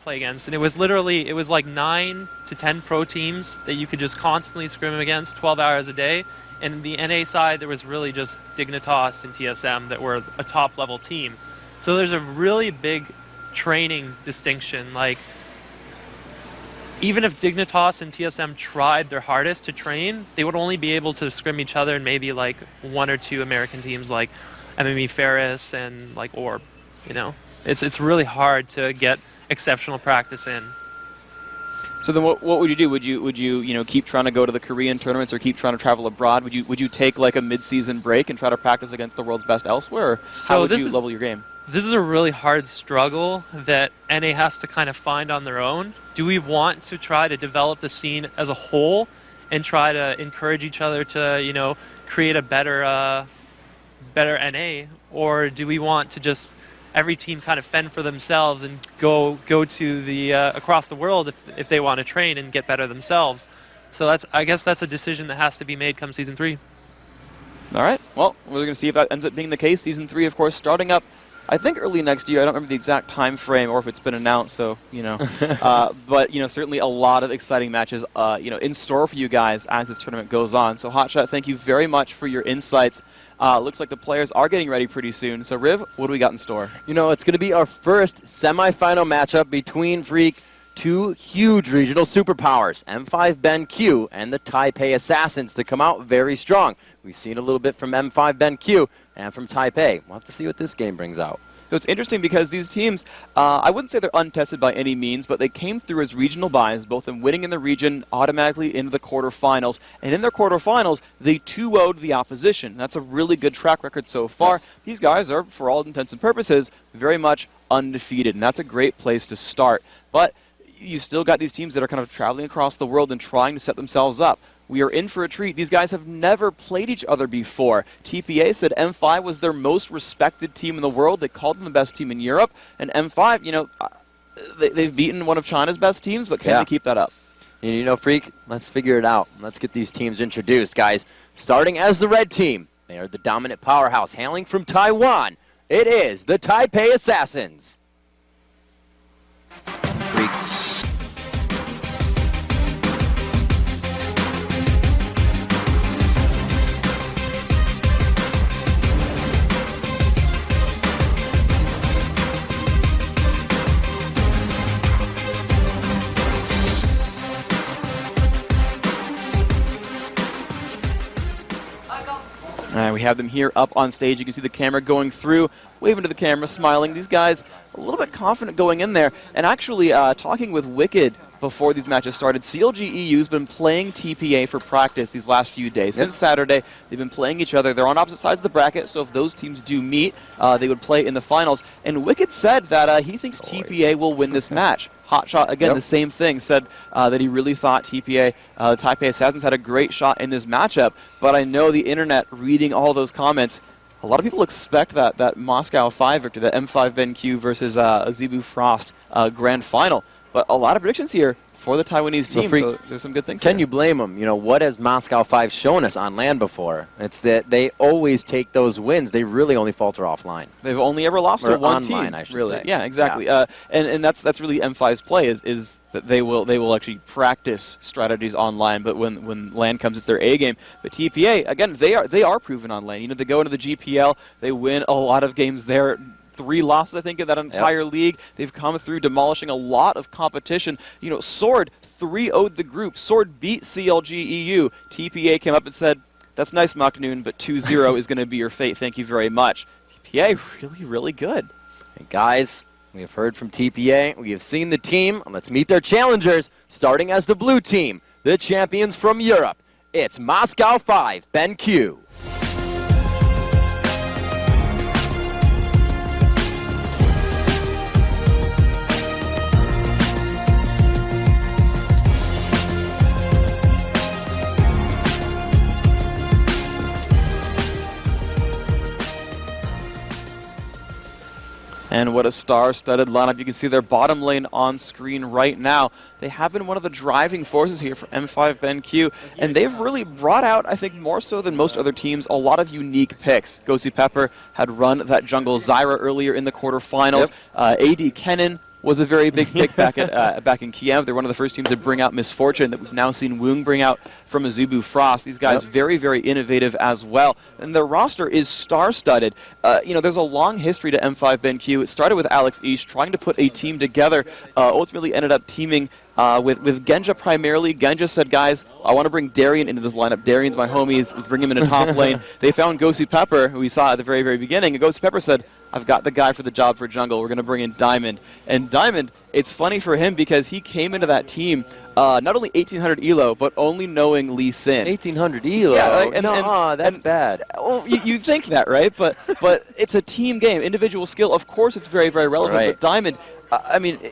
play against, and it was like 9 to 10 pro teams that you could just constantly scrim against 12 hours a day. And the NA side, there was really just Dignitas and TSM that were a top level team. So there's a really big training distinction. Like, even if Dignitas and TSM tried their hardest to train, they would only be able to scrim each other and maybe like 1 or 2 American teams like MME Ferris and like Orb. You know, it's really hard to get exceptional practice in. So then, what would you do? Would you keep trying to go to the Korean tournaments or keep trying to travel abroad? Would you take like a mid-season break and try to practice against the world's best elsewhere? Or how would you level your game? This is a really hard struggle that NA has to kind of find on their own. Do we want to try to develop the scene as a whole and try to encourage each other to, create a better NA, or do we want to just every team kind of fend for themselves and go to the across the world if they want to train and get better themselves? So I guess that's a decision that has to be made come Season 3. All right. Well, we're going to see if that ends up being the case. Season 3, of course, starting up, I think, early next year. I don't remember the exact time frame or if it's been announced, so, but, certainly a lot of exciting matches, in store for you guys as this tournament goes on. So, Hotshot, thank you very much for your insights. Looks like the players are getting ready pretty soon. So, Riv, what do we got in store? It's going to be our first semifinal matchup between Freak, 2 huge regional superpowers, M5 BenQ and the Taipei Assassins, to come out very strong. We've seen a little bit from M5 BenQ and from Taipei. We'll have to see what this game brings out. So it's interesting because these teams, I wouldn't say they're untested by any means, but they came through as regional buys, both in winning in the region, automatically into the quarterfinals. And in their quarterfinals, they 2-0'd the opposition. That's a really good track record so far. Yes. These guys are, for all intents and purposes, very much undefeated, and that's a great place to start. But you still got these teams that are kind of traveling across the world and trying to set themselves up. We are in for a treat. These guys have never played each other before. TPA said M5 was their most respected team in the world. They called them the best team in Europe. And M5, they've beaten one of China's best teams, but can they keep that up? And Freak, let's figure it out. Let's get these teams introduced, guys. Starting as the red team, they are the dominant powerhouse, hailing from Taiwan. It is the Taipei Assassins. Freak. We have them here up on stage. You can see the camera going through, waving to the camera, smiling. These guys a little bit confident going in there. And actually, talking with Wicked before these matches started, CLG EU's been playing TPA for practice these last few days. Since Saturday, they've been playing each other. They're on opposite sides of the bracket, so if those teams do meet, they would play in the finals. And Wicked said that he thinks TPA will win this match. Hotshot, again, the same thing, said that he really thought TPA, the Taipei Assassins, had a great shot in this matchup. But I know the internet, reading all those comments, a lot of people expect that Moscow 5 victory, that M5 BenQ versus Zebu Frost grand final. But a lot of predictions here for the Taiwanese team, so there's some good things Can you blame them? What has Moscow 5 shown us on land before? It's that they always take those wins. They really only falter offline. They've only ever lost to one online, team. I should say. Yeah, exactly. Yeah. And that's really M5's play is that they will actually practice strategies online, but when LAN comes, it's their A game. But TPA, again, they are proven on LAN. They go into the GPL, they win a lot of games there. 3 losses, I think, in that entire league. They've come through demolishing a lot of competition. Sword 3-0'd the group. Sword beat CLG EU. TPA came up and said, that's nice, Maknoon, but 2-0 is going to be your fate. Thank you very much. TPA, really, really good. And guys, we have heard from TPA. We have seen the team. Let's meet their challengers, starting as the blue team, the champions from Europe. It's Moscow 5, BenQ. And what a star-studded lineup. You can see their bottom lane on screen right now. They have been one of the driving forces here for M5 BenQ, and they've really brought out, I think more so than most other teams, a lot of unique picks. Ghosty Pepper had run that jungle Zyra earlier in the quarterfinals. AD Kennen was a very big pick back in Kiev. They're one of the first teams to bring out Misfortune that we've now seen Woong bring out from Azubu Frost. These guys very, very innovative as well. And their roster is star-studded. There's a long history to M5 BenQ. It started with Alex Ish trying to put a team together, ultimately ended up teaming with Genja primarily. Genja said, guys, I want to bring Darien into this lineup. Darien's my homie. Let's bring him in a top lane. They found Gosu Pepper, who we saw at the very, very beginning. And Gosu Pepper said, I've got the guy for the job for jungle. We're going to bring in Diamond. And Diamond, it's funny for him because he came into that team not only 1800 elo, but only knowing Lee Sin. 1800 elo? Yeah, that's bad. Well, you think that, right? But it's a team game. Individual skill, of course, it's very, very relevant. Right. But Diamond,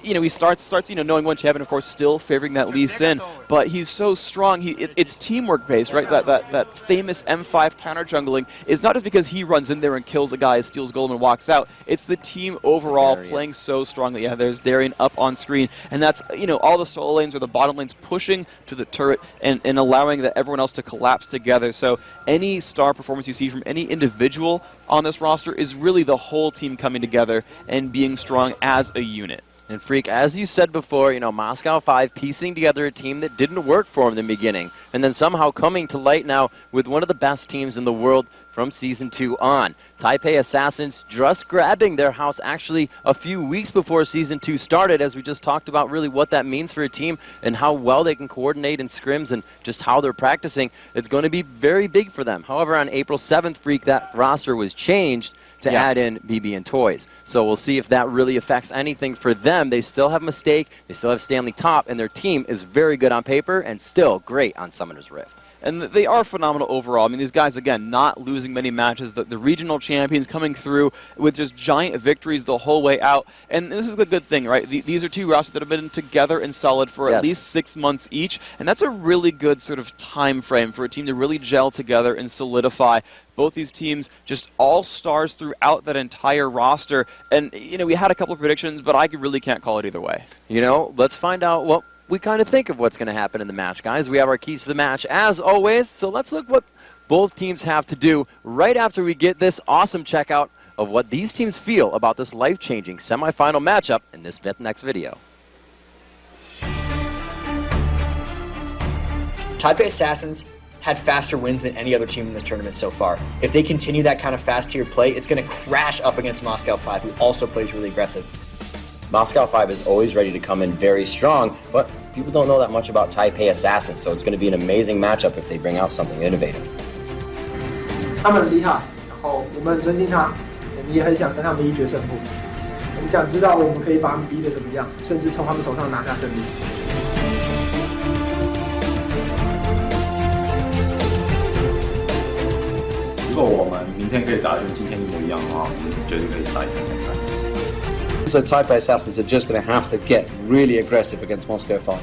he starts knowing one champion, of course, still favoring that Lee Sin. But he's so strong. It's teamwork based, right? That famous M5 counter jungling is not just because he runs in there and kills a guy, steals golem, and walks out. It's the team overall playing so strongly. Yeah, there's Darien up on screen, and that's all the solo lanes or the bottom lanes pushing to the turret and allowing everyone else to collapse together. So any star performance you see from any individual on this roster is really the whole team coming together and being strong as a unit. And Freak, as you said before, Moscow 5 piecing together a team that didn't work for them in the beginning, and then somehow coming to light now with one of the best teams in the world from Season 2 on. Taipei Assassins just grabbing their house actually a few weeks before Season 2 started, as we just talked about really what that means for a team and how well they can coordinate in scrims and just how they're practicing. It's going to be very big for them. However, on April 7th, Freak, that roster was changed to add in BB and Toys. So we'll see if that really affects anything for them. They still have Mistake, they still have Stanley Top, and their team is very good on paper and still great on Summoner's Rift. And they are phenomenal overall. I mean, these guys, again, not losing many matches. The regional champions coming through with just giant victories the whole way out. And this is the good thing, right? These are two rosters that have been together and solid for at least 6 months each. And that's a really good sort of time frame for a team to really gel together and solidify. Both these teams just all stars throughout that entire roster. And, we had a couple of predictions, but I really can't call it either way. Let's find out what we kind of think of what's going to happen in the match, guys. We have our keys to the match as always, so let's look what both teams have to do right after we get this awesome checkout of what these teams feel about this life-changing semifinal matchup in this next video. Taipei Assassins had faster wins than any other team in this tournament so far. If they continue that kind of fast-tier play, it's going to crash up against Moscow 5, who also plays really aggressive. Moscow 5 is always ready to come in very strong, but people don't know that much about Taipei Assassins, so it's going to be an amazing matchup if they bring out something innovative. 他们很厉害，然后我们很尊敬他，我们也很想跟他们一决胜负。我们想知道我们可以把他们逼得怎么样，甚至从他们手上拿下胜利。如果我们明天可以打得跟今天一模一样的话，我们绝对可以打赢看看。 So Taipei Assassins are just going to have to get really aggressive against Moscow 5.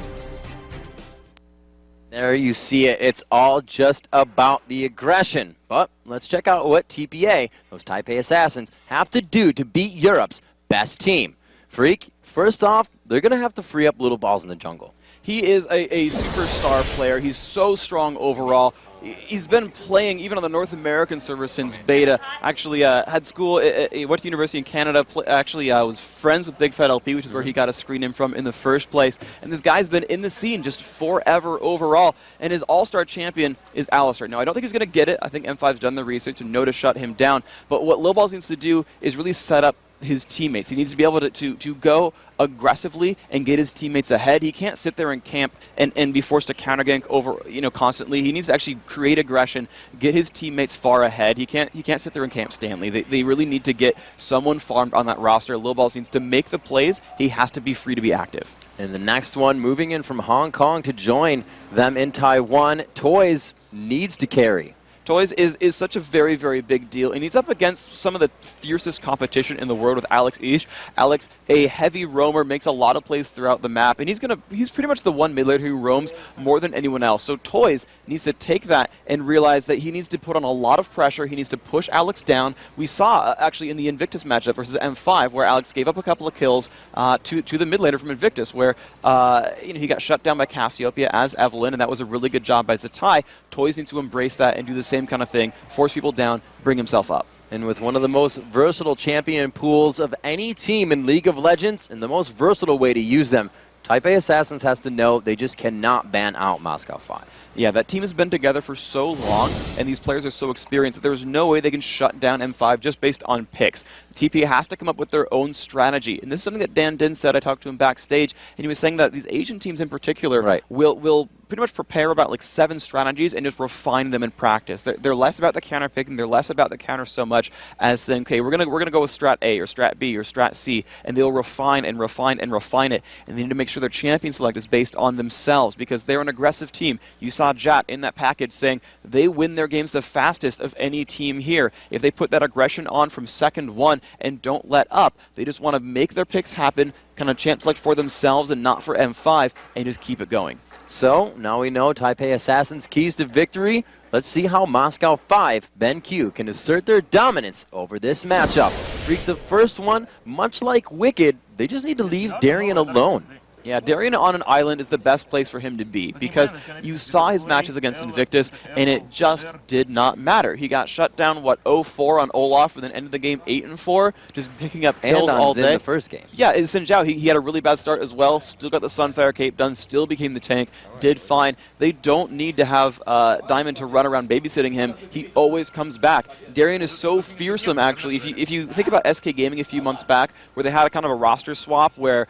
There you see it. It's all just about the aggression. But let's check out what TPA, those Taipei Assassins, have to do to beat Europe's best team. Freak, first off, they're going to have to free up Little Balls in the jungle. He is a superstar player. He's so strong overall. He's been playing even on the North American server since beta. Actually, had school, went to university in Canada. Was friends with Big Fat LP, which is where he got a screen name from in the first place. And this guy's been in the scene just forever overall. And his all-star champion is Alistair. Now, I don't think he's going to get it. I think M5's done the research and know to shut him down. But what Lil Balls needs to do is really set up his teammates. He needs to be able to go aggressively and get his teammates ahead. He can't sit there and camp and be forced to counter gank over constantly. He needs to actually create aggression, get his teammates far ahead. He can't sit there and camp Stanley. They really need to get someone farmed on that roster. Lil Balls needs to make the plays. He has to be free to be active. And the next one, moving in from Hong Kong to join them in Taiwan, Toys needs to carry. Toys is such a very, very big deal, and he's up against some of the fiercest competition in the world with Alex Ish. Alex, a heavy roamer, makes a lot of plays throughout the map, and he's pretty much the one mid laner who roams more than anyone else. So Toys needs to take that and realize that he needs to put on a lot of pressure. He needs to push Alex down. We saw actually in the Invictus matchup versus M5 where Alex gave up a couple of kills to the mid laner from Invictus, where he got shut down by Cassiopeia as Evelyn, and that was a really good job by Zatai. Toys needs to embrace that and do the same kind of thing, force people down, bring himself up. And with one of the most versatile champion pools of any team in League of Legends, and the most versatile way to use them, Type A Assassins has to know they just cannot ban out Moscow 5. Yeah, that team has been together for so long, and these players are so experienced that there's no way they can shut down M5 just based on picks. TPA has to come up with their own strategy, and this is something that Dan Din said. I talked to him backstage, and he was saying that these Asian teams in particular will pretty much prepare about like 7 strategies and just refine them in practice. They're less about the counter picking, they're less about the counter so much as saying, okay, we're gonna go with strat A or strat B or strat C, and they'll refine and refine and refine it, and they need to make sure their champion select is based on themselves because they're an aggressive team. You saw Jat in that package saying they win their games the fastest of any team here. If they put that aggression on from second one and don't let up, they just want to make their picks happen, kind of champ select for themselves and not for M5, and just keep it going. So, now we know Type A Assassins' keys to victory. Let's see how Moscow 5, BenQ, can assert their dominance over this matchup. Freak the first one, much like Wicked, they just need to leave Darian alone. Yeah, Darian on an island is the best place for him to be because you saw his matches against Invictus and it just did not matter. He got shut down, what, 0-4 on Olaf and then ended the game 8-4, just picking up kills all day. And on the first game. Yeah, in Xin Zhao, he had a really bad start as well, still got the Sunfire Cape done, still became the tank, did fine. They don't need to have Diamond to run around babysitting him. He always comes back. Darian is so fearsome, actually. If you think about SK Gaming a few months back, where they had a kind of a roster swap where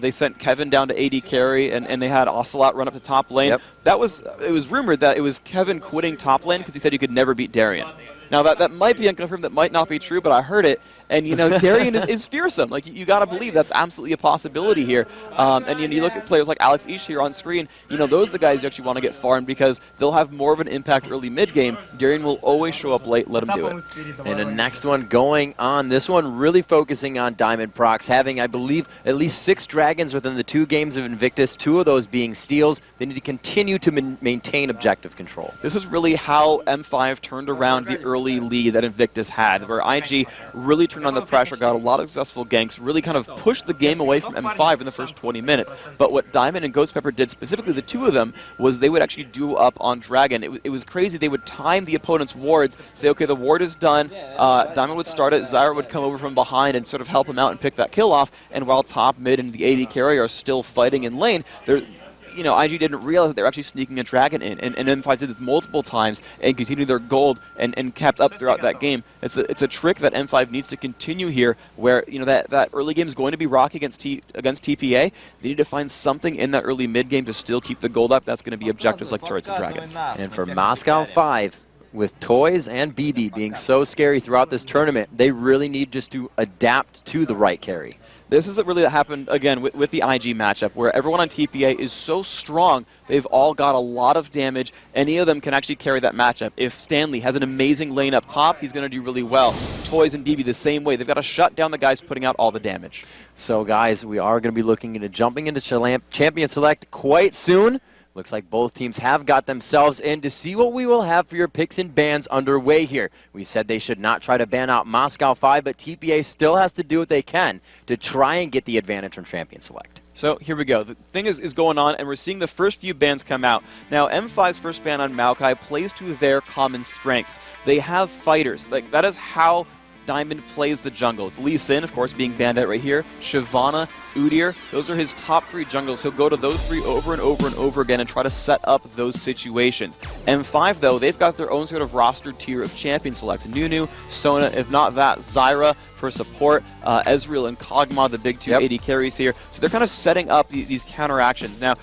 they sent Kevin down to AD carry, and they had Ocelot run up to top lane. Yep. It was rumored that it was Kevin quitting top lane because he said he could never beat Darian. Now, that might be unconfirmed, that might not be true, but I heard it. And, you know, Darian is fearsome. Like, you got to believe that's absolutely a possibility here. And you look at players like Alex Ish here on screen, you know, those are the guys you actually want to get farmed because they'll have more of an impact early mid-game. Darian will always show up late. Let him do it. And the next one going on, this one really focusing on Diamond Procs, having, I believe, at least 6 dragons within the 2 games of Invictus, 2 of those being steals. They need to continue to maintain objective control. This is really how M5 turned around the early lead that Invictus had, where IG really turned on the pressure, got a lot of successful ganks, really kind of pushed the game away from M5 in the first 20 minutes. But what Diamond and Ghost Pepper did, specifically the 2 of them, was they would actually duo up on Dragon. It was crazy. They would time the opponent's wards, say, okay, the ward is done, Diamond would start it, Zyra would come over from behind and sort of help him out and pick that kill off, and while top, mid, and the AD carry are still fighting in lane, you know, IG didn't realize that they were actually sneaking a dragon in, and M5 did this multiple times and continued their gold and kept up throughout that game. It's a trick that M5 needs to continue here, where, you know, that early game is going to be rocky against TPA. They need to find something in that early mid game to still keep the gold up. That's going to be objectives like turrets and dragons. And for Moscow 5, with Toys and BB being so scary throughout this tournament, they really need just to adapt to the right carry. This is really what happened, again, with the IG matchup, where everyone on TPA is so strong, they've all got a lot of damage. Any of them can actually carry that matchup. If Stanley has an amazing lane up top, he's going to do really well. Toys and BB the same way. They've got to shut down the guys putting out all the damage. So, guys, we are going to be looking into jumping into Champion Select quite soon. Looks like both teams have got themselves in to see what we will have for your picks and bans underway here. We said they should not try to ban out Moscow 5, but TPA still has to do what they can to try and get the advantage from Champion Select. So here we go. The thing is going on, and we're seeing the first few bans come out. Now, M5's first ban on Maokai plays to their common strengths. They have fighters. Like, that is how Diamond plays the jungle. It's Lee Sin, of course, being banned out right here. Shyvana, Udyr, those are his top 3 jungles. He'll go to those 3 over and over and over again and try to set up those situations. M5, though, they've got their own sort of roster tier of champion selects. Nunu, Sona, if not that, Zyra for support, Ezreal and Kog'Maw, the big 2 AD carries here. So they're kind of setting up these counter actions. Now,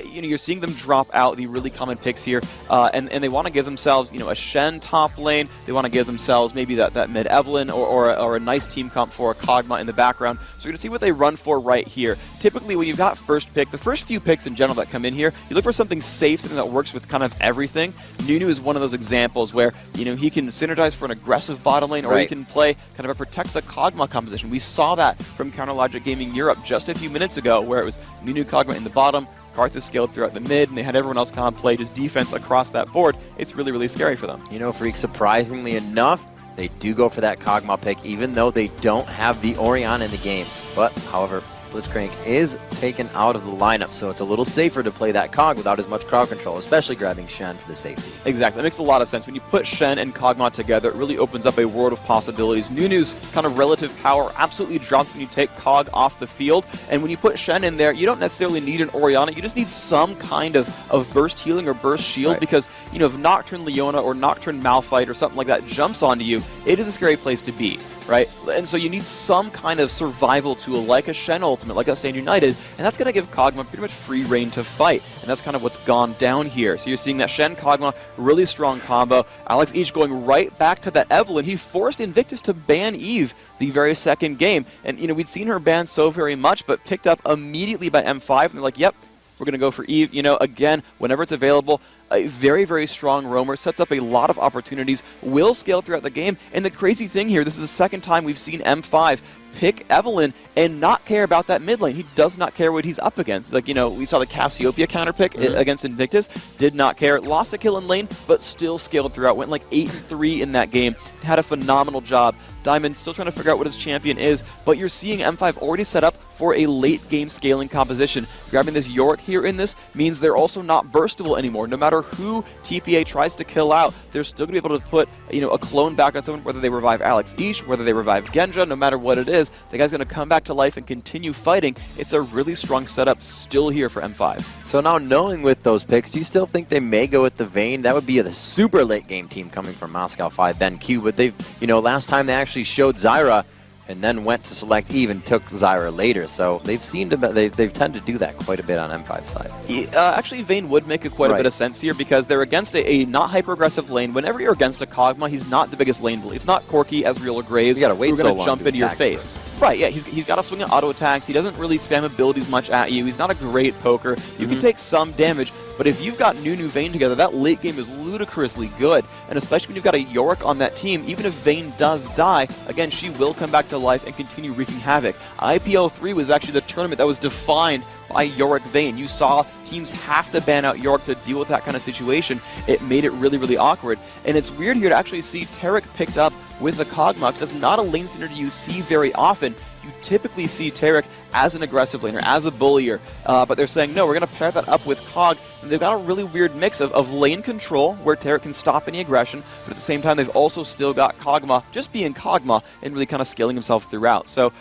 you know, you're seeing them drop out the really common picks here, and they want to give themselves, you know, a Shen top lane. They want to give themselves maybe that mid Evelyn or a nice team comp for a Kog'Maw in the background. So you're going to see what they run for right here. Typically, when you've got first pick, the first few picks in general that come in here, you look for something safe, something that works with kind of everything. Nunu is one of those examples where, you know, he can synergize for an aggressive bottom lane, or he can play kind of a protect the Kog'Maw composition. We saw that from Counter Logic Gaming Europe just a few minutes ago, where it was Nunu Kog'Maw in the bottom, Karthus scaled throughout the mid, and they had everyone else kind of play just defense across that board. It's really, really scary for them. You know, Freak, surprisingly enough, they do go for that Kog'Maw pick, even though they don't have the Orion in the game. But, however, Blitzcrank is taken out of the lineup, so it's a little safer to play that Cog without as much crowd control, especially grabbing Shen for the safety. Exactly. That makes a lot of sense. When you put Shen and Kog'Maw together, it really opens up a world of possibilities. Nunu's kind of relative power absolutely drops when you take Cog off the field, and when you put Shen in there, you don't necessarily need an Orianna, you just need some kind of burst healing or burst shield, right. Because, you know, if Nocturne Leona or Nocturne Malphite or something like that jumps onto you, it is a scary place to be. Right? And so you need some kind of survival tool like a Shen ultimate, like a Stand United, and that's going to give Kog'Maw pretty much free reign to fight. And that's kind of what's gone down here. So you're seeing that Shen Kog'Maw, really strong combo. Alex Each going right back to that Evelynn. He forced Invictus to ban Eve the very second game. And, you know, we'd seen her banned so very much, but picked up immediately by M5. And they're like, yep, we're going to go for Eve. You know, again, whenever it's available, a very, very strong roamer, sets up a lot of opportunities, will scale throughout the game. And the crazy thing here, this is the second time we've seen M5 pick Evelynn and not care about that mid lane. He does not care what he's up against. Like, you know, we saw the Cassiopeia counter pick against Invictus, did not care. Lost a kill in lane, but still scaled throughout. Went like 8-3 in that game. Had a phenomenal job. Diamond still trying to figure out what his champion is, but you're seeing M5 already set up for a late game scaling composition. Grabbing this Yorick here in this means they're also not burstable anymore. No matter who TPA tries to kill out, they're still going to be able to put, you know, a clone back on someone, whether they revive Alex Each, whether they revive Genja, no matter what it is, the guy's going to come back to life and continue fighting. It's a really strong setup still here for M5. So now, knowing with those picks, do you still think they may go with the Vayne? That would be a super late game team coming from Moscow 5, Ben Q, but they've, you know, last time they actually showed Zyra and then went to select Eve and took Zyra later. So they've seen they've tended to do that quite a bit on M5's side. Actually, Vayne would make quite a bit of sense here because they're against a not hyper-aggressive lane. Whenever you're against a Kog'Maw, he's not the biggest lane bully. It's not Corki, Ezreal, or Graves. You gotta wait who are so going to long jump to into your attack face. first. Right, yeah, he's got to swing at auto attacks. He doesn't really spam abilities much at you. He's not a great poker. You can take some damage, but if you've got Nunu Vayne together, that late game is ludicrously good. And especially when you've got a Yorick on that team, even if Vayne does die, again, she will come back to life and continue wreaking havoc. IPL 3 was actually the tournament that was defined by Yorick Vayne. You saw teams have to ban out Yorick to deal with that kind of situation. It made it really, really awkward. And it's weird here to actually see Taric picked up with the Kog'Maw, because that's not a lane synergy you see very often. You typically see Taric as an aggressive laner, as a bullier, but they're saying, no, we're going to pair that up with Cog, and they've got a really weird mix of lane control, where Taric can stop any aggression, but at the same time, they've also still got Kog'Maw just being Kog'Maw and really kind of scaling himself throughout. So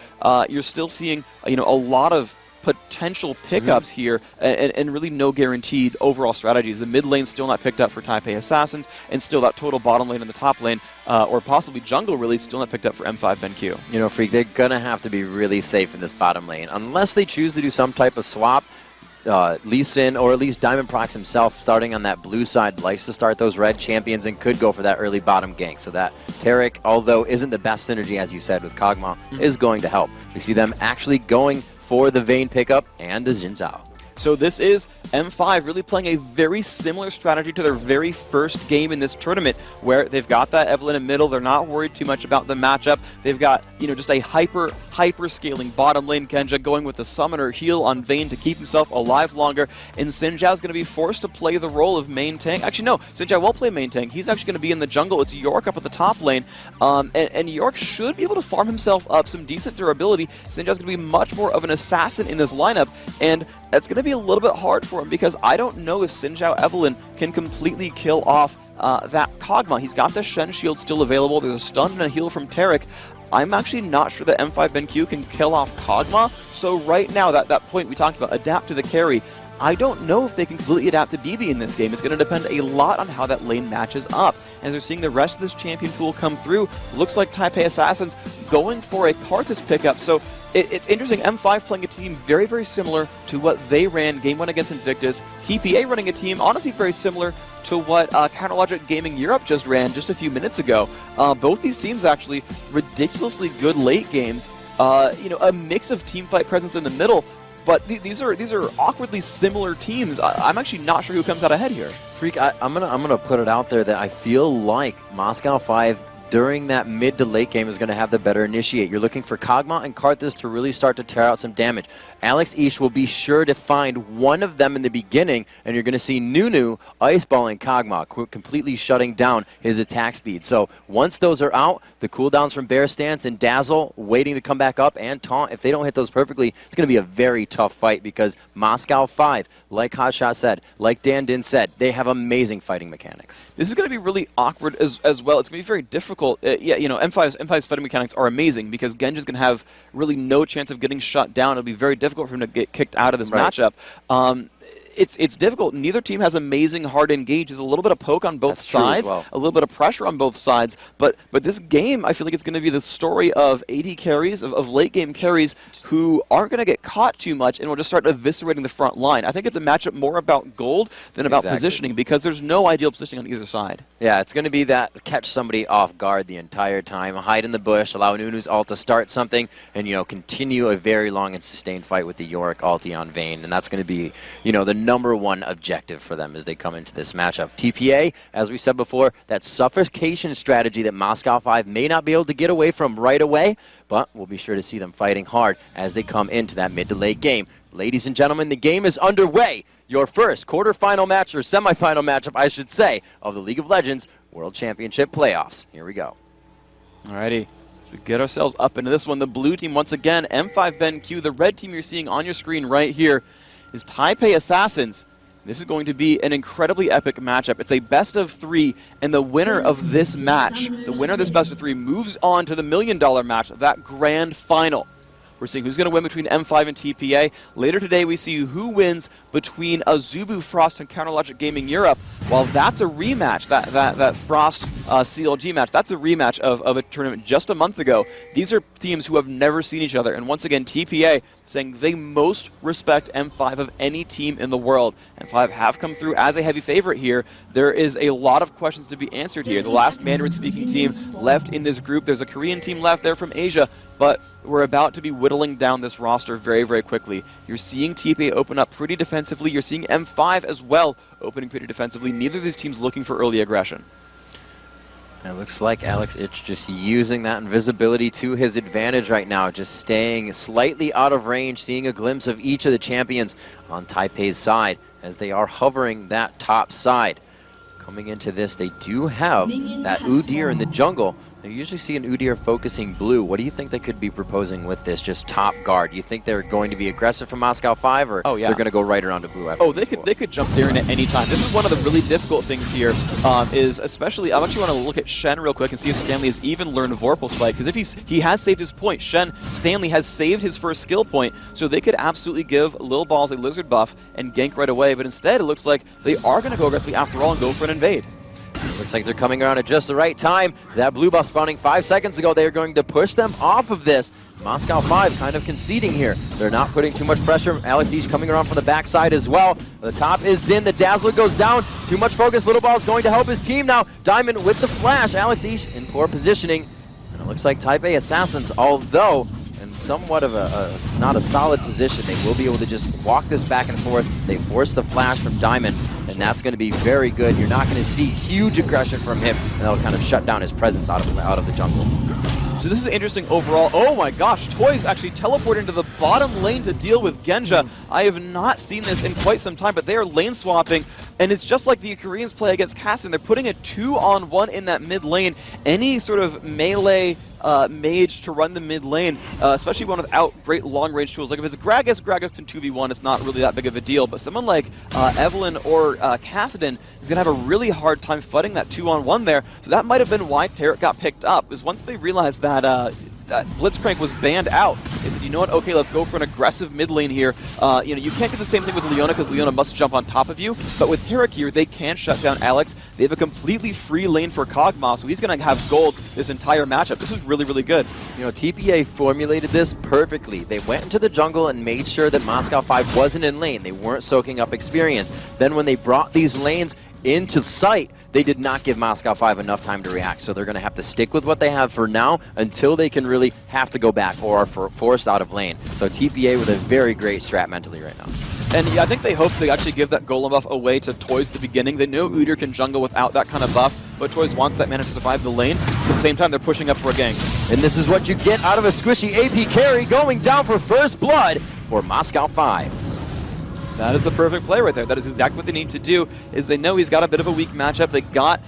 you're still seeing, you know, a lot of potential pickups here, and really no guaranteed overall strategies. The mid lane still not picked up for TPA Assassins, and still that total bottom lane and the top lane, or possibly jungle, really still not picked up for M5 BenQ. You know, Freak, they're going to have to be really safe in this bottom lane, unless they choose to do some type of swap. Lee Sin, or at least Diamond Prox himself, starting on that blue side, likes to start those red champions and could go for that early bottom gank. So that Taric, although isn't the best synergy, as you said, with Kog'Maw, is going to help. We see them actually going for the Vayne pickup and the Xin Zhao. So this is M5 really playing a very similar strategy to their very first game in this tournament, where they've got that Evelynn in middle. They're not worried too much about the matchup. They've got, you know, just a hyper scaling bottom lane Genja going with the summoner heal on Vayne to keep himself alive longer. And Xin Zhao's going to be forced to play the role of main tank. Actually, no, Xin Zhao won't play main tank. He's actually going to be in the jungle. It's Yorick up at the top lane. And Yorick should be able to farm himself up some decent durability. Xin Zhao's going to be much more of an assassin in this lineup. And that's going to be a little bit hard for him, because I don't know if Xin Zhao Evelynn can completely kill off that Kog'Maw. He's got the Shen shield still available. There's a stun and a heal from Taric. I'm actually not sure that M5 BenQ can kill off Kog'Maw. So right now, that point we talked about, adapt to the carry, I don't know if they can completely adapt to BB in this game. It's going to depend a lot on how that lane matches up. As they're seeing the rest of this champion pool come through, looks like TPA Assassins going for a Karthus pickup. So it's interesting, M5 playing a team very, very similar to what they ran game 1 against Invictus. TPA running a team honestly very similar to what Counterlogic Gaming Europe just ran just a few minutes ago. Both these teams actually ridiculously good late games. You know, a mix of teamfight presence in the middle. But these are awkwardly similar teams. I'm actually not sure who comes out ahead here. Freak, I'm gonna put it out there that I feel like Moscow 5 during that mid to late game is going to have the better initiate. You're looking for Kog'Maw and Karthus to really start to tear out some damage. Alex Ish will be sure to find one of them in the beginning, and you're going to see Nunu iceballing Kog'Maw, completely shutting down his attack speed. So once those are out, the cooldowns from Bear Stance and Dazzle waiting to come back up, and Taunt, if they don't hit those perfectly, it's going to be a very tough fight because Moscow 5, like Hotshot said, like Dan Din said, they have amazing fighting mechanics. This is going to be really awkward as well. It's going to be very difficult. Yeah, you know, M5's fighting mechanics are amazing because Genji's going to have really no chance of getting shut down. It'll be very difficult for him to get kicked out of this matchup. It's difficult. Neither team has amazing hard engage. There's a little bit of poke on both sides, a little bit of pressure on both sides. But this game, I feel like it's going to be the story of AD carries, of late game carries, who aren't going to get caught too much and will just start eviscerating the front line. I think it's a matchup more about gold than about positioning because there's no ideal positioning on either side. Yeah, it's going to be that catch somebody off guard the entire time, hide in the bush, allow Nunu's ult to start something, and, you know, continue a very long and sustained fight with the Yorick ulti on Vayne. And that's going to be, you know, the #1 objective for them as they come into this matchup. TPA, as we said before, that suffocation strategy that Moscow 5 may not be able to get away from right away, but we'll be sure to see them fighting hard as they come into that mid to late game. Ladies and gentlemen, the game is underway. Your first quarterfinal match, or semifinal matchup, I should say, of the League of Legends World Championship Playoffs. Here we go. Alrighty. We get ourselves up into this one. The blue team, once again, M5 BenQ. The red team you're seeing on your screen right here is Taipei Assassins. This is going to be an incredibly epic matchup. It's a best of 3, and the winner of this match, the winner of this best of 3, moves on to the $1 million match, that grand final. We're seeing who's going to win between M5 and TPA. Later today, we see who wins between Azubu, Frost, and Counterlogic Gaming Europe. While that's a rematch, that Frost CLG match, that's a rematch of a tournament just a month ago. These are teams who have never seen each other. And once again, TPA saying they most respect M5 of any team in the world. M5 have come through as a heavy favorite here. There is a lot of questions to be answered here. The last Mandarin-speaking team left in this group. There's a Korean team left there from Asia. But we're about to be whittling down this roster very, very quickly. You're seeing TPA open up pretty defensively. You're seeing M5 as well opening pretty defensively. Neither of these teams looking for early aggression. It looks like Alex Ich just using that invisibility to his advantage right now, just staying slightly out of range, seeing a glimpse of each of the champions on Taipei's side as they are hovering that top side. Coming into this, they do have that Udyr in the jungle. You usually see an Udyr focusing blue. What do you think they could be proposing with this, just top guard? Do you think they're going to be aggressive from Moscow 5, or they're going to go right around to blue? They could jump there in at any time. This is one of the really difficult things here, is especially, I actually want to look at Shen real quick and see if Stanley has even learned Vorpal Spike, because if he has saved his point, Stanley has saved his first skill point, so they could absolutely give Lil Balls a Lizard buff and gank right away, but instead it looks like they are going to go aggressively after all and go for an invade. Looks like they're coming around at just the right time. That blue buff spawning 5 seconds ago, they are going to push them off of this. Moscow 5 kind of conceding here. They're not putting too much pressure. Alex Ish coming around from the backside as well. The top is in. The Dazzler goes down. Too much focus. Little Ball is going to help his team now. Diamond with the flash. Alex Ish in poor positioning. And it looks like Taipei Assassins, although in somewhat of not a solid position, they will be able to just walk this back and forth. They force the flash from Diamond, and that's going to be very good. You're not going to see huge aggression from him, and that'll kind of shut down his presence out of the jungle. So this is interesting overall. Oh my gosh, Toys actually teleported into the bottom lane to deal with Genja. I have not seen this in quite some time, but they are lane swapping, and it's just like the Koreans play against Caston. They're putting a 2-on-1 in that mid lane. Any sort of melee mage to run the mid lane, especially one without great long-range tools. Like if it's Gragas can 2v1, it's not really that big of a deal, but someone like Evelyn or Cassidon is going to have a really hard time fighting that 2-on-1 there, so that might have been why Tarek got picked up, is once they realized that Blitzcrank was banned out, they said, you know what, okay, let's go for an aggressive mid lane here. You know, you can't do the same thing with Leona because Leona must jump on top of you, but with Tarek here, they can shut down Alex. They have a completely free lane for Kog'Maw, so he's going to have gold this entire matchup. This is really, really good. You know, TPA formulated this perfectly. They went into the jungle and made sure that Moscow 5 wasn't in lane. They weren't soaking up experience. Then when they brought these lanes into sight, they did not give Moscow 5 enough time to react, so they're going to have to stick with what they have for now until they can really have to go back or are forced out of lane. So TPA with a very great strat mentally right now. And yeah, I think they hope they actually give that golem buff away to Toys at the beginning. They know Udyr can jungle without that kind of buff. but Choice wants that mana to survive the lane. At the same time, they're pushing up for a gank. And this is what you get out of a squishy AP carry going down for first blood for Moscow 5. That is the perfect play right there. That is exactly what they need to do, is they know he's got a bit of a weak matchup. They got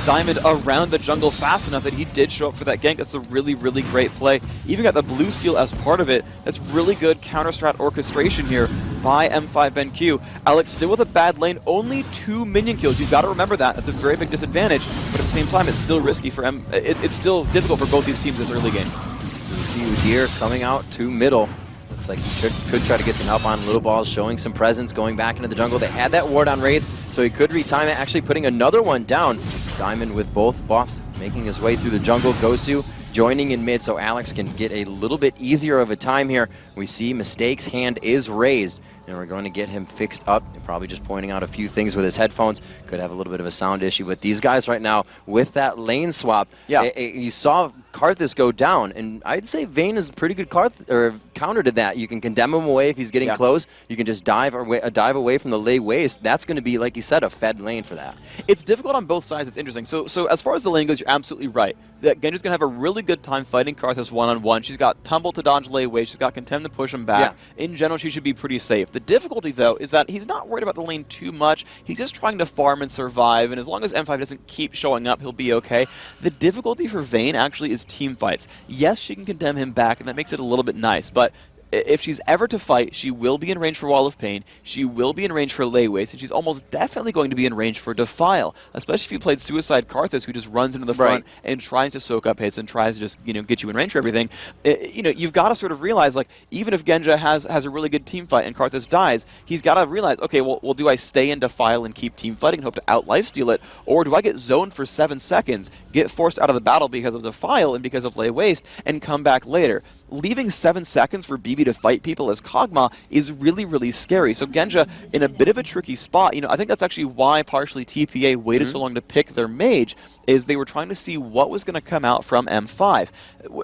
Diamond around the jungle fast enough that he did show up for that gank. That's a really, really great play. Even got the blue steal as part of it. That's really good counter-strat orchestration here by M5 BenQ. Alex still with a bad lane, only 2 minion kills. You've got to remember that. That's a very big disadvantage, but at the same time, it's still risky for it's still difficult for both these teams this early game. So we see Udyr coming out to middle. Looks like he could try to get some help on Little Balls, showing some presence, going back into the jungle. They had that ward on Wraiths, so he could retime it, actually putting another one down. Diamond with both buffs, making his way through the jungle. Gosu joining in mid so Alex can get a little bit easier of a time here. We see Mistake's hand is raised, and we're going to get him fixed up. Probably just pointing out a few things with his headphones. Could have a little bit of a sound issue, but these guys right now with that lane swap, you saw Karthus go down, and I'd say Vayne is a pretty good counter to that. You can condemn him away if he's getting close. You can just dive away from the lay waste. That's going to be, like you said, a fed lane for that. It's difficult on both sides. It's interesting. So as far as the lane goes, you're absolutely right. That Genji's going to have a really good time fighting Karthus one-on-one. She's got Tumble to dodge lay waste. She's got Contempt to push him back. In general, she should be pretty safe. The difficulty, though, is that he's not worried about the lane too much. He's just trying to farm and survive, and as long as M5 doesn't keep showing up, he'll be okay. The difficulty for Vayne actually is team fights. Yes, she can condemn him back, and that makes it a little bit nice, but if she's ever to fight, she will be in range for Wall of Pain, she will be in range for Lay Waste, and she's almost definitely going to be in range for Defile, especially if you played Suicide Karthus, who just runs into the front and tries to soak up hits and tries to just, get you in range for everything. You've got to sort of realize, like, even if Genja has a really good team fight and Karthus dies, he's got to realize, okay, well, do I stay in Defile and keep team fighting and hope to out-lifesteal it, or do I get zoned for 7 seconds, get forced out of the battle because of Defile and because of Lay Waste, and come back later? Leaving 7 seconds for BB to fight people as Kog'Maw is really, really scary. So Genja in a bit of a tricky spot. I think that's actually why partially TPA waited so long to pick their mage, is they were trying to see what was going to come out from M5.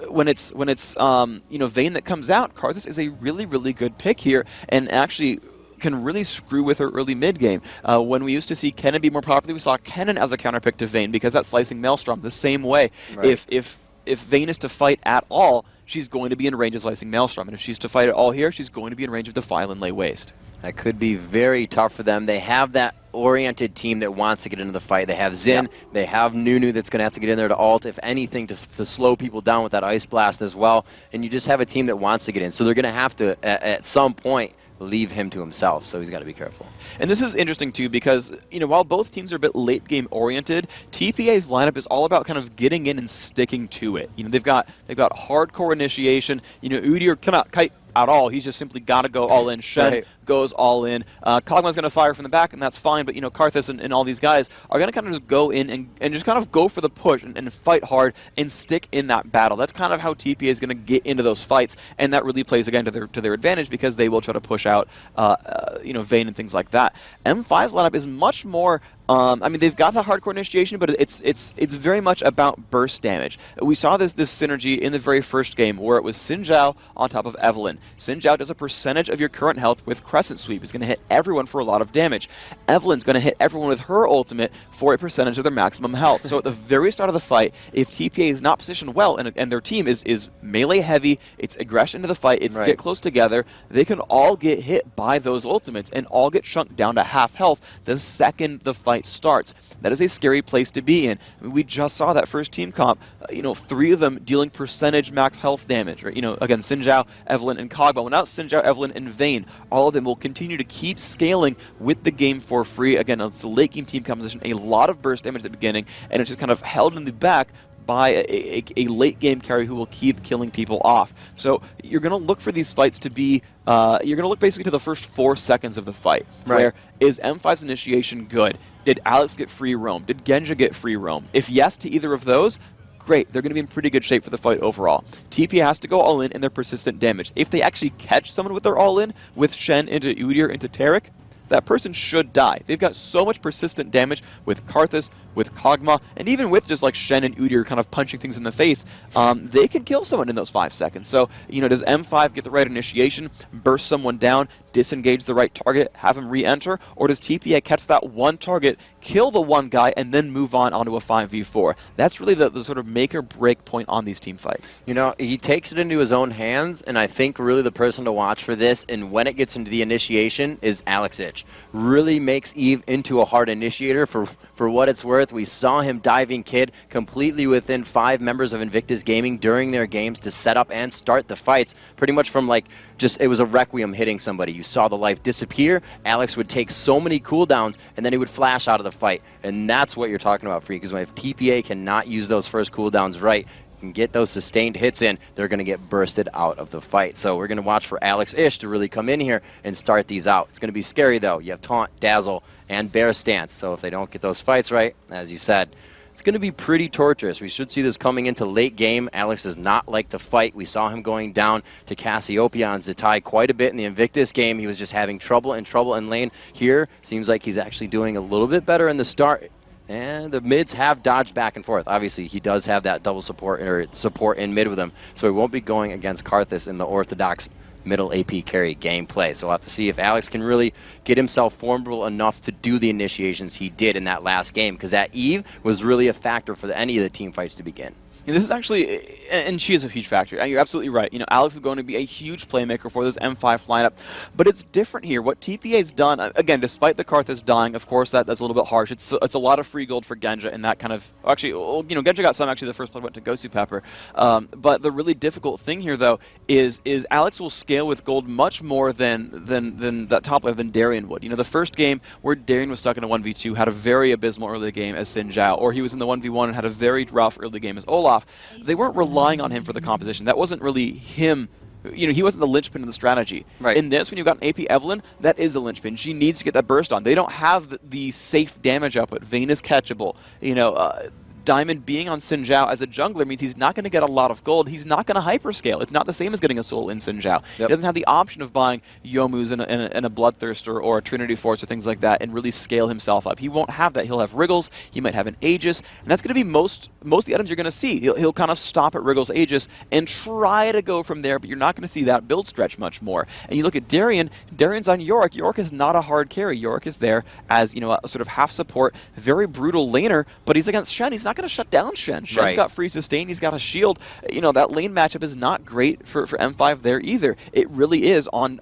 When it's Vayne that comes out, Karthus is a really, really good pick here, and actually can really screw with her early mid game. When we used to see Kennen be more popular, we saw Kennen as a counter pick to Vayne because that's slicing Maelstrom the same way. If Vayne is to fight at all, she's going to be in range of slicing Maelstrom, and if she's to fight at all here, she's going to be in range of Defile and Lay Waste. That could be very tough for them. They have that oriented team that wants to get into the fight. They have Xin, they have Nunu that's going to have to get in there to ult, if anything, to slow people down with that Ice Blast as well, and you just have a team that wants to get in. So they're going to have to, at some point, leave him to himself, so he's got to be careful. And this is interesting too because, while both teams are a bit late game oriented, TPA's lineup is all about kind of getting in and sticking to it. They've got hardcore initiation. Udyr cannot kite at all. He's just simply got to go all in. Shen goes all in. Kog'Maw's going to fire from the back, and that's fine, but Karthus and all these guys are going to kind of just go in and just kind of go for the push and fight hard and stick in that battle. That's kind of how TPA is going to get into those fights, and that really plays again to their advantage because they will try to push out Vayne and things like that. M5's lineup is much more they've got the hardcore initiation, but it's very much about burst damage. We saw this synergy in the very first game where it was Xin Zhao on top of Evelynn. Xin Zhao does a percentage of your current health with Crescent Sweep. It's going to hit everyone for a lot of damage. Evelynn's going to hit everyone with her ultimate for a percentage of their maximum health. So at the very start of the fight, if TPA is not positioned well and their team is melee heavy, it's aggression to the fight, it's get close together, they can all get hit by those ultimates and all get chunked down to half health the second the fight starts. That is a scary place to be in. We just saw that first team comp, 3 of them dealing percentage max health damage. Right? Again, Xin Zhao, Evelynn, and Kog'Maw. Without Xin Zhao, Evelynn, and Vayne, all of them will continue to keep scaling with the game for free. Again, it's a late game team composition, a lot of burst damage at the beginning, and it's just kind of held in the back by a late game carry who will keep killing people off. So you're going to look for these fights to be, you're going to look basically to the first 4 seconds of the fight. Where is M5's initiation good? Did Alex get free roam? Did Genja get free roam? If yes to either of those, great. They're going to be in pretty good shape for the fight overall. TP has to go all in their persistent damage. If they actually catch someone with their all in, with Shen into Udyr into Taric, that person should die. They've got so much persistent damage with Karthus, with Kog'Maw, and even with just like Shen and Udyr kind of punching things in the face, they can kill someone in those 5 seconds. So, you know, does M5 get the right initiation, burst someone down, disengage the right target, have him re-enter, or does TPA catch that one target, kill the one guy, and then move on onto a 5v4? That's really the sort of make or break point on these team fights. You know, he takes it into his own hands, and I think really the person to watch for this, and when it gets into the initiation, is Alex Ich. Really makes Eve into a hard initiator for what it's worth. We saw him diving Kid completely within 5 members of Invictus Gaming during their games to set up and start the fights, pretty much from like just, it was a requiem hitting somebody. You saw the life disappear. Alex would take so many cooldowns, and then he would flash out of the fight. And that's what you're talking about, Freak, because if TPA cannot use those first cooldowns right, can get those sustained hits in, they're going to get bursted out of the fight. So we're going to watch for Alex Ich to really come in here and start these out. It's going to be scary, though. You have Taunt, Dazzle, and Bear Stance. So if they don't get those fights right, as you said, it's going to be pretty torturous. We should see this coming into late game. Alex does not like to fight. We saw him going down to Cassiopeia on Zatai quite a bit in the Invictus game. He was just having trouble in lane. Here, seems like he's actually doing a little bit better in the start. And the mids have dodged back and forth. Obviously, he does have that double support or support in mid with him, so he won't be going against Karthus in the orthodox middle AP carry gameplay. So we'll have to see if Alex can really get himself formidable enough to do the initiations he did in that last game, because that Eve was really a factor for any of the team fights to begin. And this is actually, and she is a huge factor. And you're absolutely right. You know, Alex is going to be a huge playmaker for this M5 lineup. But it's different here. What TPA's done, again, despite the Karthus dying, of course, that's a little bit harsh. It's a lot of free gold for Genja and that kind of, actually, you know, Genja got some. Actually, the first blood went to Gosu Pepper. But the really difficult thing here, though, is Alex will scale with gold much more than that top laner than Darien would. You know, the first game where Darien was stuck in a 1v2 had a very abysmal early game as Xin Zhao, or he was in the 1v1 and had a very rough early game as Olaf. They weren't relying on him for the composition. That wasn't really him. You know, he wasn't the linchpin of the strategy. Right. In this, when you've got an AP Evelynn, that is the linchpin. She needs to get that burst on. They don't have the safe damage output. Vayne is catchable. You know, Diamond being on Xin Zhao as a jungler means he's not going to get a lot of gold. He's not going to hyperscale. It's not the same as getting a soul in Xin Zhao. Yep. He doesn't have the option of buying Youmu's in a Bloodthirster or a Trinity Force or things like that and really scale himself up. He won't have that. He'll have Wriggles. He might have an Aegis. And that's going to be most of the items you're going to see. He'll kind of stop at Wriggles Aegis and try to go from there, but you're not going to see that build stretch much more. And you look at Darien. Darien's on Yorick. Yorick is not a hard carry. Yorick is there as, you know, a sort of half support, very brutal laner, but he's against Shen. He's not going to shut down Shen. Shen's got free sustain, he's got a shield. You know, that lane matchup is not great for M5 there either. It really is on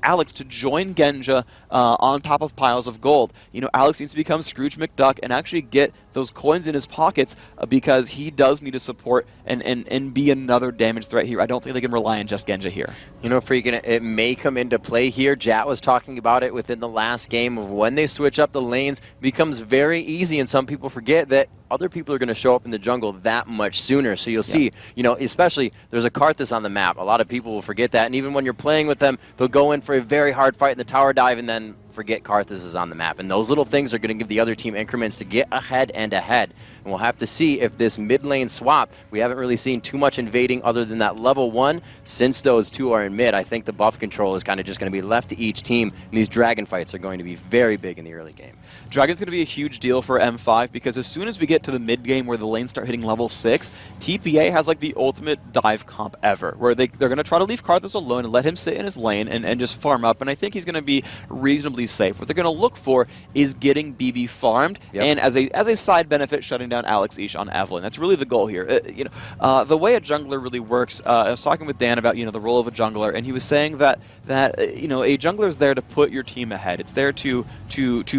Alex to join Genja on top of piles of gold. You know, Alex needs to become Scrooge McDuck and actually get those coins in his pockets because he does need to support and be another damage threat here. I don't think they can rely on just Genja here. You know, Freaking, it may come into play here. Jat was talking about it within the last game of when they switch up the lanes, it becomes very easy, and some people forget that other people are going to show up in the jungle that much sooner. So you'll see, you know, especially there's a Karthus on the map. A lot of people will forget that. And even when you're playing with them, they'll go in for a very hard fight in the tower dive and then forget Karthus is on the map. And those little things are going to give the other team increments to get ahead and ahead. And we'll have to see if this mid lane swap, we haven't really seen too much invading other than that level 1. Since those two are in mid, I think the buff control is kind of just going to be left to each team. And these dragon fights are going to be very big in the early game. Dragon's going to be a huge deal for M5 because as soon as we get to the mid game where the lanes start hitting level 6, TPA has like the ultimate dive comp ever, where they're going to try to leave Karthus alone and let him sit in his lane and just farm up, and I think he's going to be reasonably safe. What they're going to look for is getting BB farmed, and as a side benefit, shutting down Alex Ish on Evelynn. That's really the goal here. You know, the way a jungler really works, I was talking with Dan about, you know, the role of a jungler, and he was saying that you know, a jungler is there to put your team ahead. It's there to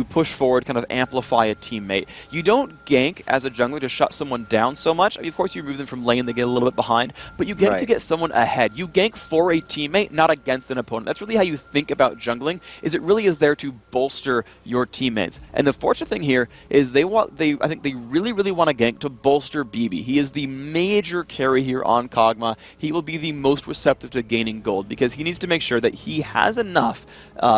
push forward, kind of amplify a teammate. You don't gank as a jungler to shut someone down so much. I mean, of course, you remove them from lane, they get a little bit behind, but you gank to get someone ahead. You gank for a teammate, not against an opponent. That's really how you think about jungling, is it really is there to bolster your teammates. And the fortunate thing here is I think they really want to gank to bolster BB. He is the major carry here on Kog'Maw. He will be the most receptive to gaining gold because he needs to make sure that he has enough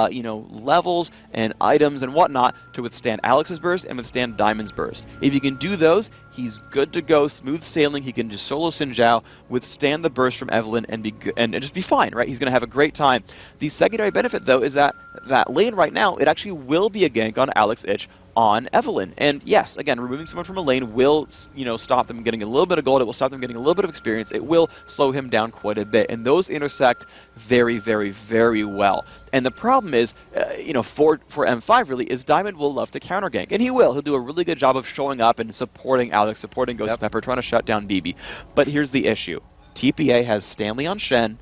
you know, levels and items and whatnot to withstand Alex's burst and withstand Diamond's burst. If you can do those, he's good to go, smooth sailing. He can just solo Xin Zhao, withstand the burst from Evelynn, and just be fine, right? He's going to have a great time. The secondary benefit, though, is that lane right now, it actually will be a gank on Alex Ich on Evelyn. And yes, again, removing someone from a lane will, stop them getting a little bit of gold. It will stop them getting a little bit of experience. It will slow him down quite a bit. And those intersect very, very, very well. And the problem is, for M5 really, is Diamond will love to counter gank. And he will. He'll do a really good job of showing up and supporting Alex, supporting Ghost Pepper, trying to shut down BB. But here's the issue. TPA has Stanley on Shen,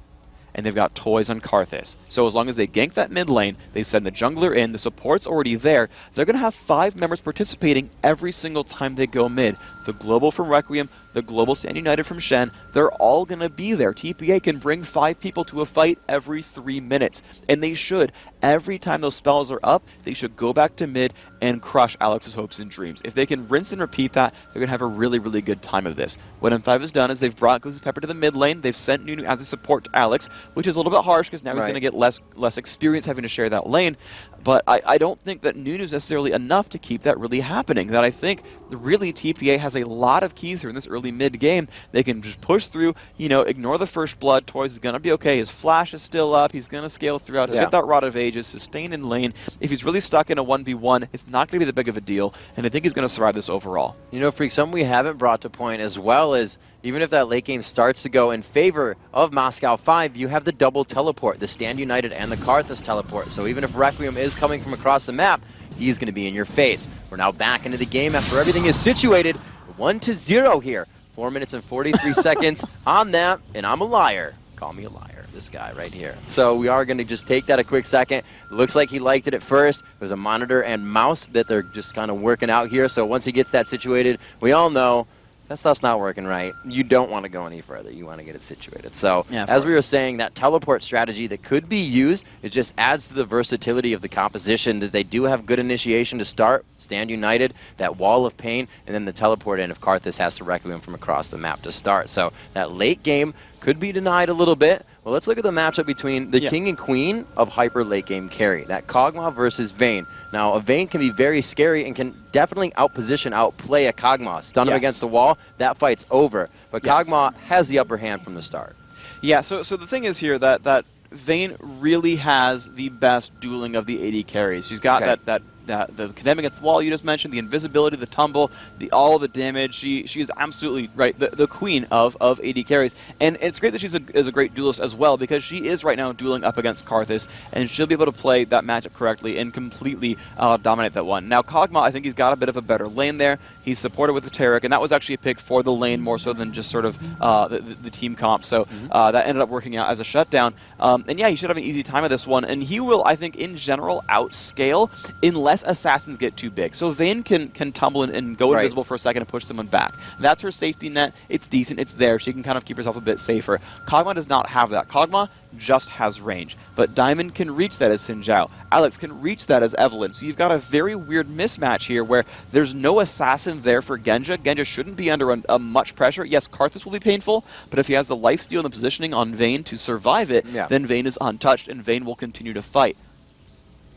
and they've got Toys on Karthus. So as long as they gank that mid lane, they send the jungler in, the support's already there, they're going to have 5 members participating every single time they go mid. The Global from Requiem, the Global Stand United from Shen, they're all going to be there. TPA can bring 5 people to a fight every 3 minutes, and they should. Every time those spells are up, they should go back to mid and crush Alex's hopes and dreams. If they can rinse and repeat that, they're going to have a really, really good time of this. What M5 has done is they've brought Ghost Pepper to the mid lane, they've sent Nunu as a support to Alex, which is a little bit harsh because now he's going to get less experience having to share that lane, but I don't think that Nunu is necessarily enough to keep that really happening. That I think really TPA has a lot of keys here in this early mid game. They can just push through, ignore the first blood. Toys is going to be okay. His flash is still up. He's going to scale throughout. He'll get that Rod of Ages, sustain in lane. If he's really stuck in a 1v1, it's not going to be that big of a deal, and I think he's going to survive this overall. Freak, something we haven't brought to point as well is, even if that late game starts to go in favor of Moscow 5, you have the double teleport, the Stand United and the Karthus teleport. So even if Requiem is coming from across the map, he's going to be in your face. We're now back into the game after everything is situated. 1-0 here. 4 minutes and 43 seconds on that, and I'm a liar. Call me a liar, this guy right here. So we are going to just take that a quick second. It looks like he liked it at first. There's a monitor and mouse that they're just kind of working out here. So once he gets that situated, we all know that stuff's not working right. You don't want to go any further. You want to get it situated. So as we were saying, that teleport strategy that could be used, it just adds to the versatility of the composition that they do have good initiation to start, Stand United, that Wall of Pain, and then the teleport in if Karthus has to Requiem from across the map to start. So that late game could be denied a little bit. Well, let's look at the matchup between the King and Queen of hyper late game carry, that Kog'Maw versus Vayne. Now, a Vayne can be very scary and can definitely outplay a Kog'Maw. Stun him against the wall, that fight's over. But Kog'Maw has the upper hand from the start. Yeah, so the thing is here that Vayne really has the best dueling of the AD carries. She's got the condemn against the wall you just mentioned, the invisibility, the tumble, all the damage. She is absolutely the queen of AD carries, and it's great that she's a great duelist as well, because she is right now dueling up against Karthus, and she'll be able to play that matchup correctly and completely dominate that one. Now Kog'Maw, I think he's got a bit of a better lane there. He's supported with the Taric, and that was actually a pick for the lane more so than just sort of the team comp. So that ended up working out as a shutdown. And yeah, he should have an easy time of this one, and he will, I think, in general, outscale unless assassins get too big. So Vayne can tumble and go invisible for a second and push someone back. That's her safety net. It's decent. It's there. She can kind of keep herself a bit safer. Kog'Maw does not have that. Kog'Maw just has range. But Diamond can reach that as Xin Zhao. Alex can reach that as Evelyn. So you've got a very weird mismatch here where there's no assassin there for Genja. Genja shouldn't be under much pressure. Yes, Karthus will be painful, but if he has the lifesteal and the positioning on Vayne to survive it, then Vayne is untouched and Vayne will continue to fight.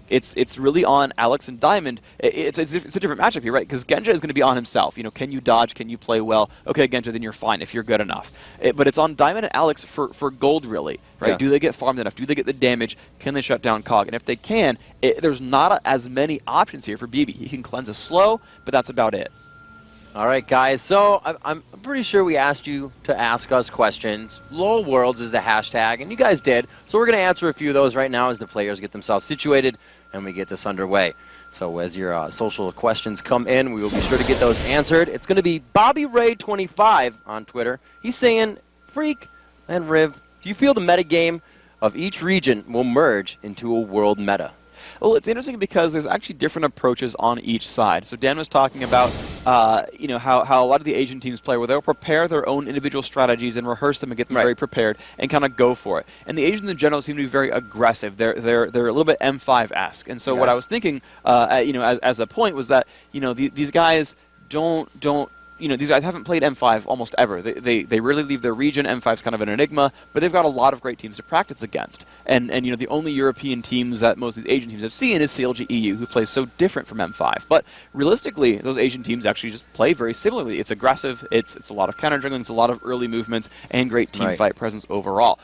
It's really on Alex and Diamond. It's a different matchup here, right? Because Genja is going to be on himself. Can you dodge? Can you play well? Okay, Genja, then you're fine if you're good enough. But it's on Diamond and Alex for gold, really, right? Do they get farmed enough? Do they get the damage? Can they shut down Kog? And if they can, there's not as many options here for BB. He can cleanse a slow, but that's about it. All right, guys. So I'm pretty sure we asked you to ask us questions. LOL Worlds is the hashtag, and you guys did. So we're going to answer a few of those right now as the players get themselves situated and we get this underway. So as your social questions come in, we will be sure to get those answered. It's going to be Bobby Ray 25 on Twitter. He's saying, Freak and Riv, do you feel the metagame of each region will merge into a world meta? Well, it's interesting because there's actually different approaches on each side. So Dan was talking about, how a lot of the Asian teams play, where they'll prepare their own individual strategies and rehearse them and get them very prepared and kind of go for it. And the Asians in general seem to be very aggressive. They're a little bit M5-esque. And so what I was thinking, as a point was that these guys don't you know, these guys haven't played M5 almost ever. They rarely leave their region. M5's kind of an enigma, but they've got a lot of great teams to practice against. And you know, the only European teams that most of these Asian teams have seen is CLG EU, who plays so different from M5. But realistically, those Asian teams actually just play very similarly. It's aggressive, it's a lot of counter juggling, it's a lot of early movements, and great team fight presence overall.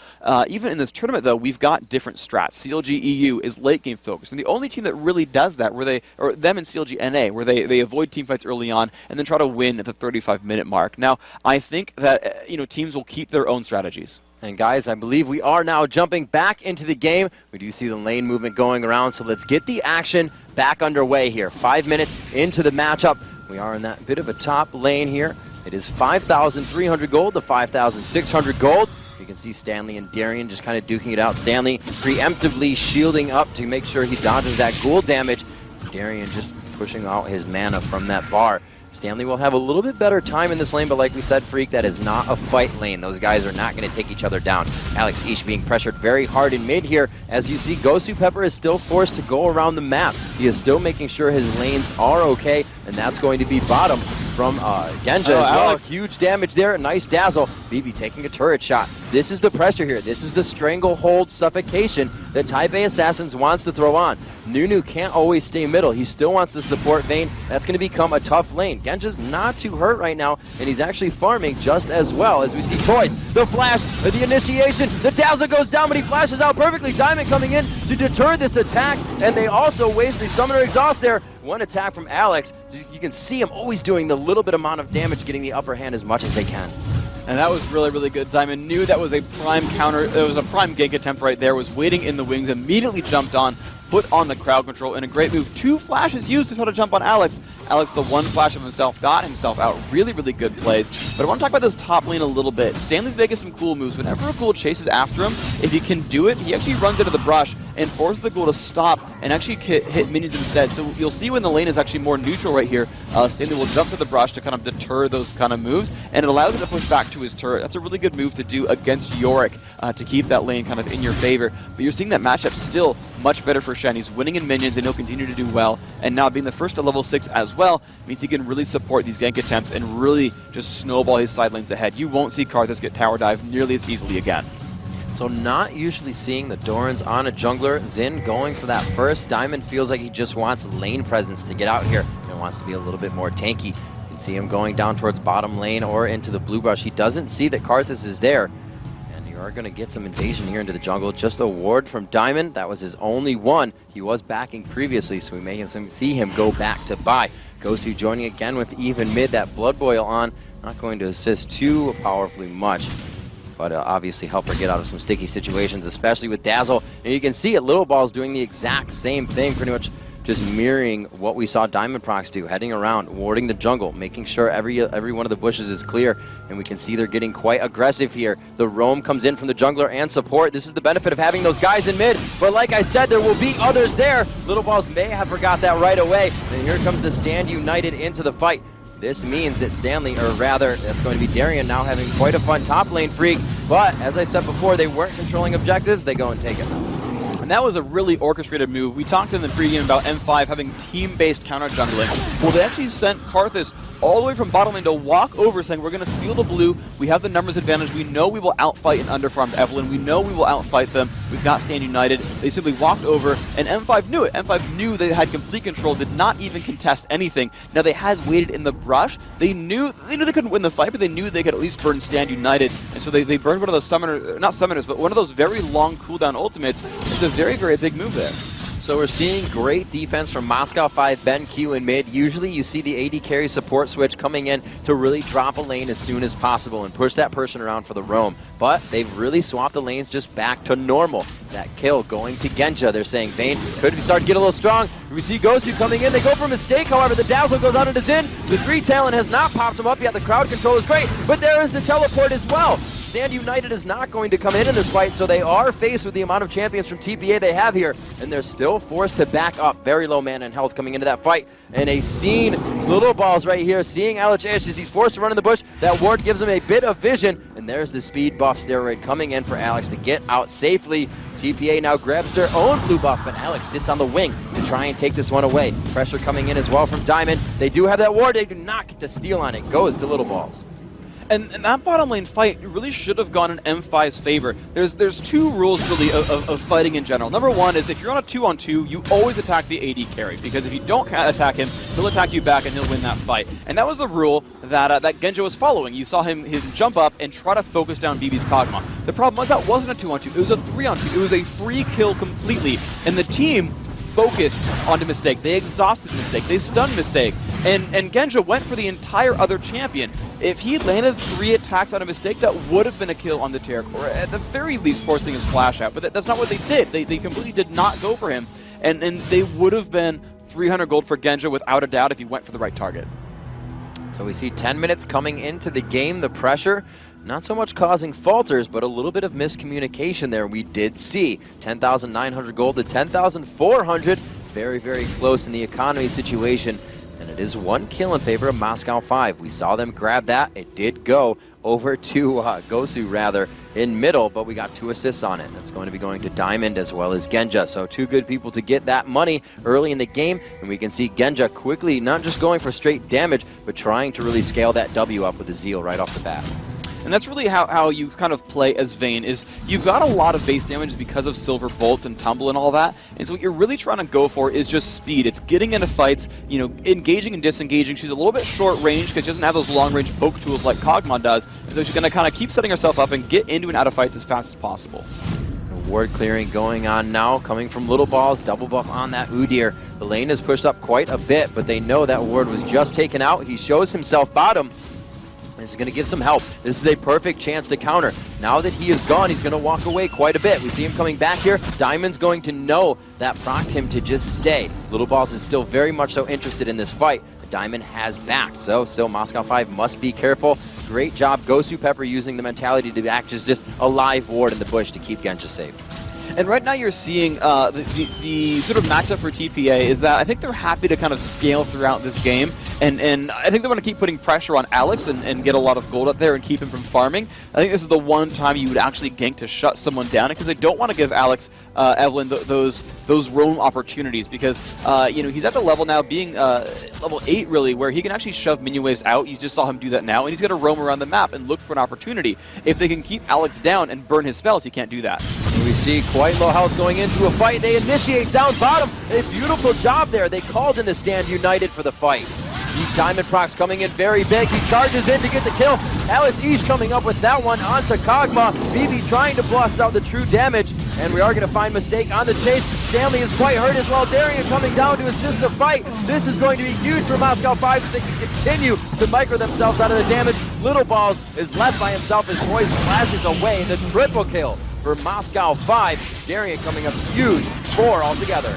Even in this tournament, though, we've got different strats. CLG EU is late game focused, and the only team that really does that, them and CLG NA, where they avoid team fights early on and then try to win at the 35-minute mark. Now, I think that you know, teams will keep their own strategies. And guys, I believe we are now jumping back into the game. We do see the lane movement going around, so let's get the action back underway here. 5 minutes into the matchup. We are in that bit of a top lane here. It is 5,300 gold to 5,600 gold. You can see Stanley and Darian just kind of duking it out. Stanley preemptively shielding up to make sure he dodges that ghoul damage. Darian just pushing out his mana from that bar. Stanley will have a little bit better time in this lane, but like we said, Freak, that is not a fight lane. Those guys are not going to take each other down. Alex Ish being pressured very hard in mid here. As you see, Gosu Pepper is still forced to go around the map. He is still making sure his lanes are okay, and that's going to be bottom from Genja as well. Alex. Huge damage there. Nice dazzle. BB taking a turret shot. This is the pressure here. This is the stranglehold suffocation that Taipei Assassins wants to throw on. Nunu can't always stay middle. He still wants to support Vayne. That's going to become a tough lane. Genja's not too hurt right now, and he's actually farming just as well. As we see Toys, the flash, the initiation, the dazzle goes down, but he flashes out perfectly. Diamond coming in to deter this attack, and they also waste the Summoner Exhaust there. One attack from Alex. You can see him always doing the little bit amount of damage, getting the upper hand as much as they can. And that was really, really good. Diamond knew that was a prime counter. It was a prime gank attempt right there. Was waiting in the wings, immediately jumped on, put on the crowd control, and a great move. 2 flashes used to try to jump on Alex. Alex, the one flash of himself, got himself out. Really, really good plays. But I want to talk about this top lane a little bit. Stanley's making some cool moves. Whenever a ghoul chases after him, if he can do it, he actually runs into the brush and forces the ghoul to stop and actually hit minions instead. So you'll see when the lane is actually more neutral right here, Stanley will jump to the brush to kind of deter those kind of moves, and it allows him to push back to his turret. That's a really good move to do against Yorick to keep that lane kind of in your favor. But you're seeing that matchup still much better for Shen. He's winning in minions, and he'll continue to do well. And now being the first to level 6 as well means he can really support these gank attempts and really just snowball his side lanes ahead. You won't see Karthus get tower dive nearly as easily again. So not usually seeing the Dorans on a jungler. Xin going for that first. Diamond feels like he just wants lane presence to get out here and wants to be a little bit more tanky. You can see him going down towards bottom lane or into the blue brush. He doesn't see that Karthus is there. And you are going to get some invasion here into the jungle. Just a ward from Diamond. That was his only one. He was backing previously, so we may see him go back to buy. Gosu joining again with even mid. That Blood Boil on. Not going to assist too powerfully much, but obviously help her get out of some sticky situations, especially with Dazzle. And you can see it, Little Ball's doing the exact same thing, pretty much just mirroring what we saw Diamond Prox do, heading around, warding the jungle, making sure every one of the bushes is clear. And we can see they're getting quite aggressive here. The roam comes in from the jungler and support. This is the benefit of having those guys in mid. But like I said, there will be others there. Little Balls may have forgot that right away. And here comes the Stand United into the fight. This means that Stanley, or rather, that's going to be Darian, now having quite a fun top lane Freak. But, as I said before, they weren't controlling objectives. They go and take it. And that was a really orchestrated move. We talked in the pregame about M5 having team-based counter jungling. Well, they actually sent Karthus all the way from bottom lane to walk over saying, we're going to steal the blue, we have the numbers advantage, we know we will outfight an underfarmed Evelynn, we know we will outfight them, we've got Stand United. They simply walked over, and M5 knew it. M5 knew they had complete control, did not even contest anything. Now they had waited in the brush, they knew they couldn't win the fight, but they knew they could at least burn Stand United, and so they burned one of those not summoners, but one of those very long cooldown ultimates. It's a very, very big move there. So we're seeing great defense from Moscow 5, Ben Q in mid. Usually you see the AD carry support switch coming in to really drop a lane as soon as possible and push that person around for the roam. But they've really swapped the lanes just back to normal. That kill going to Genja. They're saying Vayne could start to get a little strong. We see Gosu coming in. They go for a mistake, however. The Dazzle goes out into Xin. The 3 talent has not popped him up yet. The crowd control is great, but there is the teleport as well. Stand United is not going to come in this fight, so they are faced with the amount of champions from TPA they have here, and they're still forced to back up. Very low mana and health coming into that fight, and a scene, Little Balls right here, seeing LHS as he's forced to run in the bush. That ward gives him a bit of vision, and and there's the speed buff steroid coming in for Alex to get out safely. TPA now grabs their own blue buff, but Alex sits on the wing to try and take this one away. Pressure coming in as well from Diamond. They do have that ward, they do not get the steal on it. Goes to Little Balls. And that bottom lane fight really should have gone in M5's favor. There's two rules really of fighting in general. Number one is if you're on a 2-on-2, you always attack the AD carry, because if you don't attack him, he'll attack you back and he'll win that fight. And that was the rule that that Genja was following. You saw him jump up and try to focus down BB's Kog'Maw. The problem was that wasn't a 2-on-2, it was a 3-on-2. It was a free kill completely, and the team focused on the Mistake. They exhausted Mistake. They stunned Mistake. And Genja went for the entire other champion. If he landed 3 attacks on a Mistake, that would have been a kill on the Terror Core, at the very least forcing his flash out. But that's not what they did. They completely did not go for him. And they would have been 300 gold for Genja without a doubt if he went for the right target. So we see 10 minutes coming into the game. The pressure, not so much causing falters, but a little bit of miscommunication there. We did see 10,900 gold to 10,400. Very, very close in the economy situation. And it is 1 kill in favor of Moscow 5. We saw them grab that. It did go over to Gosu, rather, in middle, but we got 2 assists on it. That's going to be going to Diamond as well as Genja. So 2 good people to get that money early in the game. And we can see Genja quickly, not just going for straight damage, but trying to really scale that W up with the Zeal right off the bat. And that's really how you kind of play as Vayne, is you've got a lot of base damage because of Silver Bolts and Tumble and all that. And so what you're really trying to go for is just speed. It's getting into fights, you know, engaging and disengaging. She's a little bit short range because she doesn't have those long range poke tools like Kog'Maw does. And so she's going to kind of keep setting herself up and get into and out of fights as fast as possible. Ward clearing going on now, coming from Little Balls, double buff on that Udyr. The lane is pushed up quite a bit, but they know that Ward was just taken out. He shows himself bottom. This is going to give some help. This is a perfect chance to counter. Now that he is gone, he's going to walk away quite a bit. We see him coming back here. Diamond's going to know that procced him to just stay. Little Balls is still very much so interested in this fight. Diamond has backed, so still Moscow 5 must be careful. Great job, Gosu Pepper using the mentality to act as just a live ward in the bush to keep Genja safe. And right now you're seeing the sort of matchup for TPA is that I think they're happy to kind of scale throughout this game. And I think they want to keep putting pressure on Alex and get a lot of gold up there and keep him from farming. I think this is the one time you would actually gank to shut someone down, because they don't want to give Alex Evelyn those roam opportunities, because you know, he's at the level now, being level 8 really, where he can actually shove minion waves out. You just saw him do that now, and he's going to roam around the map and look for an opportunity. If they can keep Alex down and burn his spells, he can't do that. And we see quite low health going into a fight. They initiate down bottom. A beautiful job there. They called in the stand united for the fight. Diamond procs coming in very big. He charges in to get the kill. Alice East coming up with that one onto Kog'Maw. BB trying to blast out the true damage. And we are going to find Mistake on the chase. Stanley is quite hurt as well. Darian coming down to assist the fight. This is going to be huge for Moscow 5 if they can continue to micro themselves out of the damage. Little Balls is left by himself as Poise flashes away. The triple kill for Moscow 5. Darian coming up huge. 4 altogether.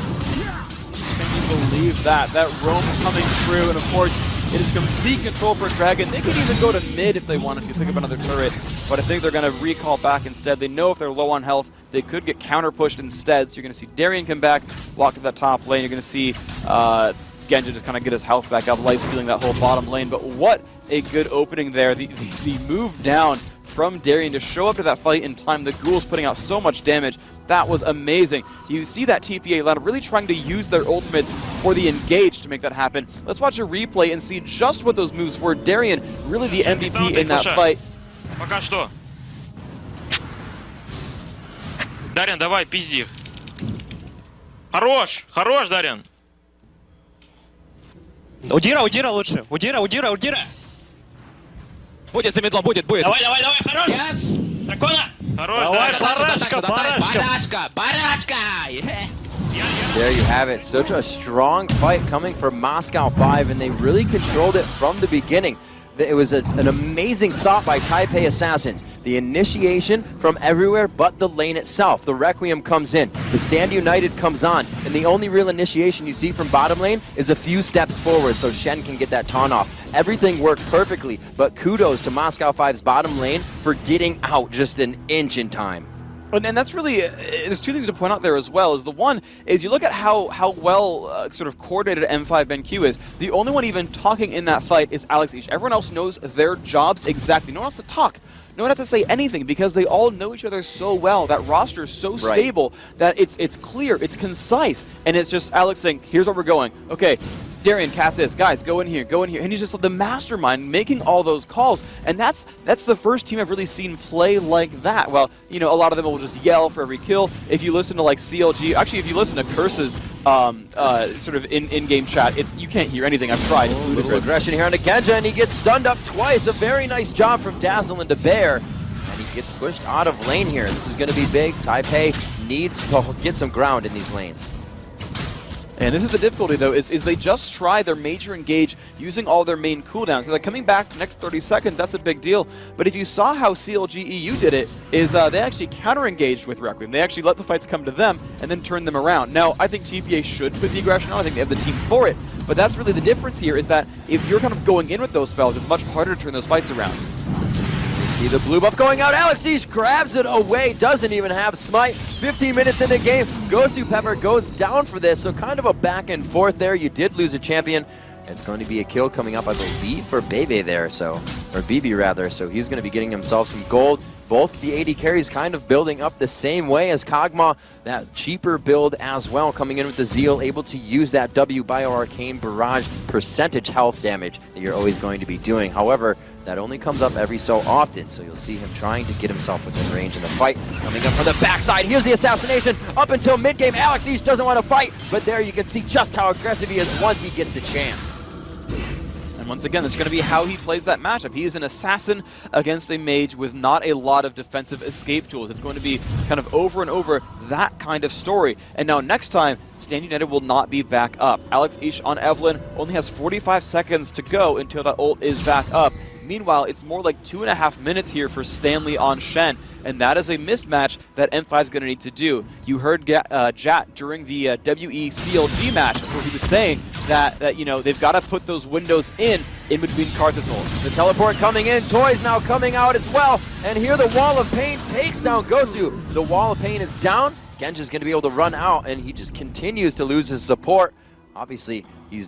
Can you believe that? That roam coming through, and of course, it is complete control for Dragon. They could even go to mid if they wanted to pick up another turret, but I think they're going to recall back instead. They know if they're low on health, they could get counter-pushed instead, so you're going to see Darian come back, walk to that top lane. You're going to see Genja just kind of get his health back up, life-stealing that whole bottom lane. But what a good opening there. The move down from Darian to show up to that fight in time. The Ghouls putting out so much damage. That was amazing. You see that TPA lineup really trying to use their ultimates for the engage to make that happen. Let's watch a replay and see just what those moves were. Darian, really the MVP in that fight. Пока что. Дарьян, давай, пизди. Хорош, хорош, Дарьян. Удира лучше. Удира. Будет за медлом, будет. Давай, хорош. Yes. Дракона. Хорош, Дарьян. Барашка. There you have it. Such a strong fight coming from Moscow 5, and they really controlled it from the beginning. It was an amazing thought by Taipei Assassins. The initiation from everywhere but the lane itself. The Requiem comes in, the Stand United comes on, and the only real initiation you see from bottom lane is a few steps forward so Shen can get that taunt off. Everything worked perfectly, but kudos to Moscow 5's bottom lane for getting out just an inch in time. And that's really, there's two things to point out there as well. Is the one is you look at how well sort of coordinated M5 BenQ is. The only one even talking in that fight is Alex Ish. Everyone else knows their jobs exactly. No one has to talk. No one has to say anything because they all know each other so well. That roster is so stable that it's clear, it's concise, and it's just Alex saying, here's where we're going. Okay, Darian, cast this. Guys, go in here, go in here. And he's just the mastermind making all those calls. And that's the first team I've really seen play like that. Well, you know, a lot of them will just yell for every kill. If you listen to like CLG, actually if you listen to Curse's sort of in-game chat, you can't hear anything. I've tried. A little aggression here on Genja, and he gets stunned up twice. A very nice job from Dazzle into Bear. And he gets pushed out of lane here. This is going to be big. Taipei needs to get some ground in these lanes. And this is the difficulty, though, is they just try their major engage using all their main cooldowns. So they're coming back the next 30 seconds, that's a big deal. But if you saw how CLG EU did it, is they actually counter-engaged with Requiem. They actually let the fights come to them and then turn them around. Now, I think TPA should put the aggression on. I think they have the team for it. But that's really the difference here, is that if you're kind of going in with those spells, it's much harder to turn those fights around. See the blue buff going out. Alex Ish grabs it away, doesn't even have smite. 15 minutes in the game, Gosu Pepper goes down for this, so kind of a back and forth there. You did lose a champion. It's going to be a kill coming up, I believe, for Bebe there, or BB rather, so he's going to be getting himself some gold. Both the AD carries kind of building up the same way as Kog'Maw, that cheaper build as well, coming in with the Zeal, able to use that W Bio-Arcane Barrage percentage health damage that you're always going to be doing. However, that only comes up every so often, so you'll see him trying to get himself within range in the fight. Coming up from the backside, here's the assassination. Up until mid-game, Alex Ish doesn't want to fight, but there you can see just how aggressive he is once he gets the chance. Once again, it's going to be how he plays that matchup. He is an assassin against a mage with not a lot of defensive escape tools. It's going to be kind of over and over that kind of story. And now next time, Stand United will not be back up. Alex Ish on Evelyn only has 45 seconds to go until that ult is back up. Meanwhile, it's more like 2.5 minutes here for Stanley on Shen, and that is a mismatch that M5 is going to need to do. You heard Jat during the WE-CLG match where he was saying that you know, they've got to put those windows in between Karthus ults. The teleport coming in, Toys now coming out as well, and here the Wall of Pain takes down Gosu. The Wall of Pain is down, Genja's going to be able to run out, and he just continues to lose his support. Obviously, he's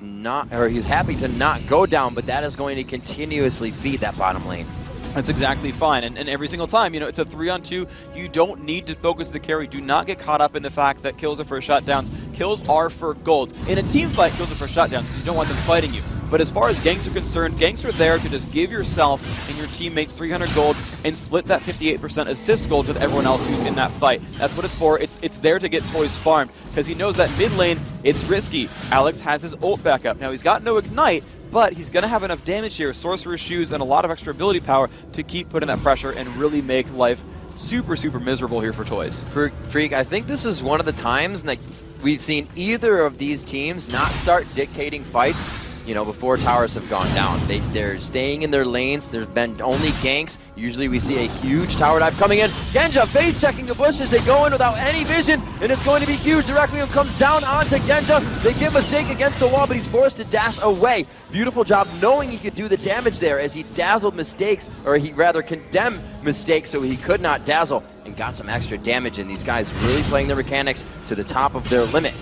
happy to not go down, but that is going to continuously feed that bottom lane. That's exactly fine, and every single time, you know, it's a 3-on-2. You don't need to focus the carry. Do not get caught up in the fact that kills are for shutdowns. Kills are for golds. In a team fight, kills are for shutdowns. You don't want them fighting you. But as far as ganks are concerned, ganks are there to just give yourself and your teammates 300 gold and split that 58% assist gold with everyone else who's in that fight. That's what it's for. It's there to get Toys farmed, because he knows that mid lane, it's risky. Alex has his ult back up. Now, he's got no ignite, but he's going to have enough damage here, Sorcerer's Shoes, and a lot of extra ability power to keep putting that pressure and really make life super, super miserable here for Toys. Freak, I think this is one of the times that we've seen either of these teams not start dictating fights, you know, before towers have gone down. They're staying in their lanes. There's been only ganks. Usually we see a huge tower dive coming in. Genja face checking the bushes. They go in without any vision, and it's going to be huge. The Requiem comes down onto Genja. They give mistake against the wall, but he's forced to dash away. Beautiful job knowing he could do the damage there as he dazzled mistakes, or he rather condemned mistakes so he could not dazzle, and got some extra damage in. These guys really playing their mechanics to the top of their limit.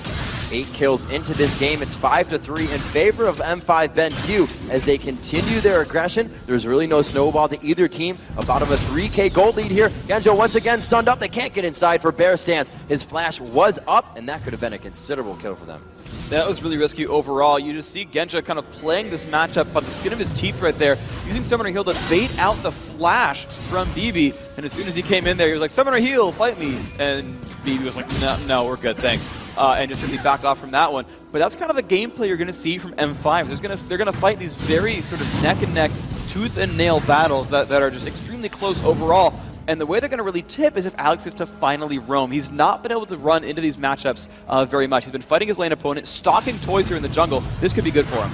8 kills into this game. It's 5-3 in favor of M5 BenQ as they continue their aggression. There's really no snowball to either team. About of a 3k gold lead here. Genja once again stunned up. They can't get inside for Bear stance. His flash was up, and that could have been a considerable kill for them. That was really risky overall. You just see Genja kind of playing this matchup by the skin of his teeth right there, using Summoner Heal to bait out the flash from BB. And as soon as he came in there, he was like, Summoner Heal, fight me. And BB was like, no, we're good, thanks. And just simply backed off from that one. But that's kind of the gameplay you're going to see from M5. They're going to fight these very sort of neck-and-neck, tooth-and-nail battles that are just extremely close overall. And the way they're going to really tip is if Alex gets to finally roam. He's not been able to run into these matchups very much. He's been fighting his lane opponent, stalking Toys here in the jungle. This could be good for him.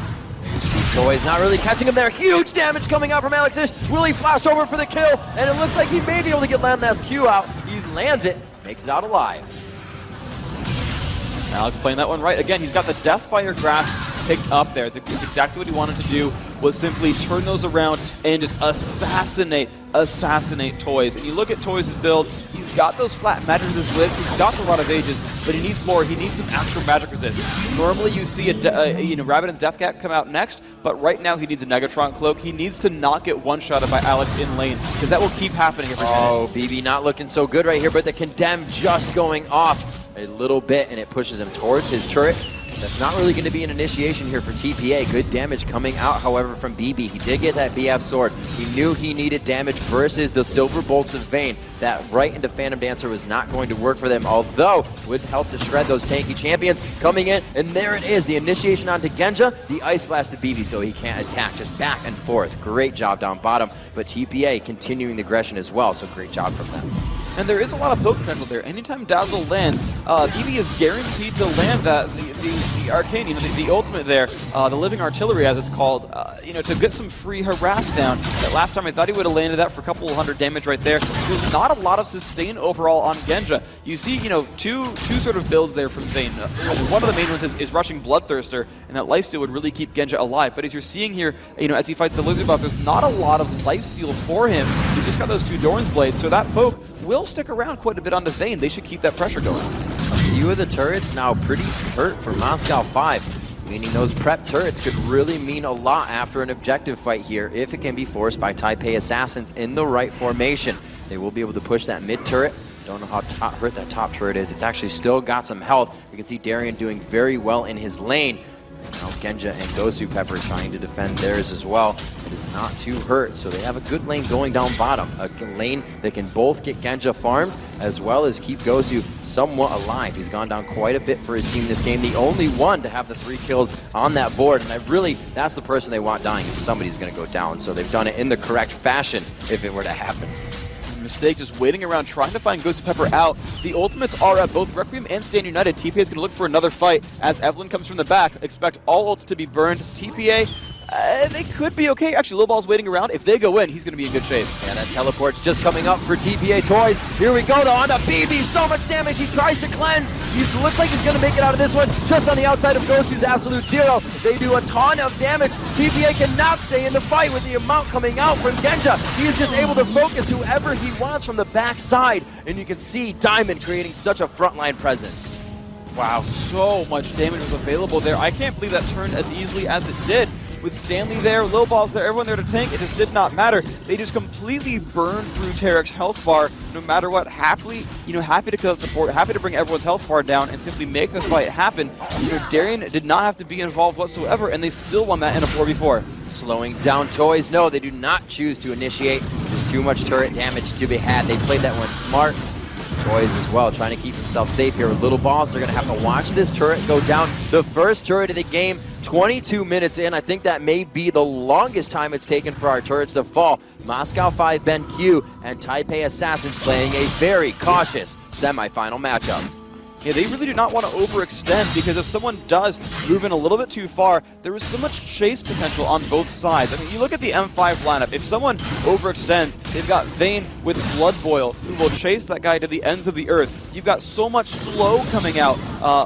Toys not really catching him there. Huge damage coming out from Alex Ish. Will he flash over for the kill? And it looks like he may be able to get Landmass Q out. He lands it, makes it out alive. Alex playing that one right. Again, he's got the Deathfire Grasp picked up there. It's exactly what he wanted to do, was simply turn those around and just assassinate Toys. And you look at Toys' build, he's got those flat magic resist lifts, he's got a lot of ages, but he needs more. He needs some actual magic resist. Normally you see Rabbidan's Death Cat come out next, but right now he needs a Negatron Cloak. He needs to not get one-shotted by Alex in lane, because that will keep happening every minute. Oh, BB not looking so good right here, but the Condemn just going off a little bit, and it pushes him towards his turret. That's not really going to be an initiation here for TPA. Good damage coming out, however, from BB. He did get that BF sword. He knew he needed damage versus the Silver Bolts of Vayne. That right into Phantom Dancer was not going to work for them, although would help to shred those tanky champions coming in. And there it is, the initiation onto Genja, the Ice Blast to BB so he can't attack, just back and forth. Great job down bottom, but TPA continuing the aggression as well, so great job from them. And there is a lot of poke potential there. Anytime Dazzle lands, BB is guaranteed to land that, the arcane, the ultimate there, the living artillery as it's called, to get some free harass down. That last time I thought he would have landed that for a couple hundred damage right there. There's not a lot of sustain overall on Genja. You see, two sort of builds there from Vayne. One of the main ones is rushing Bloodthirster, and that lifesteal would really keep Genja alive. But as you're seeing here, as he fights the Lizard buff, there's not a lot of lifesteal for him. He's just got those two Doran's Blades, so that poke will stick around quite a bit onto Vayne. They should keep that pressure going. A few of the turrets now pretty hurt for Moscow 5, meaning those prep turrets could really mean a lot after an objective fight here if it can be forced by Taipei Assassins in the right formation. They will be able to push that mid turret. Don't know how hurt that top turret is. It's actually still got some health. You can see Darian doing very well in his lane. Now Genja and Gosu Pepper trying to defend theirs as well. It is not too hurt, so they have a good lane going down bottom. A lane that can both get Genja farmed as well as keep Gosu somewhat alive. He's gone down quite a bit for his team this game. The only one to have the 3 kills on that board, and that's the person they want dying if somebody's going to go down. So they've done it in the correct fashion if it were to happen. Mistake just waiting around trying to find Ghost Pepper out. The ultimates are at both Requiem and Stand United. TPA is going to look for another fight as Evelyn comes from the back. Expect all ults to be burned. TPA, they could be okay. Actually, Low Ball's waiting around. If they go in, he's going to be in good shape. Yeah, that teleport's just coming up for TPA Toys. Here we go, though, on the BB. So much damage. He tries to cleanse. He looks like he's going to make it out of this one. Just on the outside of Gosu's Absolute Zero. They do a ton of damage. TPA cannot stay in the fight with the amount coming out from Genja. He is just able to focus whoever he wants from the backside. And you can see Diamond creating such a frontline presence. Wow, so much damage was available there. I can't believe that turned as easily as it did. With Stanley there, Low Ball's there, everyone there to tank, it just did not matter. They just completely burned through Tarek's health bar, no matter what. Happy to kill support, happy to bring everyone's health bar down and simply make the fight happen. Darian did not have to be involved whatsoever, and they still won that in a 4v4. Slowing down Toys. No, they do not choose to initiate. There's too much turret damage to be had. They played that one smart. Toys as well, trying to keep himself safe here with Little Balls. They're going to have to watch this turret go down. The first turret of the game, 22 minutes in. I think that may be the longest time it's taken for our turrets to fall. Moscow 5 Ben Q and Taipei Assassins playing a very cautious semifinal matchup. Yeah, they really do not want to overextend, because if someone does move in a little bit too far, there is so much chase potential on both sides. I mean, you look at the M5 lineup. If someone overextends, they've got Vayne with Blood Boil, who will chase that guy to the ends of the earth. You've got so much flow coming out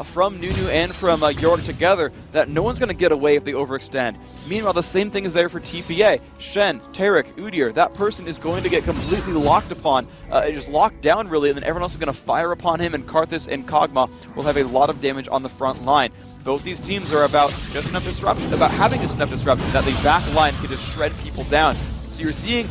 from Nunu and from York together that no one's going to get away if they overextend. Meanwhile, the same thing is there for TPA. Shen, Tarek, Udyr, that person is going to get completely locked upon, just locked down really, and then everyone else is going to fire upon him, and Karthus and Kog'Maw will have a lot of damage on the front line. Both these teams are about just enough disruption, about having just enough disruption that the back line can just shred people down. So you're seeing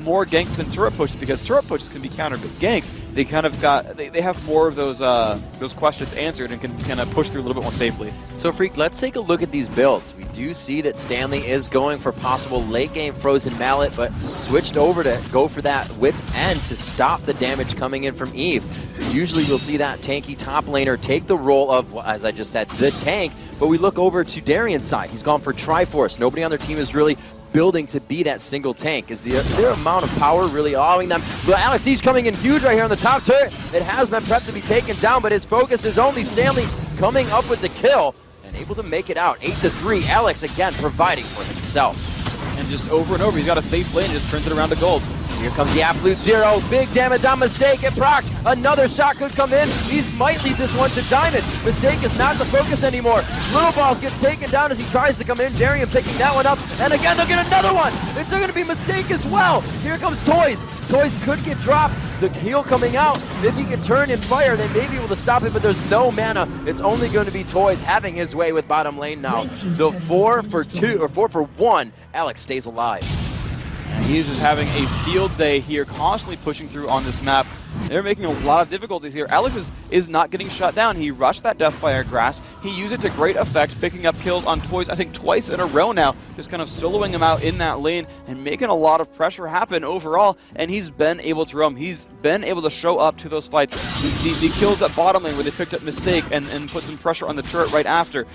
more ganks than turret pushes, because turret pushes can be countered with ganks. They kind of they have more of those questions answered and can kind of push through a little bit more safely. So Freak, let's take a look at these builds. We do see that Stanley is going for possible late game Frozen Mallet, but switched over to go for that Wit's End to stop the damage coming in from Eve. Usually you'll see that tanky top laner take the role of, as I just said, the tank, but we look over to Darian's side. He's gone for Triforce. Nobody on their team is really building to be that single tank. Is their amount of power really allowing them? Well, Alex, he's coming in huge right here on the top turret. It has been prepped to be taken down, but his focus is only Stanley coming up with the kill and able to make it out. 8-3. Alex again providing for himself. And just over and over, he's got a safe lane, just turns it around to gold. Here comes the Absolute Zero. Big damage on Mistake. It procs. Another shot could come in. He might lead this one to Diamond. Mistake is not the focus anymore. Little Balls gets taken down as he tries to come in. Darian picking that one up. And again, they'll get another one. It's going to be Mistake as well. Here comes Toys. Toys could get dropped. The heal coming out. If he can turn and fire, they may be able to stop it, but there's no mana. It's only going to be Toys having his way with bottom lane now. The 4 for 2 or 4 for 1. Alex stays alive. And he is just having a field day here, constantly pushing through on this map. They're making a lot of difficulties here. Alex is not getting shut down. He rushed that Deathfire Grasp. He used it to great effect, picking up kills on Toys, I think twice in a row now, just kind of soloing him out in that lane and making a lot of pressure happen overall, and he's been able to roam. He's been able to show up to those fights. The kills at bottom lane where they picked up Mistake and put some pressure on the turret right after.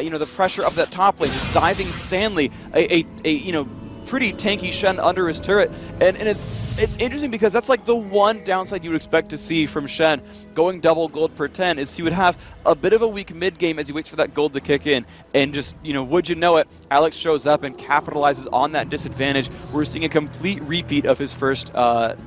You know, the pressure of that top lane, diving Stanley, you know, pretty tanky Shen under his turret, and it's interesting because that's like the one downside you would expect to see from Shen going double gold per 10 is he would have a bit of a weak mid game as he waits for that gold to kick in, and just, you know, would you know it, Alex shows up and capitalizes on that disadvantage. We're seeing a complete repeat of his first Evelyn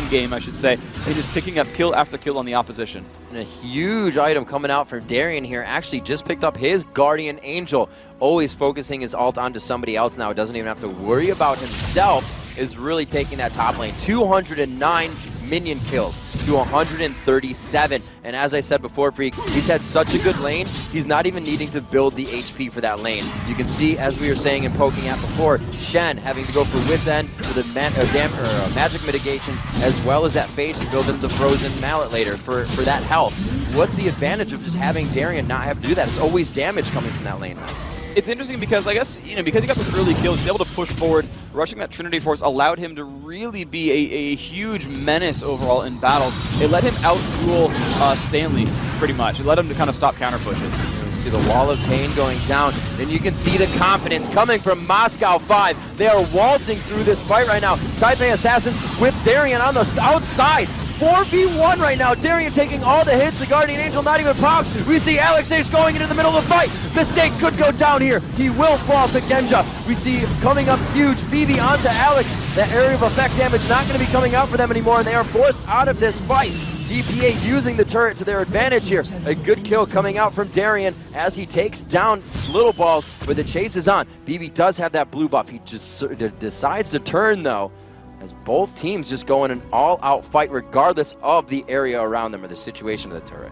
game, I should say, and just picking up kill after kill on the opposition. And a huge item coming out for Darien here. Actually just picked up his Guardian Angel. Always focusing his ult onto somebody else now. Doesn't even have to worry about himself. Is really taking that top lane. 209 minion kills to 137. And as I said before, Freak, he's had such a good lane, he's not even needing to build the HP for that lane. You can see, as we were saying and poking at before, Shen having to go for Wit's End for the magic mitigation, as well as that phase to build into the Frozen Mallet later for that health. What's the advantage of just having Darien not have to do that? It's always damage coming from that lane now. It's interesting because I guess, you know, because he got those early kills, he's able to push forward. Rushing that Trinity Force allowed him to really be a huge menace overall in battles. It let him out-duel Stanley, pretty much. It let him to kind of stop counter pushes. You see the wall of pain going down, and you can see the confidence coming from Moscow 5. They are waltzing through this fight right now. Taipei Assassins with Darien on the outside. 4v1 right now. Darien taking all the hits. The Guardian Angel not even popped. We see Alex Nash going into the middle of the fight. Mistake could go down here. He will fall to Genja. We see coming up huge. Phoebe onto Alex. That area of effect damage not going to be coming out for them anymore, and they are forced out of this fight. TPA using the turret to their advantage here. A good kill coming out from Darien as he takes down Little Balls, but the chase is on. Phoebe does have that blue buff. He just decides to turn, though, as both teams just go in an all-out fight regardless of the area around them or the situation of the turret.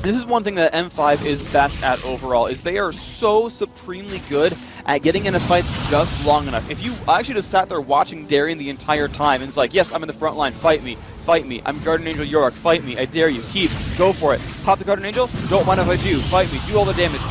This is one thing that M5 is best at overall, is they are so supremely good at getting into fights just long enough. If you actually just sat there watching Darien the entire time and it's like, yes, I'm in the front line, fight me, I'm Guardian Angel Yorick, fight me, I dare you, keep, go for it. Pop the Guardian Angel, don't mind if I do, fight me, do all the damage,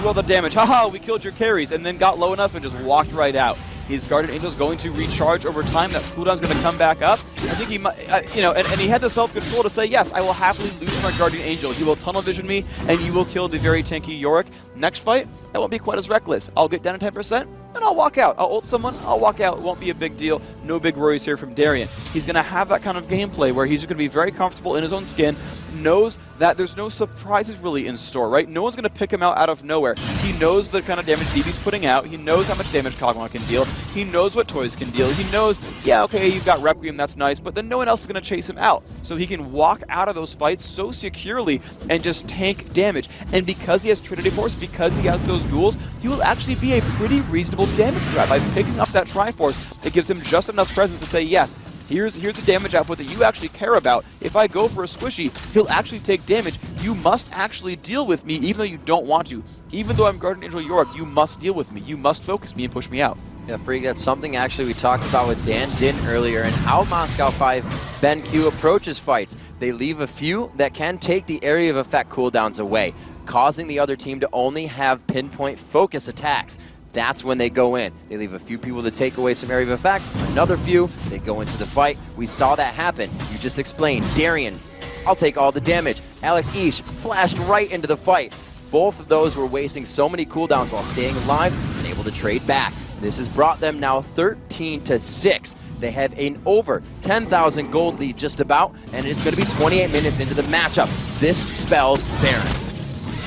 haha, we killed your carries, and then got low enough and just walked right out. His Guardian Angel is going to recharge over time. That cooldown is going to come back up. I think he might, you know, and he had the self-control to say, yes, I will happily lose my Guardian Angel. He will tunnel vision me, and you will kill the very tanky Yorick. Next fight, I won't be quite as reckless. I'll get down to 10%, and I'll walk out. I'll ult someone, I'll walk out. It won't be a big deal. No big worries here from Darien. He's going to have that kind of gameplay where he's going to be very comfortable in his own skin, knows that there's no surprises really in store, right? No one's going to pick him out of nowhere. He knows the kind of damage DB's putting out. He knows how much damage Kog'Maw can deal. He knows what Toys can deal. He knows, yeah, okay, you've got Requiem, that's nice, but then no one else is going to chase him out. So he can walk out of those fights so securely and just tank damage. And because he has Trinity Force, because he has those duels, he will actually be a pretty reasonable damage threat. By picking up that Triforce, it gives him just enough presence to say, yes, here's the damage output that you actually care about. If I go for a squishy, he'll actually take damage. You must actually deal with me even though you don't want to. Even though I'm Guardian Angel Yorick, you must deal with me. You must focus me and push me out. Yeah, Freak, that's something actually we talked about with Dan Din earlier and how Moscow 5 BenQ approaches fights. They leave a few that can take the area of effect cooldowns away, causing the other team to only have pinpoint focus attacks. That's when they go in. They leave a few people to take away some area of effect, another few, they go into the fight. We saw that happen. You just explained. Darien, I'll take all the damage. Alex Ish flashed right into the fight. Both of those were wasting so many cooldowns while staying alive and able to trade back. This has brought them now 13-6. They have an over 10,000 gold lead just about, and it's going to be 28 minutes into the matchup. This spells Baron.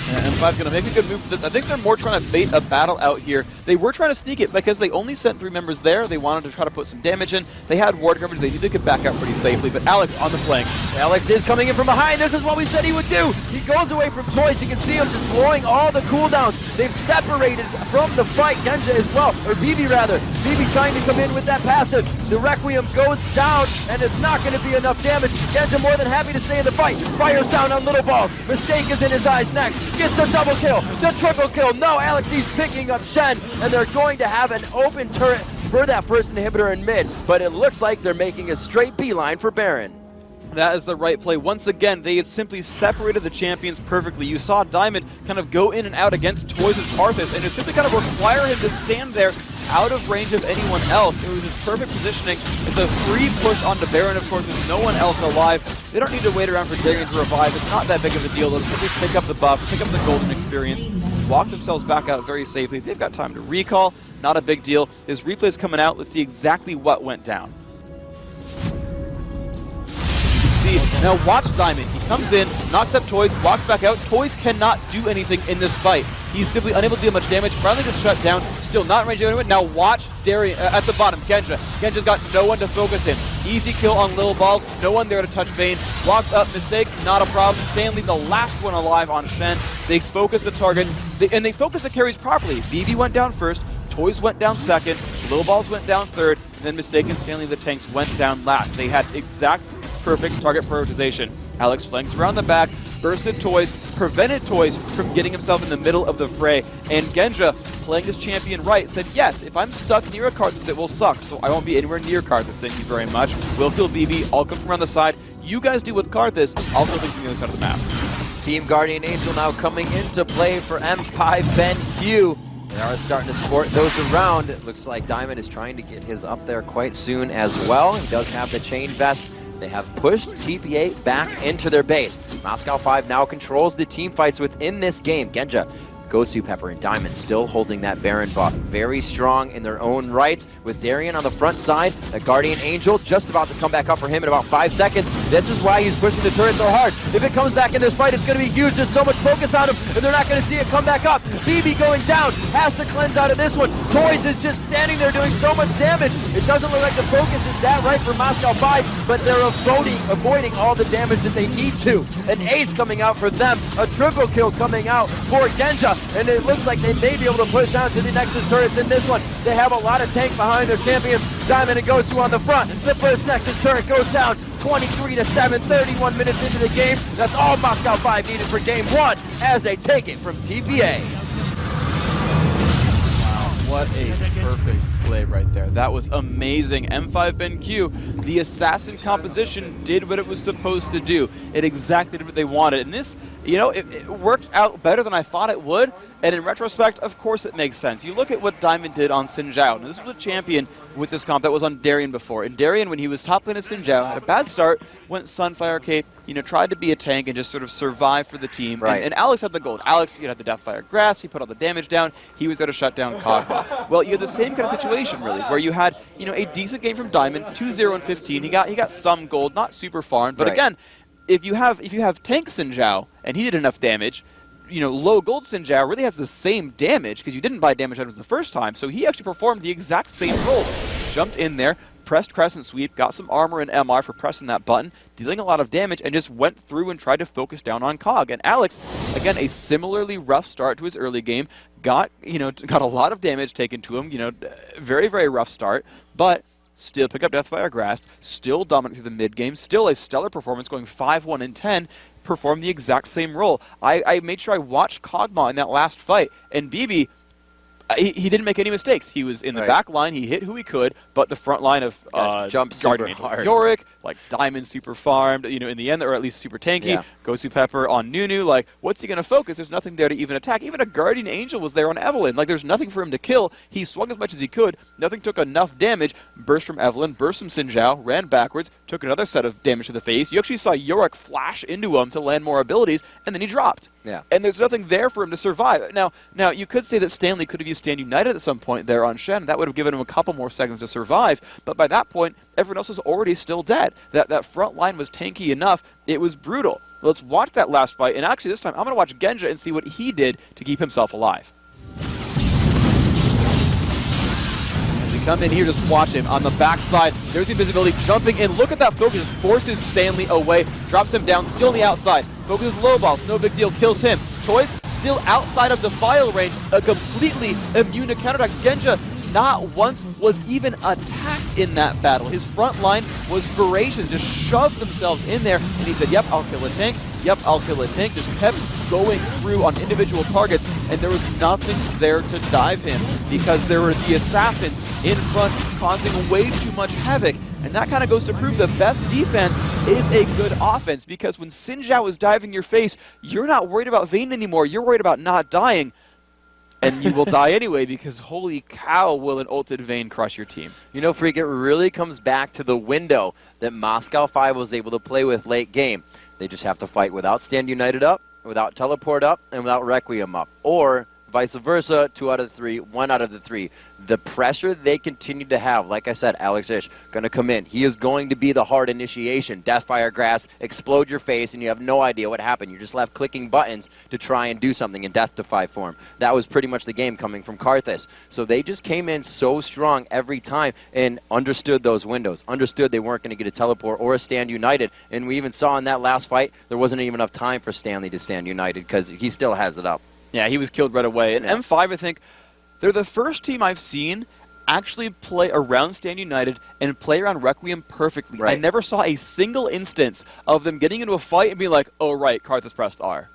And M5's going to make a good move for this. I think they're more trying to bait a battle out here. They were trying to sneak it because they only sent 3 members there. They wanted to try to put some damage in. They had ward coverage. They needed to get back out pretty safely. But Alex on the flank. Alex is coming in from behind. This is what we said he would do. He goes away from Toys. You can see him just blowing all the cooldowns. They've separated from the fight. Genja as well, or BB rather. BB trying to come in with that passive. The Requiem goes down, and it's not going to be enough damage. Genja more than happy to stay in the fight. Fires down on Little Balls. Mistake is in his eyes next. Gets the double kill, the triple kill. No, Alex, he's picking up Shen, and they're going to have an open turret for that first inhibitor in mid, but it looks like they're making a straight beeline for Baron. That is the right play. Once again, they had simply separated the champions perfectly. You saw Diamond kind of go in and out against Toys and Karthus, and it simply kind of require him to stand there out of range of anyone else. It was his perfect positioning. It's a free push onto Baron, of course, there's no one else alive. They don't need to wait around for Darian to revive. It's not that big of a deal. They'll simply pick up the buff, pick up the golden experience, walk themselves back out very safely. They've got time to recall. Not a big deal. His replay is coming out. Let's see exactly what went down. Now watch Diamond. He comes in, knocks up Toys, walks back out. Toys cannot do anything in this fight. He's simply unable to deal much damage. Finally gets shut down. Still not in range of anyone. Now watch Darian at the bottom. Genja. Genja's got no one to focus him. Easy kill on Little Balls. No one there to touch Vayne. Walks up. Mistake. Not a problem. Stanley, the last one alive on Shen. They focus the targets. And they focus the carries properly. BB went down first. Toys went down second. Little Balls went down third. And then Mistake and Stanley, the tanks, went down last. They had exact perfect target prioritization. Alex flanked around the back, bursted Toys, prevented Toys from getting himself in the middle of the fray, and Genja, playing his champion right, said, yes, if I'm stuck near a Karthus, it will suck, so I won't be anywhere near Karthus, thank you very much. We'll kill BB, I'll come from around the side, you guys deal with Karthus, I'll kill things on the other side of the map. Team Guardian Angel now coming into play for M5 BenQ. They are starting to support those around. It looks like Diamond is trying to get his up there quite soon as well. He does have the chain vest. They have pushed TPA back into their base. Moscow 5 now controls the team fights within this game. Genja, Gosu, Pepper, and Diamond still holding that Baron buff. Very strong in their own rights. With Darian on the front side, the Guardian Angel just about to come back up for him in about 5 seconds. This is why he's pushing the turret so hard. If it comes back in this fight, it's going to be huge. There's so much focus on him, and they're not going to see it come back up. BB going down, has to cleanse out of this one. Toys is just standing there doing so much damage. It doesn't look like the focus is that right for Moscow 5, but they're avoiding all the damage that they need to. An ace coming out for them, a triple kill coming out for Genja. And it looks like they may be able to push on to the Nexus turrets in this one. They have a lot of tank behind their champions. Diamond and Gosu on the front. The first Nexus turret goes down 23-7, 31 minutes into the game. That's all Moscow 5 needed for game 1 as they take it from TPA. What a perfect play right there. That was amazing. M5 BenQ, the assassin composition did what it was supposed to do. It exactly did what they wanted. And this, you know, it worked out better than I thought it would. And in retrospect, of course it makes sense. You look at what Diamond did on Xin Zhao. Now, this was a champion with this comp that was on Darian before. And Darian, when he was top lane of Xin Zhao, had a bad start, went Sunfire Cape, you know, tried to be a tank and just sort of survive for the team. Right. And Alex had the gold. Alex, you had the Deathfire Grasp, he put all the damage down, he was there to shut down Kog'Maw. Well, you had the same kind of situation, really, where you had, you know, a decent game from Diamond, 2-0 and 15. He got some gold, not super farmed, but again, if you have tank Xin Zhao and he did enough damage, you know, low gold Xin Zhao really has the same damage because you didn't buy damage items the first time, so he actually performed the exact same role. Jumped in there, pressed Crescent Sweep, got some armor and MR for pressing that button, dealing a lot of damage, and just went through and tried to focus down on Kog. And Alex, again, a similarly rough start to his early game, got a lot of damage taken to him, you know, very, very rough start, but still pick up Deathfire Grasp, still dominant through the mid game, still a stellar performance going 5-1 and 10, performed the exact same role. I made sure I watched Kog'Maw in that last fight, and BB, he didn't make any mistakes. He was in the back line, he hit who he could, but the front line of jump super hard. Yorick, like Diamond super farmed, you know, in the end, or at least super tanky. Gosu Pepper on Nunu, like, what's he going to focus? There's nothing there to even attack. Even a Guardian Angel was there on Evelyn. Like, there's nothing for him to kill. He swung as much as he could. Nothing took enough damage. Burst from Evelyn, burst from Xin Zhao, ran backwards, took another set of damage to the face. You actually saw Yorick flash into him to land more abilities, and then he dropped. And there's nothing there for him to survive. Now you could say that Stanley could have used use Stand United at some point there on Shen. That would have given him a couple more seconds to survive, but by that point, everyone else was already still dead. That front line was tanky enough. It was brutal. Let's watch that last fight, and actually this time I'm going to watch Genja and see what he did to keep himself alive. Come in here, just watch him on the backside. There's the invisibility jumping in. Look at that focus, forces Stanley away, drops him down, still on the outside. Focuses low balls, no big deal, kills him. Toys still outside of defile range, completely immune to counterattacks. Genja not once was even attacked in that battle. His front line was voracious, just shoved themselves in there, and he said, yep, I'll kill a tank, yep, I'll kill a tank, just kept going through on individual targets, and there was nothing there to dive him, because there were the assassins in front causing way too much havoc. And that kind of goes to prove the best defense is a good offense, because when Xin Zhao is diving your face, you're not worried about Vayne anymore, you're worried about not dying. And you will die anyway, because holy cow, will an ulted Vayne crush your team. You know, Freak, it really comes back to the window that Moscow 5 was able to play with late game. They just have to fight without Stand United up, without Teleport up, and without Requiem up. Or vice versa, 2 out of the 3, 1 out of the 3. The pressure they continue to have, like I said, Alex Ish going to come in. He is going to be the hard initiation. Deathfire Grass, explode your face, and you have no idea what happened. You're just left clicking buttons to try and do something in Death Defy form. That was pretty much the game coming from Karthus. So they just came in so strong every time and understood those windows, understood they weren't going to get a teleport or a Stand United. And we even saw in that last fight, there wasn't even enough time for Stanley to Stand United because he still has it up. Yeah, he was killed right away. And M5, I think, they're the first team I've seen actually play around Stand United and play around Requiem perfectly. Right. I never saw a single instance of them getting into a fight and being like, oh, right, Karthus pressed R.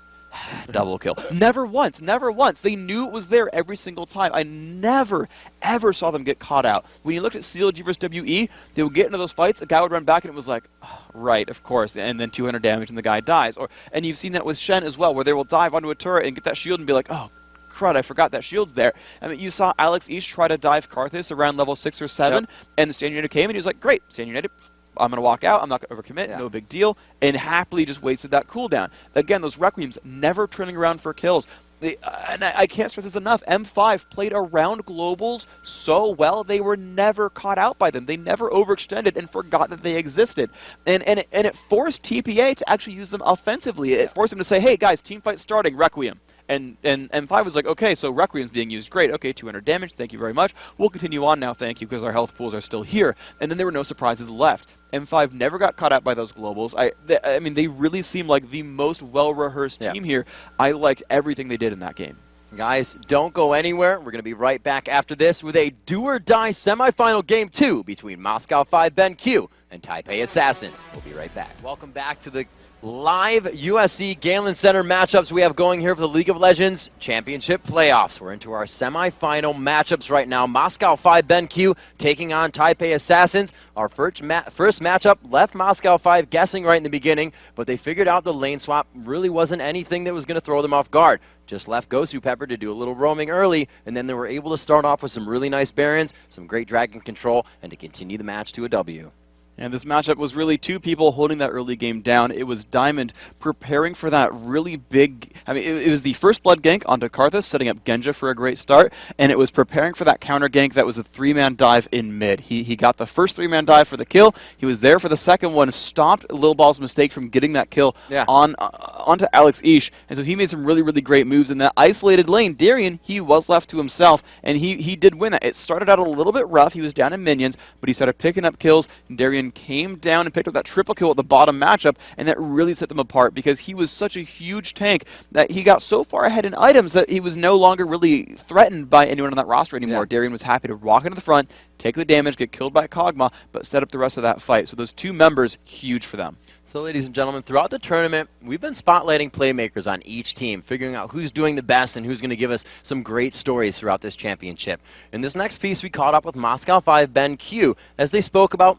Double kill. Never once, never once. They knew it was there every single time. I never, ever saw them get caught out. When you looked at CLG versus WE, they would get into those fights, a guy would run back and it was like, oh, right, of course, and then 200 damage and the guy dies. And you've seen that with Shen as well, where they will dive onto a turret and get that shield and be like, oh, crud, I forgot that shield's there. I mean, you saw Alex Ish try to dive Karthus around level 6 or 7, and the Stand United came and he was like, great, Stand United, I'm going to walk out, I'm not going to overcommit, no big deal, and happily just wasted that cooldown. Again, those Requiems never turning around for kills. And I can't stress this enough, M5 played around globals so well, they were never caught out by them. They never overextended and forgot that they existed. And it forced TPA to actually use them offensively. It forced them to say, hey guys, team fight starting, Requiem. And M5 was like, okay, so Requiem's being used. Great, okay, 200 damage, thank you very much. We'll continue on now, thank you, because our health pools are still here. And then there were no surprises left. M5 never got caught out by those globals. I mean, they really seem like the most well-rehearsed team here. I liked everything they did in that game. Guys, don't go anywhere. We're going to be right back after this with a do-or-die semifinal game 2 between Moscow 5 Ben Q and Taipei Assassins. We'll be right back. Welcome back to the live USC Galen Center matchups we have going here for the League of Legends Championship Playoffs. We're into our semifinal matchups right now. Moscow 5 Ben Q taking on Taipei Assassins. Our first matchup left Moscow 5 guessing right in the beginning, but they figured out the lane swap really wasn't anything that was going to throw them off guard. Just left Gosu Pepper to do a little roaming early, and then they were able to start off with some really nice Barons, some great dragon control, and to continue the match to a W. And this matchup was really two people holding that early game down. It was Diamond preparing for that really big... I mean, it was the first blood gank onto Karthus, setting up Genja for a great start, and it was preparing for that counter gank that was a 3-man dive in mid. He got the first 3-man dive for the kill. He was there for the second one, stopped Lil Ball's mistake from getting that kill onto Alex Ish, and so he made some really, really great moves in that isolated lane. Darian, he was left to himself, and he did win that. It started out a little bit rough. He was down in minions, but he started picking up kills, and Darian came down and picked up that triple kill at the bottom matchup, and that really set them apart because he was such a huge tank that he got so far ahead in items that he was no longer really threatened by anyone on that roster anymore. Darian was happy to walk into the front, take the damage, get killed by Kog'Maw, but set up the rest of that fight. So those two members, huge for them. So ladies and gentlemen, throughout the tournament, we've been spotlighting playmakers on each team, figuring out who's doing the best and who's going to give us some great stories throughout this championship. In this next piece, we caught up with Moscow 5 Ben Q as they spoke about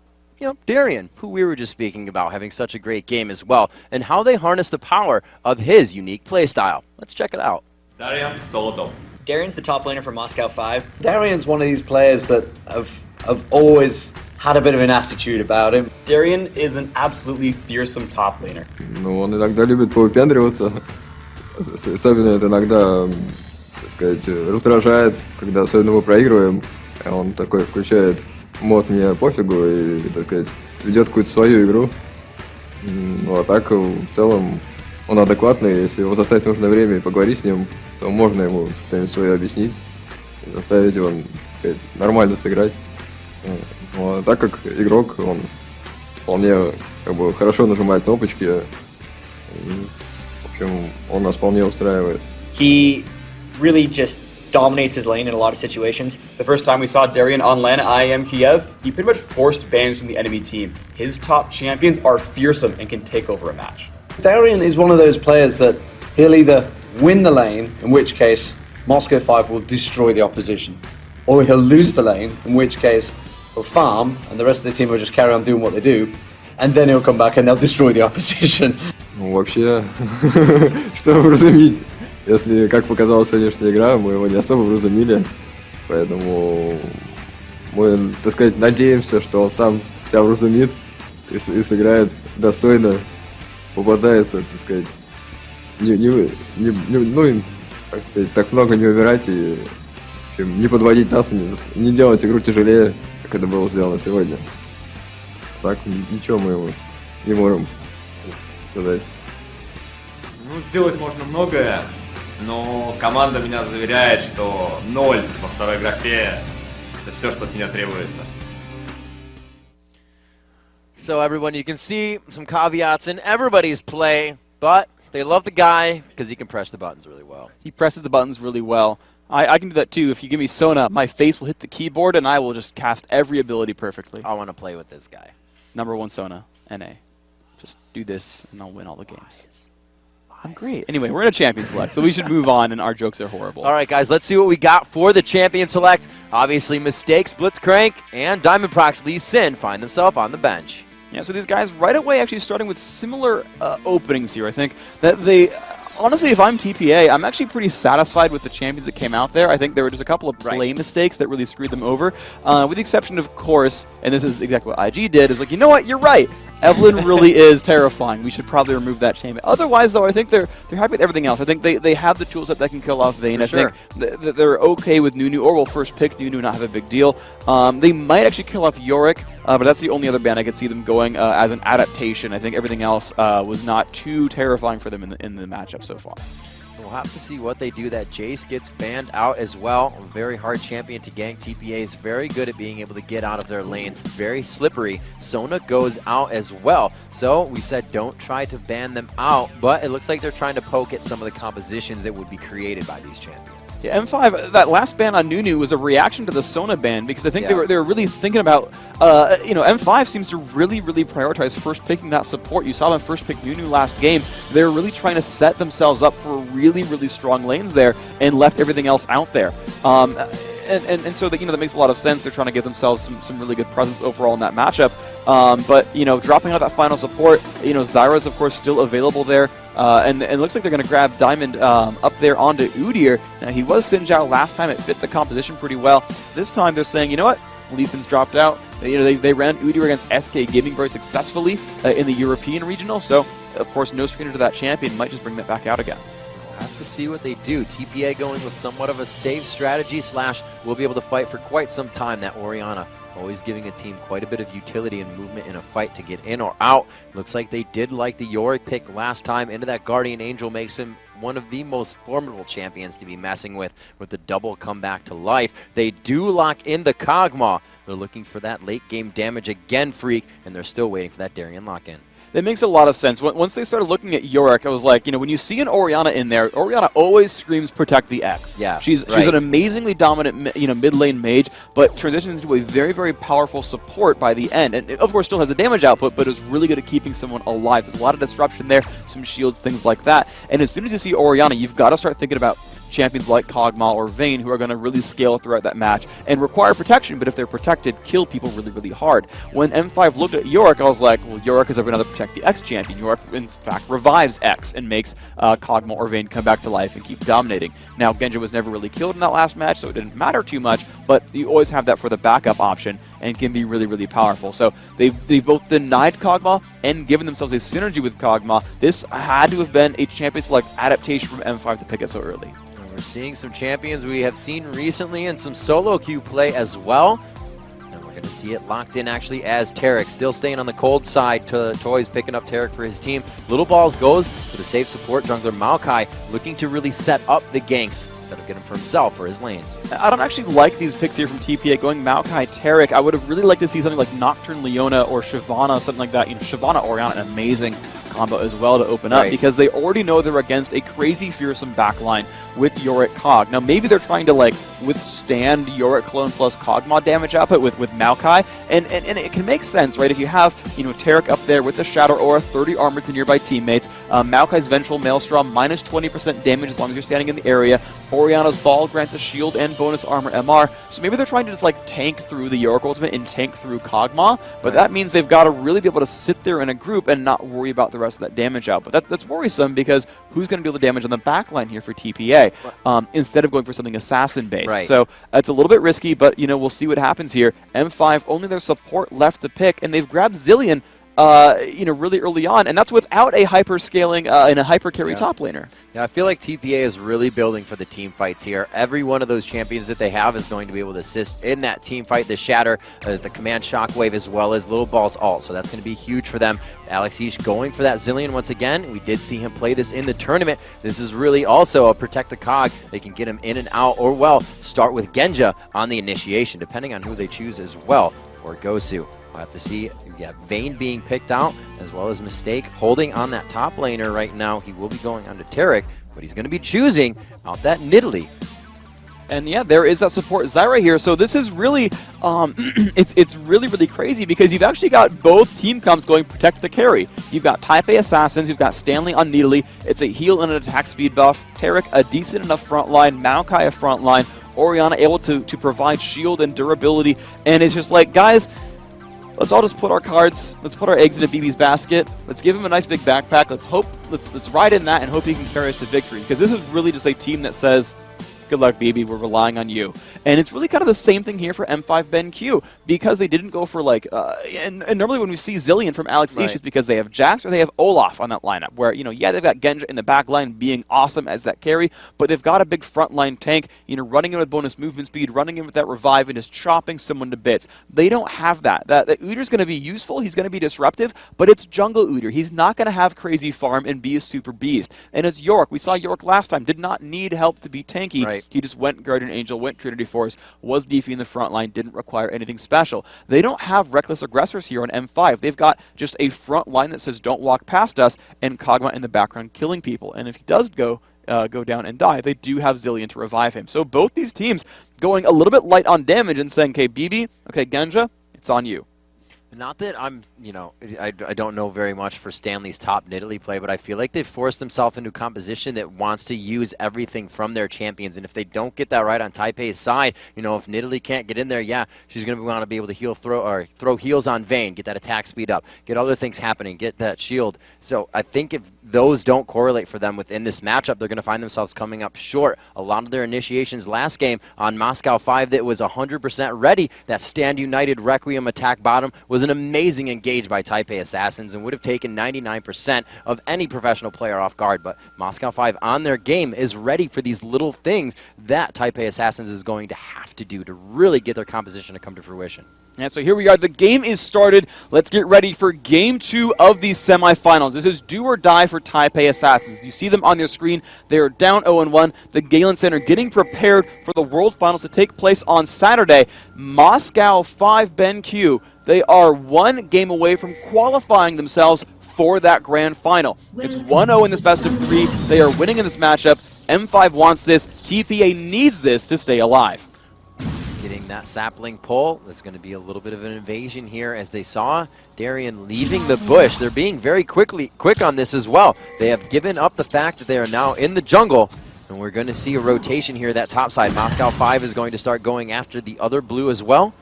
Darian, who we were just speaking about, having such a great game as well, and how they harness the power of his unique playstyle. Let's check it out. Darian solo. Darian's the top laner for Moscow 5. Darian's one of these players that have always had a bit of an attitude about him. Darian is an absolutely fearsome top laner. Ну, он иногда любит повыпендриваться, особенно это иногда, так сказать, раздражает, когда особенно мы проигрываем. Он такой включает мод «мне пофигу» и, так сказать, ведет какую-то свою игру. Ну а так, в целом, он адекватный. Если его заставить нужное время и поговорить с ним, то можно ему что-нибудь свое объяснить, и заставить его, так сказать, нормально сыграть. Ну, а так как игрок, он вполне как бы хорошо нажимает кнопочки. И, в общем, он нас вполне устраивает. He really just dominates his lane in a lot of situations. The first time we saw Darian on LAN at IEM Kiev, he pretty much forced bans from the enemy team. His top champions are fearsome and can take over a match. Darian is one of those players that he'll either win the lane, in which case Moscow 5 will destroy the opposition, or he'll lose the lane, in which case he'll farm and the rest of the team will just carry on doing what they do, and then he'll come back and they'll destroy the opposition. Ну, вообще, что вразумить? Если, как показала сегодняшняя игра, мы его не особо вразумили, поэтому мы, так сказать, надеемся, что он сам себя вразумит и сыграет достойно, попытается, так сказать, ну, так сказать, так много не умирать и не подводить нас, и не делать игру тяжелее, как это было сделано сегодня. Так, ничего мы ему не можем сказать. Ну, сделать можно многое, но команда меня заверяет, что 0 во второй графе — это все, что от меня требуется. So everyone, you can see some caveats in everybody's play, but they love the guy because he can press the buttons really well. He presses the buttons really well. I can do that too. If you give me Sona, my face will hit the keyboard and I will just cast every ability perfectly. I want to play with this guy. #1 Sona, NA. Just do this and I'll win all the games. I'm great. Anyway, we're in a champion select, so we should move on, and our jokes are horrible. All right, guys, let's see what we got for the champion select. Obviously, Mistakes, Blitzcrank, and Diamond Prox Lee Sin find themselves on the bench. Yeah, so these guys right away actually starting with similar openings here. I think that they... Honestly, if I'm TPA, I'm actually pretty satisfied with the champions that came out there. I think there were just a couple of play mistakes that really screwed them over. With the exception, of course, and this is exactly what IG did, is like, you know what, you're right. Evelyn really is terrifying. We should probably remove that champion. Otherwise, though, I think they're happy with everything else. I think they have the tools that can kill off Vayne. I think they're okay with Nunu, or will first pick Nunu, not have a big deal. They might actually kill off Yorick, but that's the only other ban I could see them going as an adaptation. I think everything else was not too terrifying for them in the matchup so far. We'll have to see what they do. That Jace gets banned out as well. A very hard champion to gank. TPA is very good at being able to get out of their lanes. Very slippery. Sona goes out as well. So we said don't try to ban them out, but it looks like they're trying to poke at some of the compositions that would be created by these champions. Yeah, M5, that last ban on Nunu was a reaction to the Sona ban because I think they were really thinking about, you know, M5 seems to really prioritize first picking that support. You saw them first pick Nunu last game. They're really trying to set themselves up for really strong lanes there and left everything else out there. And so that, you know, that makes a lot of sense. They're trying to give themselves some really good presence overall in that matchup. But, you know, dropping out that final support, you know, Zyra's, of course, still available there. And it looks like they're going to grab Diamond up there onto Udyr. Now, he was Xin Zhao last time. It fit the composition pretty well. This time, they're saying, you know what? Lee Sin's dropped out. They ran Udyr against SK Gaming very successfully in the European regional. So, of course, no screener to that champion might just bring that back out again. Have to see what they do. TPA going with somewhat of a safe strategy / will be able to fight for quite some time. That Orianna always giving a team quite a bit of utility and movement in a fight to get in or out. Looks like they did like the Yorick pick last time. Into that Guardian Angel makes him one of the most formidable champions to be messing with the double comeback to life. They do lock in the Kog'Maw. They're looking for that late game damage again, Freak, and they're still waiting for that Darian lock-in. That makes a lot of sense. Once they started looking at Yorick, I was like, you know, when you see an Orianna in there, Orianna always screams protect the X. Yeah, she's an amazingly dominant, you know, mid lane mage, but transitions into a very powerful support by the end. And it, of course, still has a damage output, but is really good at keeping someone alive. There's a lot of disruption there, some shields, things like that. And as soon as you see Orianna, you've got to start thinking about champions like Kog'Maw or Vayne who are going to really scale throughout that match and require protection, but if they're protected, kill people really hard. When M5 looked at Yorick, I was like, well, Yorick is another protect the X champion. Yorick, in fact, revives X and makes Kog'Maw or Vayne come back to life and keep dominating. Now, Genja was never really killed in that last match, so it didn't matter too much, but you always have that for the backup option and can be really powerful. So they've both denied Kog'Maw and given themselves a synergy with Kog'Maw. This had to have been a champion select adaptation from M5 to pick it so early. We're seeing some champions we have seen recently and some solo queue play as well. And we're going to see it locked in actually as Tarek still staying on the cold side. Toys picking up Tarek for his team. Little Balls goes for the safe support jungler Maokai, looking to really set up the ganks instead of getting for himself or his lanes. I don't actually like these picks here from TPA going Maokai, Tarek. I would have really liked to see something like Nocturne Leona or Shyvana, something like that. You know, Shyvana Orianna, an amazing combo as well to open up, because they already know they're against a crazy fearsome backline with Yorick Cog. Now maybe they're trying to like withstand Yorick clone plus Cogma damage output with Maokai, and it can make sense, right? If you have, you know, Tarek up there with the Shadow Aura, 30 armor to nearby teammates, Maokai's Vengeful Maelstrom minus 20% damage as long as you're standing in the area, Orianna's Ball grants a shield and bonus armor MR, so maybe they're trying to just like tank through the Yorick ultimate and tank through Cogma, but that means they've got to really be able to sit there in a group and not worry about the rest of that damage output. That's worrisome, because who's going to do the damage on the backline here for TPA instead of going for something assassin-based? So it's a little bit risky, but you know, we'll see what happens here. M5 only their support left to pick, and they've grabbed Zilean you know, really early on, and that's without a hyper-scaling and a hyper-carry top laner. Yeah, I feel like TPA is really building for the team fights here. Every one of those champions that they have is going to be able to assist in that team fight. The Shatter, the Command Shockwave, as well as Little Ball's ult, so that's going to be huge for them. Alex Yeesh going for that Zilean once again. We did see him play this in the tournament. This is really also a protect the cog. They can get him in and out, or well, start with Genja on the initiation, depending on who they choose as well, or Gosu. We'll have to see. You got Vayne being picked out, as well as Mistake holding on that top laner right now. He will be going on to Tarek, but he's going to be choosing out that Nidalee. And yeah, there is that support Zyra here. So this is really, it's really crazy, because you've actually got both team comps going protect the carry. You've got Type A Assassins, you've got Stanley on Nidalee. It's a heal and an attack speed buff. Tarek, a decent enough front line. Maokai, a front line. Orianna able to provide shield and durability. And it's just like, guys, let's all just put our cards, let's put our eggs in a BB's basket. Let's give him a nice big backpack. Let's ride in that and hope he can carry us to victory. Because this is really just a team that says, good luck, BB, we're relying on you. And it's really kind of the same thing here for M5 Ben Q, because they didn't go for like, and normally when we see Zilean from Alex Yeesh, it's because they have Jax or they have Olaf on that lineup, where, you know, yeah, they've got Genja in the back line being awesome as that carry, but they've got a big frontline tank, you know, running in with bonus movement speed, running in with that revive, and just chopping someone to bits. They don't have that. That Udyr's going to be useful, he's going to be disruptive, but it's jungle Udyr. He's not going to have crazy farm and be a super beast. And it's York. We saw York last time, did not need help to be tanky. He just went Guardian Angel, went Trinity Force, was beefy in the front line, didn't require anything special. They don't have reckless aggressors here on M5. They've got just a front line that says don't walk past us, and Kog'Maw in the background killing people. And if he does go down and die, they do have Zilean to revive him. So both these teams going a little bit light on damage and saying, okay, BB, okay, Genja, it's on you. Not that I'm, you know, I don't know very much for Stanley's top Nidalee play, but I feel like they've forced themselves into a composition that wants to use everything from their champions. And if they don't get that right on Taipei's side, you know, if Nidalee can't get in there, yeah, she's going to want to be able to throw heals on Vayne, get that attack speed up, get other things happening, get that shield. So I think if those don't correlate for them within this matchup, they're going to find themselves coming up short. A lot of their initiations last game on Moscow 5 that was 100% ready, that Stand United Requiem attack bottom was an amazing engage by Taipei Assassins and would have taken 99% of any professional player off guard. But Moscow 5 on their game is ready for these little things that Taipei Assassins is going to have to do to really get their composition to come to fruition. And so here we are. The game is started. Let's get ready for Game 2 of these semifinals. This is do or die for Taipei Assassins. You see them on your screen. They are down 0-1. The Galen Center getting prepared for the World Finals to take place on Saturday. Moscow 5 Ben Q. They are one game away from qualifying themselves for that grand final. It's 1-0 in this best of 3. They are winning in this matchup. M5 wants this. TPA needs this to stay alive. Getting that sapling pull. There's going to be a little bit of an invasion here as they saw Darien leaving the bush. They're being very quick on this as well. They have given up the fact that they are now in the jungle, and we're going to see a rotation here that top side. Moscow 5 is going to start going after the other blue as well.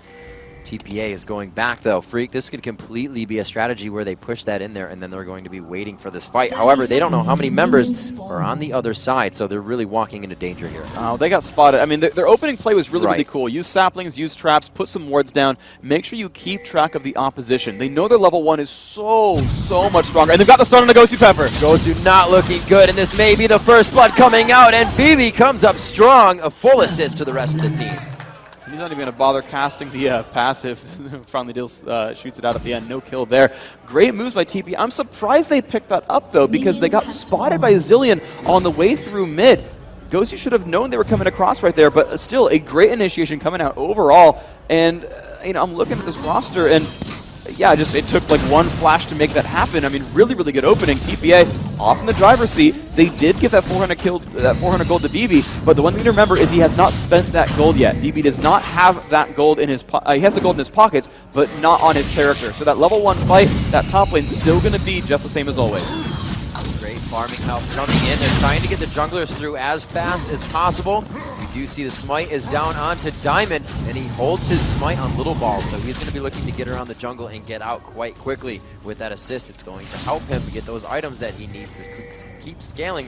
TPA is going back, though. Freak, this could completely be a strategy where they push that in there, and then they're going to be waiting for this fight. However, they don't know how many members are on the other side, so they're really walking into danger here. Oh, they got spotted. I mean, their opening play was really cool. Use saplings, use traps, put some wards down. Make sure you keep track of the opposition. They know their level 1 is so much stronger. And they've got the stun on the Gosu Pepper. Gosu not looking good, and this may be the first blood coming out, and BB comes up strong. A full assist to the rest of the team. He's not even going to bother casting the passive. Finally deals, shoots it out at the end. No kill there. Great moves by TP. I'm surprised they picked that up, though, because they got spotted by Zillion on the way through mid. Gosu should have known they were coming across right there, but still a great initiation coming out overall. And, you know, I'm looking at this roster, and yeah, just it took like one flash to make that happen. I mean, really good opening. TPA off in the driver's seat. They did get that 400 gold to BB, but the one thing to remember is he has not spent that gold yet. BB does not have that gold in his he has the gold in his pockets, but not on his character. So that level 1 fight, that top lane's still going to be just the same as always. Great farming help coming in. They're trying to get the junglers through as fast as possible. You do see the smite is down onto Diamond, and he holds his smite on Little Ball, so he's going to be looking to get around the jungle and get out quite quickly. With that assist, it's going to help him get those items that he needs to keep scaling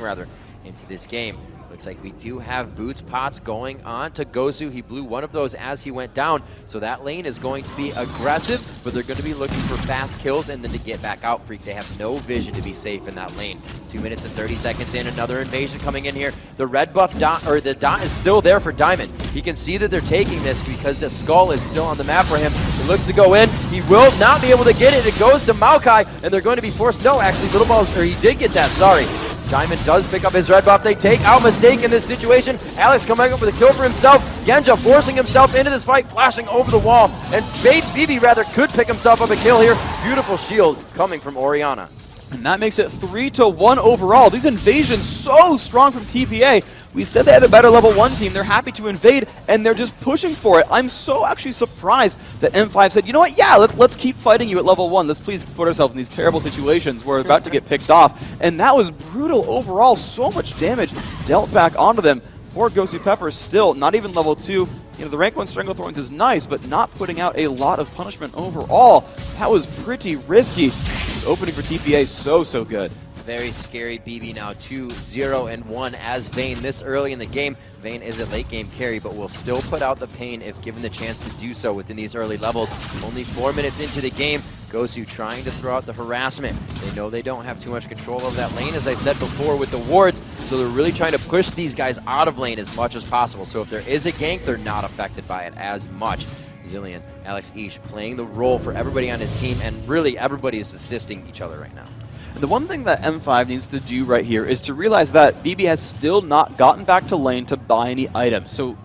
into this game. Looks like we do have boots pots going on to Gosu. He blew one of those as he went down, so that lane is going to be aggressive, but they're going to be looking for fast kills and then to get back out. Freak, they have no vision to be safe in that lane. 2 minutes and 30 seconds in, another invasion coming in here. The red buff dot, or the dot, is still there for Diamond. He can see that they're taking this because the skull is still on the map for him. He looks to go in. He will not be able to get it. It goes to Maokai, and they're going to be forced. No, actually, Little Balls, or he did get that, sorry. Diamond does pick up his red buff. They take out Mistake in this situation. Alex coming up with a kill for himself. Genja forcing himself into this fight, flashing over the wall. And BB rather could pick himself up a kill here. Beautiful shield coming from Orianna. And that makes it 3-1 overall. These invasions so strong from TPA. We said they had a better level 1 team. They're happy to invade, and they're just pushing for it. I'm so actually surprised that M5 said, you know what, yeah, let's keep fighting you at level 1. Let's please put ourselves in these terrible situations. We're about to get picked off. And that was brutal overall. So much damage dealt back onto them. Poor Gosu Pepper still not even level 2. You know, the rank 1 Stranglethorns is nice, but not putting out a lot of punishment overall. That was pretty risky. This opening for TPA so good. Very scary. BB now 2-0-1 as Vayne this early in the game. Vayne is a late game carry, but will still put out the pain if given the chance to do so within these early levels. Only 4 minutes into the game, Gosu trying to throw out the harassment. They know they don't have too much control over that lane, as I said before, with the wards, so they're really trying to push these guys out of lane as much as possible. So if there is a gank, they're not affected by it as much. Zillion, Alex Ish playing the role for everybody on his team, and really everybody is assisting each other right now. And the one thing that M5 needs to do right here is to realize that BB has still not gotten back to lane to buy any items. So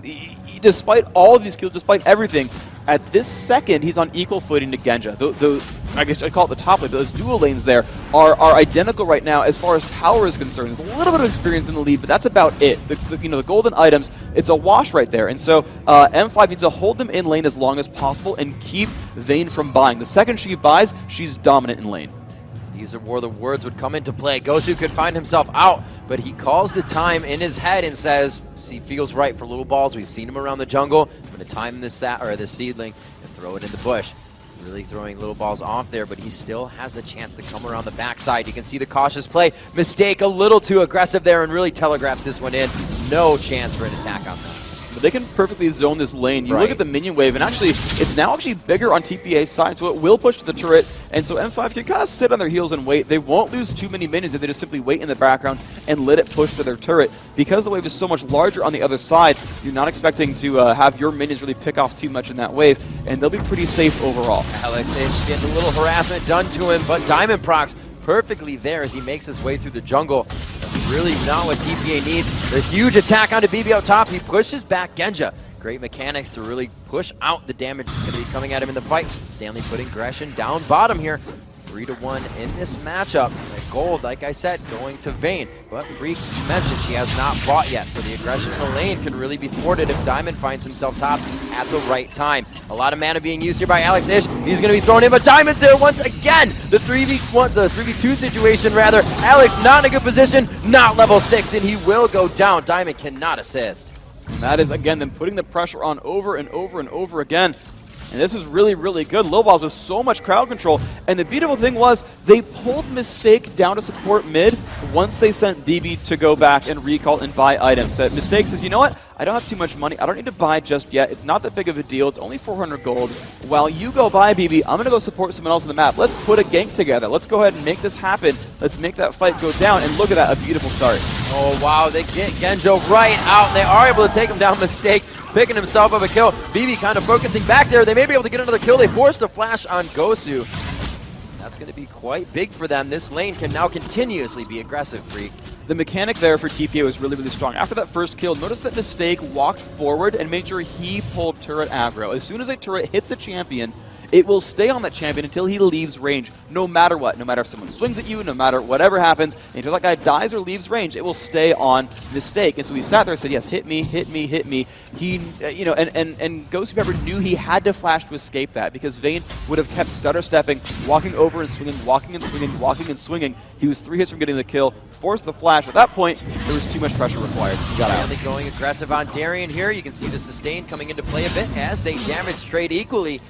despite all these kills, despite everything, at this second, he's on equal footing to Genja. I guess I'd call it the top lane. Those dual lanes there are identical right now as far as power is concerned. There's a little bit of experience in the lead, but that's about it. The golden items, it's a wash right there. And so M5 needs to hold them in lane as long as possible and keep Vayne from buying. The second she buys, she's dominant in lane. These are where the words would come into play. Gosu could find himself out, but he calls the time in his head and says, he feels right for Little Balls. We've seen him around the jungle. I'm going to time this seedling and throw it in the bush. Really throwing Little Balls off there, but he still has a chance to come around the backside. You can see the cautious play. Mistake a little too aggressive there and really telegraphs this one in. No chance for an attack on them. But they can perfectly zone this lane. You look at the minion wave, and actually, it's now actually bigger on TPA's side, so it will push to the turret, and so M5 can kind of sit on their heels and wait. They won't lose too many minions if they just simply wait in the background and let it push to their turret. Because the wave is so much larger on the other side, you're not expecting to have your minions really pick off too much in that wave, and they'll be pretty safe overall. Alex Ish getting a little harassment done to him, but Diamond procs perfectly there as he makes his way through the jungle. That's really not what TPA needs. The huge attack onto BB out top. He pushes back Genja. Great mechanics to really push out the damage that's going to be coming at him in the fight. Stanley putting Gresham down bottom here. 3-1 in this matchup. The gold, like I said, going to Vayne. But Freak mentioned she has not bought yet, so the aggression in the lane can really be thwarted if Diamond finds himself top at the right time. A lot of mana being used here by Alex Ish. He's going to be thrown in, but Diamond's there once again. The 3v2 situation, rather. Alex not in a good position, not level 6, and he will go down. Diamond cannot assist. And that is, again, them putting the pressure on over and over and over again. And this is really, really good. Little Balls with so much crowd control. And the beautiful thing was they pulled Mistake down to support mid once they sent BB to go back and recall and buy items. That Mistake says, you know what? I don't have too much money. I don't need to buy just yet. It's not that big of a deal. It's only 400 gold. While you go buy BB, I'm going to go support someone else on the map. Let's put a gank together. Let's go ahead and make this happen. Let's make that fight go down. And look at that, a beautiful start. Oh, wow. They get Genjo right out. They are able to take him down. Mistake picking himself up a kill. BB kind of focusing back there. They may be able to get another kill. They forced a flash on Gosu. That's going to be quite big for them. This lane can now continuously be aggressive, Freak. The mechanic there for TPA was really, really strong. After that first kill, notice that Mistake walked forward and made sure he pulled turret aggro. As soon as a turret hits a champion, it will stay on that champion until he leaves range, no matter what. No matter if someone swings at you, no matter whatever happens, until that guy dies or leaves range, it will stay on Mistake. And so he sat there and said, yes, hit me, hit me, hit me. He, and Ghost Pepper knew he had to flash to escape that because Vayne would have kept stutter stepping, walking over and swinging, walking and swinging, walking and swinging. He was 3 hits from getting the kill, forced the flash. At that point, there was too much pressure required. He got out. Going aggressive on Darien here. You can see the sustain coming into play a bit as they damage trade equally.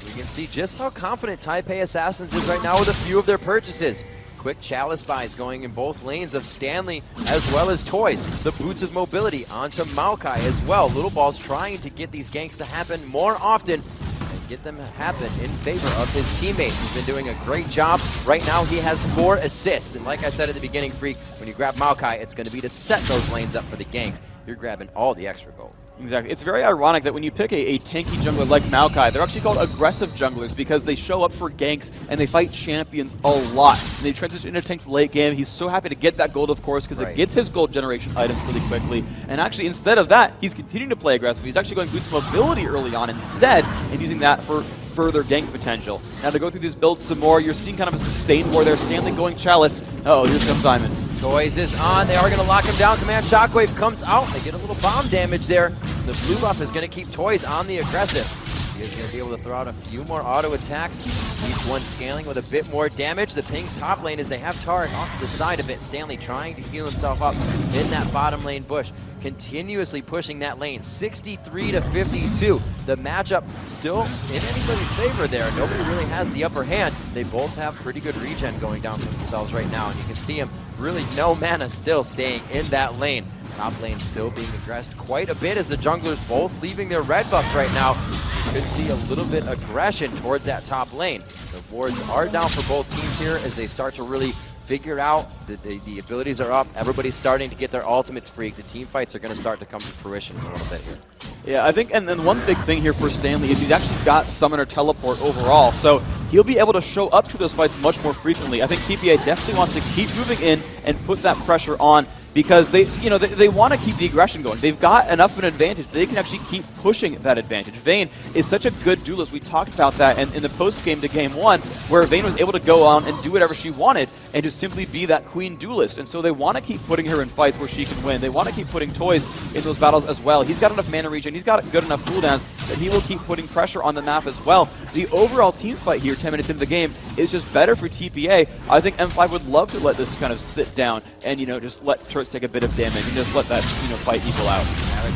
You can see just how confident Taipei Assassins is right now with a few of their purchases. Quick Chalice buys going in both lanes of Stanley as well as Toys. The Boots of Mobility onto Maokai as well. Little Ball's trying to get these ganks to happen more often and get them to happen in favor of his teammates. He's been doing a great job. Right now he has 4 assists. And like I said at the beginning, Freak, when you grab Maokai, it's going to be to set those lanes up for the ganks. You're grabbing all the extra gold. Exactly. It's very ironic that when you pick a tanky jungler like Maokai, they're actually called aggressive junglers because they show up for ganks and they fight champions a lot. And they transition into tanks late game. He's so happy to get that gold, of course, because it gets his gold generation items really quickly. And actually, instead of that, he's continuing to play aggressive. He's actually going Boots Mobility early on instead and using that for further gank potential. Now to go through these builds some more, you're seeing kind of a sustained war there. Stanley going Chalice. Uh-oh, here comes Simon. Toys is on. They are going to lock him down. Command Shockwave comes out. They get a little bomb damage there. The blue buff is going to keep Toys on the aggressive. He is going to be able to throw out a few more auto attacks. Each one scaling with a bit more damage. The Ping's top lane is they have Taric off to the side of it. Stanley trying to heal himself up in that bottom lane bush. Continuously pushing that lane. 63 to 52. The matchup still in anybody's favor there. Nobody really has the upper hand. They both have pretty good regen going down for themselves right now. And you can see him really no mana still staying in that lane. Top lane still being addressed quite a bit as the junglers both leaving their red buffs right now. You could see a little bit aggression towards that top lane. The wards are down for both teams here as they start to really figure out that the abilities are up. Everybody's starting to get their ultimates, Freak. The team fights are going to start to come to fruition in a little bit here. Yeah, I think, and then one big thing here for Stanley is he's actually got Summoner Teleport overall, so he'll be able to show up to those fights much more frequently. I think TPA definitely wants to keep moving in and put that pressure on because they want to keep the aggression going. They've got enough of an advantage. They can actually keep pushing that advantage. Vayne is such a good duelist. We talked about that in the post-game to Game 1, where Vayne was able to go on and do whatever she wanted and just simply be that queen duelist. And so they want to keep putting her in fights where she can win. They want to keep putting Toys in those battles as well. He's got enough mana regen. He's got good enough cooldowns that he will keep putting pressure on the map as well. The overall team fight here 10 minutes into the game is just better for TPA. I think M5 would love to let this kind of sit down and, just let turrets take a bit of damage and just let that, fight equal out.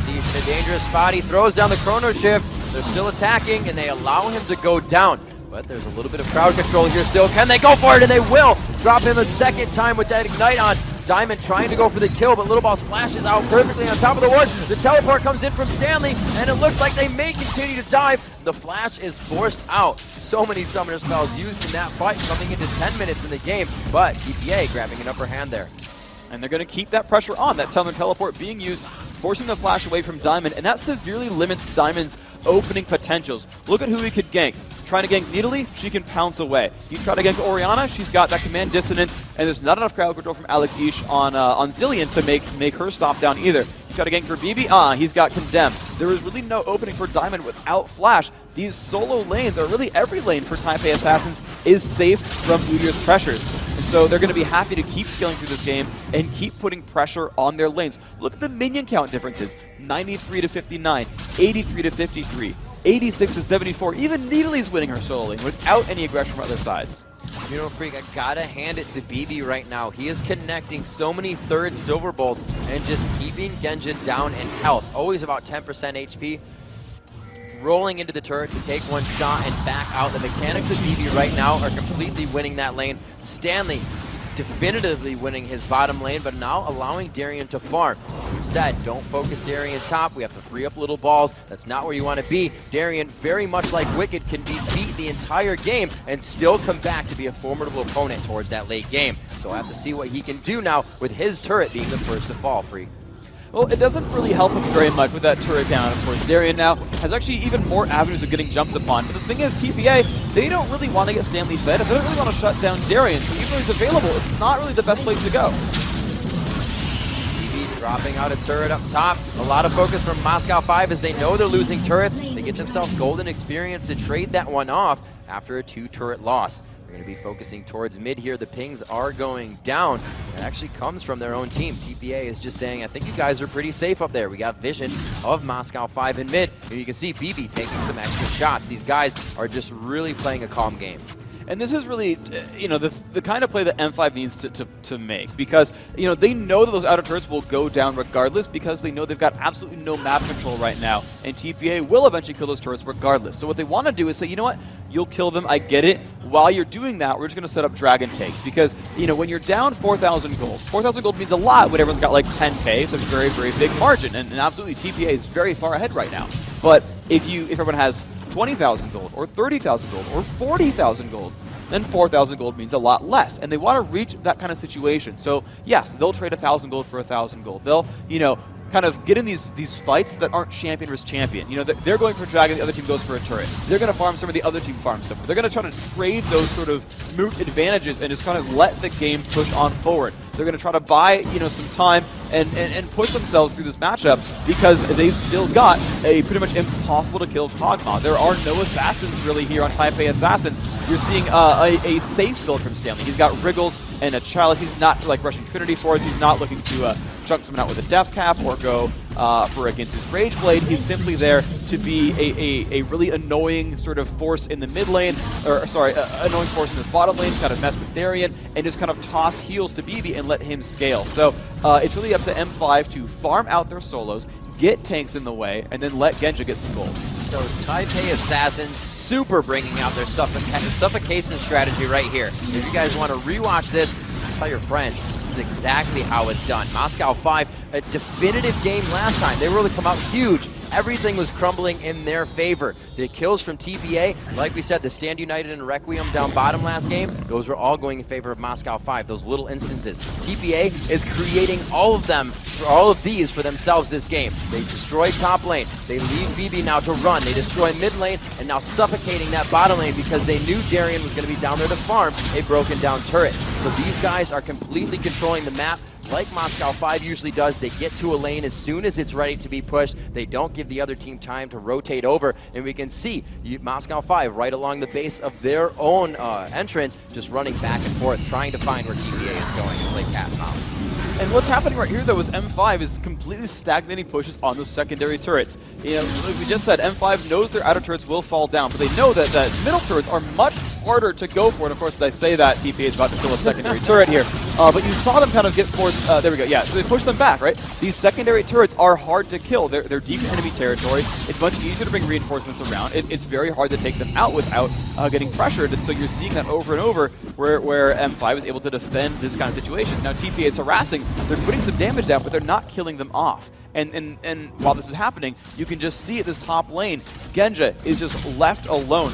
He's in a dangerous spot. He throws down the Chrono Shift. They're still attacking, and they allow him to go down. But there's a little bit of crowd control here still. Can they go for it? And they will. Drop him a second time with that Ignite on. Diamond trying to go for the kill, but Little Boss flashes out perfectly on top of the ward. The teleport comes in from Stanley, and it looks like they may continue to dive. The flash is forced out. So many summoner spells used in that fight coming into 10 minutes in the game, but TPA grabbing an upper hand there. And they're going to keep that pressure on, that Summoner Teleport being used, forcing the flash away from Diamond, and that severely limits Diamond's opening potentials. Look at who he could gank. Trying to gank Nidalee, she can pounce away. You try to gank Orianna, she's got that command dissonance, and there's not enough crowd control from Alex Ish on Zillion to make her stop down either. You try to gank for BB, he's got Condemned. There is really no opening for Diamond without flash. These solo lanes, or really every lane for Taipei Assassins, is safe from Udyr's pressures. And so they're going to be happy to keep scaling through this game and keep putting pressure on their lanes. Look at the minion count differences. 93 to 59, 83 to 53, 86 to 74. Even Nidalee's winning her solo lane without any aggression from other sides. Freak, I gotta hand it to BB right now. He is connecting so many third silver bolts and just keeping Genjin down in health. Always about 10% HP. rolling into the turret to take one shot and back out. The mechanics of BB right now are completely winning that lane. Stanley definitively winning his bottom lane, but now allowing Darian to farm. We said, don't focus Darian top. We have to free up little balls. That's not where you want to be. Darian, very much like Wicked, can be beat the entire game and still come back to be a formidable opponent towards that late game. So we'll have to see what he can do now with his turret being the first to fall, Free. Well, it doesn't really help him very much with that turret down, of course. Darian now has actually even more avenues of getting jumped upon. But the thing is, TPA, they don't really want to get Stanley fed. They don't really want to shut down Darian. So even though he's available, it's not really the best place to go. BB dropping out a turret up top. A lot of focus from Moscow 5 as they know they're losing turrets. They get themselves golden experience to trade that one off after a 2-turret loss. We're going to be focusing towards mid here. The pings are going down. It actually comes from their own team. TPA is just saying, I think you guys are pretty safe up there. We got vision of Moscow 5 in mid. And you can see BB taking some extra shots. These guys are just really playing a calm game. And this is really, you know, the kind of play that M5 needs to make, because, you know, they know that those outer turrets will go down regardless, because they know they've got absolutely no map control right now, and TPA will eventually kill those turrets regardless. So what they want to do is say, you know what, you'll kill them, I get it. While you're doing that, we're just going to set up dragon takes, because, you know, when you're down 4,000 gold, 4,000 gold means a lot when everyone's got like 10k. It's a very, very big margin, and absolutely TPA is very far ahead right now. But if everyone has 20,000 gold, or 30,000 gold, or 40,000 gold, then 4,000 gold means a lot less. And they want to reach that kind of situation. So, yes, they'll trade 1,000 gold for 1,000 gold. They'll, you know, kind of get in these fights that aren't champion versus champion. You know, they're going for dragon, the other team goes for a turret. They're going to farm some of the other team farms some. They're going to try to trade those sort of moot advantages and just kind of let the game push on forward. They're going to try to buy, you know, some time and push themselves through this matchup, because they've still got a pretty much impossible to kill Kog'Maw. There are no assassins really here on TPA Assassins. You're seeing a safe build from Stanley. He's got Wriggles and a Chalice. He's not like rushing Trinity Force. He's not looking to chunk someone out with a Death Cap or go for against his Rage Blade. He's simply there to be a really annoying sort of force in the mid lane, or sorry, annoying force in his bottom lane, kind of mess with Darian, and just kind of toss heals to BB and let him scale. So it's really up to M5 to farm out their solos, get tanks in the way, and then let Genja get some gold. So TPA Assassins super bringing out their suffocation strategy right here. If you guys want to rewatch this, tell your friends. This is exactly how it's done. Moscow 5, a definitive game last time. They really come out huge. Everything was crumbling in their favor. The kills from TPA, like we said, the Stand United and Requiem down bottom last game, those were all going in favor of Moscow 5, those little instances. TPA is creating all of these for themselves this game. They destroy top lane. They leave BB now to run. They destroy mid lane, and now suffocating that bottom lane because they knew Darian was going to be down there to farm a broken down turret. So these guys are completely controlling the map. Like Moscow 5 usually does, they get to a lane as soon as it's ready to be pushed. They don't give the other team time to rotate over, and we can see Moscow 5 right along the base of their own entrance, just running back and forth, trying to find where TPA is going to play cat and mouse. And what's happening right here, though, is M5 is completely stagnating pushes on those secondary turrets. You know, like we just said, M5 knows their outer turrets will fall down, but they know that middle turrets are much harder to go for. And of course, as I say that, TPA is about to kill a secondary turret here. But you saw them kind of get forced. There we go. Yeah, so they push them back, right? These secondary turrets are hard to kill. They're deep in enemy territory. It's much easier to bring reinforcements around. It's very hard to take them out without getting pressured. And so you're seeing that over and over where M5 is able to defend this kind of situation. Now TPA is harassing. They're putting some damage down, but they're not killing them off. And while this is happening, you can just see at this top lane, Genja is just left alone,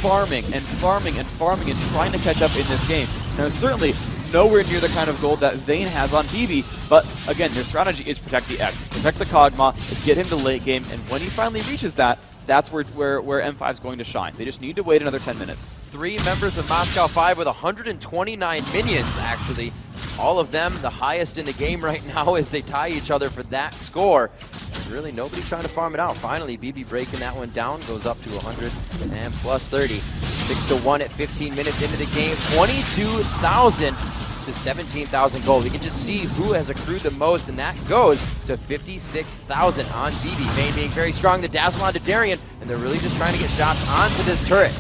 farming and farming and farming and trying to catch up in this game. Now, certainly nowhere near the kind of gold that Vayne has on BB, but again, their strategy is protect the X, protect the Kog'Maw, and get him to late game, and when he finally reaches that, that's where M5 is going to shine. They just need to wait another 10 minutes. 3 members of Moscow 5 with 129 minions, actually. All of them the highest in the game right now as they tie each other for that score. And really nobody trying to farm it out. Finally, BB breaking that one down, goes up to 100 and plus 30. 6-1 at 15 minutes into the game. 22,000 to 17,000 gold. We can just see who has accrued the most, and that goes to 56,000 on BB. Vayne being very strong. The dazzle onto Darian, and they're really just trying to get shots onto this turret.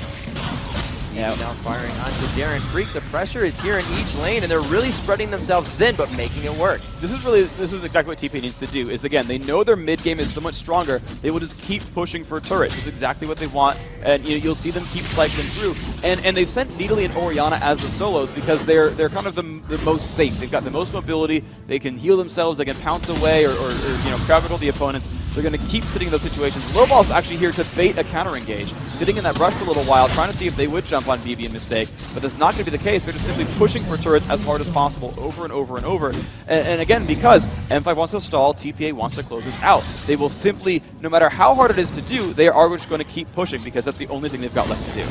Now firing onto Darren Freak. The pressure is here in each lane, and they're really spreading themselves thin, but making it work. This is exactly what TPA needs to do. Is again, they know their mid game is so much stronger. They will just keep pushing for turrets. This is exactly what they want, and you'll see them keep cycling through. And they've sent Needly and Orianna as the solos because they're kind of the most safe. They've got the most mobility. They can heal themselves. They can pounce away or crowd control the opponents. They're going to keep sitting in those situations. Lowball's actually here to bait a counter engage, sitting in that brush for a little while, trying to see if they would jump on BB and mistake. But that's not going to be the case. They're just simply pushing for turrets as hard as possible over and over and over. And again, because M5 wants to stall, TPA wants to close this out. They will simply, no matter how hard it is to do, they are just going to keep pushing because that's the only thing they've got left to do.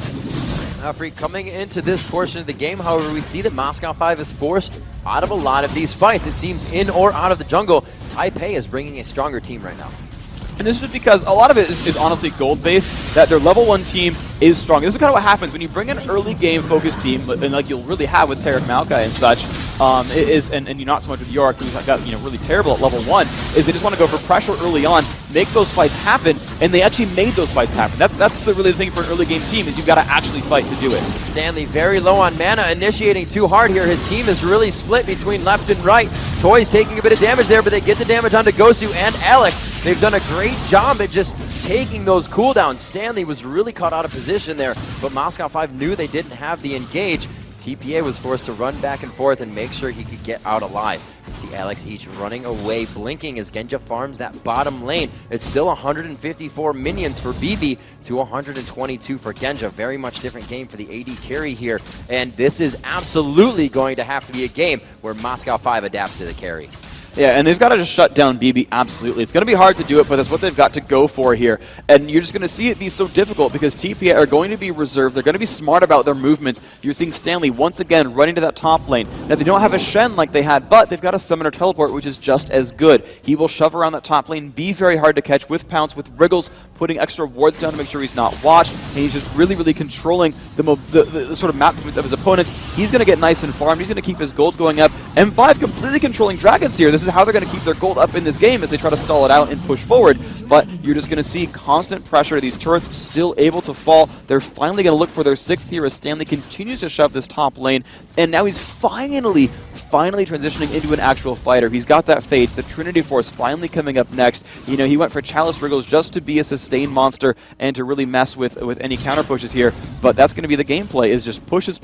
Freak coming into this portion of the game, however, we see that Moscow 5 is forced out of a lot of these fights. It seems in or out of the jungle, Taipei is bringing a stronger team right now. And this is because a lot of it is honestly gold-based, that their level 1 team is strong. This is kind of what happens when you bring an early game focused team, and like you'll really have with Tarek Maokai and such, and you're not so much with York, who's got really terrible at level 1, is they just want to go for pressure early on, make those fights happen, and they actually made those fights happen. That's the really thing for an early game team, is you've got to actually fight to do it. Stanley very low on mana, initiating too hard here. His team is really split between left and right. Toys taking a bit of damage there, but they get the damage onto Gosu and Alex. They've done a great job at just taking those cooldowns. Stanley was really caught out of position there, but Moscow 5 knew they didn't have the engage. TPA was forced to run back and forth and make sure he could get out alive. You see Alex each running away, blinking as Genja farms that bottom lane. It's still 154 minions for BB to 122 for Genja. Very much different game for the AD carry here. And this is absolutely going to have to be a game where Moscow 5 adapts to the carry. Yeah, and they've got to just shut down BB, absolutely. It's going to be hard to do it, but that's what they've got to go for here. And you're just going to see it be so difficult because TPA are going to be reserved. They're going to be smart about their movements. You're seeing Stanley once again running to that top lane. Now, they don't have a Shen like they had, but they've got a Summoner Teleport, which is just as good. He will shove around that top lane, be very hard to catch with Pounce, with Wriggles, putting extra wards down to make sure he's not watched, and he's just really, really controlling the sort of map movements of his opponents. He's going to get nice and farmed. He's going to keep his gold going up. M5 completely controlling Dragons here. This is how they're going to keep their gold up in this game as they try to stall it out and push forward. But you're just going to see constant pressure. These turrets still able to fall. They're finally going to look for their 6th here as Stanley continues to shove this top lane. And now he's finally transitioning into an actual fighter. He's got that Phage, the Trinity Force finally coming up next. You know, he went for Chalice Wriggles just to be a sustained monster and to really mess with any counter pushes here. But that's going to be the gameplay, is just pushes.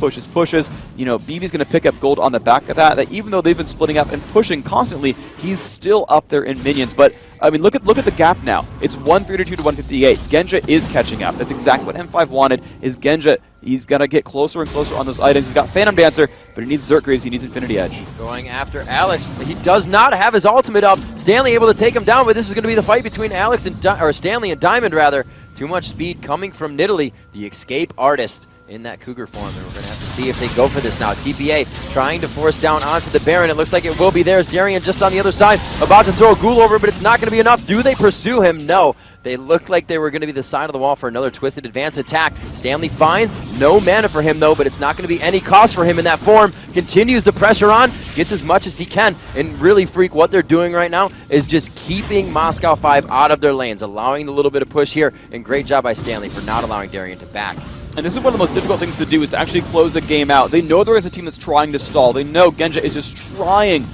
You know, BB's going to pick up gold on the back of that even though they've been splitting up and pushing constantly, he's still up there in minions. But I mean, look at the gap now. It's 132 to 158. Genja is catching up. That's exactly what M5 wanted, is Genja. He's got to get closer and closer on those items. He's got Phantom Dancer, but he needs Zerkreaves, he needs Infinity Edge. Going after Alex. He does not have his ultimate up. Stanley able to take him down, but this is going to be the fight between Alex and Stanley and Diamond, rather. Too much speed coming from Nidalee, the escape artist in that Cougar form, and we're going to have to see if they go for this now. TPA trying to force down onto the Baron. It looks like it will be. There's Darian just on the other side, about to throw a ghoul over, but it's not going to be enough. Do they pursue him? No. They look like they were going to be the side of the wall for another twisted advance attack. Stanley finds no mana for him, though, but it's not going to be any cost for him in that form. Continues the pressure on, gets as much as he can, and really, Freak, what they're doing right now is just keeping Moscow 5 out of their lanes, allowing a little bit of push here, and great job by Stanley for not allowing Darian to back. And this is one of the most difficult things to do, is to actually close a game out. They know there is a team that's trying to stall. They know Genja is just trying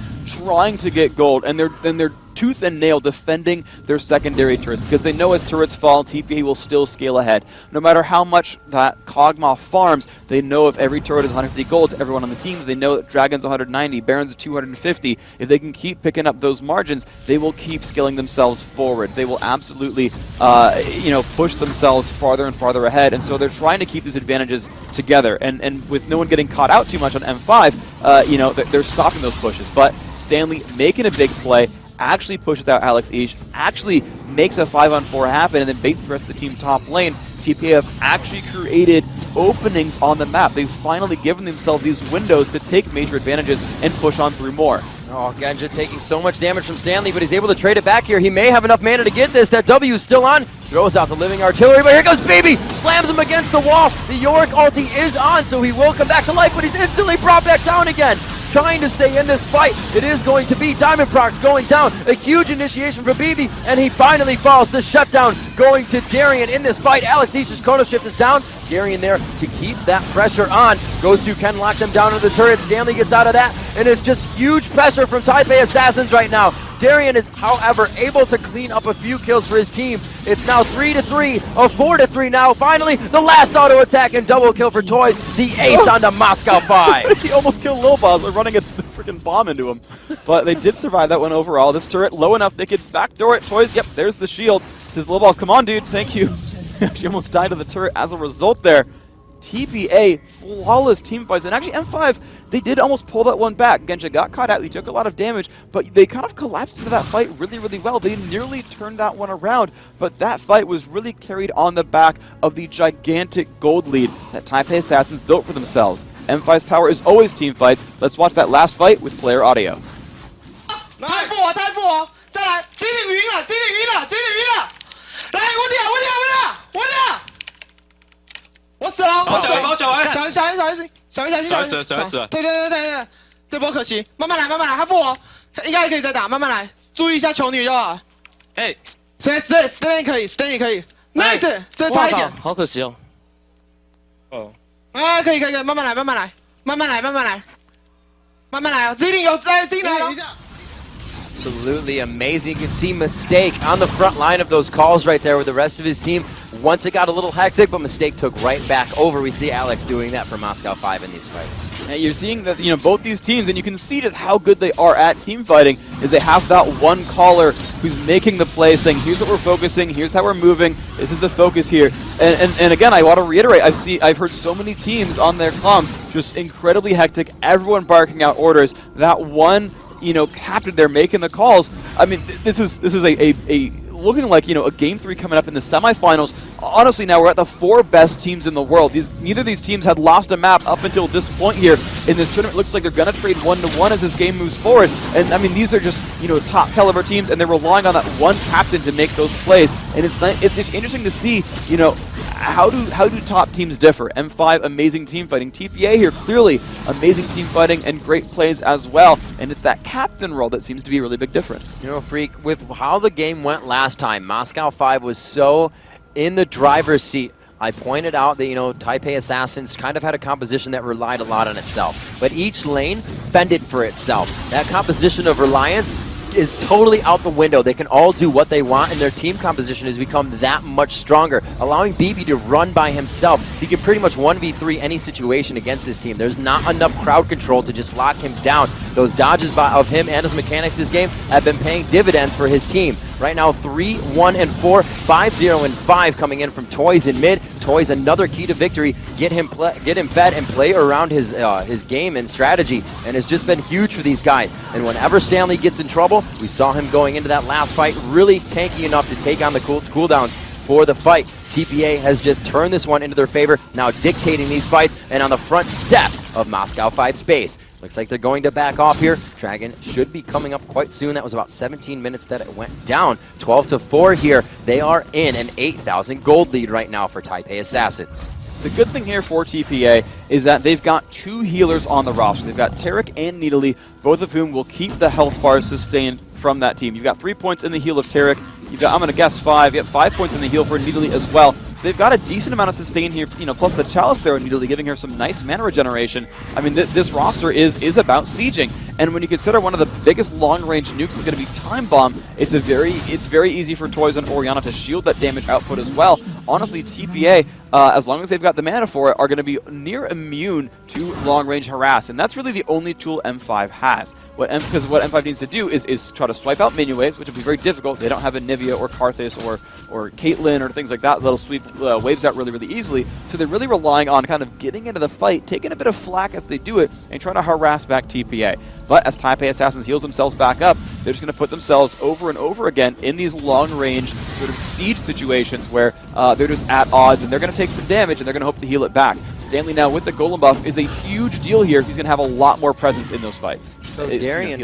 to get gold, and they're tooth and nail defending their secondary turrets, because they know as turrets fall, TPA will still scale ahead. No matter how much that Kog'Maw farms, they know if every turret is 150 gold to everyone on the team, they know that Dragon's 190, Baron's 250. If they can keep picking up those margins, they will keep scaling themselves forward. They will absolutely, push themselves farther and farther ahead, and so they're trying to keep these advantages together. And with no one getting caught out too much on M5, they're stopping those pushes. But Stanley making a big play, actually pushes out Alex Ish, actually makes a 5-on-4 happen, and then baits the rest of the team top lane. TPA have actually created openings on the map. They've finally given themselves these windows to take major advantages and push on through more. Oh, Genja taking so much damage from Stanley, but he's able to trade it back here. He may have enough mana to get this. That W is still on. Throws out the living artillery, but here goes BB! Slams him against the wall. The Yorick ulti is on, so he will come back to life, but he's instantly brought back down again. Trying to stay in this fight. It is going to be Diamond Procs going down. A huge initiation for BB, and he finally falls. The shutdown going to Darian in this fight. Alex Ish's Chrono Shift is down. Darian there to keep that pressure on. Gosu can lock them down to the turret. Stanley gets out of that, and it's just huge pressure from TPA Assassins right now. Darian is, however, able to clean up a few kills for his team. It's now 3-3, a 4-3 now. Finally, the last auto attack and double kill for Toys. The ace on the Moscow 5. He almost killed Lil Boz by running a freaking bomb into him. But they did survive that one overall. This turret low enough they could backdoor it. Toys, yep, there's the shield. Says Lil Boz, come on, dude, thank you. She almost died to the turret as a result there. TPA, flawless team fights, and actually M5, they did almost pull that one back. Genja got caught out, he took a lot of damage, but they kind of collapsed into that fight really, really well. They nearly turned that one around, but that fight was really carried on the back of the gigantic gold lead that TPA Assassins built for themselves. M5's power is always team fights. Let's watch that last fight with player audio. 太负我，太负我，再来，机灵晕了，机灵晕了，机灵晕了，来，我死了，保小文，保小文，小心，对，这波可惜，慢慢来，他负我，应该可以再打，慢慢来，注意一下球女就好。哎，Stanley 可以 ，Nice， 这差一点，好可惜哦。哦，啊，可以，慢慢来哦，机灵有在进来了。 Absolutely amazing. You can see Mistake on the front line of those calls right there with the rest of his team. Once it got a little hectic, but Mistake took right back over. We see Alex doing that for Moscow 5 in these fights. And you're seeing that, both these teams, and you can see just how good they are at team fighting, is they have that one caller who's making the play, saying, here's what we're focusing, here's how we're moving, this is the focus here. And again, I want to reiterate, I've heard so many teams on their comms just incredibly hectic, everyone barking out orders. That one captain there making the calls. I mean, this is a looking like a game 3 coming up in the semifinals. Honestly, now we're at the 4 best teams in the world. Neither of these teams had lost a map up until this point here in this tournament. It looks like they're gonna trade 1-1 as this game moves forward. And I mean, these are just top caliber teams, and they're relying on that one captain to make those plays. And it's just interesting to see how do top teams differ? M5, amazing team fighting. TPA here, clearly amazing team fighting and great plays as well. And it's that captain role that seems to be a really big difference. Freak, with how the game went last time, Moscow 5 was so in the driver's seat. I pointed out that, TPA Assassins kind of had a composition that relied a lot on itself. But each lane fended for itself. That composition of reliance is totally out the window. They can all do what they want, and their team composition has become that much stronger, allowing BB to run by himself. He can pretty much 1v3 any situation against this team. There's not enough crowd control to just lock him down. Those dodges of him and his mechanics this game have been paying dividends for his team. Right now, 3-1-4, 5-0-5 coming in from Toys in mid. Toys, another key to victory. Get him fed and play around his game and strategy, and has just been huge for these guys. And whenever Stanley gets in trouble, we saw him going into that last fight, really tanky enough to take on the cooldowns for the fight. TPA has just turned this one into their favor, now dictating these fights and on the front step of Moscow 5 space. Looks like they're going to back off here. Dragon should be coming up quite soon. That was about 17 minutes that it went down. 12-4 here. They are in an 8,000 gold lead right now for TPA Assassins. The good thing here for TPA is that they've got 2 healers on the roster. They've got Tarek and Needly, both of whom will keep the health bars sustained from that team. You've got 3 points in the heal of Tarek. You've got, I'm going to guess, 5. You have 5 points in the heal for Needly as well. So they've got a decent amount of sustain here, plus the Chalice there on Needly, giving her some nice mana regeneration. I mean, this roster is about sieging. And when you consider one of the biggest long-range nukes is going to be Time Bomb, it's very easy for Toys and Oriana to shield that damage output as well. Honestly, TPA, as long as they've got the mana for it, are going to be near immune to long-range harass. And that's really the only tool M5 has. Because what M5 needs to do is try to swipe out minion waves, which will be very difficult. They don't have a Nivea or Karthus or Caitlyn or things like that that'll sweep waves out really, really easily. So they're really relying on kind of getting into the fight, taking a bit of flack as they do it, and trying to harass back TPA. But as TPA Assassins heals themselves back up, they're just going to put themselves over and over again in these long-range sort of siege situations where they're just at odds, and they're going to take some damage, and they're going to hope to heal it back. Stanley now with the Golem buff is a huge deal here. He's going to have a lot more presence in those fights. So Darian,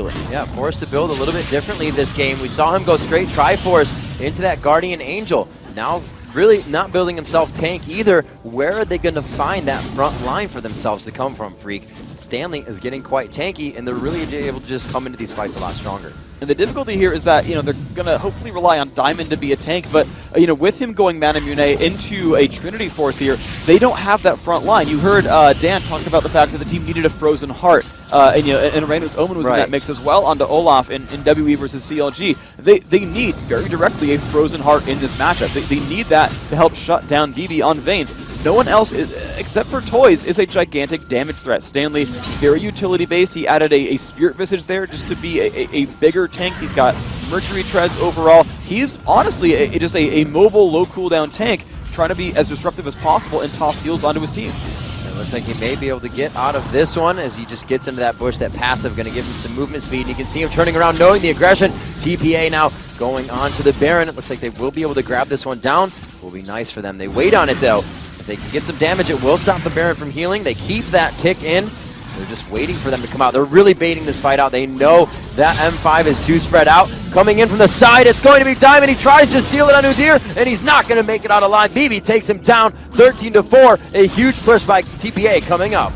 forced to build a little bit differently this game. We saw him go straight Triforce into that Guardian Angel. Now really not building himself tank either. Where are they going to find that front line for themselves to come from, Freak? Stanley is getting quite tanky, and they're really able to just come into these fights a lot stronger. And the difficulty here is that, they're going to hopefully rely on Diamond to be a tank, but, with him going Manamune into a Trinity Force here, they don't have that front line. You heard Dan talk about the fact that the team needed a Frozen Heart, and Randall's Omen was in that mix as well onto Olaf in WE versus CLG. They need, very directly, a Frozen Heart in this matchup. They need that to help shut down BB on Vayne. No one else, except for Toys, is a gigantic damage threat. Stanley, very utility-based. He added a Spirit Visage there just to be a bigger tank. He's got Mercury Treads overall. He's honestly just a mobile, low cooldown tank, trying to be as disruptive as possible and toss heals onto his team. It looks like he may be able to get out of this one as he just gets into that bush. That passive going to give him some movement speed, and you can see him turning around, knowing the aggression. TPA now going on to the Baron. It looks like they will be able to grab this one down. Will be nice for them. They wait on it, though. If they can get some damage, it will stop the Baron from healing. They keep that tick in. They're just waiting for them to come out. They're really baiting this fight out. They know that M5 is too spread out. Coming in from the side, it's going to be Diamond. He tries to steal it on Udyr, and he's not going to make it out alive. BB takes him down 13-4. A huge push by TPA coming up.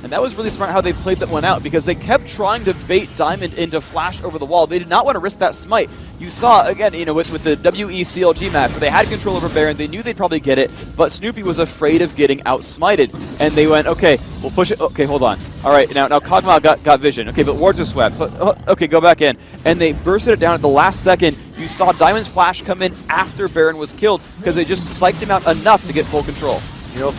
And that was really smart how they played that one out, because they kept trying to bait Diamond into flash over the wall. They did not want to risk that smite. You saw, again, with the WE-CLG match, where they had control over Baron, they knew they'd probably get it, but Snoopy was afraid of getting out-smited. And they went, okay, we'll push it. Okay, hold on. All right, now Kog'Maw got vision. Okay, but wards are swept. Okay, go back in. And they bursted it down at the last second. You saw Diamond's flash come in after Baron was killed, because they just psyched him out enough to get full control.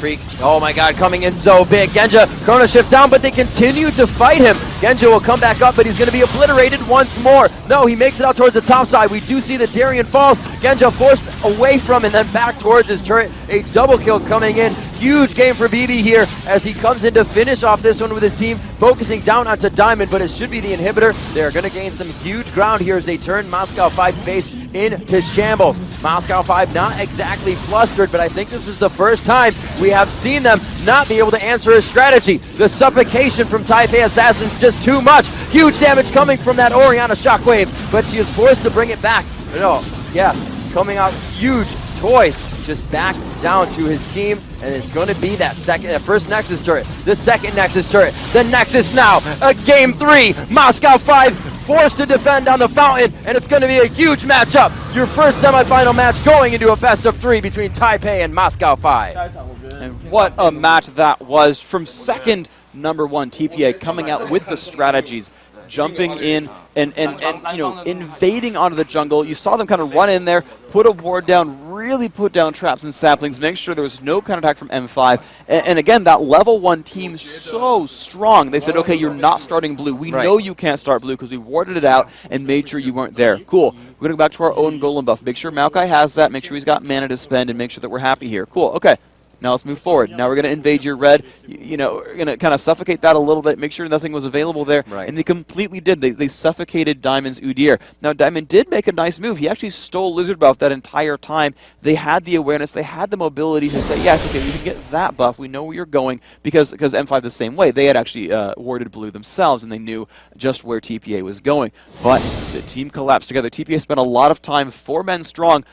Freak, oh my god, coming in so big. Genja, Chrono Shift down, but they continue to fight him. Genja will come back up, but he's going to be obliterated once more. No, he makes it out towards the top side. We do see that Darien falls. Genja forced away from and then back towards his turret. A double kill coming in. Huge game for BB here as he comes in to finish off this one with his team, focusing down onto Diamond, but it should be the inhibitor. They're going to gain some huge ground here as they turn Moscow 5's base into shambles. Moscow 5 not exactly flustered, but I think this is the first time we have seen them not be able to answer his strategy. The suffocation from Taipei Assassins just too much. Huge damage coming from that Orianna Shockwave, but she is forced to bring it back. No, yes, coming out huge. Toys just back down to his team, and it's going to be that first Nexus turret, the second Nexus turret, the Nexus now, a Game 3, Moscow 5 forced to defend on the fountain, and it's going to be a huge matchup. Your first semifinal match going into a best-of-3 between Taipei and Moscow 5. And what a match that was from second #1 TPA coming out with the strategies, jumping in and invading onto the jungle. You saw them kind of run in there, put a ward down, really put down traps and saplings, make sure there was no counterattack from M5. And again, that level 1 team so strong. They said, okay, you're not starting blue. We know you can't start blue because we warded it out and made sure you weren't there. Cool. We're going to go back to our own golem buff. Make sure Maokai has that. Make sure he's got mana to spend and make sure that we're happy here. Cool. Okay. Now let's move forward. Now we're going to invade your red. We're going to kind of suffocate that a little bit, make sure nothing was available there. And they completely did. They suffocated Diamond's Udyr. Now Diamond did make a nice move. He actually stole Lizard buff that entire time. They had the awareness. They had the mobility to say, yes, okay, we can get that buff. We know where you're going because M5 the same way. They had actually warded blue themselves, and they knew just where TPA was going. But the team collapsed together. TPA spent a lot of time, 4 men strong,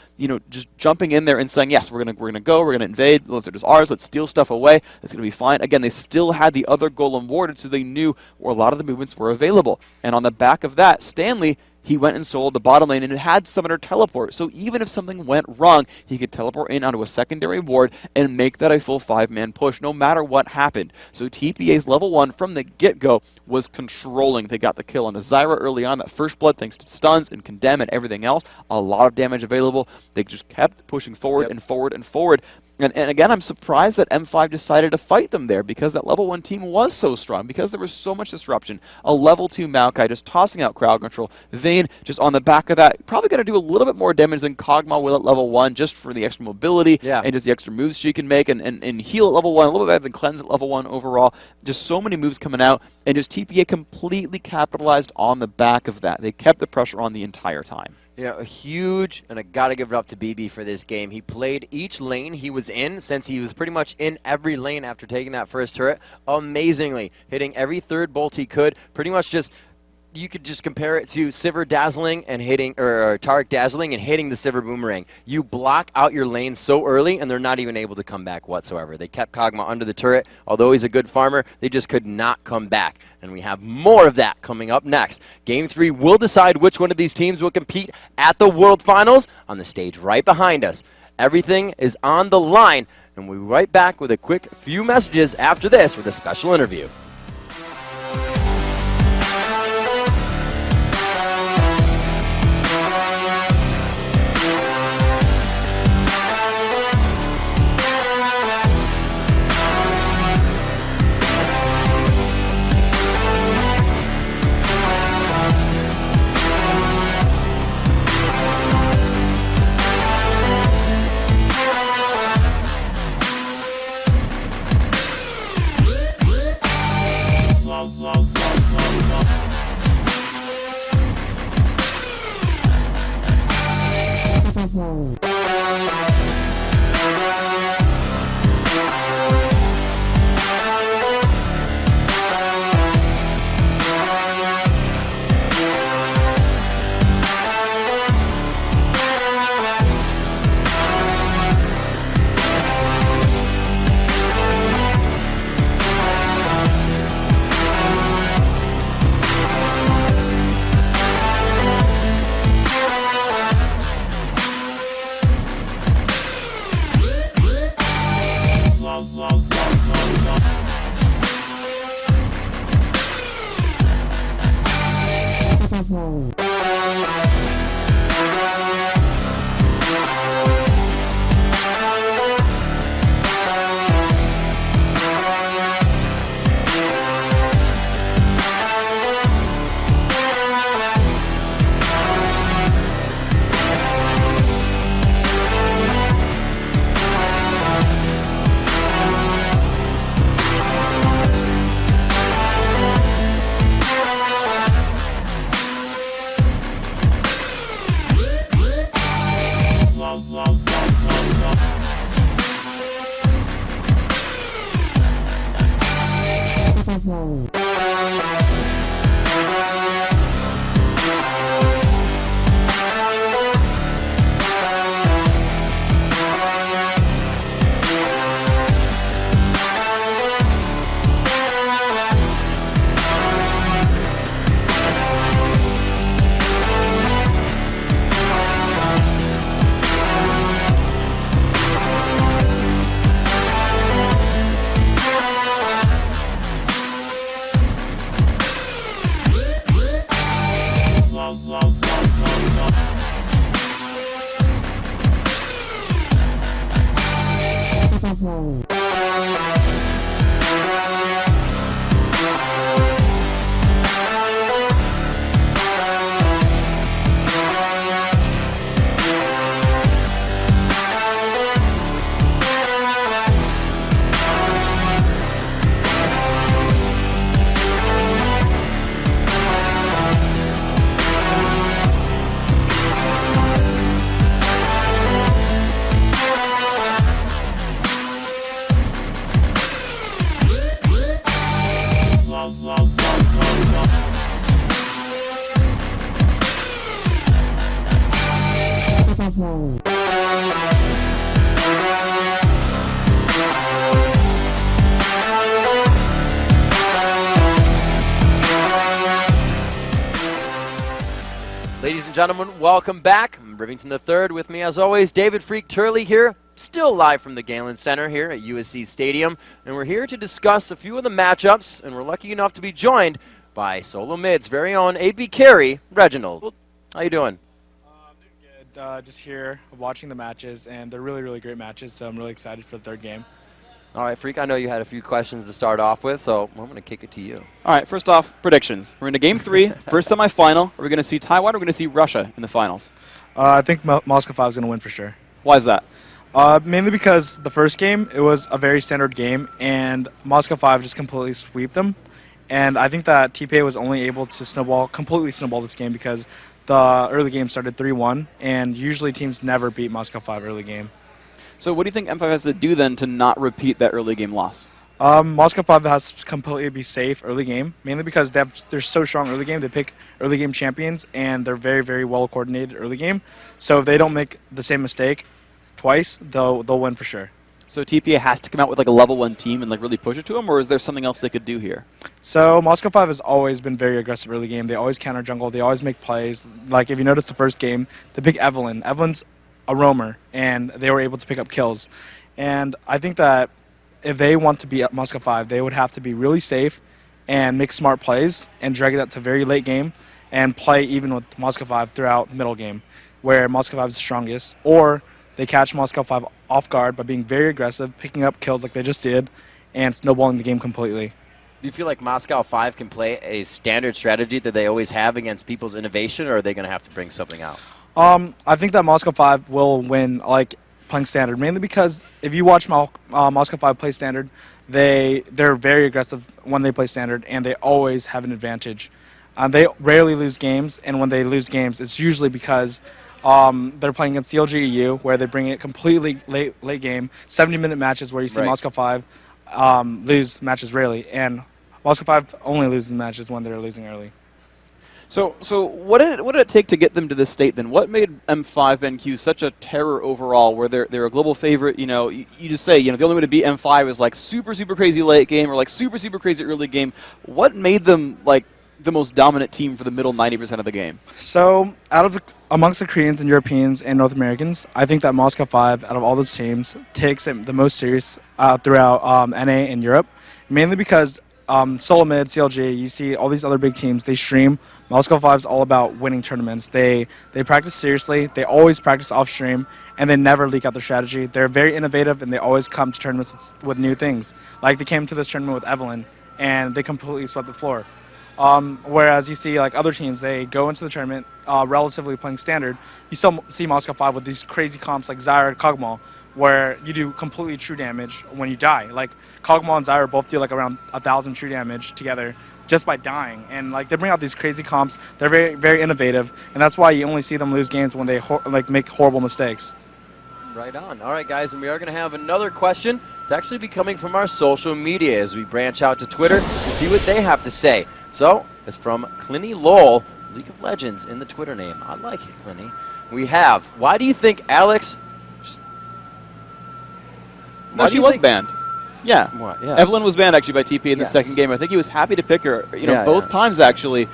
just jumping in there and saying, yes, we're gonna invade. Those are just ours. Let's steal stuff away. That's gonna be fine. Again, they still had the other golem warded, so they knew where a lot of the movements were available. And on the back of that, Stanley, he went and sold the bottom lane and it had Summoner teleport. So even if something went wrong, he could teleport in onto a secondary ward and make that a full 5-man push, no matter what happened. So TPA's level 1 from the get-go was controlling. They got the kill on Zyra early on, that first blood, thanks to stuns and condemn and everything else. A lot of damage available. They just kept pushing forward and forward and forward. And again, I'm surprised that M5 decided to fight them there because that level 1 team was so strong, because there was so much disruption. A level 2 Maokai just tossing out crowd control. Vayne just on the back of that, probably going to do a little bit more damage than Kog'Maw will at level 1 just for the extra mobility and just the extra moves she can make and heal at level 1, a little bit better than cleanse at level 1 overall. Just so many moves coming out, and just TPA completely capitalized on the back of that. They kept the pressure on the entire time. Yeah, a huge, and I got to give it up to BB for this game. He played each lane he was in, since he was pretty much in every lane after taking that first turret, amazingly. Hitting every third bolt he could, pretty much just you could just compare it to Sivir dazzling and hitting, or Taric dazzling and hitting the Sivir boomerang. You block out your lane so early, and they're not even able to come back whatsoever. They kept Kog'Maw under the turret. Although he's a good farmer, they just could not come back. And we have more of that coming up next. Game 3 will decide which one of these teams will compete at the World Finals on the stage right behind us. Everything is on the line, and we'll be right back with a quick few messages after this with a special interview. Ladies and gentlemen, welcome back. I'm Rivington III. With me, as always, David Freak Turley here, still live from the Galen Center here at USC Stadium. And we're here to discuss a few of the matchups, and we're lucky enough to be joined by Solo Mid's very own AB Carry, Reginald. How you doing? I'm doing good. Just here watching the matches, and they're really, really great matches, so I'm really excited for the third game. All right, Freak, I know you had a few questions to start off with, so I'm going to kick it to you. All right, first off, predictions. We're into Game 3, first semifinal. Are we going to see Taiwan or are we going to see Russia in the finals? I think Moscow 5 is going to win for sure. Why is that? Mainly because the first game, it was a very standard game, and Moscow 5 just completely swept them. And I think that TPA was only able to completely snowball this game because the early game started 3-1, and usually teams never beat Moscow 5 early game. So what do you think M5 has to do then to not repeat that early game loss? Moscow 5 has to completely be safe early game, mainly because they're so strong early game. They pick early game champions, and they're very, very well coordinated early game. So if they don't make the same mistake twice, they'll win for sure. So TPA has to come out with like a level 1 team and like really push it to them, or is there something else they could do here? So Moscow 5 has always been very aggressive early game. They always counter jungle. They always make plays. Like if you notice the first game, they pick Evelyn. Evelyn's a roamer, and they were able to pick up kills. And I think that if they want to beat Moscow 5, they would have to be really safe and make smart plays and drag it up to very late game and play even with Moscow 5 throughout the middle game, where Moscow 5 is the strongest. Or they catch Moscow 5 off guard by being very aggressive, picking up kills like they just did, and snowballing the game completely. Do you feel like Moscow 5 can play a standard strategy that they always have against people's innovation, or are they going to have to bring something out? I think that Moscow 5 will win, like, playing standard, mainly because if you watch Moscow 5 play standard, they're very aggressive when they play standard, and they always have an advantage. They rarely lose games, and when they lose games, it's usually because they're playing against CLG EU, where they bring it completely late game, 70-minute matches where you see Moscow 5 lose matches rarely, and Moscow 5 only loses matches when they're losing early. So what did it take to get them to this state then? What made M5 BenQ such a terror overall, where they're a global favorite? You know, you just say, you know, the only way to beat M5 is like super crazy late game or like super crazy early game. What made them like the most dominant team for the middle 90% of the game? So amongst the Koreans and Europeans and North Americans, I think that Moscow 5, out of all those teams, takes it the most serious throughout NA and Europe, mainly because Solo Mid, CLG, you see all these other big teams, they stream. Moscow 5 is all about winning tournaments. They practice seriously, they always practice off stream, and they never leak out their strategy. They're very innovative, and they always come to tournaments with new things. Like they came to this tournament with Evelyn, and they completely swept the floor. Whereas you see like other teams, they go into the tournament relatively playing standard. You still see Moscow 5 with these crazy comps like Zyra and Kog'Maw, where you do completely true damage when you die. Like Kog'Maw and Zyra both do like around 1,000 true damage together just by dying. And like they bring out these crazy comps. They're very, very innovative, and that's why you only see them lose games when they make horrible mistakes. Right on. All right, guys, and we are going to have another question. It's actually be coming from our social media as we branch out to Twitter to see what they have to say. So it's from Clinny Lowell, League of Legends in the Twitter name. I like it, Clinny. We have, why do you think Alex... No, she was banned. Yeah. What? Yeah. Evelyn was banned actually by TP in the second game. I think he was happy to pick her, you know, both times actually,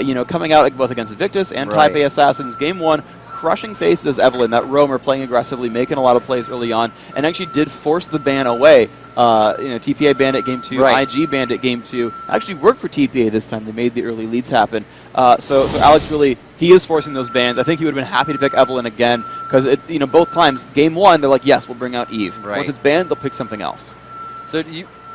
you know, coming out both against Invictus and TPA Assassins. Game 1, crushing faces Evelyn, that roamer, playing aggressively, making a lot of plays early on, and actually did force the ban away. You know, TPA banned at Game 2, IG banned at Game 2. Actually worked for TPA this time. They made the early leads happen. So Alex really, he is forcing those bans. I think he would have been happy to pick Evelyn again, because it's, you know, both times, Game 1, they're like, yes, we'll bring out Eve. Once it's banned, they'll pick something else. So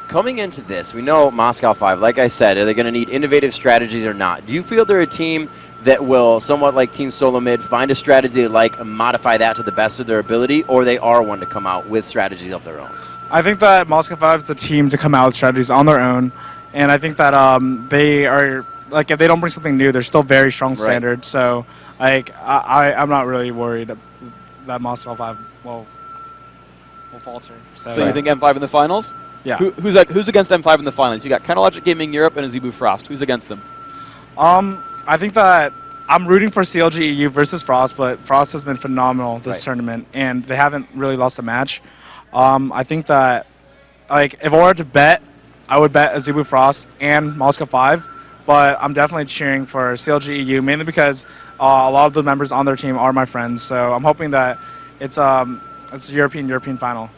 coming into this, we know Moscow 5, like I said, are they going to need innovative strategies or not? Do you feel they're a team that will, somewhat like Team Solo Mid, find a strategy like modify that to the best of their ability, or they are one to come out with strategies of their own? I think that Moscow 5 is the team to come out with strategies on their own, and I think that they are, like, if they don't bring something new, they're still very strong standard. So, like, I'm not really worried that Moscow 5 will falter. So you think M5 in the finals? Yeah. Who's against M5 in the finals? You got Logic Gaming Europe and Azebu Frost. Who's against them? I think that I'm rooting for CLG EU versus Frost, but Frost has been phenomenal this tournament, and they haven't really lost a match. I think that, like, if I were to bet, I would bet Azebu Frost and Moscow 5, but I'm definitely cheering for CLG EU, mainly because a lot of the members on their team are my friends, so I'm hoping that it's a European final.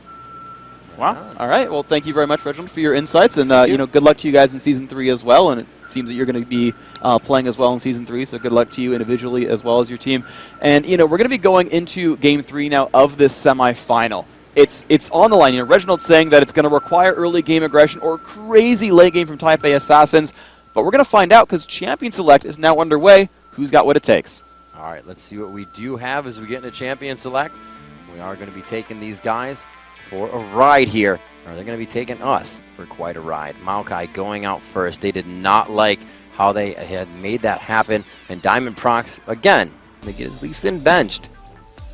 Wow. All right. Well, thank you very much, Reginald, for your insights, and you know, good luck to you guys in Season 3 as well. And it seems that you're going to be playing as well in Season 3, so good luck to you individually as well as your team. And you know, we're going to be going into Game 3 now of this semifinal. It's on the line. You know, Reginald's saying that it's going to require early game aggression or crazy late game from TPA Assassins, but we're going to find out because Champion Select is now underway. Who's got what it takes? All right. Let's see what we do have as we get into Champion Select. We are going to be taking these guys for a ride here, or they're going to be taking us for quite a ride. Maokai going out first. They did not like how they had made that happen, and Diamond Prox, again, they get his least in benched.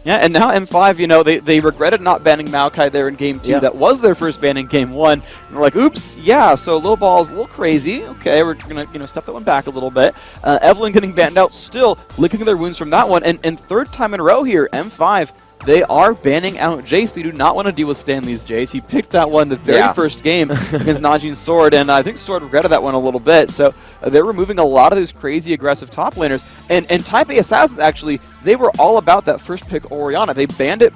Yeah, and now M5, you know, they regretted not banning Maokai there in Game 2. Yeah. That was their first ban in Game 1. And they're like, oops, yeah, so Lil Ball's a little crazy. Okay, we're going to, step that one back a little bit. Evelyn getting banned out, still licking their wounds from that one. And third time in a row here, M5, they are banning out Jace. They do not want to deal with Stanley's Jace. He picked that one the very first game against Najin's Sword, and I think Sword regretted that one a little bit. So they're removing a lot of those crazy aggressive top laners. And Type A Assassins, actually, they were all about that first pick Orianna. They banned it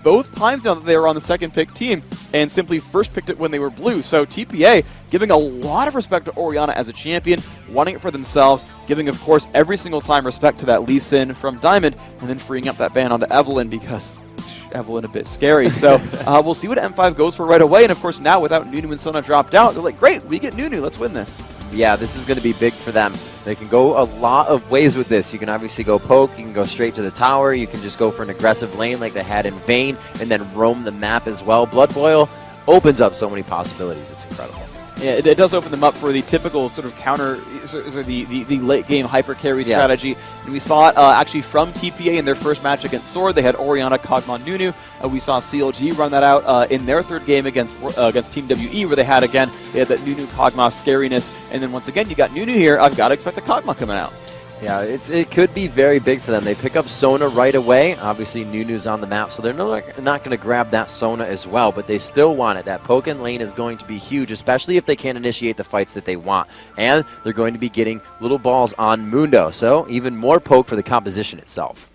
both times now that they were on the second pick team and simply first picked it when they were blue. So TPA giving a lot of respect to Orianna as a champion, wanting it for themselves, giving, of course, every single time respect to that Lee Sin from Diamond, and then freeing up that ban onto Evelyn because Evelyn a bit scary. So we'll see what M5 goes for right away. And, of course, now without Nunu and Sona dropped out, they're like, great, we get Nunu, let's win this. Yeah, this is going to be big for them. They can go a lot of ways with this. You can obviously go poke, you can go straight to the tower, you can just go for an aggressive lane like they had in Vayne, and then roam the map as well. Blood Boil opens up so many possibilities. It's incredible. Yeah, it does open them up for the typical sort of counter, the late game hyper carry strategy. And we saw it actually from TPA in their first match against Sword. They had Orianna, Kog'Maw, Nunu. We saw CLG run that out in their third game against Team WE, where they had that Nunu Kog'Maw scariness. And then once again, you got Nunu here. I've got to expect the Kog'Maw coming out. Yeah, it could be very big for them. They pick up Sona right away. Obviously, Nunu's on the map, so they're not going to grab that Sona as well, but they still want it. That poke and lane is going to be huge, especially if they can't initiate the fights that they want. And they're going to be getting little balls on Mundo, so even more poke for the composition itself.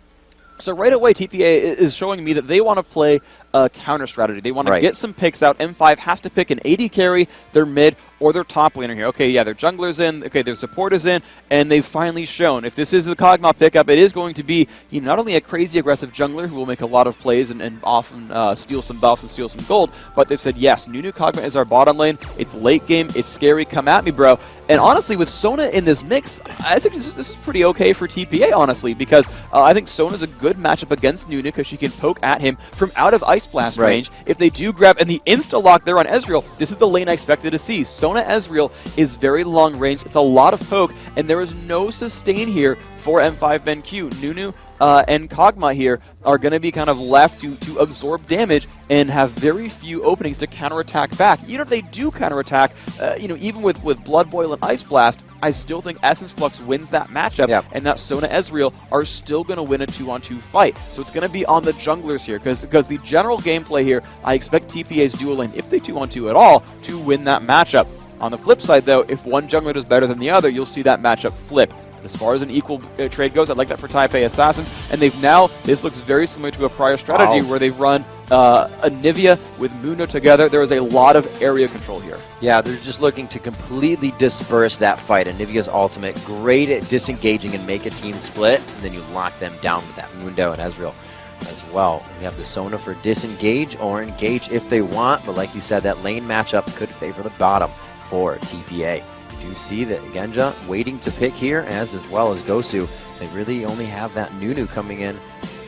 So right away, TPA is showing me that they want to play a counter strategy. They want to get some picks out. M5 has to pick an AD carry, their mid, or their top laner here. Okay, yeah, their jungler's in. Okay, their support is in. And they've finally shown, if this is the Kog'Maw pickup, it is going to be not only a crazy aggressive jungler who will make a lot of plays and often steal some buffs and steal some gold, but they've said, yes, Nunu Kog'Maw is our bottom lane. It's late game. It's scary. Come at me, bro. And honestly, with Sona in this mix, I think this is pretty okay for TPA, honestly, because I think Sona's a good matchup against Nunu because she can poke at him from out of Ice Blast range. If they do grab, and the insta-lock there on Ezreal, this is the lane I expected to see. Sona Ezreal is very long range. It's a lot of poke, and there is no sustain here for M5 BenQ. Nunu and Kog'Maw here are going to be kind of left to absorb damage and have very few openings to counterattack back. Even if they do counterattack, even with Blood Boil and Ice Blast, I still think Essence Flux wins that matchup, and that Sona Ezreal are still going to win a 2-on-2 fight. So it's going to be on the junglers here, because the general gameplay here, I expect TPA's dual lane, if they 2-on-2 at all, to win that matchup. On the flip side, though, if one jungler does better than the other, you'll see that matchup flip. As far as an equal trade goes, I like that for Type A Assassins. And they've now, this looks very similar to a prior strategy where they've run Anivia with Mundo together. There is a lot of area control here. Yeah, they're just looking to completely disperse that fight. Anivia's ultimate, great at disengaging and make a team split, and then you lock them down with that Mundo and Ezreal as well. We have the Sona for disengage or engage if they want, but like you said, that lane matchup could favor the bottom for TPA. You see that Genja waiting to pick here, as well as Gosu. They really only have that Nunu coming in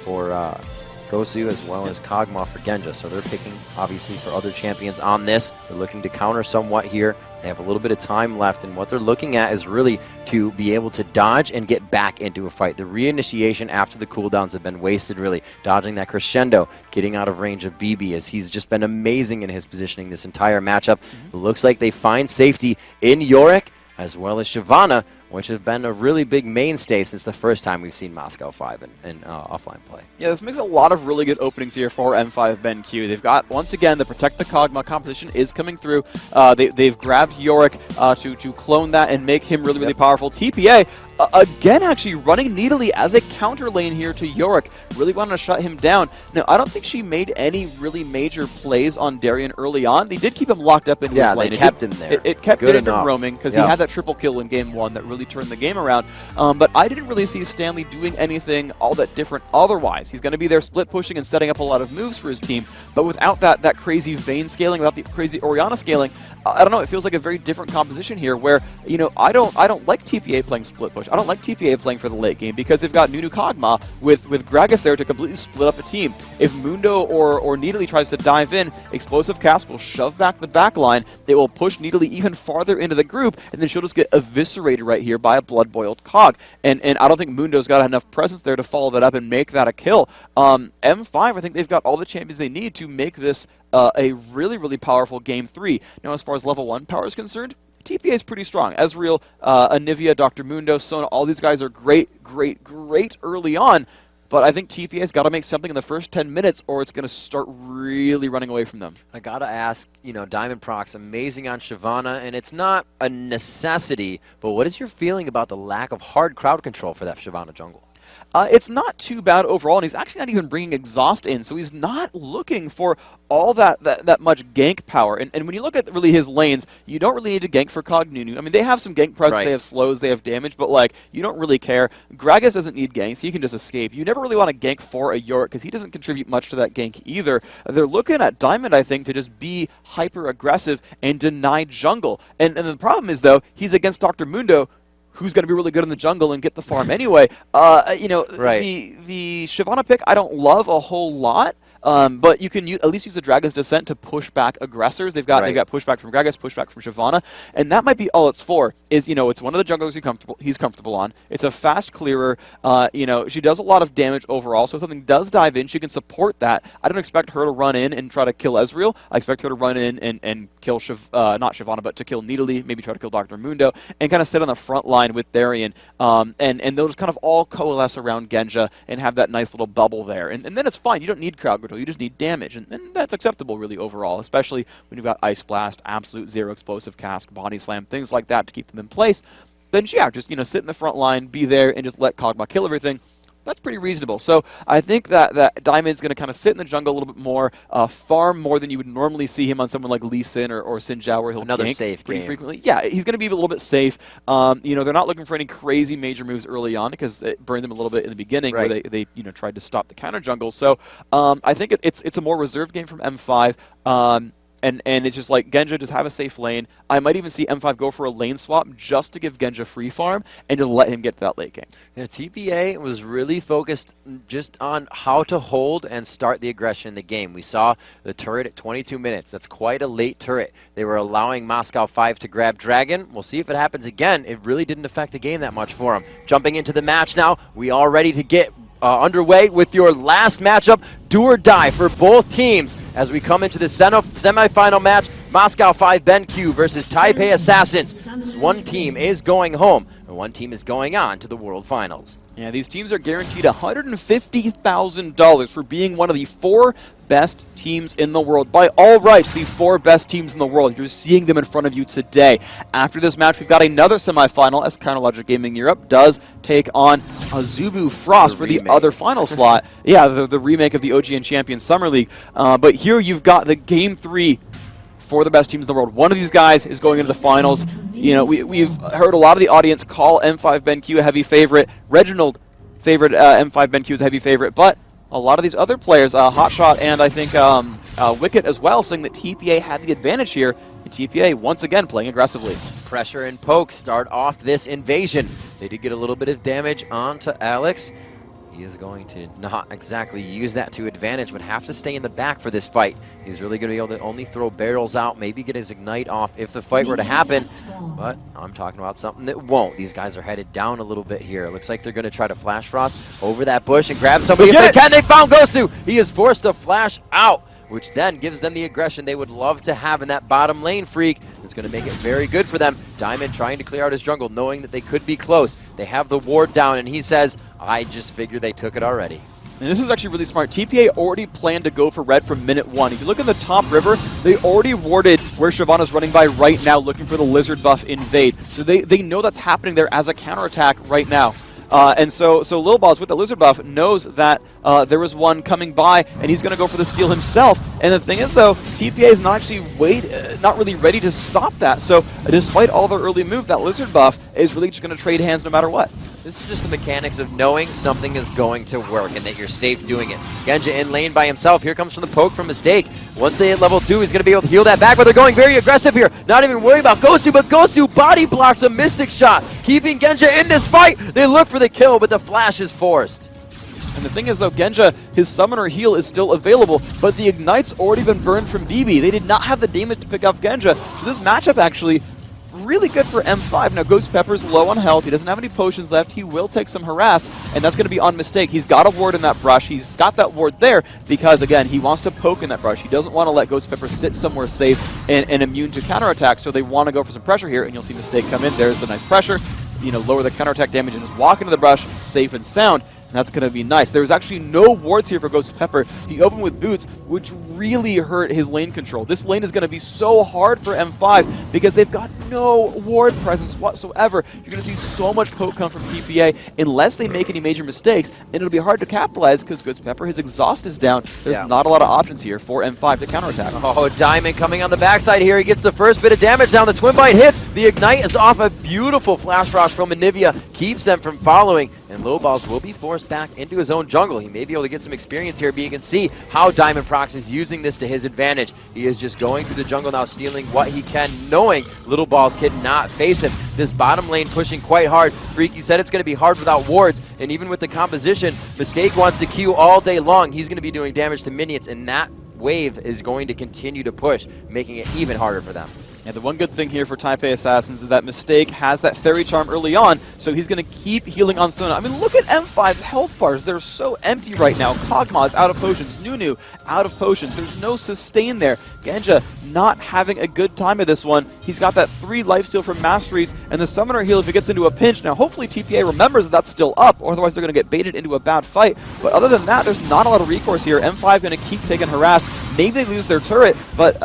for Gosu as well as Kog'Maw for Genja. So they're picking, obviously, for other champions on this. They're looking to counter somewhat here. They have a little bit of time left, and what they're looking at is really to be able to dodge and get back into a fight. The reinitiation after the cooldowns have been wasted, really. Dodging that crescendo, getting out of range of BB, as he's just been amazing in his positioning this entire matchup. It looks like they find safety in Yorick, as well as Shyvana, which has been a really big mainstay since the first time we've seen Moscow 5 in offline play. Yeah, this makes a lot of really good openings here for M5 BenQ. They've got, once again, the Protect the Kog'Maw composition is coming through. They've grabbed Yorick to clone that and make him really, really powerful. TPA, again, actually running Needly as a counter lane here to Yorick. Really wanting to shut him down. Now, I don't think she made any really major plays on Darien early on. They did keep him locked up in his lane. They kept him there. It kept him from roaming because he had that triple kill in Game 1 that really turned the game around. But I didn't really see Stanley doing anything all that different otherwise. He's going to be there split pushing and setting up a lot of moves for his team. But without that crazy Vayne scaling, without the crazy Orianna scaling, I don't know, it feels like a very different composition here where, you know, I don't like TPA playing split push. I don't like TPA playing for the late game because they've got Nunu Kog'Maw with Gragas there to completely split up a team. If Mundo or Nidalee tries to dive in, Explosive Cast will shove back the back line. They will push Nidalee even farther into the group, and then she'll just get eviscerated right here by a blood-boiled Cog. And I don't think Mundo's got enough presence there to follow that up and make that a kill. M5, I think they've got all the champions they need to make this a really, really powerful Game 3. Now, as far as level 1 power is concerned, TPA is pretty strong. Ezreal, Anivia, Dr. Mundo, Sona, all these guys are great early on. But I think TPA's got to make something in the first 10 minutes or it's going to start really running away from them. I got to ask, you know, Diamond Prox, amazing on Shyvana, and it's not a necessity, but what is your feeling about the lack of hard crowd control for that Shyvana jungle? It's not too bad overall, and he's actually not even bringing exhaust in, so he's not looking for all that much gank power. And when you look at really his lanes, you don't really need to gank for Cog Nunu. I mean, they have some gank presence, Right. They have slows, they have damage, but like, you don't really care. Gragas doesn't need ganks, he can just escape. You never really want to gank for a Yorick, because he doesn't contribute much to that gank either. They're looking at Diamond, I think, to just be hyper-aggressive and deny jungle. And the problem is, though, he's against Dr. Mundo, who's going to be really good in the jungle and get the farm anyway. You know, Right. the Shyvana pick I don't love a whole lot. But you can at least use the Dragon's Descent to push back aggressors. They've got pushback from Gragas, pushback from Shyvana, and that might be all it's for. Is, you know, it's one of the junglers he's comfortable on. It's a fast clearer. You know, she does a lot of damage overall. So if something does dive in, she can support that. I don't expect her to run in and try to kill Ezreal. I expect her to run in and kill not Shyvana, but to kill Nidalee. Maybe try to kill Dr. Mundo and kind of sit on the front line with Darian. And they'll just kind of all coalesce around Genja and have that nice little bubble there. And then it's fine. You don't need crowd control. You just need damage, and that's acceptable really overall, especially when you've got Ice Blast, Absolute Zero, Explosive Cast, Body Slam, things like that to keep them in place. Then yeah, just, you know, sit in the front line, be there, and just let Kog'Maw kill everything. That's pretty reasonable. So I think that Diamond's going to kind of sit in the jungle a little bit more, farm more than you would normally see him on someone like Lee Sin or Xin Zhao, where he'll Another gank safe pretty game. frequently. Yeah, he's going to be a little bit safe. You know, they're not looking for any crazy major moves early on because it burned them a little bit in the beginning where they you know, tried to stop the counter jungle. So I think it's a more reserved game from M5. And it's just like, Genja, just have a safe lane. I might even see M5 go for a lane swap just to give Genja free farm and to let him get to that late game. Yeah, TPA was really focused just on how to hold and start the aggression in the game. We saw the turret at 22 minutes. That's quite a late turret. They were allowing Moscow 5 to grab Dragon. We'll see if it happens again. It really didn't affect the game that much for him. Jumping into the match now, we are ready to get underway with your last matchup, do or die for both teams as we come into the semifinal match. Moscow 5 BenQ versus Taipei Assassins. One team is going home and one team is going on to the World Finals. Yeah, these teams are guaranteed $150,000 for being one of the 4 best teams in the world. By all rights, the 4 best teams in the world. You're seeing them in front of you today. After this match, we've got another semifinal as Counterlogic Gaming Europe does take on Azubu Frost for the other final slot. Yeah, the remake of the OGN Champions Summer League. But here you've got the Game 3 for the best teams in the world. One of these guys is going into the finals. You know, we've heard a lot of the audience call M5 BenQ a heavy favorite. Reginald favored M5 BenQ as a heavy favorite, but a lot of these other players, Hotshot and I think Wicket as well, saying that TPA had the advantage here. And TPA once again playing aggressively. Pressure and poke start off this invasion. They did get a little bit of damage onto Alex. He is going to not exactly use that to advantage, but have to stay in the back for this fight. He's really going to be able to only throw barrels out, maybe get his Ignite off if the fight were to happen. But I'm talking about something that won't. These guys are headed down a little bit here. It looks like they're going to try to Flash Frost over that bush and grab somebody if they can. They found Gosu! He is forced to flash out, which then gives them the aggression they would love to have in that bottom lane, Freak. It's going to make it very good for them. Diamond trying to clear out his jungle, knowing that they could be close. They have the ward down, and he says, I just figured they took it already. And this is actually really smart. TPA already planned to go for red from minute 1. If you look at the top river, they already warded where Shyvana's running by right now, looking for the lizard buff invade. So they know that's happening there as a counterattack right now. And so Lil Balls with the lizard buff knows that there was one coming by, and he's going to go for the steal himself. And the thing is, though, TPA is not actually not really ready to stop that. So despite all their early move, that lizard buff is really just going to trade hands no matter what. This is just the mechanics of knowing something is going to work and that you're safe doing it. Genja in lane by himself. Here comes from the poke from Mistake. Once they hit level 2, he's going to be able to heal that back, but they're going very aggressive here. Not even worried about Gosu, but Gosu body blocks a Mystic shot, keeping Genja in this fight. They look for the kill, but the flash is forced. And the thing is, though, Genja, his summoner heal is still available, but the Ignite's already been burned from BB. They did not have the damage to pick off Genja, so this matchup actually really good for M5. Now, Ghost Pepper's low on health. He doesn't have any potions left. He will take some harass, and that's going to be on Mistake. He's got a ward in that brush. He's got that ward there because, again, he wants to poke in that brush. He doesn't want to let Ghost Pepper sit somewhere safe and immune to counterattack, so they want to go for some pressure here, and you'll see Mistake come in. There's the nice pressure. You know, lower the counterattack damage and just walk into the brush safe and sound. And that's going to be nice. There's actually no wards here for Ghost Pepper. He opened with boots, which really hurt his lane control. This lane is going to be so hard for M5 because they've got no ward presence whatsoever. You're going to see so much poke come from TPA unless they make any major mistakes, and it'll be hard to capitalize because Ghost Pepper, his exhaust is down. There's not a lot of options here for M5 to counterattack. Oh, Diamond coming on the backside here. He gets the first bit of damage down. The Twin Bite hits. The Ignite is off. A beautiful Flash Frost from Anivia keeps them from following, and Low Balls will be forced back into his own jungle. He may be able to get some experience here, but you can see how Diamond Prox is using this to his advantage. He is just going through the jungle now, stealing what he can, knowing Little Balls cannot face him. This bottom lane pushing quite hard. Freak, you said it's going to be hard without wards, and even with the composition, Mistake wants to Q all day long. He's going to be doing damage to minions, and that wave is going to continue to push, making it even harder for them. And the one good thing here for TPA Assassins is that Mistake has that Fairy Charm early on, so he's going to keep healing on Sona. I mean, look at M5's health bars. They're so empty right now. Kog'Maw is out of potions. Nunu out of potions. There's no sustain there. Genja not having a good time of this one. He's got that 3 lifesteal from Masteries and the Summoner heal if he gets into a pinch. Now, hopefully TPA remembers that that's still up, or otherwise they're going to get baited into a bad fight. But other than that, there's not a lot of recourse here. M5 going to keep taking harass. Maybe they lose their turret, but,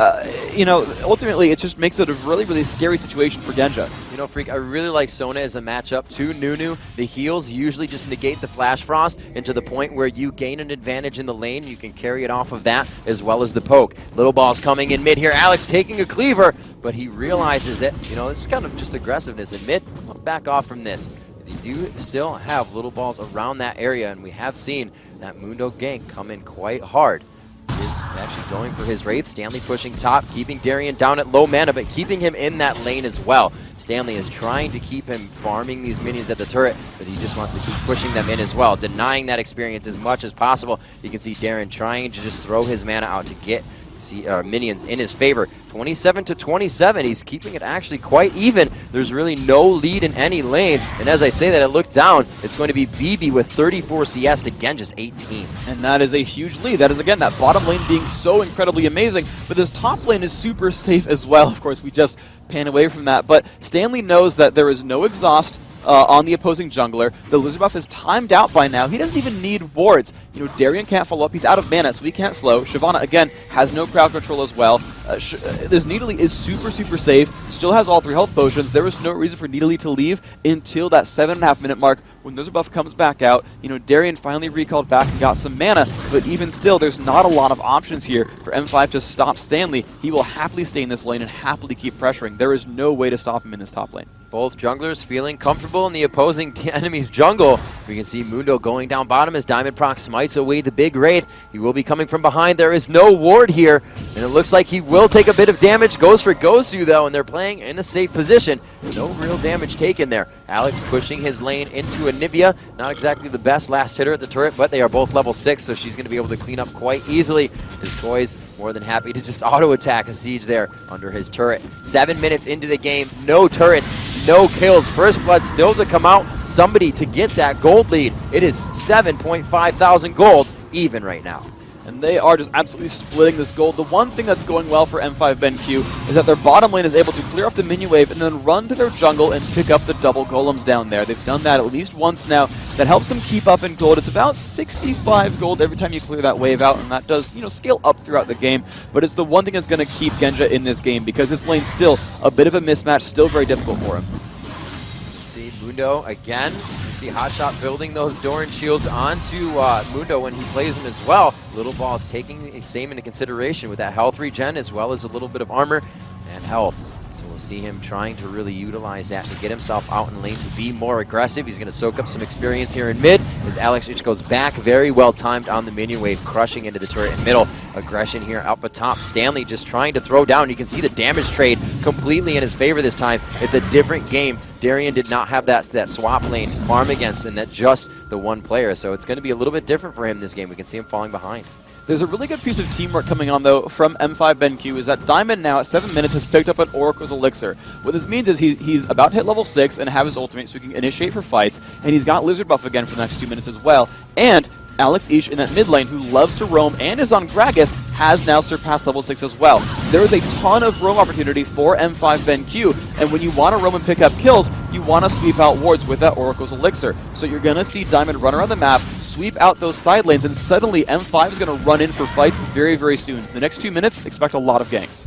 you know, ultimately it just makes it a really, really scary situation for Genja. You know, Freak, I really like Sona as a matchup to Nunu. The heals usually just negate the Flash Frost, and to the point where you gain an advantage in the lane. You can carry it off of that as well as the poke. Little Balls coming in mid here. Alex taking a cleaver, but he realizes that, you know, it's kind of just aggressiveness in mid. I'll back off from this. They do still have Little Balls around that area, and we have seen that Mundo gank come in quite hard. Is actually going for his Wraith. Stanley pushing top, keeping Darien down at low mana, but keeping him in that lane as well. Stanley is trying to keep him farming these minions at the turret, but he just wants to keep pushing them in as well, denying that experience as much as possible. You can see Darien trying to just throw his mana out to get minions in his favor. 27-27, he's keeping it actually quite even. There's really no lead in any lane, and as I say that, I look down, it's going to be BB with 34 CS to Genja's 18. And that is a huge lead. That is, again, that bottom lane being so incredibly amazing, but this top lane is super safe as well. Of course, we just pan away from that, but Stanley knows that there is no exhaust on the opposing jungler. The Lizard buff is timed out by now. He doesn't even need wards. You know, Darien can't follow up. He's out of mana, so he can't slow. Shyvana, again, has no crowd control as well. This Nidalee is super, super safe. Still has all 3 health potions. There is no reason for Nidalee to leave until that 7.5 minute mark when Lizard buff comes back out. You know, Darien finally recalled back and got some mana, but even still, there's not a lot of options here for M5 to stop Stanley. He will happily stay in this lane and happily keep pressuring. There is no way to stop him in this top lane. Both junglers feeling comfortable in the opposing enemy's jungle. We can see Mundo going down bottom as Diamond Proc smites away the big Wraith. He will be coming from behind. There is no ward here, and it looks like he will take a bit of damage. Goes for Gosu, though, and they're playing in a safe position. No real damage taken there. Alex pushing his lane into Anivia. Not exactly the best last hitter at the turret, but they are both level 6, so she's going to be able to clean up quite easily. His toys more than happy to just auto-attack a siege there under his turret. 7 minutes into the game, no turrets, no kills. First blood still to come out. Somebody to get that gold lead. It is 7.5 thousand gold even right now. And they are just absolutely splitting this gold. The one thing that's going well for M5 BenQ is that their bottom lane is able to clear off the minion wave and then run to their jungle and pick up the double golems down there. They've done that at least once now. That helps them keep up in gold. It's about 65 gold every time you clear that wave out, and that does, you know, scale up throughout the game. But it's the one thing that's going to keep Genja in this game because this lane's still a bit of a mismatch, still very difficult for him. See Mundo again. See Hotshot building those Doran shields onto Mundo when he plays them as well. Little Balls taking the same into consideration with that health regen as well as a little bit of armor and health. So we'll see him trying to really utilize that to get himself out in lane to be more aggressive. He's going to soak up some experience here in mid as Alex Ich goes back. Very well timed on the minion wave, crushing into the turret in middle. Aggression here up atop. Stanley just trying to throw down. You can see the damage trade completely in his favor this time. It's a different game. Darian did not have that swap lane to farm against, and that just the one player. So it's going to be a little bit different for him this game. We can see him falling behind. There's a really good piece of teamwork coming on, though, from M5 BenQ, is that Diamond now at 7 minutes has picked up an Oracle's Elixir. What this means is he's about to hit level 6 and have his ultimate so he can initiate for fights, and he's got Lizard buff again for the next 2 minutes as well. And Alex Ich in that mid lane, who loves to roam and is on Gragas, has now surpassed level 6 as well. There is a ton of roam opportunity for M5 BenQ, and when you want to roam and pick up kills, you want to sweep out wards with that Oracle's Elixir. So you're going to see Diamond run around the map, sweep out those side lanes, and suddenly M5 is going to run in for fights very, very soon. The next 2 minutes, expect a lot of ganks.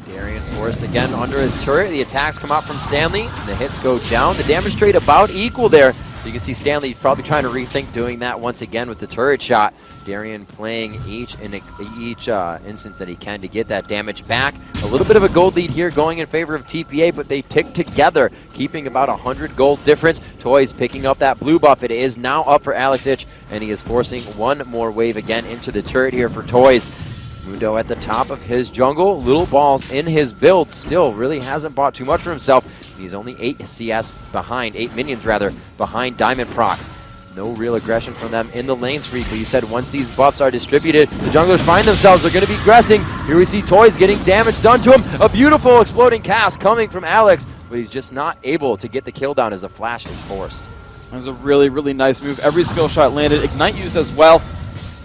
Darian forced again under his turret. The attacks come out from Stanley. The hits go down. The damage trade about equal there. You can see Stanley probably trying to rethink doing that once again with the turret shot. Darian playing each instance that he can to get that damage back. A little bit of a gold lead here going in favor of TPA, but they tick together, keeping about 100 gold difference. Toys picking up that blue buff. It is now up for Alex Ich, and he is forcing one more wave again into the turret here for Toys. Mundo at the top of his jungle. Little Balls in his build. Still really hasn't bought too much for himself. He's only 8 CS behind, 8 minions rather, behind Diamond Procs. No real aggression from them in the lanes, Freak, but you said once these buffs are distributed, the junglers find themselves, they're going to be aggressing. Here we see Toys getting damage done to him. A beautiful exploding cast coming from Alex, but he's just not able to get the kill down as the flash is forced. That was a really, really nice move. Every skill shot landed. Ignite used as well.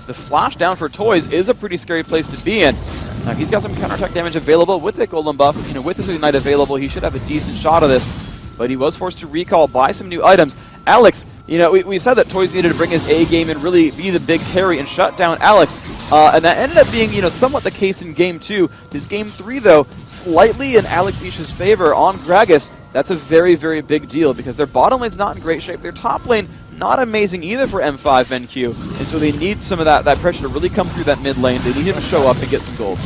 The flash down for Toys is a pretty scary place to be in. Now he's got some counterattack damage available with the Golem buff. You know, with his Ignite available, he should have a decent shot of this. But he was forced to recall, buy some new items. Alex, you know, we said that Toys needed to bring his A game and really be the big carry and shut down Alex. And that ended up being, you know, somewhat the case in Game 2. This Game 3, though, slightly in Alex Ich's favor on Gragas. That's a very, very big deal because their bottom lane's not in great shape. Their top lane, not amazing either for M5 BenQ. And so they need some of that pressure to really come through that mid lane. They need him to show up and get some gold.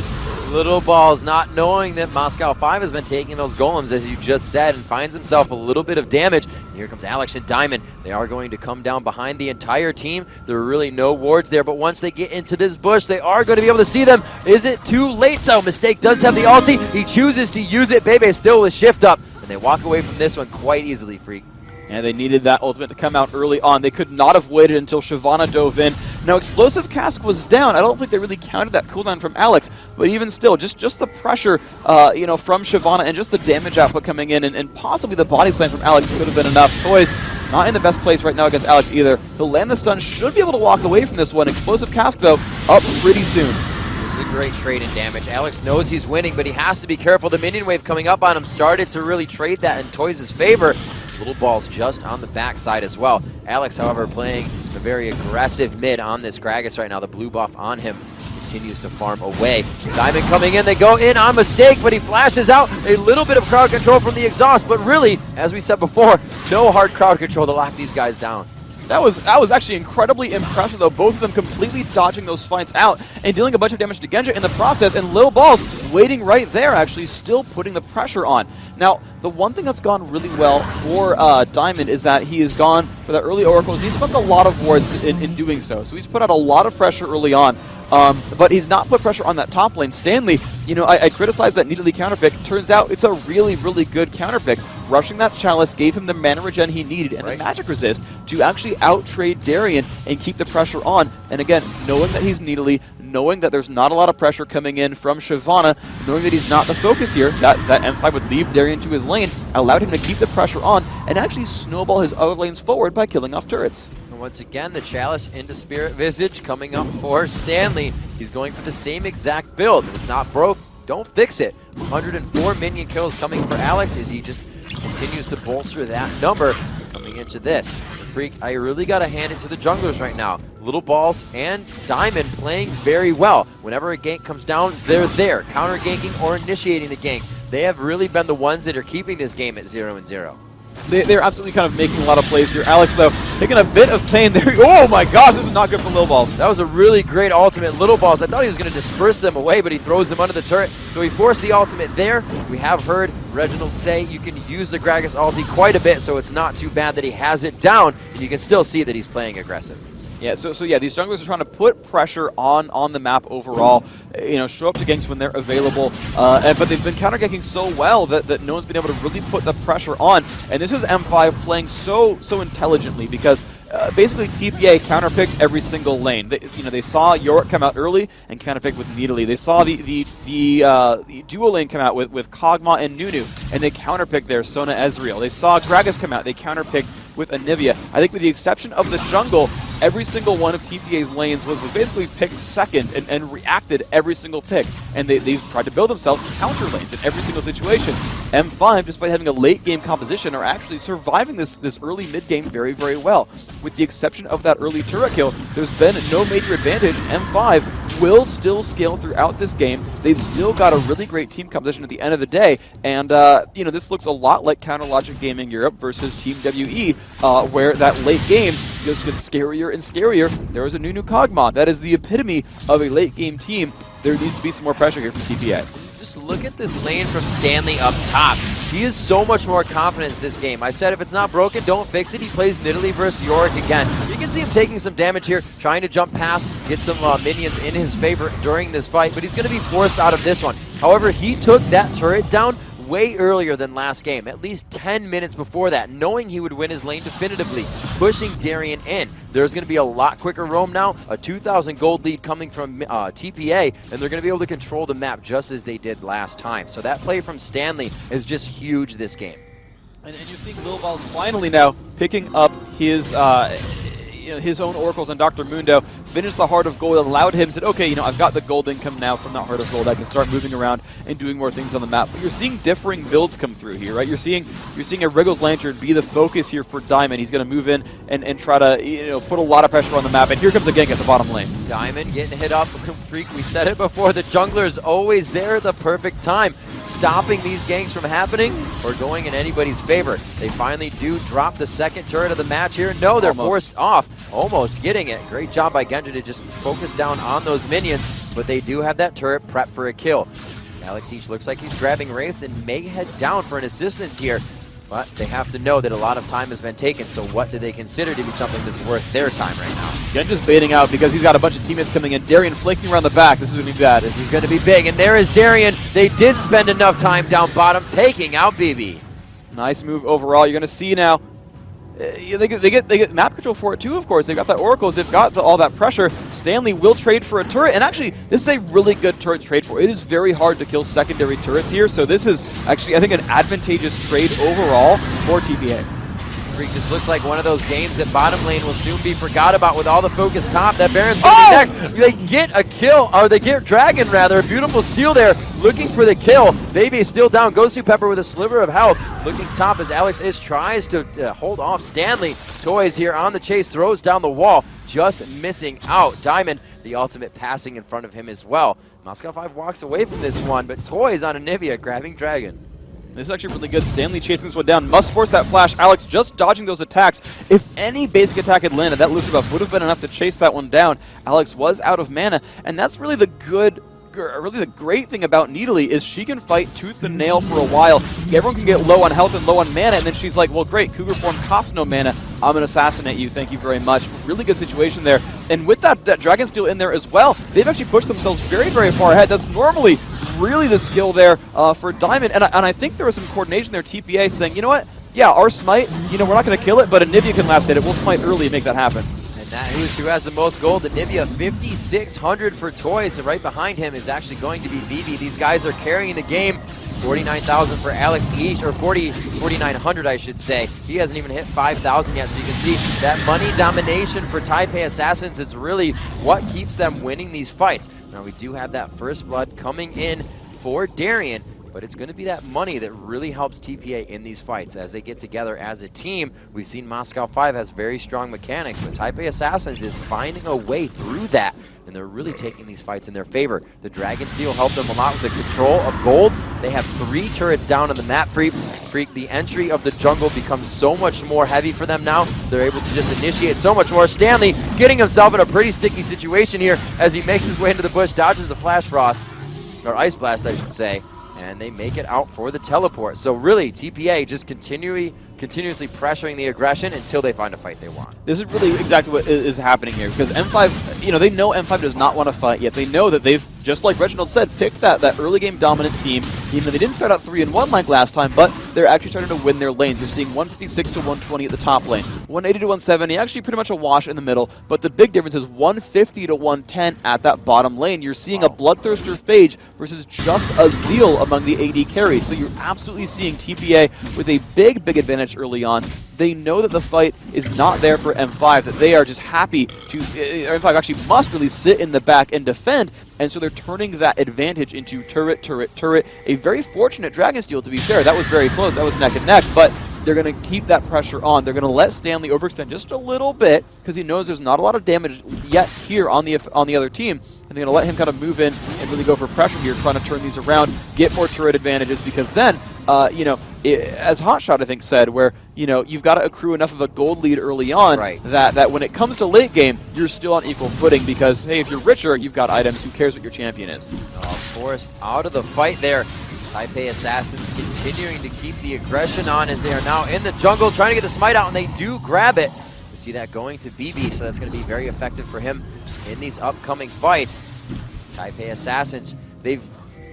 Little Balls not knowing that Moscow 5 has been taking those golems, as you just said, and finds himself a little bit of damage. And here comes Alex and Diamond. They are going to come down behind the entire team. There are really no wards there, but once they get into this bush, they are going to be able to see them. Is it too late, though? Mistake does have the ulti. He chooses to use it. Bebe still with shift up, and they walk away from this one quite easily, Freak. And they needed that ultimate to come out early on. They could not have waited until Shyvana dove in. Now, Explosive Cask was down. I don't think they really counted that cooldown from Alex, but even still, just the pressure, you know, from Shyvana and just the damage output coming in, and possibly the body slam from Alex could have been enough. Toys not in the best place right now against Alex either. He'll land the stun, should be able to walk away from this one. Explosive Cask, though, up pretty soon. This is a great trade in damage. Alex knows he's winning, but he has to be careful. The minion wave coming up on him started to really trade that in Toys' favor. Little Balls just on the backside as well. Alex, however, playing a very aggressive mid on this Gragas right now. The blue buff on him continues to farm away. Diamond coming in. They go in on mistake, but he flashes out. A little bit of crowd control from the exhaust, but really, as we said before, no hard crowd control to lock these guys down. That was actually incredibly impressive, though. Both of them completely dodging those fights out and dealing a bunch of damage to Genja in the process, and Lil Balls waiting right there, actually, still putting the pressure on. Now, the one thing that's gone really well for Diamond is that he has gone for the early oracles. He's smoked a lot of wards in doing so. So he's put out a lot of pressure early on. But he's not put pressure on that top lane. Stanley, you know, I criticized that needly counterpick. Turns out it's a really, really good counterpick. Rushing that Chalice gave him the mana regen he needed and the magic resist to actually out-trade Darian and keep the pressure on. And again, knowing that he's needly, knowing that there's not a lot of pressure coming in from Shyvana, knowing that he's not the focus here, that M5 would leave Darian to his lane, allowed him to keep the pressure on and actually snowball his other lanes forward by killing off turrets. Once again, the Chalice into Spirit Visage coming up for Stanley. He's going for the same exact build. If it's not broke, don't fix it. 104 minion kills coming for Alex as he just continues to bolster that number coming into this. Freak, I really got to hand it to the junglers right now. Little Balls and Diamond playing very well. Whenever a gank comes down, they're there, counter ganking or initiating the gank. They have really been the ones that are keeping this game at 0-0. They're absolutely kind of making a lot of plays here. Alex, though, taking a bit of pain there. Oh my gosh, this is not good for Little Balls. That was a really great ultimate. Little Balls, I thought he was going to disperse them away, but he throws them under the turret. So he forced the ultimate there. We have heard Reginald say you can use the Gragas ulti quite a bit, so it's not too bad that he has it down. And you can still see that he's playing aggressive. Yeah, so yeah, these junglers are trying to put pressure on the map overall. Show up to ganks when they're available, but they've been counter ganking so well that no one's been able to really put the pressure on. And this is M5 playing so intelligently because basically TPA counterpicked every single lane. They saw Yorick come out early and counterpicked with Nidalee. They saw the duo lane come out with Kog'Maw and Nunu, and they counterpicked their Sona Ezreal. They saw Gragas come out, they counterpicked with Anivia. I think with the exception of the jungle, every single one of TPA's lanes was basically picked second and reacted every single pick. And they've tried to build themselves counter lanes in every single situation. M5, despite having a late game composition, are actually surviving this early mid game very, very well. With the exception of that early turret kill, there's been no major advantage. M5 will still scale throughout this game. They've still got a really great team composition at the end of the day. And, this looks a lot like Counter Logic Gaming Europe versus Team WE, where that late game just gets scarier and scarier. There was a Nunu Kog'Maw. That is the epitome of a late game team. There needs to be some more pressure here from TPA. Just look at this lane from Stanley up top. He has so much more confidence this game. I said if it's not broken, don't fix it. He plays Nidalee versus Yorick again. You can see him taking some damage here, trying to jump past, get some minions in his favor during this fight, but he's going to be forced out of this one. However, he took that turret down way earlier than last game, at least 10 minutes before that, knowing he would win his lane definitively, pushing Darien in. There's going to be a lot quicker roam now, a 2,000 gold lead coming from TPA, and they're going to be able to control the map just as they did last time. So that play from Stanley is just huge this game. And you're seeing Lil Balls finally now picking up his own oracles on Dr. Mundo, finished the Heart of Gold, allowed him, said, okay, I've got the gold income now from that Heart of Gold. I can start moving around and doing more things on the map. But you're seeing differing builds come through here, right? You're seeing a Wriggles Lantern be the focus here for Diamond. He's going to move in and try to, put a lot of pressure on the map. And here comes a gank at the bottom lane. Diamond getting hit up. Freak, we said it before, the jungler is always there at the perfect time, stopping these ganks from happening or going in anybody's favor. They finally do drop the second turret of the match here. No, they're forced off. Almost getting it. Great job by Genji to just focus down on those minions, but they do have that turret prepped for a kill. Alex Each looks like he's grabbing Wraiths and may head down for an assistance here, but they have to know that a lot of time has been taken, so what do they consider to be something that's worth their time right now? Genji's baiting out because he's got a bunch of teammates coming in. Darien flanking around the back. This is going to be bad. This is going to be big, and there is Darien. They did spend enough time down bottom taking out BB. Nice move overall. You're going to see now. They get map control for it too, of course. They've got that Oracles, they've got all that pressure. Stanley will trade for a turret, and actually, this is a really good turret to trade for. It is very hard to kill secondary turrets here, so this is actually, I think, an advantageous trade overall for TPA. Freak, this looks like one of those games that bottom lane will soon be forgot about with all the focus top. That Baron's going to be next. They get a kill, or they get Dragon rather. A beautiful steal there, looking for the kill. Baby is still down. Goes to Pepper with a sliver of health. Looking top as Alex Ish tries to hold off Stanley. Toys here on the chase, throws down the wall, just missing out. Diamond, the ultimate passing in front of him as well. Moscow 5 walks away from this one, but Toys on Anivia grabbing Dragon. This is actually really good. Stanley chasing this one down. Must force that flash. Alex just dodging those attacks. If any basic attack had landed, that Lucifer buff would have been enough to chase that one down. Alex was out of mana, and that's really the great thing about Nidalee is she can fight tooth and nail for a while. Everyone can get low on health and low on mana, and then she's like, well, great, Cougar form costs no mana. I'm going to assassinate you. Thank you very much. Really good situation there. And with that Dragon Steel in there as well, they've actually pushed themselves very, very far ahead. That's normally really the skill there for Diamond. And I think there was some coordination there, TPA saying, you know what? Yeah, our smite, we're not going to kill it, but Anivia can last hit it. We'll smite early and make that happen. And that who has the most gold. Anivia, 5,600 for Toys. So right behind him is actually going to be BB. These guys are carrying the game. 49,000 for Alex East, or 4,900 I should say. He hasn't even hit 5,000 yet, so you can see that money domination for Taipei Assassins is really what keeps them winning these fights. Now we do have that first blood coming in for Darien. but it's going to be that money that really helps TPA in these fights as they get together as a team. We've seen Moscow 5 has very strong mechanics, but Taipei Assassins is finding a way through that, and they're really taking these fights in their favor. The Dragon Steel helped them a lot with the control of gold. They have 3 turrets down on the map. Freak, the entry of the jungle becomes so much more heavy for them now. They're able to just initiate so much more. Stanley getting himself in a pretty sticky situation here as he makes his way into the bush, dodges the Flash Frost, or Ice Blast, I should say, and they make it out for the teleport. So really, TPA just continuously pressuring the aggression until they find a fight they want. This is really exactly what is happening here, because M5, you know, they know M5 does not want to fight yet. They know that they've, just like Reginald said, picked that early game dominant team, even though they didn't start out 3-1 like last time, but they're actually starting to win their lanes. You're seeing 156 to 120 at the top lane, 180 to 170, actually pretty much a wash in the middle, but the big difference is 150 to 110 at that bottom lane. You're seeing a Bloodthirster Phage versus just a Zeal among the AD carries, so you're absolutely seeing TPA with a big advantage early on. They know that the fight is not there for M5, that they are just happy to, M5 actually must really sit in the back and defend, and so they're turning that advantage into turret. A very fortunate Dragon Steel, to be fair. That was very close, that was neck and neck, but they're going to keep that pressure on. They're going to let Stanley overextend just a little bit, because he knows there's not a lot of damage yet here on the other team, and they're going to let him kind of move in and really go for pressure here, trying to turn these around, get more turret advantages, because then, you know, as Hotshot I think said, where, you know, you've got to accrue enough of a gold lead early on, that when it comes to late game, you're still on equal footing, because, hey, if you're richer, you've got items, who cares what your champion is? Forced out of the fight there. Taipei Assassins continuing to keep the aggression on as they are now in the jungle, trying to get the smite out, and they do grab it. You see that going to BB, so that's going to be very effective for him in these upcoming fights. Taipei Assassins, they've,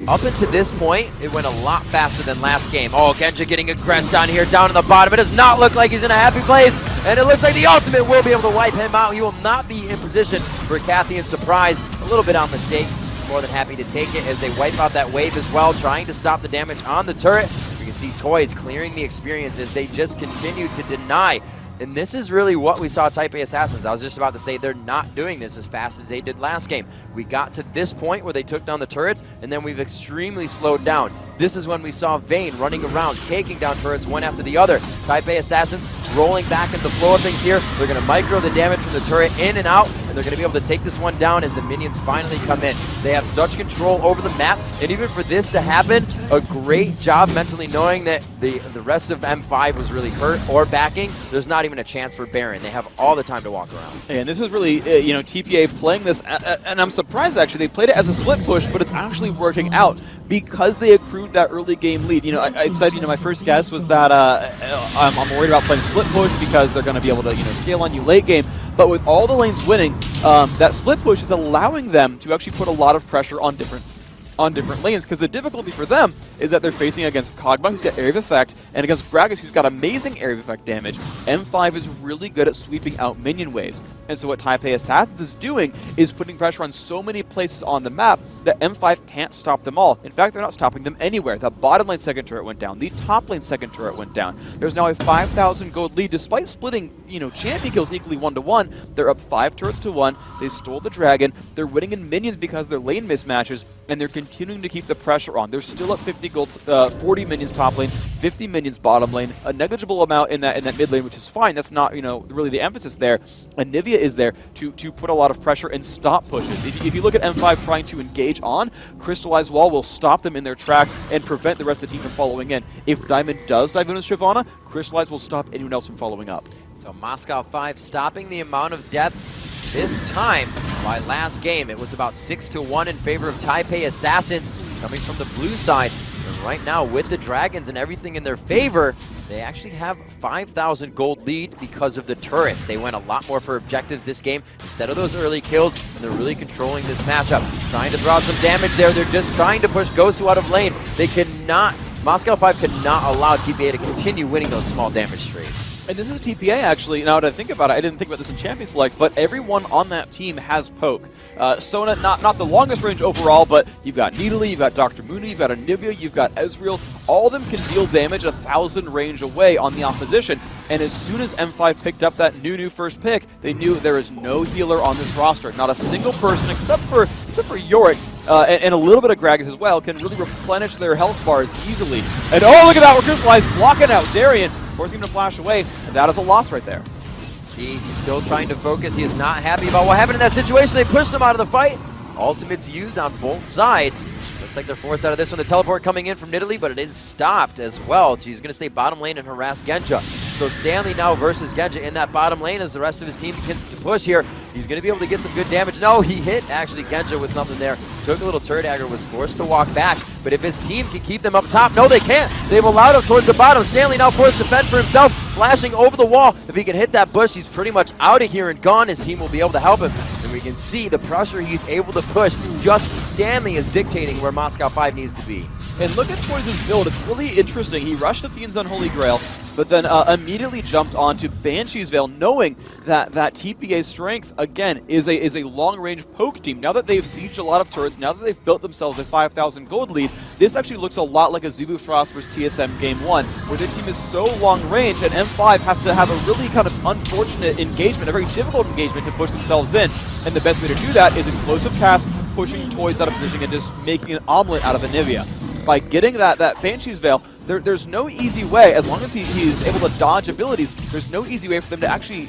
up until this point, it went a lot faster than last game. Oh, Genja getting aggressed down here, down in the bottom. It does not look like he's in a happy place, and it looks like the ultimate will be able to wipe him out. He will not be in position for Cathian's surprise. A little bit on mistake. More than happy to take it as they wipe out that wave as well, trying to stop the damage on the turret. You can see Toys clearing the experience as they just continue to deny. And this is really what we saw Taipei Assassins. I was just about to say they're not doing this as fast as they did last game. We got to this point where they took down the turrets, and then we've extremely slowed down. This is when we saw Vayne running around, taking down turrets one after the other. Taipei Assassins rolling back into the flow of things here. They're going to micro the damage from the turret in and out, and they're going to be able to take this one down as the minions finally come in. They have such control over the map, and even for this to happen, a great job mentally knowing that the rest of M5 was really hurt or backing. There's not even a chance for Baron. They have all the time to walk around. And this is really, you know, TPA playing this, and I'm surprised actually, they played it as a split push, but it's actually working out because they accrued that early game lead. You know, I said, you know, my first guess was that I'm worried about playing split push because they're going to be able to, you know, scale on you late game. But with all the lanes winning, that split push is allowing them to actually put a lot of pressure on different lanes, because the difficulty for them is that they're facing against Kog'Maw, who's got Area of Effect, and against Gragas, who's got amazing Area of Effect damage. M5 is really good at sweeping out minion waves. And so what Taipei Assassins is doing is putting pressure on so many places on the map that M5 can't stop them all. In fact, they're not stopping them anywhere. The bottom lane second turret went down. The top lane second turret went down. There's now a 5,000 gold lead. Despite splitting, you know, champion kills equally 1-to-1, they're up 5 turrets to 1. They stole the dragon. They're winning in minions because of their lane mismatches, and they're continuing to keep the pressure on. They're still up 50 gold, 40 minions top lane, 50 minions bottom lane, a negligible amount in that mid lane, which is fine. That's not, you know, really the emphasis there. And Nivea is there to put a lot of pressure and stop pushes. If you look at M5 trying to engage on, Crystallized Wall will stop them in their tracks and prevent the rest of the team from following in. If Diamond does dive in with Shyvana, Crystallized will stop anyone else from following up. So Moscow 5 stopping the amount of deaths this time. By last game, it was about 6-1 in favor of Taipei Assassins coming from the blue side. And right now, with the Dragons and everything in their favor, they actually have 5,000 gold lead because of the turrets. They went a lot more for objectives this game instead of those early kills, and they're really controlling this matchup. Trying to throw out some damage there. They're just trying to push Gosu out of lane. They cannot, Moscow 5 cannot allow TPA to continue winning those small damage streaks. And this is TPA, actually. Now that I think about it, I didn't think about this in Champion Select, but everyone on that team has poke. Sona, not the longest range overall, but you've got Nidalee, you've got Dr. Mooney, you've got Anivia, you've got Ezreal. All of them can deal damage 1,000 range away on the opposition. And as soon as M5 picked up that new first pick, they knew there is no healer on this roster. Not a single person except for Yorick and a little bit of Gragas as well, can really replenish their health bars easily. And oh, look at that, we're Crystallize blocking out Darien, forcing him to flash away, and that is a loss right there. See, he's still trying to focus. He is not happy about what happened in that situation. They pushed him out of the fight. Ultimates used on both sides. Looks like they're forced out of this one. The teleport coming in from Nidalee, but it is stopped as well. So he's going to stay bottom lane and harass Genja. So Stanley now versus Genja in that bottom lane as the rest of his team begins to push here. He's going to be able to get some good damage. No, he hit actually Genja with something there. Took a little turret dagger, was forced to walk back. But if his team can keep them up top, no, they can't. They've allowed him towards the bottom. Stanley now forced to fend for himself, flashing over the wall. If he can hit that bush, he's pretty much out of here and gone. His team will be able to help him. And we can see the pressure he's able to push. Just Stanley is dictating where Moscow 5 needs to be. And look at Toys' build. It's really interesting. He rushed Athene's Unholy Grail, but then immediately jumped onto Banshee's Veil, knowing that TPA's strength, again, is a long-range poke team. Now that they've sieged a lot of turrets, now that they've built themselves a 5,000 gold lead, this actually looks a lot like a Zubu Frost versus TSM Game 1, where their team is so long-range, and M5 has to have a really kind of unfortunate engagement, a very difficult engagement to push themselves in. And the best way to do that is explosive cast, pushing Toys out of position, and just making an omelet out of Anivia. By getting that Banshee's Veil, there's no easy way, as long as he's able to dodge abilities, there's no easy way for them to actually,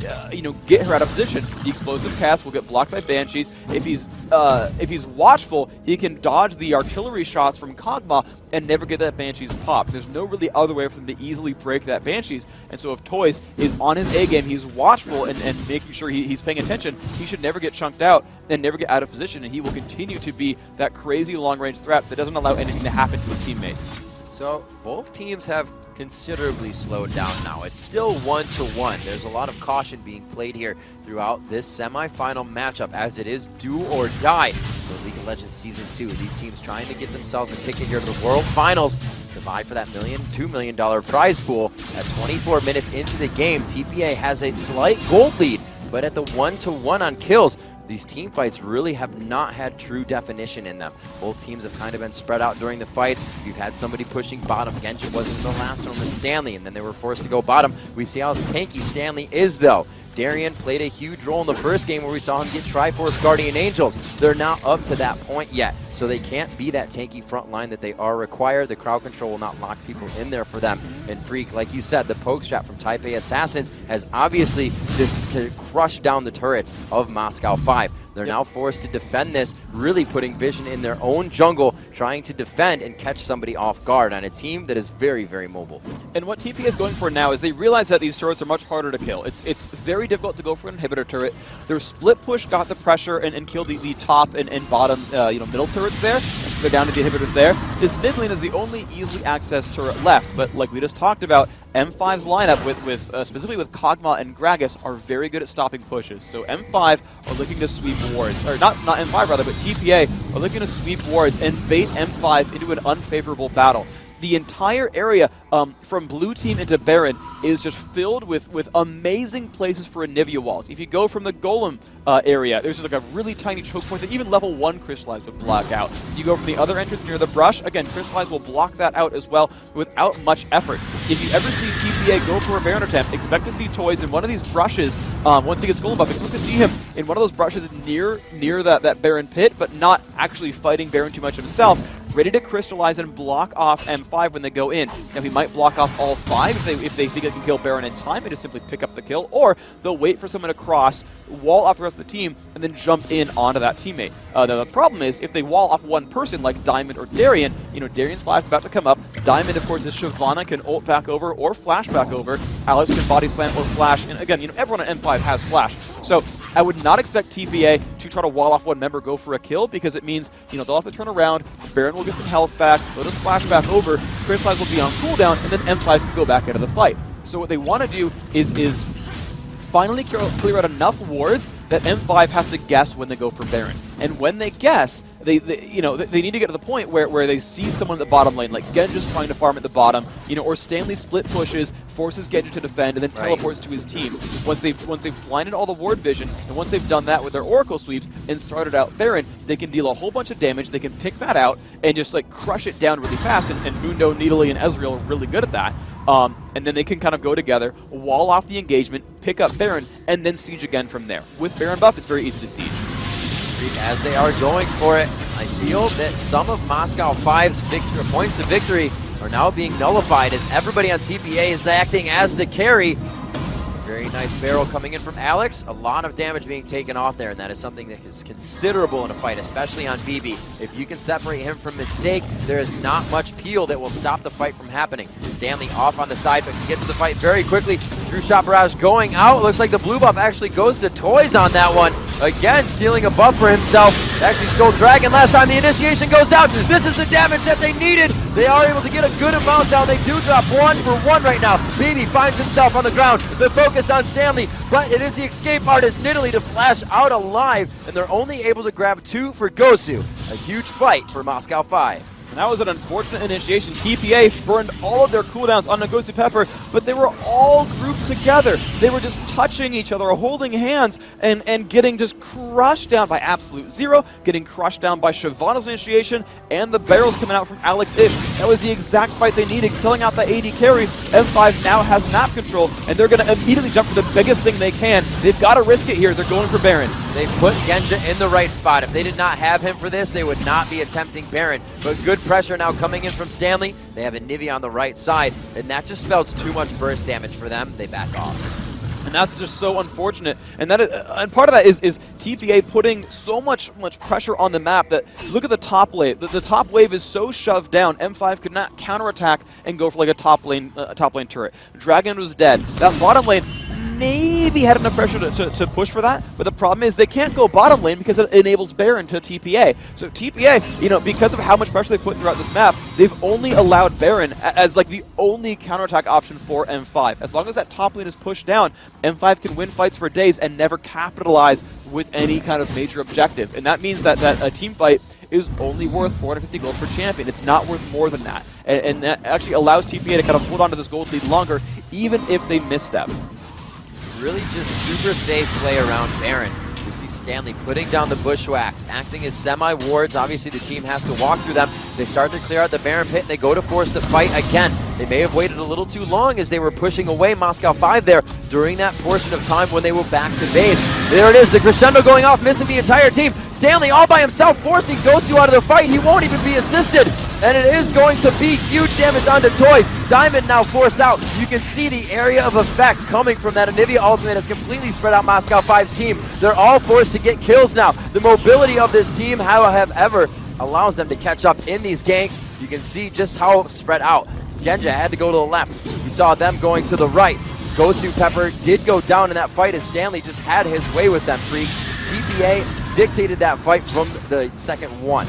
get her out of position. The explosive cast will get blocked by Banshees. If he's watchful, he can dodge the artillery shots from Kog'Maw and never get that Banshees pop. There's no really other way for them to easily break that Banshees. And so if Toys is on his A game, he's watchful and making sure he's paying attention, he should never get chunked out and never get out of position, and he will continue to be that crazy long-range threat that doesn't allow anything to happen to his teammates. So both teams have considerably slowed down now. It's still 1-1. There's a lot of caution being played here throughout this semifinal matchup, as it is do or die for League of Legends Season 2. These teams trying to get themselves a ticket here to the World Finals to vie for that $2 million prize pool. At 24 minutes into the game, TPA has a slight gold lead, but at the 1-1 on kills, these team fights really have not had true definition in them. Both teams have kind of been spread out during the fights. You've had somebody pushing bottom. Genja wasn't the last one with Stanley, and then they were forced to go bottom. We see how tanky Stanley is, though. Darien played a huge role in the first game where we saw him get Triforce Guardian Angels. They're not up to that point yet, so they can't be that tanky front line that they are required. The crowd control will not lock people in there for them. And Freak, like you said, the poke strap from Type A Assassins has obviously just crushed down the turrets of Moscow 5. They're now forced to defend this, really putting vision in their own jungle, trying to defend and catch somebody off guard on a team that is very, very mobile. And what TPA is going for now is they realize that these turrets are much harder to kill. It's very difficult to go for an inhibitor turret. Their split push got the pressure and killed the top and bottom middle turrets there. So they're down to the inhibitors there. This mid lane is the only easily accessed turret left, but like we just talked about, M5's lineup with specifically with Kog'Maw and Gragas are very good at stopping pushes. So M5 are looking to sweep wards, or not M5 rather, but TPA are looking to sweep wards and bait M5 into an unfavorable battle. The entire area from blue team into Baron is just filled with amazing places for Anivia walls. If you go from the Golem area, there's just like a really tiny choke point that even level 1 Crystallize would block out. You go from the other entrance near the brush, again, Crystallize will block that out as well without much effort. If you ever see TPA go for a Baron attempt, expect to see Toys in one of these brushes once he gets Golem buff. Expect to see him in one of those brushes near that Baron pit, but not actually fighting Baron too much himself, ready to Crystallize and block off M5 when they go in. Now he might block off all 5 if they think they can kill Baron in time and just simply pick up the kill, or they'll wait for someone to cross, wall off the rest of the team, and then jump in onto that teammate. Now the problem is, if they wall off one person like Diamond or Darien, Darien's flash is about to come up. Diamond, of course, is Shyvana, can ult back over or flash back over. Alex can body slam or flash, and again, everyone on M5 has flash. So I would not expect TPA to try to wall off one member, go for a kill, because it means, they'll have to turn around, Baron will get some health back, let him flash back over, Crystallize will be on cooldown, and then M5 can go back into the fight. So what they want to do is finally clear out enough wards that M5 has to guess when they go for Baron. And when they guess, they need to get to the point where they see someone at the bottom lane, like Genja's trying to farm at the bottom, or Stanley split pushes, forces Genja to defend, and then teleports to his team. Once they've blinded all the ward vision, and once they've done that with their Oracle sweeps and started out Baron, they can deal a whole bunch of damage, they can pick that out, and just crush it down really fast, and Mundo, Nidalee, and Ezreal are really good at that. And then they can kind of go together, wall off the engagement, pick up Baron, and then siege again from there. With Baron buff, it's very easy to siege. As they are going for it, I feel that some of Moscow 5's points to victory are now being nullified as everybody on TPA is acting as the carry. Very nice barrel coming in from Alex. A lot of damage being taken off there, and that is something that is considerable in a fight, especially on BB. If you can separate him from Mistake, there is not much peel that will stop the fight from happening. Stanley off on the side, but can get to the fight very quickly. True Shot Barrage going out. It looks like the blue buff actually goes to Toys on that one. Again, stealing a buff for himself. Actually stole Dragon last time. The initiation goes down. This is the damage that they needed. They are able to get a good amount down. They do drop 1 for 1 right now. BB finds himself on the ground. The focus on Stanley, but it is the escape artist Nidalee to flash out alive, and they're only able to grab 2 for Gosu. A huge fight for Moscow 5. And that was an unfortunate initiation. TPA burned all of their cooldowns on Ngozi Pepper, but they were all grouped together. They were just touching each other, holding hands, and getting just crushed down by Absolute Zero, getting crushed down by Shyvana's initiation, and the barrels coming out from Alex Ish. That was the exact fight they needed, killing out the AD carry. M5 now has map control, and they're going to immediately jump for the biggest thing they can. They've got to risk it here. They're going for Baron. They put Genja in the right spot. If they did not have him for this, they would not be attempting Baron. But good pressure now coming in from Stanley. They have a Nivea on the right side, and that just spells too much burst damage for them. They back off. And that's just so unfortunate. And that is, and part of that is TPA putting so much pressure on the map that look at the top wave. The top wave is so shoved down. M5 could not counterattack and go for like a top lane turret. Dragon was dead. That bottom lane maybe had enough pressure to push for that, but the problem is they can't go bottom lane because it enables Baron to TPA. So TPA, you know, because of how much pressure they put throughout this map, they've only allowed Baron as like the only counterattack option for M5. As long as that top lane is pushed down, M5 can win fights for days and never capitalize with any kind of major objective. And that means that a team fight is only worth 450 gold per champion. It's not worth more than that. And that actually allows TPA to kind of hold on to this gold lead longer, even if they misstep. Really just super safe play around Baron. You see Stanley putting down the bushwhacks, acting as semi-wards. Obviously the team has to walk through them. They start to clear out the Baron pit and they go to force the fight again. They may have waited a little too long as they were pushing away Moscow 5 there during that portion of time when they were back to base. There it is, the crescendo going off, missing the entire team. Stanley all by himself forcing Gosu out of the fight. He won't even be assisted. And it is going to be huge damage onto Toys. Diamond now forced out. You can see the area of effect coming from that Anivia ultimate has completely spread out Moscow 5's team. They're all forced to get kills now. The mobility of this team, however, allows them to catch up in these ganks. You can see just how spread out. Genja had to go to the left. We saw them going to the right. Gosu Pepper did go down in that fight as Stanley just had his way with them freaks. TPA dictated that fight from the second one.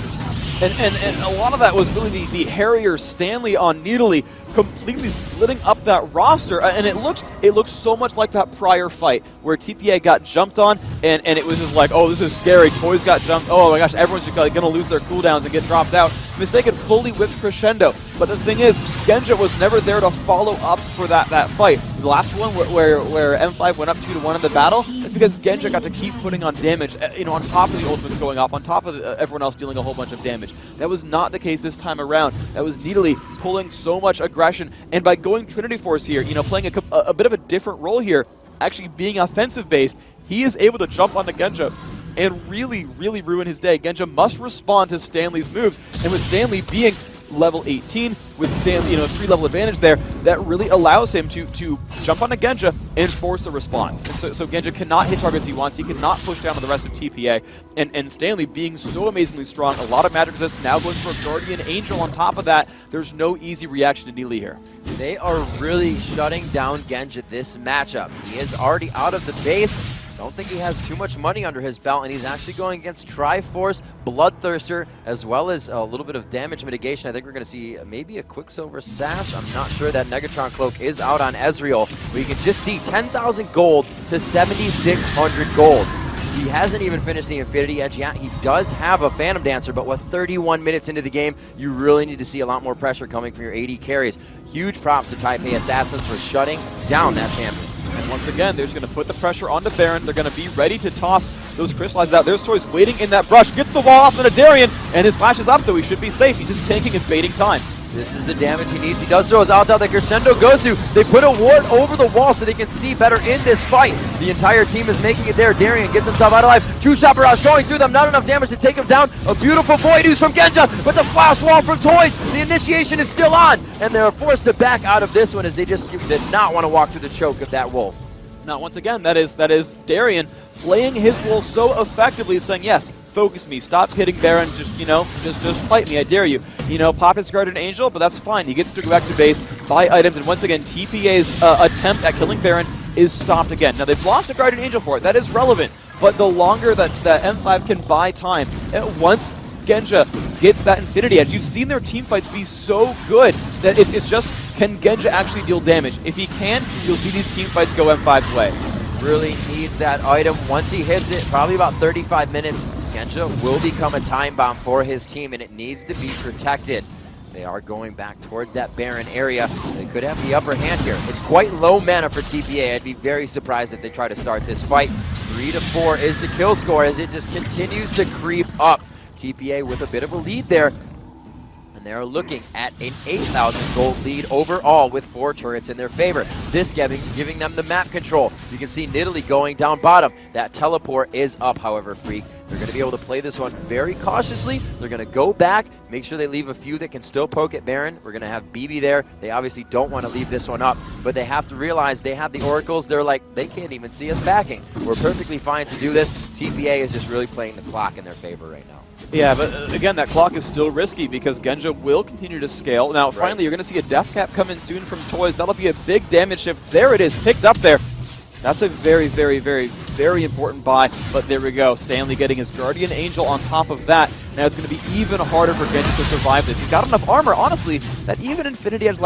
And a lot of that was really the Harrier Stanley on Nidalee completely splitting up that roster, and it looked so much like that prior fight where TPA got jumped on, and it was just like, oh, this is scary. Toys got jumped. Oh my gosh, everyone's just going to lose their cooldowns and get dropped out. Mistaken fully whipped crescendo, but the thing is, Genja was never there to follow up for that fight. The last one where M5 went up 2-1 in the battle, it's because Genja got to keep putting on damage, on top of the ultimates going off, on top of everyone else dealing a whole bunch of damage. That was not the case this time around. That was Nidalee pulling so much aggression, and by going Trinity Force here, playing a bit of a different role here, actually being offensive based, he is able to jump onto Genja and really ruin his day. Genja must respond to Stanley's moves, and with Stanley being level 18 with Stanley, 3-level advantage there, that really allows him to jump onto Genja and force a response. And so Genja cannot hit targets he wants, he cannot push down on the rest of TPA, and Stanley being so amazingly strong, a lot of magic resist, now going for a Guardian Angel on top of that. There's no easy reaction to Nidalee here. They are really shutting down Genja this matchup. He is already out of the base. Don't think he has too much money under his belt, and he's actually going against Triforce, Bloodthirster, as well as a little bit of damage mitigation. I think we're going to see maybe a Quicksilver Sash. I'm not sure. That Negatron Cloak is out on Ezreal, but you can just see 10,000 gold to 7,600 gold. He hasn't even finished the Infinity Edge yet. He does have a Phantom Dancer, but with 31 minutes into the game, you really need to see a lot more pressure coming from your AD carries. Huge props to Taipei Assassins for shutting down that champion. And once again, they're just going to put the pressure onto Baron. They're going to be ready to toss those crystallizes out. There's Toys waiting in that brush. Gets the wall off on a Darian, and his flash is up, though he should be safe. He's just tanking and baiting time. This is the damage he needs. He does throw his ult out. The crescendo goes to. They put a ward over the wall so they can see better in this fight. The entire team is making it there. Darian gets himself out of life. True Shot Barrage going through them. Not enough damage to take him down. A beautiful void ooze from Genja, but the flash wall from Toys. The initiation is still on, and they're forced to back out of this one as they just did not want to walk through the choke of that wolf. Now, once again, that is Darian playing his role so effectively, saying, yes, focus me, stop hitting Baron, just fight me, I dare you. Pop his Guardian Angel, but that's fine. He gets to go back to base, buy items, and once again, TPA's attempt at killing Baron is stopped again. Now, they've lost a Guardian Angel for it. That is relevant, but the longer that M5 can buy time, once Genja gets that Infinity Edge, you've seen their team fights be so good that it's just, can Genja actually deal damage? If he can, you'll see these team fights go M5's way. Really needs that item. Once he hits it, probably about 35 minutes, Genja will become a time bomb for his team, and it needs to be protected. They are going back towards that Baron area. They could have the upper hand here. It's quite low mana for TPA. I'd be very surprised if they try to start this fight. 3 to 4 is the kill score as it just continues to creep up. TPA with a bit of a lead there. They're looking at an 8,000 gold lead overall with 4 turrets in their favor. This giving them the map control. You can see Nidalee going down bottom. That teleport is up, however, Freak. They're going to be able to play this one very cautiously. They're going to go back, make sure they leave a few that can still poke at Baron. We're going to have BB there. They obviously don't want to leave this one up, but they have to realize they have the Oracles. They're like, they can't even see us backing. We're perfectly fine to do this. TPA is just really playing the clock in their favor right now. Yeah, but again, that clock is still risky because Genja will continue to scale. Now, finally, you're going to see a death cap come in soon from Toys. That'll be a big damage shift. There it is, picked up there. That's a very, very, very, very important buy, but there we go. Stanley getting his Guardian Angel on top of that. Now it's going to be even harder for Genji to survive this. He's got enough armor, honestly, that even Infinity Edge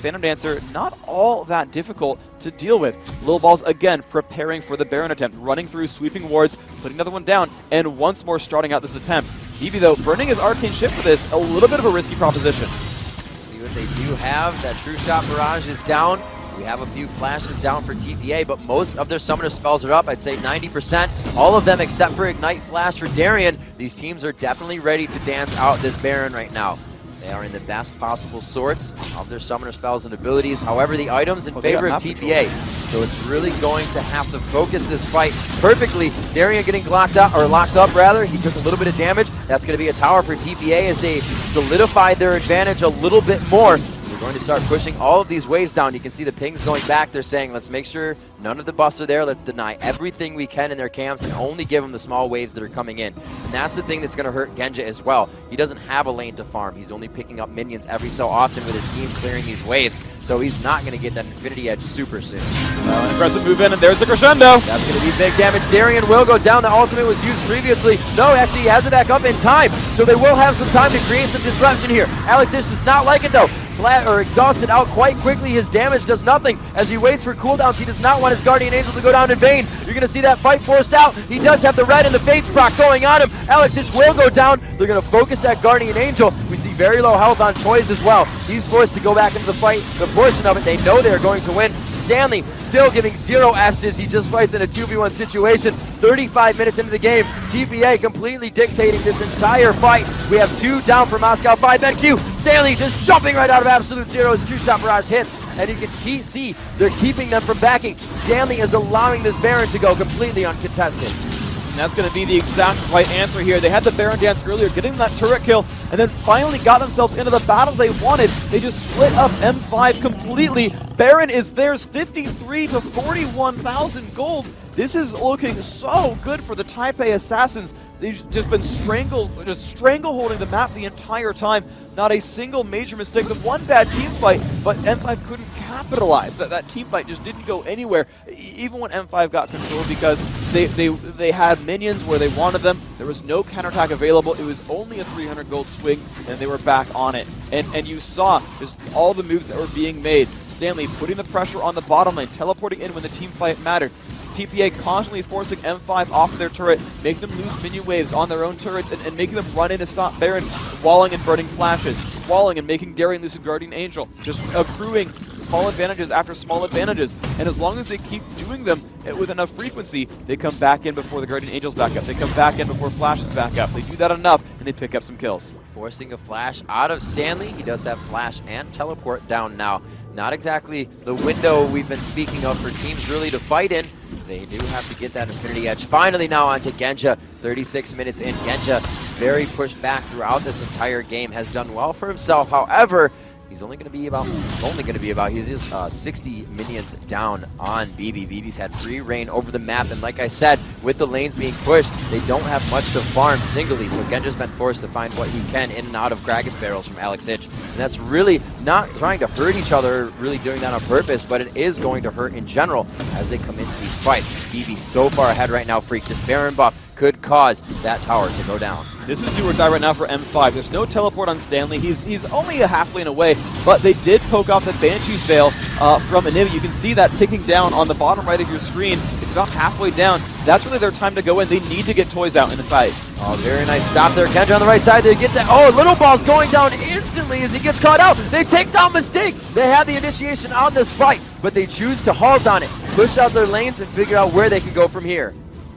Phantom Dancer, not all that difficult to deal with. Lil Balls, again, preparing for the Baron attempt, running through, sweeping wards, putting another one down, and once more starting out this attempt. Eevee, though, burning his Arcane Shift for this, a little bit of a risky proposition. See what they do have. That True Shot Barrage is down. We have a few flashes down for TPA, but most of their summoner spells are up. I'd say 90%. All of them except for Ignite Flash for Darian. These teams are definitely ready to dance out this Baron right now. They are in the best possible sorts of their summoner spells and abilities. However, the items in favor of TPA. So it's really going to have to focus this fight perfectly. Darian getting locked up. He took a little bit of damage. That's going to be a tower for TPA as they solidified their advantage a little bit more. We're going to start pushing all of these waves down. You can see the pings going back. They're saying, let's make sure none of the buffs are there. Let's deny everything we can in their camps and only give them the small waves that are coming in. And that's the thing that's going to hurt Genja as well. He doesn't have a lane to farm. He's only picking up minions every so often with his team clearing these waves. So he's not going to get that Infinity Edge super soon. An aggressive move in, and there's the crescendo. That's going to be big damage. Darian will go down. The ultimate was used previously. No, actually, he has it back up in time. So they will have some time to create some disruption here. Alex Ish does not like it, though. Flat or exhausted out quite quickly. His damage does nothing as he waits for cooldowns. He does not want his Guardian Angel to go down in vain. You're going to see that fight forced out. He does have the red and the Fates proc going on him. Alex Ish will go down. They're going to focus that Guardian Angel. We see very low health on Toys as well. He's forced to go back into the fight. The portion of it, they know they're going to win. Stanley still giving 0 F's as he just fights in a 2v1 situation. 35 minutes into the game, TPA completely dictating this entire fight. We have 2 down for Moscow 5 BenQ. Stanley just jumping right out of absolute zero as True Shot Barrage hits. And you can see they're keeping them from backing. Stanley is allowing this Baron to go completely uncontested. And that's going to be the exact right answer here. They had the Baron dance earlier, getting that turret kill, and then finally got themselves into the battle they wanted. They just split up M5 completely. Baron is theirs, 53 to 41,000 gold. This is looking so good for the Taipei Assassins. They've just been strangleholding the map the entire time. Not a single major mistake. The one bad team fight, but M5 couldn't capitalize. That team fight just didn't go anywhere, even when M5 got control, because they had minions where they wanted them. There was no counterattack available. It was only a 300 gold swing, and they were back on it. And you saw just all the moves that were being made. Stanley putting the pressure on the bottom lane, teleporting in when the team fight mattered. TPA constantly forcing M5 off of their turret, making them lose minion waves on their own turrets, and making them run in to stop Baron, walling and burning flashes, walling and making Darian lose a Guardian Angel, just accruing small advantages after small advantages. And as long as they keep doing them with enough frequency, they come back in before the Guardian Angels back up. They come back in before Flash is back up. They do that enough, and they pick up some kills. Forcing a Flash out of Stanley. He does have Flash and Teleport down now. Not exactly the window we've been speaking of for teams really to fight in. They do have to get that Infinity Edge. Finally now onto Genja. 36 minutes in. Genja very pushed back throughout this entire game. Has done well for himself. However, he's only going to be about, he's just 60 minions down on BB. BB's had free reign over the map, and like I said, with the lanes being pushed, they don't have much to farm singly, so Genja's been forced to find what he can in and out of Gragas barrels from Alex Hitch. And that's really not trying to hurt each other, really doing that on purpose, but it is going to hurt in general as they come into these fights. BB so far ahead right now, Freak. This Baron buff could cause that tower to go down. This is do or die right now for M5. There's no teleport on Stanley. He's only a half lane away, but they did poke off the Banshee's Veil from Aniv. You can see that ticking down on the bottom right of your screen. It's about halfway down. That's really their time to go in. They need to get toys out in the fight. Oh, very nice stop there. Genja on the right side. They get that. Oh, Little Ball's going down instantly as he gets caught out. They take down Mistake. They have the initiation on this fight, but they choose to halt on it, push out their lanes, and figure out where they can go from here.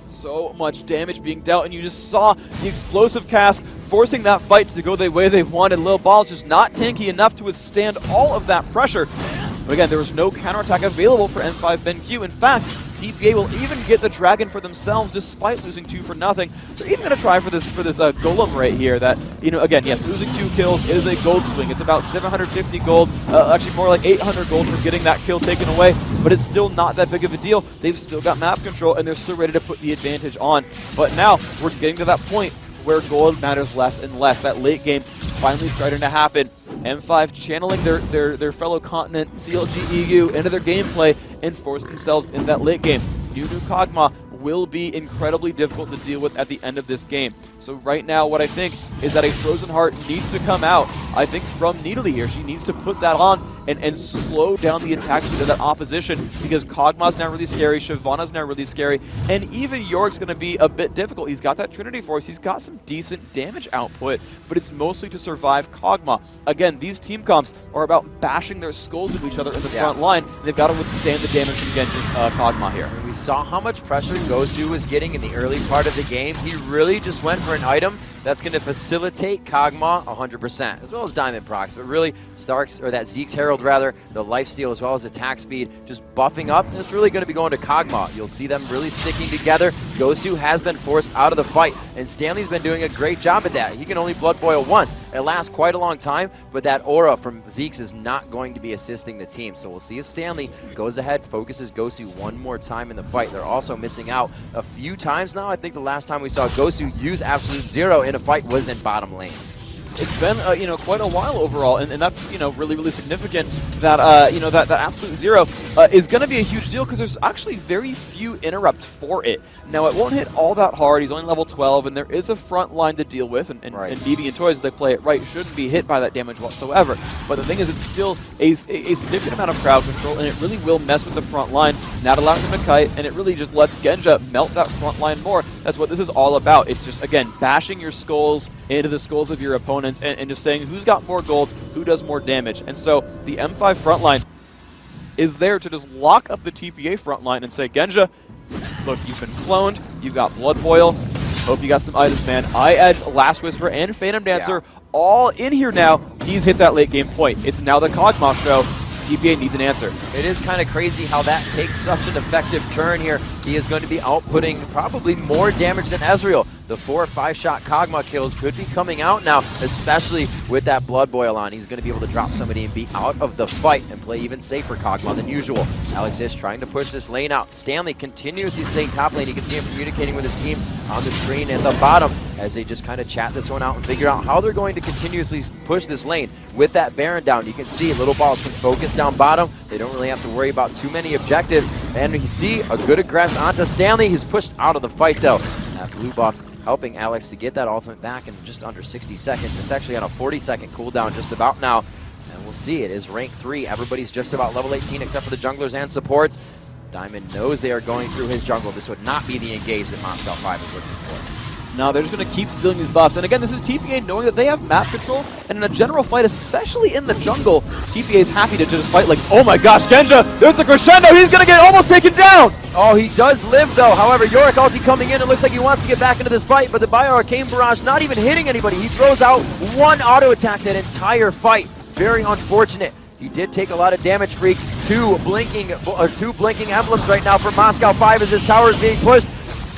So much damage being dealt, and you just saw the explosive cask forcing that fight to go the way they wanted. Lil Ball's just not tanky enough to withstand all of that pressure. But again, there was no counterattack available for M5 BenQ. In fact, TPA will even get the Dragon for themselves despite losing 2 for nothing. They're even going to try for this Golem right here that, again, yes, losing 2 kills is a gold swing. It's about 750 gold, actually more like 800 gold for getting that kill taken away, but it's still not that big of a deal. They've still got map control, and they're still ready to put the advantage on. But now, we're getting to that point where gold matters less and less. That late game finally starting to happen. M5 channeling their fellow continent CLG EU into their gameplay and force themselves in that late game. Nunu Kog'Maw will be incredibly difficult to deal with at the end of this game. So right now what I think is that a Frozen Heart needs to come out, I think, from Nidalee here. She needs to put that on and slow down the attack speed of that opposition, because Kog'Maw's now really scary, Shyvana's now really scary, and even Yorick's going to be a bit difficult. He's got that Trinity Force, he's got some decent damage output, but it's mostly to survive Kog'Maw. Again, these team comps are about bashing their skulls into each other in the front line, and they've got to withstand the damage from Genjin Kog'Maw here. We saw how much pressure Gosu was getting in the early part of the game. He really just went for an item that's going to facilitate Kog'Maw 100%, as well as Diamond procs, but really that Zeke's Herald rather, the lifesteal as well as attack speed, just buffing up, and it's really going to be going to Kog'Maw. You'll see them really sticking together. Gosu has been forced out of the fight, and Stanley's been doing a great job at that. He can only blood boil once. It lasts quite a long time, but that aura from Zeke's is not going to be assisting the team. So we'll see if Stanley goes ahead, focuses Gosu one more time in the fight. They're also missing out a few times now. I think the last time we saw Gosu use Absolute Zero in a fight was in bottom lane. It's been quite a while overall, and that's really, really significant that that Absolute Zero is going to be a huge deal, because there's actually very few interrupts for it. Now, it won't hit all that hard. He's only level 12, and there is a front line to deal with, and BB and Toys, as they play it right, shouldn't be hit by that damage whatsoever. But the thing is, it's still a significant amount of crowd control, and it really will mess with the front line, not allowing them to kite, and it really just lets Genja melt that front line more. That's what this is all about. It's just, again, bashing your skulls into the skulls of your opponents, and just saying who's got more gold, who does more damage. And so the M5 frontline is there to just lock up the TPA frontline and say, Genja, look, you've been cloned, you've got Blood Boil, hope you got some items, man. I add Last Whisper and Phantom Dancer all in here now. He's hit that late game point. It's now the Kog'Maw show. TPA needs an answer. It is kind of crazy how that takes such an effective turn here. He is going to be outputting probably more damage than Ezreal. The 4 or 5 shot Kog'Maw kills could be coming out now, especially with that Blood Boil on. He's going to be able to drop somebody and be out of the fight and play even safer Kog'Maw than usual. Alex is trying to push this lane out. Stanley continuously staying top lane. You can see him communicating with his team on the screen at the bottom as they just kind of chat this one out and figure out how they're going to continuously push this lane. With that Baron down, you can see Little Balls can focus down bottom. They don't really have to worry about too many objectives. And you see a good aggress onto Stanley. He's pushed out of the fight though. That blue buff helping Alex to get that ultimate back in just under 60 seconds. It's actually on a 40-second cooldown just about now. And we'll see, it is rank 3. Everybody's just about level 18 except for the junglers and supports. Diamond knows they are going through his jungle. This would not be the engage that Moscow 5 is looking for. No, they're just going to keep stealing these buffs. And again, this is TPA knowing that they have map control, and in a general fight, especially in the jungle, TPA is happy to just fight like, oh my gosh, Genja, there's a crescendo, he's going to get almost taken down! Oh, he does live though. However, Yorick ulti coming in. It looks like he wants to get back into this fight, but the Bio Arcane Barrage not even hitting anybody. He throws out one auto attack that entire fight. Very unfortunate. He did take a lot of damage, Freak. Two blinking emblems right now for Moscow 5 as his tower is being pushed.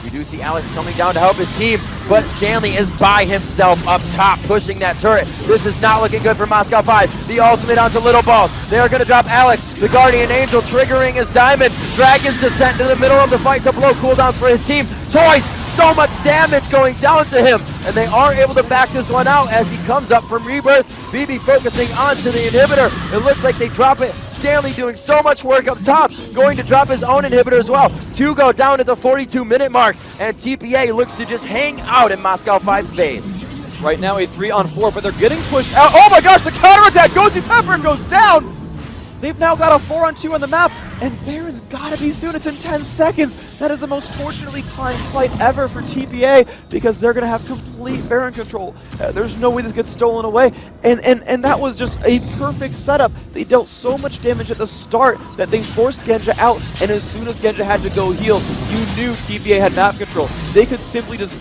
We do see Alex coming down to help his team, but Stanley is by himself up top, pushing that turret. This is not looking good for Moscow 5. The ultimate onto Little Balls. They are going to drop Alex. The Guardian Angel triggering his Diamond. Dragon's Descent into the middle of the fight to blow cooldowns for his team. Toys, so much damage going down to him, and they are able to back this one out as he comes up from Rebirth. BB focusing onto the inhibitor. It looks like they drop it. Stanley doing so much work up top, going to drop his own inhibitor as well. Two go down at the 42-minute mark, and TPA looks to just hang out in Moscow 5's base. Right now a 3-on-4, but they're getting pushed out. Oh my gosh, the counterattack! Ghosty Pepper goes down! They've now got a 4-on-2 on the map, and Baron's gotta be soon. It's in 10 seconds. That is the most fortunately timed fight ever for TPA because they're gonna have complete Baron control. There's no way this gets stolen away, and that was just a perfect setup. They dealt so much damage at the start that they forced Genja out, and as soon as Genja had to go heal, you knew TPA had map control. They could simply just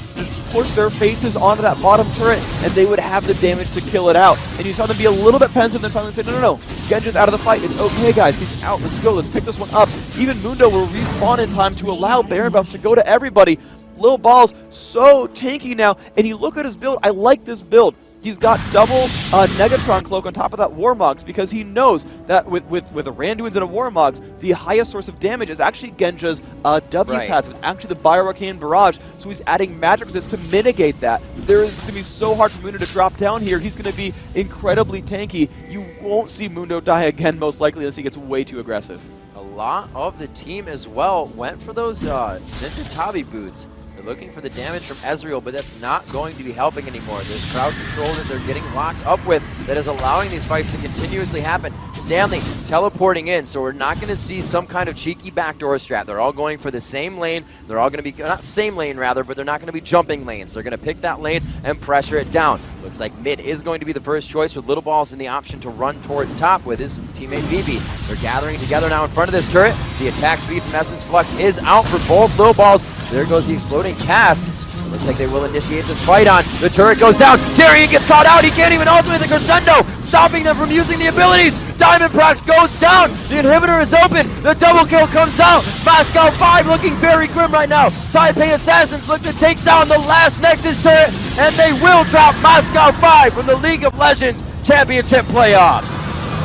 push their faces onto that bottom turret, and they would have the damage to kill it out. And you saw them be a little bit pensive, then finally say, no, Genja's out of the fight. It's okay, guys. He's out. Let's go. Let's pick this one up. Even Mundo will respawn in time to allow Baron buffs to go to everybody. Lil Ball's so tanky now, and you look at his build. I like this build. He's got double Negatron Cloak on top of that Warmogs because he knows that with a Randuin's and a Warmogs, the highest source of damage is actually Genja's W pads. It's actually the Bioarcane Barrage, so he's adding magic resist to mitigate that. There is going to be so hard for Mundo to drop down here. He's going to be incredibly tanky. You won't see Mundo die again, most likely, unless he gets way too aggressive. A lot of the team as well went for those Ninja Tabi boots. They're looking for the damage from Ezreal, but that's not going to be helping anymore. There's crowd control that they're getting locked up with that is allowing these fights to continuously happen. Stanley teleporting in, so we're not going to see some kind of cheeky backdoor strat. They're all going for the same lane. They're all going to be, not same lane rather, but they're not going to be jumping lanes. They're going to pick that lane and pressure it down. Looks like mid is going to be the first choice with Little Balls in the option to run towards top with his teammate BB. They're gathering together now in front of this turret. The attack speed from Essence Flux is out for both Little Balls. There goes the exploding cast. It looks like they will initiate this fight on. The turret goes down. Darian gets caught out. He can't even ultimate the crescendo, stopping them from using the abilities. Diamond Prox goes down. The inhibitor is open. The double kill comes out. Moscow 5 looking very grim right now. Taipei Assassins look to take down the last Nexus turret, and they will drop Moscow 5 from the League of Legends Championship playoffs.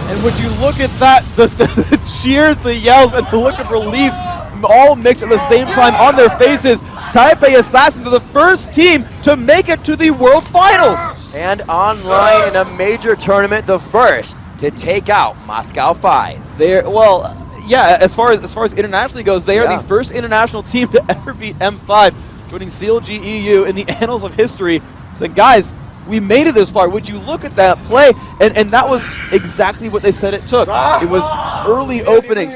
And would you look at that, the cheers, the yells, and the look of relief all mixed at the same time on their faces. Taipei Assassins are the first team to make it to the World Finals. And online in a major tournament, the first to take out Moscow 5. They're, well, yeah, as far as internationally goes, they are the first international team to ever beat M5, joining CLG EU in the annals of history. Saying, guys, we made it this far. Would you look at that play? And that was exactly what they said it took. It was early openings.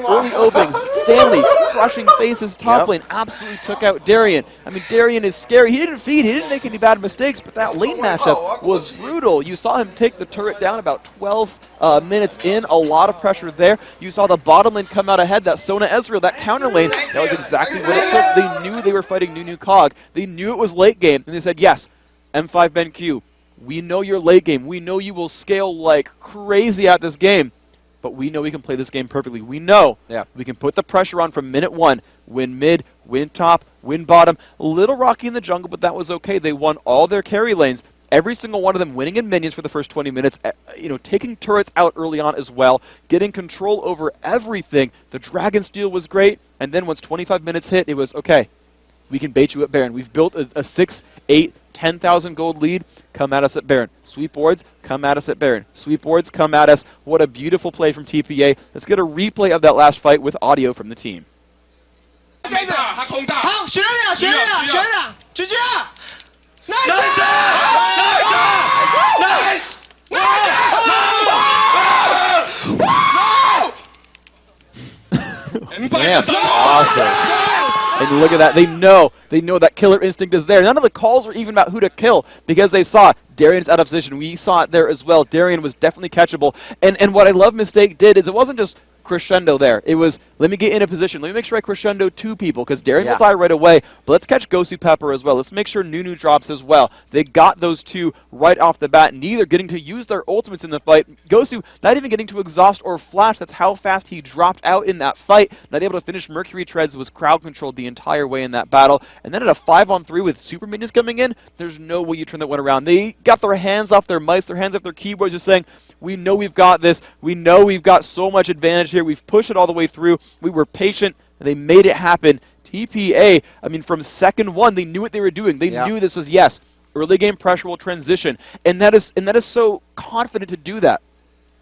Stanley crushing faces top lane, absolutely took out Darian. I mean, Darian is scary. He didn't feed, he didn't make any bad mistakes, but that lane matchup was brutal. You saw him take the turret down about 12 minutes in, a lot of pressure there. You saw the bottom lane come out ahead, that Sona Ezreal, that counter lane. That was exactly what it took. They knew they were fighting Nunu Cog. They knew it was late game, and they said, yes, M5 BenQ, we know you're late game. We know you will scale like crazy at this game, but we know we can play this game perfectly. We know we can put the pressure on from minute one, win mid, win top, win bottom. A little rocky in the jungle, but that was okay. They won all their carry lanes, every single one of them winning in minions for the first 20 minutes, you know, taking turrets out early on as well, getting control over everything. The Dragon Steel was great, and then once 25 minutes hit, it was, okay, we can bait you at Baron. We've built a 6, 8, 10,000 gold lead. Come at us at Baron. Sweep boards, come at us at Baron. Sweep boards, come at us. What a beautiful play from TPA. Let's get a replay of that last fight with audio from the team. Damn, awesome. And look at that. They know that killer instinct is there. None of the calls were even about who to kill because they saw Darian's out of position. We saw it there as well. Darian was definitely catchable. And what I love Mistake did is it wasn't just crescendo there. It was, let me get in a position. Let me make sure I crescendo 2 people because Darian will die right away. But let's catch Gosu Pepper as well. Let's make sure Nunu drops as well. They got those 2 right off the bat, neither getting to use their ultimates in the fight. Gosu not even getting to exhaust or flash. That's how fast he dropped out in that fight. Not able to finish. Mercury Treads was crowd controlled the entire way in that battle. And then at a 5-on-3 with super minions coming in, there's no way you turn that one around. They got their hands off their mice, their hands off their keyboards, just saying, we know we've got this. We know we've got so much advantage here. We've pushed it all the way through. We were patient, and they made it happen. TPA, I mean, from second one, they knew what they were doing. They knew this was, yes, early game pressure will transition. And that is so confident to do that.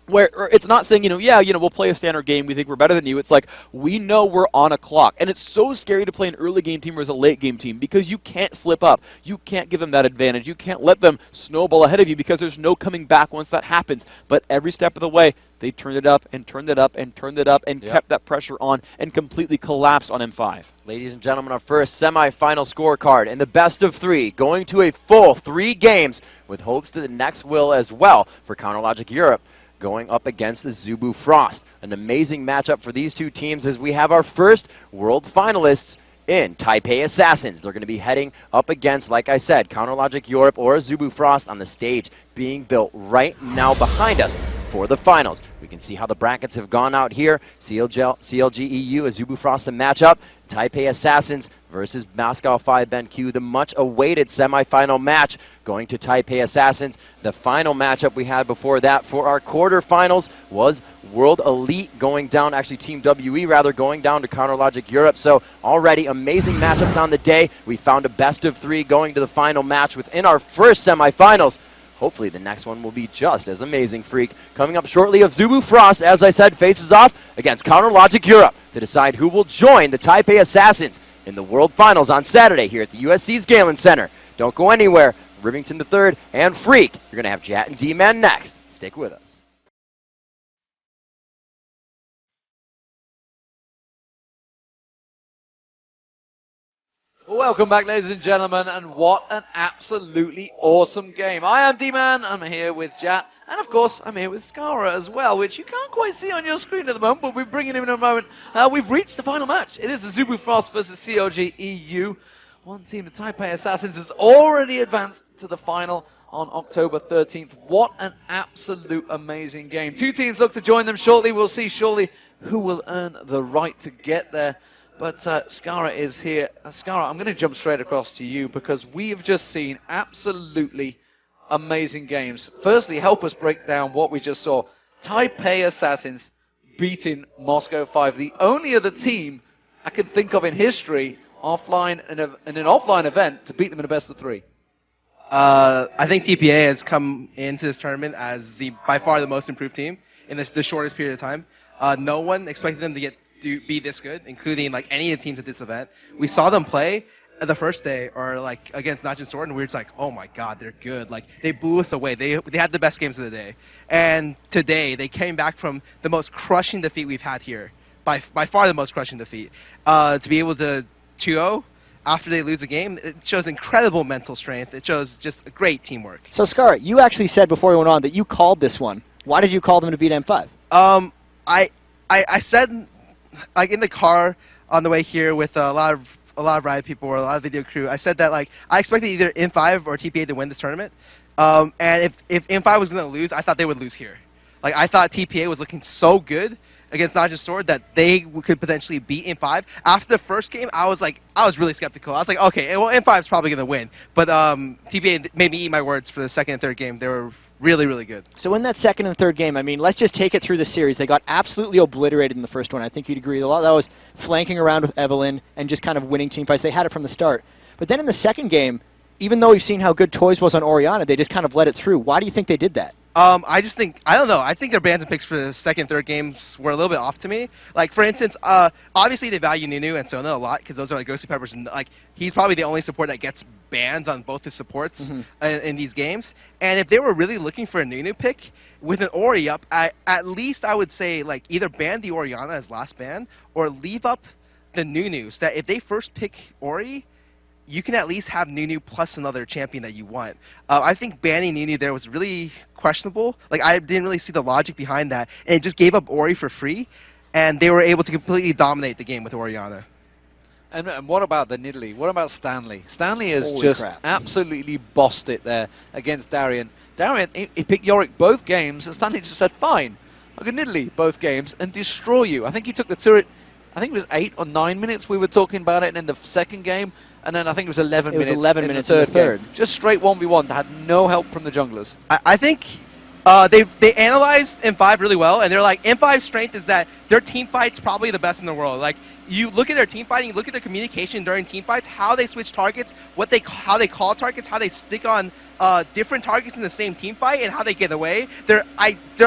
Where it's not saying, we'll play a standard game, we think we're better than you. It's like, we know we're on a clock. And it's so scary to play an early game team versus a late game team because you can't slip up. You can't give them that advantage. You can't let them snowball ahead of you because there's no coming back once that happens. But every step of the way, they turned it up and turned it up and turned it up and kept that pressure on and completely collapsed on M5. Ladies and gentlemen, our first semifinal scorecard in the best of 3, going to a full 3 games with hopes that the next will as well for CounterLogic Europe, going up against the Zubu Frost. An amazing matchup for these 2 teams as we have our first world finalists in Taipei Assassins. They're going to be heading up against, like I said, CounterLogic Europe or Zubu Frost on the stage being built right now behind us for the finals. We can see how the brackets have gone out here. CLG EU, a Zubu Frost matchup. Taipei Assassins versus Moscow 5 BenQ, the much-awaited semifinal match going to Taipei Assassins. The final matchup we had before that for our quarterfinals was World Elite going down, actually Team WE rather, going down to CounterLogic Europe. So already amazing matchups on the day. We found a best of 3 going to the final match within our first semifinals. Hopefully the next one will be just as amazing, Freak. Coming up shortly of Zubu Frost, as I said, faces off against CounterLogic Europe to decide who will join the Taipei Assassins in the World Finals on Saturday here at the USC's Galen Center. Don't go anywhere. Rivington III and Freak. You're going to have Jat and D-Man next. Stick with us. Welcome back, ladies and gentlemen, and what an absolutely awesome game. I am D-Man, I'm here with Jat, and of course, I'm here with Skara as well, which you can't quite see on your screen at the moment, but we'll bring it in a moment. We've reached the final match. It is the Zubu Frost versus CLG EU. One team, the Taipei Assassins, has already advanced to the final on October 13th. What an absolute amazing game. 2 teams look to join them shortly. We'll see shortly who will earn the right to get there. But Skara is here. Skara, I'm going to jump straight across to you because we have just seen absolutely amazing games. Firstly, help us break down what we just saw. Taipei Assassins beating Moscow 5, the only other team I can think of in history offline in an offline event to beat them in a best of 3. I think TPA has come into this tournament as by far the most improved team in the shortest period of time. No one expected them to be this good, including like any of the teams at this event. We saw them play the first day or like against Najin Sword, and we were just like, oh my god, they're good. Like they blew us away. They had the best games of the day. And today they came back from the most crushing defeat we've had here, by far the most crushing defeat. To be able to 2-0 after they lose a game, it shows incredible mental strength. It shows just great teamwork. So Skara, you actually said before we went on that you called this one. Why did you call them to beat M5? I said, like in the car on the way here with a lot of Riot people or a lot of video crew, I said that like I expected either M5 or TPA to win this tournament. And if M5 was going to lose, I thought they would lose here. Like I thought TPA was looking so good against Najin Sword that they could potentially beat M5. After the first game, I was really skeptical. I was like, okay, well M5 is probably going to win. But TPA made me eat my words for the second and third game. They were really, really good. So in that second and third game, I mean, let's just take it through the series. They got absolutely obliterated in the first one. I think you'd agree. A lot of that was flanking around with Evelyn and just kind of winning team fights. They had it from the start. But then in the second game, even though we've seen how good Toys was on Orianna, they just kind of let it through. Why do you think they did that? I don't know. I think their bans and picks for the second and third games were a little bit off to me. Like, for instance, obviously they value Nunu and Sona a lot because those are like Ghosty Peppers, and like he's probably the only support that gets bans on both his supports in these games. And if they were really looking for a Nunu pick with an Ori up, at least I would say like either ban the Orianna as last ban or leave up the Nunus that if they first pick Ori, you can at least have Nunu plus another champion that you want. I think banning Nunu there was really questionable. Like, I didn't really see the logic behind that. And it just gave up Ori for free, and they were able to completely dominate the game with Orianna. And what about the Nidalee? What about Stanley? Stanley has Holy just crap. absolutely bossed it there against Darien. Darien, he picked Yorick both games, and Stanley just said, fine, I can Nidalee both games and destroy you. I think he took the turret, I think it was 8 or 9 minutes we were talking about it in the second game, and then I think it was 11 minutes. It was 11 minutes in in the third. game. Just straight 1v1, had no help from the junglers. I think they analyzed M5 really well, and they're like, M5's strength is that their team fight's probably the best in the world. Like, you look at their team fighting, you look at their communication during team fights, how they switch targets, how they call targets, how they stick on different targets in the same team fight, and how they get away. They're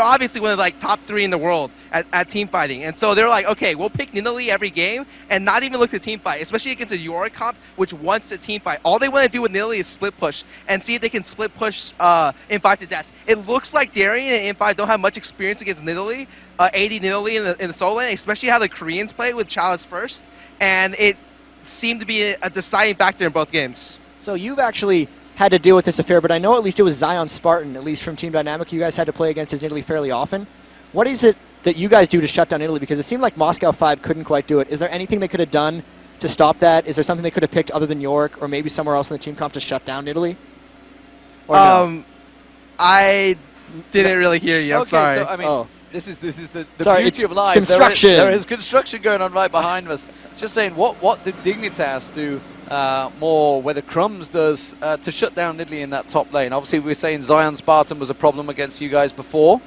obviously one of like top 3 in the world at team fighting, and so they're like, okay, we'll pick Nidalee every game and not even look at team fight, especially against a Yorick comp which wants a team fight. All they want to do with Nidalee is split push and see if they can split push M5 to death. It looks like Darien and M5 don't have much experience against Nidalee, AD Nidalee in the solo lane, especially how the Koreans play with Chalice first, and it seemed to be a deciding factor in both games. So you've actually had to deal with this affair, but I know at least it was Zion Spartan, at least from Team Dynamic, you guys had to play against his Italy fairly often. What is it that you guys do to shut down Italy? Because it seemed like Moscow 5 couldn't quite do it. Is there anything they could have done to stop that? Is there something they could have picked other than York or maybe somewhere else in the team comp to shut down Italy? Or no? I didn't really hear you. I'm okay, sorry. So, I mean, this is the Sorry, beauty it's of live. construction. There is construction going on right behind us. Just saying, what did Dignitas do more, whether Crumbs does, to shut down Italy in that top lane? Obviously, we were saying Zion Spartan was a problem against you guys before.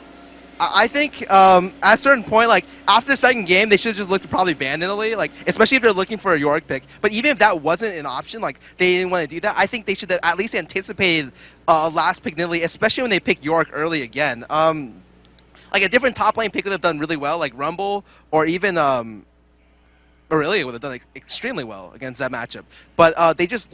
I think at a certain point, like after the second game, they should have just looked to probably ban Italy, like especially if they're looking for a Yorick pick. But even if that wasn't an option, like they didn't want to do that, I think they should have at least anticipated last pick Italy, especially when they pick Yorick early again. Like a different top lane pick would have done really well, like Rumble or even Aurelia would have done extremely well against that matchup. But they just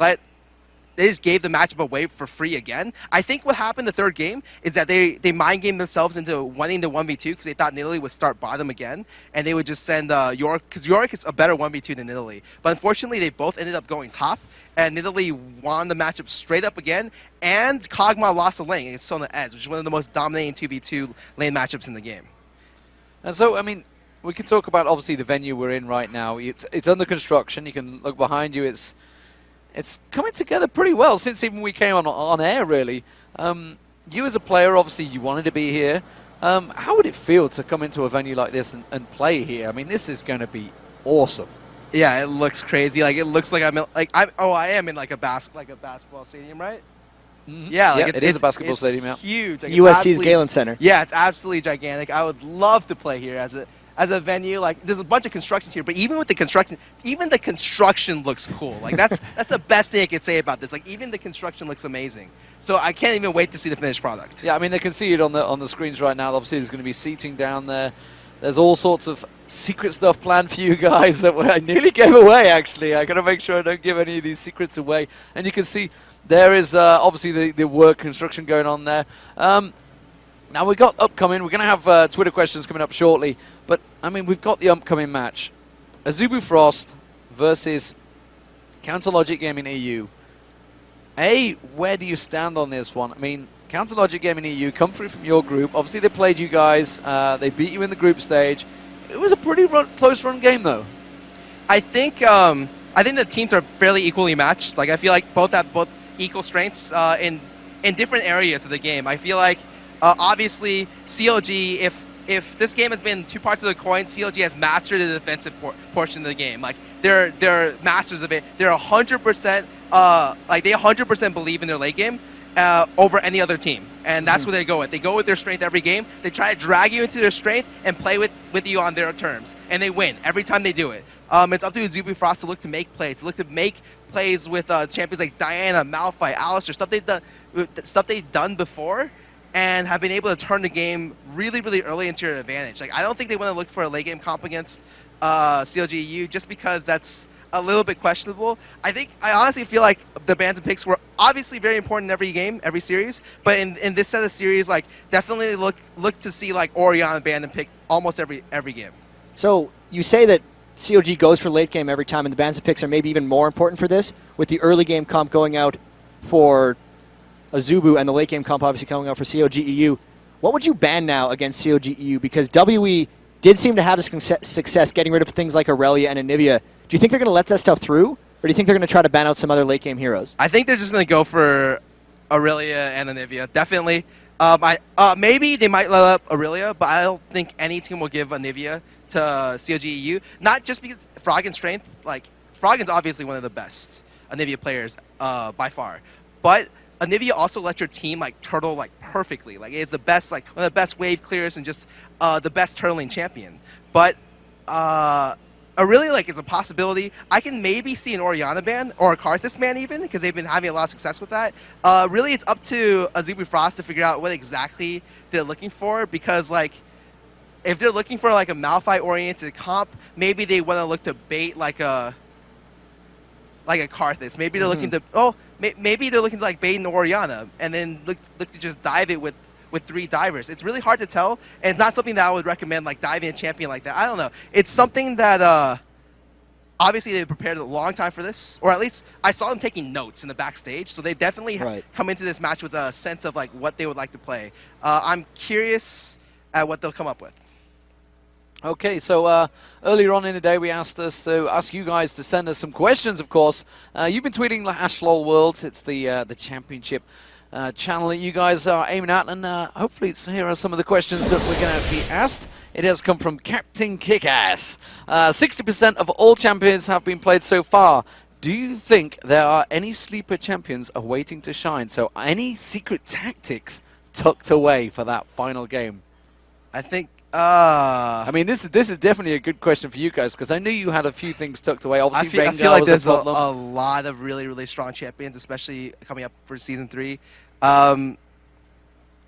gave the matchup away for free again. I think what happened the third game is that they mind gamed themselves into wanting the 1v2 because they thought Nidalee would start bottom again, and they would just send York, because York is a better 1v2 than Nidalee. But unfortunately, they both ended up going top, and Nidalee won the matchup straight up again, and Kog'Maw lost a lane against Sona Ez, which is one of the most dominating 2v2 lane matchups in the game. And so, I mean, we can talk about obviously the venue we're in right now. It's under construction. You can look behind you. It's coming together pretty well since even we came on air, really. You as a player, obviously, you wanted to be here. How would it feel to come into a venue like this and play here? I mean, this is going to be awesome. Yeah, it looks crazy. Like, it looks like I am in like a basketball stadium, right? Mm-hmm. Yeah, like it is a basketball stadium. Yeah, huge. Like, USC's Galen Center. Yeah, it's absolutely gigantic. I would love to play here as a venue. Like, there's a bunch of constructions here, but even with the construction, even the construction looks cool. Like, that's the best thing I could say about this. Like, even the construction looks amazing. So I can't even wait to see the finished product. Yeah, I mean, they can see it on the screens right now. Obviously, there's going to be seating down there. There's all sorts of secret stuff planned for you guys that I nearly gave away, actually. I got to make sure I don't give any of these secrets away. And you can see there is obviously the work construction going on there. Now we got upcoming. We're going to have Twitter questions coming up shortly. But, I mean, we've got the upcoming match. Azubu Frost versus Counterlogic Gaming EU. Where do you stand on this one? I mean, Counterlogic Gaming EU come through from your group. Obviously, they played you guys. They beat you in the group stage. It was a pretty close run game, though. I think the teams are fairly equally matched. Like, I feel like both have equal strengths in different areas of the game. I feel like obviously CLG, if this game has been two parts of the coin, CLG has mastered the defensive portion of the game. Like, they're masters of it. They're 100% like they 100% believe in their late game over any other team, and that's what they go with. They go with their strength every game. They try to drag you into their strength and play with you on their terms, and they win every time they do it. It's up to Azubu Frost to look to make plays, with champions like Diana, Malphite, Alistar, stuff they've done before, and have been able to turn the game really, really early into your advantage. Like, I don't think they want to look for a late game comp against CLGU just because that's a little bit questionable. I honestly feel like the bans and picks were obviously very important in every game, every series, but in this set of series, like, definitely look to see like Orianna ban and pick almost every game. So you say that COG goes for late game every time, and the Banza picks are maybe even more important for this, with the early game comp going out for Azubu and the late game comp obviously coming out for COG EU. What would you ban now against COG EU? Because WE did seem to have success getting rid of things like Aurelia and Anivia. Do you think they're going to let that stuff through, or do you think they're going to try to ban out some other late game heroes? I think they're just going to go for Aurelia and Anivia, definitely. Maybe they might let up Aurelia, but I don't think any team will give Anivia to COG EU. Not just because Froggen's strength, like, Froggen's obviously one of the best Anivia players by far, but Anivia also lets your team like turtle like perfectly. Like, it's the best, like one of the best wave clears and just the best turtling champion. But Aurelia, like, is a possibility. I can maybe see an Orianna ban or a Karthus ban even, because they've been having a lot of success with that. Really, it's up to Azubu Frost to figure out what exactly they're looking for, because like, if they're looking for like a Malphite-oriented comp, maybe they want to look to bait like a Karthus. Maybe they're looking to maybe they're looking to like bait an Orianna and then look to just dive it with 3 divers. It's really hard to tell, and it's not something that I would recommend, like diving a champion like that. I don't know. It's something that obviously they prepared a long time for this, or at least I saw them taking notes in the backstage, so they definitely come into this match with a sense of like what they would like to play. I'm curious at what they'll come up with. Okay, so earlier on in the day, we asked you guys to send us some questions, of course. You've been tweeting #LOL Worlds. It's the championship channel that you guys are aiming at, and hopefully here are some of the questions that we're going to be asked. It has come from Captain Kickass. 60% of all champions have been played so far. Do you think there are any sleeper champions awaiting to shine? So any secret tactics tucked away for that final game? I think I mean, this is definitely a good question for you guys, because I knew you had a few things tucked away. Obviously, I feel like there's a lot of really, really strong champions, especially coming up for Season 3.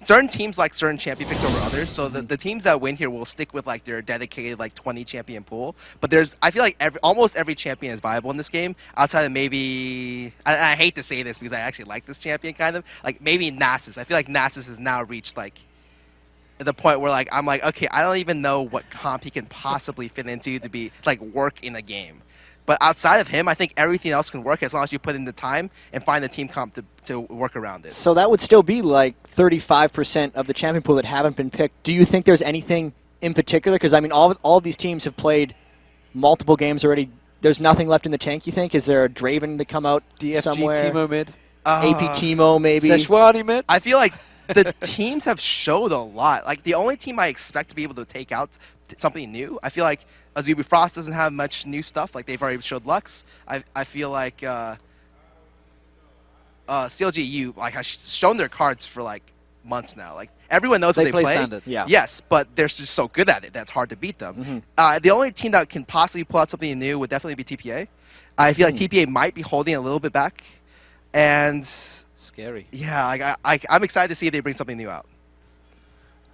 Certain teams like certain champion picks over others, so the teams that win here will stick with like their dedicated like 20 champion pool. But I feel like almost every champion is viable in this game, outside of maybe, I hate to say this because I actually like this champion kind of, like maybe Nasus. I feel like Nasus has now reached like the point where like I'm like, okay, I don't even know what comp he can possibly fit into to be like work in a game. But outside of him, I think everything else can work as long as you put in the time and find the team comp to work around it. So that would still be like 35% of the champion pool that haven't been picked. Do you think there's anything in particular? Because I mean, all of these teams have played multiple games already. There's nothing left in the tank, you think? Is there a Draven to come out somewhere? DFG Teemo mid. AP Teemo maybe. Seshwani mid. I feel like the teams have showed a lot. Like, the only team I expect to be able to take out something new, I feel like Azubu Frost doesn't have much new stuff. Like, they've already showed Lux. I feel like CLGU like has shown their cards for like months now. Like, everyone knows what they play. Standard. Yeah. Yes, but they're just so good at it that's hard to beat them. The only team that can possibly pull out something new would definitely be TPA. I feel like TPA might be holding a little bit back, and scary. Yeah, I'm excited to see if they bring something new out.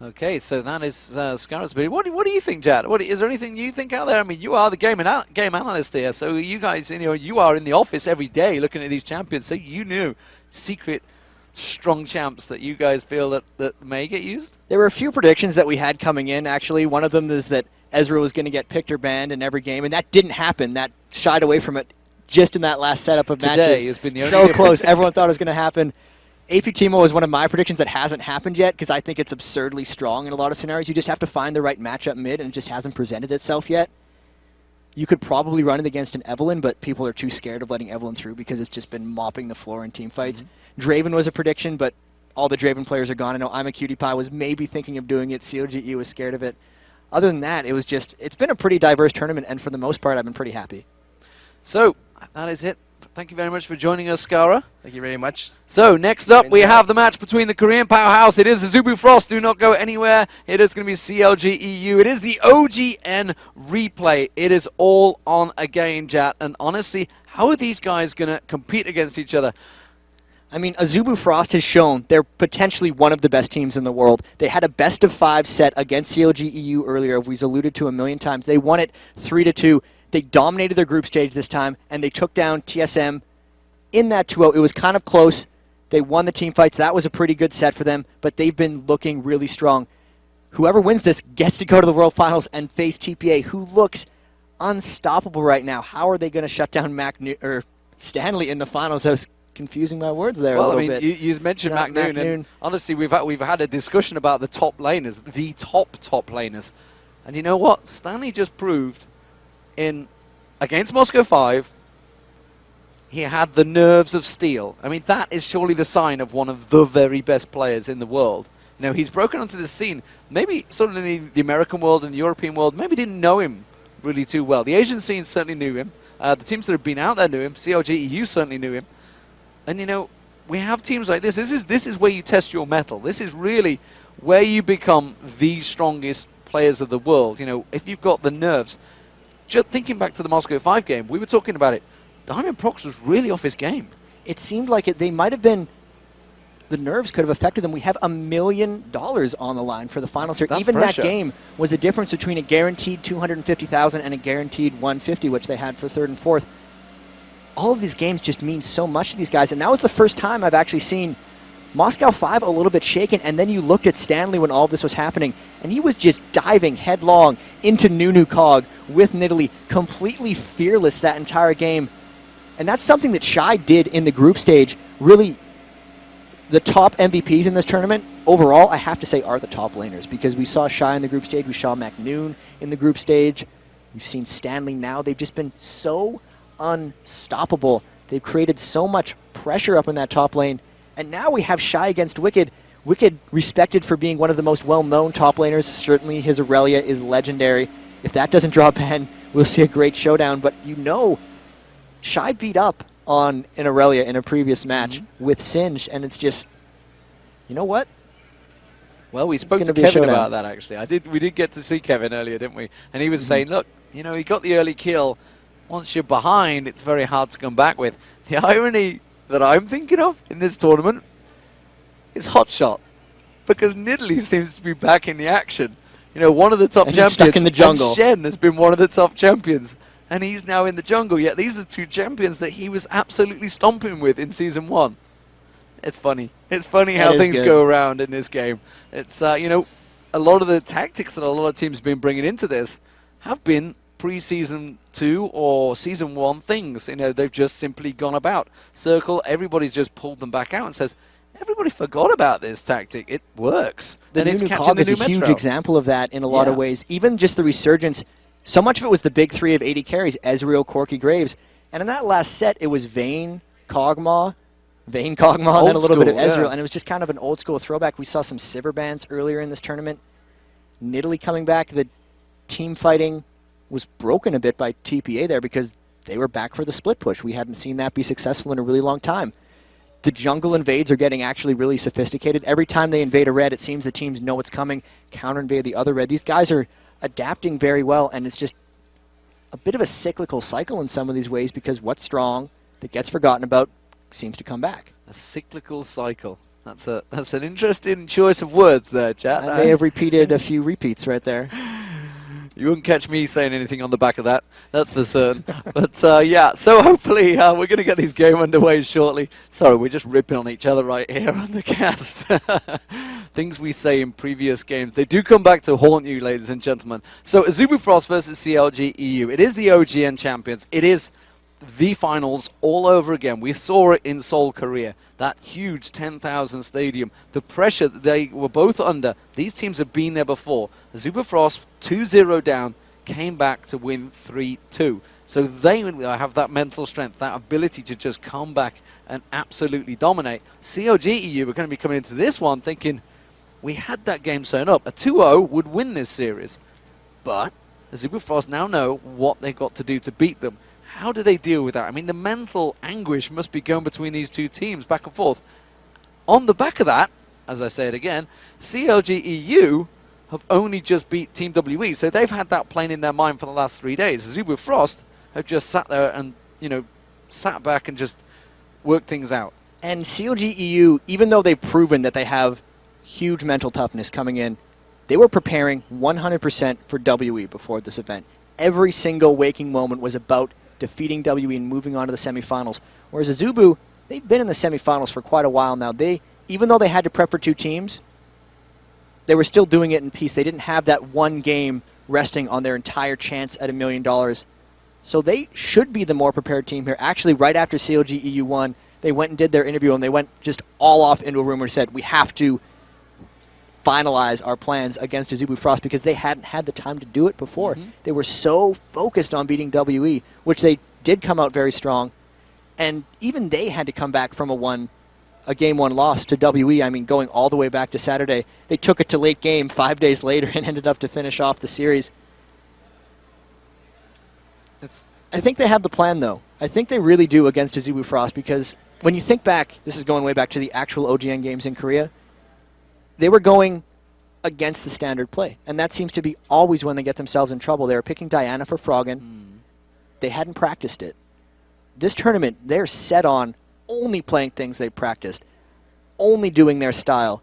Okay, so that is Scarlet's bid. What do you think, Jad? Is there anything you think out there? I mean, you are the game analyst here, so you guys, you are in the office every day looking at these champions, so you knew secret strong champs that you guys feel that may get used? There were a few predictions that we had coming in, actually. One of them is that Ezreal was going to get picked or banned in every game, and that didn't happen. That shied away from it just in that last setup of Today matches. has been the only so difference. close. Everyone thought it was going to happen. AP Teemo was one of my predictions that hasn't happened yet, because I think it's absurdly strong in a lot of scenarios. You just have to find the right matchup mid, and it just hasn't presented itself yet. You could probably run it against an Evelyn, but people are too scared of letting Evelyn through because it's just been mopping the floor in team fights. Draven was a prediction, but all the Draven players are gone. I know I'm a Cutie Pie was maybe thinking of doing it. COGE was scared of it. Other than that, it's been a pretty diverse tournament, and for the most part, I've been pretty happy. So, that is it. Thank you very much for joining us, Skara. Thank you very much. So, next up, we have the match between the Korean powerhouse. It is Azubu Frost. Do not go anywhere. It is going to be CLG EU. It is the OGN replay. It is all on again, Jat. And honestly, how are these guys going to compete against each other? I mean, Azubu Frost has shown they're potentially one of the best teams in the world. They had a best-of-5 set against CLG EU earlier, we've alluded to a million times. They won it 3-2. They dominated their group stage this time, and they took down TSM in that 2-0. It was kind of close. They won the team fights. That was a pretty good set for them, but they've been looking really strong. Whoever wins this gets to go to the World Finals and face TPA, who looks unstoppable right now. How are they going to shut down Stanley in the finals? I was confusing my words there a little bit. You mentioned McNoon, and honestly, we've had a discussion about the top laners, the top laners. And you know what? Stanley just proved against Moscow 5, he had the nerves of steel. I mean, that is surely the sign of one of the very best players in the world. You know, he's broken onto the scene. Maybe sort of in the American world and the European world, maybe didn't know him really too well. The Asian scene certainly knew him. The teams that have been out there knew him. CLG EU certainly knew him. And, you know, we have teams like this. This is where you test your mettle. This is really where you become the strongest players of the world. You know, if you've got the nerves. Just thinking back to the Moscow 5 game, we were talking about it. Diamond Prox was really off his game. It seemed like they might have been, the nerves could have affected them. We have $1 million on the line for the finals here. Even pressure. That game was a difference between a guaranteed $250,000 and a guaranteed $150,000, which they had for third and fourth. All of these games just mean so much to these guys, and that was the first time I've actually seen Moscow 5 a little bit shaken, and then you looked at Stanley when all of this was happening, and he was just diving headlong into Nunu Cog with Nidalee, completely fearless that entire game. And that's something that Shy did in the group stage. Really, the top MVPs in this tournament, overall, I have to say, are the top laners, because we saw Shy in the group stage, we saw McNoon in the group stage, we've seen Stanley now. They've just been so unstoppable. They've created so much pressure up in that top lane. And now we have Shy against Wicked. Wicked respected for being one of the most well-known top laners. Certainly his Aurelia is legendary. If that doesn't draw pen, we'll see a great showdown. But you know, Shy beat up on an Aurelia in a previous match with Singed, and it's just, you know what? Well, we spoke to Kevin about that, actually. We did get to see Kevin earlier, didn't we? And he was saying, look, you know, he got the early kill. Once you're behind, it's very hard to come back with. The irony that I'm thinking of in this tournament is Hotshot, because Nidalee seems to be back in the action. You know, one of the top champions. Stuck in the jungle. And Shen has been one of the top champions, and he's now in the jungle. Yet these are the two champions that he was absolutely stomping with in Season 1. It's funny. It's funny how things go around in this game. It's, you know, a lot of the tactics that a lot of teams have been bringing into this have been pre-Season 2 or Season 1 things. You know, they've just simply gone about. Circle, everybody's just pulled them back out and says, everybody forgot about this tactic. It works. And it's catching the new Metro. Is a huge example of that in a lot of ways. Even just the resurgence, so much of it was the big three of 80 carries, Ezreal, Corki, Graves. And in that last set, it was Vayne, Kog'Maw, and then a little bit of Ezreal. And it was just kind of an old school throwback. We saw some Sivir bans earlier in this tournament. Nidalee coming back. The team fighting was broken a bit by TPA there because they were back for the split push. We hadn't seen that be successful in a really long time. The jungle invades are getting actually really sophisticated. Every time they invade a red, it seems the teams know what's coming, counter-invade the other red. These guys are adapting very well, and it's just a bit of a cyclical cycle in some of these ways because what's strong that gets forgotten about seems to come back. A cyclical cycle. That's an interesting choice of words there, chat. I may have repeated a few repeats right there. You wouldn't catch me saying anything on the back of that, that's for certain. But yeah, so hopefully we're going to get this game underway shortly. Sorry, we're just ripping on each other right here on the cast. Things we say in previous games, they do come back to haunt you, ladies and gentlemen. So Azubu Frost versus CLG EU. It is the OGN champions. It is the finals all over again. We saw it in Seoul, Korea. That huge 10,000 stadium. The pressure that they were both under. These teams have been there before. Azubu Frost 2-0 down, came back to win 3-2. So they have that mental strength, that ability to just come back and absolutely dominate. CLG EU are going to be coming into this one thinking, we had that game sewn up. A 2-0 would win this series. But Azubu Frost now know what they've got to do to beat them. How do they deal with that? I mean, the mental anguish must be going between these two teams back and forth. On the back of that, as I say it again, CLG EU have only just beat Team WE, so they've had that playing in their mind for the last 3 days. Azubu Frost have just sat there and, you know, sat back and just worked things out. And CLG EU, even though they've proven that they have huge mental toughness coming in, they were preparing 100% for WE before this event. Every single waking moment was about defeating WE and moving on to the semifinals. Whereas Azubu, they've been in the semifinals for quite a while now. Even though they had to prep for 2 teams, they were still doing it in peace. They didn't have that one game resting on their entire chance at $1 million. So they should be the more prepared team here. Actually, right after CLG EU won, they went and did their interview, and they went just all off into a room and said, we have to finalize our plans against Azubu Frost because they hadn't had the time to do it before. They were so focused on beating WE, which they did come out very strong. And even they had to come back from a game 1 loss to WE. I mean, going all the way back to Saturday. They took it to late game 5 days later and ended up to finish off the series. I think they have the plan, though. I think they really do against Azubu Frost because when you think back, this is going way back to the actual OGN games in Korea, they were going against the standard play. And that seems to be always when they get themselves in trouble. They were picking Diana for Froggen. They hadn't practiced it. This tournament, they're set on only playing things they practiced, only doing their style.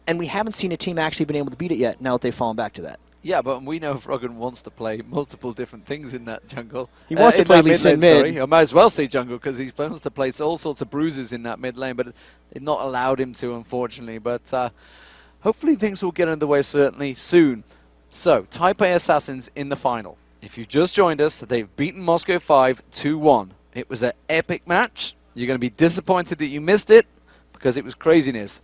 And we haven't seen a team actually been able to beat it yet, now that they've fallen back to that. Yeah, but we know Froggen wants to play multiple different things in that jungle. He wants to play Lee Sin mid. Sorry. I might as well say jungle because he wants to play all sorts of bruises in that mid lane, but they've not allowed him to, unfortunately. But hopefully things will get underway certainly soon. So, Taipei Assassins in the final. If you've just joined us, they've beaten Moscow 5 2-1. It was an epic match. You're going to be disappointed that you missed it because it was craziness.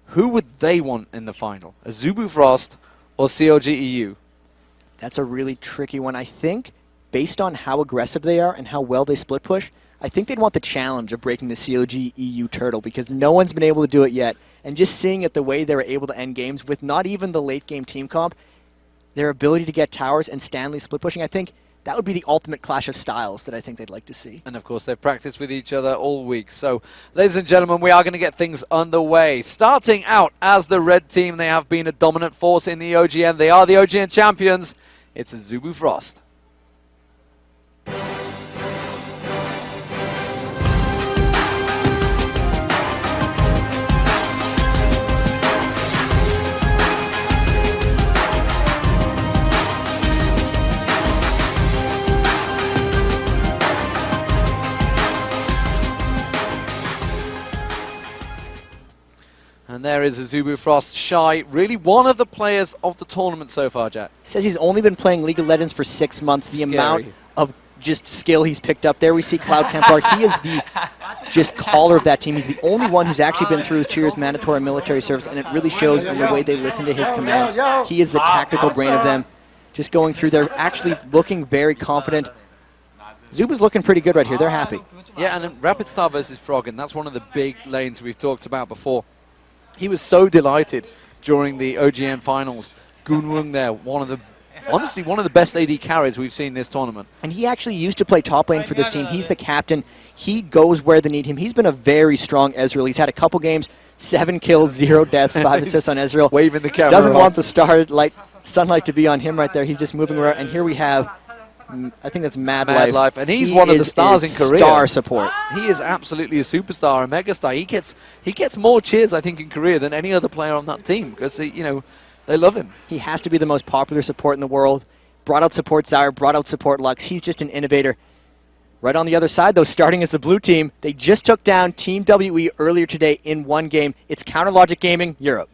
Who would they want in the final? Azubu Frost or CLG EU? That's a really tricky one. I think, based on how aggressive they are and how well they split push, I think they'd want the challenge of breaking the CLG EU turtle because no one's been able to do it yet. And just seeing it the way they were able to end games with not even the late game team comp, their ability to get towers and Stanley split pushing, I think that would be the ultimate clash of styles that I think they'd like to see. And of course, they've practiced with each other all week. So, ladies and gentlemen, we are going to get things underway. Starting out as the red team, they have been a dominant force in the OGN. They are the OGN champions. It's Azubu Frost. And there is Azubu Frost, Shy, really one of the players of the tournament so far, Jack. Says he's only been playing League of Legends for 6 months. The amount of just skill he's picked up there. We see Cloud Templar. He is the just caller of that team. He's the only one who's actually been through his 2 years mandatory military service, and it really shows in the way they listen to his commands. He is the tactical brain of them. Just going through, they're actually looking very confident. Zuba's looking pretty good right here. They're happy. Yeah, and then Rapid Star versus Froggen, that's one of the big lanes we've talked about before. He was so delighted during the OGN finals. Gunwung there, honestly, one of the best AD carries we've seen this tournament. And he actually used to play top lane for this team. He's the captain. He goes where they need him. He's been a very strong Ezreal. He's had a couple games, 7 kills, 0 deaths, 5 assists on Ezreal. Waving the camera. Doesn't want the sunlight to be on him right there. He's just moving around. And here we have, I think that's Mad Life. And he's one of the stars in Korea. Star support. He is absolutely a superstar, a megastar. He gets more cheers, I think, in Korea than any other player on that team because, they love him. He has to be the most popular support in the world. Brought out support Zyre, brought out support Lux. He's just an innovator. Right on the other side, though, starting as the blue team, they just took down Team WE earlier today in 1 game. It's Counter Logic Gaming, Europe.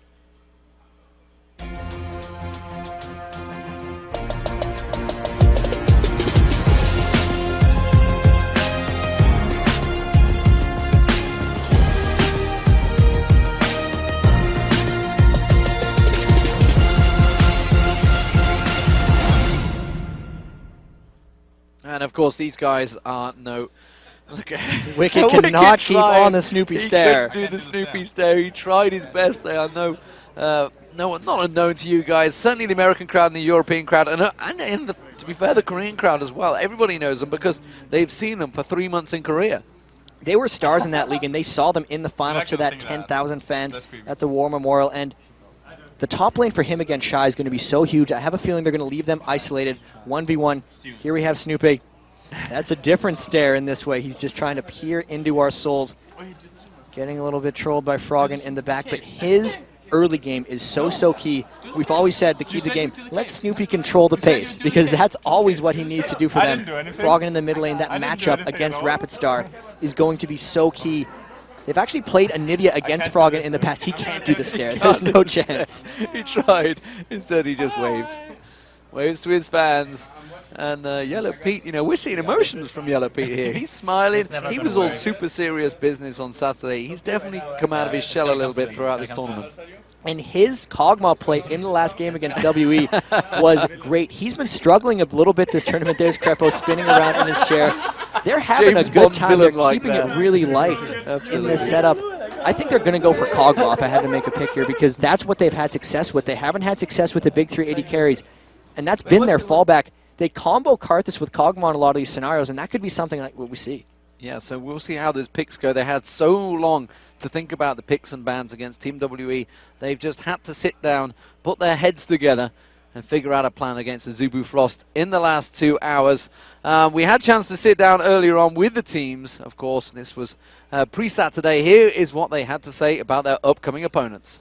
And of course, these guys are no. Wicked cannot keep on the Snoopy stare. He couldn't do the Snoopy stare. He tried his best. They are not unknown to you guys. Certainly the American crowd and the European crowd, and to be fair, the Korean crowd as well. Everybody knows them because they've seen them for 3 months in Korea. They were stars in that league, and they saw them in the finals to that 10,000 fans at the War Memorial. And the top lane for him against Shy is going to be so huge. I have a feeling they're going to leave them isolated. 1v1. Here we have Snoopy. That's a different stare in this way. He's just trying to peer into our souls. Getting a little bit trolled by Froggen in the back, but his early game is so key. We've always said the key to the game, let Snoopy control the pace, because that's always what he needs to do for them. Froggen in the mid lane, that matchup against Rapid Star is going to be so key. They've actually played Anivia against Froggen in the past. He can't do the stare. There's no chance. He tried. Instead, he just waves. waves to his fans. And Yellow Pete, you know, we're seeing emotions from Yellow Pete here. He's smiling. He was all super serious business on Saturday. He's definitely come out of his shell a little bit throughout this tournament. And his Kog'Maw play in the last game against WE was great. He's been struggling a little bit this tournament. There's Crepo spinning around in his chair. They're having James a good Bond time. They're villain keeping like it that. really light in this setup. I think they're going to go for Kog'Maw if I had to make a pick here, because that's what they've had success with. They haven't had success with the big 380 carries, and that's been their fallback. They combo Karthus with Kog'Maw in a lot of these scenarios, and that could be something like what we see. Yeah, so we'll see how those picks go. They had so long to think about the picks and bans against Team WE. They've just had to sit down, put their heads together, and figure out a plan against the Zubu Frost in the last 2 hours. We had a chance to sit down earlier on with the teams, of course. This was pre-Saturday. Here is what they had to say about their upcoming opponents.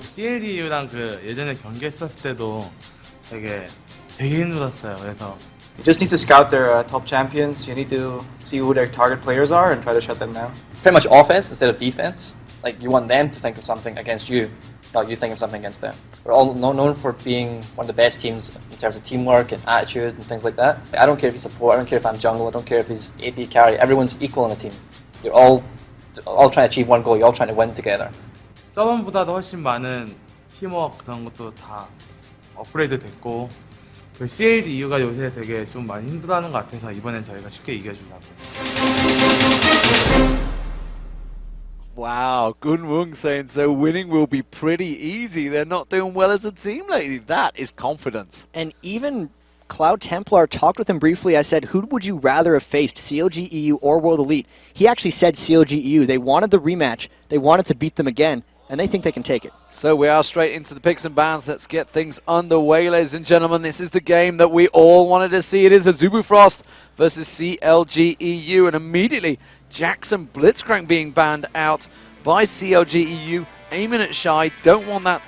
CLGU랑 그 예전에 경기했었을 때도 되게 힘들었어요. 그래서 You just need to scout their top champions. You need to see who their target players are and try to shut them down. Pretty much offense instead of defense. Like, you want them to think of something against you, not you think of something against them. We're all known for being one of the best teams in terms of teamwork and attitude and things like that. I don't care if you support, I don't care if I'm jungle, I don't care if he's AP carry. Everyone's equal in a team. You're all trying to achieve one goal. You're all trying to win together. 저번보다도 훨씬 많은 팀워크 그런 것도 다 업그레이드 됐고, 그 CLG 이유가 요새 되게 좀 많이 힘들어하는 것 같아서 이번엔 저희가 쉽게 이겨주려고. Wow, Gunwung saying so winning will be pretty easy. They're not doing well as a team lately. That is confidence. And even Cloud Templar talked with him briefly. I said, who would you rather have faced, CLG EU or World Elite? He actually said CLG EU. They wanted the rematch. They wanted to beat them again, and they think they can take it. So we are straight into the picks and bans. Let's get things underway, ladies and gentlemen. This is the game that we all wanted to see. It is a Zubu Frost versus CLG EU, and immediately Jackson Blitzcrank being banned out by CLG EU, aiming at Shy. Don't want that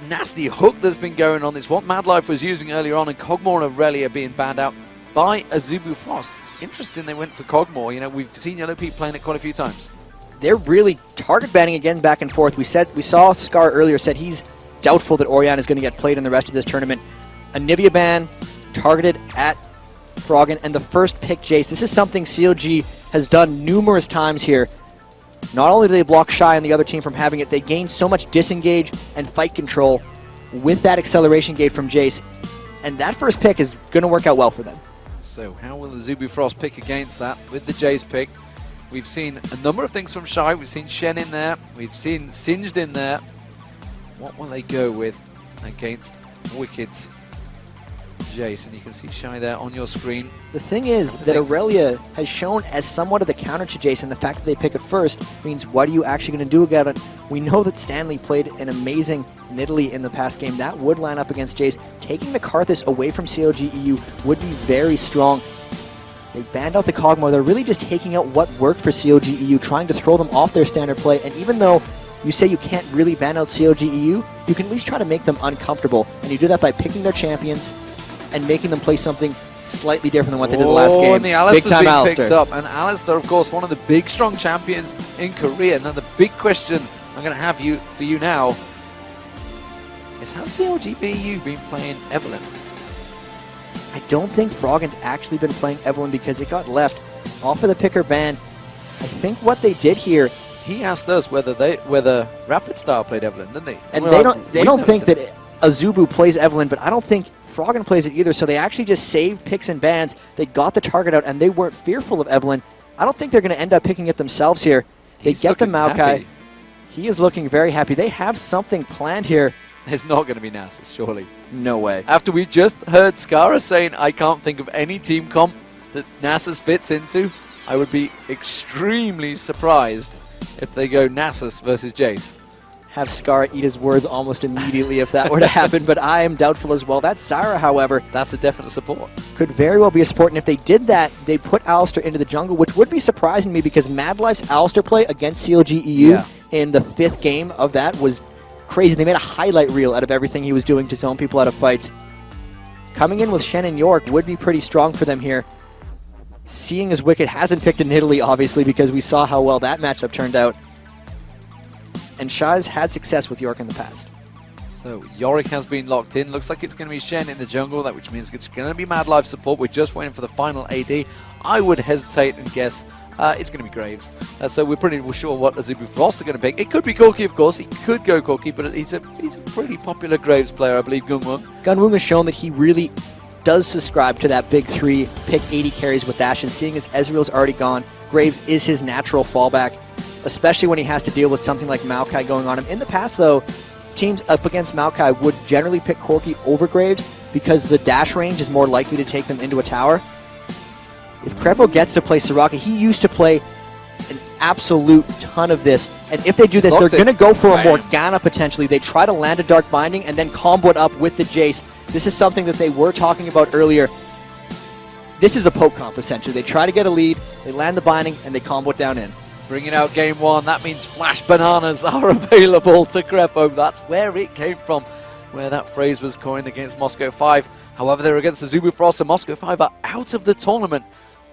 nasty hook that's been going on. It's what Madlife was using earlier on, and Kog'Maw and Aurelia being banned out by a Zubu Frost. Interesting they went for Kog'Maw. You know, we've seen Yellow Pete playing it quite a few times. They're really target banning again back and forth. We saw Scar earlier said he's doubtful that Orion is going to get played in the rest of this tournament. A Nivea ban targeted at Froggen, and the first pick Jace. This is something CLG has done numerous times here. Not only do they block Shy and the other team from having it, they gain so much disengage and fight control with that acceleration gate from Jace. And that first pick is going to work out well for them. So how will the Zubu Frost pick against that with the Jace pick? We've seen a number of things from Shy. We've seen Shen in there. We've seen Singed in there. What will they go with against Wicked's Jace? And you can see Shy there on your screen. The thing is that Aurelia has shown as somewhat of the counter to Jace, and the fact that they pick it first means what are you actually going to do about it? We know that Stanley played an amazing Nidalee in the past game. That would line up against Jace. Taking the Karthus away from CLG EU would be very strong. They banned out the Kog'Maw. They're really just taking out what worked for CLG EU, trying to throw them off their standard play. And even though you say you can't really ban out CLG EU, you can at least try to make them uncomfortable. And you do that by picking their champions and making them play something slightly different than what they did the last game. And the Alistair's Big time being Alistair. picked up. And Alistair, of course, one of the big, strong champions in Korea. Now, the big question I'm going to have for you now is, has CLG EU been playing Evelyn? I don't think Froggen's actually been playing Evelyn because it got left off of the picker ban. I think what they did here... He asked us whether Rapid Star played Evelyn, didn't they? And they don't think that Azubu plays Evelyn, but I don't think Froggen plays it either, so they actually just saved picks and bans. They got the target out, and they weren't fearful of Evelyn. I don't think they're going to end up picking it themselves here. They get the Maokai. Happy. He is looking very happy. They have something planned here. It's not going to be Nasus, surely. No way. After we just heard Skara saying, I can't think of any team comp that Nasus fits into, I would be extremely surprised if they go Nasus versus Jace. Have Skara eat his words almost immediately if that were to happen, but I am doubtful as well. That's Zyra, however. That's a definite support. Could very well be a support, and if they did that, they'd put Alistair into the jungle, which would be surprising to me because Mad Life's Alistair play against CLG EU in the 5th game of that was crazy. They made a highlight reel out of everything he was doing to zone people out of fights. Coming in with Shen and York would be pretty strong for them here. Seeing as Wicked hasn't picked a Nidalee, obviously, because we saw how well that matchup turned out. And Shah's had success with York in the past. So Yorick has been locked in. Looks like it's going to be Shen in the jungle, which means it's going to be Mad Life support. We're just waiting for the final AD. I would hesitate and guess it's going to be Graves. So we're pretty sure what Azubu Frost are going to pick. It could be Corki, of course. He could go Corki, but he's a pretty popular Graves player, I believe, Gunwung. Gunwung has shown that he really does subscribe to that big three, pick 80 carries with dashes. Seeing as Ezreal's already gone, Graves is his natural fallback, especially when he has to deal with something like Maokai going on him. In the past, though, teams up against Maokai would generally pick Corki over Graves because the dash range is more likely to take them into a tower. If Crepo gets to play Soraka, he used to play an absolute ton of this. And if they do this, they're going to go for a Morgana potentially. They try to land a Dark Binding and then combo it up with the Jace. This is something that they were talking about earlier. This is a poke comp, essentially. They try to get a lead, they land the Binding, and they combo it down in. Bringing out game one, that means Flash Bananas are available to Crepo. That's where it came from, where that phrase was coined against Moscow 5. However, they're against the Azubu Frost, and Moscow 5 are out of the tournament.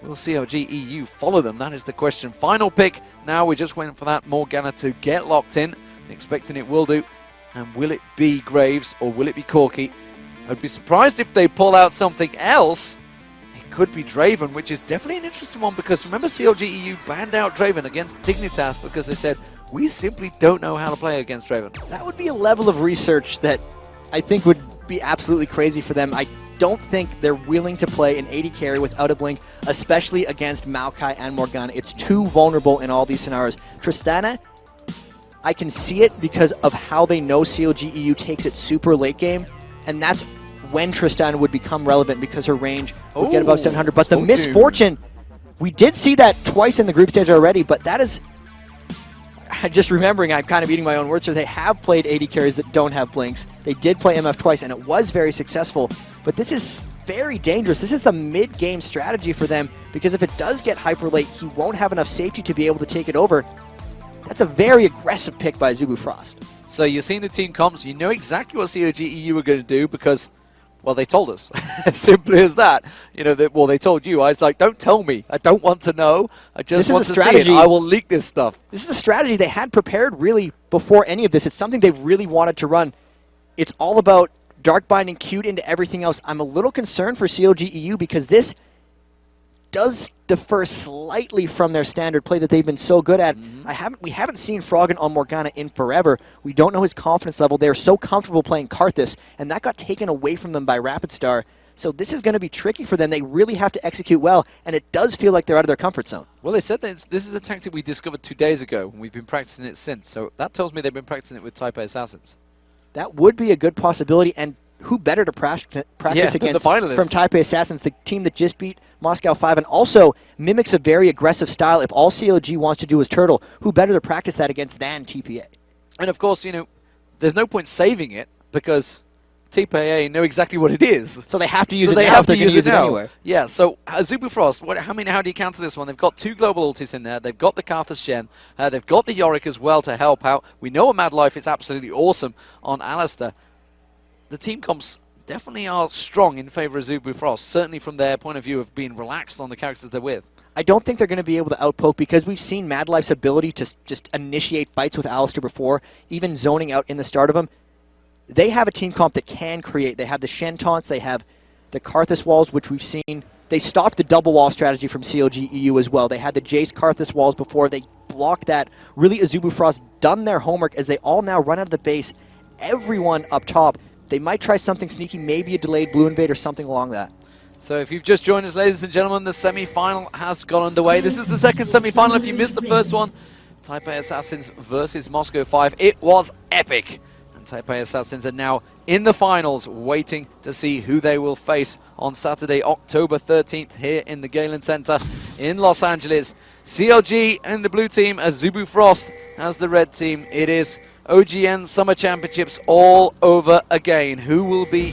We'll see how GEU follow them. That is the question. Final pick. Now we're just waiting for that Morgana to get locked in. Expecting it will do. And will it be Graves or will it be Corki? I'd be surprised if they pull out something else. It could be Draven, which is definitely an interesting one because remember CLGEU banned out Draven against Dignitas because they said, we simply don't know how to play against Draven. That would be a level of research that I think would be absolutely crazy for them. I don't think they're willing to play an 80 carry without a blink, especially against Maokai and Morgana. It's too vulnerable in all these scenarios. Tristana, I can see it because of how they know CLGEU takes it super late game, and that's when Tristana would become relevant because her range would get above 700. But the misfortune, we did see that twice in the group stage already, but that is, just remembering, I'm kind of eating my own words here, they have played 80 carries that don't have blinks. They did play MF twice, and it was very successful. But this is very dangerous. This is the mid-game strategy for them, because if it does get hyper late, he won't have enough safety to be able to take it over. That's a very aggressive pick by Azubu Frost. So you're seeing the team comps. You know exactly what CLGEU are going to do because, well, they told us. As simply as that. You know, they told you. I was like, don't tell me. I don't want to know. I just want to see it. I will leak this stuff. This is a strategy they had prepared really before any of this. It's something they've really wanted to run. It's all about Dark Binding queued into everything else. I'm a little concerned for CLGEU because this does differ slightly from their standard play that they've been so good at. We haven't seen Froggen on Morgana in forever. We don't know his confidence level. They're so comfortable playing Karthus, and that got taken away from them by Rapid Star. So this is going to be tricky for them. They really have to execute well, and it does feel like they're out of their comfort zone. Well, they said that this is a tactic we discovered 2 days ago, and we've been practicing it since. So that tells me they've been practicing it with Type A Assassins. That would be a good possibility, and who better to practice against from Type A Assassins, the team that just beat Moscow 5 and also mimics a very aggressive style. If all CLG wants to do is turtle, who better to practice that against than TPA? And of course, you know, there's no point saving it because TPA know exactly what it is. So they have to use it now. They have to use it anyway. Yeah, so Azubu Frost, how do you counter this one? They've got 2 global ultis in there. They've got the Karthus Shen. They've got the Yorick as well to help out. We know a Mad Life is absolutely awesome on Alistair. The team comps definitely are strong in favor of Azubu Frost, certainly from their point of view of being relaxed on the characters they're with. I don't think they're going to be able to outpoke because we've seen Mad Life's ability to just initiate fights with Alistair before, even zoning out in the start of them. They have a team comp that can create. They have the Shen taunts, they have the Karthus walls, which we've seen. They stopped the double wall strategy from CLGEU as well. They had the Jace Karthus walls before. They blocked that. Really, Azubu Frost done their homework as they all now run out of the base. Everyone up top. They might try something sneaky, maybe a delayed Blue Invade or something along that. So if you've just joined us, ladies and gentlemen, the semi-final has got underway. This is the second semi-final. If you missed the first one, Type A Assassins versus Moscow 5. It was epic. And Type A Assassins are now in the finals, waiting to see who they will face on Saturday, October 13th, here in the Galen Center in Los Angeles. CLG and the blue team, Azubu Frost as the red team. It is OGN Summer Championships all over again. Who will be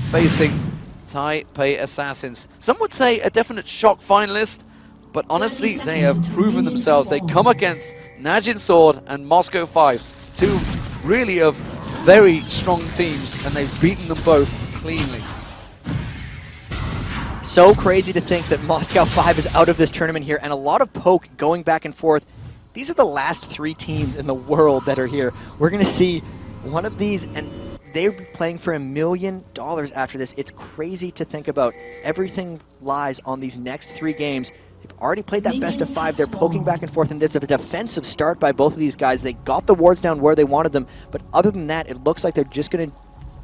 facing Type A Assassins? Some would say a definite shock finalist, but honestly, they have proven themselves. They come against Najin Sword and Moscow 5, 2 really of very strong teams, and they've beaten them both cleanly. So crazy to think that Moscow 5 is out of this tournament here, and a lot of poke going back and forth. These are the last 3 teams in the world that are here. We're going to see one of these, and they would be playing for $1 million after this. It's crazy to think about. Everything lies on these next 3 games. They've already played that best of 5. They're poking back and forth, and there's a defensive start by both of these guys. They got the wards down where they wanted them, but other than that, it looks like they're just going to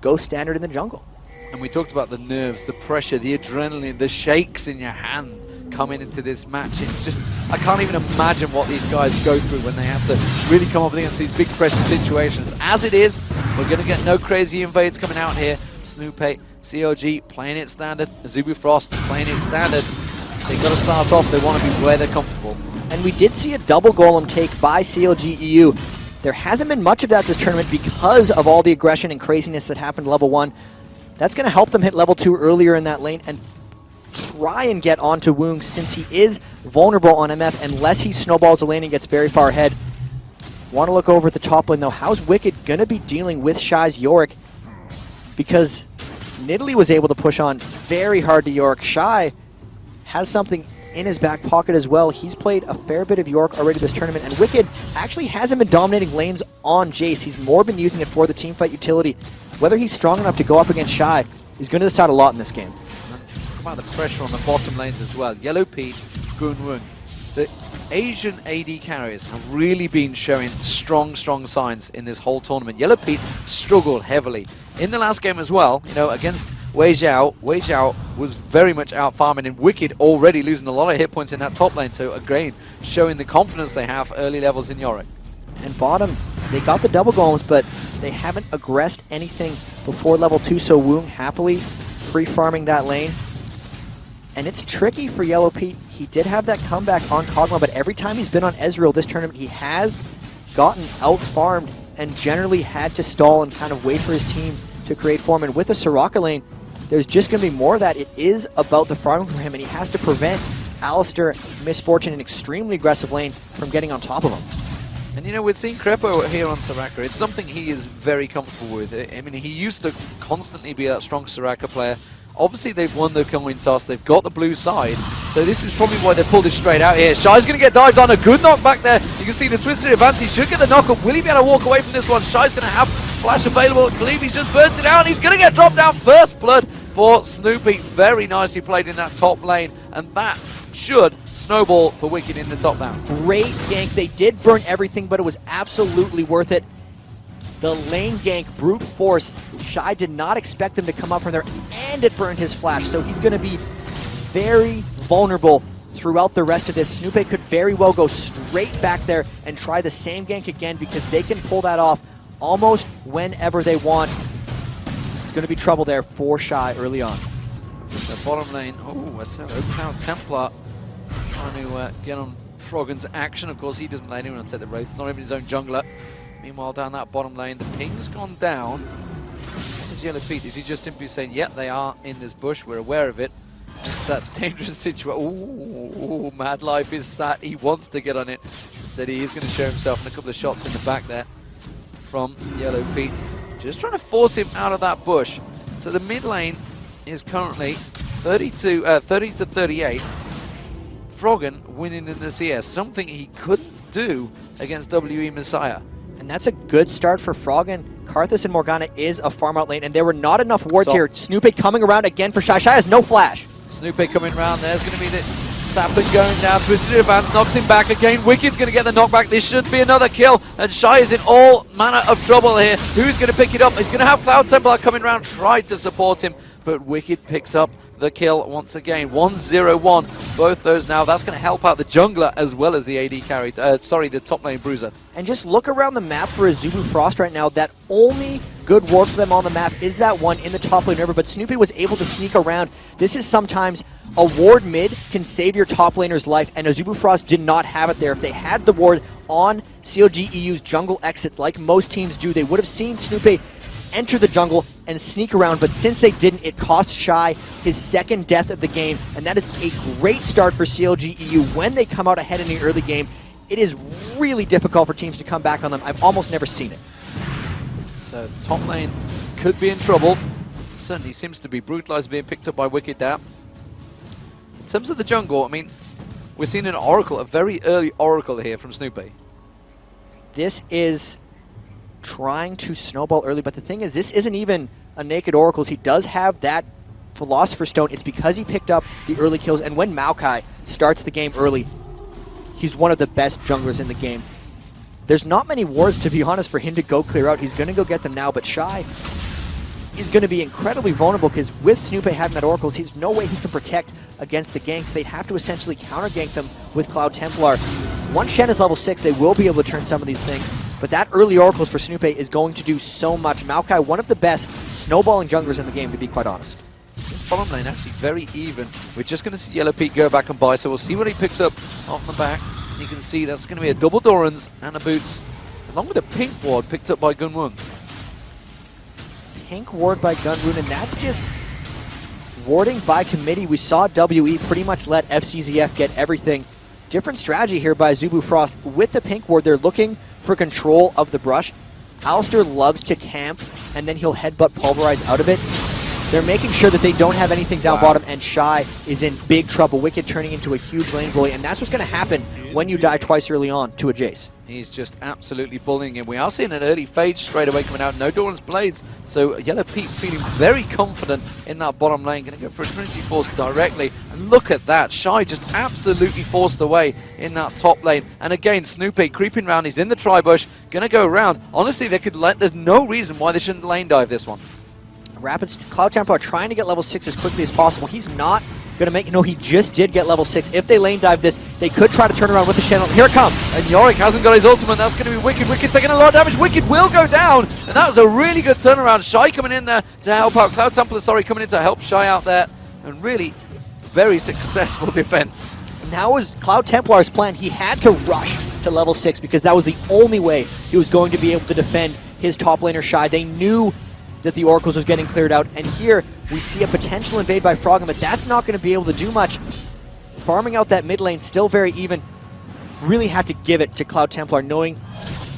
go standard in the jungle. And we talked about the nerves, the pressure, the adrenaline, the shakes in your hand coming into this match. It's just, I can't even imagine what these guys go through when they have to really come up against these big pressure situations. As it is, we're going to get no crazy invades coming out here. Snoopy, CLG playing it standard, Azubu Frost playing it standard. They've got to start off, they want to be where they're comfortable. And we did see a double golem take by CLG EU. There hasn't been much of that this tournament because of all the aggression and craziness that happened level 1. That's going to help them hit level 2 earlier in that lane and try and get onto Woong, since he is vulnerable on MF unless he snowballs the lane and gets very far ahead. Want to look over at the top lane though. How's Wicked going to be dealing with Shy's Yorick? Because Nidalee was able to push on very hard to Yorick. Shy has something in his back pocket as well. He's played a fair bit of Yorick already this tournament, and Wicked actually hasn't been dominating lanes on Jace. He's more been using it for the teamfight utility. Whether he's strong enough to go up against Shy, he's going to decide a lot in this game. Talk about the pressure on the bottom lanes as well. Yellow Pete, Gun Woong. The Asian AD carriers have really been showing strong signs in this whole tournament. Yellow Pete struggled heavily in the last game as well, you know, against Wei Zhao. Wei Zhao was very much out farming, and Wicked already losing a lot of hit points in that top lane, so again, showing the confidence they have early levels in Yorick. And bottom, they got the double golems, but they haven't aggressed anything before level 2, so Woong happily free farming that lane. And it's tricky for Yellow Pete. He did have that comeback on Kog'Maw, but every time he's been on Ezreal this tournament, he has gotten out-farmed and generally had to stall and kind of wait for his team to create form. And with the Soraka lane, there's just going to be more of that. It is about the farming for him, and he has to prevent Alistair, Misfortune, an extremely aggressive lane, from getting on top of him. And you know, we're seeing Crepo here on Soraka. It's something he is very comfortable with. I mean, he used to constantly be that strong Soraka player. Obviously, they've won the coin toss. They've got the blue side. So this is probably why they pulled it straight out here. Shy's going to get dived on. A good knockback there. You can see the twisted advance. He should get the knockup. Will he be able to walk away from this one? Shy's going to have flash available. I believe he's just burnt it out. He's going to get dropped down. First blood for Snoopy. Very nicely played in that top lane. And that should snowball for Wicked in the top down. Great gank. They did burn everything, but it was absolutely worth it. The lane gank, brute force. Shy did not expect them to come up from there, and it burned his flash, so he's going to be very vulnerable throughout the rest of this. Snoopy could very well go straight back there and try the same gank again, because they can pull that off almost whenever they want. It's going to be trouble there for Shy early on. The bottom lane, oh, that's an overpowered Templar trying to get on Froggen's action. Of course, he doesn't let anyone take the wraith. It's not even his own jungler. Meanwhile, down that bottom lane, the ping's gone down. What is Yellow Pete? Is he just simply saying, yep, they are in this bush, we're aware of it. It's that dangerous situation. Ooh, Mad Life is sat. He wants to get on it. Instead, he is going to show himself in a couple of shots in the back there from Yellow Pete. Just trying to force him out of that bush. So the mid lane is currently 30 to 38. Froggen winning in the CS, something he couldn't do against WE Messiah. And that's a good start for Froggen. Karthus and Morgana is a farm out lane, and there were not enough wards here. Snoopy coming around again for Shy. Shy has no flash. Snoopy coming around. There's going to be the sapling going down. Twisted advance knocks him back again. Wicked's going to get the knockback. This should be another kill. And Shy is in all manner of trouble here. Who's going to pick it up? He's going to have Cloud Templar coming around. Tried to support him, but Wicked picks up the kill once again. 1-0-1. Both those now. That's going to help out the jungler as well as the AD carry. The top lane bruiser. And just look around the map for Azubu Frost right now. That only good ward for them on the map is that one in the top lane river, but Snoopy was able to sneak around. This is sometimes a ward mid can save your top laner's life, and Azubu Frost did not have it there. If they had the ward on CLG EU's jungle exits like most teams do, they would have seen Snoopy enter the jungle and sneak around, but since they didn't, it cost Shy his second death of the game, and that is a great start for CLG EU. When they come out ahead in the early game, it is really difficult for teams to come back on them. I've almost never seen it. So top lane could be in trouble. Certainly seems to be brutalized, being picked up by Wicked there. In terms of the jungle, I mean, we're seeing an Oracle, a very early Oracle here from Snoopy. This is trying to snowball early, but the thing is, this isn't even a naked Oracles. He does have that Philosopher's Stone. It's because he picked up the early kills, and when Maokai starts the game early, he's one of the best junglers in the game. There's not many wards, to be honest, for him to go clear out. He's going to go get them now, but Shy is going to be incredibly vulnerable because with Snoopy having that Oracles, there's no way he can protect against the ganks. They'd have to essentially counter-gank them with Cloud Templar. Once Shen is level 6, they will be able to turn some of these things, but that early Oracles for Snoopy is going to do so much. Maokai, one of the best snowballing junglers in the game, to be quite honest. This bottom lane actually very even. We're just going to see Yellow Pete go back and buy, so we'll see what he picks up off the back. You can see that's going to be a double Doran's and a Boots, along with a pink ward picked up by Gunwon. Pink ward by Gunwon, and that's just warding by committee. We saw WE pretty much let FCZF get everything. Different strategy here by Zubu Frost. With the pink ward, they're looking for control of the brush. Alistair loves to camp, and then he'll headbutt Pulverize out of it. They're making sure that they don't have anything down bottom, and Shy is in big trouble. Wicked turning into a huge lane bully, and that's what's going to happen when you die twice early on to a Jace. He's just absolutely bullying him. We are seeing an early fade straight away coming out. No Doran's Blades, so Yellow Pete feeling very confident in that bottom lane. Going to go for a Trinity Force directly, and look at that. Shy just absolutely forced away in that top lane. And again, Snoopy creeping around. He's in the tri-bush, going to go around. Honestly, there's no reason why they shouldn't lane dive this one. Rapids, Cloud Templar trying to get level 6 as quickly as possible. He's not going to make... No, he just did get level 6. If they lane dive this, they could try to turn around with the channel. Here it comes. And Yorick hasn't got his ultimate. That's going to be Wicked. Wicked taking a lot of damage. Wicked will go down. And that was a really good turnaround. Shy coming in there to help out. Cloud Templar, coming in to help Shy out there. And really very successful defense. And that was Cloud Templar's plan. He had to rush to level 6 because that was the only way he was going to be able to defend his top laner Shy. They knew that the Oracles was getting cleared out, and here we see a potential invade by Froggen, but that's not going to be able to do much. Farming out that mid lane, still very even. Really had to give it to Cloud Templar, knowing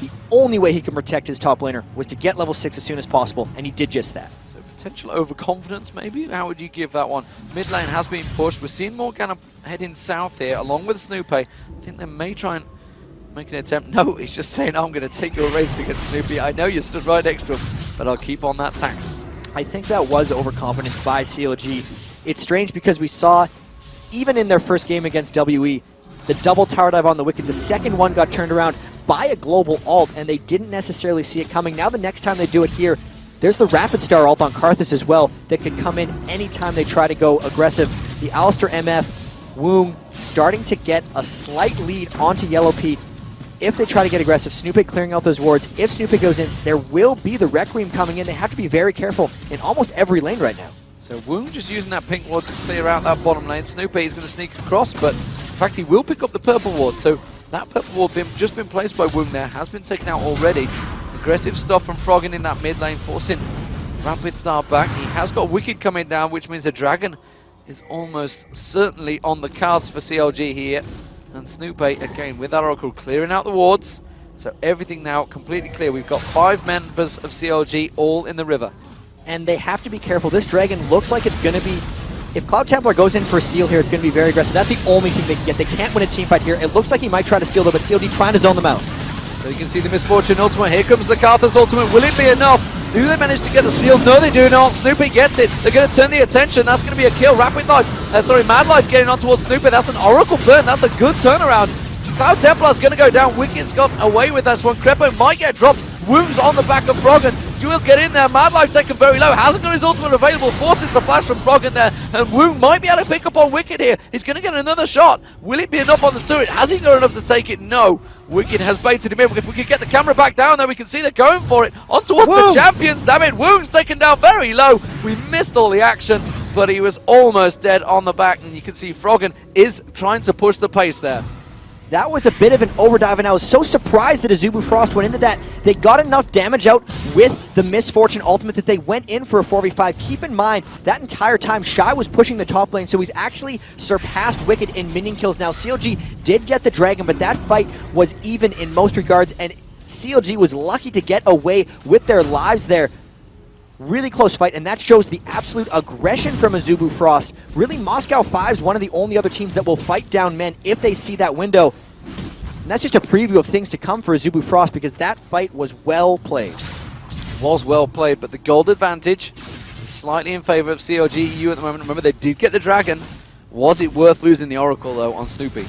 the only way he can protect his top laner was to get level 6 as soon as possible, and he did just that. So potential overconfidence, maybe? How would you give that one? Mid lane has been pushed. We're seeing Morgana heading south here, along with Snoopy. I think they may try and make an attempt. No, he's just saying, I'm going to take your race against Snoopy. I know you stood right next to him, but I'll keep on that tax. I think that was overconfidence by CLG. It's strange because we saw, even in their first game against WE, the double tower dive on the Wicked, the second one got turned around by a global ult, and they didn't necessarily see it coming. Now the next time they do it here, there's the Rapid Star ult on Karthus as well that could come in anytime they try to go aggressive. The Alistair MF, Woong starting to get a slight lead onto Yellow Pete. If they try to get aggressive, Snoopy clearing out those wards. If Snoopy goes in, there will be the Requiem coming in. They have to be very careful in almost every lane right now. So Woong just using that pink ward to clear out that bottom lane. Snoopy is going to sneak across, but in fact he will pick up the purple ward. So that purple ward just been placed by Woong there, has been taken out already. Aggressive stuff from Froggen in that mid lane, forcing Rapid Star back. He has got Wicked coming down, which means the Dragon is almost certainly on the cards for CLG here. And Snoopy, again, with that Oracle, clearing out the wards. So everything now completely clear. We've got 5 members of CLG all in the river. And they have to be careful. This Dragon looks like it's going to be... If Cloud Templar goes in for a steal here, it's going to be very aggressive. That's the only thing they can get. They can't win a teamfight here. It looks like he might try to steal though, but CLG trying to zone them out. So you can see the Misfortune ultimate. Here comes the Karthus ultimate. Will it be enough? Do they manage to get the steal? No, they do not. Snoopy gets it. They're going to turn the attention. That's going to be a kill. Mad Life getting on towards Snoopy. That's an Oracle burn. That's a good turnaround. Cloud Templar's going to go down. Wicked's got away with this one. Crepo might get dropped. Woong's on the back of Froggen. You will get in there. Mad Life taken very low. Hasn't got his ultimate available. Forces the flash from Froggen there. And Woong might be able to pick up on Wicked here. He's going to get another shot. Will it be enough on the turret? Has he got enough to take it? No. Wicked has baited him in. If we could get the camera back down there, we can see they're going for it. On towards the champions. Damn it. Woong's taken down very low. We missed all the action, but he was almost dead on the back. And you can see Froggen is trying to push the pace there. That was a bit of an overdive, and I was so surprised that Azubu Frost went into that. They got enough damage out with the Misfortune ultimate that they went in for a 4v5. Keep in mind, that entire time, Shy was pushing the top lane, so he's actually surpassed Wicked in minion kills. Now, CLG did get the Dragon, but that fight was even in most regards, and CLG was lucky to get away with their lives there. Really close fight, and that shows the absolute aggression from Azubu Frost. Really, Moscow 5's one of the only other teams that will fight down men if they see that window. And that's just a preview of things to come for Azubu Frost, because that fight was well played. Was well played, but the gold advantage is slightly in favor of CLG EU at the moment. Remember, they did get the Dragon. Was it worth losing the Oracle, though, on Snoopy?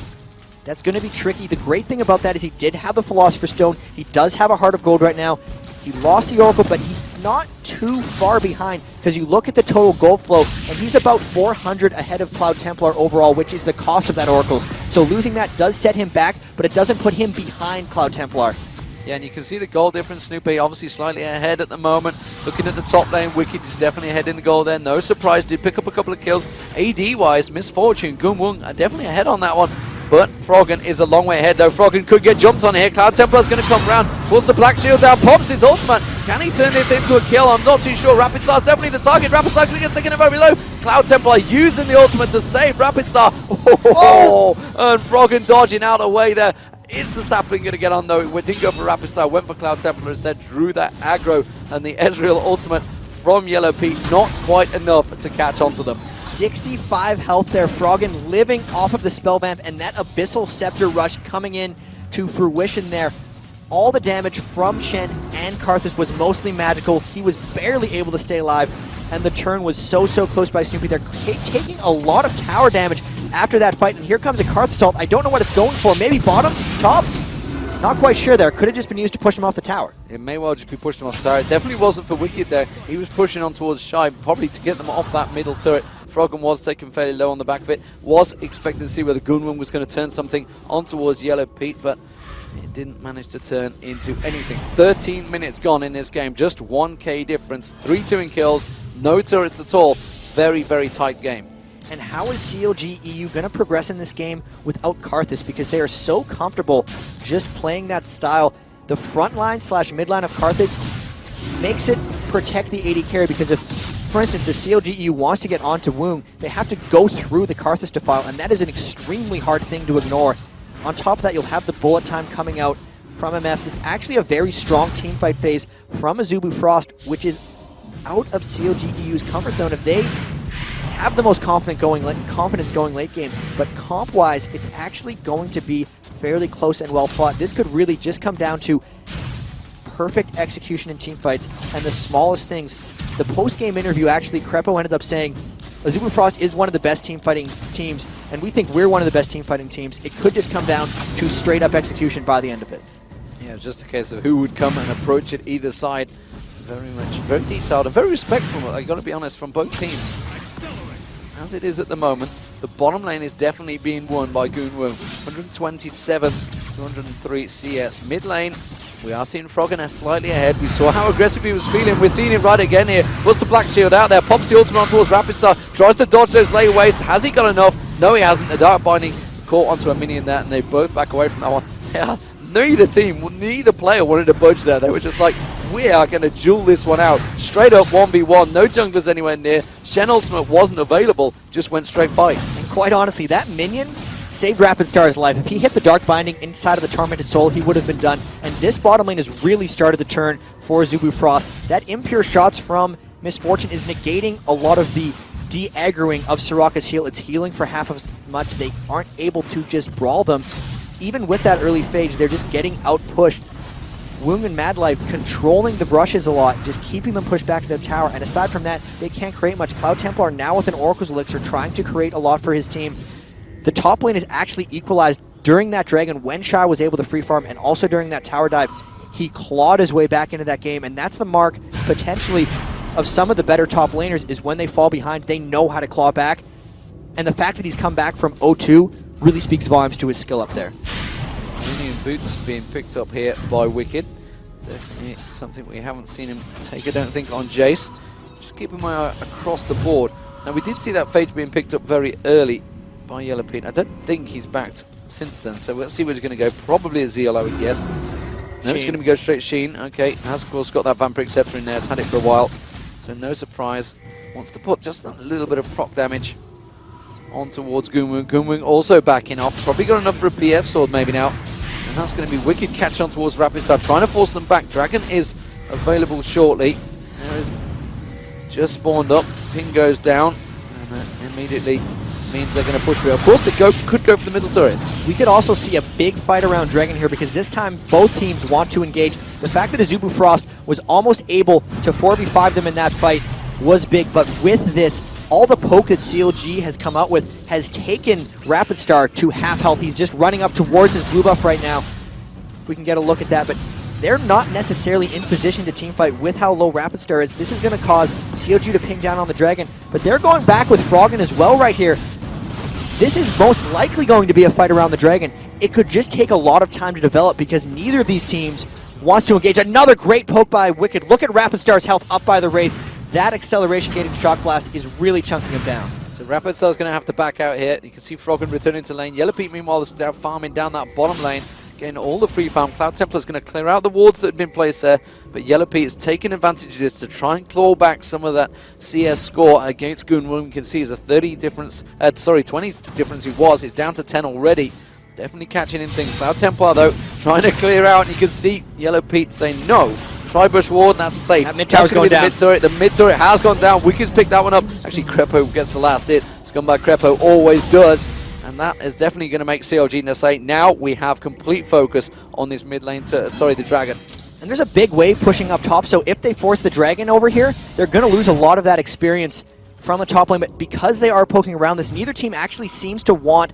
That's going to be tricky. The great thing about that is he did have the Philosopher's Stone. He does have a Heart of Gold right now. He lost the Oracle, but he's not too far behind, because you look at the total gold flow, and he's about 400 ahead of Cloud Templar overall, which is the cost of that Oracles. So losing that does set him back, but it doesn't put him behind Cloud Templar. Yeah, and you can see the goal difference. Snoopy obviously slightly ahead at the moment. Looking at the top lane, Wicked is definitely ahead in the goal there. No surprise, did pick up a couple of kills. AD-wise, Misfortune, Gunwung are definitely ahead on that one. But Froggen is a long way ahead, though. Froggen could get jumped on here. Cloud Templar's going to come round. Pulls the Black Shield down. Pops his ultimate. Can he turn this into a kill? I'm not too sure. Rapid Star's definitely the target. Rapid Star's going to get taken up very low. Cloud Templar using the ultimate to save Rapid Star. Oh! And Froggen dodging out of the way there. Is the sapling going to get on, though? We didn't go for Rapid Star. Went for Cloud Templar instead. Drew that aggro. And the Ezreal ultimate from Yellow Pete, not quite enough to catch onto them. 65 health there. Froggen living off of the spell vamp, and that Abyssal Scepter rush coming in to fruition there. All the damage from Shen and Karthus was mostly magical. He was barely able to stay alive, and the turn was so close by Snoopy. They're taking a lot of tower damage after that fight, and here comes a Karthus ult. I don't know what it's going for. Maybe bottom? Top? Not quite sure there. Could have just been used to push him off the tower. It may well just be pushing him off the tower. It definitely wasn't for Wicked there. He was pushing on towards Shy, probably to get them off that middle turret. Froggen was taken fairly low on the back of it. Was expecting to see whether Gunwin was going to turn something on towards Yellow Pete, but it didn't manage to turn into anything. 13 minutes gone in this game. Just 1k difference. 3-2 in kills. No turrets at all. Very, very tight game. And how is CLG EU going to progress in this game without Karthus? Because they are so comfortable just playing that style. The front line / mid line of Karthus makes it protect the AD carry, because if, for instance, if CLG EU wants to get onto Woong, they have to go through the Karthus defile, and that is an extremely hard thing to ignore. On top of that, you'll have the bullet time coming out from MF. It's actually a very strong teamfight phase from Azubu Frost, which is out of CLG EU's comfort zone. If they have the most confidence going late game, but comp-wise, it's actually going to be fairly close and well fought. This could really just come down to perfect execution in teamfights and the smallest things. The post-game interview, actually, Crepo ended up saying, Azubu Frost is one of the best team-fighting teams, and we think we're one of the best team-fighting teams. It could just come down to straight-up execution by the end of it. Yeah, just a case of who would come and approach it either side. Very detailed and very respectful, I got to be honest, from both teams. As it is at the moment, the bottom lane is definitely being won by Gunwoo. 127 to 103 CS. Mid lane, we are seeing Froggen slightly ahead. We saw how aggressive he was feeling. We're seeing it right again here. Puts the Black Shield out there, pops the ultimate on towards Rapid Star, tries to dodge those layaways. Has he got enough? No, he hasn't. The Dark Binding caught onto a minion there, and they both back away from that one. Yeah, neither player wanted to budge there. They were just like, we are going to duel this one out. Straight up 1v1, no junglers anywhere near. Shen ultimate wasn't available, just went straight by. And quite honestly, that minion saved Rapid Star's life. If he hit the Dark Binding inside of the Tormented Soul, he would have been done. And this bottom lane has really started the turn for Azubu Frost. That impure shots from Misfortune is negating a lot of the de-aggroing of Soraka's heal. It's healing for half as much. They aren't able to just brawl them. Even with that early phase, they're just getting out-pushed. Woong and Mad Life controlling the brushes a lot, just keeping them pushed back to the tower. And aside from that, they can't create much. Cloud Templar now with an Oracle's Elixir trying to create a lot for his team. The top lane is actually equalized during that Dragon when Shy was able to free farm, and also during that tower dive. He clawed his way back into that game, and that's the mark, potentially, of some of the better top laners, is when they fall behind, they know how to claw back. And the fact that he's come back from 0-2 really speaks volumes to his skill up there. Union Boots being picked up here by Wicked. Definitely something we haven't seen him take, I don't think, on Jace. Just keeping my eye across the board. Now, we did see that Phage being picked up very early by Yellow Pete. I don't think he's backed since then, so we'll see where he's going to go. Probably a Zeal, I would guess. No, it's going to go straight Sheen. Okay, has of course got that Vampiric Scepter in there. Has had it for a while, so no surprise. Wants to put just a little bit of proc damage on towards Gunwoo. Gunwoo also backing off. Probably got enough for a PF sword maybe now. And that's going to be Wicked catch on towards Rapid Star, trying to force them back. Dragon is available shortly. There is just spawned up. Ping goes down, and immediately means they're going to push through. Of course, they could go for the middle turret. We could also see a big fight around Dragon here because this time both teams want to engage. The fact that Azubu Frost was almost able to 4v5 them in that fight was big, but with this, all the poke that CLG has come out with has taken Rapid Star to half health. He's just running up towards his blue buff right now. If we can get a look at that, but they're not necessarily in position to teamfight with how low Rapid Star is. This is going to cause CLG to ping down on the Dragon, but they're going back with Froggen as well right here. This is most likely going to be a fight around the Dragon. It could just take a lot of time to develop because neither of these teams wants to engage. Another great poke by Wicked. Look at Rapid Star's health up by the race. That acceleration gated Shock Blast is really chunking him down. So Rapid Star's going to have to back out here. You can see Froggen returning to lane. Yellow Pete, meanwhile, is down farming down that bottom lane. Getting all the free farm. Cloud Templar's going to clear out the wards that had been placed there, but Yellow Pete is taking advantage of this to try and claw back some of that CS score against Goonwoo. You can see it's a 20 difference he was. It's down to 10 already. Definitely catching in things. Cloud Templar, though, trying to clear out, and you can see Yellow Pete saying no. Tri-Bush Ward, that's safe. That mid tower's going down. The mid turret has gone down. Wicked's picked that one up. Actually, Crepo gets the last hit. Scumbag Crepo always does. And that is definitely going to make CLG say, now we have complete focus on this mid lane, the Dragon. And there's a big wave pushing up top, so if they force the Dragon over here, they're going to lose a lot of that experience from the top lane. But because they are poking around this, neither team actually seems to want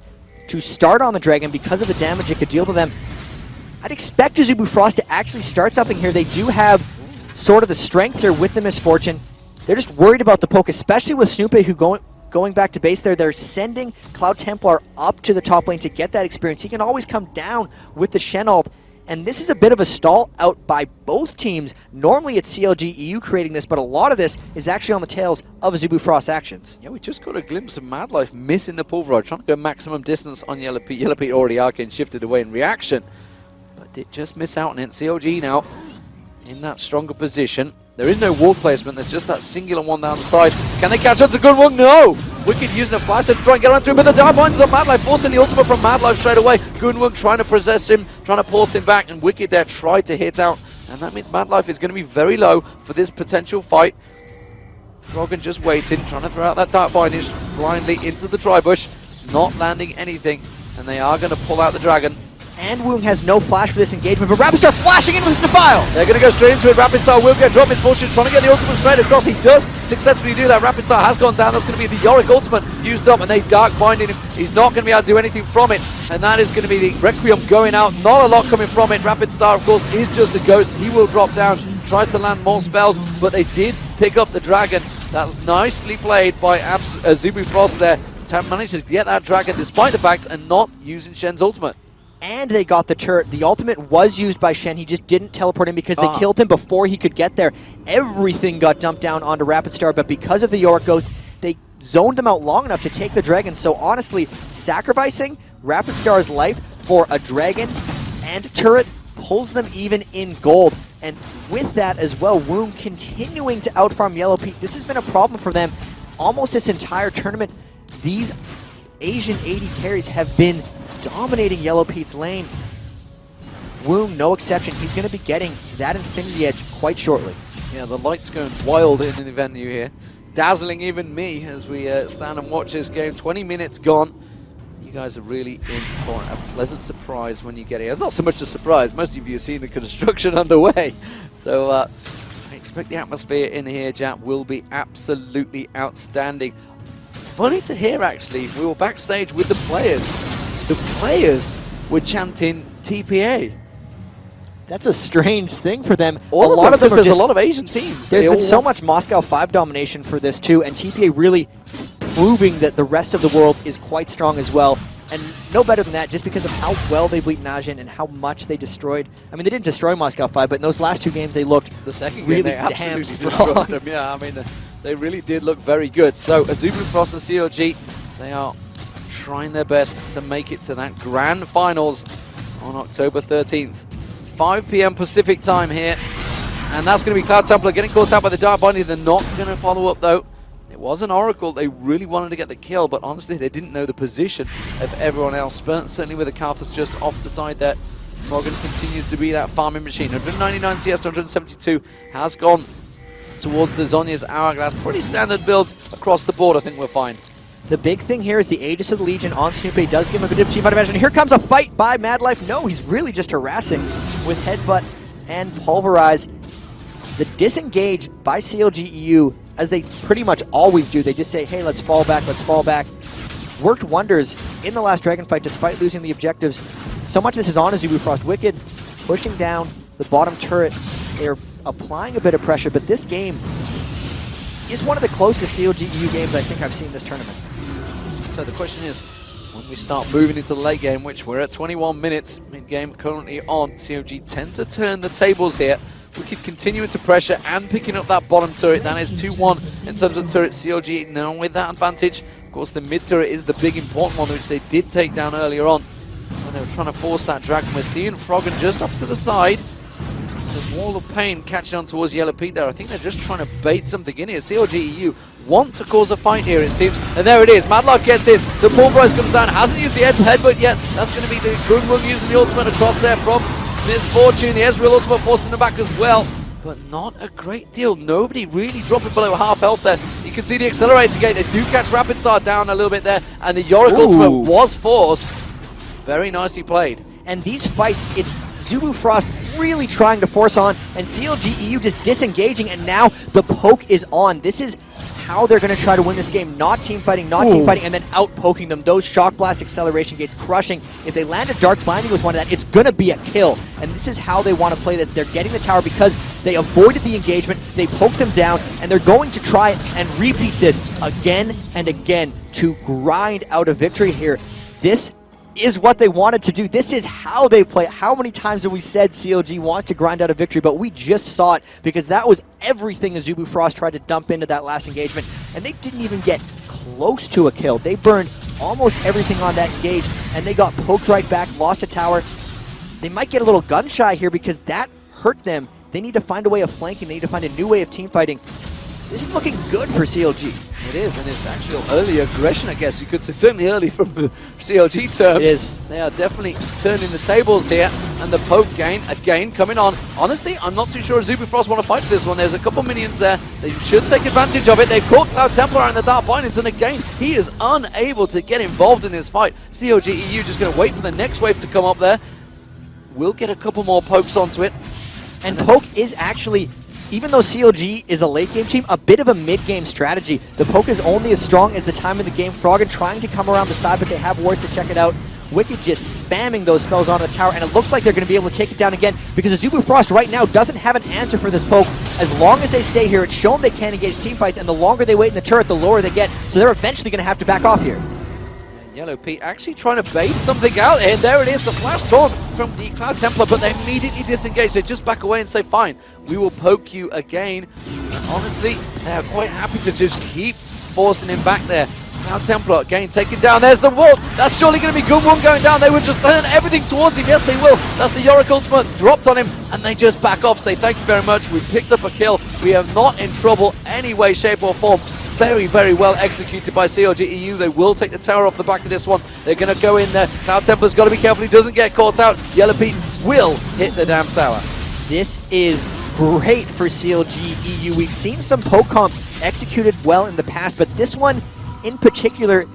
to start on the Dragon because of the damage it could deal to them. I'd expect Azubu Frost to actually start something here. They do have sort of the strength here with the Misfortune. They're just worried about the poke, especially with Snoopy, who going back to base there. They're sending Cloud Templar up to the top lane to get that experience. He can always come down with the Shen ult, and this is a bit of a stall out by both teams. Normally it's CLG EU creating this, but a lot of this is actually on the tails of Azubu Frost's actions. Yeah, we just got a glimpse of Madlife missing the pulverize, trying to go maximum distance on Yellow Pete. Yellow Pete already arcane shifted away in reaction, but did just miss out on it. CLG now in that stronger position. There is no ward placement, there's just that singular one down the side. Can they catch on to Goonwoo? No! Wicked using a flash to try and get around to him, but the dive binds on Madlife, forcing the ultimate from Madlife straight away. Goonwoo trying to possess him, trying to force him back, and Wicked there tried to hit out. And that means Madlife is going to be very low for this potential fight. Froggen just waiting, trying to throw out that dark bindage blindly into the Tri-Bush, not landing anything, and they are going to pull out the Dragon. And Woong has no flash for this engagement, but Rapid Star flashing into the Defile! They're going to go straight into it. Rapid Star will get dropped. Misfortune trying to get the ultimate straight across. He does successfully do that. Rapid Star has gone down. That's going to be the Yorick ultimate used up, and they dark binding him. He's not going to be able to do anything from it, and that is going to be the Requiem going out. Not a lot coming from it. Rapid Star, of course, is just a ghost. He will drop down, tries to land more spells, but they did pick up the Dragon. That was nicely played by Azubu Frost there. Managed to get that Dragon despite the fact and not using Shen's ultimate. And they got the turret. The ultimate was used by Shen. He just didn't teleport in because they killed him before he could get there. Everything got dumped down onto Rapid Star, but because of the Yorick Ghost, they zoned them out long enough to take the Dragon. So honestly, sacrificing Rapid Star's life for a Dragon and turret pulls them even in gold. And with that as well, Woong continuing to outfarm Yellow Pete. This has been a problem for them almost this entire tournament. These Asian AD carries have been dominating Yellow Pete's lane. Woong, no exception. He's going to be getting that Infinity Edge quite shortly. Yeah, the light's going wild in the venue here. Dazzling even me as we stand and watch this game. 20 minutes gone. You guys are really in for a pleasant surprise when you get here. It's not so much a surprise. Most of you have seen the construction underway. So I expect the atmosphere in here, Jack, will be absolutely outstanding. Funny to hear, actually. We were backstage with the players. The players were chanting TPA. That's a strange thing for them. A lot of them there's a lot of Asian teams. There's been so much Moscow 5 domination for this too, and TPA really proving that the rest of the world is quite strong as well. And no better than that, just because of how well they beat Najin and how much they destroyed. I mean, they didn't destroy Moscow 5, but in those last 2 games they looked the second really game they damn absolutely strong. them. Yeah, I mean, they really did look very good. So Azubu Frost and CLG, they are trying their best to make it to that grand finals on October 13th. 5 p.m. Pacific time here, and that's going to be Cloud Templar getting caught out by the Dark Binding. They're not going to follow up though. It was an Oracle. They really wanted to get the kill, but honestly they didn't know the position of everyone else. Certainly with the Kalthus just off the side there, Froggen continues to be that farming machine. 199 CS to 172 has gone towards the Zhonya's Hourglass. Pretty standard builds across the board. I think we're fine. The big thing here is the Aegis of the Legion on Snoopy does give him a good team fight advantage. And here comes a fight by Madlife. No, he's really just harassing with Headbutt and Pulverize. The disengage by CLG EU, as they pretty much always do, they just say, hey, let's fall back, worked wonders in the last Dragon fight despite losing the objectives. So much of this is on Azubu Frost. Wicked pushing down the bottom turret. They're applying a bit of pressure, but this game is one of the closest CLG EU games I think I've seen this tournament. So the question is, when we start moving into the late game, which we're at 21 minutes, mid-game currently on, CLG tend to turn the tables here. We could continue into pressure and picking up that bottom turret. That is 2-1 in terms of turret. CLG now with that advantage. Of course, the mid turret is the big important one, which they did take down earlier on when they were trying to force that dragon. We're seeing Froggen just off to the side. The wall of pain catching on towards Yellow Pete there. I think they're just trying to bait something in here. CLG EU want to cause a fight here, it seems. And there it is. Madlock gets in. The Pulverize comes down. Hasn't used the headbutt yet. That's going to be the good one using the ultimate across there from Misfortune. The Ezreal ultimate forcing them back as well. But not a great deal. Nobody really dropping below half health there. You can see the accelerator gate. They do catch Rapid Star down a little bit there. And the Yorick ultimate was forced. Very nicely played. And these fights, it's Zubu Frost really trying to force on, and CLG EU just disengaging, and now the poke is on. This is how they're going to try to win this game. Not team fighting, and then out-poking them. Those Shock Blast acceleration gates crushing. If they land a Dark Binding with one of that, it's going to be a kill. And this is how they want to play this. They're getting the tower because they avoided the engagement, they poked them down, and they're going to try and repeat this again and again to grind out a victory here. This is what they wanted to do. This is how they play. How many times have we said CLG wants to grind out a victory, but we just saw it because that was everything Azubu Frost tried to dump into that last engagement, and they didn't even get close to a kill. They burned almost everything on that engage, and they got poked right back, lost a tower. They might get a little gun shy here because that hurt them. They need to find a way of flanking. They need to find a new way of team fighting. This is looking good for CLG. It is, and it's actually early aggression, I guess you could say. Certainly early from the CLG terms. It is. They are definitely turning the tables here, and the poke gain again coming on. Honestly, I'm not too sure Azubu Frost want to fight for this one. There's a couple minions there. They should take advantage of it. They've caught Cloud Templar and the Dark Bindings, and again, he is unable to get involved in this fight. CLG EU just going to wait for the next wave to come up there. We'll get a couple more pokes onto it. And poke is actually, even though CLG is a late-game team, a bit of a mid-game strategy. The poke is only as strong as the time of the game. Froggen trying to come around the side, but they have wards to check it out. Wicked just spamming those spells onto the tower, and it looks like they're going to be able to take it down again because Azubu Frost right now doesn't have an answer for this poke. As long as they stay here, it's shown they can engage team fights, and the longer they wait in the turret, the lower they get. So they're eventually going to have to back off here. Yellow Pete actually trying to bait something out, and there it is, the flash taunt from the Cloud Templar, but they immediately disengage. They just back away and say, fine, we will poke you again. And honestly, they are quite happy to just keep forcing him back there. Cloud Templar again taken down. There's the wall. That's surely going to be good one going down. They would just turn everything towards him. Yes, they will. That's the Yorick ultimate dropped on him, and they just back off, say thank you very much. We picked up a kill. We are not in trouble any way, shape, or form. Very, very well executed by CLG EU. They will take the tower off the back of this one. They're going to go in there. Cloud Templar's got to be careful he doesn't get caught out. Yellow Pete will hit the damn tower. This is great for CLG EU. We've seen some poke comps executed well in the past, but this one in particular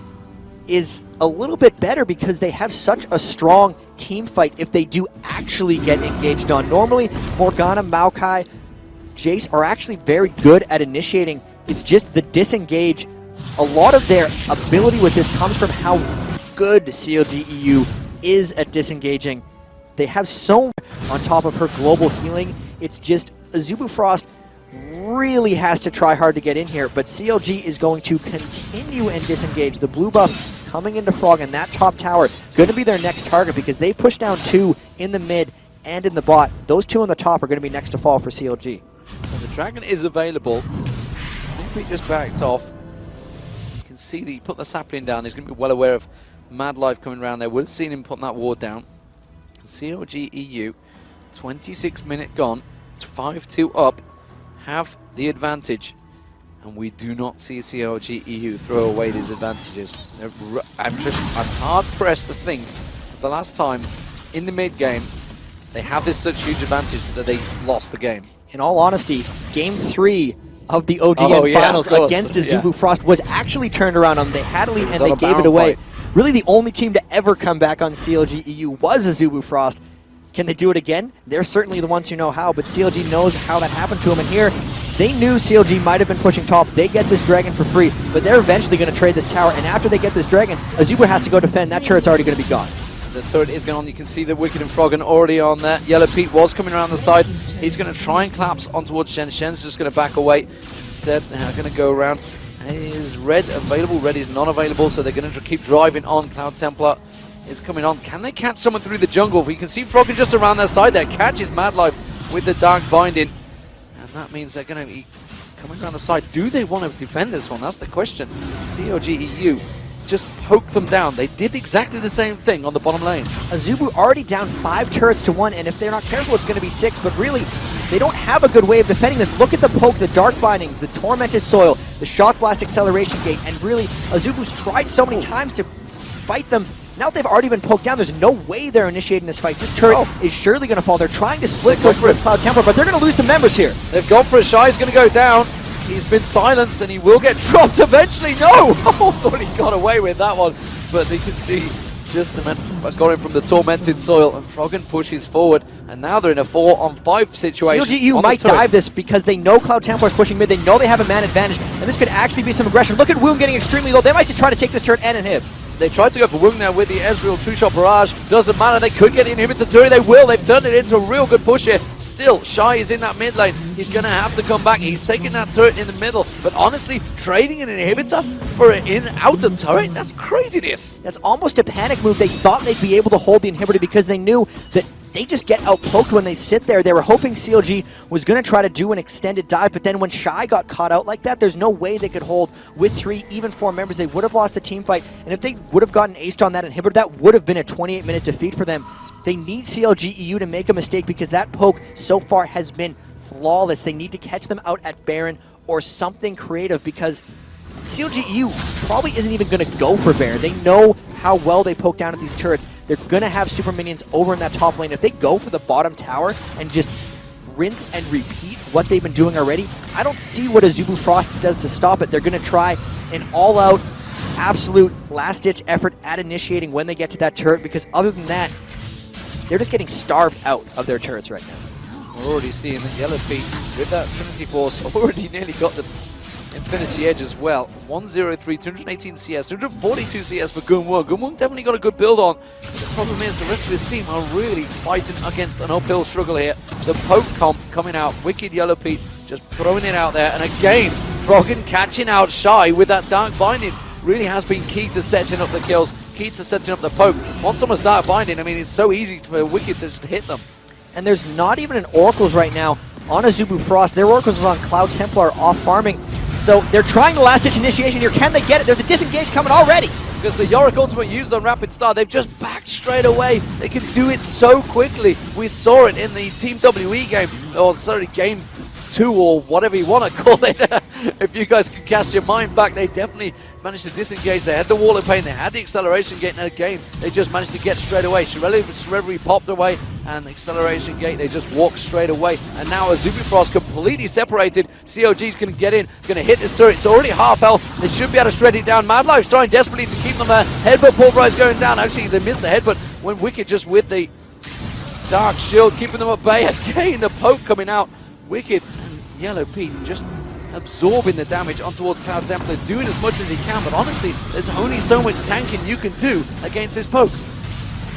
is a little bit better because they have such a strong team fight if they do actually get engaged on. Normally, Morgana, Maokai, Jace are actually very good at initiating. It's just the disengage. A lot of their ability with this comes from how good CLG EU is at disengaging. They have so much on top of her global healing. It's just Azubu Frost really has to try hard to get in here, but CLG is going to continue and disengage. The blue buff coming into Frog, and that top tower going to be their next target because they pushed down 2 in the mid and in the bot. Those 2 on the top are going to be next to fall for CLG. So the dragon is available. He just backed off. You can see that he put the sapling down. He's going to be well aware of Madlife coming around there. Would have seen him putting that ward down. CLG EU, 26 minute gone. It's 5-2 up. Have the advantage. And we do not see CLG EU throw away these advantages. I'm hard pressed to think the last time in the mid game they have this such huge advantage that they lost the game. In all honesty, game 3 of the OGN finals against a Zubu Frost was actually turned around on them. They had a lead and they gave it away. Really, the only team to ever come back on CLG EU was a Zubu Frost. Can they do it again? They're certainly the ones who know how, but CLG knows how that happened to them. And here, they knew CLG might have been pushing top. They get this dragon for free, but they're eventually going to trade this tower. And after they get this dragon, Azubu has to go defend. That turret's already going to be gone. The turret is going on. You can see the Wicked and Froggen already on there. Yellow Pete was coming around the side. He's going to try and collapse on towards Shen. Shen's just going to back away. Instead, they're going to go around. Is Red available? Red is not available, so they're going to keep driving on. Cloud Templar is coming on. Can they catch someone through the jungle? We can see Froggen just around their side there. Catches Mad Life with the Dark Binding. And that means they're going to be coming around the side. Do they want to defend this one? That's the question. CLG EU just poke them down. They did exactly the same thing on the bottom lane. Azubu already down 5 turrets to 1, and if they're not careful, it's going to be 6, but really, they don't have a good way of defending this. Look at the poke, the Dark Binding, the Tormented Soil, the Shock Blast Acceleration Gate, and really, Azubu's tried so many times to fight them. Now they've already been poked down. There's no way they're initiating this fight. This turret is surely going to fall. They're trying to split push with Cloud Templar, but they're going to lose some members here. They've gone for a Shy. He's going to go down. He's been silenced and he will get dropped eventually. No! Oh, thought he got away with that one. But they can see just got him from the Tormented Soil, and Froggen pushes forward, and now they're in a 4-on-5 situation. CLGU might dive this because they know Cloud Templar is pushing mid. They know they have a man advantage, and this could actually be some aggression. Look at Wound getting extremely low. They might just try to take this turret and inhib. They tried to go for Woong now with the Ezreal True Shot Barrage. Doesn't matter, they could get the inhibitor turret. They will. They've turned it into a real good push here. Still, Shy is in that mid lane. He's going to have to come back. He's taking that turret in the middle. But honestly, trading an inhibitor for an in-outer turret, that's craziness. That's almost a panic move. They thought they'd be able to hold the inhibitor because they knew that they just get out-poked when they sit there. They were hoping CLG was going to try to do an extended dive, but then when Shy got caught out like that, there's no way they could hold with 3, even 4 members. They would have lost the team fight, and if they would have gotten aced on that inhibitor, that would have been a 28-minute defeat for them. They need CLG EU to make a mistake because that poke so far has been flawless. They need to catch them out at Baron or something creative because CLG EU probably isn't even going to go for Baron. They know how well they poke down at these turrets. They're going to have super minions over in that top lane. If they go for the bottom tower and just rinse and repeat what they've been doing already, I don't see what a Zubu Frost does to stop it. They're going to try an all-out, absolute last-ditch effort at initiating when they get to that turret, because other than that, they're just getting starved out of their turrets right now. We're already seeing that Yellow Pete with that Trinity Force already nearly got the Infinity Edge as well. 103, 218 CS, 242 CS for Gunwoo. Gunwoo definitely got a good build on. The problem is the rest of his team are really fighting against an uphill struggle here. The poke comp coming out. Wicked Yellow Pete just throwing it out there. And again, Froggen catching out Shy with that Dark Bindings. Really has been key to setting up the kills, key to setting up the poke. Once someone's Dark Binding, I mean, it's so easy for Wicked to just hit them. And there's not even an Oracles right now on a Zubu Frost. Their Oracles is on Cloud Templar off farming. So they're trying the last-ditch initiation here. Can they get it? There's a disengage coming already. Because the Yorick ultimate used on Rapid Star, they've just backed straight away. They can do it so quickly. We saw it in the Team WE game, or sorry, game 2 or whatever you want to call it. If you guys can cast your mind back, they definitely managed to disengage. They had the Wall of Pain, they had the Acceleration Gate in the game. They just managed to get straight away. Shrevery popped away, and the Acceleration Gate, they just walked straight away. And now as Zubu Frost completely separated, COG's going to get in, going to hit this turret. It's already half health. They should be able to shred it down. Mad Life's trying desperately to keep them there. Headbutt Pulverize going down. Actually, they missed the headbutt when Wicked just with the Dark Shield, keeping them at bay. Again, the poke coming out. Wicked and Yellow Pete just absorbing the damage on towards Cloud Templar, doing as much as he can, but honestly, there's only so much tanking you can do against this poke.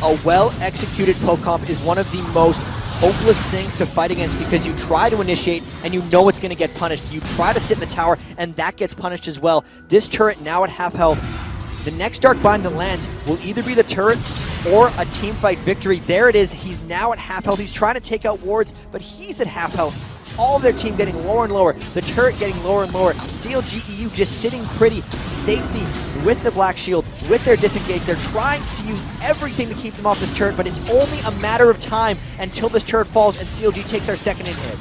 A well-executed poke comp is one of the most hopeless things to fight against because you try to initiate and you know it's going to get punished. You try to sit in the tower and that gets punished as well. This turret now at half health. The next Dark Bind that lands will either be the turret or a teamfight victory. There it is. He's now at half health. He's trying to take out wards, but he's at half health. All of their team getting lower and lower. The turret getting lower and lower. CLG EU just sitting pretty. Safety with the Black Shield, with their disengage. They're trying to use everything to keep them off this turret, but it's only a matter of time until this turret falls and CLG takes their second hit.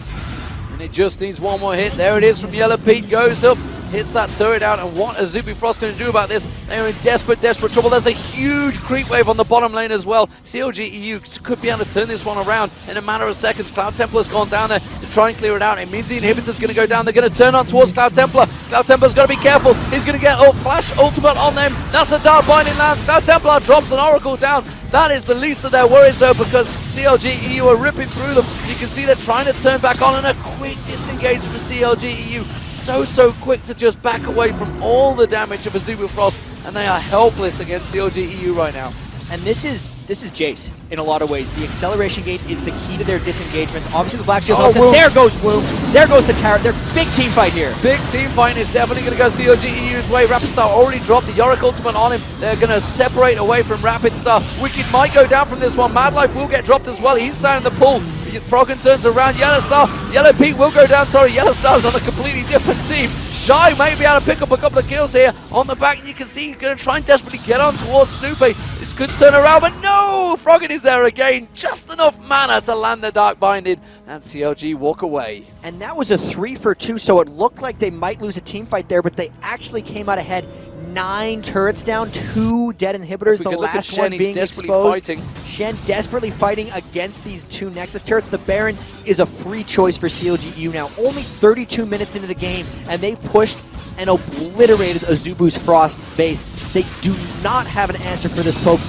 And it just needs one more hit. There it is from Yellow Pete. Goes up hits that turret out, and what is Zuby Frost going to do about this? They are in desperate trouble. There's a huge creep wave on the bottom lane as well. CLG EU could be able to turn this one around in a matter of seconds. Cloud Templar's gone down there to try and clear it out. It means the inhibitor's going to go down. They're going to turn on towards Cloud Templar. Cloud Templar's got to be careful. He's going to get flash ultimate on them. That's the Dark Binding lands. Cloud Templar drops an Oracle down. That is the least of their worries though, because CLG EU are ripping through them. You can see they're trying to turn back on, and a quick disengage from CLG EU. So quick to just back away from all the damage of Azubu Frost, and they are helpless against CLG EU right now. And this is Jace in a lot of ways. The acceleration gate is the key to their disengagements. Obviously the Black Shield helps, and there goes Woo. There goes the tower. They're big team fight here. Big team fight is definitely going to go CLG EU's way. Rapid Star already dropped the Yorick ultimate on him. They're going to separate away from Rapid Star. Wicked might go down from this one. Mad Life will get dropped as well. He's signing the pull. Froggen turns around. Yellow Star. Yellow Pete will go down. Sorry, Yellow Star's on a completely different team. Shy may be able to pick up a couple of kills here. On the back, you can see he's going to try and desperately get on towards Snoopy. This could turn around, but no! Froggen is there again. Just enough mana to land the Dark Binding. And CLG walk away. And that was a 3 for 2, so it looked like they might lose a team fight there, but they actually came out ahead. 9 turrets down, 2 dead inhibitors, the last one being exposed. Shen desperately fighting against these 2 Nexus turrets. The Baron is a free choice for CLG EU now. Only 32 minutes into the game, and they pushed and obliterated Azubu's Frost base. They do not have an answer for this poke.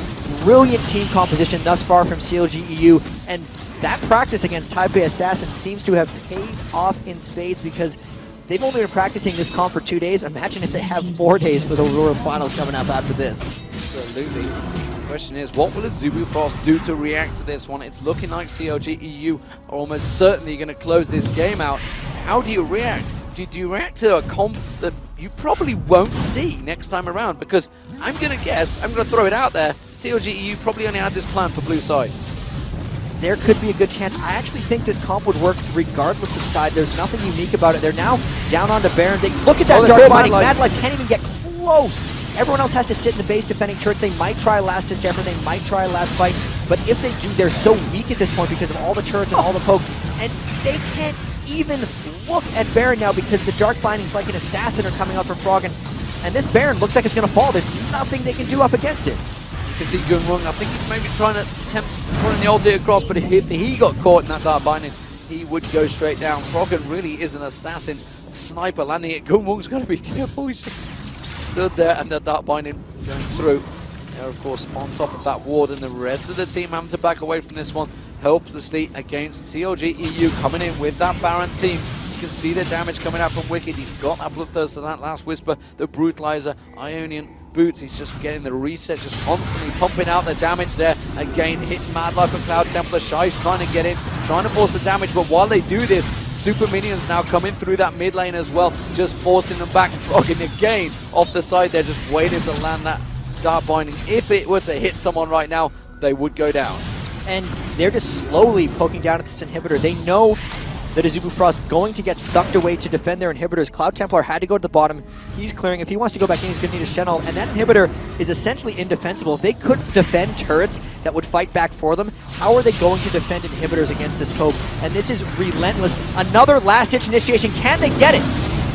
Brilliant team composition thus far from CLG EU, and that practice against Taipei Assassin seems to have paid off in spades, because they've only been practicing this comp for 2 days. Imagine if they have 4 days for the World Finals coming up after this. Absolutely. The question is, what will Azubu Frost do to react to this one? It's looking like CLG EU are almost certainly going to close this game out. How do you react? Do you react to a comp that you probably won't see next time around? Because I'm going to guess, I'm going to throw it out there, CLG EU probably only had this plan for blue side. There could be a good chance. I actually think this comp would work regardless of side. There's nothing unique about it. They're now down onto Baron. Look at that Dark Binding. Mad Life can't even get close. Everyone else has to sit in the base defending turret. They might try last ditch effort. They might try last fight. But if they do, they're so weak at this point because of all the turrets and all the poke. And they can't even look at Baron now because the Dark Bindings like an assassin are coming up from Froggen. And this Baron looks like it's going to fall. There's nothing they can do up against it. You can see Gunwung, I think he's maybe trying to attempt putting the ulti across, but if he got caught in that Dark Binding, he would go straight down. Froggen really is an assassin. Sniper landing it. Gunwung's got to be careful. He's just stood there and the Dark Binding going through. They're of course on top of that ward, and the rest of the team having to back away from this one helplessly against CLG EU coming in with that Baron team. You can see the damage coming out from Wicked. He's got that Bloodthirst and that last Whisper, the Brutalizer, Ionian Boots. He's just getting the reset, just constantly pumping out the damage there. Again, hitting Mad Life and Cloud Templar. Shy's trying to get in, trying to force the damage, but while they do this, super minions now coming through that mid lane as well, just forcing them back. Froggen again off the side there, just waiting to land that Dark Binding. If it were to hit someone right now, they would go down. And they're just slowly poking down at this inhibitor. They know that Azubu Frost going to get sucked away to defend their inhibitors. Cloud Templar had to go to the bottom. He's clearing. If he wants to go back in, he's going to need a channel. And that inhibitor is essentially indefensible. If they could defend turrets that would fight back for them, how are they going to defend inhibitors against this poke? And this is relentless. Another last-ditch initiation. Can they get it?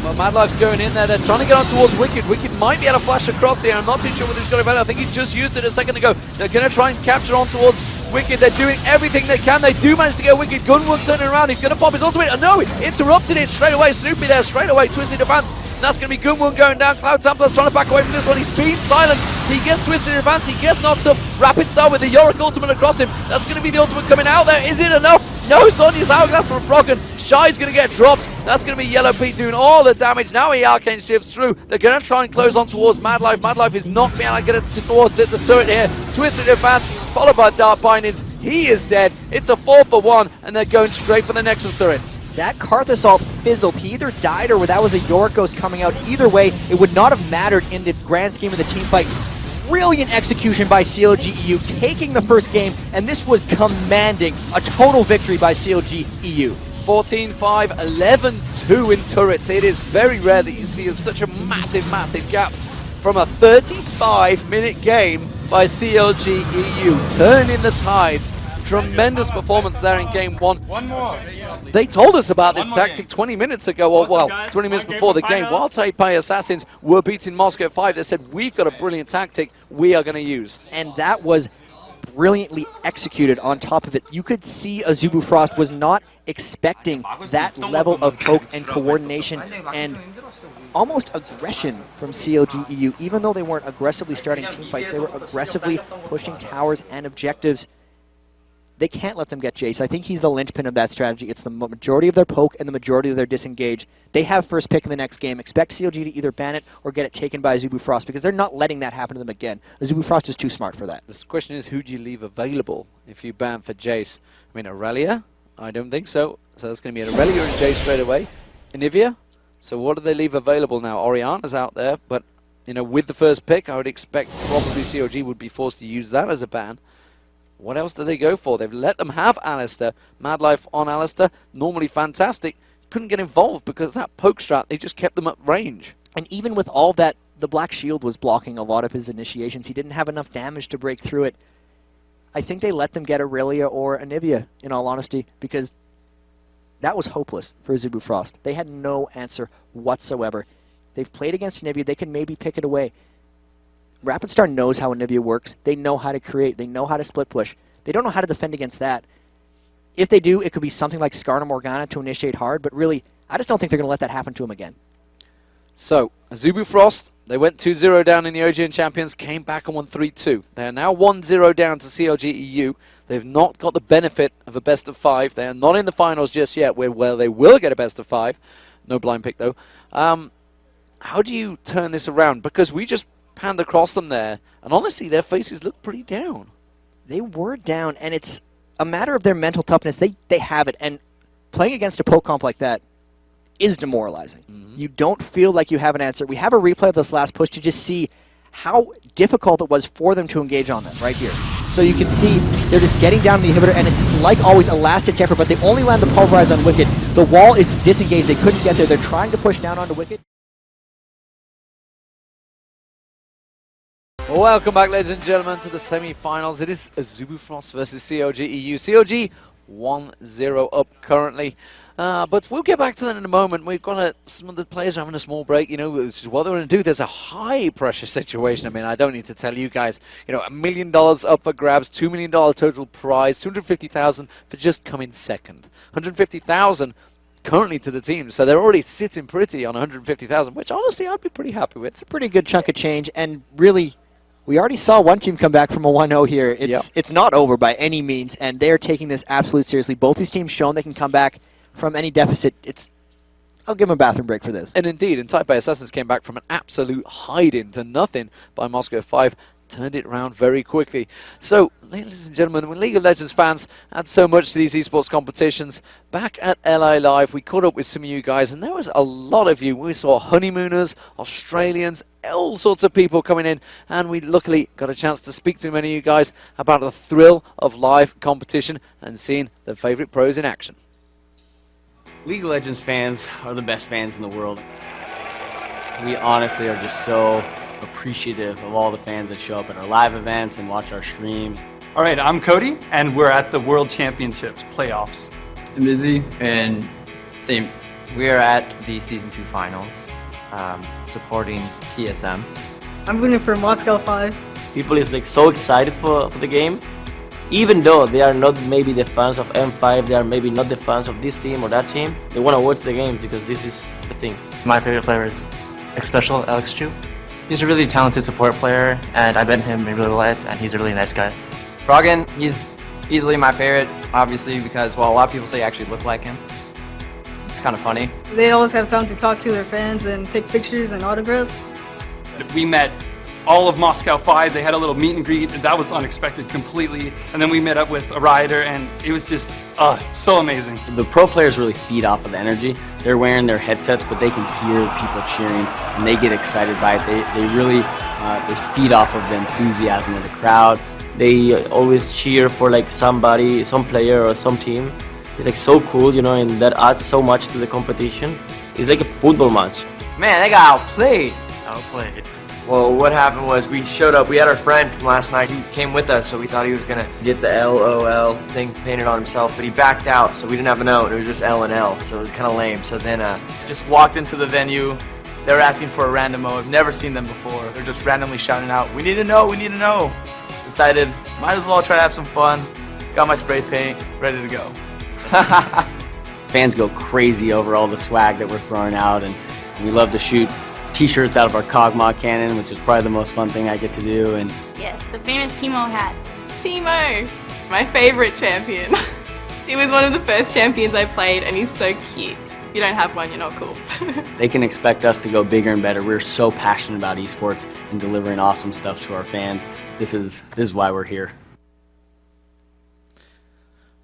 Well, Mad Life's going in there. They're trying to get on towards Wicked. Wicked might be able to flash across here. I'm not too sure whether he's got it. I think he just used it a second ago. They're going to try and capture on towards Wicked. They're doing everything they can. They do manage to get Wicked. Gunwung turning around. He's going to pop his ultimate. Oh no, interrupted it straight away. Snoopy there straight away. Twisted advance. And that's going to be Gunwung going down. Cloud Templar's trying to back away from this one. He's been silent. He gets Twisted advance. He gets knocked up. Rapid Star with the Yorick ultimate across him. That's going to be the ultimate coming out there. Is it enough? No, Sonya's Hourglass from Froggen. Shy's going to get dropped. That's going to be Yellow Pete doing all the damage. Now he arcane shifts through. They're going to try and close on towards Mad Life. Mad Life is not being able to get it towards it. The turret here. Twisted advance, followed by Dark Bindings. He is dead. It's a 4 for 1, and they're going straight for the Nexus turrets. That Karth Assault fizzled. He either died or that was a Yorick Ghost coming out. Either way, it would not have mattered in the grand scheme of the team fight. Brilliant execution by CLG EU, taking the first game, and this was commanding. A total victory by CLG EU. 14-5, 11-2 in turrets. It is very rare that you see such a massive gap from a 35-minute game by CLG EU, turning the tides Tremendous performance there in game one. One more. They told us about this tactic 20 minutes ago, or well, 20 minutes before the game. While TPA Assassins were beating Moscow 5, they said, we've got a brilliant tactic we are going to use. And that was brilliantly executed on top of it. You could see Azubu Frost was not expecting that level of poke and coordination and almost aggression from CLG EU. Even though they weren't aggressively starting team fights, they were aggressively pushing towers and objectives. They can't let them get Jace. I think he's the linchpin of that strategy. It's the majority of their poke and the majority of their disengage. They have first pick in the next game. Expect CLG to either ban it or get it taken by Azubu Frost because they're not letting that happen to them again. Azubu Frost is too smart for that. The question is, who do you leave available if you ban for Jace? I mean, Aurelia? I don't think so. So that's going to be an Aurelia and Jace straight away. Anivia? So what do they leave available now? Oriana's out there, but you know, with the first pick, I would expect probably CLG would be forced to use that as a ban. What else do they go for? They've let them have Alistair. Mad Life on Alistair, normally fantastic. Couldn't get involved because that poke strat, they just kept them at range. And even with all that, the Black Shield was blocking a lot of his initiations. He didn't have enough damage to break through it. I think they let them get Aurelia or Anivia, in all honesty, because that was hopeless for Azubu Frost. They had no answer whatsoever. They've played against Anivia. They can maybe pick it away. Rapid Star knows how Anivia works. They know how to create. They know how to split push. They don't know how to defend against that. If they do, it could be something like Skarna Morgana to initiate hard, but really, I just don't think they're going to let that happen to him again. So, Azubu Frost, they went 2-0 down in the OGN Champions, came back and won 3-2. They are now 1-0 down to CLG EU. They've not got the benefit of a best of 5. They are not in the finals just yet, where they will get a best of 5. No blind pick, though. How do you turn this around? Because we just panned across them there, and honestly, their faces look pretty down. They were down, and it's a matter of their mental toughness. They have it, and playing against a poke comp like that is demoralizing. You don't feel like you have an answer. We have a replay of this last push to just see how difficult it was for them to engage on them right here. So you can see they're just getting down the inhibitor, and it's like always a last-ditch effort, but they only land the pulverize on Wicked. The wall is disengaged. They couldn't get there. They're trying to push down onto Wicked. Welcome back, ladies and gentlemen, to the semi-finals. It is Azubu Frost versus CLG EU. CLG 1-0 up currently. But we'll get back to that in a moment. We've got some of the players having a small break, you know, which is what they're going to do. There's a high-pressure situation. I mean, I don't need to tell you guys, you know, $1 million up for grabs, $2 million total prize, $250,000 for just coming second. $150,000 currently to the team, so they're already sitting pretty on $150,000, which honestly I'd be pretty happy with. It's a pretty good chunk of change, and really, we already saw one team come back from a 1-0 here. It's not over by any means, and they're taking this absolutely seriously. Both these teams shown they can come back from any deficit. I'll give them a bathroom break for this. And indeed, and TPA Assassins came back from an absolute hide-in to nothing by Moscow 5. Turned it around very quickly. So, ladies and gentlemen, when League of Legends fans add so much to these esports competitions, back at LA Live, we caught up with some of you guys, and there was a lot of you. We saw honeymooners, Australians, all sorts of people coming in, and we luckily got a chance to speak to many of you guys about the thrill of live competition and seeing their favorite pros in action. League of Legends fans are the best fans in the world. We honestly are just so appreciative of all the fans that show up at our live events and watch our stream. All right, I'm Cody, and we're at the World Championships playoffs. I'm Izzy, and same. We are at the Season 2 finals, supporting TSM. I'm rooting for Moscow 5. People is like so excited for the game. Even though they are not maybe the fans of M5, they are maybe not the fans of this team or that team, they want to watch the game because this is the thing. My favorite player is Special Alex Chu. He's a really talented support player, and I met him in real life, and he's a really nice guy. Froggen, he's easily my favorite, obviously, because, well, a lot of people say I actually look like him. It's kind of funny. They always have time to talk to their fans and take pictures and autographs. We met all of Moscow 5. They had a little meet and greet. That was unexpected completely. And then we met up with a rider, and it was just, it's so amazing. The pro players really feed off of the energy. They're wearing their headsets, but they can hear people cheering, and they get excited by it. They really they feed off of the enthusiasm of the crowd. They always cheer for like somebody, some player or some team. It's like so cool, you know, and that adds so much to the competition. It's like a football match. Man, they got outplayed. Outplayed. Well, what happened was we showed up. We had our friend from last night. He came with us, so we thought he was going to get the LOL thing painted on himself, but he backed out, so we didn't have an O, and it was just L and L, so it was kind of lame. So then Just walked into the venue. They were asking for a random O. I've never seen them before. They're just randomly shouting out, "We need to know, we need to know." Decided, might as well try to have some fun. Got my spray paint, ready to go. Fans go crazy over all the swag that we're throwing out, and we love to shoot t-shirts out of our Kog'Maw cannon, which is probably the most fun thing I get to do. And Yes, the famous Teemo hat. Teemo, my favorite champion. He was one of the first champions I played, and he's so cute. If you don't have one, you're not cool. they can expect us to go bigger and better. We're so passionate about esports and delivering awesome stuff to our fans. This is why we're here.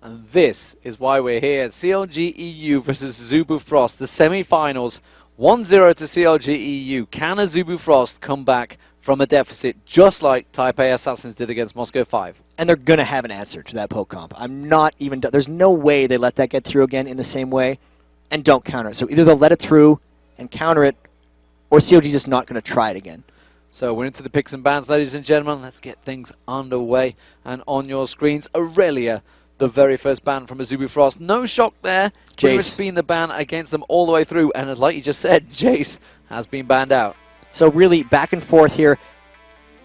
And this is why we're here. CLG EU versus Zubu Frost, the semi-finals. 1-0 to CLG EU. Can a Zubu Frost come back from a deficit just like Taipei Assassins did against Moscow 5? And they're going to have an answer to that poke comp. I'm not even... There's no way they let that get through again in the same way and don't counter it. So either they'll let it through and counter it, or CLG just not going to try it again. So we're into the picks and bans, ladies and gentlemen. Let's get things underway. And on your screens, Aurelia, the very first ban from a Zubu Frost. No shock there. Pretty much been the ban against them all the way through. And like you just said, Jace has been banned out. So really back and forth here.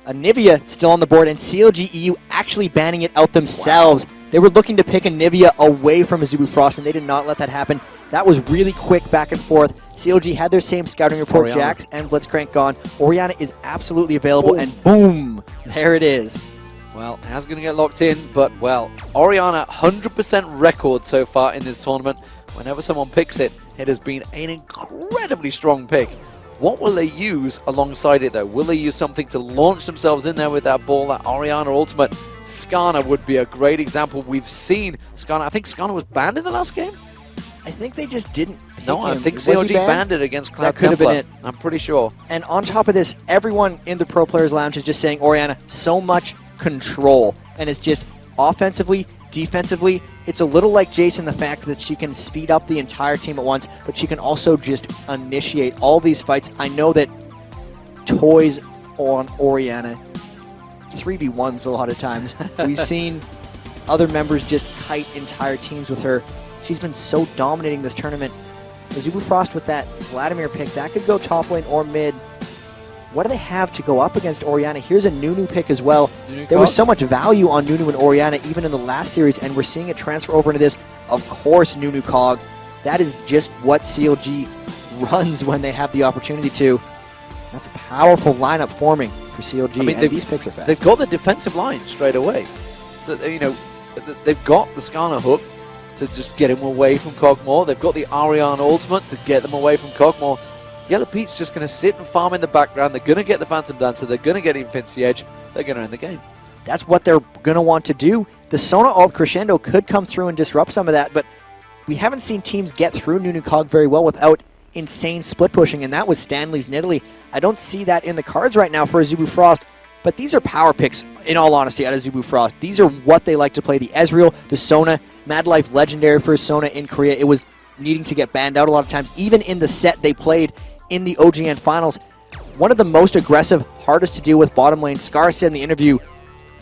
Anivia still on the board, and CLG EU actually banning it out themselves. Wow. They were looking to pick Anivia away from a Zubu Frost, and they did not let that happen. That was really quick back and forth. CLG had their same scouting report, Orianna. Jax and Blitzcrank gone. Orianna is absolutely available, and boom, there it is. Well, Has going to get locked in, but, well, Orianna, 100% record so far in this tournament. Whenever someone picks it, it has been an incredibly strong pick. What will they use alongside it, though? Will they use something to launch themselves in there with that ball, that Orianna ultimate? Skarner would be a great example. We've seen Skarner. I think Skarner was banned in the last game? I think they just didn't pick No, I him. think Was he CLG banned? banned it against Cloud That could have been Templar. it. I'm pretty sure. And on top of this, everyone in the Pro Players Lounge is just saying, Orianna, so much control. And it's just offensively, defensively, it's a little like Jason, the fact that she can speed up the entire team at once, but she can also just initiate all these fights. I know that toys on Orianna, 3v1s a lot of times. We've seen other members just kite entire teams with her. She's been so dominating this tournament. Zubu Frost with that Vladimir pick, that could go top lane or mid. What do they have to go up against Orianna? Here's a Nunu pick as well. There was so much value on Nunu and Orianna even in the last series, and we're seeing it transfer over into this. Of course, Nunu Cog. That is just what CLG runs when they have the opportunity to. That's a powerful lineup forming for CLG, I mean, and these picks are fast. They've got the defensive line straight away. So, you know, they've got the Skarner hook to just get him away from Kog'Maw. They've got the Ariana ultimate to get them away from Kog'Maw. Yellow Pete's just going to sit and farm in the background. They're going to get the Phantom Dancer. They're going to get Infinity Edge. They're going to end the game. That's what they're going to want to do. The Sona ult Crescendo could come through and disrupt some of that, but we haven't seen teams get through Nunu Cog very well without insane split pushing, and that was Stanley's Nidalee. I don't see that in the cards right now for a Zubu Frost, but these are power picks, in all honesty, out of Zubu Frost. These are what they like to play. The Ezreal, the Sona, Mad Life legendary for Sona in Korea. It was needing to get banned out a lot of times, even in the set they played in the OGN finals. One of the most aggressive, hardest to deal with bottom lane. Scar said in the interview,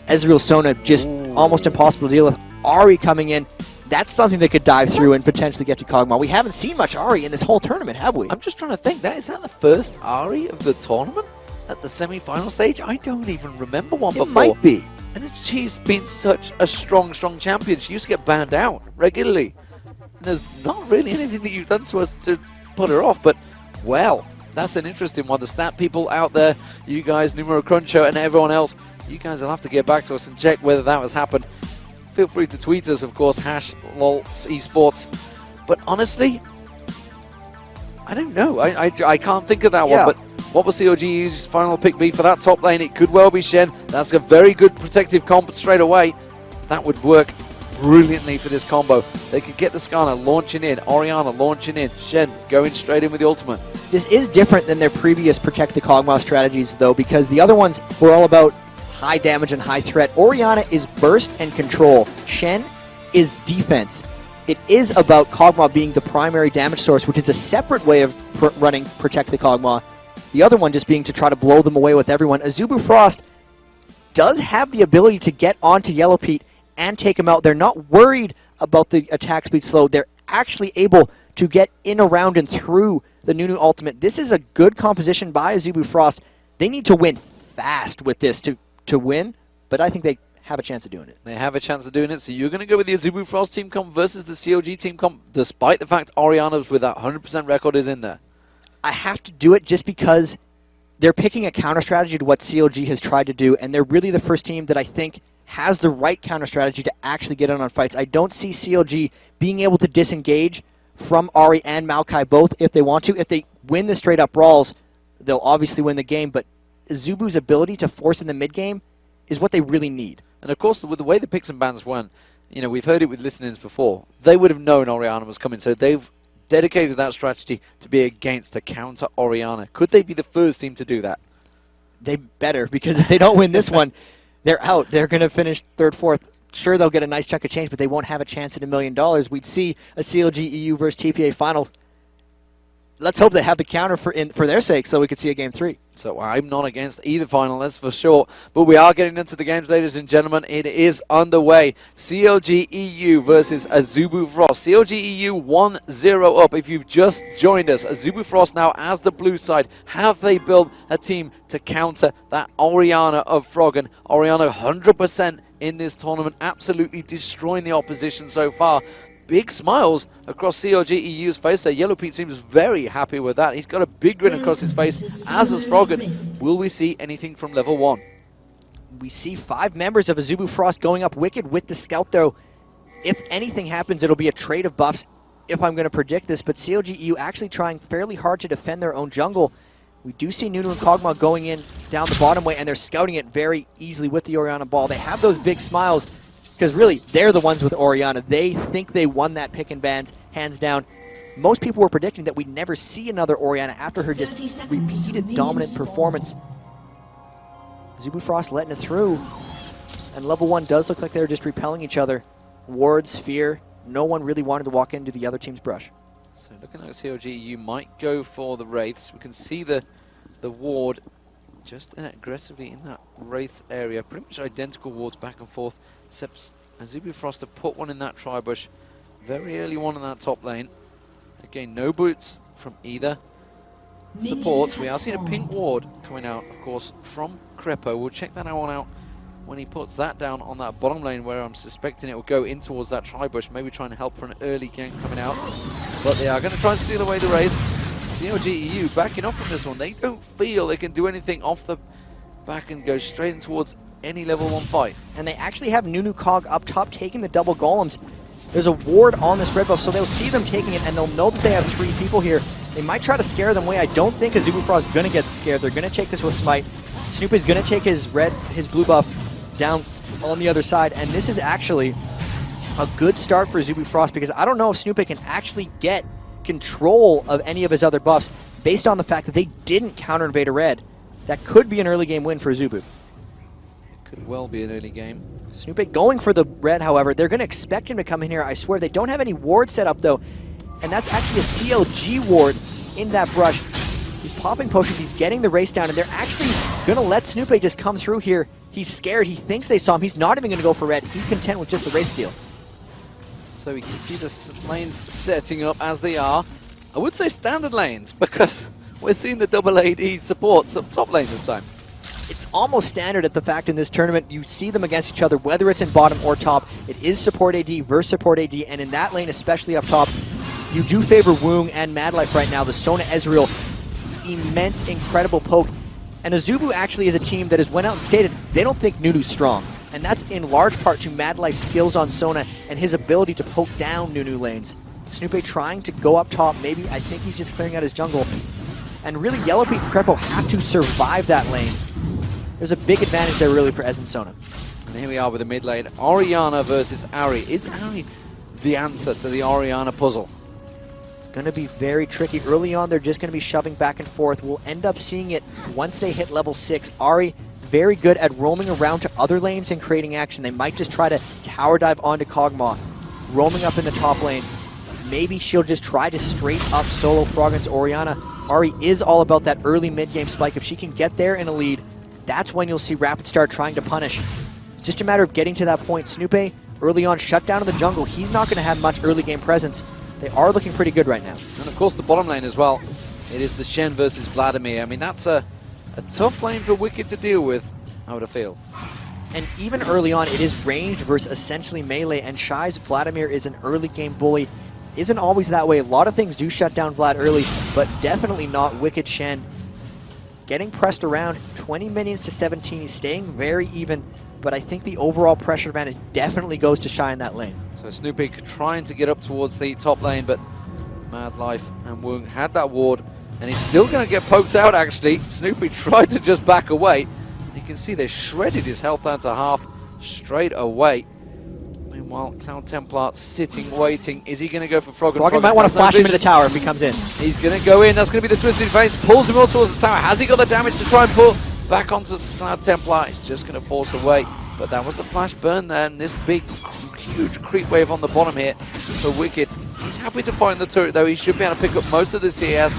Ezreal Sona just almost impossible to deal with. Ahri coming in, that's something they could dive through and potentially get to Kog'Maw. We haven't seen much Ahri in this whole tournament, have we? I'm just trying to think, is that the first Ahri of the tournament at the semi-final stage? I don't even remember one before. It might be. And she's been such a strong champion. She used to get banned out regularly. And there's not really anything that you've done to us to put her off, but well, that's an interesting one. The stat people out there, you guys, Numero Cruncho and everyone else, you guys will have to get back to us and check whether that has happened. Feel free to tweet us, of course, #LOLEsports. But honestly, I don't know. I can't think of that one. But what will CLG's final pick be for that top lane? It could well be Shen. That's a very good protective comp straight away. That would work brilliantly for this combo. They could get the Skarner launching in, Orianna launching in, Shen going straight in with the ultimate. This is different than their previous Protect the Kog'Maw strategies, though, because the other ones were all about high damage and high threat. Orianna is burst and control. Shen is defense. It is about Kog'Maw being the primary damage source, which is a separate way of running Protect the Kog'Maw. The other one just being to try to blow them away with everyone. Azubu Frost does have the ability to get onto Yellow Pete and take him out. They're not worried about the attack speed slow. They're actually able to get in, around, and through the Nunu ultimate. This is a good composition by Azubu Frost. They need to win fast with this to win, but I think they have a chance of doing it. They have a chance of doing it, so you're going to go with the Azubu Frost team comp versus the COG team comp, despite the fact Oriana's with that 100% record is in there. I have to do it just because they're picking a counter strategy to what COG has tried to do, and they're really the first team that I think has the right counter strategy to actually get in on fights. I don't see COG being able to disengage from Ari and Maokai both if they want to. If they win the straight-up brawls, they'll obviously win the game, but Azubu's ability to force in the mid-game is what they really need. And of course, with the way the picks and bans went, you know, we've heard it with listeners before, they would have known Oriana was coming, so they've dedicated that strategy to be against to counter Oriana. Could they be the first team to do that? They better, because if they don't win this one, they're out. They're going to finish third, fourth. Sure, they'll get a nice chunk of change, but they won't have a chance at $1 million. We'd see a CLG EU versus TPA final. Let's hope they have the counter for their sake so we could see a Game 3. So I'm not against either final, that's for sure. But we are getting into the games, ladies and gentlemen. It is underway. CLG EU versus Azubu Frost. CLG EU 1-0 up. If you've just joined us, Azubu Frost now as the blue side. Have they built a team to counter that Oriana of Froggen? Oriana 100% in this tournament, absolutely destroying the opposition so far. Big smiles across CLG EU's face there. Yellow Pete seems very happy with that. He's got a big grin across his face, as is Froggen. Will we see anything from level 1? We see 5 members of Azubu Frost going up Wicked with the Scout, though. If anything happens, it'll be a trade of buffs, if I'm going to predict this. But CLG EU actually trying fairly hard to defend their own jungle. We do see Nunu and Kog'Maw going in down the bottom way, and they're scouting it very easily with the Oriana ball. They have those big smiles, because really, they're the ones with Oriana. They think they won that pick and bans, hands down. Most people were predicting that we'd never see another Oriana after her just repeated dominant performance. Azubu Frost letting it through. And level 1 does look like they're just repelling each other. Ward, Sphere, no one really wanted to walk into the other team's brush. So looking like CLG, you might go for the Wraiths. We can see the Ward just aggressively in that Wraith area. Pretty much identical wards back and forth. Except Azubu Frost have put one in that tri-bush. Very early one in that top lane. Again, no boots from either supports. We are seeing a pink ward coming out, of course, from Crepo. We'll check that one out when he puts that down on that bottom lane, where I'm suspecting it will go in towards that tri-bush, maybe trying to help for an early gank coming out. But they are going to try and steal away the Wraiths. COG EU backing off from this one. They don't feel they can do anything off the back and go straight in towards any level 1 fight. And they actually have Nunu Cog up top taking the double golems. There's a ward on this red buff, so they'll see them taking it, and they'll know that they have 3 people here. They might try to scare them away. I don't think Azubu Frost is going to get scared. They're going to take this with Smite. Snoop is going to take his blue buff down on the other side, and this is actually a good start for Azubu Frost, because I don't know if Snoop can actually get control of any of his other buffs based on the fact that they didn't counter invade a red. That could be an early game win for Azubu. Could well be an early game. Snoop going for the red, however. They're going to expect him to come in here, I swear. They don't have any ward set up, though. And that's actually a CLG ward in that brush. He's popping potions. He's getting the race down. And they're actually going to let Snoop just come through here. He's scared. He thinks they saw him. He's not even going to go for red. He's content with just the race steal. So we can see the lanes setting up as they are. I would say standard lanes, because we're seeing the double AD supports up top lane this time. It's almost standard at the fact in this tournament. You see them against each other, whether it's in bottom or top. It is support AD versus support AD, and in that lane, especially up top, you do favor Woong and Mad Life right now. The Sona Ezreal, immense, incredible poke. And Azubu actually is a team that has went out and stated they don't think Nunu's strong. And that's in large part to Mad Life's skills on Sona and his ability to poke down Nunu lanes. Snoop trying to go up top. Maybe, I think he's just clearing out his jungle. And really, Yellow Pete and Crepo have to survive that lane. There's a big advantage there, really, for Ez and Sona. And here we are with the mid lane. Oriana versus Ari. Is Ari the answer to the Oriana puzzle? It's going to be very tricky. Early on, they're just going to be shoving back and forth. We'll end up seeing it once they hit level 6. Ari, very good at roaming around to other lanes and creating action. They might just try to tower dive onto Kog'Maw, roaming up in the top lane. Maybe she'll just try to straight up solo Froggen's Oriana. Ari is all about that early mid-game spike. If she can get there in a lead, that's when you'll see Rapid Star trying to punish. It's just a matter of getting to that point. Snoopé, early on, shut down in the jungle. He's not going to have much early game presence. They are looking pretty good right now. And of course the bottom lane as well. It is the Shen versus Vladimir. I mean, that's a tough lane for Wicked to deal with, I would feel. And even early on, it is ranged versus essentially melee, and Shy's Vladimir is an early game bully. Isn't always that way. A lot of things do shut down Vlad early, but definitely not Wicked Shen. Getting pressed around, 20 minions to 17. He's staying very even, but I think the overall pressure advantage definitely goes to Shy in that lane. So Snoopy trying to get up towards the top lane, but Mad Life and Woong had that ward, and he's still going to get poked out, actually. Snoopy tried to just back away. You can see they shredded his health down to half straight away. Meanwhile, Cloud Templar sitting, waiting. Is he going to go for Froggen? Froggen might want to flash him into the tower if he comes in. He's going to go in. That's going to be the Twisted Fate. Pulls him all towards the tower. Has he got the damage to try and pull back onto Cloud Templar? He's just going to force away. But that was the flash burn there, and this big, huge creep wave on the bottom here. So Wicked, he's happy to find the turret, though. He should be able to pick up most of the CS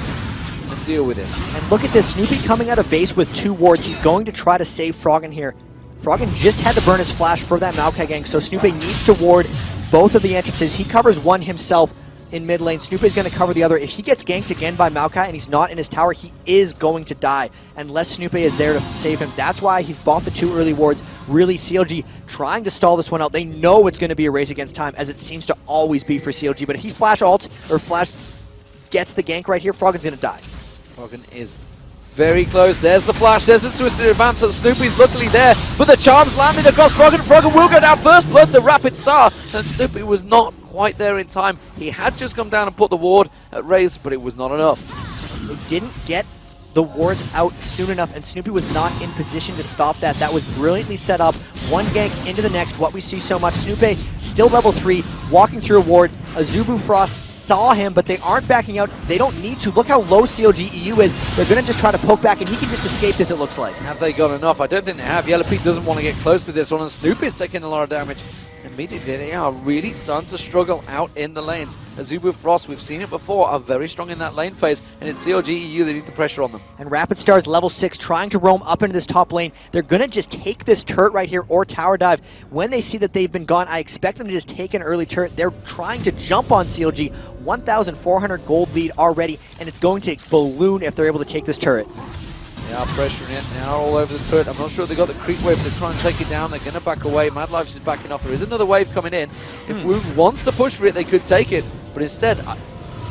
and deal with this. And look at this. Snoopy coming out of base with 2 wards. He's going to try to save Froggen here. Froggen just had to burn his flash for that Maokai gank, so Snoopy needs to ward both of the entrances. He covers one himself in mid lane. Snoopy's going to cover the other. If he gets ganked again by Maokai and he's not in his tower, he is going to die unless Snoopy is there to save him. That's why he's bought the 2 early wards. Really, CLG trying to stall this one out. They know it's going to be a race against time, as it seems to always be for CLG. But if he flash ults or flash gets the gank right here, Froggen's going to die. Froggen is very close. There's the flash. There's the twisted advance. So Snoopy's luckily there, but the charms landed across Froggen. Froggen will go down first blood to Rapid Star, and Snoopy was not quite there in time. He had just come down and put the ward at Wraith, but it was not enough. They didn't get the wards out soon enough, and Snoopy was not in position to stop that. That was brilliantly set up. One gank into the next, what we see so much. Snoopy still level 3, walking through a ward. Azubu Frost saw him, but they aren't backing out. They don't need to. Look how low CLG EU is. They're going to just try to poke back, and he can just escape this, it looks like. Have they got enough? I don't think they have. Yellow Pete doesn't want to get close to this one, and Snoopy's taking a lot of damage. Immediately, they are really starting to struggle out in the lanes. Azubu Frost, we've seen it before, are very strong in that lane phase, and it's CLG EU that need the pressure on them. And Rapid Star's level 6 trying to roam up into this top lane. They're going to just take this turret right here or tower dive. When they see that they've been gone, I expect them to just take an early turret. They're trying to jump on CLG. 1,400 gold lead already, and it's going to balloon if they're able to take this turret. They are pressuring it. They are all over the turret. I'm not sure they got the creep wave to try and take it down. They're going to back away. Mad Life is backing off. There is another wave coming in. If Woong wants to push for it, they could take it. But instead,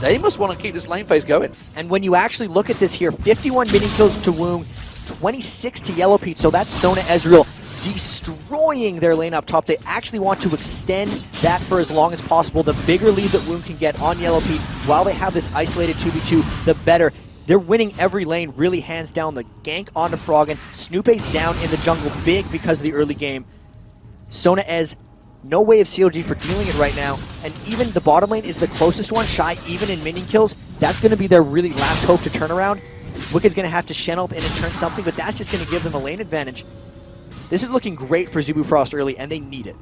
they must want to keep this lane phase going. And when you actually look at this here, 51 mini kills to Woong, 26 to Yellow Pete. So that's Sona Ezreal destroying their lane up top. They actually want to extend that for as long as possible. The bigger lead that Woong can get on Yellow Pete while they have this isolated 2v2, the better. They're winning every lane, really hands down. The gank onto Froggen. Snoopy's down in the jungle big because of the early game. Sona Ez, no way of CLG for dealing it right now. And even the bottom lane is the closest one. Shy, even in minion kills, that's going to be their really last hope to turn around. Wicked's going to have to Shen ult in and turn something, but that's just going to give them a lane advantage. This is looking great for Zubu Frost early, and they need it.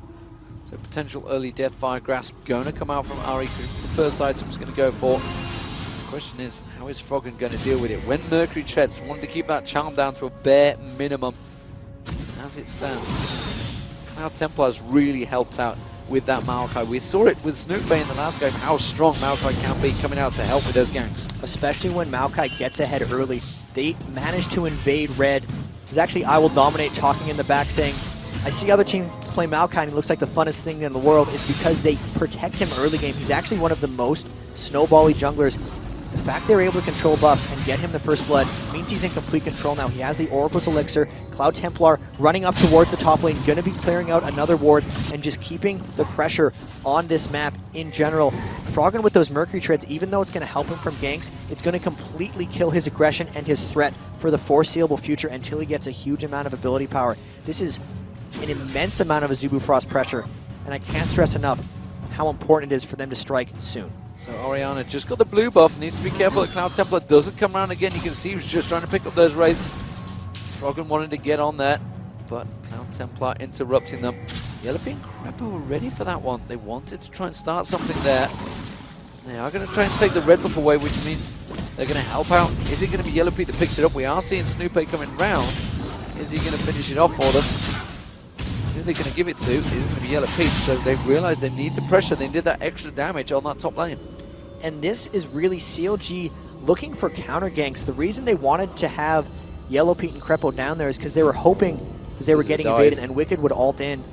So potential early Deathfire Grasp going to come out from Ari. The first item's going to go for. The question is, how is Froggen going to deal with it? When Mercury Treads wanted to keep that charm down to a bare minimum. As it stands, Cloud Templar's really helped out with that Maokai. We saw it with Snoopy in the last game, how strong Maokai can be coming out to help with those ganks. Especially when Maokai gets ahead early. They managed to invade red. There's actually I Will Dominate talking in the back saying, I see other teams play Maokai and he looks like the funnest thing in the world. It's because they protect him early game. He's actually one of the most snowbally junglers. The fact they're able to control buffs and get him the first blood means he's in complete control now. He has the Oracle's Elixir. Cloud Templar running up towards the top lane, going to be clearing out another ward and just keeping the pressure on this map in general. Froggen with those Mercury Treads, even though it's going to help him from ganks, it's going to completely kill his aggression and his threat for the foreseeable future until he gets a huge amount of ability power. This is an immense amount of Azubu Frost pressure, and I can't stress enough how important it is for them to strike soon. So Oriana just got the blue buff, needs to be careful that Cloud Templar doesn't come around again. You can see he was just trying to pick up those wraiths. Froggen wanted to get on that, but Cloud Templar interrupting them. Yellow Pete and Crapper were ready for that one. They wanted to try and start something there. They are going to try and take the red buff away, which means They're going to help out. Is it going to be Yellow Pete that picks it up? We are seeing Snoopy coming round. Is he going to finish it off for them? Who are they going to give it to? It is going to be Yellow Pete. So they've realized they need the pressure. They need that extra damage on that top lane. And this is really CLG looking for counter ganks. The reason they wanted to have Yellow Pete and Crepo down there is because they were hoping that they were getting invaded and Wicked would ult in.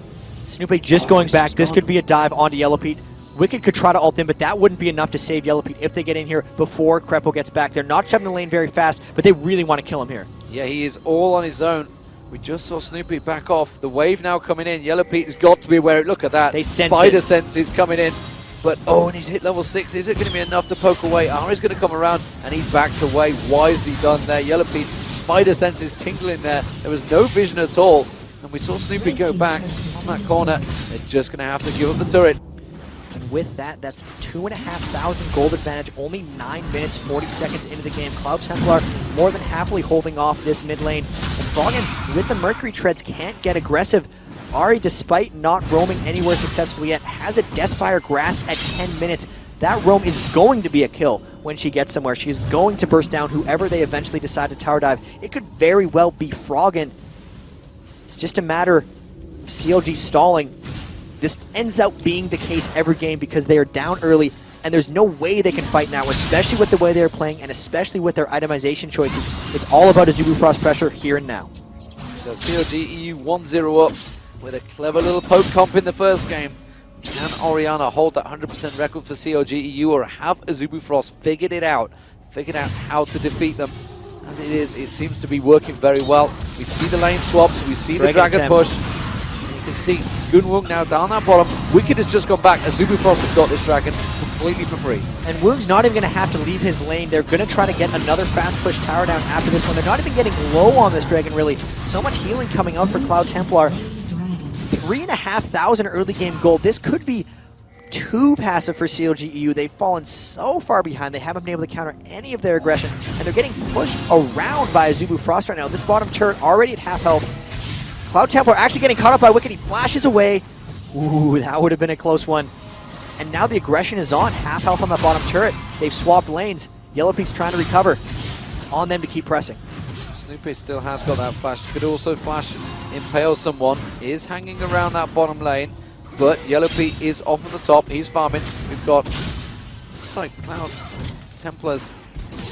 Snoopy just going back. This could be a dive onto Yellow Pete. Wicked could try to ult in, but that wouldn't be enough to save Yellow Pete if they get in here before Crepo gets back. They're not shoving the lane very fast, but they really want to kill him here. Yeah, he is all on his own. We just saw Snoopy back off. The wave now coming in. Yellow Pete has got to be aware. Look at that. They sense Spider sense is coming in. But, oh, and he's hit level 6. Is it going to be enough to poke away? Ari's going to come around, and he's backed away. Wisely done there. Yellow Pete, Spider sense is tingling there. There was no vision at all. And we saw Snoopy go back on that corner. They're just going to have to give up the turret. And with that, that's 2,500 gold advantage. Only 9 minutes, 40 seconds into the game. Cloud Templar more than happily holding off this mid lane. And Froggen, with the Mercury Treads, can't get aggressive. Ari, despite not roaming anywhere successfully yet, has a Deathfire grasp at 10 minutes. That roam is going to be a kill when she gets somewhere. She is going to burst down whoever they eventually decide to tower dive. It could very well be Froggen. It's just a matter of CLG stalling. This ends up being the case every game because they are down early and there's no way they can fight now, especially with the way they're playing and especially with their itemization choices. It's all about a Zubu Frost pressure here and now. So CLG EU 1-0 up with a clever little poke comp in the first game. Can Orianna hold that 100% record for CLG EU, or have Azubu Frost figured out how to defeat them? As it is, it seems to be working very well. We see the lane swaps, we see the dragon push. And you can see Gunwung now down that bottom. Wicked has just gone back. Azubu Frost has got this dragon completely for free. And Woong's not even going to have to leave his lane. They're going to try to get another fast push tower down after this one. They're not even getting low on this dragon, really. So much healing coming out for Cloud Templar. 3,500 early game gold. This could be too passive for CLG EU. They've fallen so far behind. They haven't been able to counter any of their aggression, and they're getting pushed around by Azubu Frost right now. This bottom turret already at half health. Cloud Templar actually getting caught up by Wicked. He flashes away. Ooh, that would have been a close one. And now the aggression is on. Half health on that bottom turret. They've swapped lanes. Yellow Pete's trying to recover. It's on them to keep pressing. Snoopy still has got that flash. Could also flash impale someone. Is hanging around that bottom lane. But Yellow Pete is off on the top. He's farming. We've got, looks like Cloud Templars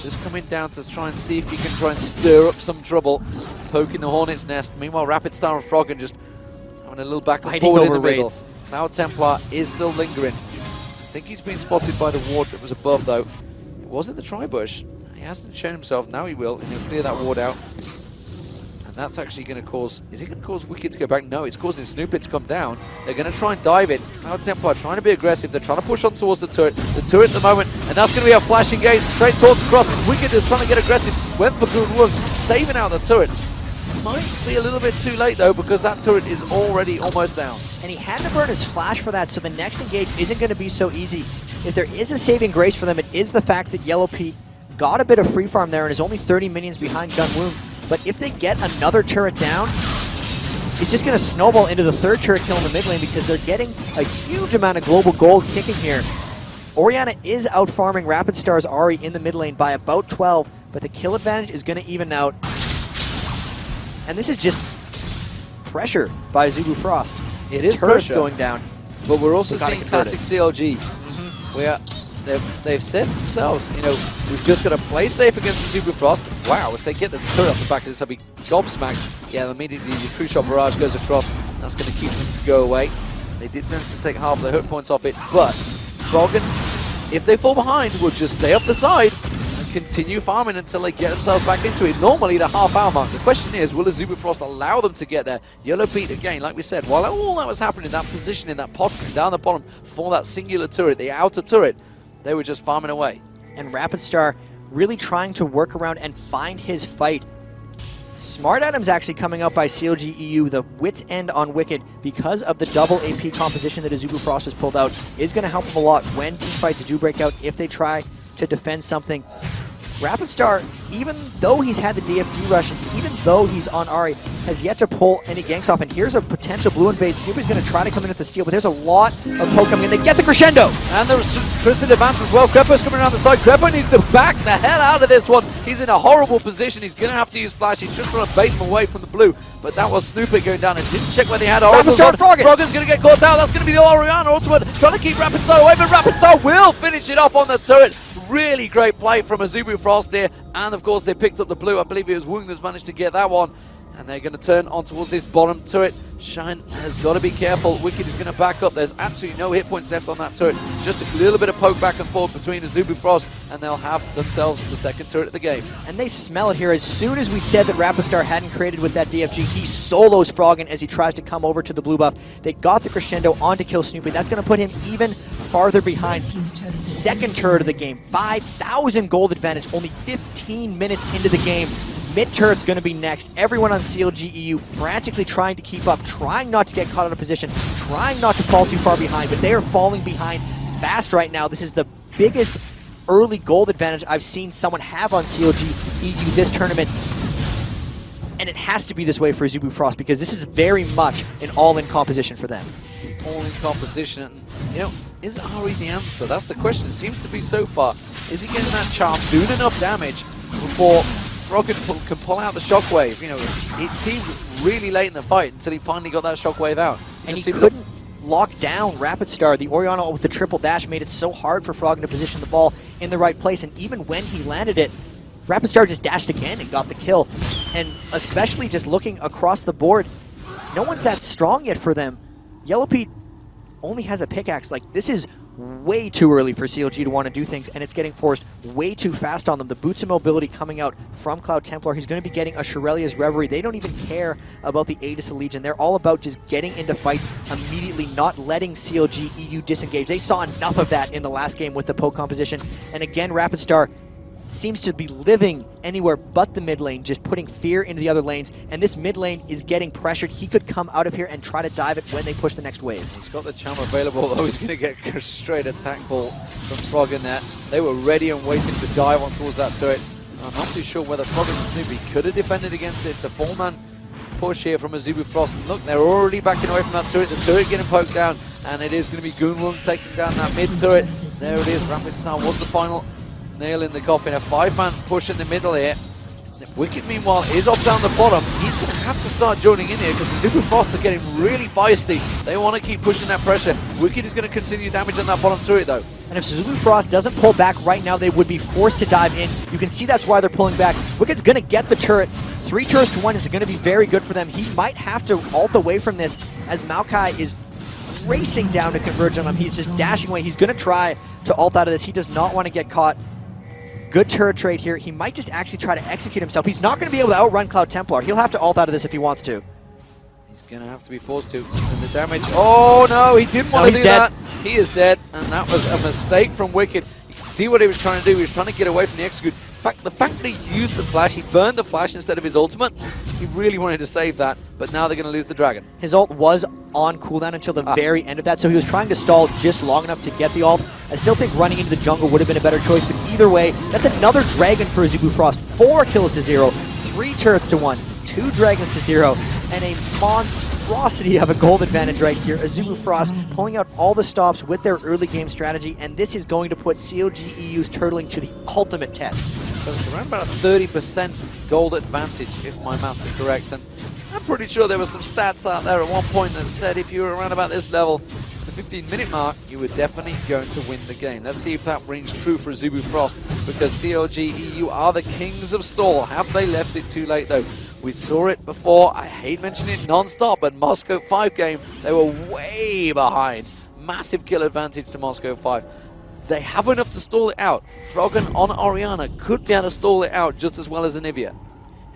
just coming down to try and see if he can try and stir up some trouble. Poking the Hornet's Nest. Meanwhile, Rapid Star and Froggen just having a little back and forward in the middle. Cloud Templar is still lingering. I think he's been spotted by the ward that was above, though. It was in the tri-bush. He hasn't shown himself. Now he will, and he'll clear that ward out. And that's actually going to cause... Is it going to cause Wicked to go back? No, it's causing Snoopy to come down. They're going to try and dive it. Cloud Templar trying to be aggressive. They're trying to push on towards the turret. The turret at the moment, and that's going to be a flash engage straight towards the cross. Wicked is trying to get aggressive. Went for good ones, saving out the turret. Might be a little bit too late, though, because that turret is already almost down. And he had to burn his flash for that, so the next engage isn't going to be so easy. If there is a saving grace for them, it is the fact that Yellow Pete got a bit of free farm there and is only 30 minions behind Gunwoom. But if they get another turret down, it's just going to snowball into the third turret kill in the mid lane because they're getting a huge amount of global gold kicking here. Orianna is out farming Rapid Star's Ari in the mid lane by about 12, but the kill advantage is going to even out. And this is just pressure by Zubu Frost. It is Turrets pressure going down. But we're also seeing classic CLG, where they've said themselves, you know, we've just got to play safe against the Zubu Frost. Wow, if they get the turret off the back of this, they'll be gobsmacked. Yeah, immediately the True Shot Barrage goes across. That's going to keep them to go away. They did manage to take half of the hurt points off it, but Froggen, if they fall behind, will just stay up the side and continue farming until they get themselves back into it. Normally the half-hour mark. The question is, will the Zubu Frost allow them to get there? Yellow Pete, again, like we said, while all that was happening, that position in that posturing down the bottom for that singular turret, the outer turret, they were just farming away. And Rapid Star really trying to work around and find his fight. Smart items actually coming up by CLG EU. The Wit's End on Wicked, because of the double AP composition that Azubu Frost has pulled out, is going to help them a lot when team fights do break out if they try to defend something. Rapid Star, even though he's had the DFG rush, and even though he's on Ari, has yet to pull any ganks off. And here's a potential blue invade. Snoopy's going to try to come in at the steal, but there's a lot of poke coming in. They get the crescendo! And there's Tristan advance as well. Crepo's coming around the side. Crepo needs to back the hell out of this one. He's in a horrible position. He's going to have to use flash. He's just trying to bait him away from the blue. But that was Snoopy going down and didn't check where they had Oracles on. Froggen's going to get caught out. That's going to be the Oriana ultimate. Trying to keep Rapid Star away, but Rapid Star will finish it off on the turret. Really great play from Azubu Frost here. And of course they picked up the blue. I believe it was Woong that's managed to get that one. And they're going to turn on towards this bottom turret. Shine has got to be careful. Wicked is going to back up. There's absolutely no hit points left on that turret. Just a little bit of poke back and forth between Azubu Frost, and they'll have themselves the second turret of the game. And they smell it here. As soon as we said that Rapid Star hadn't created with that DFG, he solos Froggen as he tries to come over to the blue buff. They got the crescendo on to kill Snoopy. That's going to put him even farther behind. Second turret of the game. 5,000 gold advantage. Only 15 minutes into the game. Mid turret's going to be next. Everyone on CLG EU frantically trying to keep up, trying not to get caught out of position, trying not to fall too far behind, but they are falling behind fast right now. This is the biggest early gold advantage I've seen someone have on CLG EU this tournament. And it has to be this way for Azubu Frost because this is very much an all-in composition for them. All-in composition. And, you know, is Ari the answer? That's the question. It seems to be so far. Is he getting that charm, doing enough damage before Froggen can pull out the shockwave? You know, it seemed really late in the fight until he finally got that shockwave out. And he couldn't lock down Rapid Star. The Oriana with the triple dash made it so hard for Froggen to position the ball in the right place. And even when he landed it, Rapid Star just dashed again and got the kill. And especially just looking across the board, no one's that strong yet for them. Yellow Pete only has a pickaxe. Like, this is way too early for CLG to want to do things, and it's getting forced way too fast on them. The boots of mobility coming out from Cloud Templar. He's going to be getting a Shirelia's Reverie. They don't even care about the Aegis of Legion. They're all about just getting into fights immediately, not letting CLG EU disengage. They saw enough of that in the last game with the poke composition. And again, Rapid Star seems to be living anywhere but the mid lane, just putting fear into the other lanes, and this mid lane is getting pressured. He could come out of here and try to dive it when they push the next wave. He's got the charm available, although he's going to get a straight attack ball from Froggen there. They were ready and waiting to dive on towards that turret. I'm not too sure whether Froggen and Snoopy could have defended against it. It's a 4-man push here from Azubu Frost, and look, they're already backing away from that turret. The turret getting poked down, and it is going to be Goonwung taking down that mid turret. There it is. Rapid Star was the final nail in the coffin. A 5-man push in the middle here. Wicked, meanwhile, is off down the bottom. He's going to have to start joining in here because the Super Frost are getting really feisty. They want to keep pushing that pressure. Wicked is going to continue damage on that bottom turret, though. And if Suzuki Frost doesn't pull back right now, they would be forced to dive in. You can see that's why they're pulling back. Wicked's going to get the turret. 3 turrets to 1 is going to be very good for them. He might have to ult away from this as Maokai is racing down to converge on him. He's just dashing away. He's going to try to ult out of this. He does not want to get caught. Good turret trade here. He might just actually try to execute himself. He's not going to be able to outrun Cloud Templar. He'll have to ult out of this if he wants to. He's going to have to be forced to. And the damage... Oh, no, he didn't want to do that. He is dead, and that was a mistake from Wicked. You can see what he was trying to do. He was trying to get away from the execute. In fact, the fact that he used the flash, he burned the flash instead of his ultimate, he really wanted to save that, but now they're going to lose the dragon. His ult was on cooldown until the very end of that, so he was trying to stall just long enough to get the ult. I still think running into the jungle would have been a better choice, but either way, that's another dragon for Azubu Frost. 4 kills to 0, 3 turrets to 1, 2 dragons to 0, and a monstrosity of a gold advantage right here. Azubu Frost pulling out all the stops with their early game strategy, and this is going to put CLG EU's turtling to the ultimate test. So it's around about a 30% gold advantage, if my maths are correct, and I'm pretty sure there were some stats out there at one point that said if you were around about this level, the 15-minute mark, you were definitely going to win the game. Let's see if that rings true for Azubu Frost, because CLG EU are the kings of stall. Have they left it too late, though? We saw it before. I hate mentioning it non-stop, but Moscow 5 game, they were way behind. Massive kill advantage to Moscow 5. They have enough to stall it out. Froggen on Oriana could be able to stall it out just as well as Anivia.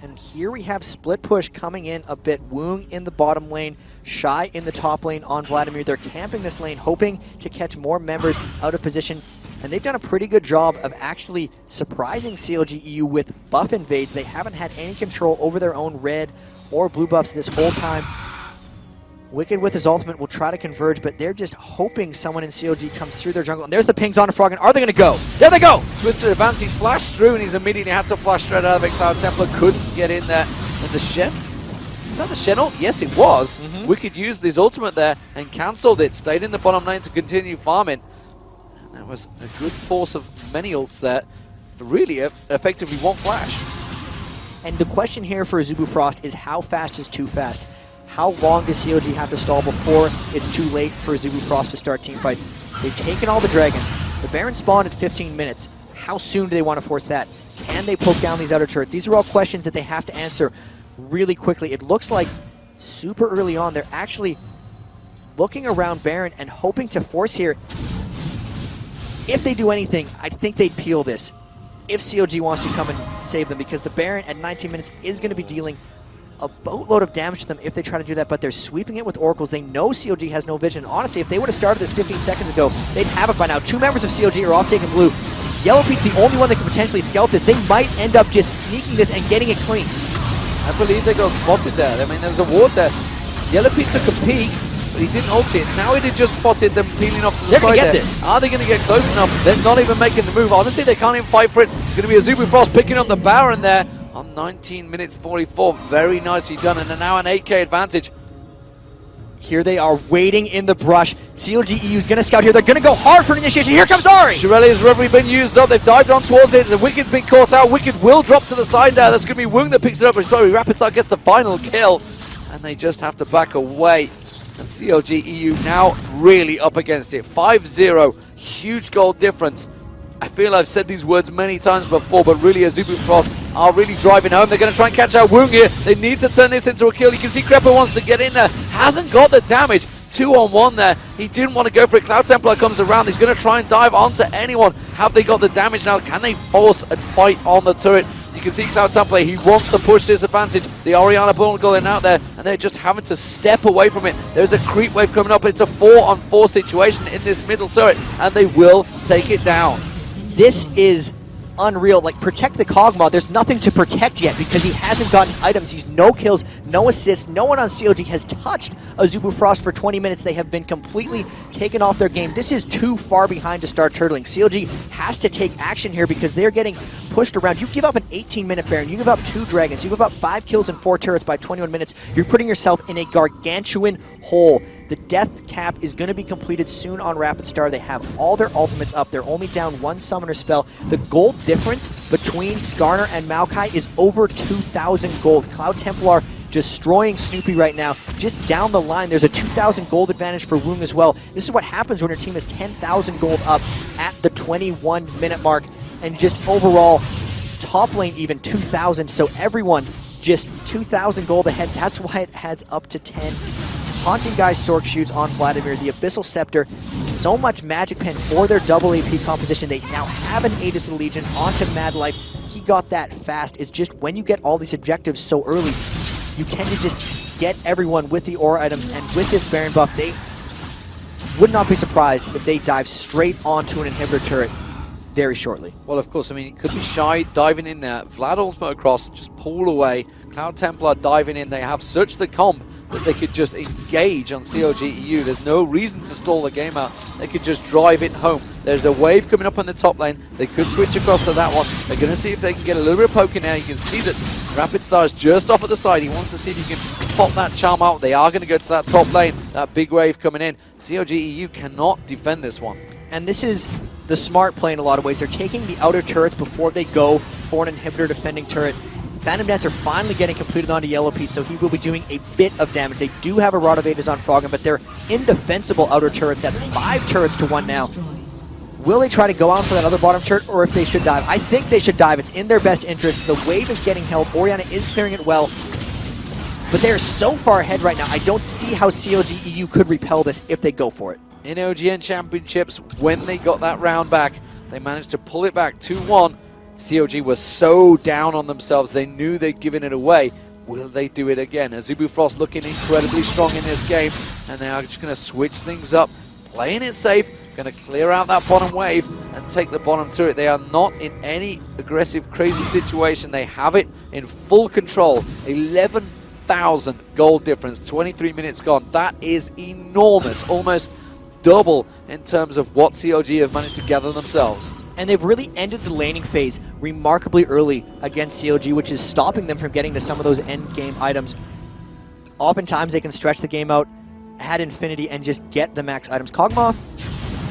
And here we have split push coming in a bit. Woong in the bottom lane, Shy in the top lane on Vladimir. They're camping this lane, hoping to catch more members out of position. And they've done a pretty good job of actually surprising CLG EU with buff invades. They haven't had any control over their own red or blue buffs this whole time. Wicked with his ultimate will try to converge, but they're just hoping someone in CLG comes through their jungle. And there's the pings on Froggen. Are they going to go? There they go! Twisted advance, he flashed through and he's immediately had to flash straight out of it. Cloud Templar couldn't get in there. And the Shen, is that the Shen ult? Yes, it was. Wicked used his ultimate there and cancelled it. Stayed in the bottom lane to continue farming. And that was a good force of many ults there. Really effectively one flash. And the question here for Azubu Frost is how fast is too fast? How long does CLG have to stall before it's too late for Azubu Frost to start team fights? They've taken all the dragons. The Baron spawned at 15 minutes. How soon do they want to force that? Can they poke down these outer turrets? These are all questions that they have to answer really quickly. It looks like super early on they're actually looking around Baron and hoping to force here. If they do anything, I think they'd peel this if CLG wants to come and save them, because the Baron at 19 minutes is going to be dealing a boatload of damage to them if they try to do that, but they're sweeping it with oracles. They know CLG has no vision. Honestly, if they would have started this 15 seconds ago, they'd have it by now. 2 members of CLG are off taking blue. Yellowpeak's the only one that can potentially scalp this. They might end up just sneaking this and getting it clean. I believe they got spotted there. I mean, there was a ward there. Yellowpeak took a peek, but he didn't ult it. Now he just spotted them peeling off to the side there. This. Are they going to get close enough? They're not even making the move. Honestly, they can't even fight for it. It's going to be Azubu Frost picking up the Baron there on 19 minutes 44. Very nicely done, and now an 8k advantage. Here they are waiting in the brush. CLG EU is going to scout here. They're going to go hard for an initiation. Here comes Ari! Shirelli's Reverie been used up. They've dived on towards it. The Wicked's been caught out. Wicked will drop to the side there. That's going to be Woong that picks it up. Sorry, Rapid Star gets the final kill. And they just have to back away. And CLG EU now really up against it. 5-0. Huge goal difference. I feel I've said these words many times before, but really Azubu Frost are really driving home. They're going to try and catch out Woong here. They need to turn this into a kill. You can see Crepper wants to get in there. Hasn't got the damage. 2-on-1 there. He didn't want to go for it. Cloud Templar comes around. He's going to try and dive onto anyone. Have they got the damage now? Can they force a fight on the turret? You can see Cloud Templar, he wants to push this advantage. The Orianna Bull going out there, and they're just having to step away from it. There's a creep wave coming up. It's a 4-on-4 situation in this middle turret, and they will take it down. This is unreal. Like, protect the Kog'Maw. There's nothing to protect yet because he hasn't gotten items. He's no kills, no assists. No one on CLG has touched Azubu Frost for 20 minutes. They have been completely taken off their game. This is too far behind to start turtling. CLG has to take action here because they're getting pushed around. You give up an 18-minute Baron. You give up 2 dragons. You give up 5 kills and 4 turrets by 21 minutes. You're putting yourself in a gargantuan hole. The death cap is going to be completed soon on Rapid Star. They have all their ultimates up. They're only down 1 summoner spell. The gold difference between Skarner and Maokai is over 2,000 gold. Cloud Templar destroying Snoopy right now. Just down the line, there's a 2,000 gold advantage for Woong as well. This is what happens when your team is 10,000 gold up at the 21-minute mark. And just overall, top lane even 2,000. So everyone just 2,000 gold ahead. That's why it adds up to 10. Haunting Guy's Sork shoots on Vladimir, the Abyssal Scepter, so much Magic Pen for their double AP composition. They now have an Aegis of the Legion onto Mad Life. He got that fast. It's just when you get all these objectives so early, you tend to just get everyone with the aura items, and with this Baron buff, they would not be surprised if they dive straight onto an inhibitor turret very shortly. Well, of course, I mean, it could be Shy diving in there. Vlad ultimate across, just pull away. Cloud Templar diving in. They have such the comp that they could just engage on CLG EU. There's no reason to stall the game out. They could just drive it home. There's a wave coming up on the top lane. They could switch across to that one. They're going to see if they can get a little bit of poking now. You can see that Rapid Star is just off at the side. He wants to see if he can pop that charm out. They are going to go to that top lane. That big wave coming in. CLG EU cannot defend this one. And this is the smart play in a lot of ways. They're taking the outer turrets before they go for an inhibitor defending turret. Phantom Dancer finally getting completed onto Yellowpeak, so he will be doing a bit of damage. They do have a Rod of Ages on Froggen, but they're indefensible outer turrets. That's 5 turrets to 1 now. Will they try to go out for that other bottom turret, or if they should dive? I think they should dive. It's in their best interest. The wave is getting held. Orianna is clearing it well. But they're so far ahead right now, I don't see how CLG EU could repel this if they go for it. In OGN Championships, when they got that round back, they managed to pull it back 2-1. CLG was so down on themselves, they knew they'd given it away. Will they do it again? Azubu Frost looking incredibly strong in this game, and they are just going to switch things up, playing it safe, going to clear out that bottom wave and take the bottom turret. They are not in any aggressive, crazy situation. They have it in full control. 11 16,000 gold difference, 23 minutes gone. That is enormous, almost double in terms of what CLG have managed to gather themselves. And they've really ended the laning phase remarkably early against CLG, which is stopping them from getting to some of those end game items. Oftentimes they can stretch the game out, add Infinity, and just get the max items. Kog'Maw,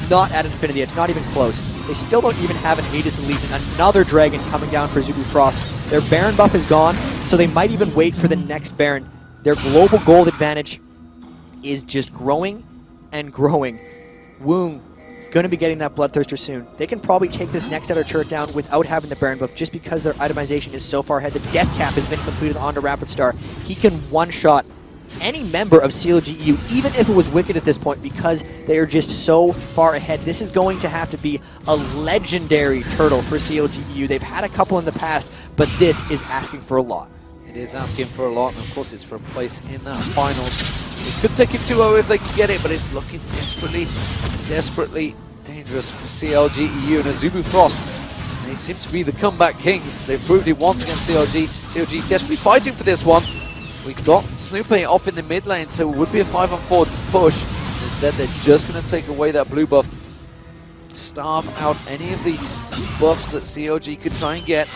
not at Infinity, it's not even close. They still don't even have an Aegis Legion. Another Dragon coming down for Zubu Frost. Their Baron buff is gone, so they might even wait for the next Baron. Their global gold advantage is just growing and growing. Woong going to be getting that Bloodthirster soon. They can probably take this next outer turret down without having the Baron buff just because their itemization is so far ahead. The death cap has been completed onto Rapid Star. He can one-shot any member of CLGEU, even if it was Wicked at this point, because they are just so far ahead. This is going to have to be a legendary turtle for CLGEU. They've had a couple in the past, but this is asking for a lot. It is asking for a lot, and of course it's for a place in that finals. It could take it 2-0 if they can get it, but it's looking desperately dangerous for CLGEU and Azubu Frost. They seem to be the comeback kings. They've proved it once against CLG. CLG desperately fighting for this one. We got Snoopy off in the mid lane, so it would be a 5-on-4 push. Instead, they're just going to take away that blue buff. Starve out any of the buffs that CLG could try and get.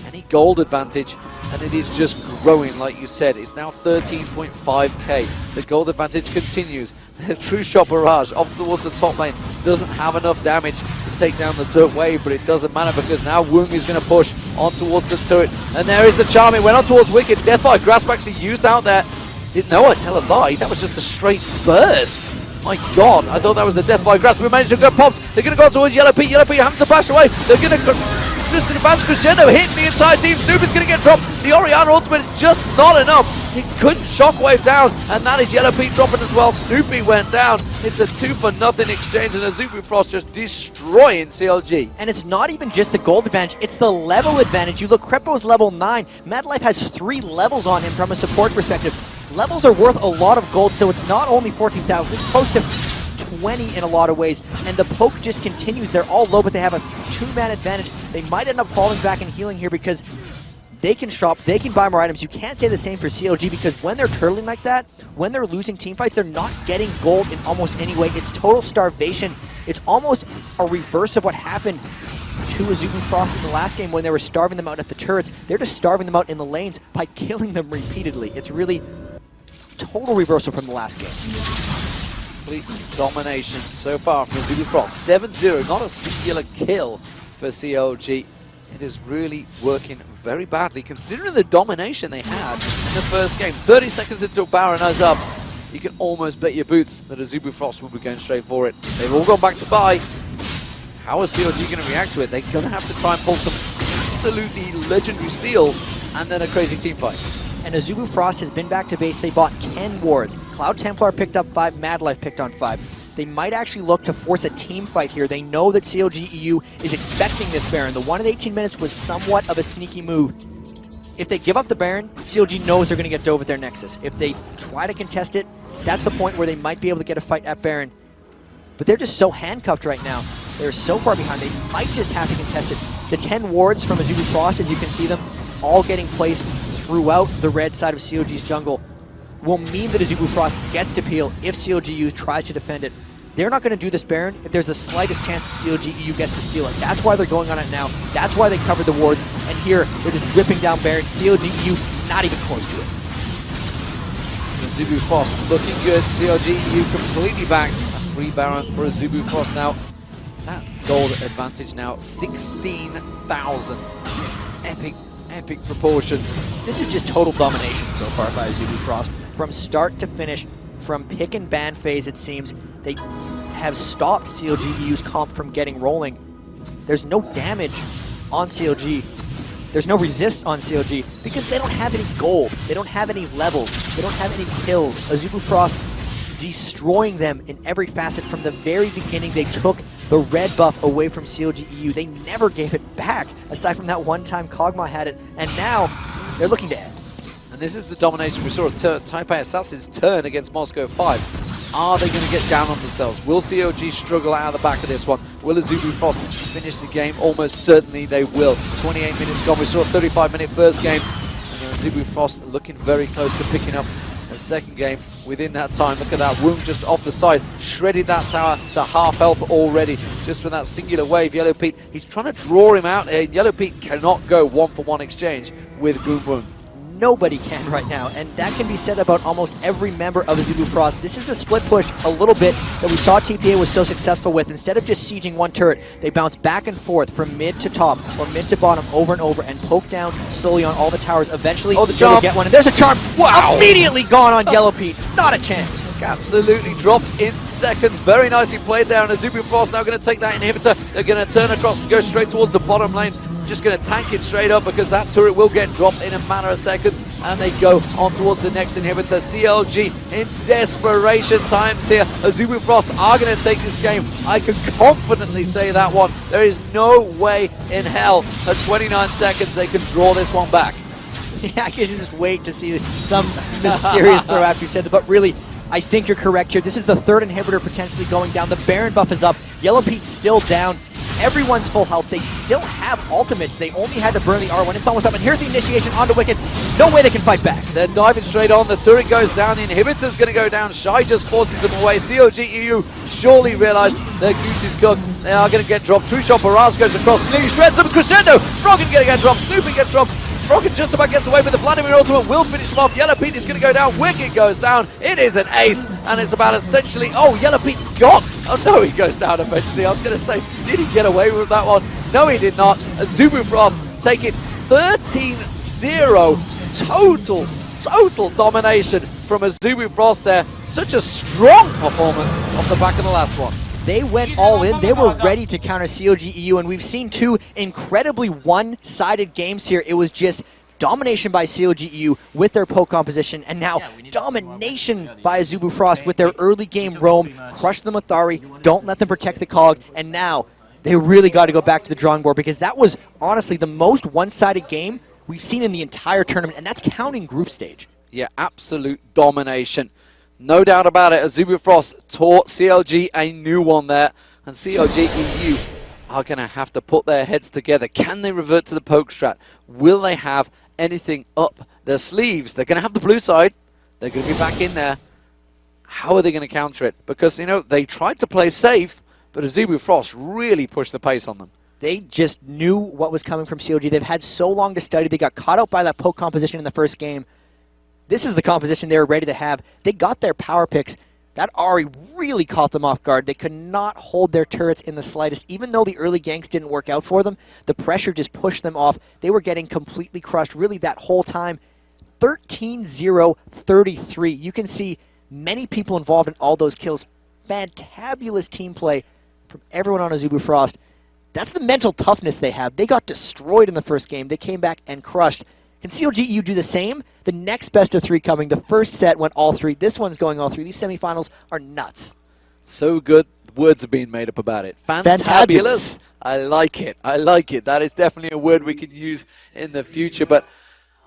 Any gold advantage. And it is just growing, like you said. It's now 13.5k. The gold advantage continues. The True Shot Barrage off towards the top lane doesn't have enough damage to take down the turret wave, but it doesn't matter because now Woong is going to push on towards the turret. And there is the charm. It went on towards Wicked. Death by Grasp actually used out there. Didn't know I tell a lie. That was just a straight burst. My God, I thought that was the Death by Grasp. We managed to go pops. They're going to go towards Yellow Pete. Yellow Pete has to bash away. They're going to just an advanced crescendo, hitting the entire team. Snoop is going to get dropped. The Orianna ultimate is just not enough. He couldn't shockwave down, and that is Yellow Pete dropping as well. Snoopy went down. It's a 2-for-0 exchange, and Azubu Frost just destroying CLG. And it's not even just the gold advantage, it's the level advantage. You look, Crepo's level 9. Mad Life has 3 levels on him from a support perspective. Levels are worth a lot of gold, so it's not only 14,000, it's close to 20 in a lot of ways, and the poke just continues. They're all low, but they have a 2-man advantage. They might end up falling back and healing here because they can shop, they can buy more items. You can't say the same for CLG because when they're turtling like that, when they're losing team fights, they're not getting gold in almost any way. It's total starvation. It's almost a reverse of what happened to Azubu Frost in the last game when they were starving them out at the turrets. They're just starving them out in the lanes by killing them repeatedly. It's really total reversal from the last game. Complete domination so far from Azubu Frost. 7-0, not a singular kill for CLG. It is really working very badly considering the domination they had in the first game. 30 seconds until Baron is up. You can almost bet your boots that Azubu Frost will be going straight for it. They've all gone back to buy. How is CLG going to react to it? They're going to have to try and pull some absolutely legendary steal and then a crazy team fight. And Azubu Frost has been back to base. They bought 10 wards. Cloud Templar picked up 5, Mad Life picked on 5. They might actually look to force a team fight here. They know that CLGEU is expecting this Baron. The 1 in 18 minutes was somewhat of a sneaky move. If they give up the Baron, CLG knows they're going to get dove with their Nexus. If they try to contest it, that's the point where they might be able to get a fight at Baron. But they're just so handcuffed right now. They're so far behind. They might just have to contest it. The 10 wards from Azubu Frost, as you can see them, all getting placed throughout the red side of CLG's jungle, will mean that Azubu Frost gets to peel if CLGEU tries to defend it. They're not going to do this Baron if there's the slightest chance that CLGEU gets to steal it. That's why they're going on it now. That's why they covered the wards. And here, they're just ripping down Baron. CLGEU not even close to it. Azubu Frost looking good. CLGEU completely back. A free Baron for Azubu Frost now. That gold advantage now, 16,000. Epic proportions. This is just total domination so far by Azubu Frost. From start to finish, from pick and ban phase, it seems, they have stopped CLGEU's comp from getting rolling. There's no damage on CLG. There's no resist on CLG because they don't have any gold. They don't have any levels. They don't have any kills. Azubu Frost destroying them in every facet. From the very beginning, they took the red buff away from CLGEU. They never gave it back, aside from that one time Kog'Maw had it, and now they're looking to end. And this is the domination we saw at Type A Assassin's turn against Moscow 5. Are they going to get down on themselves? Will CLG struggle out of the back of this one? Will Azubu Frost finish the game? Almost certainly they will. 28 minutes gone. We saw a 35-minute first game. And there are Azubu Frost looking very close to picking up a second game within that time. Look at that, Woong just off the side, shredded that tower to half health already, just with that singular wave. Yellow Pete, he's trying to draw him out here. Yellow Pete cannot go 1-for-1 exchange with Goom Woong. Nobody can right now, and that can be said about almost every member of Azubu Frost. This is the split push a little bit that we saw TPA was so successful with. Instead of just sieging one turret, they bounce back and forth from mid to top or mid to bottom over and over and poke down slowly on all the towers. Eventually, oh, the they will get one, and there's a charm. Wow! Immediately gone on Yellow Pete. Not a chance. Absolutely dropped in seconds. Very nicely played there, and Azubu Frost now going to take that inhibitor. They're going to turn across and go straight towards the bottom lane. Just going to tank it straight up because that turret will get dropped in a matter of seconds, and they go on towards the next inhibitor. CLG in desperation times here. Azubu Frost are going to take this game. I can confidently say that one. There is no way in hell at 29 seconds they can draw this one back. Yeah, I can just wait to see some mysterious throw after you said that, but really, I think you're correct here. This is the third inhibitor potentially going down. The Baron buff is up. Yellow Pete's still down. Everyone's full health. They still have ultimates. They only had to burn the R1. It's almost up, and here's the initiation onto Wicked. No way they can fight back. They're diving straight on. The turret goes down. The inhibitor's going to go down. Shy just forces them away. COG EU surely realize their goose is cooked. They are going to get dropped. True Shot Barrage goes across. Nearly shreds them. Crescendo. Froggen going to get dropped. Snoopy gets dropped. Froggen just about gets away with the Vladimir ultimate. Will finish him off. Yellow Pete is going to go down. Wicked goes down. It is an ace, and it's about essentially... Oh, Yellow Pete gone. Oh, no, he goes down eventually. I was going to say, did he get away with that one? No, he did not. Azubu Frost taking 13-0. Total domination from Azubu Frost there. Such a strong performance off the back of the last one. They went all in. They were ready to counter COG EU, and we've seen two incredibly one-sided games here. It was just domination by COG EU with their poke composition, and now domination by Azubu Frost with their early game roam. Crush them with Thari, don't let them protect the cog, and now they really got to go back to the drawing board because that was honestly the most one-sided game we've seen in the entire tournament, and that's counting group stage. Yeah, absolute domination. No doubt about it, Azubu Frost taught CLG a new one there, and CLG EU are going to have to put their heads together. Can they revert to the poke strat? Will they have anything up their sleeves? They're going to have the blue side. They're going to be back in there. How are they going to counter it? Because, you know, they tried to play safe, but Azubu Frost really pushed the pace on them. They just knew what was coming from CLG. They've had so long to study. They got caught out by that poke composition in the first game. This is the composition they were ready to have. They got their power picks. That Ahri really caught them off guard. They could not hold their turrets in the slightest. Even though the early ganks didn't work out for them, the pressure just pushed them off. They were getting completely crushed really that whole time. 13-0-33. You can see many people involved in all those kills. Fantabulous team play from everyone on Azubu Frost. That's the mental toughness they have. They got destroyed in the first game. They came back and crushed. Can CLGU do the same? The next best of three coming. The first set went all three. This one's going all three. These semifinals are nuts. So good. Words are being made up about it. Fantabulous. I like it. I like it. That is definitely a word we can use in the future. But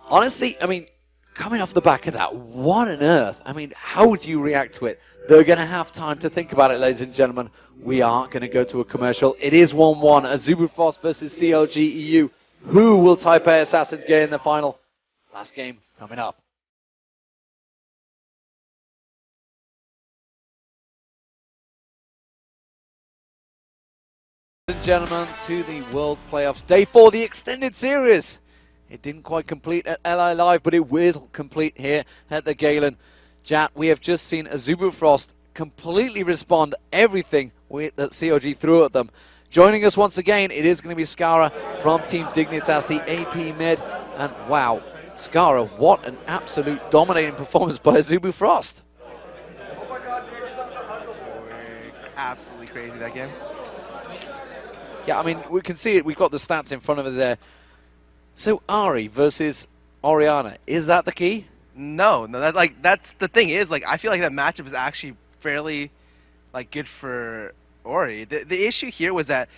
honestly, I mean, coming off the back of that, what on earth? I mean, how would you react to it? They're going to have time to think about it, ladies and gentlemen. We are going to go to a commercial. It is 1-1. Azubu Frost versus CLG EU. Who will Taipei Assassins get in the final? Last game coming up. Ladies and gentlemen, to the World Playoffs. Day 4, the extended series. It didn't quite complete at LI Live, but it will complete here at the Galen. Jat, we have just seen Azubu Frost completely respond everything that COG threw at them. Joining us once again, it is going to be Skara from Team Dignitas, the AP mid. And wow, Skara, what an absolute dominating performance by Azubu Frost. Absolutely crazy, that game. Yeah, I mean, we can see it. We've got the stats in front of it there. So Ahri versus Orianna, is that the key? No, that's the thing is, I feel like that matchup is actually fairly, good for Ori. The issue here was that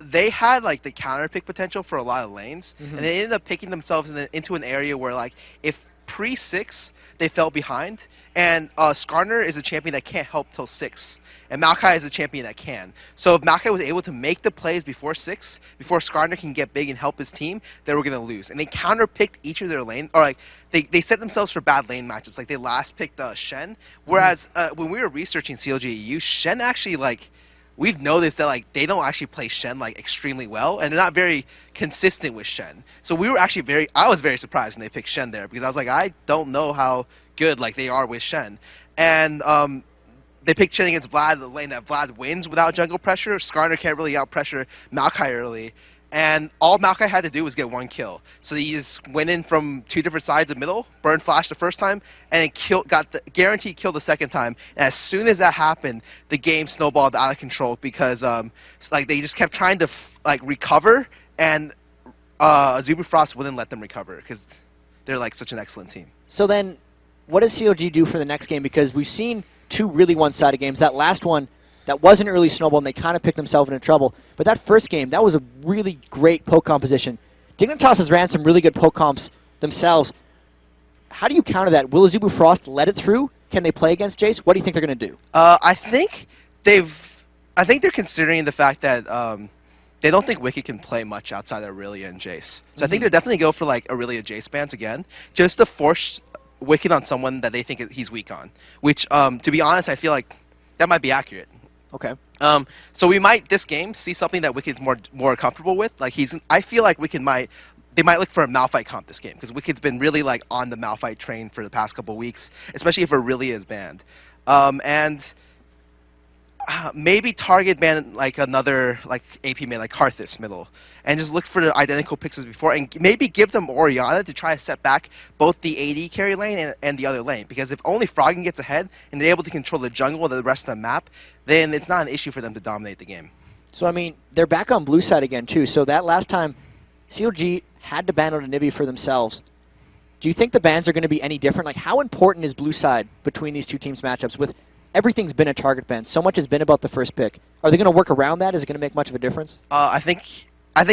they had the counter pick potential for a lot of lanes, and they ended up picking themselves into an area where if pre-6, they fell behind, and Skarner is a champion that can't help till 6, and Maokai is a champion that can. So if Maokai was able to make the plays before 6, before Skarner can get big and help his team, they were going to lose. And they counter-picked each of their lane, or like they set themselves for bad lane matchups. Like they last picked Shen, whereas when we were researching CLGEU, Shen actually like. We've noticed that like they don't actually play Shen like extremely well, and they're not very consistent with Shen. So we were actually I was very surprised when they picked Shen there, because I was like, I don't know how good like they are with Shen. And they picked Shen against Vlad, the lane that Vlad wins without jungle pressure. Skarner can't really out pressure Maokai early, and all Maokai had to do was get 1 kill. So he just went in from 2 different sides of middle, burned flash the first time, and then got the guaranteed kill the second time. And as soon as that happened, the game snowballed out of control, because like they just kept trying to like recover, and Zebrafrost wouldn't let them recover because they're like such an excellent team. So then, what does CLG do for the next game? Because we've seen 2 really one-sided games. That last one, that was an early snowball, and they kind of picked themselves into trouble. But that first game, that was a really great poke composition. Dignitas has ran some really good poke comps themselves. How do you counter that? Will Azubu Frost let it through? Can they play against Jace? What do you think they're going to do? I think they're considering the fact that they don't think Wicked can play much outside of Aurelia and Jace. So I think they're definitely go for like Aurelia Jace bans again, just to force Wicked on someone that they think he's weak on. Which, to be honest, I feel like that might be accurate. Okay. So we might this game see something that Wicked's more comfortable with. Like I feel like Wicked they might look for a Malphite comp this game, because Wicked's been really like on the Malphite train for the past couple weeks, especially if Aurelia is banned. And maybe target ban like another like AP mid like Karthus middle, and just look for the identical picks as before, and maybe give them Orianna to try to set back both the AD carry lane and the other lane, because if only Froggen gets ahead and they're able to control the jungle and the rest of the map, then it's not an issue for them to dominate the game. So I mean, they're back on blue side again too. So that last time, CLG had to ban out Anivia for themselves. Do you think the bans are going to be any different? Like, how important is blue side between these two teams' matchups? With everything's been a target ban, so much has been about the first pick. Are they going to work around that? Is it going to make much of a difference? I think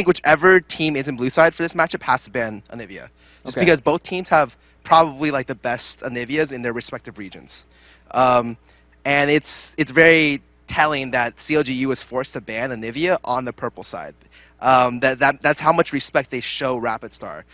whichever team is in blue side for this matchup has to ban Anivia, just because both teams have probably like the best Anivias in their respective regions, and it's very telling that CLGU was forced to ban Anivia on the purple side. That's how much respect they show Rapid Star.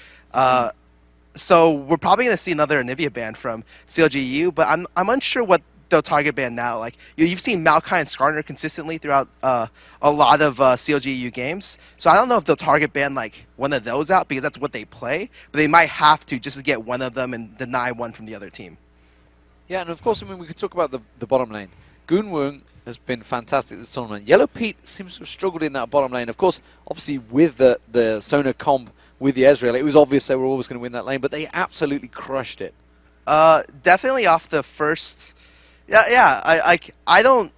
So we're probably going to see another Anivia ban from CLGU, but I'm unsure what they'll target ban now. Like you've seen Maokai and Skarner consistently throughout a lot of CLGU games, so I don't know if they'll target ban like one of those out, because that's what they play, but they might have to just to get one of them and deny one from the other team. Yeah, and of course, I mean, we could talk about the bottom lane. Goonwung has been fantastic this tournament. Yellow Pete seems to have struggled in that bottom lane. Of course, obviously with the Sona comp with the Ezreal, it was obvious they were always going to win that lane, but they absolutely crushed it. Definitely off the first. Yeah. I don't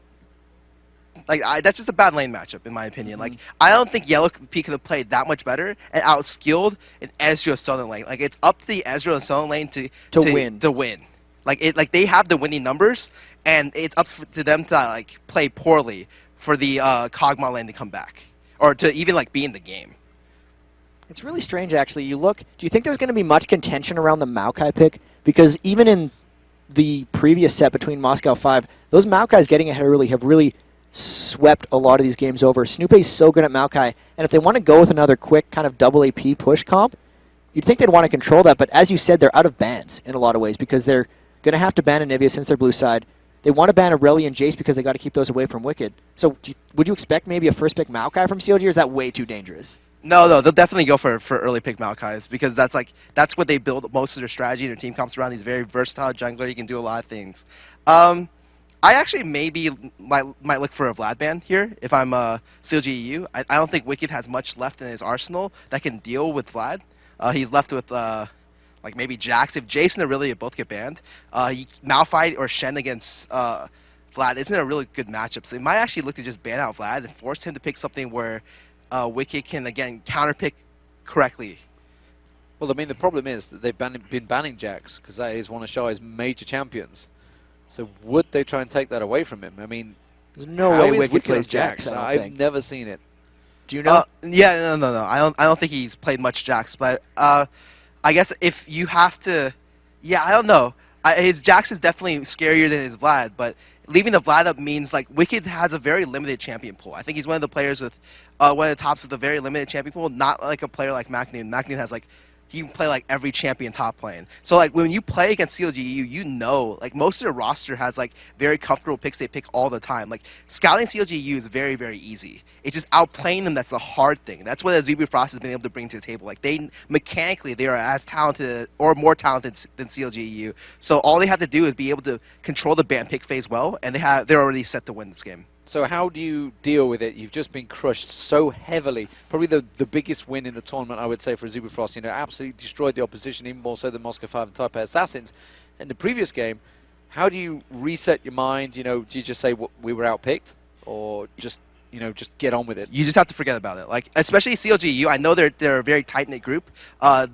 like. That's just a bad lane matchup in my opinion. Like I don't think Yellow Pete could have played that much better and outskilled an Ezreal Sona lane. Like it's up to the Ezreal and Sona lane to win. Like they have the winning numbers, and it's up to them to like play poorly for the Kog'Maw lane to come back, or to even like be in the game. It's really strange, actually. You look. Do you think there's going to be much contention around the Maokai pick? Because even in the previous set between Moscow 5, those Maokais getting ahead early have really swept a lot of these games over. Snoopy's so good at Maokai, and if they want to go with another quick kind of double AP push comp, you'd think they'd want to control that. But as you said, they're out of bans in a lot of ways, because they're going to have to ban Anivia since they're blue side. They want to ban Aurelia and Jace because they got to keep those away from Wicked. So would you expect maybe a first pick Maokai from CLG, or is that way too dangerous? No, they'll definitely go for early pick Maokais, because that's what they build most of their strategy and their team comps around. He's very versatile jungler. He can do a lot of things. I actually maybe might look for a Vlad ban here if I'm CLGEU. I don't think Wicked has much left in his arsenal that can deal with Vlad. He's left with like maybe Jax. If Jason and Aurelia both get banned, Malphite or Shen against Vlad isn't a really good matchup. So they might actually look to just ban out Vlad and force him to pick something where Wicked can again counterpick correctly. Well, I mean, the problem is that they've been banning Jax, because that is one of Shy's major champions. So would they try and take that away from him? I mean, there's no way Wicked plays Jax. I've never seen it. Do you know? Yeah, no. I don't think he's played much Jax, but I guess if you have to Yeah, I don't know. His Jax is definitely scarier than his Vlad, but leaving the Vlad up means like Wicked has a very limited champion pool. I think he's one of the players with one of the tops of the very limited champion pool, not like a player like Macnoon. Macnoon has like, he can play like every champion top lane. So like when you play against CLGEU, you know like most of their roster has like very comfortable picks they pick all the time. Like scouting CLGEU is very, very easy. It's just outplaying them that's the hard thing. That's what Azubu Frost has been able to bring to the table. Like they mechanically they are as talented or more talented than CLGEU. So all they have to do is be able to control the ban pick phase well, and they're already set to win this game. So how do you deal with it? You've just been crushed so heavily. Probably the biggest win in the tournament, I would say, for Azubu Frost. You know, absolutely destroyed the opposition, even more so than Moscow 5 and TPA Assassins. In the previous game, how do you reset your mind? You know, do you just say we were outpicked, or just just get on with it? You just have to forget about it. Like, especially CLGEU, I know they're a very tight-knit group.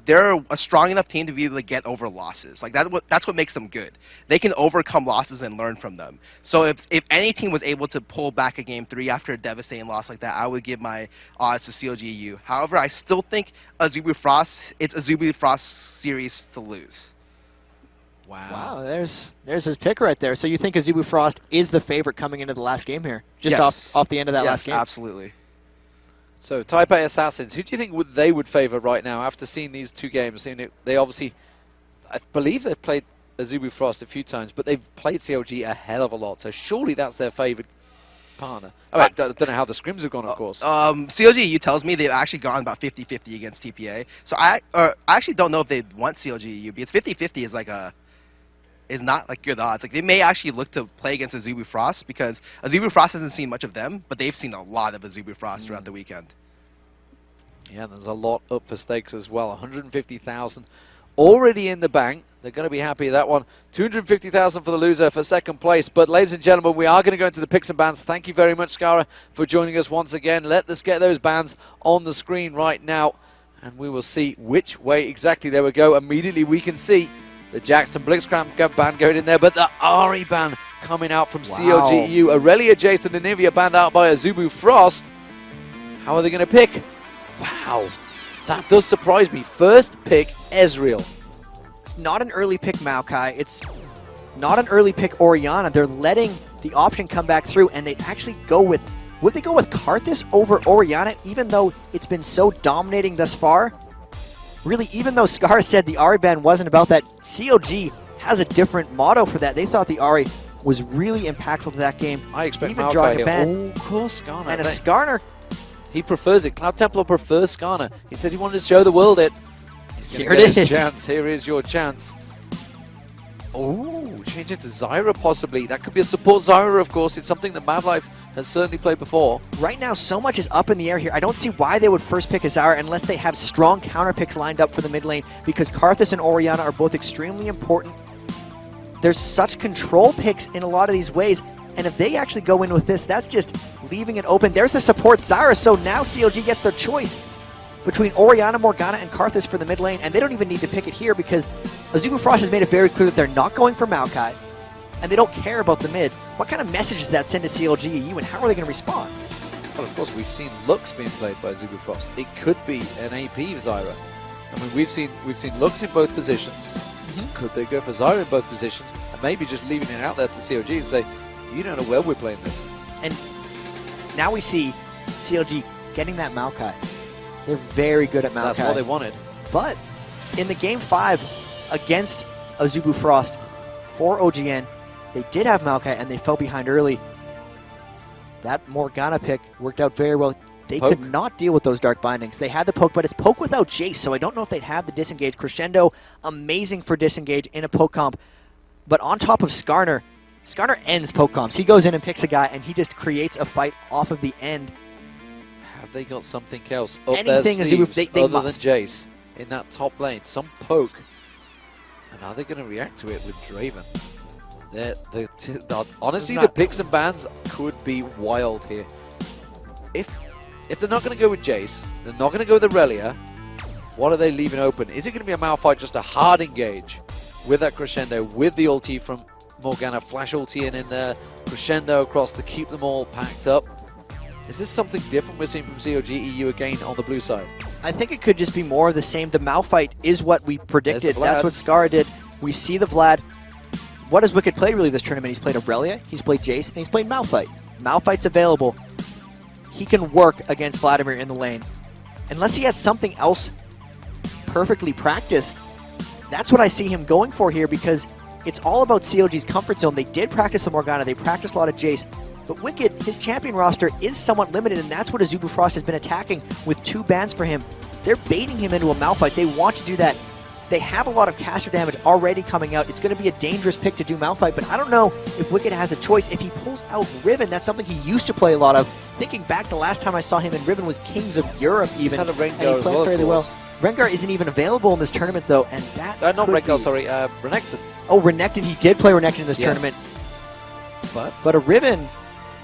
They're a strong enough team to be able to get over losses. Like, that's what makes them good. They can overcome losses and learn from them. So if any team was able to pull back a Game 3 after a devastating loss like that, I would give my odds to CLGEU. However, I still think it's Azubu Frost's series to lose. Wow, there's his pick right there. So you think Azubu Frost is the favorite coming into the last game here? Just off the end of that last game? Yes, absolutely. So TPA Assassins, who do you think they would favor right now after seeing these two games? They obviously, I believe they've played Azubu Frost a few times, but they've played CLG a hell of a lot. So surely that's their favored partner. I don't know how the scrims have gone, of course. CLGEU tells me they've actually gone about 50-50 against TPA. So I actually don't know if they'd want CLGEU, because 50-50 is not like good odds. Like they may actually look to play against Azubu Frost, because Azubu Frost hasn't seen much of them, but they've seen a lot of Azubu Frost throughout the weekend. Yeah, there's a lot up for stakes as well. 150,000 already in the bank. They're going to be happy with that one. 250,000 for the loser for second place. But ladies and gentlemen, we are going to go into the picks and bans. Thank you very much, Skara, for joining us once again. Let us get those bans on the screen right now, and we will see which way exactly they will go. Immediately we can see the Jackson Blitzcrank ban going in there, but the Ari ban coming out from CLGEU. Aurelia, Jason, and Nivea banned out by Azubu Frost. How are they going to pick? Wow, that does surprise me. First pick, Ezreal. It's not an early pick Maokai. It's not an early pick Orianna. They're letting the option come back through, and they actually go with... Would they go with Karthus over Orianna, even though it's been so dominating thus far? Really, even though Scar said the Ari ban wasn't about that, CLG has a different motto for that. They thought the Ari was really impactful to that game. I expect even Maokai drawing a here. ban. Oh, of course, Skarner. And a Skarner. He prefers it. Cloud Templar prefers Skarner. He said he wanted to show the world it. Here it is. Chance. Here is your chance. Oh, change it to Zyra possibly. That could be a support Zyra, of course. It's something that Mad Life has certainly played before. Right now, so much is up in the air here. I don't see why they would first pick a Zyra unless they have strong counter picks lined up for the mid lane, because Karthus and Orianna are both extremely important. There's such control picks in a lot of these ways, and if they actually go in with this, that's just leaving it open. There's the support Zyra, so now CLG gets their choice between Orianna, Morgana, and Karthus for the mid lane, and they don't even need to pick it here because Azubu Frost has made it very clear that they're not going for Maokai, and they don't care about the mid. What kind of message does that send to CLGEU, and how are they going to respond? Well, of course, we've seen Lux being played by Azubu Frost. It could be an AP Zyra. I mean, we've seen Lux in both positions. Could they go for Zyra in both positions, and maybe just leaving it out there to CLG and say, you don't know where we're playing this. And now we see CLG getting that Maokai. They're very good at Maokai. That's what they wanted. But in the Game 5 against Azubu Frost for OGN, they did have Maokai and they fell behind early. That Morgana pick worked out very well. They could not deal with those Dark Bindings. They had the poke, but it's poke without Jace, so I don't know if they'd have the disengage. Crescendo, amazing for disengage in a poke comp. But on top of Skarner, Skarner ends poke comps. He goes in and picks a guy, and he just creates a fight off of the end. Have they got something else up Anything their sleeves they other must. than Jace in that top lane? Some poke. And are they going to react to it with Draven? Honestly, the picks and bans could be wild here. If they're not going to go with Jace, they're not going to go with Aurelia, what are they leaving open? Is it going to be a Malphite, just a hard engage with that Crescendo, with the ulti from Morgana, flash ulti in there, Crescendo across to keep them all packed up? Is this something different we're seeing from CLGEU again on the blue side? I think it could just be more of the same. The Malphite is what we predicted. That's what Scar did. We see the Vlad. What has Wicked played really this tournament? He's played Aurelia, he's played Jace, and he's played Malphite. Malphite's available. He can work against Vladimir in the lane. Unless he has something else perfectly practiced, that's what I see him going for here, because it's all about CLG's comfort zone. They did practice the Morgana, they practiced a lot of Jace, but Wicked, his champion roster is somewhat limited, and that's what Azubu Frost has been attacking with 2 bans for him. They're baiting him into a Malphite. They want to do that. They have a lot of caster damage already coming out. It's going to be a dangerous pick to do Malphite, but I don't know if Wicked has a choice. If he pulls out Riven, that's something he used to play a lot of. Thinking back, the last time I saw him in Riven was Kings of Europe even, Kind of and he Rengar as played well, fairly well. Rengar isn't even available in this tournament, though, and that Not could Rengar, be... sorry, Renekton. Oh, Renekton. He did play Renekton in this Yes. tournament. But a Riven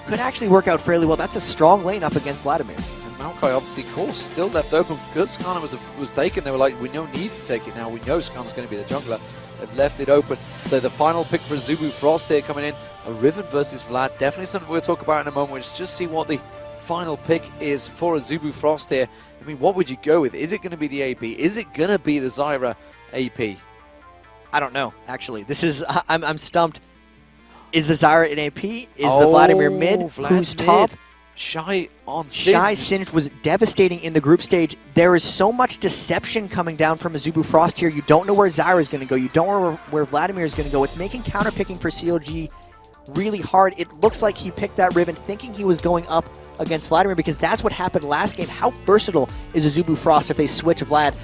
could actually work out fairly well. That's a strong lane up against Vladimir. And Maokai, obviously, course, still left open because Skarner was taken. They were like, we don't need to take it now. We know Skarner's going to be the jungler. They've left it open. So the final pick for Azubu Frost here coming in. A Riven versus Vlad. Definitely something we'll talk about in a moment. Let's just see what the final pick is for Azubu Frost here. I mean, what would you go with? Is it going to be the AP? Is it going to be the Zyra AP? I don't know, actually. This is... I'm stumped. Is the Zyra in AP? Is the Vladimir mid? Who's top? Shy on Singed. Shy Singed was devastating in the group stage. There is so much deception coming down from Azubu Frost here. You don't know where Zyra is going to go. You don't know where Vladimir is going to go. It's making counterpicking for CLG really hard. It looks like he picked that Riven thinking he was going up against Vladimir, because that's what happened last game. How versatile is Azubu Frost if they switch Vlad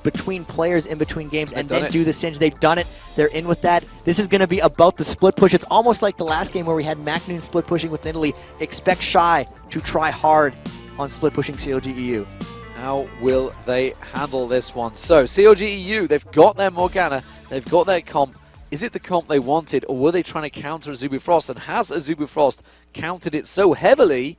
between players in between games and then do the Singe? They've done it. They're in with that. This is going to be about the split push. It's almost like the last game where we had Macnoon split pushing with Italy. Expect Shy to try hard on split pushing CLG EU. How will they handle this one? So, CLG EU, they've got their Morgana, they've got their comp. Is it the comp they wanted, or were they trying to counter Azubu Frost? And has Azubu Frost countered it so heavily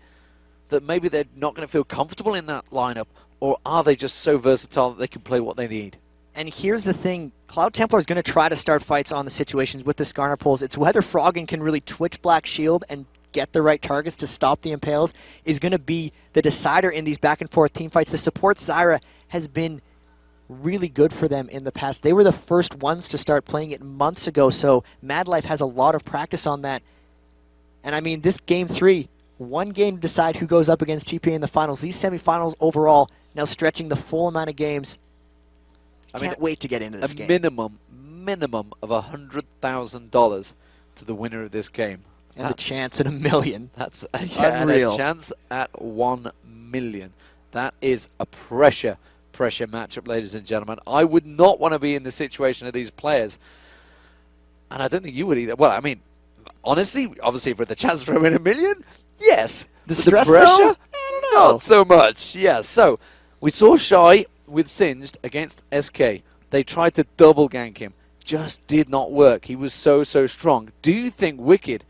that maybe they're not going to feel comfortable in that lineup? Or are they just so versatile that they can play what they need? And here's the thing. Cloud Templar is going to try to start fights on the situations with the Skarner pulls. It's whether Froggen can really twitch Black Shield and get the right targets to stop the Impales is going to be the decider in these back-and-forth team fights. The support Zyra has been really good for them in the past. They were the first ones to start playing it months ago, so Mad Life has a lot of practice on that. And I mean, this Game 3, one game to decide who goes up against TPA in the finals. These semifinals overall now stretching the full amount of games. Can't wait to get into this game. Minimum of $100,000 to the winner of this game. And the chance at $1 million. That's unreal. And a chance at $1 million. That is a pressure matchup, ladies and gentlemen. I would not want to be in the situation of these players. And I don't think you would either. Well, I mean, honestly, obviously for the chance for winning $1 million, yes. The stress, pressure? though? I don't know. Not so much. Yeah, so we saw Shy with Singed against SK. They tried to double gank him. Just did not work. He was so strong. Do you think Wicked,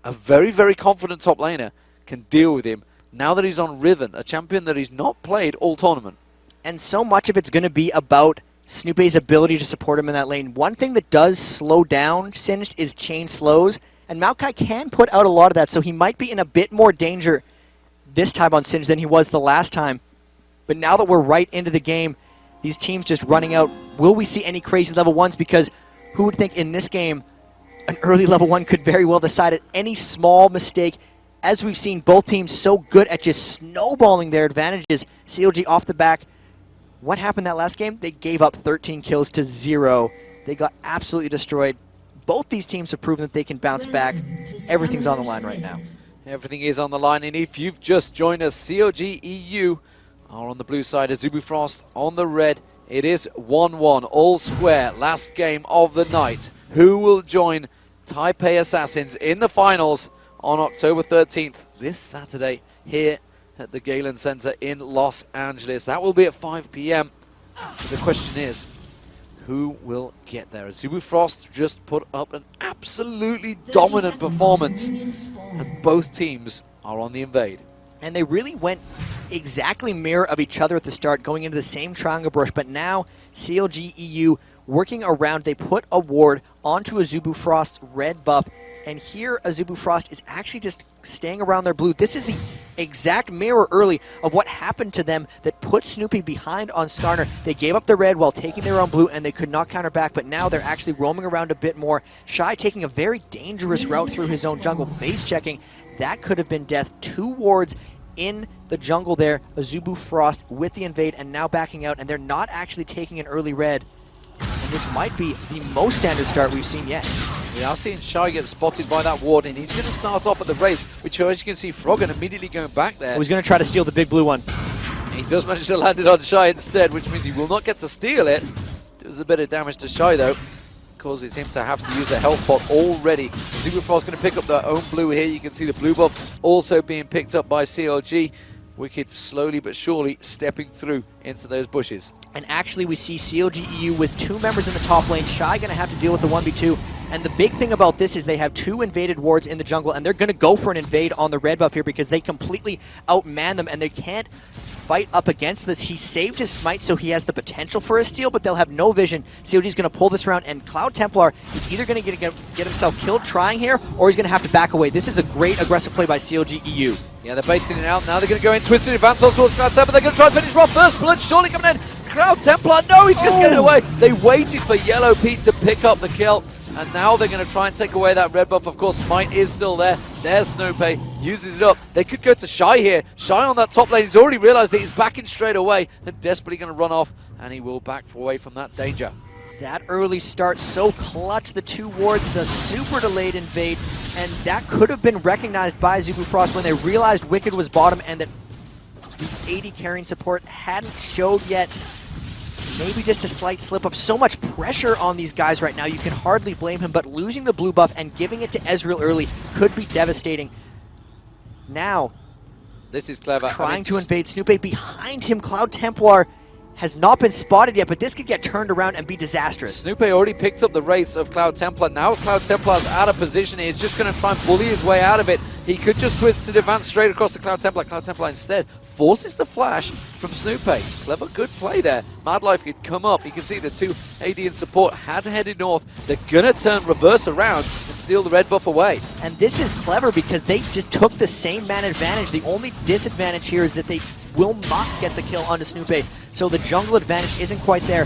a very, very confident top laner, can deal with him now that he's on Riven, a champion that he's not played all tournament? And so much of it's going to be about Snoopy's ability to support him in that lane. One thing that does slow down Singed is chain slows, and Maokai can put out a lot of that, so he might be in a bit more danger this time on Singed than he was the last time. But now that we're right into the game, these teams just running out, will we see any crazy level 1s? Because who would think in this game an early level 1 could very well decide at any small mistake. As we've seen, both teams so good at just snowballing their advantages. CLG off the back. What happened that last game? They gave up 13 kills to 0. They got absolutely destroyed. Both these teams have proven that they can bounce back. Everything's on the line right now. Everything is on the line, and if you've just joined us, CLG EU are on the blue side, Azubu Frost on the red. It is 1-1, all square, last game of the night. Who will join Taipei Assassins in the finals on October 13th, this Saturday, here at the Galen Center in Los Angeles? That will be at 5 p.m. The question is, who will get there? Azubu Frost just put up an absolutely dominant performance, and both teams are on the invade. And they really went exactly mirror of each other at the start, going into the same triangle brush, but now CLG EU working around. They put a ward onto Azubu Frost's red buff, and here Azubu Frost is actually just staying around their blue. This is the exact mirror early of what happened to them that put Snoopy behind on Skarner. They gave up the red while taking their own blue, and they could not counter back, but now they're actually roaming around a bit more. Shy taking a very dangerous route through his own jungle, face checking. That could have been death. 2 wards in the jungle there. Azubu Frost with the invade and now backing out, and they're not actually taking an early red. And this might be the most standard start we've seen yet. We are seeing Shy get spotted by that ward, and he's going to start off at the race, which as you can see, Froggen immediately going back there. He was going to try to steal the big blue one. He does manage to land it on Shy instead, which means he will not get to steal it. Does a bit of damage to Shy though. Causes him to have to use a health pot already. Super Frost going to pick up their own blue here. You can see the blue buff also being picked up by CLG. Wicked slowly but surely stepping through into those bushes. And actually we see CLG EU with 2 members in the top lane. Shy going to have to deal with the 1v2. And the big thing about this is they have 2 invaded wards in the jungle, and they're going to go for an invade on the red buff here because they completely outman them, and they can't fight up against this. He saved his smite, so he has the potential for a steal, but they'll have no vision. CLG's going to pull this around, and Cloud Templar is either going to get himself killed trying here, or he's going to have to back away. This is a great aggressive play by CLG EU. Yeah, they're baiting it out. Now they're going to go in, twisted advance on towards Cloud Templar. They're going to try and finish off first. Blood surely coming in. Cloud Templar, no, he's just getting away. They waited for Yellow Pete to pick up the kill. And now they're going to try and take away that red buff. Of course, Smite is still there. There's Snoopy, uses it up. They could go to Shy here. Shy on that top lane. He's already realized that he's backing straight away and desperately going to run off. And he will back away from that danger. That early start, so clutch. The 2 wards, the super delayed invade. And that could have been recognized by Zubu Frost when they realized Wicked was bottom and that the 80 carrying support hadn't showed yet. Maybe just a slight slip up. So much pressure on these guys right now, you can hardly blame him, but losing the blue buff and giving it to Ezreal early could be devastating. Now, this is clever. Trying to invade Snoopy. Behind him, Cloud Templar has not been spotted yet, but this could get turned around and be disastrous. Snoopy already picked up the wraiths of Cloud Templar. Now Cloud Templar's out of position. He's just going to try and bully his way out of it. He could just twist to advance straight across to Cloud Templar. Cloud Templar instead forces the flash from Snoopy. Clever, good play there. Madlife could come up. You can see the 2 AD in support had headed north. They're going to turn reverse around and steal the red buff away. And this is clever because they just took the same man advantage. The only disadvantage here is that they will not get the kill onto Snoopy. So the jungle advantage isn't quite there.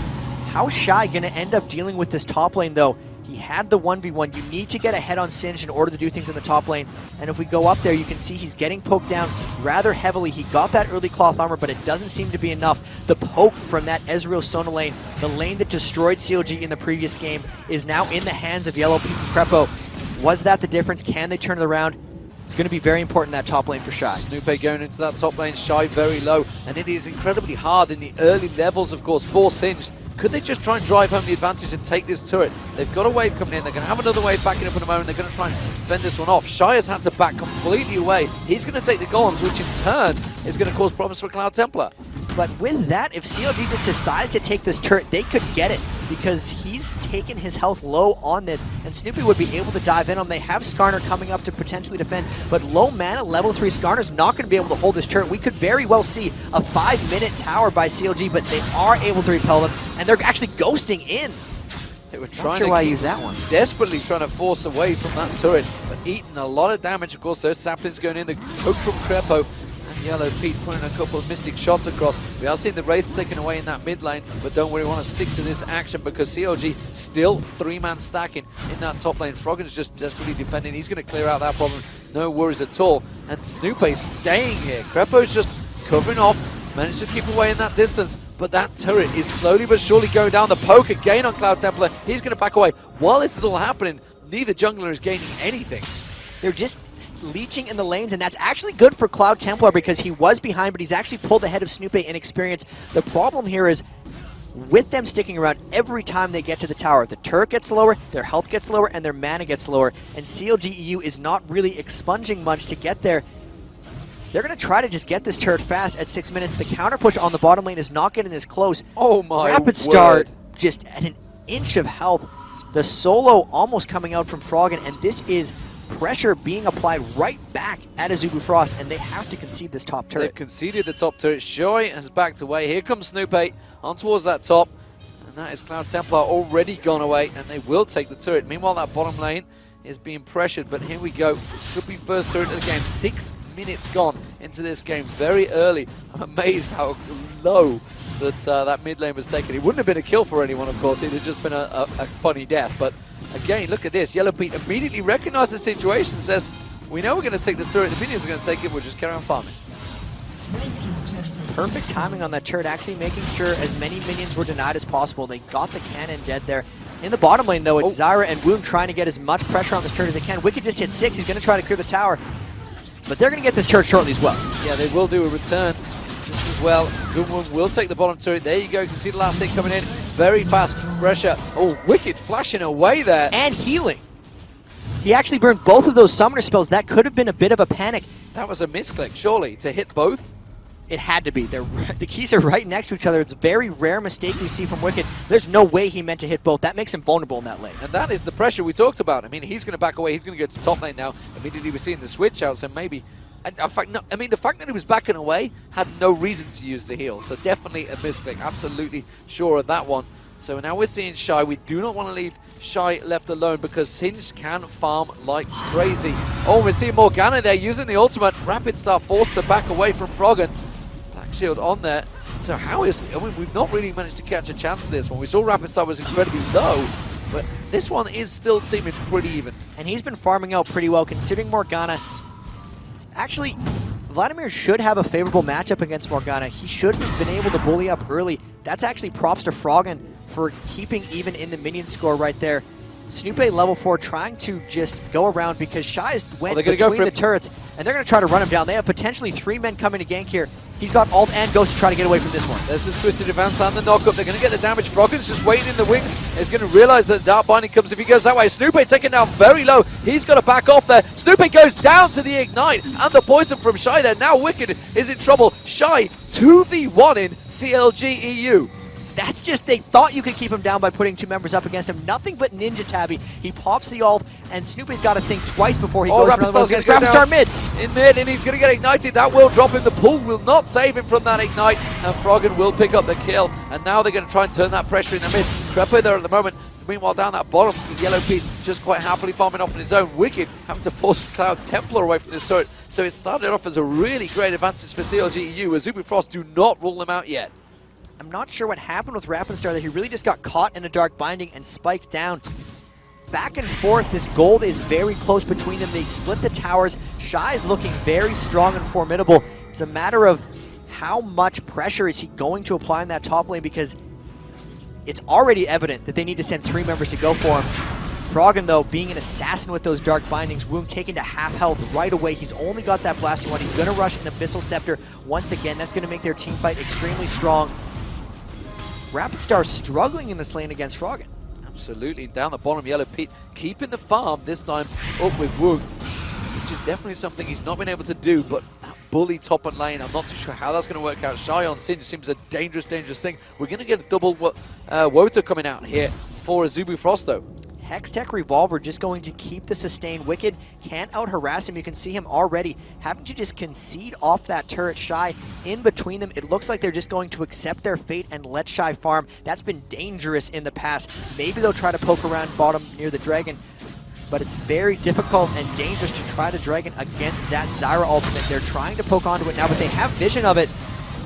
How Shy going to end up dealing with this top lane though? He had the 1v1. You need to get ahead on Singed in order to do things in the top lane. And if we go up there, you can see he's getting poked down rather heavily. He got that early cloth armor, but it doesn't seem to be enough. The poke from that Ezreal Sona lane, the lane that destroyed CLG in the previous game, is now in the hands of Yellow Pete and Crepo. Was that the difference? Can they turn it around? It's going to be very important in that top lane for Shy. Snoopy going into that top lane, Shy very low, and it is incredibly hard in the early levels, of course, for Singed. Could they just try and drive home the advantage and take this turret? They've got a wave coming in. They're going to have another wave backing up in a moment. They're going to try and fend this one off. Shy has had to back completely away. He's going to take the golems, which in turn is going to cause problems for Cloud Templar. But with that, if CLG just decides to take this turret, they could get it because he's taken his health low on this, and Snoopy would be able to dive in on him. They have Skarner coming up to potentially defend, but low mana, level 3 Skarner's not going to be able to hold this turret. We could very well see a 5-minute tower by CLG, but they are able to repel them, and they're actually ghosting in. They were Not sure why I used that one. Desperately trying to force away from that turret, but eating a lot of damage. Of course, those saplings going in, the poke from Crepo. Yellow Pete putting a couple of mystic shots across. We are seeing the wraiths taken away in that mid lane, but don't worry, we want to stick to this action because CLG still 3-man stacking in that top lane. Froggen's just desperately defending. He's going to clear out that problem. No worries at all. And Snoopy's staying here. Crepo's just covering off, managed to keep away in that distance, but that turret is slowly but surely going down. The poke again on Cloud Templar. He's going to back away. While this is all happening, neither jungler is gaining anything. They're just leeching in the lanes, and that's actually good for Cloud Templar because he was behind, but he's actually pulled ahead of Snoopy in experience. The problem here is, with them sticking around, every time they get to the tower, the turret gets lower, their health gets lower, and their mana gets lower, and CLG EU is not really expunging much to get there. They're going to try to just get this turret fast at 6 minutes. The counter push on the bottom lane is not getting this close. Oh my Rapid start, just at an inch of health. The solo almost coming out from Froggen, and this is pressure being applied right back at Azubu Frost, and they have to concede this top turret. They've conceded the top turret. Shoy has backed away. Here comes Snoopy on towards that top, and that is Cloud Templar already gone away, and they will take the turret. Meanwhile, that bottom lane is being pressured, but here we go. Could be first turret of the game. 6 minutes gone into this game very early. I'm amazed how low that mid lane was taken. It wouldn't have been a kill for anyone, of course. It had just been a funny death. But again, look at this. Yellow Pete immediately recognized the situation, says, we know we're going to take the turret. The minions are going to take it. We'll just carry on farming. Perfect timing on that turret, actually making sure as many minions were denied as possible. They got the cannon dead there. In the bottom lane, though, it's Zyra and Wound trying to get as much pressure on this turret as they can. Wicked just hit 6. He's going to try to clear the tower. But they're going to get this turret shortly as well. Yeah, they will do a return just as well. Goodwin will take the bottom turret. There you go. You can see the last hit coming in. Very fast pressure. Oh, Wicked flashing away there. And healing. He actually burned both of those summoner spells. That could have been a bit of a panic. That was a misclick, surely, to hit both. It had to be. The keys are right next to each other. It's a very rare mistake we see from Wicked. There's no way he meant to hit both. That makes him vulnerable in that lane. And that is the pressure we talked about. I mean, he's going to back away. He's going to go to top lane now. Immediately we're seeing the switch out, so maybe... In fact, no, I mean, the fact that he was backing away had no reason to use the heal. So definitely a misclick. Absolutely sure of that one. So now we're seeing Shy. We do not want to leave Shy left alone because Singed can farm like crazy. Oh, we're seeing Morgana there using the ultimate. Rapid Star forced to back away from Froggen. Black Shield on there. So how is... I mean, we've not really managed to catch a chance of this one. We saw Rapid Star was incredibly low, but this one is still seeming pretty even. And he's been farming out pretty well considering Morgana. Actually, Vladimir should have a favorable matchup against Morgana. He should have been able to bully up early. That's actually props to Froggen for keeping even in the minion score right there. Snoopay level 4 trying to just go around because Shy's went between the turrets, and they're going to try to run him down. They have potentially 3 men coming to gank here. He's got ult and Ghost to try to get away from this one. There's the twisted advance and the knockup. They're going to get the damage. Froggen's just waiting in the wings. He's going to realize that Dark Binding comes if he goes that way. Snoopay taken down very low. He's got to back off there. Snoopay goes down to the ignite and the poison from Shy there. Now Wicked is in trouble. Shy 2v1 in CLG EU. That's just, they thought you could keep him down by putting 2 members up against him. Nothing but Ninja Tabby. He pops the ult, and Snoopy's got to think twice before he goes for another one against Rapid Star mid. In mid, and he's going to get ignited. That will drop him. The pull will not save him from that ignite, and Froggen will pick up the kill. And now they're going to try and turn that pressure in the mid. Crepo there at the moment. Meanwhile, down that bottom, Yellow Pete just quite happily farming off on his own. Wicked having to force Cloud Templar away from this turret. So it started off as a really great advantage for CLG EU, as Zuby Frost do not rule them out yet. I'm not sure what happened with Rapid Star there. He really just got caught in a Dark Binding and spiked down. Back and forth, this gold is very close between them. They split the towers. Shy's looking very strong and formidable. It's a matter of how much pressure is he going to apply in that top lane, because it's already evident that they need to send 3 members to go for him. Froggen, though, being an assassin with those Dark Bindings, Wound taken to half health right away. He's only got that Blasting one. He's going to rush an Abyssal Scepter once again. That's going to make their team fight extremely strong. Rapid Star struggling in this lane against Froggen. Absolutely. Down the bottom, Yellow Pete keeping the farm, this time up with Wound, which is definitely something he's not been able to do, but that bully top and lane, I'm not too sure how that's going to work out. Shy on Singed seems a dangerous, dangerous thing. We're going to get a double Woto coming out here for Zubu Frost, though. Hextech Revolver just going to keep the sustain. Wicked can't out-harass him. You can see him already having to just concede off that turret. Shy in between them. It looks like they're just going to accept their fate and let Shy farm. That's been dangerous in the past. Maybe they'll try to poke around bottom near the Dragon, but it's very difficult and dangerous to try to Dragon against that Zyra ultimate. They're trying to poke onto it now, but they have vision of it.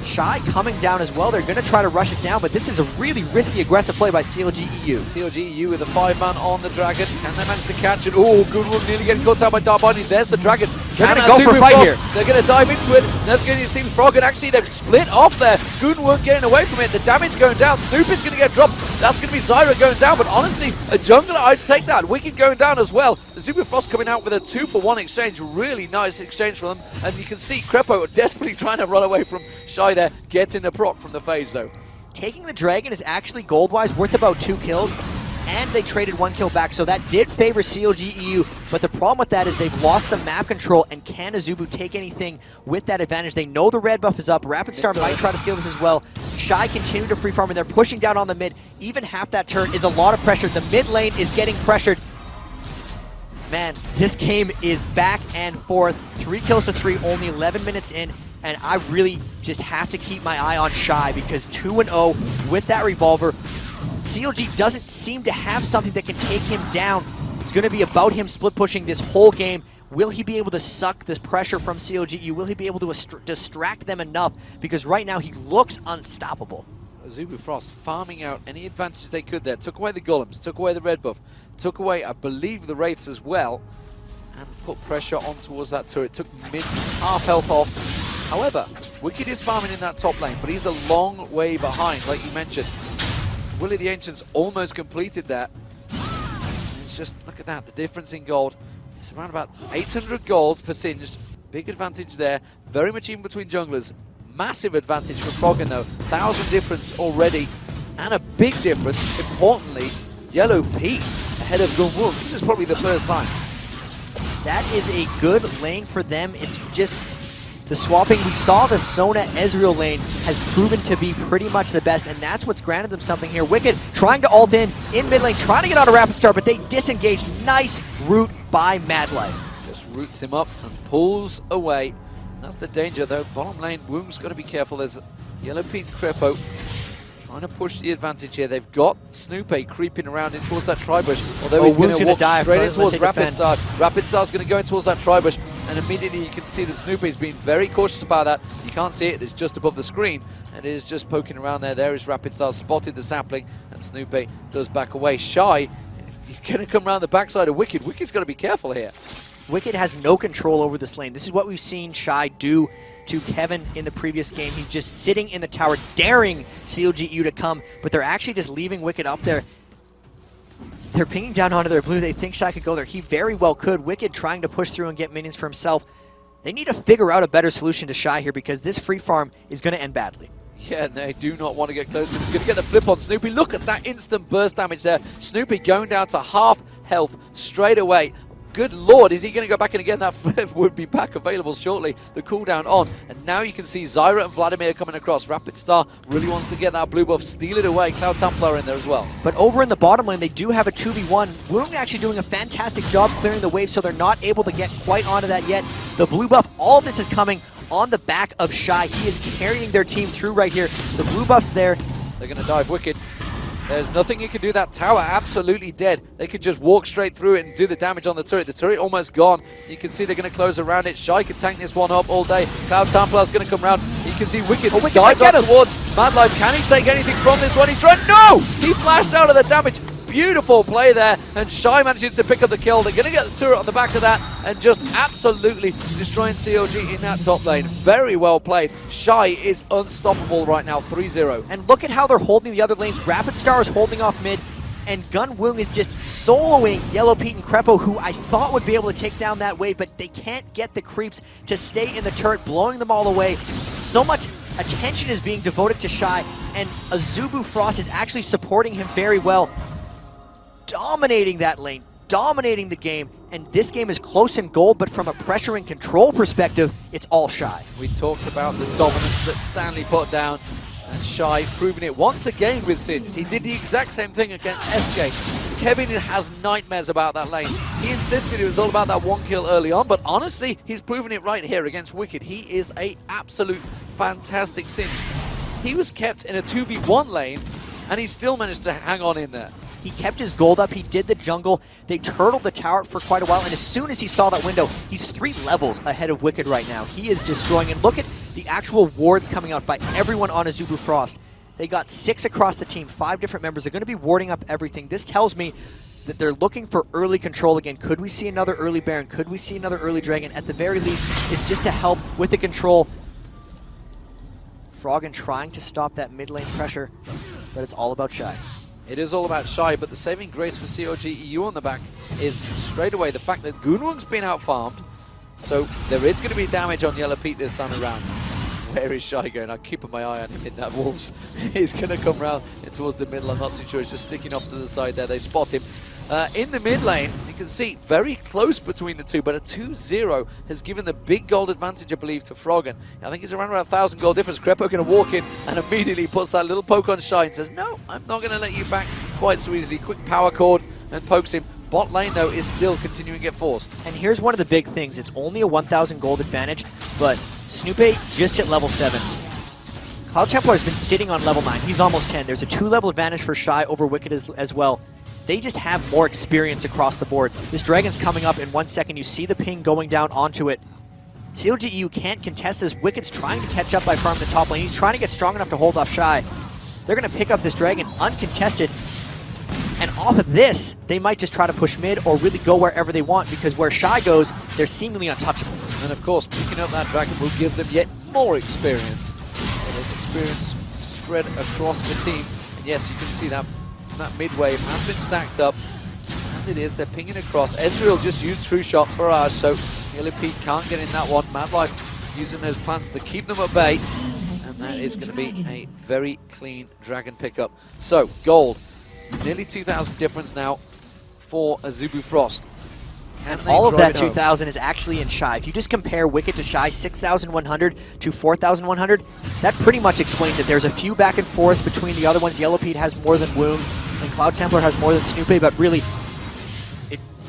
Shy coming down as well. They're going to try to rush it down, but this is a really risky, aggressive play by CLG EU. CLG EU with a 5-man on the Dragon. Can they manage to catch it? Oh, good one. Nearly getting caught out by Dark Binding. There's the Dragon. They're going to go for a fight here. They're going to dive into it. That's going to see Froggen. Actually, they've split off there. Goonwood getting away from it. The damage going down. Snoop is going to get dropped. That's going to be Zyra going down, but honestly, a jungler, I'd take that. Wicked going down as well. Zubu Frost coming out with a 2-for-1 exchange. Really nice exchange for them. And you can see Crepo desperately trying to run away from Shy there. Getting the proc from the phase, though. Taking the Dragon is actually gold-wise worth about 2 kills, and they traded 1 kill back, so that did favor CLG EU, but the problem with that is they've lost the map control, and can Azubu take anything with that advantage? They know the red buff is up. Rapid Star might try to steal this as well. Shy continue to free farm, and they're pushing down on the mid. Even half that turret is a lot of pressure. The mid lane is getting pressured. Man, this game is back and forth. 3 kills to 3, only 11 minutes in. And I really just have to keep my eye on Shy, because 2-0 with that revolver. CLG doesn't seem to have something that can take him down. It's going to be about him split pushing this whole game. Will he be able to suck this pressure from COGU? Will he be able to distract them enough? Because right now he looks unstoppable. Azubu Frost farming out any advantage they could there. Took away the golems, took away the red buff, took away, I believe, the wraiths as well, and put pressure on towards that turret. Took mid half health off. However, Wicked is farming in that top lane, but he's a long way behind, like you mentioned. Willie the Ancient's almost completed that. And it's just, look at that, the difference in gold. It's around about 800 gold for Singed. Big advantage there. Very much even between junglers. Massive advantage for Froggen though. 1,000 difference already. And a big difference, importantly, Yellow Pete ahead of Gunwoo. This is probably the first time. That is a good lane for them. It's just the swapping. We saw the Sona Ezreal lane has proven to be pretty much the best, and that's what's granted them something here. Wicked trying to ult in mid lane, trying to get out a rapid start, but they disengaged. Nice route by Madlife. Just roots him up and pulls away. That's the danger though. Bottom lane, Woong's got to be careful. There's Yellow Pete and Crepo trying to push the advantage here. They've got Snoopy creeping around in towards that tri-bush, although he's going to walk straight in towards Rapid Star. Rapid Star's going to go in towards that tri-bush, and immediately you can see that Snoopy's been very cautious about that. You can't see it, it's just above the screen, and it is just poking around there. There is Rapid Star, spotted the sapling, and Snoopy does back away. Shy, he's going to come around the backside of Wicked. Wicked's got to be careful here. Wicked has no control over this lane. This is what we've seen Shy do to Kevin in the previous game. He's just sitting in the tower, daring COGU to come, but they're actually just leaving Wicked up there. They're pinging down onto their blue. They think Shy could go there. He very well could. Wicked trying to push through and get minions for himself. They need to figure out a better solution to Shy here because this free farm is going to end badly. Yeah, and they do not want to get close. He's going to get the flip on Snoopy. Look at that instant burst damage there. Snoopy going down to half health straight away. Good lord, is he going to go back in again? That flip would be back available shortly. The cooldown on. And now you can see Zyra and Vladimir coming across. Rapid Star really wants to get that blue buff, steal it away. Cloud Templar in there as well. But over in the bottom lane, they do have a 2v1. Woong actually doing a fantastic job clearing the wave, so they're not able to get quite onto that yet. The blue buff, all of this is coming on the back of Shy. He is carrying their team through right here. The blue buff's there. They're going to dive Wicked. There's nothing you can do. That tower absolutely dead. They could just walk straight through it and do the damage on the turret. The turret almost gone. You can see they're going to close around it. Shy can tank this one up all day. Cloud Templar's going to come around. You can see Wicked dives up towards Madlife. Can he take anything from this one? He's trying. No! He flashed out of the damage. Beautiful play there, and Shy manages to pick up the kill. They're going to get the turret on the back of that and just absolutely destroying COG in that top lane. Very well played. Shy is unstoppable right now, 3-0. And look at how they're holding the other lanes. Rapid Star is holding off mid, and Gunwoong is just soloing Yellow Pete and Crepo, who I thought would be able to take down that wave, but they can't get the creeps to stay in the turret, blowing them all away. So much attention is being devoted to Shy, and Azubu Frost is actually supporting him very well. Dominating that lane, dominating the game, and this game is close in gold, but from a pressure and control perspective, it's all Shy. We talked about the dominance that Stanley put down, and Shy proving it once again with Singed. He did the exact same thing against SK. Kevin has nightmares about that lane. He insisted it was all about that one kill early on, but honestly, he's proven it right here against Wicked. He is a absolute fantastic Singed. He was kept in a 2v1 lane, and he still managed to hang on in there. He kept his gold up, he did the jungle, they turtled the tower for quite a while, and as soon as he saw that window, he's 3 levels ahead of Wicked right now. He is destroying, and look at the actual wards coming out by everyone on Azubu Frost. They got 6 across the team, 5 different members. They're going to be warding up everything. This tells me that they're looking for early control again. Could we see another early Baron? Could we see another early Dragon? At the very least, it's just to help with the control. Froggen trying to stop that mid lane pressure, but it's all about Shy. It is all about Shy, but the saving grace for COG EU on the back is straight away the fact that Gunwoong's been out-farmed, so there is going to be damage on Yellow Pete this time around. Where is Shy going? I'm keeping my eye on him in that Wolves. He's going to come round towards the middle. I'm not too sure. He's just sticking off to the side there. They spot him. In the mid lane, you can see very close between the two, but a 2-0 has given the big gold advantage, I believe, to Froggen. I think it's around about 1,000 gold difference. Crepo going to walk in and immediately puts that little poke on Shy and says, no, I'm not going to let you back quite so easily. Quick power chord and pokes him. Bot lane, though, is still continuing to get forced. And here's one of the big things. It's only a 1,000 gold advantage, but Snoopy just hit level 7. Cloud Templar has been sitting on level 9. He's almost 10. There's a 2-level advantage for Shy over Wicked as well. They just have more experience across the board. This Dragon's coming up in 1 second. You see the ping going down onto it. CLGEU can't contest this. Wicked's trying to catch up by farming the top lane. He's trying to get strong enough to hold off Shy. They're going to pick up this Dragon uncontested. And off of this, they might just try to push mid or really go wherever they want, because where Shy goes, they're seemingly untouchable. And of course, picking up that Dragon will give them yet more experience. So there's experience spread across the team. And yes, you can see that mid wave has been stacked up. As it is, they're pinging across. Ezreal just used True Shot Barrage, so Yellow Pete can't get in that one. Mad Life using those plants to keep them at bay. And that is going to be a very clean Dragon pickup. So, gold. Nearly 2,000 difference now for Azubu Frost. And all of that 2,000 is actually in Shy. If you just compare Wicked to Shy, 6,100 to 4,100, that pretty much explains it. There's a few back and forth between the other ones. Yellow Pete has more than Wound, and Cloud Templar has more than Snoopy, but really,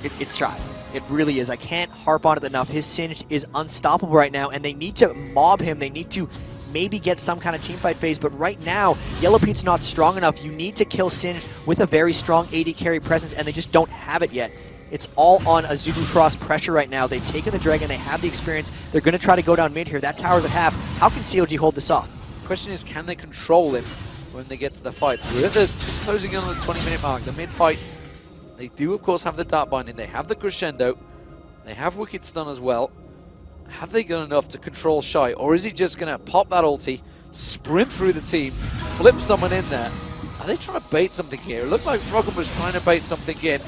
it's Shy. It really is. I can't harp on it enough. His Singed is unstoppable right now, and they need to mob him. They need to maybe get some kind of teamfight phase, but right now, Yellow Pete's not strong enough. You need to kill Singed with a very strong AD carry presence, and they just don't have it yet. It's all on Azubu Frost pressure right now. They've taken the Dragon, they have the experience. They're going to try to go down mid here. That tower's at half. How can CLG hold this off? The question is, can they control him when they get to the fights? We're at the closing in on the 20-minute mark. The mid-fight, they do, of course, have the Dark Binding. They have the Crescendo. They have Wicked Stun as well. Have they got enough to control Shy, or is he just going to pop that ulti, sprint through the team, flip someone in there? Are they trying to bait something here? It looked like Froggen was trying to bait something in.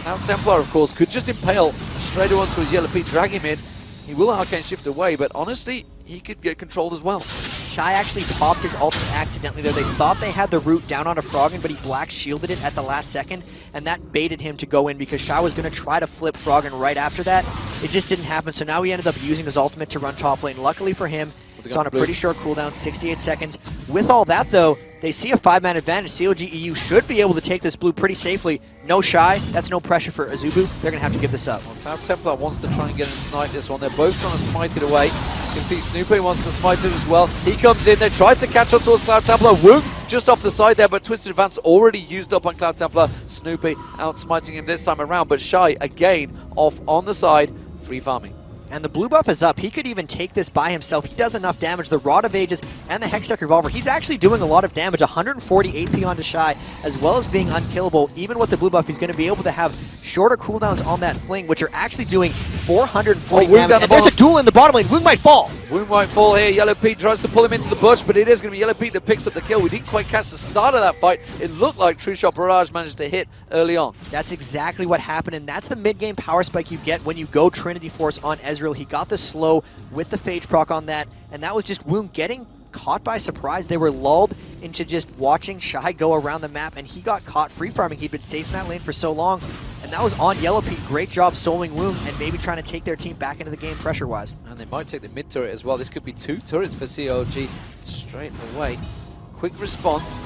Now Templar, of course, could just impale straight onto his Yellow Pete, drag him in. He will Arcane Shift away, but honestly, he could get controlled as well. Shy actually popped his ultimate accidentally there. They thought they had the root down on a Froggen, but he black shielded it at the last second, and that baited him to go in because Shy was going to try to flip Froggen right after that. It just didn't happen, so now he ended up using his ultimate to run top lane. Luckily for him, it's on a pretty short cooldown, 68 seconds. With all that, though, they see a 5-man advantage. CLGEU should be able to take this blue pretty safely. No Shy, that's no pressure for Azubu. They're going to have to give this up. Well, Cloud Templar wants to try and get and snipe this one. They're both trying to smite it away. You can see Snoopy wants to smite it as well. He comes in, they try to catch on towards Cloud Templar. Woong just off the side there, but Twisted Advance already used up on Cloud Templar. Snoopy out smiting him this time around, but Shy again off on the side, free farming. And the blue buff is up. He could even take this by himself. He does enough damage. The Rod of Ages and the Hextech Revolver. He's actually doing a lot of damage. 140 AP onto Shy, as well as being unkillable. Even with the blue buff, he's going to be able to have shorter cooldowns on that fling, which are actually doing 440 damage. And there's a duel in the bottom lane. Woong might fall. Woong might fall here. Yellow Pete tries to pull him into the bush, but it is going to be Yellow Pete that picks up the kill. We didn't quite catch the start of that fight. It looked like True Shot Barrage managed to hit early on. That's exactly what happened, and that's the mid-game power spike you get when you go Trinity Force on Ezreal. He got the slow with the Phage proc on that, and that was just Woong getting caught by surprise. They were lulled into just watching Shy go around the map, and he got caught free farming. He'd been safe in that lane for so long, and that was on Yellow Pete. Great job soloing Woong and maybe trying to take their team back into the game pressure-wise. And they might take the mid turret as well. This could be 2 turrets for CLG straight away. Quick response.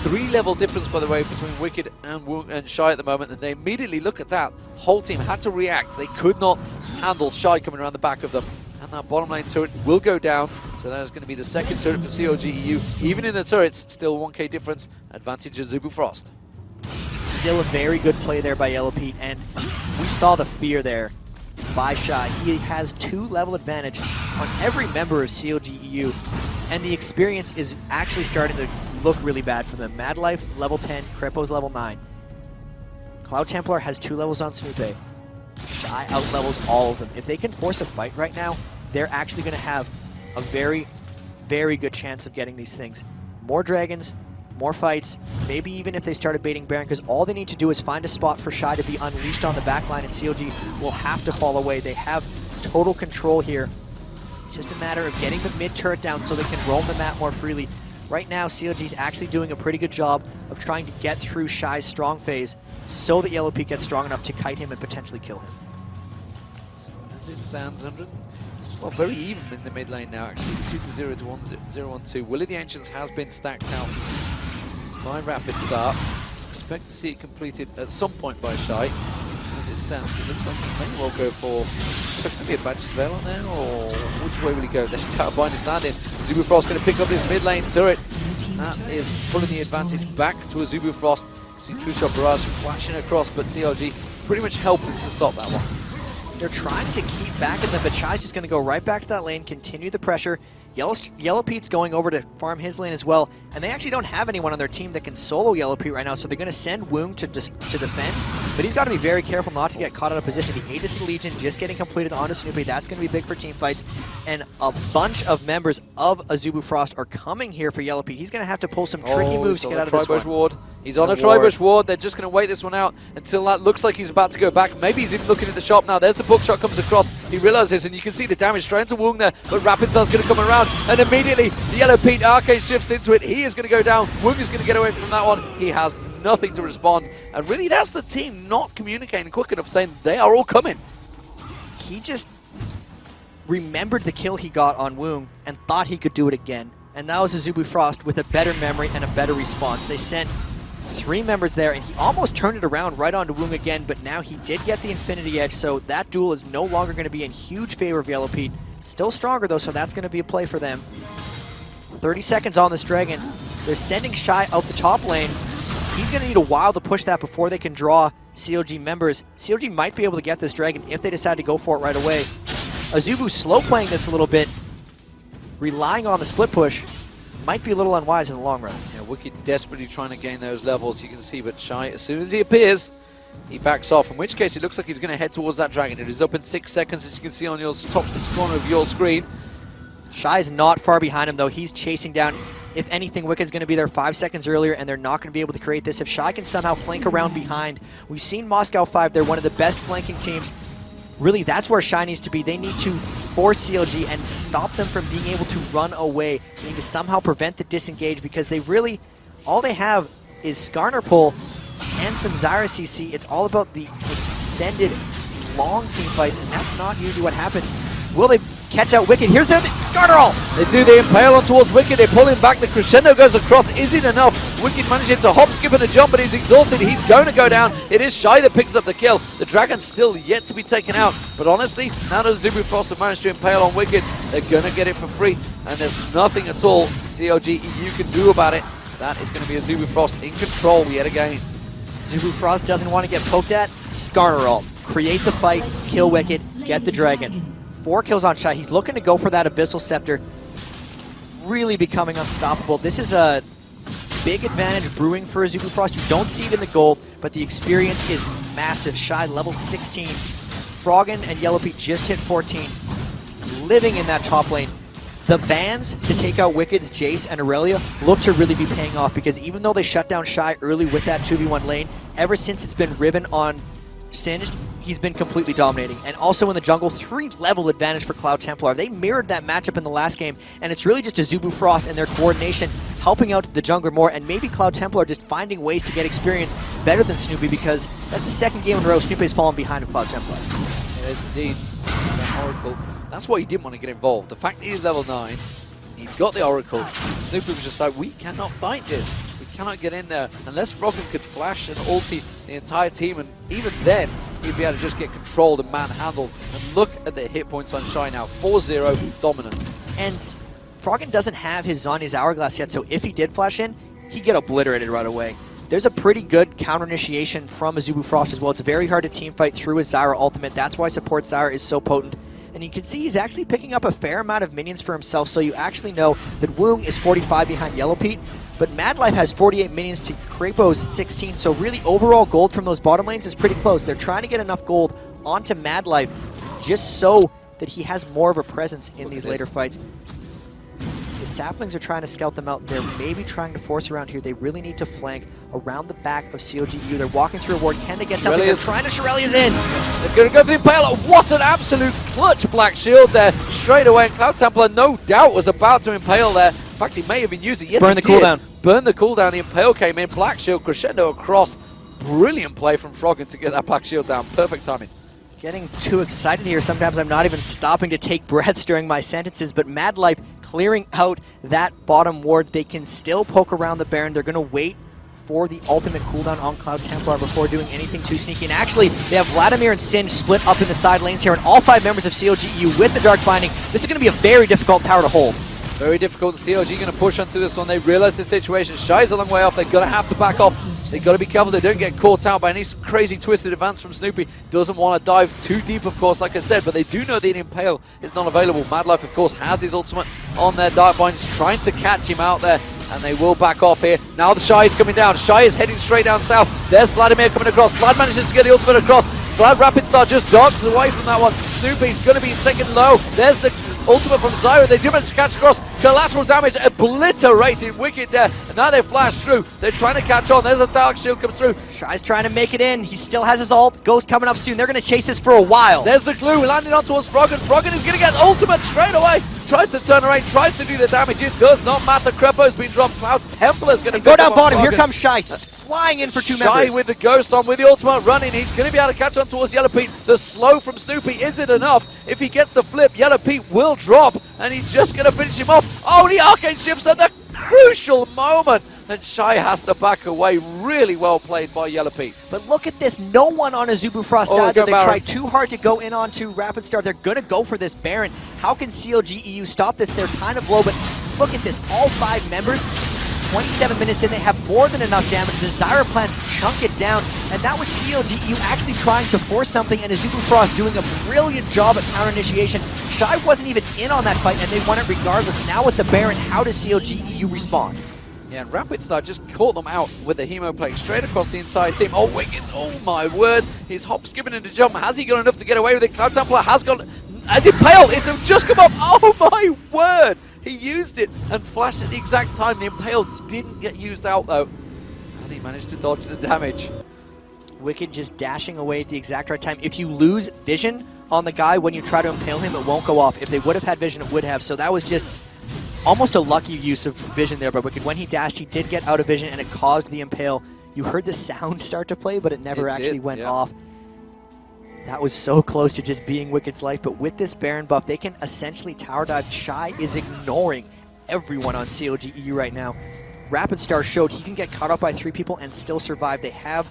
3-level difference, by the way, between Wicked and Woong and Shy at the moment, and they immediately look at that. Whole team had to react. They could not handle Shy coming around the back of them. And that bottom lane turret will go down. So that is going to be the second turret for CLGEU. Even in the turrets, still 1k difference. Advantage of Azubu Frost. Still a very good play there by Yellow Pete, and we saw the fear there by Shy. He has 2-level advantage on every member of CLGEU, and the experience is actually starting to look really bad for them. Mad Life, level 10, Crepo's level 9. Cloud Templar has 2 levels on Snoopy. Shy out-levels all of them. If they can force a fight right now, they're actually going to have a very, very good chance of getting these things. More dragons, more fights, maybe even if they started baiting Baron, because all they need to do is find a spot for Shy to be unleashed on the backline, and CLG will have to fall away. They have total control here. It's just a matter of getting the mid turret down so they can roam the map more freely. Right now, CLG is actually doing a pretty good job of trying to get through Shy's strong phase so that Yellow Pete gets strong enough to kite him and potentially kill him. So as it stands, 100. Well, very even in the mid lane now, actually. 2-0 to 1-0-1-2. Will of the Ancients has been stacked out by Rapid Start. Expect to see it completed at some point by Shy. As it stands, it looks like he may well go for maybe a Badger's Veil on there, or which way will he go? There's Tower Bind is landing. Azubu Frost going to pick up this mid lane turret. That is pulling the advantage back to Azubu Frost. See True Shot Barrage flashing across, but CLG pretty much helpless to stop that one. They're trying to keep back at them, but Shy's just going to go right back to that lane, continue the pressure. Yellow Pete's going over to farm his lane as well, and they actually don't have anyone on their team that can solo Yellow Pete right now, so they're going to send Woong to defend, but he's got to be very careful not to get caught out of position. The Aegis of the Legion just getting completed onto Snoopy. That's going to be big for team fights, and a bunch of members of Azubu Frost are coming here for Yellow Pete. He's going to have to pull some tricky moves to get out of this one. Ward. He's on a Tribush ward. They're just going to wait this one out until that looks like he's about to go back. Maybe he's even looking at the shop now. There's the bookshot comes across. He realizes, and you can see the damage straight into Woong there, but Rapid Star's going to come around, and immediately the Yellow Pete arcade shifts into it. He is going to go down. Woong is going to get away from that one. He has nothing to respond, and really that's the team not communicating quick enough, saying they are all coming. He just remembered the kill he got on Woong and thought he could do it again. And that was Azubu Frost with a better memory and a better response. They sent 3 members there, and he almost turned it around right onto Woong again, but now he did get the Infinity Edge, so that duel is no longer going to be in huge favor of Yellow Pete. Still stronger, though, so that's going to be a play for them. 30 seconds on this Dragon. They're sending Shy out the top lane. He's going to need a while to push that before they can draw COG members. COG might be able to get this Dragon if they decide to go for it right away. Azubu slow playing this a little bit, relying on the split push. Might be a little unwise in the long run. Yeah, Wicked desperately trying to gain those levels, you can see, but Shy, as soon as he appears, he backs off, in which case it looks like he's going to head towards that Dragon. It is up in 6 seconds, as you can see on your top corner of your screen. Shy's not far behind him, though. He's chasing down. If anything, Wicked's going to be there 5 seconds earlier, and they're not going to be able to create this. If Shy can somehow flank around behind, we've seen Moscow 5, they're one of the best flanking teams. Really, that's where Shy needs to be. They need to force CLG and stop them from being able to run away. They need to somehow prevent the disengage, because they really, all they have is Skarner pull and some Zyra CC. It's all about the extended, long team fights, and that's not usually what happens. Will they catch out Wicked? Here's the Skarner ult! They do the impale on towards Wicked, they pull him back, the crescendo goes across. Is it enough? Wicked manages to hop, skip, and a jump, but he's exhausted. He's going to go down. It is Shy that picks up the kill. The Dragon's still yet to be taken out, but honestly, now that Azubu Frost have managed to impale on Wicked, they're going to get it for free, and there's nothing at all COG EU can do about it. That is going to be Azubu Frost in control yet again. Azubu Frost doesn't want to get poked at. Skarner ult. Create the fight, kill Wicked, get the Dragon. 4 kills on Shy. He's looking to go for that Abyssal Scepter. Really becoming unstoppable. This is a big advantage brewing for Azubu Frost. You don't see it in the gold, but the experience is massive. Shy level 16. Froggen and Yellow Pete just hit 14. Living in that top lane. The bans to take out Wicked's Jace and Aurelia look to really be paying off, because even though they shut down Shy early with that 2v1 lane, ever since it's been Riven on Singed, he's been completely dominating. And also in the jungle, 3-level advantage for Cloud Templar. They mirrored that matchup in the last game, and it's really just Azubu Frost and their coordination helping out the jungler more, and maybe Cloud Templar just finding ways to get experience better than Snoopy, because that's the second game in a row Snoopy's fallen behind of Cloud Templar. It is indeed. Oracle. That's why he didn't want to get involved. The fact that he's level 9, he's got the Oracle. Snoopy was just like, we cannot fight this. We cannot get in there unless Froggen could flash and ulti the entire team, and even then he'd be able to just get controlled and manhandled. And look at the hit points on Shy now, 4-0 dominant. And Froggen doesn't have his Zhonya's Hourglass yet, so if he did flash in, he'd get obliterated right away. There's a pretty good counter initiation from Azubu Frost as well. It's very hard to teamfight through his Zyra ultimate. That's why support Zyra is so potent. And you can see he's actually picking up a fair amount of minions for himself, so you actually know that Woong is 45 behind Yellow Pete, but Mad Life has 48 minions to Krapo's 16, so really overall gold from those bottom lanes is pretty close. They're trying to get enough gold onto Mad Life just so that he has more of a presence in these later fights. The Saplings are trying to scout them out. They're maybe trying to force around here. They really need to flank around the back of COGU. They're walking through a ward. Can they get something? They're trying to Shirelia's in. They're going to go for the Impale. What an absolute clutch Black Shield there. Straight away. And Cloud Templar, no doubt, was about to Impale there. In fact, he may have been using it. Yes, burn the cooldown. Burn the cooldown. The Impale came in. Black Shield crescendo across. Brilliant play from Froggen to get that Black Shield down. Perfect timing. Getting too excited here. Sometimes I'm not even stopping to take breaths during my sentences, but Mad Life clearing out that bottom ward. They can still poke around the Baron. They're going to wait for the ultimate cooldown on Cloud Templar before doing anything too sneaky. And actually, they have Vladimir and Singe split up in the side lanes here, and all 5 members of COGU with the Dark Binding. This is going to be a very difficult tower to hold. Very difficult. COG going to push onto this one. They realize the situation. Shy's a long way off. They're going to have to back off. They've got to be careful they don't get caught out by any crazy twisted advance from Snoopy. Doesn't want to dive too deep, of course, like I said, but they do know the Impale is not available. Madlife, of course, has his ultimate on their Dark Binds, trying to catch him out there, and they will back off here. Now the Shy is coming down. Shy is heading straight down south. There's Vladimir coming across. Vlad manages to get the ultimate across. Vlad Rapid Star just dogs away from that one. Snoopy's going to be taken low. There's the ultimate from Zyra. They do manage to catch across. Collateral damage obliterated. Wicked there. And now they flash through. They're trying to catch on. There's a Dark Shield comes through. Shy's trying to make it in. He still has his ult. Ghost coming up soon. They're going to chase this for a while. There's the glue landing on towards Froggen. Froggen is going to get ultimate straight away. Tries to turn around, tries to do the damage. It does not matter. Crepo's been dropped. Cloud Templar's going to go down bottom. Here comes Shy. Flying in for two members. Shy with the Ghost on, with the ultimate running. He's going to be able to catch on towards Yellow Pete. The slow from Snoopy, is it enough? If he gets the flip, Yellow Pete will drop, and he's just going to finish him off. Oh, the Arcane shifts at the crucial moment. And Shy has to back away. Really well played by Yellow Pete. But look at this. No one on a Zubu Frost died. They tried too hard to go in onto Rapid Star. They're going to go for this Baron. How can CLG EU stop this? They're kind of low, but look at this. All 5 members, 27 minutes in, they have more than enough damage. The Zyra plans chunk it down, and that was CLG EU actually trying to force something, and Zubu Frost doing a brilliant job at counter initiation. Shy wasn't even in on that fight, and they won it regardless. Now with the Baron, how does CLG EU respond? Yeah, and Rapid Star just caught them out with the Hemo play straight across the entire team. Oh, Wicked, oh my word. He's hop, skipping into jump. Has he got enough to get away with it? Cloud Templar has got... As Impale, it's just come up. Oh my word. He used it and flashed at the exact time. The Impale didn't get used out though. And he managed to dodge the damage. Wicked just dashing away at the exact right time. If you lose vision on the guy when you try to impale him, it won't go off. If they would have had vision, it would have. So that was just almost a lucky use of vision there by Wicked. When he dashed, he did get out of vision, and it caused the Impale. You heard the sound start to play, but it never actually went off. That was so close to just being Wicked's life, but with this Baron buff, they can essentially tower dive. Shy is ignoring everyone on CLG EU right now. Rapid Star showed he can get caught up by 3 people and still survive. They have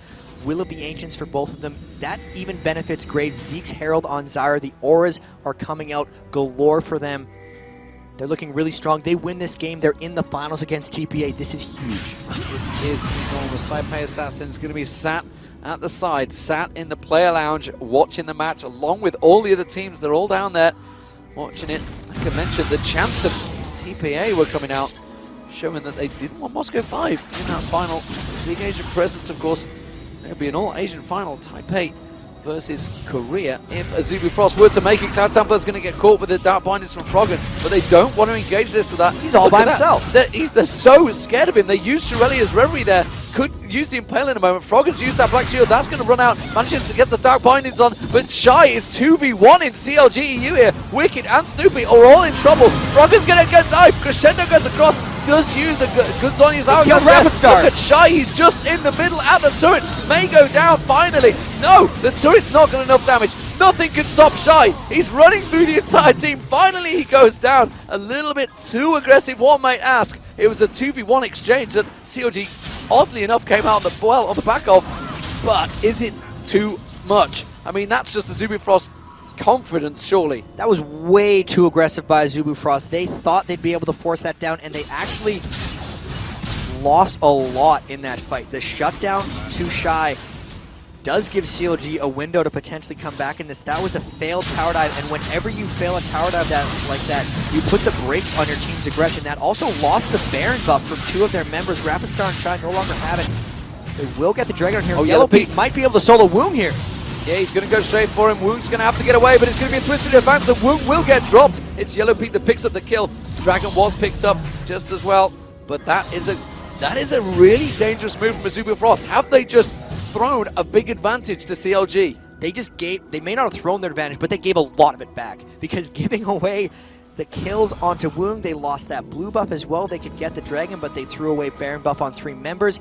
Will of the Ancients for both of them. That even benefits Graves. Zeke's Herald on Zyra. The auras are coming out galore for them. They're looking really strong. They win this game. They're in the finals against TPA. This is huge. This is enormous. Taipei Assassin's going to be sat at the side, sat in the player lounge, watching the match, along with all the other teams. They're all down there watching it. Like I mentioned, the chance of TPA were coming out, showing that they didn't want Moscow 5 in that final. Big Asian presence, of course. There'll be an all-Asian final. Taipei versus Korea. If Zubu Frost were to make it, Cloud Templar's going to get caught with the Dark Bindings from Froggen, but they don't want to engage this, so that he's all by himself. They're so scared of him. They used Shirelli's Reverie there. Could use the Impale in a moment. Froggen's used that Black Shield. That's going to run out. Manages to get the Dark Bindings on, but Shy is 2v1 in CLG EU here. Wicked and Snoopy are all in trouble. Froggen's going to get knifed. Crescendo goes across. Does use a good Zhonya's out. Rapid Star. Look at Shy, he's just in the middle at the turret. May go down finally. No, the turret's not got enough damage. Nothing can stop Shy. He's running through the entire team. Finally, he goes down. A little bit too aggressive, one might ask. It was a 2v1 exchange that CLG, oddly enough, came out on the back of. But is it too much? I mean, that's just the Zubu Frost confidence, surely. That was way too aggressive by Zubu Frost. They thought they'd be able to force that down, and they actually lost a lot in that fight. The shutdown to Shy does give CLG a window to potentially come back in this. That was a failed tower dive, and whenever you fail a tower dive like that, you put the brakes on your team's aggression. That also lost the Baron buff from 2 of their members. Rapid Star and Shy no longer have it. They will get the Dragon here. Oh, Yellow Pete might be able to solo Woong here. Yeah, he's going to go straight for him. Woong's going to have to get away, but it's going to be a twisted advance, and Woong will get dropped. It's Yellow Pete that picks up the kill. Dragon was picked up just as well, but that is a really dangerous move from Zubu Frost. Have they just thrown a big advantage to CLG? They may not have thrown their advantage, but they gave a lot of it back, because giving away the kills onto Woong, they lost that blue buff as well. They could get the Dragon, but they threw away Baron buff on 3 members.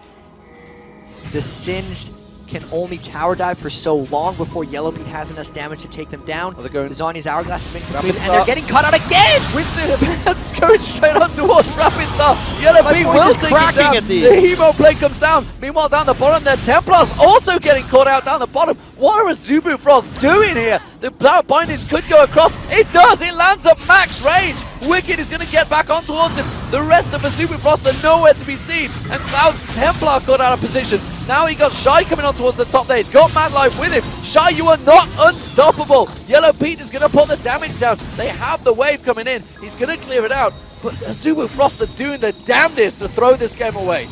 The Singed can only tower dive for so long before Yellow Pete has enough damage to take them down. Oh, they're going. Zhonya's Hourglass has been completed, and they're getting cut out again! Twisted advance going straight on towards Rapid Star. Yellow Pete will take it down. The Hemo play comes down. Meanwhile, down the bottom, their Templars also getting caught out down the bottom. What are Zubu Frost doing here? The Dark Bindings could go across. It does. It lands at max range. Wicked is going to get back on towards him. The rest of Zubu Frost are nowhere to be seen. And Cloud Templar got out of position. Now he got Shy coming on towards the top there. He's got Mad Life with him. Shy, you are not unstoppable. Yellow Pete is going to put the damage down. They have the wave coming in. He's going to clear it out. But Azubu Frost are doing the damnedest to throw this game away.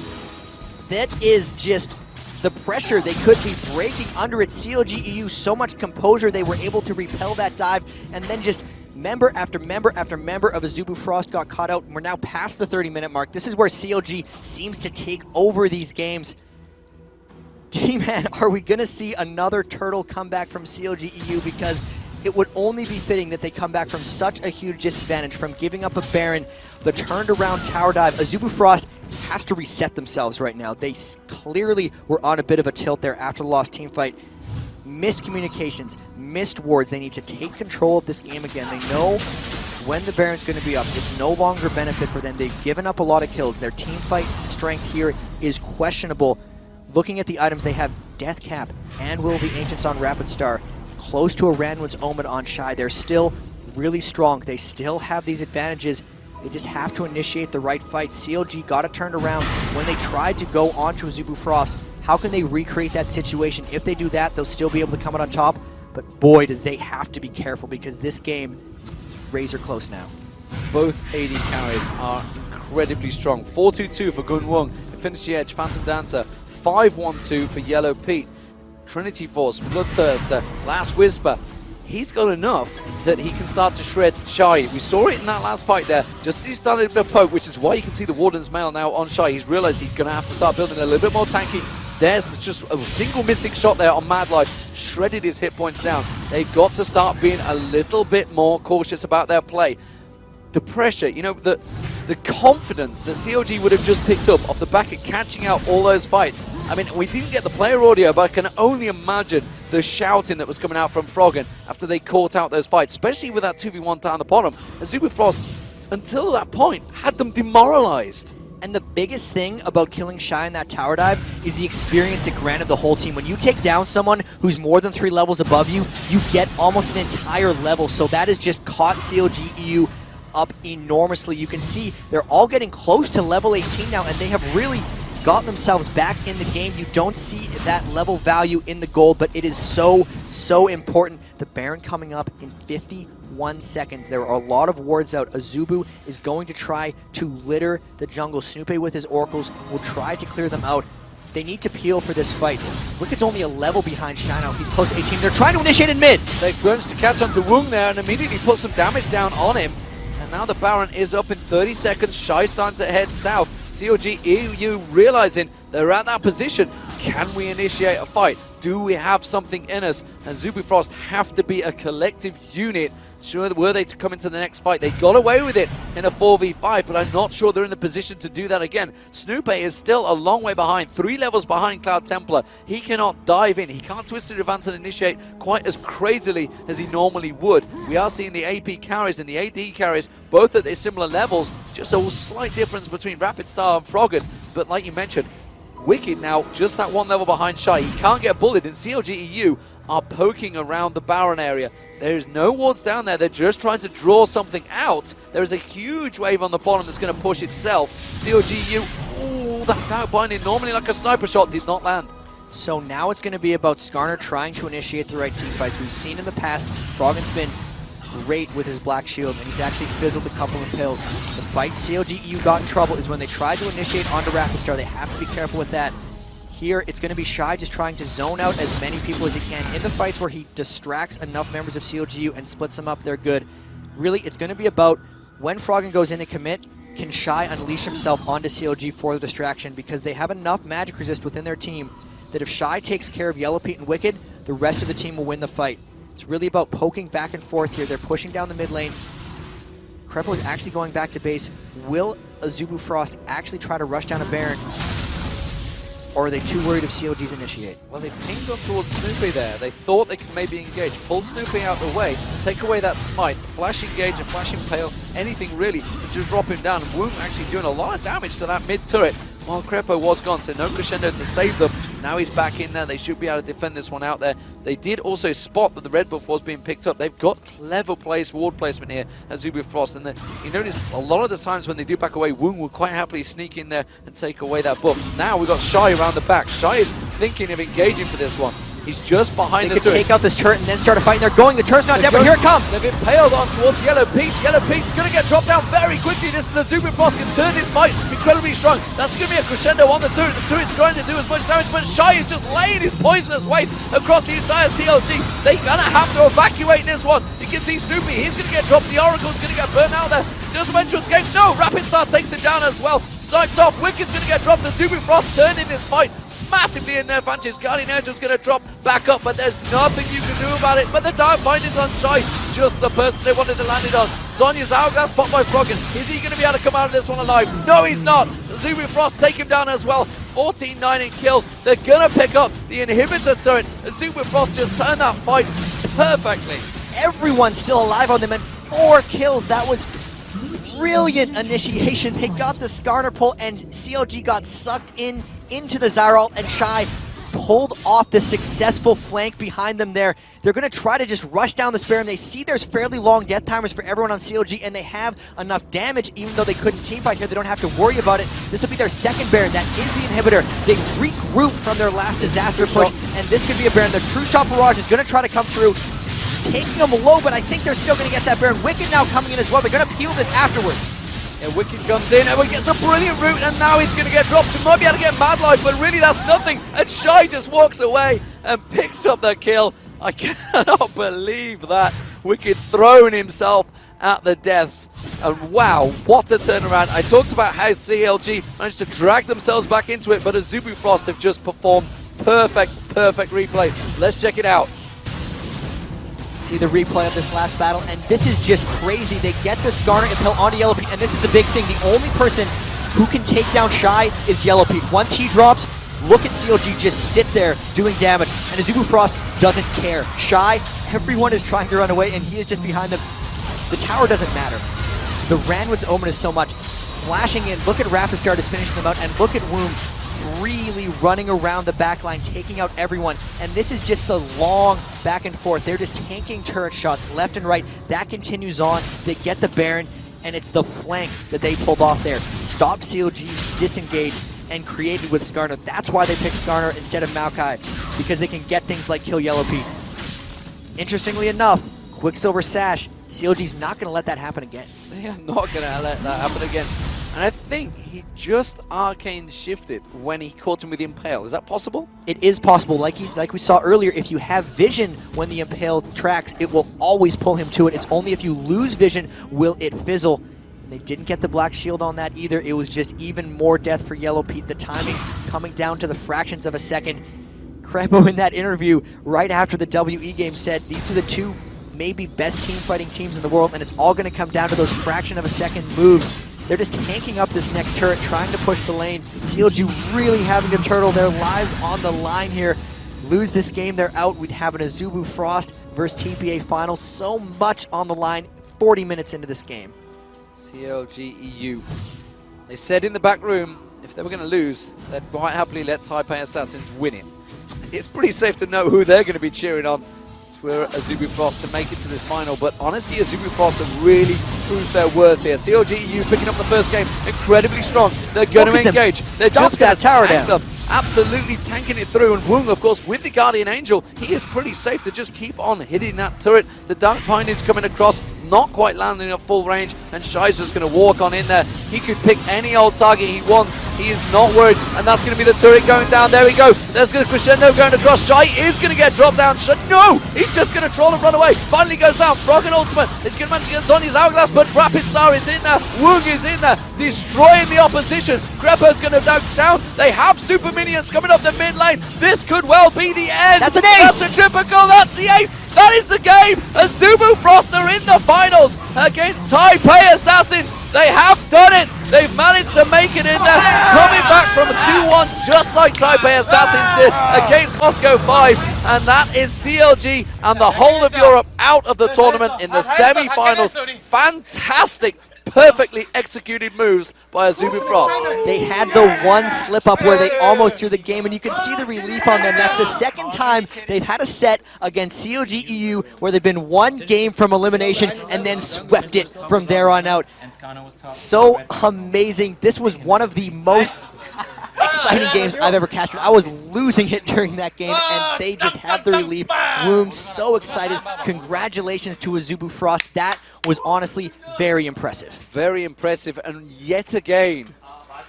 That is just the pressure they could be breaking under it. CLG EU, so much composure, they were able to repel that dive, and then just member after member after member of Azubu Frost got caught out. And we're now past the 30-minute mark. This is where CLG seems to take over these games. D-Man, are we going to see another turtle comeback from CLG EU? Because it would only be fitting that they come back from such a huge disadvantage, from giving up a Baron, the turned around tower dive. Azubu Frost has to reset themselves right now. They clearly were on a bit of a tilt there after the lost team fight. Missed communications, missed wards. They need to take control of this game again. They know when the Baron's going to be up. It's no longer a benefit for them. They've given up a lot of kills. Their team fight strength here is questionable. Looking at the items, they have Death Cap and Will of the Ancients on Rapid Star, close to a Randuin's Omen on Shy. They're still really strong. They still have these advantages. They just have to initiate the right fight. CLG got it turned around when they tried to go onto Azubu Frost. How can they recreate that situation? If they do that, they'll still be able to come out on top. But boy, do they have to be careful, because this game is razor close now. Both AD carries are incredibly strong. 4-2-2 for Gunwung, Infinity Edge, Phantom Dancer. 5-1-2 for Yellow Pete. Trinity Force, Bloodthirster, Last Whisper. He's got enough that he can start to shred Shy. We saw it in that last fight there, just as he started to poke, which is why you can see the Warden's Mail now on Shy. He's realized he's going to have to start building a little bit more tanky. There's just a single Mystic shot there on Mad Life, shredded his hit points down. They've got to start being a little bit more cautious about their play. The pressure, you know, the confidence that CLG would have just picked up off the back of catching out all those fights. I mean, we didn't get the player audio, but I can only imagine the shouting that was coming out from Froggen after they caught out those fights, especially with that 2v1 down the bottom. Azubu Frost, until that point, had them demoralized. And the biggest thing about killing Shy in that tower dive is the experience it granted the whole team. When you take down someone who's more than 3 levels above you, you get almost an entire level. So that has just caught CLG EU up enormously. You can see they're all getting close to level 18 now, and they have really got themselves back in the game. You don't see that level value in the gold, but it is so, so important. The Baron coming up in 51 seconds. There are a lot of wards out. Azubu is going to try to litter the jungle. Snoopy with his oracles will try to clear them out. They need to peel for this fight. Wicked's only a level behind Shy now. He's close to 18. They're trying to initiate in mid. They've managed to catch onto Wung there and immediately put some damage down on him. And now the Baron is up in 30 seconds. Shy starting to head south. CLG EU realizing they're at that position. Can we initiate a fight? Do we have something in us? And Azubu Frost have to be a collective unit. Sure, were they to come into the next fight, they got away with it in a 4v5, but I'm not sure they're in the position to do that again. Snoopy is still a long way behind, 3 levels behind Cloud Templar. He cannot dive in. He can't Twisted Advance and initiate quite as crazily as he normally would. We are seeing the AP carries and the AD carries both at their similar levels. Just a slight difference between Rapid Star and Froggen. But like you mentioned, Wicked now just that 1 level behind Shy. He can't get bullied, and CLG EU are poking around the Baron area. There is no wards down there. They're just trying to draw something out. There is a huge wave on the bottom that's going to push itself. CLG EU, ooh, that out binding normally like a sniper shot did not land. So now it's going to be about Skarner trying to initiate the right team fights. We've seen in the past, Froggen's been great with his Black Shield, and he's actually fizzled a couple of pills. The fight CLG EU got in trouble is when they tried to initiate onto Rapid Star. They have to be careful with that. Here, it's going to be Shy just trying to zone out as many people as he can. In the fights where he distracts enough members of CLGU and splits them up, they're good. Really, it's going to be about when Froggen goes in to commit, can Shy unleash himself onto CLG for the distraction, because they have enough magic resist within their team that if Shy takes care of Yellow Pete and Wicked, the rest of the team will win the fight. It's really about poking back and forth here. They're pushing down the mid lane. Krepo is actually going back to base. Will Azubu Frost actually try to rush down a Baron? Or are they too worried if CLG's initiate? Well, they pinged up towards Snoopy there. They thought they could maybe engage. Pulled Snoopy out the way, take away that smite, flash engage and flash impale, anything really to just drop him down. Woom actually doing a lot of damage to that mid turret while Krepo was gone, so no Crescendo to save them. Now he's back in there. They should be able to defend this one out there. They did also spot that the red buff was being picked up. They've got clever ward placement here at Azubu Frost, and you notice a lot of the times when they do back away, Woong will quite happily sneak in there and take away that buff. Now we've got Shy around the back. Shy is thinking of engaging for this one. He's just behind they the could turret. take out this turret and then start a fight. They're going. The turret's not dead, but here it comes. They've impaled on towards Yellow Pete. Yellow Pete's going to get dropped down very quickly. This is a Zubu Frost can turn his fight incredibly strong. That's going to be a crescendo on the turret. The turret's trying to do as much damage, but Shy is just laying his poisonous weight across the entire CLG. They're going to have to evacuate this one. You can see Snoopy. He's going to get dropped. The Oracle's going to get burnt out there. Doesn't manage to escape. No, Rapid Star takes him down as well. Sniped off. Wicked's going to get dropped. The Zubu Frost turned in this fight massively in their advantage. Guardian Angel's going to drop back up, but there's nothing you can do about it. But the dive findings on Shy, just the person they wanted to land it on. Zonya's Hourglass popped by Froggen. Is he going to be able to come out of this one alive? No, he's not. Zubu Frost take him down as well. 14-9 in kills. They're going to pick up the inhibitor turret. Zubu Frost just turned that fight perfectly. Everyone's still alive on them, and 4 kills. That was brilliant initiation. They got the Skarner pull, and CLG got sucked into the Zyralt, and Shy pulled off the successful flank behind them there. They're going to try to just rush down this Baron. They see there's fairly long death timers for everyone on CLG, and they have enough damage. Even though they couldn't teamfight here, they don't have to worry about it. This will be their second Baron. That is the inhibitor. They regroup from their last disaster push, and this could be a Baron. The True Shot Barrage is going to try to come through, taking them low, but I think they're still going to get that Baron. Wicked now coming in as well. They're going to peel this afterwards. And Wicked comes in, and we gets a brilliant route, and now he's going to get dropped. He might be able to get Mad Life, but really that's nothing. And Shy just walks away and picks up the kill. I cannot believe that. Wicked throwing himself at the deaths. And wow, what a turnaround. I talked about how CLG managed to drag themselves back into it, but as Zubu Frost have just performed perfect replay. Let's check it out. See the replay of this last battle, and this is just crazy. They get the Skarner Impel onto Yellow Pete, and this is the big thing. The only person who can take down Shy is Yellow Pete. Once he drops, look at CLG just sit there doing damage, and Zubu Frost doesn't care. Shy, everyone is trying to run away, and he is just behind them. The tower doesn't matter. The Ranwood's Omen is so much. Flashing in, look at Rapid Star just finishing them out, and look at Woom freely running around the backline, taking out everyone. And this is just the long back and forth. They're just tanking turret shots left and right. That continues on. They get the Baron, and it's the flank that they pulled off there. Stopped CLG's disengage and created with Skarner. That's why they picked Skarner instead of Maokai, because they can get things like kill Yellow Pete. Interestingly enough, Quicksilver Sash, CLG's not going to let that happen again. They are not going to let that happen again. And I think he just arcane shifted when he caught him with the Impale. Is that possible? It is possible. Like we saw earlier, if you have vision when the Impale tracks, it will always pull him to it. It's only if you lose vision will it fizzle. And they didn't get the Black Shield on that either. It was just even more death for Yellow Pete. The timing coming down to the fractions of a second. Krebo in that interview right after the WE game said these are the two maybe best team fighting teams in the world, and it's all going to come down to those fraction of a second moves. They're just tanking up this next turret, trying to push the lane. CLG really having to turtle their lives on the line here. Lose this game, they're out. We'd have an Zubu Frost versus TPA final. So much on the line 40 minutes into this game. CLG EU. They said in the back room, if they were going to lose, they'd quite happily let Taipei Assassins win it. It's pretty safe to know who they're going to be cheering on for Zubu Frost to make it to this final, but honestly, Zubu Frost have really proved their worth here. CLG EU picking up the first game, incredibly strong. They're going to engage. They're just going to tank them. Absolutely tanking it through, and Woong, of course, with the Guardian Angel, he is pretty safe to just keep on hitting that turret. The Dark Pine is coming across, not quite landing at full range, and Shy's just going to walk on in there. He could pick any old target he wants. He is not worried, and that's going to be the turret going down. There we go. There's going to Crescendo going across. Shy is going to get dropped down. No! He's just going to troll and run away. Finally goes down. Froggen Ultimate is going to manage to get Zonya's Hourglass, but Rapid Star is in there. Woong is in there, destroying the opposition. Greppo's going to dunk down. They have super minions coming up the mid lane. This could well be the end. That's an ace! That's a triple goal. That's the ace. That is the game. And Zubu Frost are in the finals against Taipei Assassins. They have done it. They've managed to make it in there. Coming back from a 2-1 just like Taipei Assassins did against Moscow 5. And that is CLG and the whole of Europe out of the tournament in the semi-finals. Fantastic. Perfectly executed moves by Zubu Frost. They had the one slip up where they almost threw the game, and you can see the relief on them. That's the second time they've had a set against CLG EU where they've been one game from elimination and then swept it from there on out. So amazing. This was one of the most exciting games I've ever casted. I was losing it during that game, and they just had the relief. Woong so excited. Congratulations to Azubu Frost. That was honestly very impressive. Very impressive, and yet again,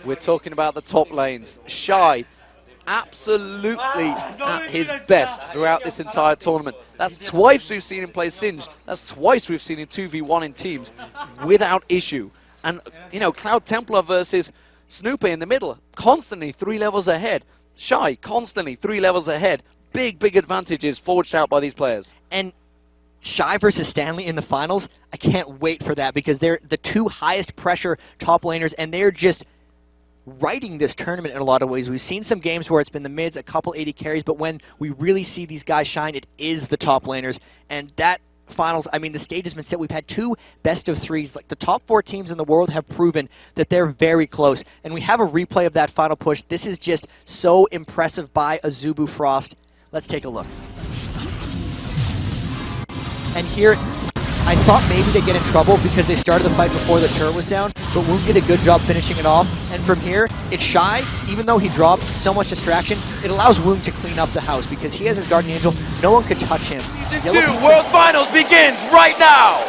we're talking about the top lanes. Shy, absolutely at his best throughout this entire tournament. That's twice we've seen him play Singed. That's twice we've seen him 2v1 in teams without issue. And, you know, Cloud Templar versus Snooper in the middle, constantly 3 levels ahead. Shy, constantly 3 levels ahead. Big advantages forged out by these players. And Shy versus Stanley in the finals, I can't wait for that because they're the 2 highest pressure top laners, and they're just writing this tournament in a lot of ways. We've seen some games where it's been the mids, a couple 80 carries, but when we really see these guys shine, it is the top laners. And that finals, I mean, the stage has been set. We've had 2 best-of-3s. Like, the top 4 teams in the world have proven that they're very close. And we have a replay of that final push. This is just so impressive by Azubu Frost. Let's take a look. And here, I thought maybe they'd get in trouble because they started the fight before the turret was down, but Woong did a good job finishing it off. And from here, it's Shy. Even though he dropped so much distraction, it allows Woong to clean up the house because he has his Guardian Angel. No one could touch him. Season 2 World Finals begins right now!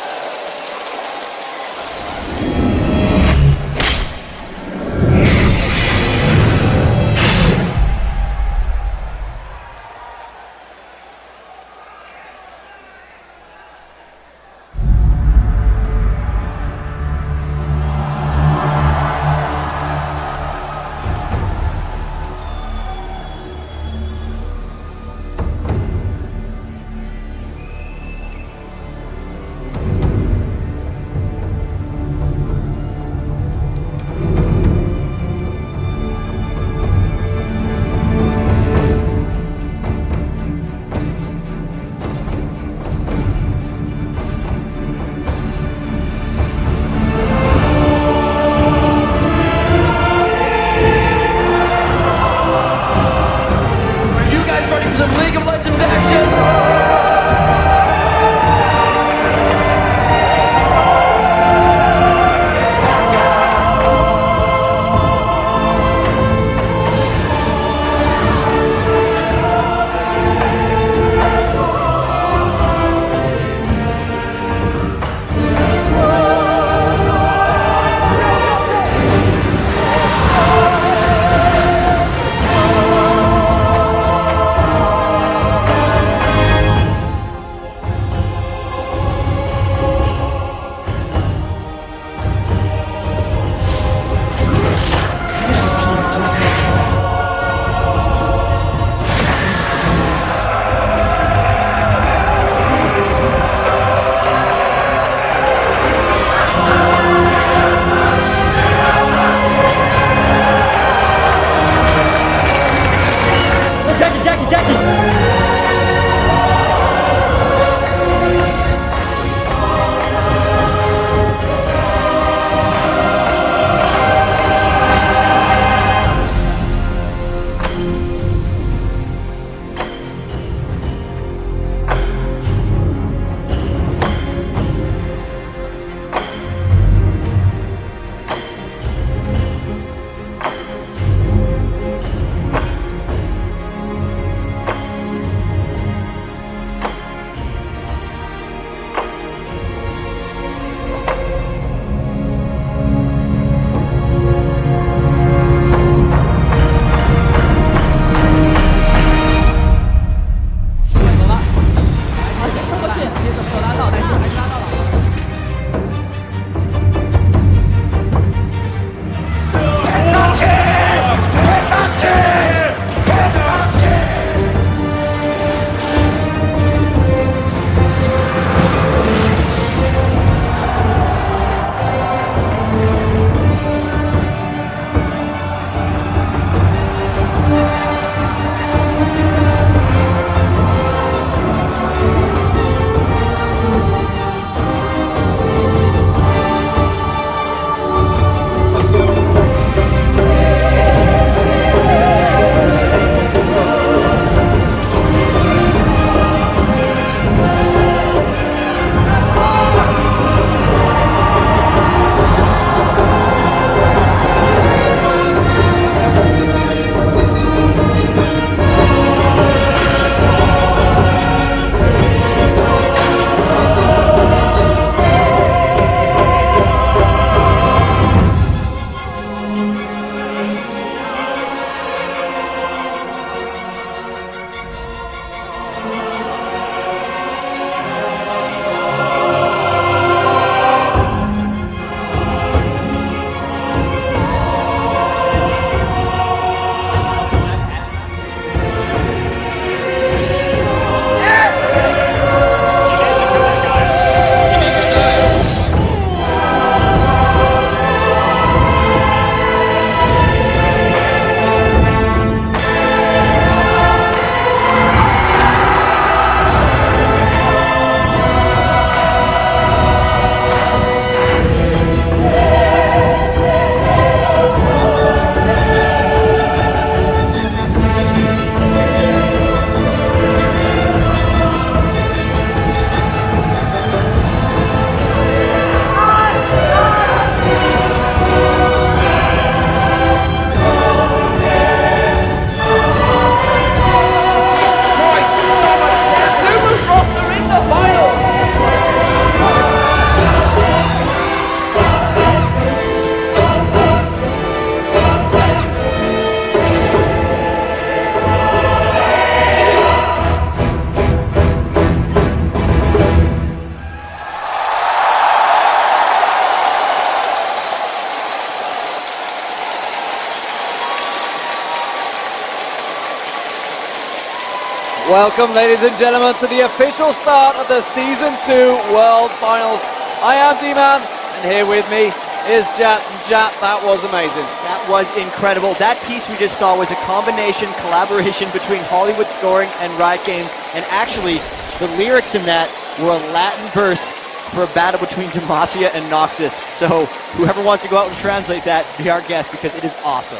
Welcome, ladies and gentlemen, to the official start of the Season 2 World Finals. I am D-Man, and here with me is Jat. And Jat, that was amazing. That was incredible. That piece we just saw was a collaboration between Hollywood Scoring and Riot Games, and actually, the lyrics in that were a Latin verse for a battle between Demacia and Noxus. So whoever wants to go out and translate that, be our guest, because it is awesome.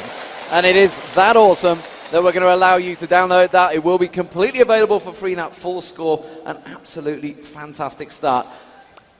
And it is that awesome that we're going to allow you to download that. It will be completely available for free, that full score. An absolutely fantastic start.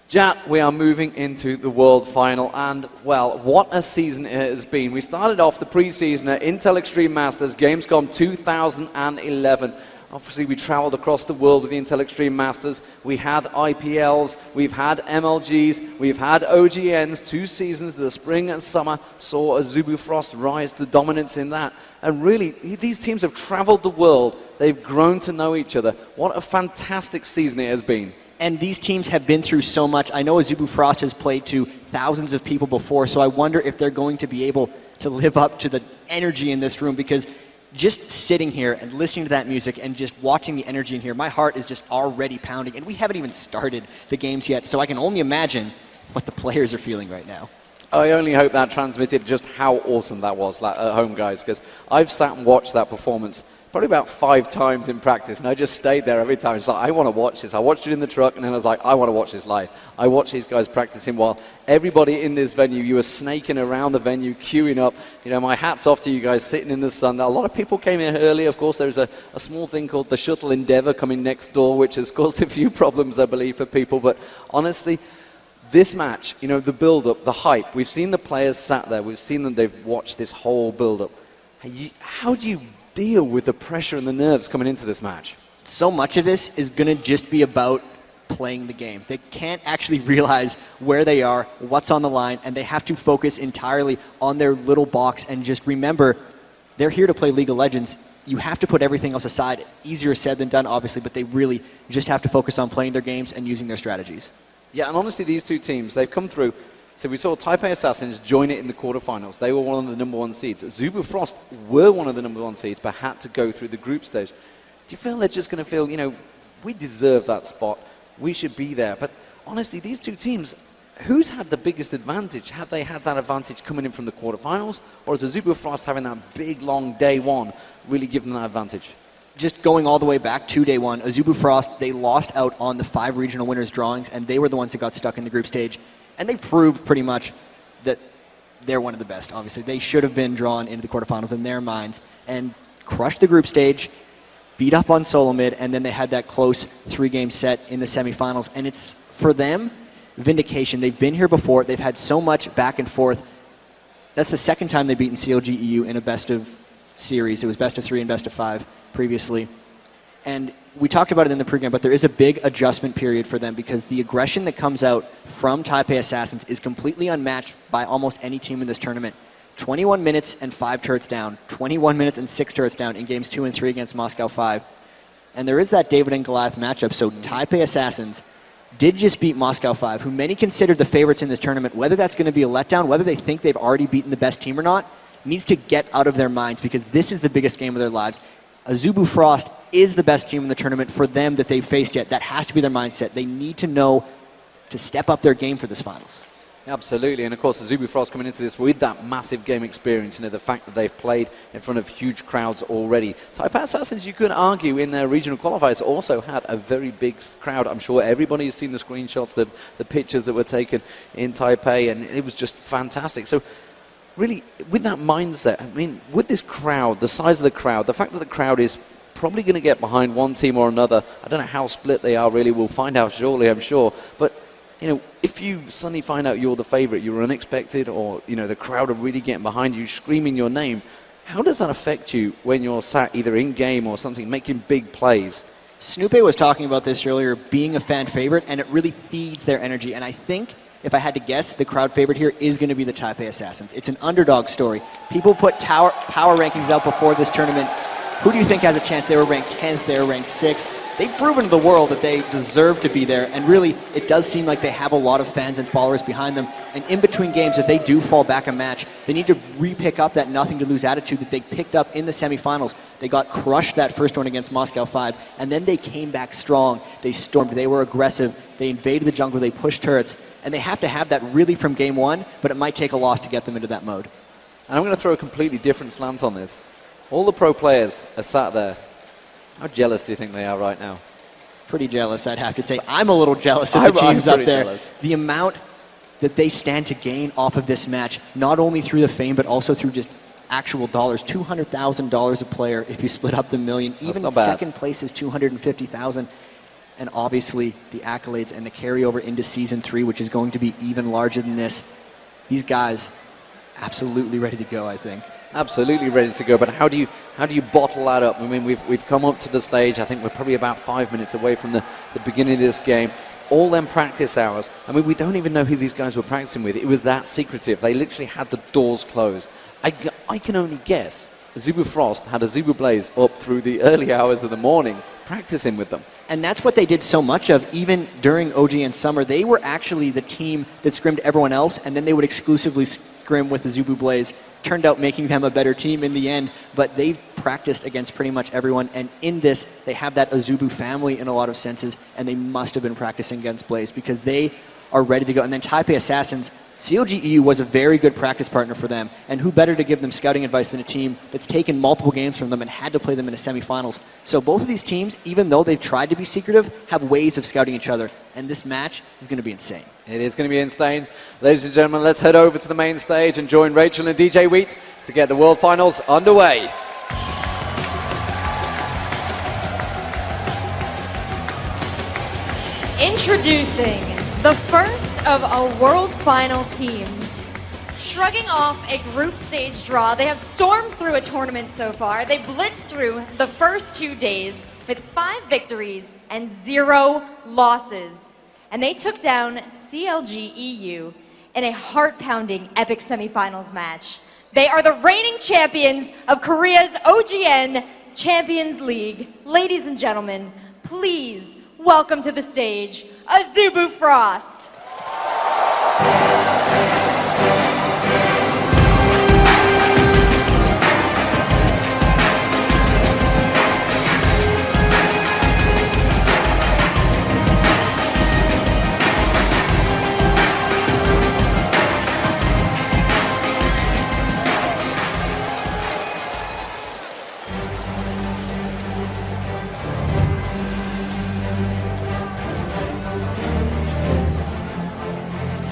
Jat, we are moving into the World Final, and, well, what a season it has been. We started off the pre-season at Intel Extreme Masters, Gamescom 2011. Obviously, we traveled across the world with the Intel Extreme Masters. We had IPLs, we've had MLGs, we've had OGNs. 2 seasons, the spring and summer, saw Azubu Frost rise to dominance in that. And really, these teams have traveled the world. They've grown to know each other. What a fantastic season it has been. And these teams have been through so much. I know Azubu Frost has played to thousands of people before, so I wonder if they're going to be able to live up to the energy in this room, because just sitting here and listening to that music and just watching the energy in here, my heart is just already pounding, and we haven't even started the games yet, so I can only imagine what the players are feeling right now. I only hope that transmitted just how awesome that was at home, guys, because I've sat and watched that performance probably about 5 times in practice, and I just stayed there every time. It's like, I want to watch this. I watched it in the truck, and then I was like, I want to watch this live. I watched these guys practicing while everybody in this venue, you were snaking around the venue, queuing up. You know, my hat's off to you guys sitting in the sun. A lot of people came in early. Of course, there's a small thing called the Shuttle Endeavour coming next door, which has caused a few problems, I believe, for people. But honestly, this match, you know, the build-up, the hype, we've seen the players sat there. We've seen them, they've watched this whole build-up. How do you deal with the pressure and the nerves coming into this match? So much of this is going to just be about playing the game. They can't actually realize where they are, what's on the line, and they have to focus entirely on their little box and just remember they're here to play League of Legends. You have to put everything else aside. Easier said than done, obviously, but they really just have to focus on playing their games and using their strategies. Yeah, and honestly, these 2 teams, they've come through. So we saw Taipei Assassins join it in the quarterfinals. They were one of the #1 seeds. Azubu Frost were one of the #1 seeds, but had to go through the group stage. Do you feel they're just going to feel, you know, we deserve that spot, we should be there? But honestly, these 2 teams, who's had the biggest advantage? Have they had that advantage coming in from the quarterfinals? Or is Azubu Frost having that big, long day 1 really give them that advantage? Just going all the way back to day 1, Azubu Frost, they lost out on the 5 regional winners drawings, and they were the ones that got stuck in the group stage. And they proved pretty much that they're one of the best, obviously. They should have been drawn into the quarterfinals in their minds and crushed the group stage, beat up on Solo Mid, and then they had that close 3-game set in the semifinals. And it's, for them, vindication. They've been here before. They've had so much back and forth. That's the 2nd time they've beaten CLG EU in a best of series. It was best of 3 and best of 5 previously. And we talked about it in the pregame, but there is a big adjustment period for them because the aggression that comes out from Taipei Assassins is completely unmatched by almost any team in this tournament. 21 minutes and 5 turrets down, 21 minutes and 6 turrets down in games 2 and 3 against Moscow 5. And there is that David and Goliath matchup, so Taipei Assassins did just beat Moscow 5, who many considered the favorites in this tournament. Whether that's going to be a letdown, whether they think they've already beaten the best team or not, needs to get out of their minds because this is the biggest game of their lives. Azubu Frost is the best team in the tournament for them that they've faced yet. That has to be their mindset. They need to know to step up their game for this finals. Absolutely, and of course Azubu Frost coming into this with that massive game experience, you know, the fact that they've played in front of huge crowds already. Taipei Assassins, you could argue, in their regional qualifiers also had a very big crowd. I'm sure everybody has seen the screenshots, the pictures that were taken in Taipei, and it was just fantastic. So really, with that mindset, I mean, with this crowd, the size of the crowd, the fact that the crowd is probably going to get behind one team or another, I don't know how split they are really, we'll find out shortly, I'm sure, but you know, if you suddenly find out you're the favorite, you're unexpected, or, you know, the crowd are really getting behind you, screaming your name, how does that affect you when you're sat either in game or something, making big plays? Snoopé was talking about this earlier, being a fan favorite, and it really feeds their energy. And I think, if I had to guess, the crowd favorite here is going to be the Taipei Assassins. It's an underdog story. People put power rankings out before this tournament. Who do you think has a chance? They were ranked 10th, they were ranked 6th. they've proven to the world that they deserve to be there, and really, it does seem like they have a lot of fans and followers behind them, and in between games, if they do fall back a match, they need to re-pick up that nothing-to-lose attitude that they picked up in the semifinals. They got crushed that first one against Moscow 5, and then they came back strong. They stormed, they were aggressive, they invaded the jungle, they pushed turrets, and they have to have that really from game one, but it might take a loss to get them into that mode. And I'm going to throw a completely different slant on this. All the pro players are sat there. How jealous do you think they are right now? Pretty jealous, I'd have to say. I'm a little jealous of the teams up there. Jealous. The amount that they stand to gain off of this match, not only through the fame, but also through just actual dollars. $200,000 a player if you split up the million. Even not bad. second place is $250,000. And obviously the accolades and the carryover into Season 3, which is going to be even larger than this. These guys, absolutely ready to go, I think. Absolutely ready to go, but how do you bottle that up? I mean, we've come up to the stage. I think we're probably about 5 minutes away from the beginning of this game. All them practice hours. I mean, we don't even know who these guys were practicing with. It was that secretive. They literally had the doors closed. I can only guess Zubu Frost had a Zubu Blaze up through the early hours of the morning practicing with them. And that's what they did so much of, even during OGN Summer. They were actually the team that scrimmed everyone else, and then they would exclusively scrim with the Zubu Blaze. Turned out making them a better team in the end, but they've practiced against pretty much everyone, and in this, they have that Azubu family in a lot of senses, and they must have been practicing against Blaze because they are ready to go. And then Taipei Assassins, CLGEU was a very good practice partner for them, and who better to give them scouting advice than a team that's taken multiple games from them and had to play them in the semifinals. So both of these teams, even though they've tried to be secretive, have ways of scouting each other, and this match is going to be insane. It is going to be insane. Ladies and gentlemen, let's head over to the main stage and join Rachel and DJ Wheat to get the World Finals underway. Introducing the first of our World Final teams. Shrugging off a group stage draw, they have stormed through a tournament so far. They blitzed through the first 2 days with 5 victories and 0 losses. And they took down CLGEU in a heart-pounding epic semifinals match. They are the reigning champions of Korea's OGN Champions League. Ladies and gentlemen, please welcome to the stage, Azubu Frost.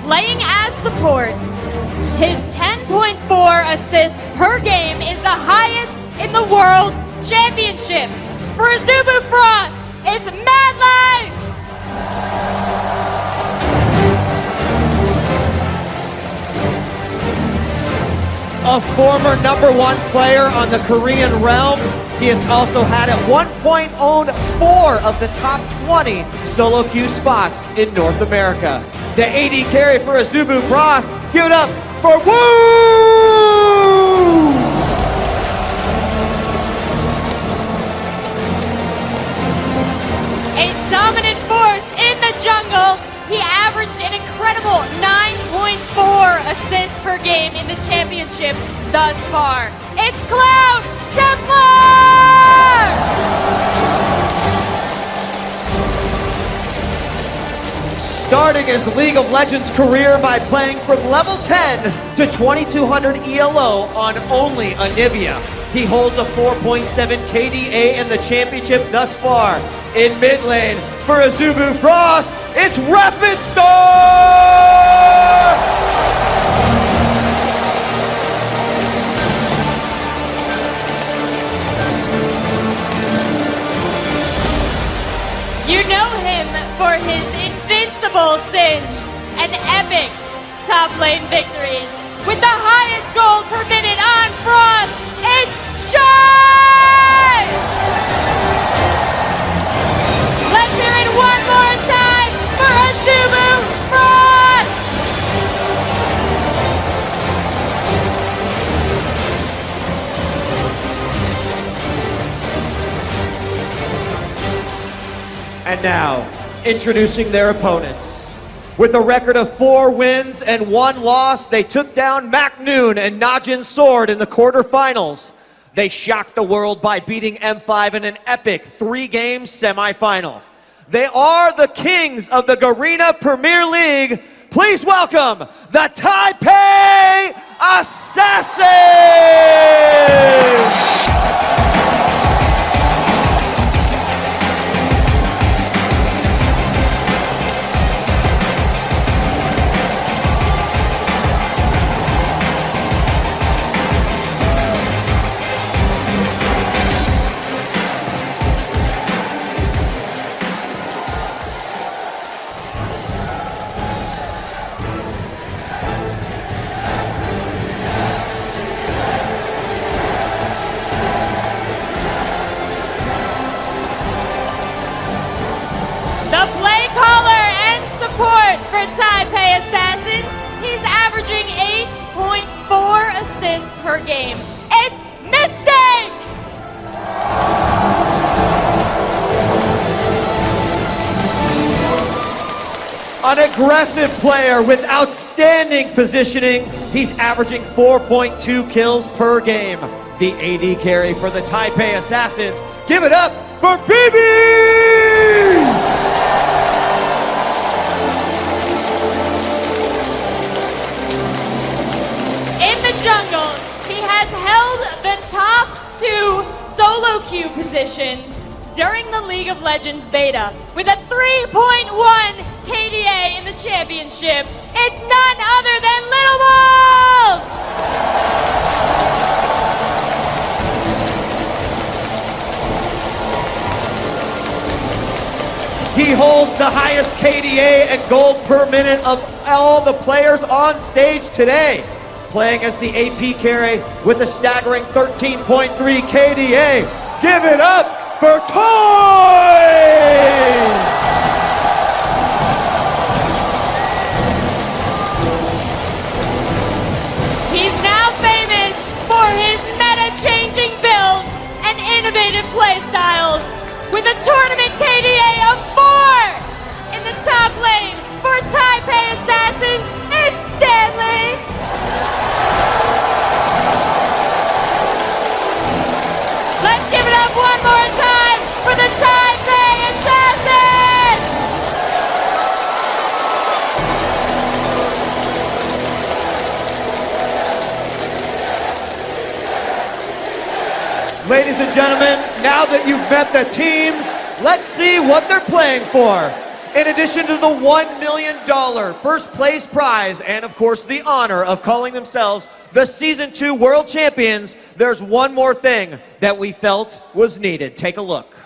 Playing as support, his 10.4 assists per game is the highest in the World Championships. For Azubu Frost, it's Mad Life! A former #1 player on the Korean realm, he has also had at one point owned 4 of the top 20 solo queue spots in North America. The AD carry for Azubu Frost, give it up for Woo! A dominant force in the jungle. He averaged an incredible 9.4 assists per game in the championship thus far. It's Cloud Templar! Starting his League of Legends career by playing from level 10 to 2200 ELO on only Anivia. He holds a 4.7 KDA in the championship thus far. In mid lane, for Azubu Frost, it's Rapid Star! You know him for his invincible Singe and epic top lane victories. With the highest gold per minute on Frost, it's Shine! Let's hear it one more time for Azubu Frost! And now, introducing their opponents. With a record of 4 wins and 1 loss, they took down Macnoon and Najin Sword in the quarterfinals. They shocked the world by beating M5 in an epic 3-game semifinal. They are the kings of the Garena Premier League. Please welcome the Taipei Assassins! The play caller and support for Taipei Assassins. He's averaging 8.4 assists per game. It's Mistake! An aggressive player with outstanding positioning. He's averaging 4.2 kills per game. The AD carry for the Taipei Assassins. Give it up for BB! In the jungle, he has held the top 2 solo queue positions during the League of Legends beta with a 3.1 KDA in the championship. It's none other than Little Balls! He holds the highest KDA and gold per minute of all the players on stage today. Playing as the AP carry with a staggering 13.3 KDA. Give it up for Toys! He's now famous for his meta-changing builds and innovative playstyles. With a tournament KDA of 4 in the top lane for Taipei Assassins, it's Stanley. Let's give it up one more time for the Taipei Assassins! Ladies and gentlemen, now that you've met the teams, let's see what they're playing for. In addition to the $1 million first place prize and of course the honor of calling themselves the Season 2 World Champions, there's one more thing that we felt was needed. Take a look.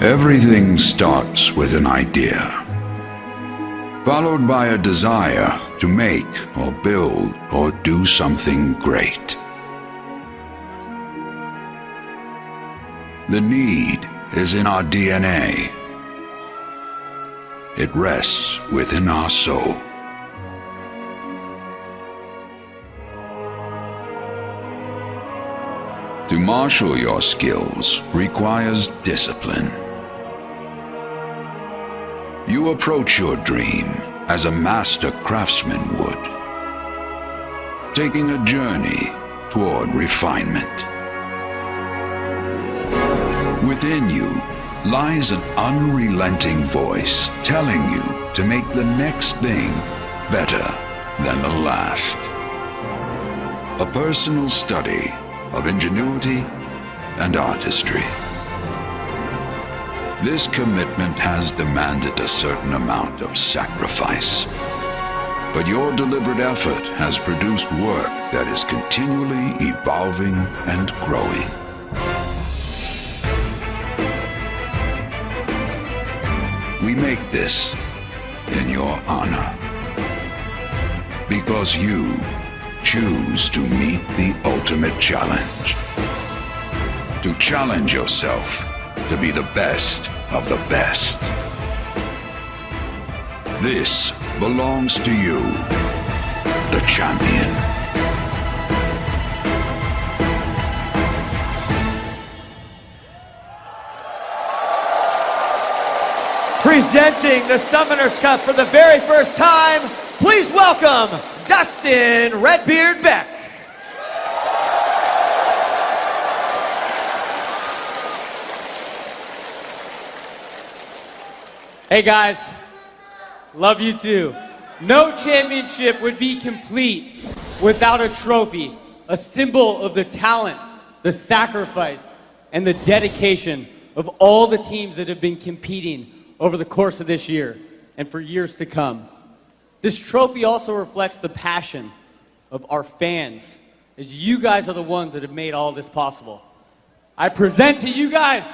Everything starts with an idea, followed by a desire to make or build or do something great. The need is in our DNA. It rests within our soul. To marshal your skills requires discipline. You approach your dream as a master craftsman would, taking a journey toward refinement. Within you lies an unrelenting voice telling you to make the next thing better than the last. A personal study of ingenuity and artistry. This commitment has demanded a certain amount of sacrifice, but your deliberate effort has produced work that is continually evolving and growing. We make this in your honor, because you choose to meet the ultimate challenge. To challenge yourself to be the best of the best. This belongs to you, the champion. Presenting the Summoners Cup for the very first time, please welcome Dustin Redbeard Beck. Hey guys, love you too. No championship would be complete without a trophy, a symbol of the talent, the sacrifice, and the dedication of all the teams that have been competing over the course of this year and for years to come. This trophy also reflects the passion of our fans, as you guys are the ones that have made all this possible. I present to you guys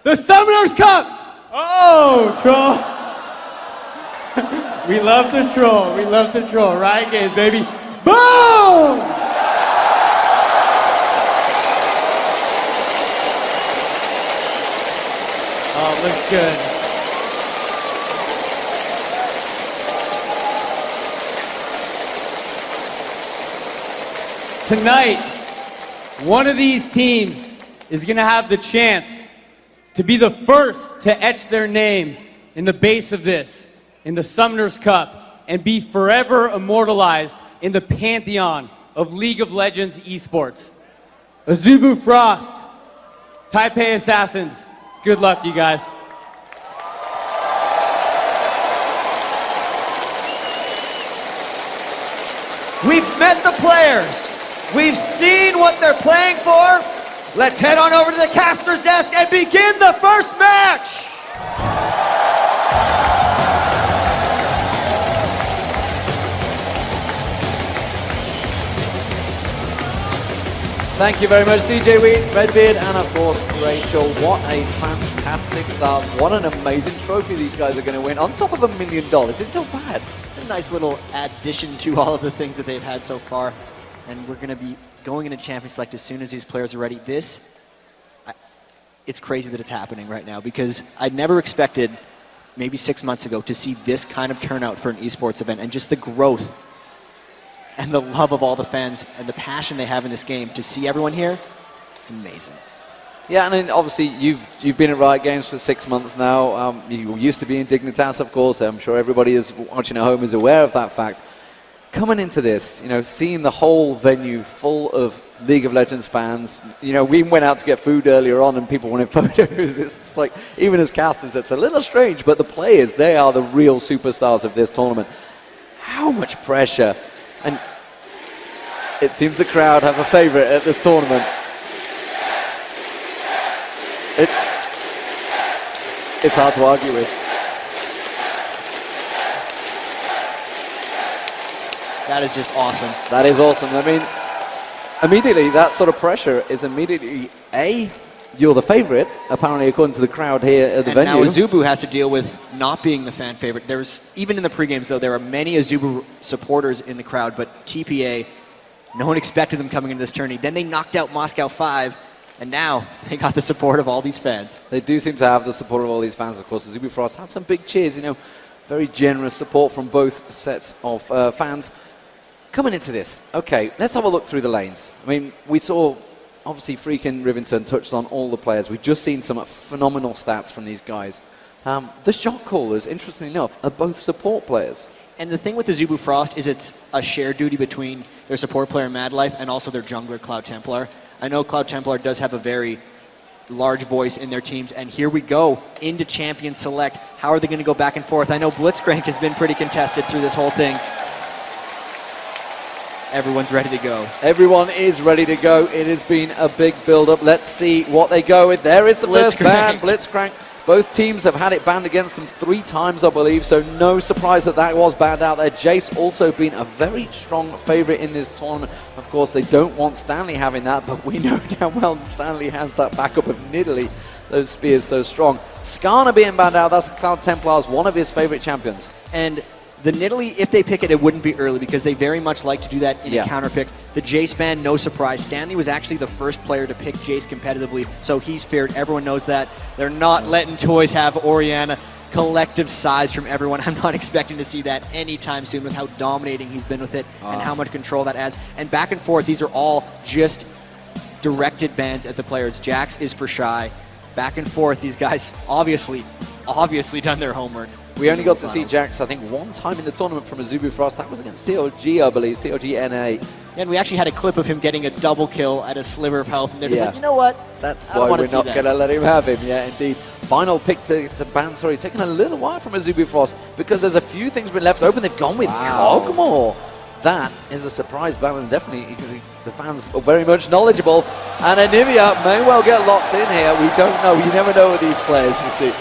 the Summoners Cup! Oh, troll. We love the troll. We love the troll. Riot Games, baby. Boom! Oh, looks good. Tonight, one of these teams is going to have the chance to be the first to etch their name in the base of this, in the Summoners Cup, and be forever immortalized in the pantheon of League of Legends esports. Azubu Frost, Taipei Assassins, good luck, you guys. We've met the players. We've seen what they're playing for. Let's head on over to the caster's desk and begin the first match. Thank you very much, DJ Wheat, Redbeard, and of course, Rachel. What a fantastic start. What an amazing trophy these guys are going to win. On top of $1 million. It's not bad. It's a nice little addition to all of the things that they've had so far. And we're going to be going into Champion Select as soon as these players are ready. It's crazy that it's happening right now, because I never expected, maybe 6 months ago, to see this kind of turnout for an esports event, and just the growth and the love of all the fans and the passion they have in this game. To see everyone here, it's amazing. Yeah, and then obviously you've been at Riot Games for 6 months now. You used to be in Dignitas, of course. I'm sure everybody is watching at home is aware of that fact. Coming into this, you know, seeing the whole venue full of League of Legends fans. You know, we went out to get food earlier on and people wanted photos. It's like, even as casters, it's a little strange, but the players, they are the real superstars of this tournament. How much pressure. And it seems the crowd have a favorite at this tournament. It's hard to argue with. That is just awesome. That is awesome. I mean, immediately, that sort of pressure is immediately, you're the favorite, apparently, according to the crowd here at the venue. Now Azubu has to deal with not being the fan favorite. There's, even in the pre-games, though, there are many Azubu supporters in the crowd, but TPA, no one expected them coming into this tourney. Then they knocked out Moscow 5, and now they got the support of all these fans. They do seem to have the support of all these fans, of course. Azubu Frost had some big cheers, you know, very generous support from both sets of fans. Coming into this, okay, let's have a look through the lanes. I mean, we saw, obviously, Freak and Rivington touched on all the players. We've just seen some phenomenal stats from these guys. The shot callers, interestingly enough, are both support players. And the thing with the Azubu Frost is it's a shared duty between their support player Mad Life and also their jungler Cloud Templar. I know Cloud Templar does have a very large voice in their teams, and here we go into Champion Select. How are they going to go back and forth? I know Blitzcrank has been pretty contested through this whole thing. Everyone's ready to go. Everyone is ready to go. It has been a big build-up. Let's see what they go with. There is the first ban, Blitzcrank. Both teams have had it banned against them 3 times, I believe, so no surprise that that was banned out there. Jace also been a very strong favorite in this tournament. Of course, they don't want Stanley having that, but we know how well Stanley has that backup of Nidalee. Those spears so strong. Skarner being banned out, that's Cloud Templar's one of his favorite champions. And the Nidalee, if they pick it, it wouldn't be early because they very much like to do that in a counter pick. The Jace ban, no surprise. Stanley was actually the first player to pick Jace competitively, so he's feared. Everyone knows that. They're not letting Toys have Orianna. Collective size from everyone. I'm not expecting to see that anytime soon with how dominating he's been with it and how much control that adds. And back and forth, these are all just directed bans at the players. Jax is for Shy. Back and forth, these guys obviously obviously done their homework. We only got to see Jax, I think, one time in the tournament from Azubu Frost. That was against COG, I believe, COG NA. And we actually had a clip of him getting a double kill at a sliver of health, and they're just Yeah. like, you know what? That's I why wanna we're see not that. going to let him have him. Yeah, indeed. Final pick to ban, sorry, taking a little while from Azubu Frost because there's a few things been left open. They've gone with Cogmore. That is a surprise ban, and definitely the fans are very much knowledgeable. And Anivia may well get locked in here. We don't know. You never know with these players, you see.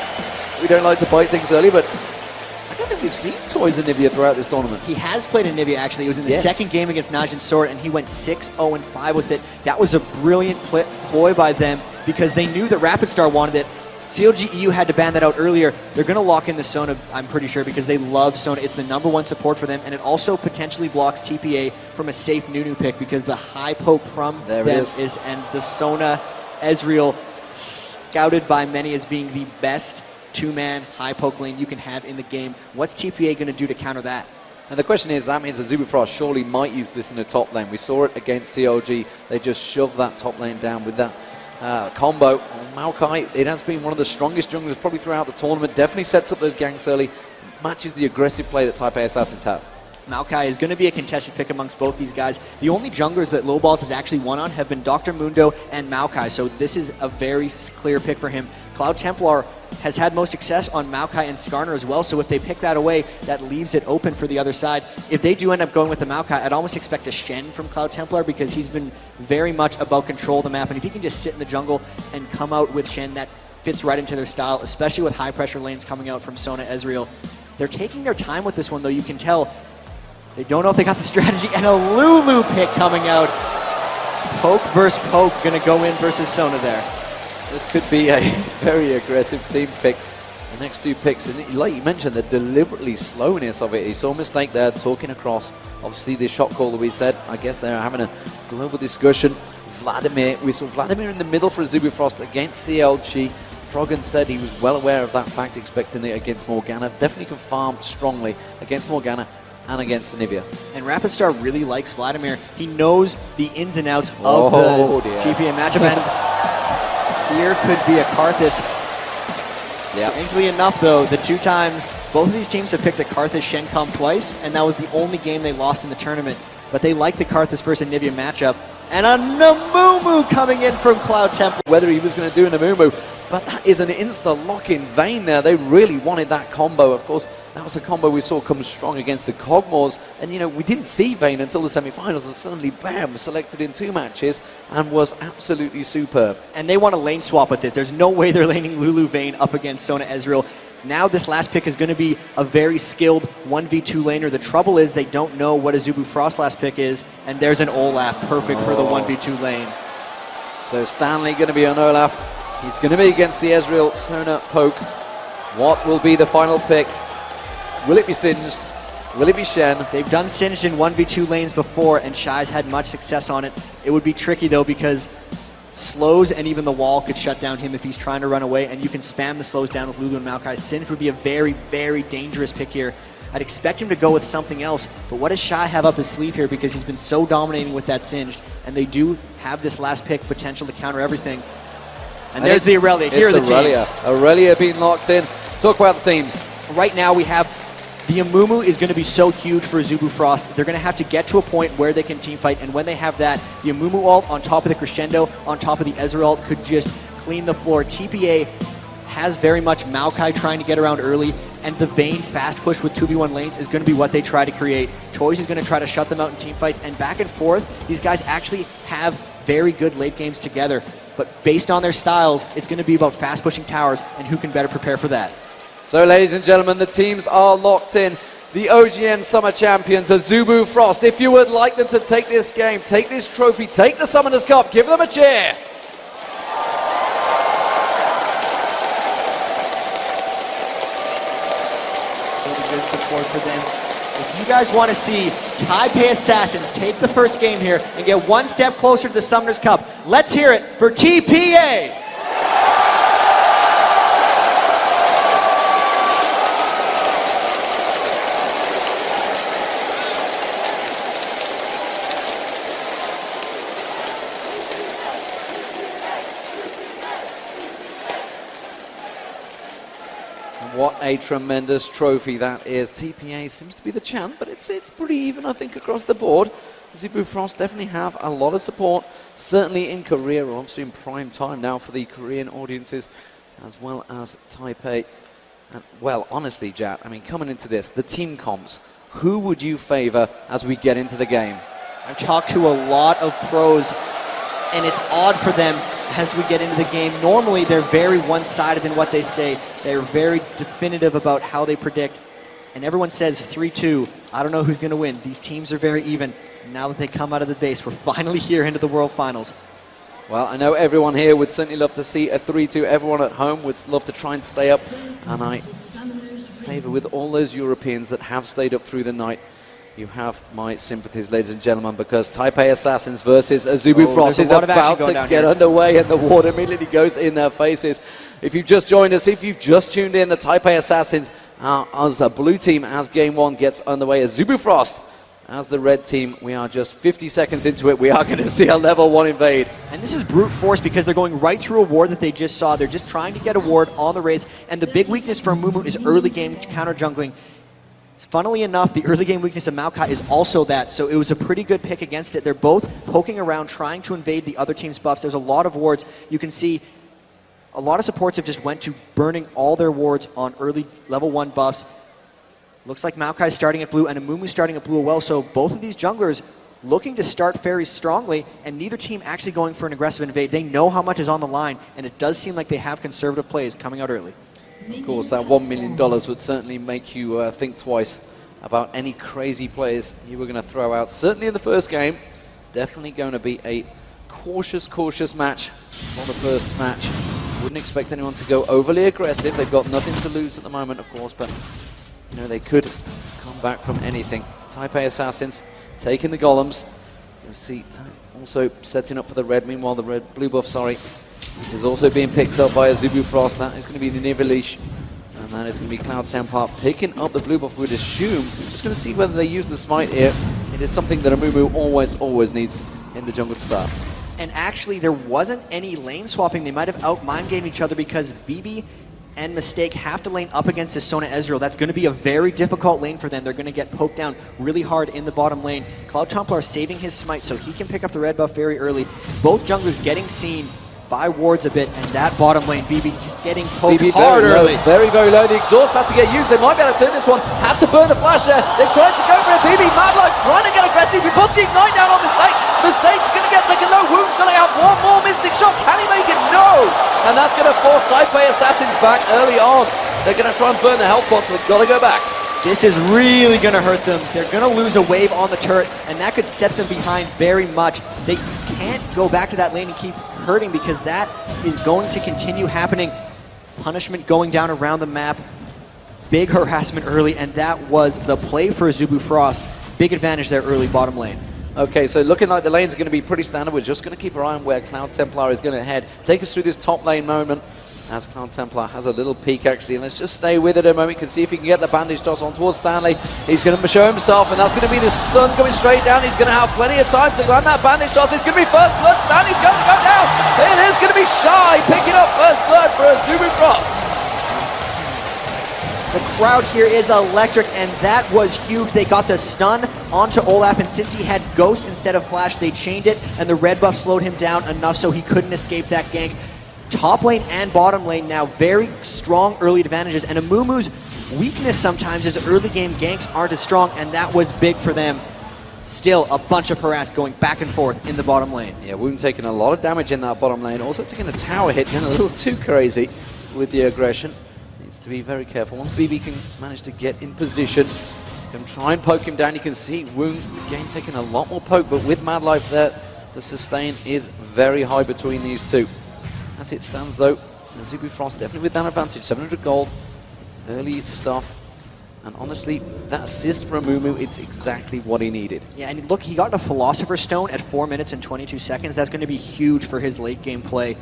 We don't like to bite things early, but I don't think we've seen Toys Anivia throughout this tournament. He has played Anivia, actually. It was in the second game against Najin Sword, and he went 6-0-5 with it. That was a brilliant ploy by them because they knew that Rapid Star wanted it. CLG EU had to ban that out earlier. They're going to lock in the Sona, I'm pretty sure, because they love Sona. It's the #1 support for them, and it also potentially blocks TPA from a safe Nunu pick because the high poke from them is, and the Sona Ezreal, scouted by many as being the best two-man high poke lane you can have in the game. What's TPA going to do to counter that? And the question is, that means Azubu Frost surely might use this in the top lane. We saw it against COG. They just shoved that top lane down with that combo. Maokai, it has been one of the strongest junglers probably throughout the tournament. Definitely sets up those ganks early. Matches the aggressive play that Type A Assassins have. Maokai is going to be a contested pick amongst both these guys. The only junglers that Lowballs has actually won on have been Dr. Mundo and Maokai, so this is a very clear pick for him. Cloud Templar has had most success on Maokai and Skarner as well, so if they pick that away, that leaves it open for the other side. If they do end up going with the Maokai, I'd almost expect a Shen from Cloud Templar because he's been very much about control of the map, and if he can just sit in the jungle and come out with Shen, that fits right into their style, especially with high pressure lanes coming out from Sona Ezreal. They're taking their time with this one, though. You can tell they don't know if they got the strategy, and a Lulu pick coming out. Poke versus Poke, gonna go in versus Sona there. This could be a very aggressive team pick. The next two picks, and like you mentioned, the deliberately slowness of it. He saw a mistake there, talking across. Obviously, the shot call that we said, I guess they're having a global discussion. Vladimir, we saw Vladimir in the middle for Azubu Frost against CLG. Froggen said he was well aware of that fact, expecting it against Morgana. Definitely can farm strongly against Morgana and against Anivia. And Rapid Star really likes Vladimir. He knows the ins and outs of the TPA matchup, and here could be a Karthus. Strangely enough, though, the two times, both of these teams have picked a Karthus Shen comp twice, and that was the only game they lost in the tournament. But they like the Karthus versus Anivia matchup. And a Namumu coming in from Cloud Temple. Whether he was going to do a Namumu, but that is an insta-lock in vain there. They really wanted that combo. Of course, that was a combo we saw come strong against the Cogmores. And, you know, we didn't see Vayne until the semi-finals, and suddenly, bam, selected in 2 matches and was absolutely superb. And they want to lane swap with this. There's no way they're laning Lulu Vayne up against Sona Ezreal. Now this last pick is going to be a very skilled 1v2 laner. The trouble is they don't know what Azubu Frost last pick is, and there's an Olaf, perfect for the 1v2 lane. So Stanley going to be on Olaf. He's going to be against the Ezreal Sona poke. What will be the final pick? Will it be Singed? Will it be Shen? They've done Singed in 1v2 lanes before, and Shai's had much success on it. It would be tricky, though, because slows and even the wall could shut down him if he's trying to run away, and you can spam the slows down with Lulu and Maokai. Singed would be a very, very dangerous pick here. I'd expect him to go with something else, but what does Shai have up his sleeve here, because he's been so dominating with that Singed, and they do have this last pick potential to counter everything. And there's the Aurelia. Here are the teams. Aurelia being locked in. Talk about the teams. Right now we have the Amumu is going to be so huge for Azubu Frost. They're going to have to get to a point where they can teamfight, and when they have that, the Amumu ult on top of the Crescendo, on top of the Ezreal ult, could just clean the floor. TPA has very much Maokai trying to get around early, and the Vayne fast push with 2v1 lanes is going to be what they try to create. Toys is going to try to shut them out in teamfights, and back and forth, these guys actually have very good late games together. But based on their styles, it's going to be about fast pushing towers, and who can better prepare for that. So, ladies and gentlemen, the teams are locked in. The OGN Summer Champions, Azubu Frost. If you would like them to take this game, take this trophy, take the Summoners Cup, give them a cheer. Really good support for them. If you guys want to see Type A Assassins take the first game here and get one step closer to the Summoners Cup, let's hear it for TPA. And what a tremendous trophy that is. TPA seems to be the champ, but it's pretty even, I think, across the board. Zebu Frost definitely have a lot of support, certainly in Korea, obviously in prime time now for the Korean audiences, as well as Taipei. And, well, honestly, Jat, I mean, coming into this, the team comps, who would you favor as we get into the game? I've talked to a lot of pros, and it's odd for them as we get into the game. Normally, they're very one-sided in what they say. They're very definitive about how they predict, and everyone says 3-2. I don't know who's going to win. These teams are very even. Now that they come out of the base, we're finally here into the World Finals. Well, I know everyone here would certainly love to see a 3-2. Everyone at home would love to try and stay up, and I favor with all those Europeans that have stayed up through the night. You have my sympathies, ladies and gentlemen, because Taipei Assassins versus Azubu Frost is about to get underway, and the water immediately goes in their faces. If you've just joined us, if you've just tuned in, the Taipei Assassins as a blue team as game one gets underway. Azubu Frost as the red team. We are just 50 seconds into it. We are going to see a level 1 invade. And this is brute force because they're going right through a ward that they just saw. They're just trying to get a ward on the raids, and the big weakness for Mumu is early game counter jungling. Funnily enough, the early game weakness of Maokai is also that, so it was a pretty good pick against it. They're both poking around, trying to invade the other team's buffs. There's a lot of wards. You can see a lot of supports have just went to burning all their wards on early level 1 buffs. Looks like Maokai starting at blue and Amumu starting at blue as well, so both of these junglers looking to start very strongly, and neither team actually going for an aggressive invade. They know how much is on the line, and it does seem like they have conservative plays coming out early. Of course, that $1 million would certainly make you think twice about any crazy plays you were going to throw out. Certainly in the first game, definitely going to be a cautious match for the first match. Wouldn't expect anyone to go overly aggressive. They've got nothing to lose at the moment, of course, but you know, they could come back from anything. Taipei Assassins taking the golems. You can see also setting up for the red. Meanwhile, the blue buff, is also being picked up by Azubu Frost. That is going to be the Nivelish. And that is going to be Cloud Templar picking up the blue buff, we would assume. Just going to see whether they use the smite here. It is something that Amumu always needs in the jungle to start. And actually, there wasn't any lane swapping. They might have out-mind gamed each other because BB and Mistake have to lane up against this Sona Ezreal. That's going to be a very difficult lane for them. They're going to get poked down really hard in the bottom lane. Cloud Templar saving his smite so he can pick up the red buff very early. Both junglers getting seen by wards a bit, and that bottom lane, BB getting poked hard early. Very low. The exhaust had to get used. They might be able to turn this one. Had to burn the flash there. They're trying to go for it. BB, Madlife trying to get aggressive. He puts the ignite down on Mistake. Mistake's going to get taken low. Wound's going to have one more Mystic shot. Can he make it? No! And that's going to force Taipei Assassins back early on. They're going to try and burn the health pot, so they've got to go back. This is really going to hurt them. They're going to lose a wave on the turret, and that could set them behind very much. They can't go back to that lane and keep hurting because that is going to continue happening. Punishment going down around the map. Big harassment early, and that was the play for Azubu Frost. Big advantage there early bottom lane. Okay, so looking like the lanes are going to be pretty standard. We're just going to keep our eye on where Cloud Templar is going to head. Take us through this top lane moment as Cloud Templar has a little peek actually. And let's just stay with it a moment. You can see if he can get the bandage toss on towards Stanley. He's going to show himself, and that's going to be the stun coming straight down. He's going to have plenty of time to land that bandage toss. It's going to be first blood. Stanley's going to go down. It is going to be Shy picking up first blood for Azubu Frost. The crowd here is electric, and that was huge. They got the stun onto Olaf, and since he had Ghost instead of Flash, they chained it, and the red buff slowed him down enough so he couldn't escape that gank. Top lane and bottom lane now very strong early advantages, and Amumu's weakness sometimes is early game ganks aren't as strong, and that was big for them. Still a bunch of harass going back and forth in the bottom lane. Yeah, Wound taking a lot of damage in that bottom lane, also taking a tower hit, getting a little too crazy with the aggression. Needs to be very careful. Once BB can manage to get in position, can try and poke him down. You can see Wound again taking a lot more poke, but with Mad Life there, the sustain is very high between these two. As it stands though, Azubu Frost definitely with that advantage. 700 gold, early stuff, and honestly, that assist from Amumu, it's exactly what he needed. Yeah, and look, he got a Philosopher's Stone at 4 minutes and 22 seconds. That's going to be huge for his late game play.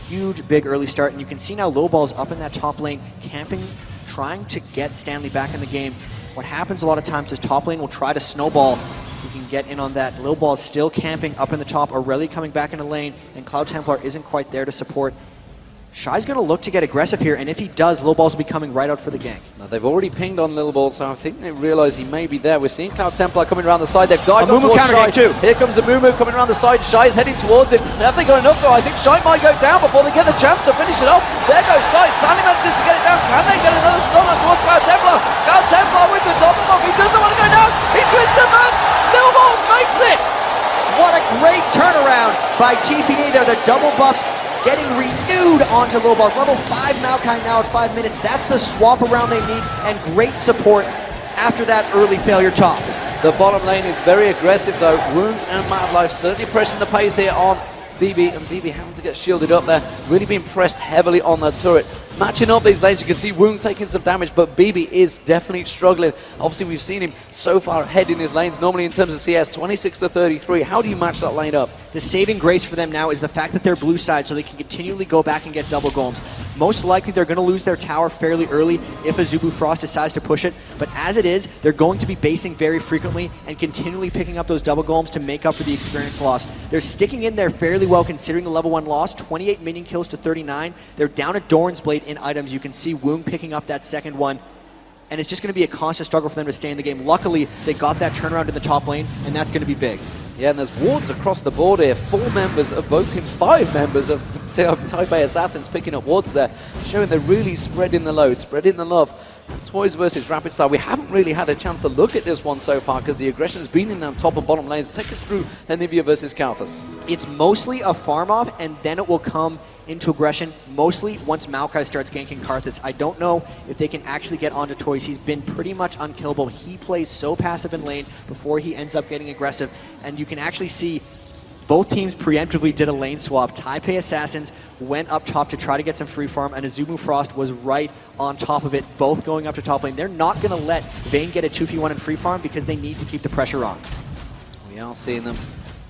Huge, big early start, and you can see now Lowball's up in that top lane, camping, trying to get Stanley back in the game. What happens a lot of times is top lane will try to snowball. You can get in on that. Lowball's still camping up in the top, Aurelia coming back in the lane, and Cloud Templar isn't quite there to support. Shy's going to look to get aggressive here, and if he does, Low Balls will be coming right out for the gank. Now, they've already pinged on Little Ball, so I think they realize he may be there. We're seeing Cloud Templar coming around the side. They've dived on towards Shy. Here comes a Mumu coming around the side. Shy's heading towards him. Have they got enough, though? I think Shy might go down before they get the chance to finish it off. There goes Shy. Stanley manages to get it down. Can they get another stun on towards Cloud Templar? Cloud Templar with the double buff. He doesn't want to go down. He twists the mats. Little Ball makes it. What a great turnaround by TPA there. The double buffs getting renewed onto Low Balls. Level 5 Maokai now at 5 minutes. That's the swap around they need, and great support after that early failure top. The bottom lane is very aggressive though. Wound and Madlife certainly pressing the pace here on BB, and BB having to get shielded up there. Really being pressed heavily on the turret. Matching up these lanes, you can see Wound taking some damage, but BB is definitely struggling. Obviously, we've seen him so far ahead in his lanes, normally in terms of CS, 26 to 33. How do you match that lane up? The saving grace for them now is the fact that they're blue side, so they can continually go back and get double golems. Most likely, they're going to lose their tower fairly early if a Zubu Frost decides to push it, but as it is, they're going to be basing very frequently and continually picking up those double golems to make up for the experience loss. They're sticking in there fairly well considering the level 1 loss, 28 minion kills to 39. They're down at Doran's Blade in items. You can see Woong picking up that second one, and it's just going to be a constant struggle for them to stay in the game. Luckily, they got that turnaround in the top lane, and that's going to be big. Yeah, and there's wards across the board here. 4 members of both teams, 5 members of Type A Assassins picking up wards there, showing they're really spreading the load, spreading the love. Toys versus Rapid Star. We haven't really had a chance to look at this one so far because the aggression has been in them top and bottom lanes. Take us through Anivia versus Kalthus. It's mostly a farm off, and then it will come into aggression, mostly once Maokai starts ganking Karthus. I don't know if they can actually get onto Toys. He's been pretty much unkillable. He plays so passive in lane before he ends up getting aggressive, and you can actually see both teams preemptively did a lane swap. Taipei Assassins went up top to try to get some free farm, and Azumu Frost was right on top of it, both going up to top lane. They're not going to let Vayne get a 2v1 in free farm because they need to keep the pressure on. We are seeing them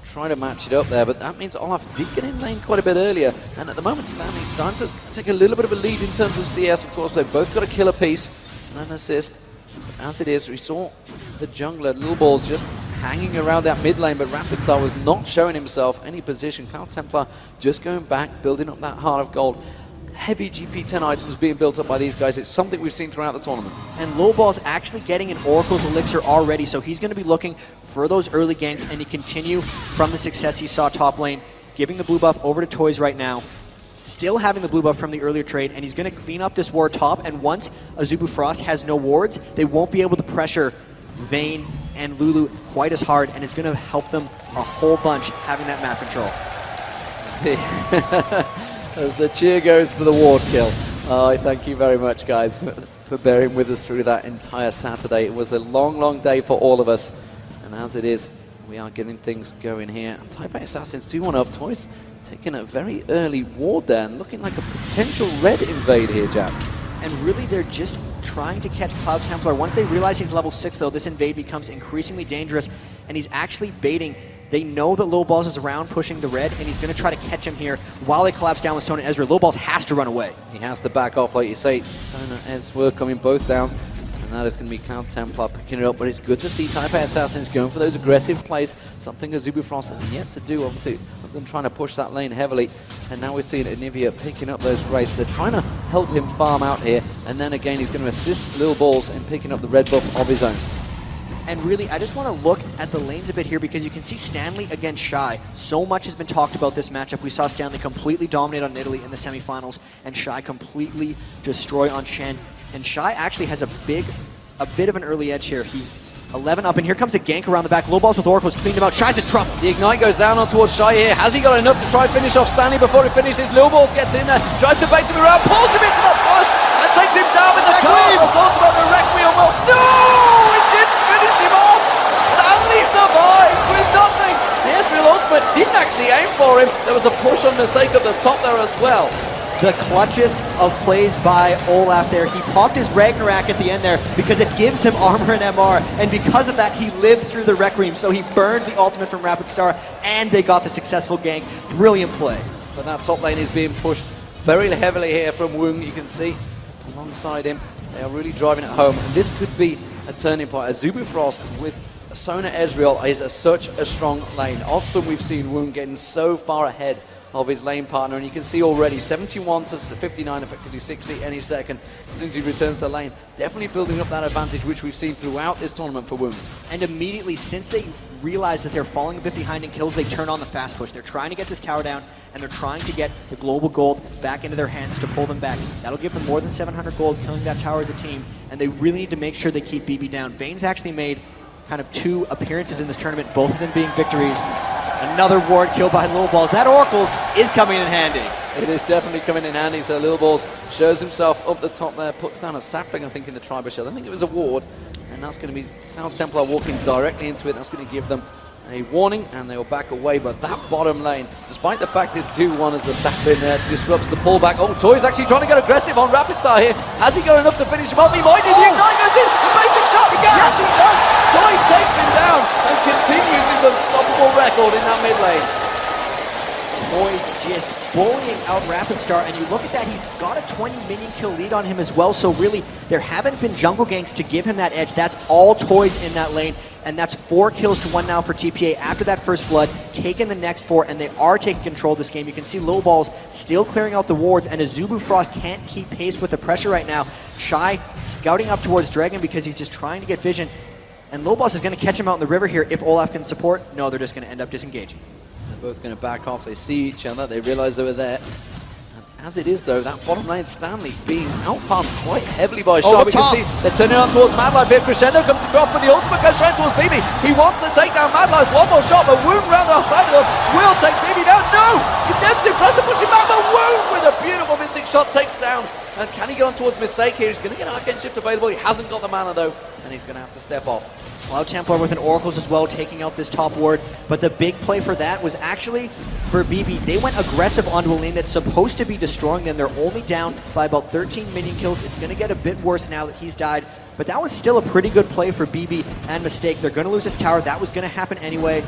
trying to match it up there, but that means Olaf did get in lane quite a bit earlier, and at the moment Stanley's starting to take a little bit of a lead in terms of CS. Of course, they've both got a kill apiece and an assist. But as it is, we saw the jungler, Lil Balls, just hanging around that mid lane, but Rapid Star was not showing himself any position. Cloud Templar just going back, building up that Heart of Gold. Heavy GP10 items being built up by these guys. It's something we've seen throughout the tournament. And Lowball's actually getting an Oracle's Elixir already, so he's going to be looking for those early ganks and to continue from the success he saw top lane, giving the blue buff over to Toys right now, still having the blue buff from the earlier trade, and he's going to clean up this ward top, and once Azubu Frost has no wards, they won't be able to pressure Vayne and Lulu quite as hard, and it's going to help them a whole bunch having that map control. As the cheer goes for the ward kill. Oh, thank you very much, guys, for bearing with us through that entire Saturday. It was a long, long day for all of us. And as it is, we are getting things going here. And Taipei Assassins 2-1 up. Toys taking a very early ward there and looking like a potential red invade here, Jack. And really, they're just trying to catch Cloud Templar. Once they realize he's level 6, though, this invade becomes increasingly dangerous, and he's actually baiting. They know that Low Balls is around pushing the red, and he's going to try to catch him here while they collapse down with Sona and Ezra. Low Balls has to run away. He has to back off, like you say. Sona and Ezra coming both down, and that is going to be Cloud Templar picking it up. But it's good to see Taipei Assassins going for those aggressive plays, something Azubu Frost has yet to do, obviously, other than trying to push that lane heavily. And now we're seeing Anivia picking up those raids. They're trying to help him farm out here, and then again he's going to assist Lil Balls in picking up the red buff of his own. And really, I just want to look at the lanes a bit here because you can see Stanley against Shy. So much has been talked about this matchup. We saw Stanley completely dominate on Italy in the semifinals, and Shy completely destroy on Shen. And Shy actually has a bit of an early edge here. He's 11 up, and here comes a gank around the back. Low Balls with Oracles cleaned him out. Shy's in trouble. The Ignite goes down on towards Shy here. Has he got enough to try and finish off Stanley before he finishes? Lil Balls gets in there, tries to bait him around, pulls him into the push, and takes him down with the car. Assaults about the Requiem. Well, no! It didn't finish him off! Stanley survived with nothing. Here's Real Ultimate, didn't actually aim for him. There was a push on mistake at the top there as well. The clutchest of plays by Olaf there. He popped his Ragnarok at the end there because it gives him armor and MR, and because of that he lived through the Requiem, so he burned the ultimate from Rapid Star, and they got the successful gank. Brilliant play. But that top lane is being pushed very heavily here from Woong. You can see alongside him, they are really driving it home, and this could be a turning point. Azubu Frost with Sona Ezreal is such a strong lane. Often we've seen Woong getting so far ahead of his lane partner, and you can see already 71 to 59, effectively 60 any second as soon as he returns to lane. Definitely building up that advantage, which we've seen throughout this tournament for Woom. And immediately, since they realize that they're falling a bit behind in kills, they turn on the fast push. They're trying to get this tower down, and they're trying to get the global gold back into their hands to pull them back. That'll give them more than 700 gold, killing that tower as a team, and they really need to make sure they keep BB down. Vayne's actually made kind of 2 appearances in this tournament, both of them being victories. Another ward kill by Lil Balls. That Oracles is coming in handy. It is definitely coming in handy. So Lil Balls shows himself up the top there, puts down a sapling, I think, in the Triber Shell. I think it was a ward, and that's going to be Cloud Templar walking directly into it. That's going to give them a warning, and they'll back away. But that bottom lane, despite the fact it's 2-1 as the sapling disrupts the pullback. Oh, Toy's actually trying to get aggressive on Rapid Star here. Has he got enough to finish him off? He might. The Ignite goes in. The basic shot. Yes, he does. Toy takes him down and continues his unstoppable record in that mid lane. Toy's just bullying out Rapid Star, and you look at that, he's got a 20 minion kill lead on him as well, so really, there haven't been jungle ganks to give him that edge. That's all Toys in that lane, and that's 4 kills to 1 now for TPA after that first blood, taking the next 4, and they are taking control of this game. You can see Lil Balls still clearing out the wards, and Azubu Frost can't keep pace with the pressure right now. Shy scouting up towards Dragon because he's just trying to get vision, and Lil Balls is going to catch him out in the river here if Olaf can support. No, they're just going to end up disengaging. They're both going to back off. They see each other. They realize they were there. And as it is, though, that bottom lane, Stanley being outpumped quite heavily by Shaw. We can see they're turning on towards Madlife here. Crescendo comes across, but the ultimate goes straight towards BB. He wants to take down Madlife. One more shot, but Wound round the side of them will take BB down. No! Redemptive tries to push him back, but Wound with a beautiful Mystic shot takes down. And can he get on towards Mistake here? He's going to get Arcane Shift available. He hasn't got the mana, though, and he's going to have to step off. Cloud Templar with an Oracles as well, taking out this top ward. But the big play for that was actually for BB. They went aggressive onto a lane that's supposed to be destroying them. They're only down by about 13 minion kills. It's going to get a bit worse now that he's died. But that was still a pretty good play for BB and Mistake. They're going to lose this tower. That was going to happen anyway.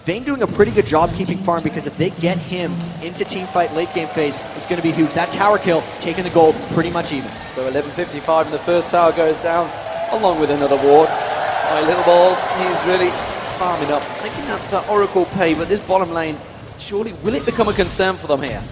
Vayne doing a pretty good job keeping farm, because if they get him into teamfight late game phase, it's going to be huge. That tower kill, taking the gold, pretty much even. So 11:55 and the first tower goes down, along with another ward. By Little Balls, he's really farming up. Making that Oracle pay, but this bottom lane, surely will it become a concern for them here?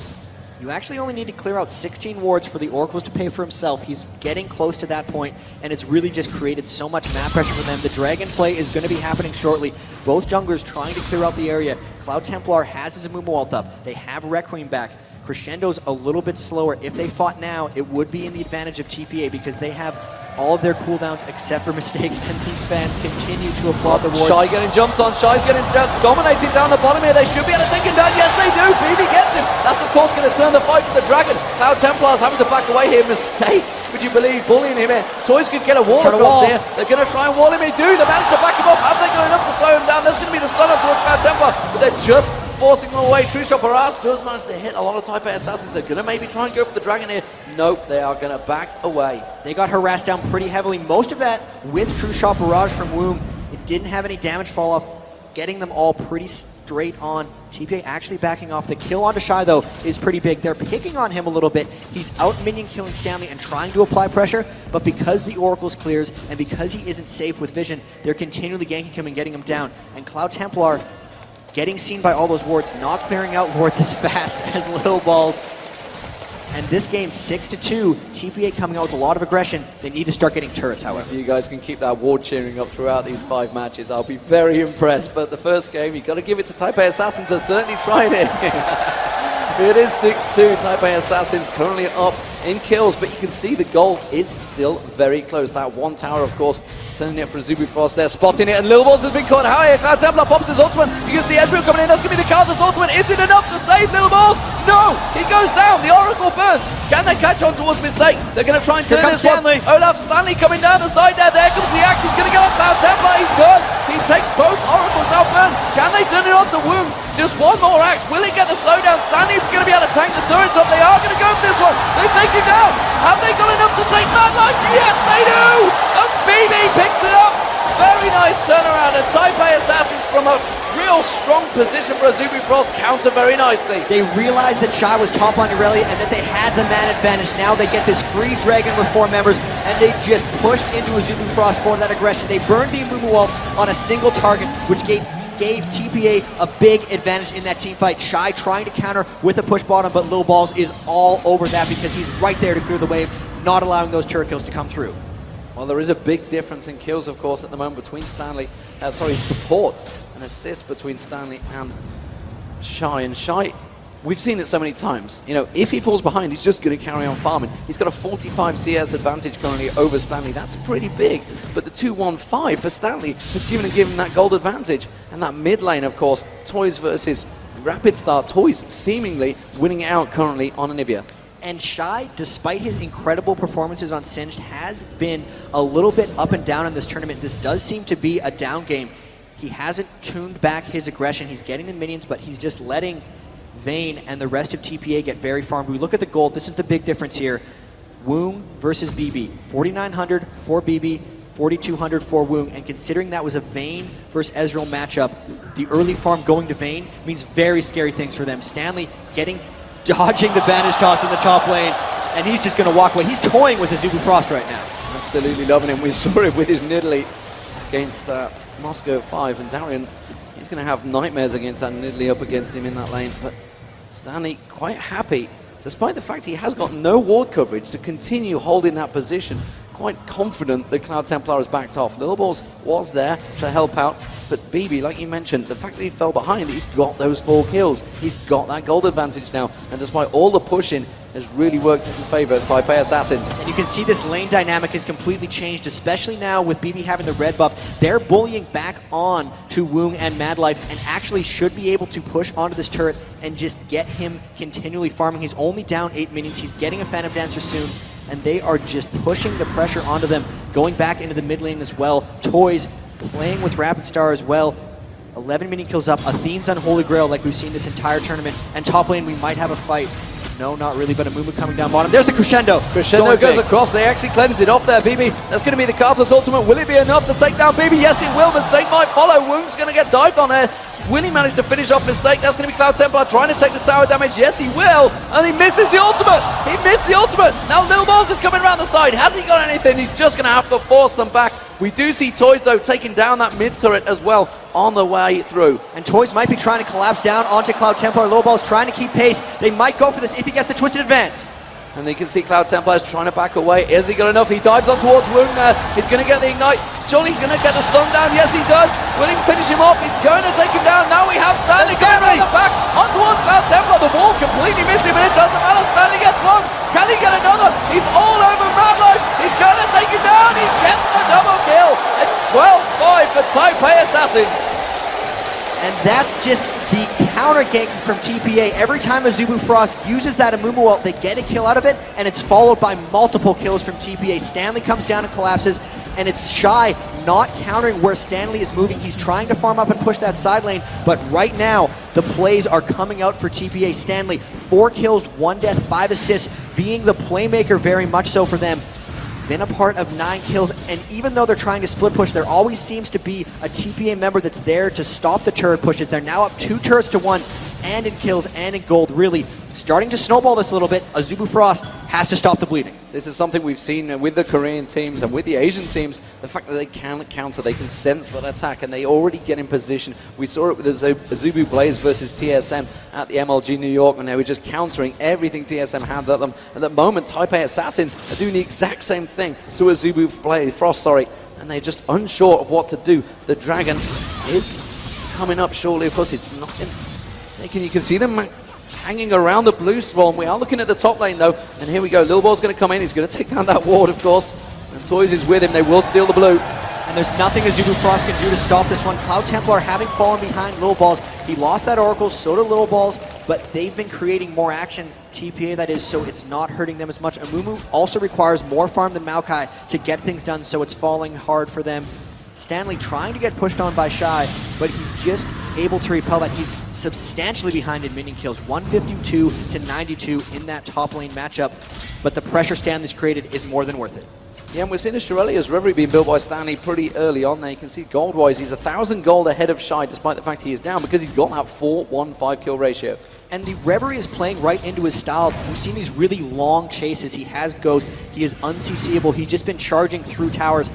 You actually only need to clear out 16 wards for the Oracles to pay for himself. He's getting close to that point, and it's really just created so much map pressure for them. The Dragon play is going to be happening shortly. Both junglers trying to clear out the area. Cloud Templar has his Amumu ult up. They have Requiem back. Crescendo's a little bit slower. If they fought now, it would be in the advantage of TPA, because they have all of their cooldowns except for Mistakes, and these fans continue to applaud the wards. Shy getting jumped on, Shy's getting dominated down the bottom here. They should be able to take him down. Yes, they do. BB gets him. That's, of course, going to turn the fight for the Dragon. Cloud Templars having to back away here. Mistake, would you believe, bullying him here. Toys could get a wall across here. They're going to try and wall him. They do. They managed to back him up. Have they got enough to slow him down? There's going to be the stun up towards Cloud Templar, but they're just forcing them away. True Shot Barrage does manage to hit a lot of Type A assassins. They're going to maybe try and go for the Dragon here. Nope, they are going to back away. They got harassed down pretty heavily. Most of that with True Shot Barrage from Womb. It didn't have any damage fall off, getting them all pretty straight on. TPA actually backing off. The kill onto Shy, though, is pretty big. They're picking on him a little bit. He's out minion killing Stanley and trying to apply pressure, but because the Oracles clears and because he isn't safe with vision, they're continually ganking him and getting him down. And Cloud Templar getting seen by all those wards, not clearing out wards as fast as Lil Balls. And this game, 6-2, TPA coming out with a lot of aggression. They need to start getting turrets, however. If you guys can keep that ward cheering up throughout these 5 matches, I'll be very impressed. But the first game, you've got to give it to Type A Assassins. They're certainly trying it. It is 6-2. Type A Assassins currently up in kills, but you can see the goal is still very close. That one tower, of course, turning it for Zubu Frost there, spotting it, and Lil Balls has been caught high. Cloud Templar pops his ultimate. You can see Ezreal coming in. That's going to be the counter's ultimate. Is it enough to save Lil Balls? No! He goes down. The Oracle burns. Can they catch on towards Mistake? They're going to try and turn this Stanley. one. Olaf Stanley coming down the side there. There comes the axe. He's going to get on Cloud Templar. He does. He takes both Oracles now burned. Can they turn it on to Wound? Just one more axe. Will he get the slowdown? Stanley's going to be able to tank the turrets up. They are going to go for this one. They take him down. Have they got enough to take Madlife? Yes, they do! And BB picks it up. Very nice turnaround. And Type A Assassins from a real strong position for Azubu Frost counter very nicely. They realized that Shy was top on Irelia and that they had the man advantage. Now they get this free Dragon with 4 members, and they just pushed into Azubu Frost for that aggression. They burned the Amumu ult on a single target, which gave gave TPA a big advantage in that team fight. Shy trying to counter with a push bottom, but Lil Balls is all over that because he's right there to clear the wave, not allowing those turret kills to come through. Well, there is a big difference in kills, of course, at the moment between support and assist between Stanley and Shy. And Shy, we've seen it so many times. You know, if he falls behind, he's just going to carry on farming. He's got a 45 CS advantage currently over Stanley. That's pretty big. But the 2-1-5 for Stanley has given him that gold advantage. And that mid lane, of course, Toys versus Rapid Start. Toys seemingly winning it out currently on Anivia. And Shy, despite his incredible performances on Singed, has been a little bit up and down in this tournament. This does seem to be a down game. He hasn't tuned back his aggression. He's getting the minions, but he's just letting Vayne and the rest of TPA get very farmed. We look at the gold. This is the big difference here. Woong versus BB. 4,900 for BB, 4,200 for Woong. And considering that was a Vayne versus Ezreal matchup, the early farm going to Vayne means very scary things for them. Stanley dodging the bandage toss in the top lane, and he's just going to walk away. He's toying with Azubu Frost right now. Absolutely loving him. We saw it with his Nidalee against Moscow 5, and Darian, he's going to have nightmares against that Nidalee up against him in that lane. But Stanley quite happy, despite the fact he has got no ward coverage, to continue holding that position. Quite confident that Cloud Templar has backed off. Lil Balls was there to help out, but BB, like you mentioned, the fact that he fell behind, he's got those 4 kills. He's got that gold advantage now, and despite all the pushing, has really worked in favor of Taipei Assassins. And you can see this lane dynamic has completely changed, especially now with BB having the red buff. They're bullying back on to Woong and Madlife, and actually should be able to push onto this turret and just get him continually farming. He's only down 8 minions. He's getting a Phantom Dancer soon, and they are just pushing the pressure onto them, going back into the mid lane as well. Toys playing with Rapid Star as well. 11 minion kills up. Athene's Unholy Grail like we've seen this entire tournament. And top lane, we might have a fight. No, not really, but a Mumu coming down bottom. There's the Crescendo. Crescendo goes across. They actually cleansed it off there, BB. That's going to be the Carthus ultimate. Will it be enough to take down BB? Yes, it will. Mistake might follow. Woong's going to get dived on there. Will he manage to finish off Mistake? That's going to be Cloud Templar trying to take the tower damage. Yes, he will. And he misses the ultimate. He missed the ultimate. Now Lil Balls is coming around the side. Has he got anything? He's just going to have to force them back. We do see Toys, though, taking down that mid turret as well on the way through. And Toys might be trying to collapse down onto Cloud Templar. Lil Balls trying to keep pace. They might go for this if he gets the twisted advance. And you can see Cloud Templar is trying to back away. Has he got enough? He dives on towards Woong there. He's going to get the ignite. Surely he's going to get the stun down. Yes, he does. Will he finish him off? He's going to take him down. Now we have Stanley going around the back on towards Cloud Templar. The wall completely missed him, and it doesn't matter. Stanley gets one. Can he get another? He's all over Madlife. He's going to take him down. He gets the double kill. It's 12-5 for Taipei Assassins. And that's just the counter gank from TPA. Every time Azubu Frost uses that Amumu ult, they get a kill out of it, and it's followed by multiple kills from TPA. Stanley comes down and collapses, and it's Shy not countering where Stanley is moving. He's trying to farm up and push that side lane, but right now, the plays are coming out for TPA. Stanley, 4 kills, 1 death, 5 assists, being the playmaker very much so for them. Been a part of 9 kills, and even though they're trying to split push, there always seems to be a TPA member that's there to stop the turret pushes. They're now up 2 turrets to 1, and in kills and in gold, really starting to snowball this a little bit. Azubu Frost has to stop the bleeding. This is something we've seen with the Korean teams and with the Asian teams, the fact that they can counter, they can sense that attack, and they already get in position. We saw it with Azubu Blaze versus TSM at the MLG New York, when they were just countering everything TSM had at them. At the moment, Taipei Assassins are doing the exact same thing to Azubu Frost, and they're just unsure of what to do. The Dragon is coming up shortly. Of course, it's not taken. You can see them hanging around the blue swarm. We are looking at the top lane, though, and here we go. Lil Ball's going to come in. He's going to take down that ward, of course, and Toys is with him. They will steal the blue. And there's nothing Azubu Frost can do to stop this one. Cloud Templar having fallen behind Lil Balls. He lost that Oracle, so did Lil Balls, but they've been creating more action, TPA that is, so it's not hurting them as much. Amumu also requires more farm than Maokai to get things done, so it's falling hard for them. Stanley trying to get pushed on by Shy, but he's just able to repel that. He's substantially behind in minion kills, 152 to 92 in that top lane matchup, but the pressure Stanley's created is more than worth it. Yeah, and we're seeing the Shirelia's Reverie being built by Stanley pretty early on there. You can see gold-wise, he's 1,000 gold ahead of Shy, despite the fact he is down, because he's got that 4-1-5 kill ratio. And the Reverie is playing right into his style. We've seen these really long chases. He has Ghost. He is unCCable. He's just been charging through towers.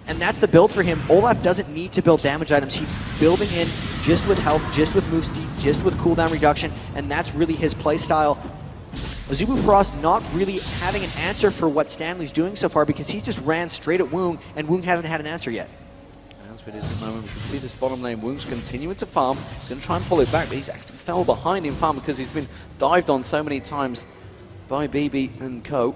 And that's the build for him. Olaf doesn't need to build damage items. He's building in just with health, just with move speed, just with cooldown reduction, and that's really his play style. Azubu Frost not really having an answer for what Stanley's doing so far because he's just ran straight at Woong, and Woong hasn't had an answer yet. As it is at the moment, we can see this bottom lane. Woong's continuing to farm. He's going to try and pull it back, but he's actually fell behind in farm because he's been dived on so many times by BB and co.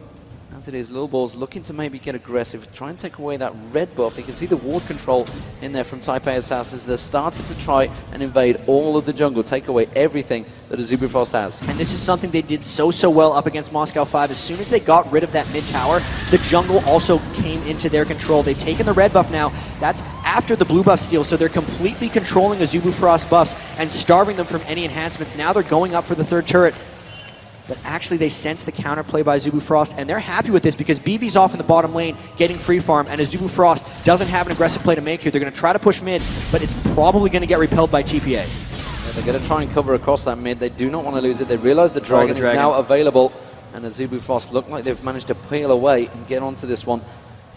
As it is, Lil Ball's looking to maybe get aggressive, try and take away that red buff. You can see the ward control in there from Type A Assassins. They're starting to try and invade all of the jungle, take away everything that Azubu Frost has. And this is something they did so well up against Moscow 5. As soon as they got rid of that mid tower, the jungle also came into their control. They've taken the red buff now. That's after the blue buff steal, so they're completely controlling Azubu Frost buffs and starving them from any enhancements. Now they're going up for the third turret. But actually they sense the counterplay by Azubu Frost, and they're happy with this because BB's off in the bottom lane getting free farm, and Azubu Frost doesn't have an aggressive play to make here. They're going to try to push mid, but it's probably going to get repelled by TPA. Yeah, they're going to try and cover across that mid. They do not want to lose it. They realize the dragon is now available, and Azubu Frost look like they've managed to peel away and get onto this one.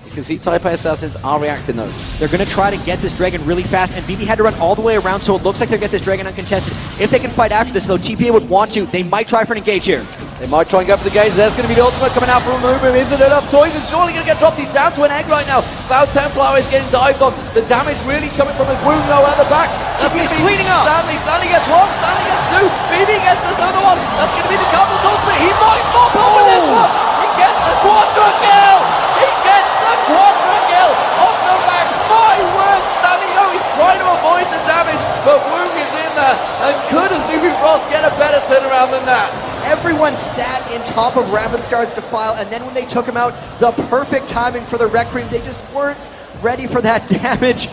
You can see Type A Assassins are reacting though. They're going to try to get this dragon really fast, and BB had to run all the way around, so it looks like they'll get this dragon uncontested. If they can fight after this though, TPA would want to. They might try for an engage here. They might try and go for the gauge. There's going to be the ultimate coming out from Mumu. Isn't it enough? Toys is surely going to get dropped. He's down to an egg right now. Cloud Templar is getting dived on. The damage really coming from his wound though at the back. That's going to be cleaning up. Stanley gets one. Stanley gets two. BB gets the other one. That's going to be the Cardinals ultimate. He might pop over this one. He gets the quadra kill. He gets the quadra kill off the back. My word, Stanley though, he's trying to avoid the damage, but Woong is in there. And could Azubu Frost get a better turnaround than that? Everyone sat in top of Rapid Star's Defile, and then when they took him out, the perfect timing for the Requiem. They just weren't ready for that damage.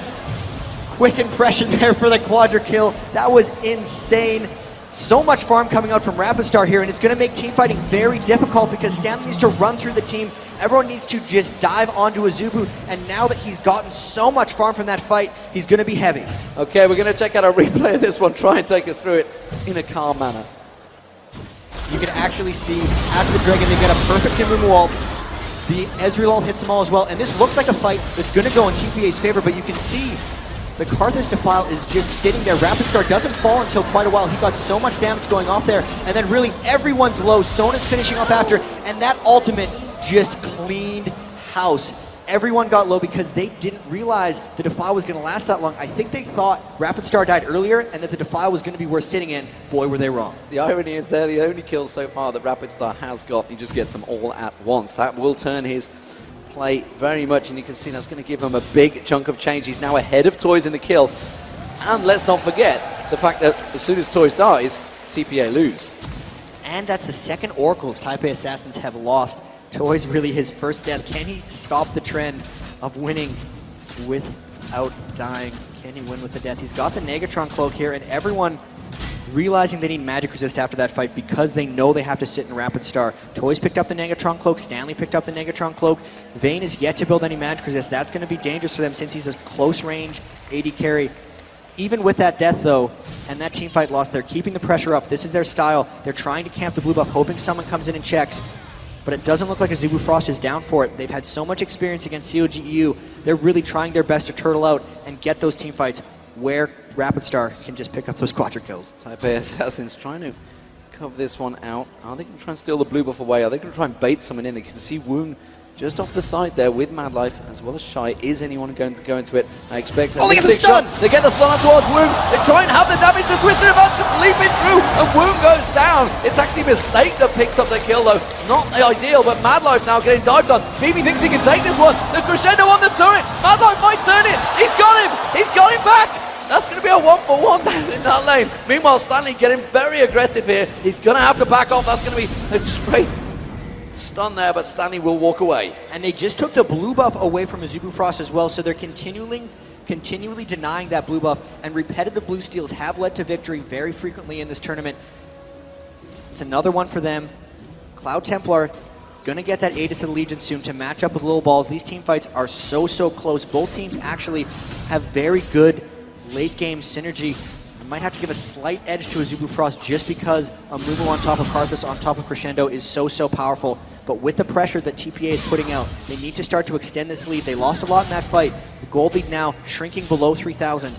Quick impression there for the quadra kill. That was insane. So much farm coming out from Rapid Star here, and it's going to make team fighting very difficult because Stanley needs to run through the team. Everyone needs to just dive onto Azubu, and now that he's gotten so much farm from that fight, he's going to be heavy. Okay, we're going to check out a replay of this one, try and take us through it in a calm manner. You can actually see after the dragon, they get a perfect Inroom wall. The Ezreal hits them all as well, and this looks like a fight that's going to go in TPA's favor, but you can see the Karthus Defile is just sitting there. Rapid Star doesn't fall until quite a while. He got so much damage going off there, and then really everyone's low. Sona's finishing up after, and that ultimate just cleaned house. Everyone got low because they didn't realize the Defile was going to last that long. I think they thought Rapid Star died earlier and that the Defile was going to be worth sitting in. Boy, were they wrong. The irony is they're the only kills so far that Rapid Star has got. He just gets them all at once. That will turn his play very much, and you can see that's going to give him a big chunk of change. He's now ahead of Toys in the kill. And let's not forget the fact that as soon as Toys dies, TPA lose. And that's the second Oracles Type A Assassins have lost. Toys really his first death. Can he stop the trend of winning without dying? Can he win with the death? He's got the Negatron Cloak here, and everyone realizing they need Magic Resist after that fight because they know they have to sit in Rapid Star. Toys picked up the Negatron Cloak, Stanley picked up the Negatron Cloak. Vayne is yet to build any Magic Resist. That's going to be dangerous for them since he's a close range AD carry. Even with that death though, and that team fight loss, they're keeping the pressure up. This is their style. They're trying to camp the blue buff, hoping someone comes in and checks. But it doesn't look like Azubu Frost is down for it. They've had so much experience against COGEU. They're really trying their best to turtle out and get those team fights where Rapid Star can just pick up those quadra kills. Type A Assassins trying to cover this one out. Are they going to try and steal the blue buff away? Are they going to try and bait someone in? You can see Woong just off the side there with Mad Life as well as Shy. Is anyone going to go into it? I expect they get the stun! They get the stun towards Woong. They try and have the damage. The Twisted Advance completely through, and Woong goes down. It's actually Mistake that picks up the kill though. Not the ideal, but Mad Life now getting dived on. BB thinks he can take this one. The crescendo on the turret. Mad Life might turn it. He's got him. He's got him back. That's going to be a 1-for-1 down in that lane. Meanwhile, Stanley getting very aggressive here. He's going to have to back off. That's going to be a straight stun there, but Stanley will walk away. And they just took the blue buff away from Azubu Frost as well, so they're continually denying that blue buff, and repetitive blue steals have led to victory very frequently in this tournament. It's another one for them. Cloud Templar gonna get that Aegis of the Legion soon to match up with Little Balls. These team fights are so close. Both teams actually have very good late game synergy. Might have to give a slight edge to Azubu Frost just because a Mumu on top of Karthus on top of Crescendo is so powerful. but with the pressure that TPA is putting out, they need to start to extend this lead. They lost a lot in that fight. The gold lead now shrinking below 3,000.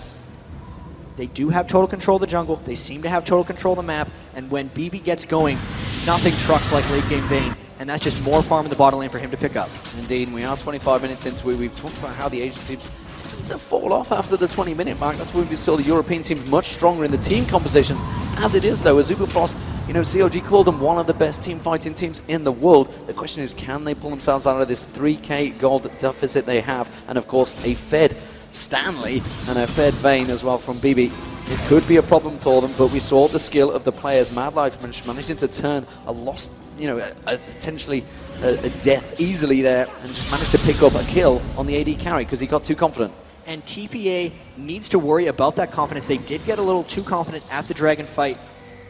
They do have total control of the jungle. They seem to have total control of the map. And when BB gets going, nothing trucks like late game Vayne. And that's just more farm in the bottom lane for him to pick up. Indeed, we are 25 minutes into it. We've talked about how the Asian teams tend to fall off after the 20-minute mark. That's when we saw the European teams much stronger in the team compositions. As it is, though, as Uberfrost, you know, COG called them one of the best team fighting teams in the world. The question is, can they pull themselves out of this 3k gold deficit they have? And, of course, a fed Stanley and a fed Vayne as well from BB. It could be a problem for them, but we saw the skill of the players. Madlife managing to turn a lost, you know, potentially a death easily there, and just managed to pick up a kill on the AD carry because he got too confident. And TPA needs to worry about that confidence. They did get a little too confident at the Dragon fight.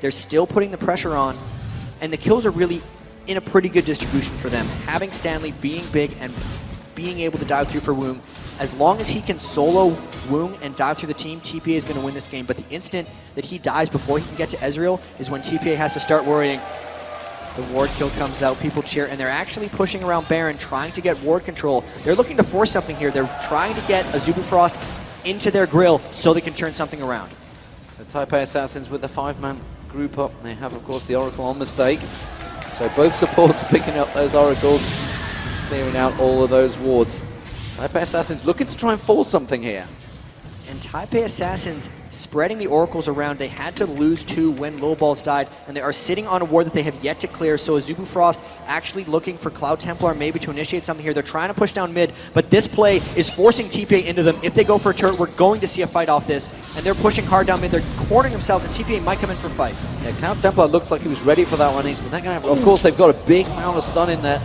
They're still putting the pressure on, and the kills are really in a pretty good distribution for them. Having Stanley being big and being able to dive through for Woong, as long as he can solo Woong and dive through the team, TPA is going to win this game. But the instant that he dies before he can get to Ezreal is when TPA has to start worrying. The ward kill comes out, people cheer, and they're actually pushing around Baron, trying to get ward control. They're looking to force something here. They're trying to get a Zubufrost into their grill so they can turn something around. So TPA Assassins with the 5-man group up. They have, of course, the Oracle on mistake. So both supports picking up those Oracles, clearing out all of those wards. TPA Assassins looking to try and force something here. And TPA Assassins spreading the Oracles around. They had to lose 2 when Lowballs died, and they are sitting on a ward that they have yet to clear. So Zubufrost actually looking for Cloud Templar maybe to initiate something here. They're trying to push down mid, but this play is forcing TPA into them. If they go for a turret, we're going to see a fight off this, and they're pushing hard down mid. They're cornering themselves, and TPA might come in for a fight. Yeah, Cloud Templar looks like he was ready for that one. But they're gonna have, of course, they've got a big amount of stun in there.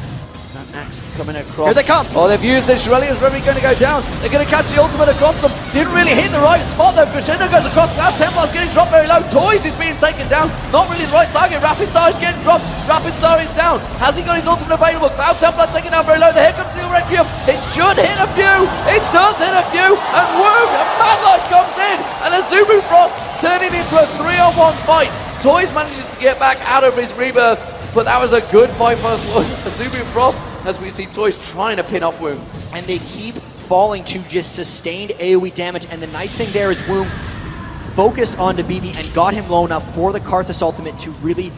Axe coming across. Here they come! Oh, they've used it. Shirelli's really going to go down. They're going to catch the ultimate across them. Didn't really hit the right spot though. Crescendo goes across. Cloud Templar's getting dropped very low. Toys is being taken down. Not really the right target. Rapid Star is getting dropped. Rapid Star is down. Has he got his ultimate available? Cloud Templar taken down very low. Here comes the Requiem. It should hit a few. It does hit a few. And Woong, a Madlife comes in. And a Zubufrost turning into a 3-on-1 fight. Toys manages to get back out of his rebirth. But that was a good fight for Zubufrost, as we see Toys trying to pin off Woong. And they keep falling to just sustained AoE damage. And the nice thing there is Woong focused onto BB and got him low enough for the Karthus ultimate to really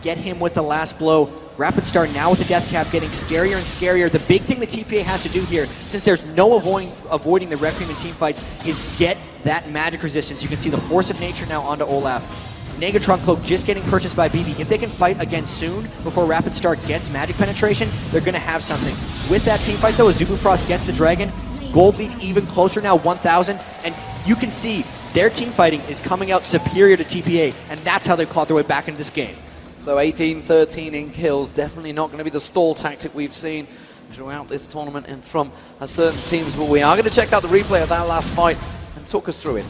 get him with the last blow. Rapid Star now with the death cap getting scarier and scarier. The big thing the TPA has to do here, since there's no avoiding the Requiem in team fights, is get that magic resistance. You can see the Force of Nature now onto Olaf. Negatron Cloak just getting purchased by BB. If they can fight again soon, before Rapid Star gets magic penetration, they're going to have something. With that team fight though, as Zubufrost gets the Dragon, gold lead even closer now, 1,000, and you can see their team fighting is coming out superior to TPA, and that's how they clawed their way back into this game. So 18-13 in kills, definitely not going to be the stall tactic we've seen throughout this tournament and from certain teams, but we are going to check out the replay of that last fight and talk us through it.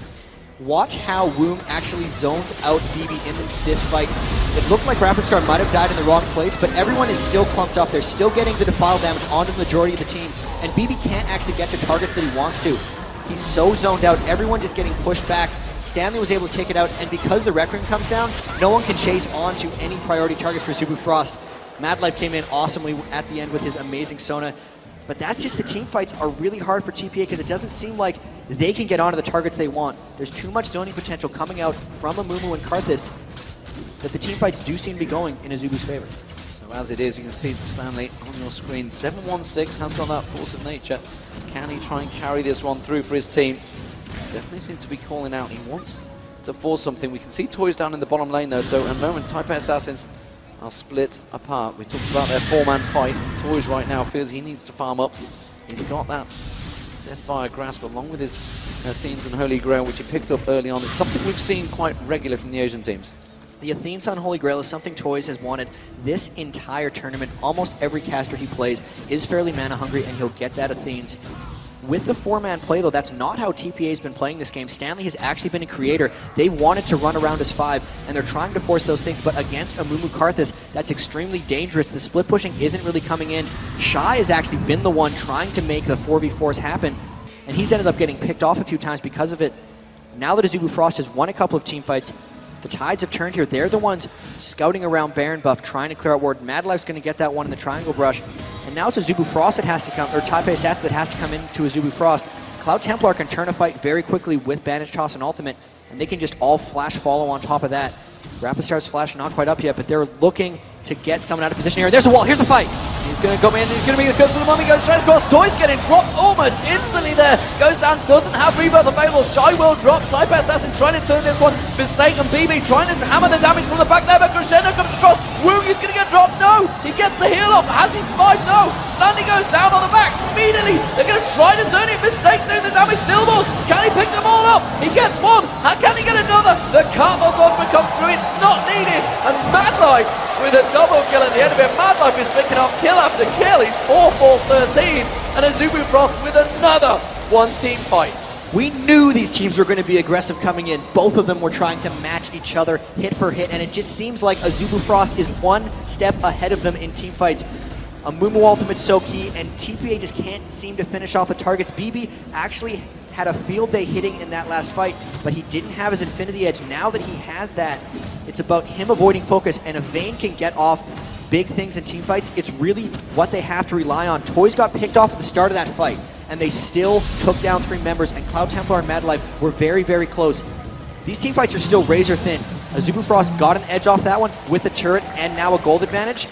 Watch how Woong actually zones out BB in this fight. It looked like Rapid Star might have died in the wrong place, but everyone is still clumped up. They're still getting the defile damage onto the majority of the team, and BB can't actually get to targets that he wants to. He's so zoned out, everyone just getting pushed back. Stanley was able to take it out, and because the Requiem comes down, no one can chase onto any priority targets for Zubufrost. Madlife came in awesomely at the end with his amazing Sona. But that's just the team fights are really hard for TPA because it doesn't seem like they can get onto the targets they want. There's too much zoning potential coming out from Amumu and Karthus that the team fights do seem to be going in Azubu's favor. So as it is, you can see Stanley on your screen. 716 has got that Force of Nature. Can he try and carry this one through for his team? Definitely seems to be calling out. He wants to force something. We can see Toys down in the bottom lane though, so at the moment TPA Assassins are split apart. We talked about their 4-man fight. Toys right now feels he needs to farm up. He's got that Deathfire Grasp along with his Athenes and Holy Grail, which he picked up early on. It's something we've seen quite regular from the Asian teams. The Athenes on Holy Grail is something Toys has wanted this entire tournament. Almost every caster he plays is fairly mana hungry, and he'll get that Athenes. With the 4-man play, though, that's not how TPA has been playing this game. Stanley has actually been a creator. They wanted to run around as 5, and they're trying to force those things, but against Amumu Karthus, that's extremely dangerous. The split pushing isn't really coming in. Shy has actually been the one trying to make the 4v4s happen, and he's ended up getting picked off a few times because of it. Now that Zubufrost has won a couple of team fights, The tides have turned here. They're the ones scouting around Baron buff, trying to clear out ward. Mad Life's going to get that one in the triangle brush. And now it's a Azubu Frost that has to come, or TPA Assassin that has to come into Azubu Frost. Cloud Templar can turn a fight very quickly with Bandage Toss and Ultimate, and they can just all flash follow on top of that. Rapid Star's flash not quite up yet, but they're looking to get someone out of position here. There's a wall, here's a fight! He's going to come in, he's going to be the curse of the mummy, goes straight across. Toys getting dropped almost instantly there. Goes down, doesn't have rebirth available. Shy will drop. TPA Assassin trying to turn this one. Mistake and BB trying to hammer the damage from the back there, but Crescendo comes across. Woong is going to get dropped. No! He gets the heal off. Has he survived? No! Stanley goes down on the back. Immediately, they're going to try to turn it. Mistake doing the damage. Nilballs. Can he pick them all up? He gets one. How can he get another? The Cartmel Dogma comes through. It's not needed. And Mad Life with a double kill at the end of it. Mad Life is picking up kill after kill. He's 4-4-13. And Azubu Frost with another one-team fight. We knew these teams were going to be aggressive coming in. Both of them were trying to match each other hit for hit, and it just seems like Azubu Frost is one step ahead of them in team fights. A Mumu Ultimate's so key, and TPA just can't seem to finish off the targets. BB actually had a field day hitting in that last fight, but he didn't have his Infinity Edge. Now that he has that, it's about him avoiding focus, and if Vayne can get off big things in team fights, it's really what they have to rely on. Toys got picked off at the start of that fight, and they still took down 3 members, and Cloud Templar and Mad Life were very, very close. These team fights are still razor thin. Azubu Frost got an edge off that one with the turret and now a gold advantage,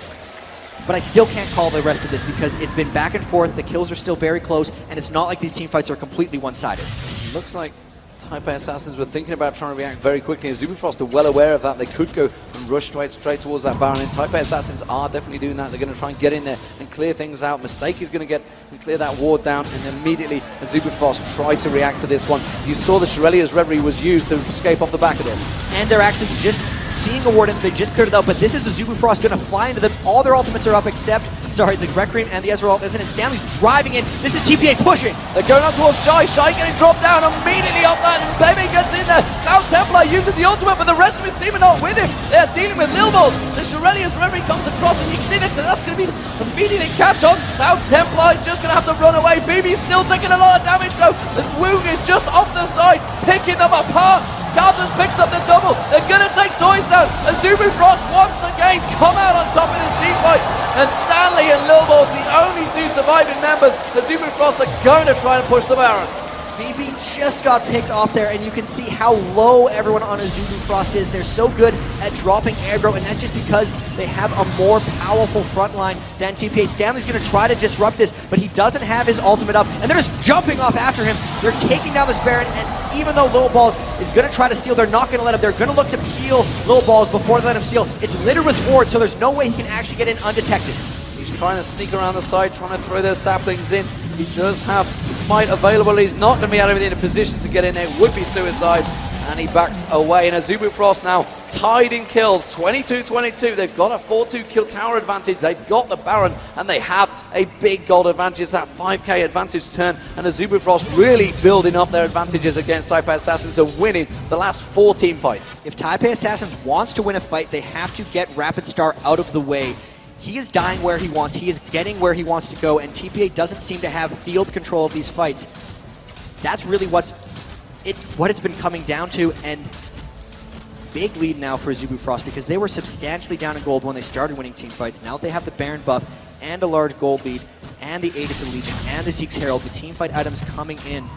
but I still can't call the rest of this because it's been back and forth, the kills are still very close, and it's not like these team fights are completely one-sided. Looks like TPA Assassins were thinking about trying to react very quickly, and Azubu Frost are well aware of that. They could go and rush straight towards that Baron, and TPA Assassins are definitely doing that. They're going to try and get in there and clear things out. Mistake is going to get and clear that ward down, and immediately Azubu Frost tried to react to this one. You saw the Shirelia's Reverie was used to escape off the back of this. And they're actually just seeing a ward in, they just cleared it out, but this is Azubu Frost going to fly into them. All their ultimates are up except, the Requiem and the Ezreal ult isn't, and Stanley's driving in. This is TPA pushing. They're going on towards Shy. Shy getting dropped down immediately off that, and Bebe gets in there. Cloud Templar using the ultimate, but the rest of his team are not with him. They're dealing with Lilballs. The Shirelia's Reverie comes across, and you can see that that's going to be immediately catch on. Cloud Templar is just going to have to run away. BB's still taking a lot of damage, though. The Swoog is just off the side, picking them apart. Carter's picks up the double. They're going to take Toys down. Azubu Frost once again come out on top in this team fight. And Stanley and Lilballs, the only 2 surviving members. Azubu Frost are going to try and push the Baron. BB just got picked off there, and you can see how low everyone on Azubu Frost is. They're so good at dropping aggro, and that's just because they have a more powerful front line than TPA. Stanley's going to try to disrupt this, but he doesn't have his ultimate up, and they're just jumping off after him. They're taking down this Baron, and even though Lilballs is going to try to steal, they're not going to let him. They're going to look to peel Lilballs before they let him steal. It's littered with wards, so there's no way he can actually get in undetected. He's trying to sneak around the side, trying to throw those saplings in. He does have Smite available. He's not going to be out of it in a position to get in there. It would be suicide. And he backs away. And Azubu Frost now tied in kills, 22-22. They've got a 4-2 kill tower advantage. They've got the Baron, and they have a big gold advantage. That 5k advantage turn. And Azubu Frost really building up their advantages against TPA Assassins and winning the last 4 team fights. If TPA Assassins wants to win a fight, they have to get Rapid Star out of the way. He is dying where he wants, he is getting where he wants to go, and TPA doesn't seem to have field control of these fights. That's really what it's been coming down to, and big lead now for Azubu Frost because they were substantially down in gold when they started winning team fights. Now that they have the Baron buff and a large gold lead and the Aegis of Legion and the Zeke's Herald, the team fight items coming in,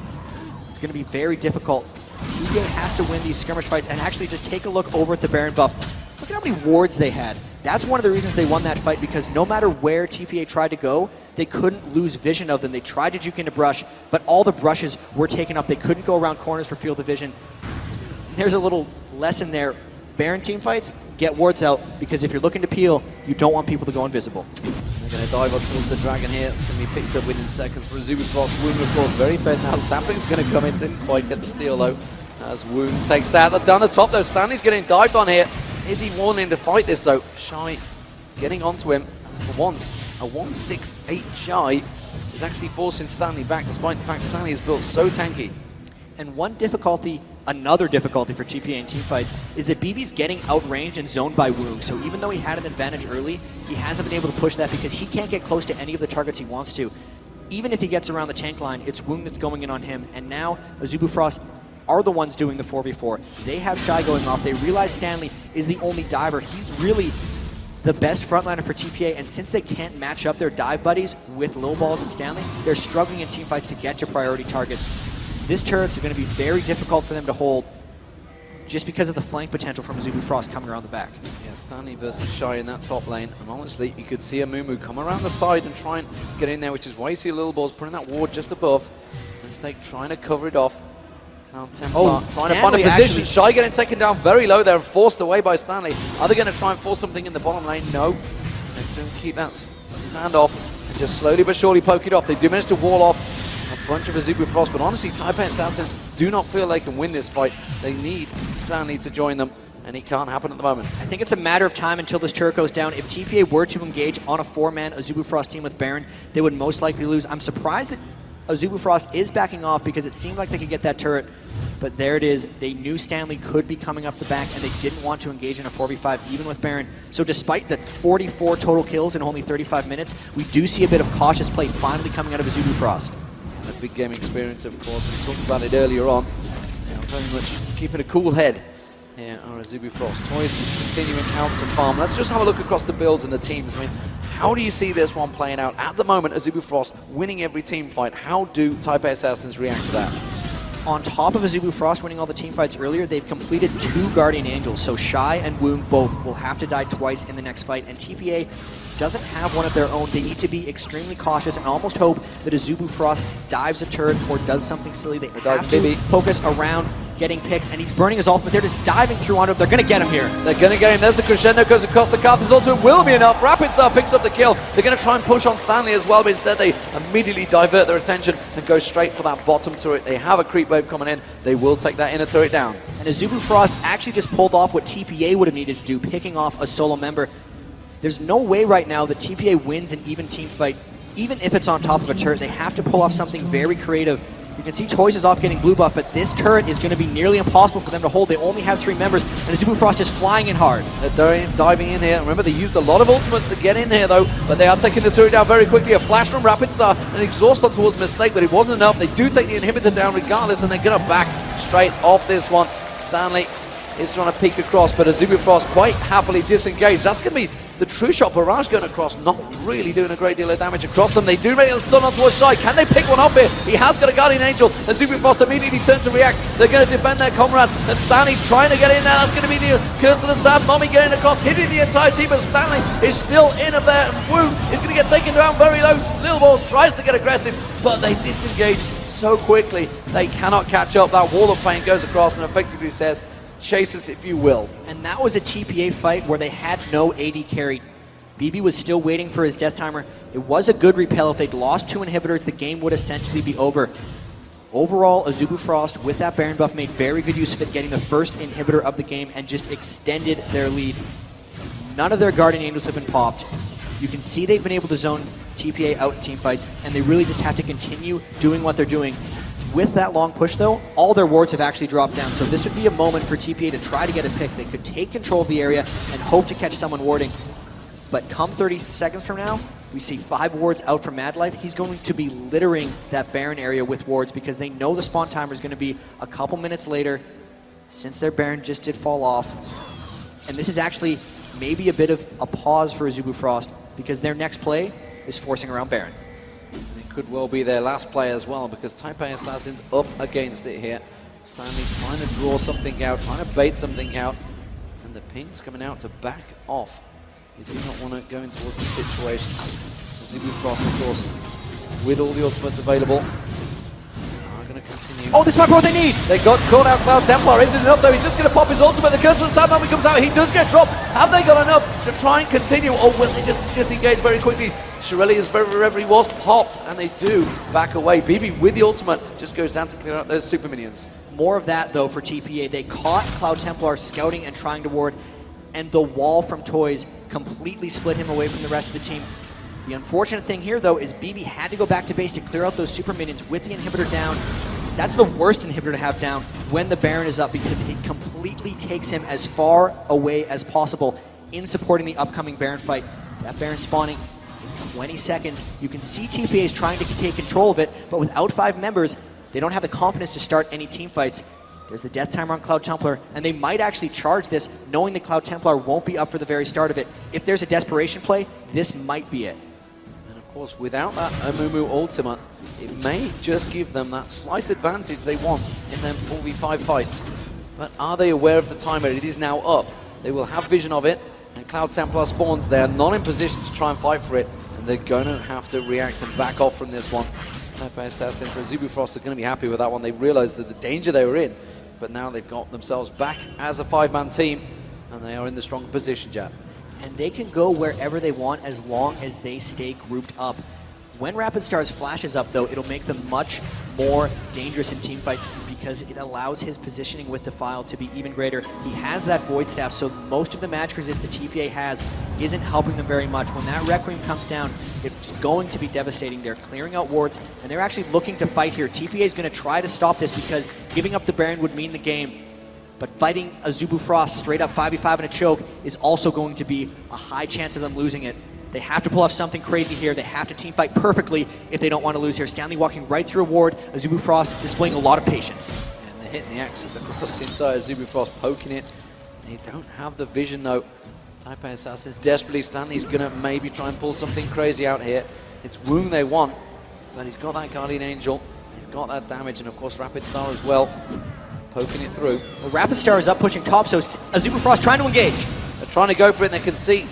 it's going to be very difficult. TPA has to win these skirmish fights, and actually just take a look over at the Baron buff. Look at how many wards they had. That's one of the reasons they won that fight, because no matter where TPA tried to go, they couldn't lose vision of them. They tried to juke into brush, but all the brushes were taken up. They couldn't go around corners for field of vision. There's a little lesson there. Baron team fights, get wards out, because if you're looking to peel, you don't want people to go invisible. They're going to dive up towards the dragon here. It's going to be picked up within seconds for Azubu Frost. Woong, of course, very fair now. Sampling's going to come in, didn't quite get the steal though. As Woong takes out down the top though. Stanley's getting dived on here. Is he wanting to fight this though? Shy getting onto him for once. A 168 Shy is actually forcing Stanley back, despite the fact Stanley is built so tanky. And another difficulty for TPA in team fights is that BB's getting outranged and zoned by Woong. So even though he had an advantage early, he hasn't been able to push that because he can't get close to any of the targets he wants to. Even if he gets around the tank line, it's Woong that's going in on him. And now Azubu Frost are the ones doing the 4v4. They have Shy going off. They realize Stanley is the only diver. He's really the best frontliner for TPA, and since they can't match up their dive buddies with Lil Balls and Stanley, they're struggling in teamfights to get to priority targets. This turret's going to be very difficult for them to hold just because of the flank potential from Azubu Frost coming around the back. Yeah, Stanley versus Shy in that top lane, and honestly, you could see a Mumu come around the side and try and get in there, which is why you see Lil Balls putting that ward just above. Mistake trying to cover it off. Now Templar trying to find a position. Shy getting taken down very low there and forced away by Stanley. Are they going to try and force something in the bottom lane? No. They don't keep that standoff and just slowly but surely poke it off. They do manage to wall off a bunch of Azubu Frost, but honestly, Taipei Assassins do not feel they can win this fight. They need Stanley to join them, and it can't happen at the moment. I think it's a matter of time until this turret goes down. If TPA were to engage on a 4-man Azubu Frost team with Baron, they would most likely lose. I'm surprised that Azubu Frost is backing off because it seemed like they could get that turret, but there it is. They knew Stanley could be coming up the back, and they didn't want to engage in a 4v5 even with Baron. So despite the 44 total kills in only 35 minutes, we do see a bit of cautious play finally coming out of Azubu Frost. A big game experience, of course. We talked about it earlier on. Very much keeping a cool head here are Azubu Frost. Toys continuing out to farm. Let's just have a look across the builds and the teams. I mean, how do you see this one playing out? At the moment, Azubu Frost winning every team fight. How do Taipei Assassins react to that? On top of Azubu Frost winning all the team fights earlier, they've completed 2 Guardian Angels, so Shy and Woong both will have to die twice in the next fight, and TPA doesn't have one of their own. They need to be extremely cautious and almost hope that Azubu Frost dives a turret or does something silly. They have to focus around getting picks, and he's burning his ultimate. They're just diving through onto him. They're going to get him here. They're going to get him. There's the crescendo, goes across the Karthus ultimate. Will be enough. Rapid Star picks up the kill. They're going to try and push on Stanley as well, but instead they immediately divert their attention and go straight for that bottom turret. They have a creep wave coming in. They will take that inner turret down. And Azubu Frost actually just pulled off what TPA would have needed to do, picking off a solo member. There's no way right now that TPA wins an even team fight, even if it's on top of a turret. They have to pull off something very creative. You can see Toys is off getting blue buff, but this turret is going to be nearly impossible for them to hold. They only have 3 members, and Azubu Frost is flying in hard. They're diving in here. Remember, they used a lot of ultimates to get in here, though, but they are taking the turret down very quickly. A flash from Rapid Star, an exhaust on towards Mistake, but it wasn't enough. They do take the inhibitor down regardless, and they're going to back straight off this one. Stanley is trying to peek across, but Azubu Frost quite happily disengaged. That's going to be the True Shot barrage going across, not really doing a great deal of damage across them. They do make a stun on towards Shy. Can they pick one up here? He has got a Guardian Angel, and Azubu Frost immediately turns to react. They're going to defend their comrade, and Stanley's trying to get in there. That's going to be the Curse of the Sad Mommy getting across, hitting the entire team, but Stanley is still in up there, and Wu is going to get taken down very low. Lil Balls tries to get aggressive, but they disengage so quickly. They cannot catch up. That wall of pain goes across and effectively says, chase us if you will. And that was a TPA fight where they had no AD carry. BB was still waiting for his death timer. It was a good repel. If they'd lost 2 inhibitors, the game would essentially be over. Overall, Azubu Frost, with that Baron buff, made very good use of it, getting the first inhibitor of the game and just extended their lead. None of their Guardian Angels have been popped. You can see they've been able to zone TPA out in team fights, and they really just have to continue doing what they're doing. With that long push, though, all their wards have actually dropped down, so this would be a moment for TPA to try to get a pick. They could take control of the area and hope to catch someone warding. But come 30 seconds from now, we see 5 wards out from Mad Life. He's going to be littering that Baron area with wards because they know the spawn timer is going to be a couple minutes later since their Baron just did fall off. And this is actually maybe a bit of a pause for Azubu Frost because their next play is forcing around Baron. It could well be their last play as well because Taipei Assassins up against it here. Stanley trying to draw something out, trying to bait something out, and the ping's coming out to back off. You do not want to go into towards the situation. Azubu Frost, of course, with all the ultimates available, are going to continue. Oh, this might be what they need! They got caught out Cloud Templar. Isn't enough though? He's just going to pop his ultimate. The Curse of the Sad Mommy comes out. He does get dropped. Have they got enough to try and continue? Or will they just disengage very quickly? Shirelli is wherever he was popped, and they do back away. BB with the ultimate just goes down to clear out those super minions. More of that though for TPA. They caught Cloud Templar scouting and trying to ward, and the wall from Toys completely split him away from the rest of the team. The unfortunate thing here, though, is BB had to go back to base to clear out those super minions with the inhibitor down. That's the worst inhibitor to have down when the Baron is up because it completely takes him as far away as possible in supporting the upcoming Baron fight. That Baron spawning in 20 seconds. You can see TPA is trying to take control of it, but without 5 members, they don't have the confidence to start any team fights. There's the Death Timer on Cloud Templar, and they might actually charge this, knowing that Cloud Templar won't be up for the very start of it. If there's a desperation play, this might be it. And of course, without that Amumu ultimate, it may just give them that slight advantage they want in them 4v5 fights. But are they aware of the timer? It is now up. They will have vision of it, and Cloud Templar spawns. They are not in position to try and fight for it, and they're going to have to react and back off from this one. TPA Assassins and Zubu Frost are going to be happy with that one. They realized that the danger they were in, but now they've got themselves back as a 5-man team, and they are in the stronger position, Jab. And they can go wherever they want as long as they stay grouped up. When Rapid Stars flashes up, though, it'll make them much more dangerous in teamfights because it allows his positioning with Defile to be even greater. He has that Void Staff, so most of the magic resist the TPA has isn't helping them very much. When that Requiem comes down, it's going to be devastating. They're clearing out wards, and they're actually looking to fight here. TPA is going to try to stop this because giving up the Baron would mean the game. But fighting a Zubu Frost straight up 5v5 in a choke is also going to be a high chance of them losing it. They have to pull off something crazy here. They have to teamfight perfectly if they don't want to lose here. Stanley walking right through a ward, a Zubu Frost displaying a lot of patience. And they're hitting the axe at the cross inside, Zubu Frost poking it. They don't have the vision though. TPA Assassins desperately. Stanley's gonna maybe try and pull something crazy out here. It's Wound they want, but he's got that Guardian Angel. He's got that damage, and of course Rapid Star as well, poking it through. Well, Rapid Star is up pushing top, so a Zubu Frost trying to engage. They're trying to go for it, and they can see.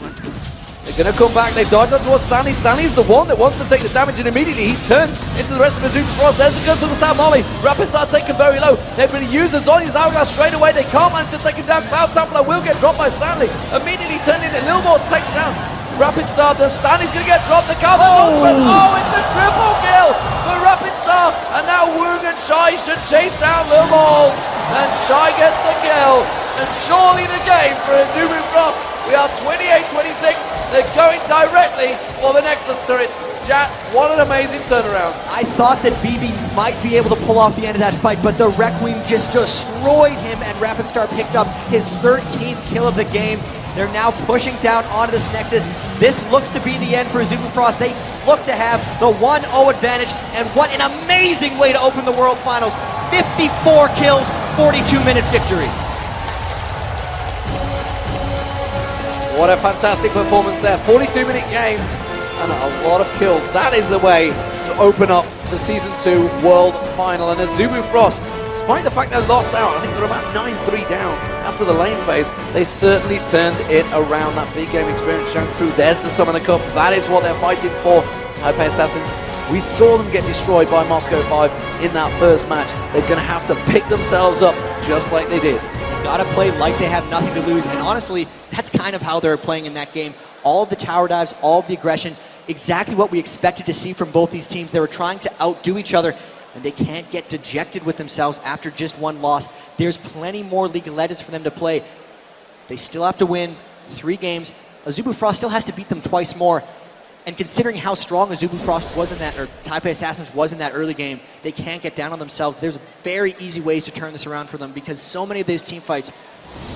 They're going to come back. They've dodged up towards Stanley. Stanley's the one that wants to take the damage, and immediately he turns into the rest of the Zubu Frost. There's the gun to the Sam Molly. Rapid Star taken very low. They're going to use the Zonya's Hourglass straight away. They can't manage to take him down. Cloud Templar will get dropped by Stanley. Immediately turned into Lil Morse, takes down Rapid Star. Stanley's going to get dropped. The counter. Oh, it's a triple kill for Rapid Star. And now Woong and Shai should chase down Lil Morse. And Shai gets the kill. And surely the game for a Zubu Frost. We are 28-26. They're going directly for the Nexus turrets. Jat, what an amazing turnaround. I thought that BB might be able to pull off the end of that fight, but the Requiem just destroyed him, and Rapid Star picked up his 13th kill of the game. They're now pushing down onto this Nexus. This looks to be the end for Zubu Frost. They look to have the 1-0 advantage, and what an amazing way to open the World Finals. 54 kills, 42-minute victory. What a fantastic performance there. 42-minute game and a lot of kills. That is the way to open up the Season 2 World Final. And as Zubu Frost, despite the fact they lost out, I think they're about 9-3 down after the lane phase, they certainly turned it around. That big game experience shown through. There's the Summoner Cup. That is what they're fighting for. TPA Assassins, we saw them get destroyed by Moscow 5 in that first match. They're going to have to pick themselves up just like they did. Gotta play like they have nothing to lose, and honestly, that's kind of how they're playing in that game. All of the tower dives, all of the aggression, exactly what we expected to see from both these teams. They were trying to outdo each other, and they can't get dejected with themselves after just one loss. There's plenty more League of Legends for them to play. They still have to win 3 games. Zubu Frost still has to beat them twice more. And considering how strong Zubu Frost was in that, or TPA Assassins was in that early game, they can't get down on themselves. There's very easy ways to turn this around for them because so many of these team fights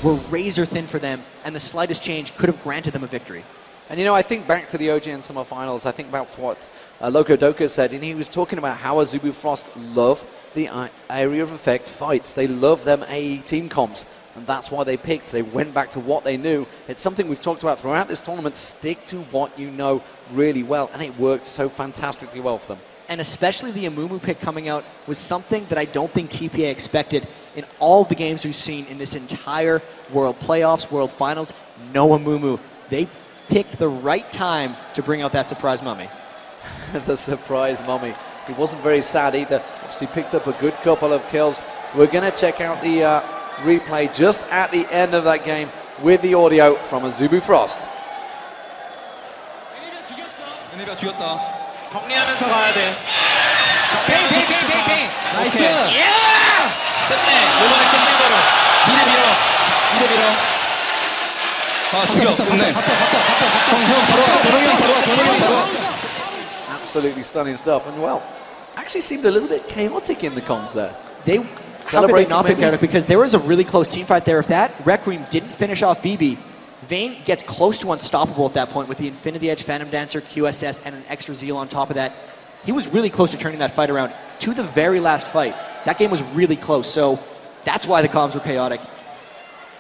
were razor thin for them, and the slightest change could have granted them a victory. And you know, I think back to the OGN Summer Finals, I think about what Loco Doka said, and he was talking about how Zubu Frost love the area of effect fights. They love them AE team comps, and that's why they picked. They went back to what they knew. It's something we've talked about throughout this tournament. Stick to what you know really well, and it worked so fantastically well for them. And especially the Amumu pick coming out was something that I don't think TPA expected in all the games we've seen in this entire World Playoffs, World Finals. No Amumu. They picked the right time to bring out that surprise mummy. The surprise mummy. He wasn't very sad either. Obviously picked up a good couple of kills. We're going to check out the replay just at the end of that game with the audio from a Zubu Frost. 정리하면서 가야 돼. 나이스. 끝내. 이번에 끝낸 거로. 이래 밀어. 아, 죽여. 끝내. 형 바로 와. Absolutely stunning stuff. And well, actually seemed a little bit chaotic in the comms there. They celebrated not pick chaotic because there was a really close team fight there. If that Requiem didn't finish off BB, Vayne gets close to unstoppable at that point with the Infinity Edge, Phantom Dancer, QSS, and an extra Zeal on top of that. He was really close to turning that fight around to the very last fight. That game was really close, so That's why the comms were chaotic.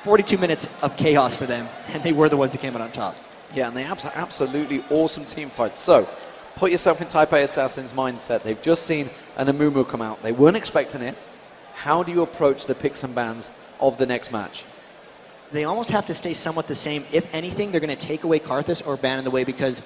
42 minutes of chaos for them, and they were the ones that came out on top. Yeah, and they have absolutely awesome team fights. So, put yourself in Taipei Assassin's mindset. They've just seen an Amumu come out. They weren't expecting it. How do you approach the picks and bans of the next match? They almost have to stay somewhat the same. If anything, they're going to take away Karthus or ban in the way because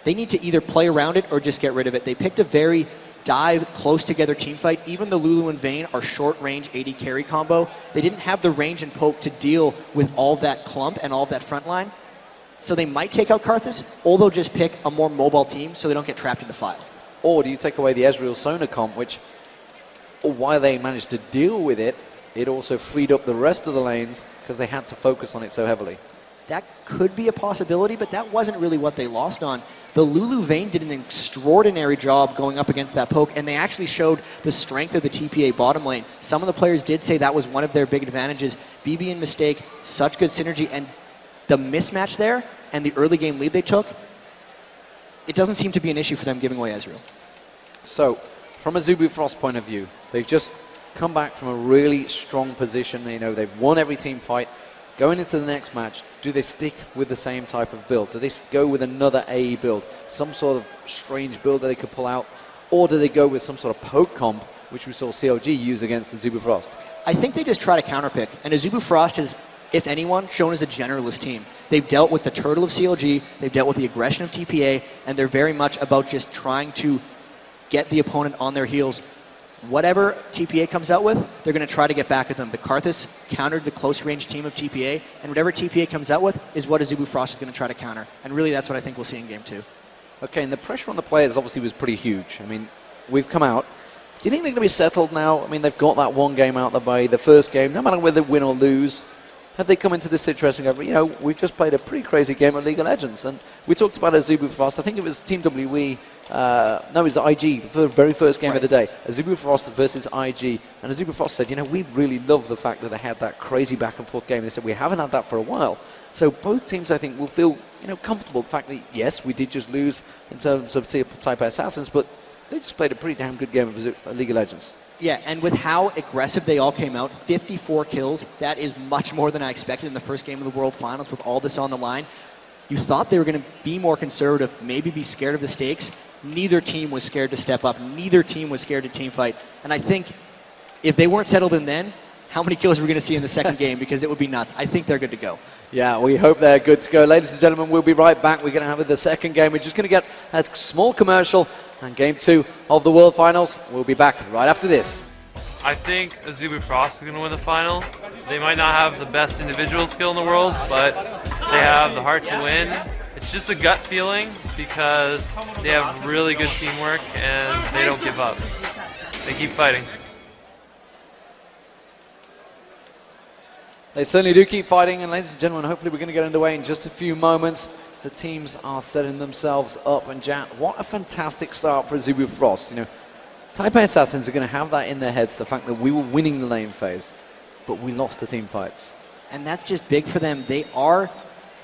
they need to either play around it or just get rid of it. They picked a very dive, close together team fight. Even the Lulu and Vayne are short range AD carry combo. They didn't have the range and poke to deal with all that clump and all that front line. So they might take out Karthus, or they'll just pick a more mobile team so they don't get trapped in the file. Or do you take away the Ezreal Sona comp, which, while they managed to deal with it, it also freed up the rest of the lanes because they had to focus on it so heavily. That could be a possibility, but that wasn't really what they lost on. The Lulu Vayne did an extraordinary job going up against that poke, and they actually showed the strength of the TPA bottom lane. Some of the players did say that was one of their big advantages. BB and Mistake, such good synergy, and the mismatch there and the early game lead they took, it doesn't seem to be an issue for them giving away Ezreal. So, from a Zubu Frost point of view, they've just come back from a really strong position. You know, they've won every team fight. Going into the next match, do they stick with the same type of build? Do they go with another AE build, some sort of strange build that they could pull out? Or do they go with some sort of poke comp, which we saw CLG use against the Zubu Frost? I think they just try to counterpick. And Zubu Frost has, if anyone, shown as a generalist team. They've dealt with the turtle of CLG, they've dealt with the aggression of TPA, and they're very much about just trying to get the opponent on their heels. Whatever TPA comes out with, they're going to try to get back at them. The Karthus countered the close-range team of TPA, and whatever TPA comes out with is what Zubu Frost is going to try to counter. And really, that's what I think we'll see in Game 2. Okay, and the pressure on the players obviously was pretty huge. I mean, we've come out. Do you think they're going to be settled now? I mean, they've got that one game out of the way, the first game, no matter whether they win or lose. Have they come into this situation and go, you know, we've just played a pretty crazy game of League of Legends? And we talked about Zubu Frost. I think it was Team WE. No, it was IG, the very first game of the day. Zubu Frost versus IG. And Zubu Frost said, you know, we really love the fact that they had that crazy back and forth game. They said, we haven't had that for a while. So both teams, I think, will feel, you know, comfortable. The fact that, yes, we did just lose in terms of Taipei Assassins, but they just played a pretty damn good game of League of Legends. Yeah, and with how aggressive they all came out, 54 kills, that is much more than I expected in the first game of the World Finals with all this on the line. You thought they were going to be more conservative, maybe be scared of the stakes. Neither team was scared to step up. Neither team was scared to team fight. And I think if they weren't settled in then, how many kills are we going to see in the second game? Because it would be nuts. I think they're good to go. Yeah, we hope they're good to go. Ladies and gentlemen, we'll be right back. We're going to have the second game. We're just going to get a small commercial. And Game 2 of the World Finals. We'll be back right after this. I think Zubu Frost is going to win the final. They might not have the best individual skill in the world, but they have the heart to win. It's just a gut feeling because they have really good teamwork and they don't give up. They keep fighting. They certainly do keep fighting, and ladies and gentlemen, hopefully we're going to get underway in just a few moments. The teams are setting themselves up, and Jat, what a fantastic start for Zubu Frost. You know, Taipei Assassins are going to have that in their heads, the fact that we were winning the lane phase, but we lost the team fights. And that's just big for them. They are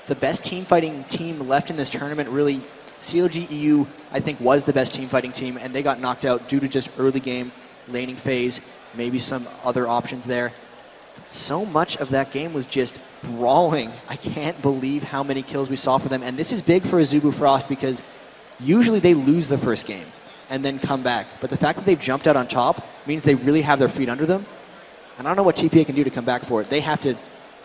the best team fighting team left in this tournament. Really, CLG EU, I think, was the best team fighting team, and they got knocked out due to just early game laning phase, maybe some other options there. So much of that game was just brawling. I can't believe how many kills we saw for them. And this is big for Zubu Frost because usually they lose the first game and then come back. But the fact that they've jumped out on top means they really have their feet under them. And I don't know what TPA can do to come back for it. They have to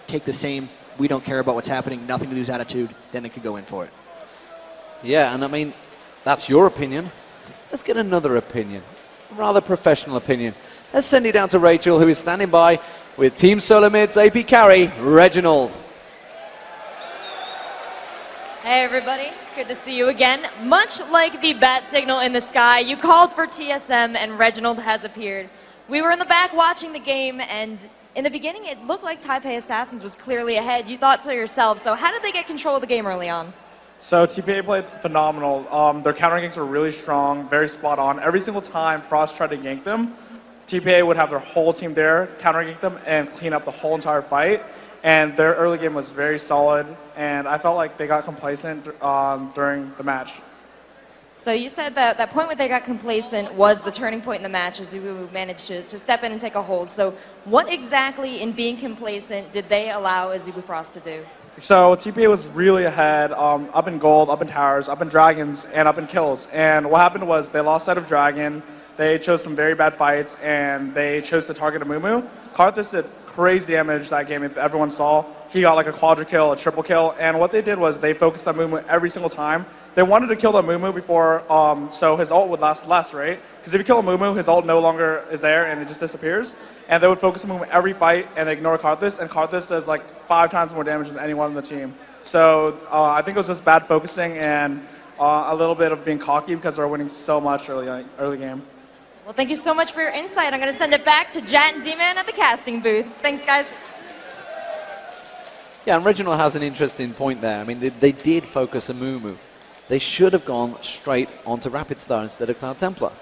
take the same, we don't care about what's happening, nothing to lose attitude, then they could go in for it. Yeah, and I mean, that's your opinion. Let's get another opinion, a rather professional opinion. Let's send it down to Rachel, who is standing by with Team Solo Mid's AP carry, Reginald. Hey everybody, good to see you again. Much like the bat signal in the sky, you called for TSM and Reginald has appeared. We were in the back watching the game, and in the beginning it looked like Taipei Assassins was clearly ahead. You thought so yourself, so how did they get control of the game early on? So TPA played phenomenal. Their counter ganks were really strong, very spot on. Every single time Frost tried to gank them, TPA would have their whole team there, counter gank them, and clean up the whole entire fight. And their early game was very solid, and I felt like they got complacent during the match. So you said that that point where they got complacent was the turning point in the match as Zubu managed to step in and take a hold. So what exactly in being complacent did they allow Azubu Frost to do? So TPA was really ahead, up in gold, up in towers, up in dragons, and up in kills. And what happened was they lost sight of dragon, they chose some very bad fights, and they chose to target Amumu. Karthus did crazy damage that game, if everyone saw. He got like a quadra kill, a triple kill, and what they did was they focused on Amumu every single time. They wanted to kill the Amumu before, so his ult would last less, right? Because if you kill Amumu, his ult no longer is there and it just disappears. And they would focus on Amumu every fight and ignore Karthus, and Karthus does like 5 times more damage than anyone on the team. So I think it was just bad focusing and a little bit of being cocky because they're winning so much early game. Well, thank you so much for your insight. I'm going to send it back to Jat and D-Man at the casting booth. Thanks, guys. Yeah, and Reginald has an interesting point there. I mean, they did focus Amumu. They should have gone straight onto Rapid Star instead of Cloud Templar.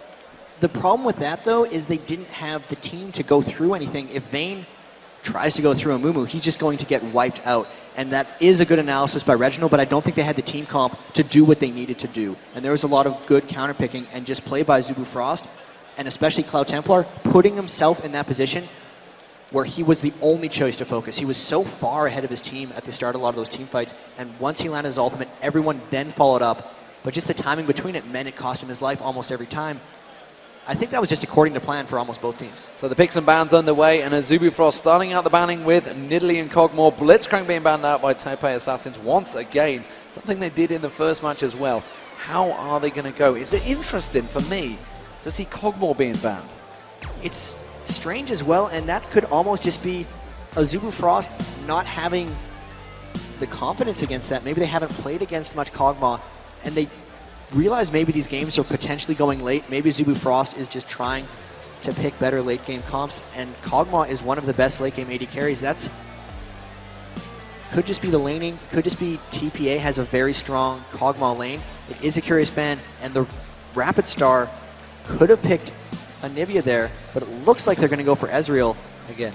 The problem with that, though, is they didn't have the team to go through anything. If Vayne tries to go through Amumu, he's just going to get wiped out. And that is a good analysis by Reginald, but I don't think they had the team comp to do what they needed to do. And there was a lot of good counterpicking and just play by Zubu Frost, and especially Cloud Templar, putting himself in that position where he was the only choice to focus. He was so far ahead of his team at the start of a lot of those team fights, and once he landed his ultimate, everyone then followed up. But just the timing between it meant it cost him his life almost every time. I think that was just according to plan for almost both teams. So the picks and bans underway, and Azubu Frost starting out the banning with Nidalee and Cogmore. Blitzcrank being banned out by TPA Assassins once again. Something they did in the first match as well. How are they going to go? Is it interesting for me to see Cogmore being banned? It's strange as well, and that could almost just be Azubu Frost not having the confidence against that. Maybe they haven't played against much Kog'Maw, and they realize maybe these games are potentially going late. Maybe Azubu Frost is just trying to pick better late game comps, and Kog'Maw is one of the best late game AD carries. That's could just be the laning, could just be TPA has a very strong Kog'Maw lane. It is a curious ban, and the Rapid Star could have picked Anivia there, but it looks like they're going to go for Ezreal. Again,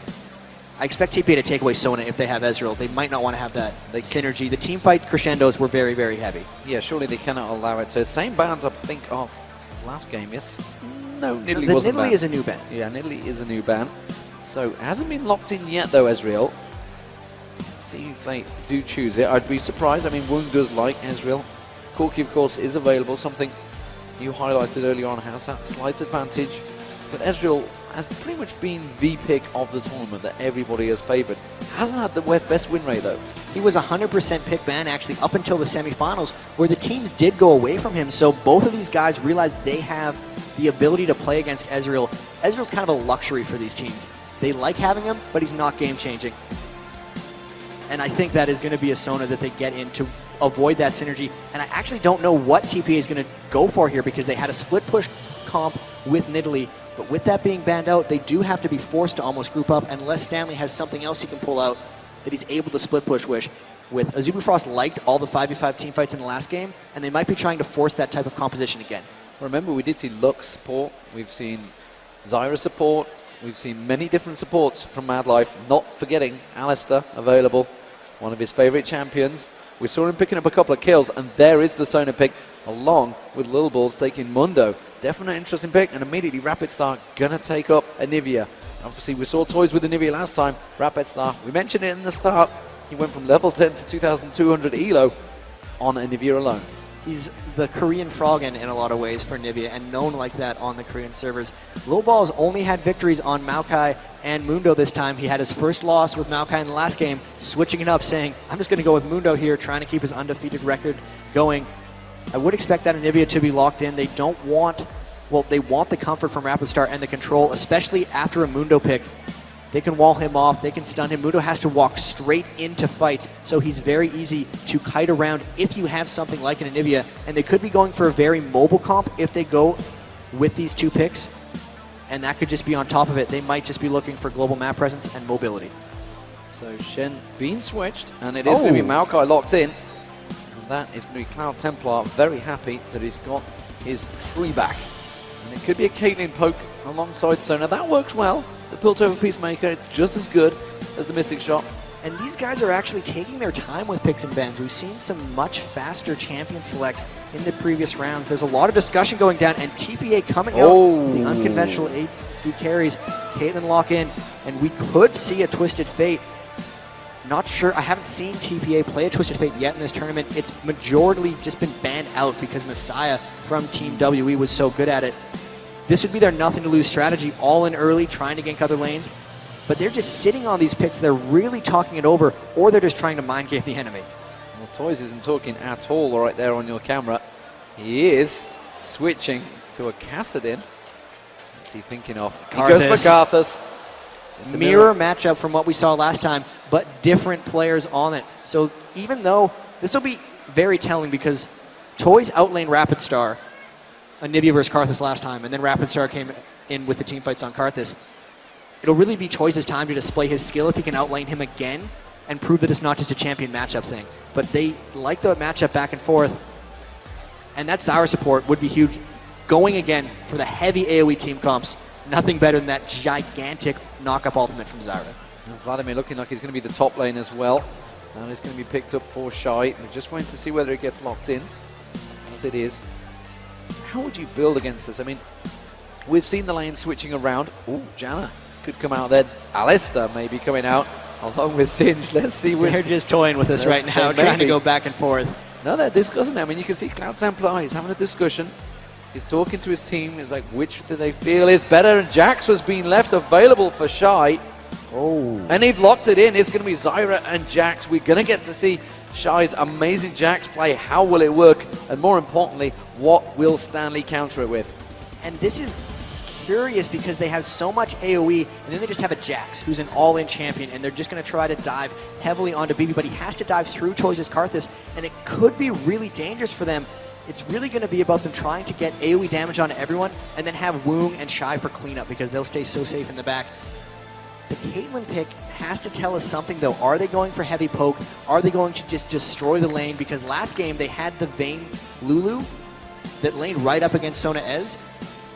I expect TPA to take away Sona if they have Ezreal. They might not want to have that synergy. The team fight crescendos were very, very heavy. Yeah, surely they cannot allow it. So same bans, I think, of last game, yes? No, Nidalee the wasn't Nidalee banned. is a new ban. Yeah, Nidalee is a new ban. So it hasn't been locked in yet, though, Ezreal. See if they do choose it. I'd be surprised. I mean, Woong does like Ezreal. Corki, of course, is available. Something you highlighted earlier on has that slight advantage. But Ezreal has pretty much been the pick of the tournament that everybody has favored. Hasn't had the best win rate, though. He was 100% pick ban, actually, up until the semifinals, where the teams did go away from him. So both of these guys realized they have the ability to play against Ezreal. Ezreal's kind of a luxury for these teams. They like having him, but he's not game-changing. And I think that is going to be a Sona that they get in to avoid that synergy. And I actually don't know what TPA is going to go for here, because they had a split push comp with Nidalee. But with that being banned out, they do have to be forced to almost group up unless Stanley has something else he can pull out that he's able to split push with. Azubu Frost liked all the 5v5 team fights in the last game, and they might be trying to force that type of composition again. Remember, we did see Lux support, we've seen Zyra support, we've seen many different supports from Mad Life, not forgetting Alistair available, one of his favorite champions. We saw him picking up a couple of kills, and there is the Sona pick, along with Lil Balls taking Mundo. Definitely interesting pick, and immediately Rapid Star gonna take up Anivia. Obviously, we saw toys with Anivia last time. Rapid Star, we mentioned it in the start, he went from level 10 to 2,200 elo on Anivia alone. He's the Korean Froggen in a lot of ways for Anivia, and known like that on the Korean servers. Lil Balls only had victories on Maokai and Mundo this time. He had his first loss with Maokai in the last game, switching it up, saying, I'm just going to go with Mundo here, trying to keep his undefeated record going. I would expect that Anivia to be locked in. They don't want, well, they want the comfort from Rapid Star and the control, especially after a Mundo pick. They can wall him off, they can stun him. Mundo has to walk straight into fights, so he's very easy to kite around if you have something like an Anivia. And they could be going for a very mobile comp if they go with these two picks. And that could just be on top of it. They might just be looking for global map presence and mobility. So Shen being switched, and it is going to be Maokai locked in. And that is going to be Cloud Templar very happy that he's got his tree back. And it could be a Caitlyn poke alongside Sona. That works well. The Piltover Peacemaker, it's just as good as the Mystic Shot. And these guys are actually taking their time with picks and bends. We've seen some much faster champion selects in the previous rounds. There's a lot of discussion going down, and TPA coming out with the unconventional AD carries. Caitlyn lock in, and we could see a Twisted Fate. Not sure. I haven't seen TPA play a Twisted Fate yet in this tournament. It's majorly just been banned out because Messiah from Team WE was so good at it. This would be their nothing to lose strategy, all in early, trying to gank other lanes. But they're just sitting on these picks. They're really talking it over, or they're just trying to mind game the enemy. Well, Toys isn't talking at all right there on your camera. He is switching to a Kassadin. What's he thinking of? He goes for Karthus. It's a mirror matchup from what we saw last time, but different players on it. So even though this will be very telling because Toys outlaned Rapid Star, Anivia versus Karthus last time, and then Rapid Star came in with the team fights on Karthus. It'll really be Choice's time to display his skill if he can outlane him again and prove that it's not just a champion matchup thing. But they like the matchup back and forth, and that Zyra support would be huge. Going again for the heavy AoE team comps, nothing better than that gigantic knock-up ultimate from Zyra. And Vladimir looking like he's going to be the top lane as well. And he's going to be picked up for Shy. We're just waiting to see whether it gets locked in, as it is. How would you build against this? I mean, we've seen the lane switching around. Ooh, Janna could come out there. Alistair may be coming out along with Singe. Let's see. They're just toying with us right now, trying to go back and forth. No, they're discussing it. I mean, you can see Cloud Templar, he's having a discussion. He's talking to his team. He's like, which do they feel is better? And Jax was being left available for Shy. Oh. And they've locked it in. It's going to be Zyra and Jax. We're going to get to see Shy's amazing Jax play. How will it work? And more importantly, what will Stanley counter it with? And this is curious because they have so much AoE, and then they just have a Jax, who's an all-in champion, and they're just going to try to dive heavily onto BB, but he has to dive through Choice's Karthus, and it could be really dangerous for them. It's really going to be about them trying to get AoE damage onto everyone, and then have Woong and Shy for cleanup, because they'll stay so safe in the back. The Caitlyn pick has to tell us something, though. Are they going for heavy poke? Are they going to just destroy the lane? Because last game, they had the Vayne Lulu that laned right up against Sona Ez,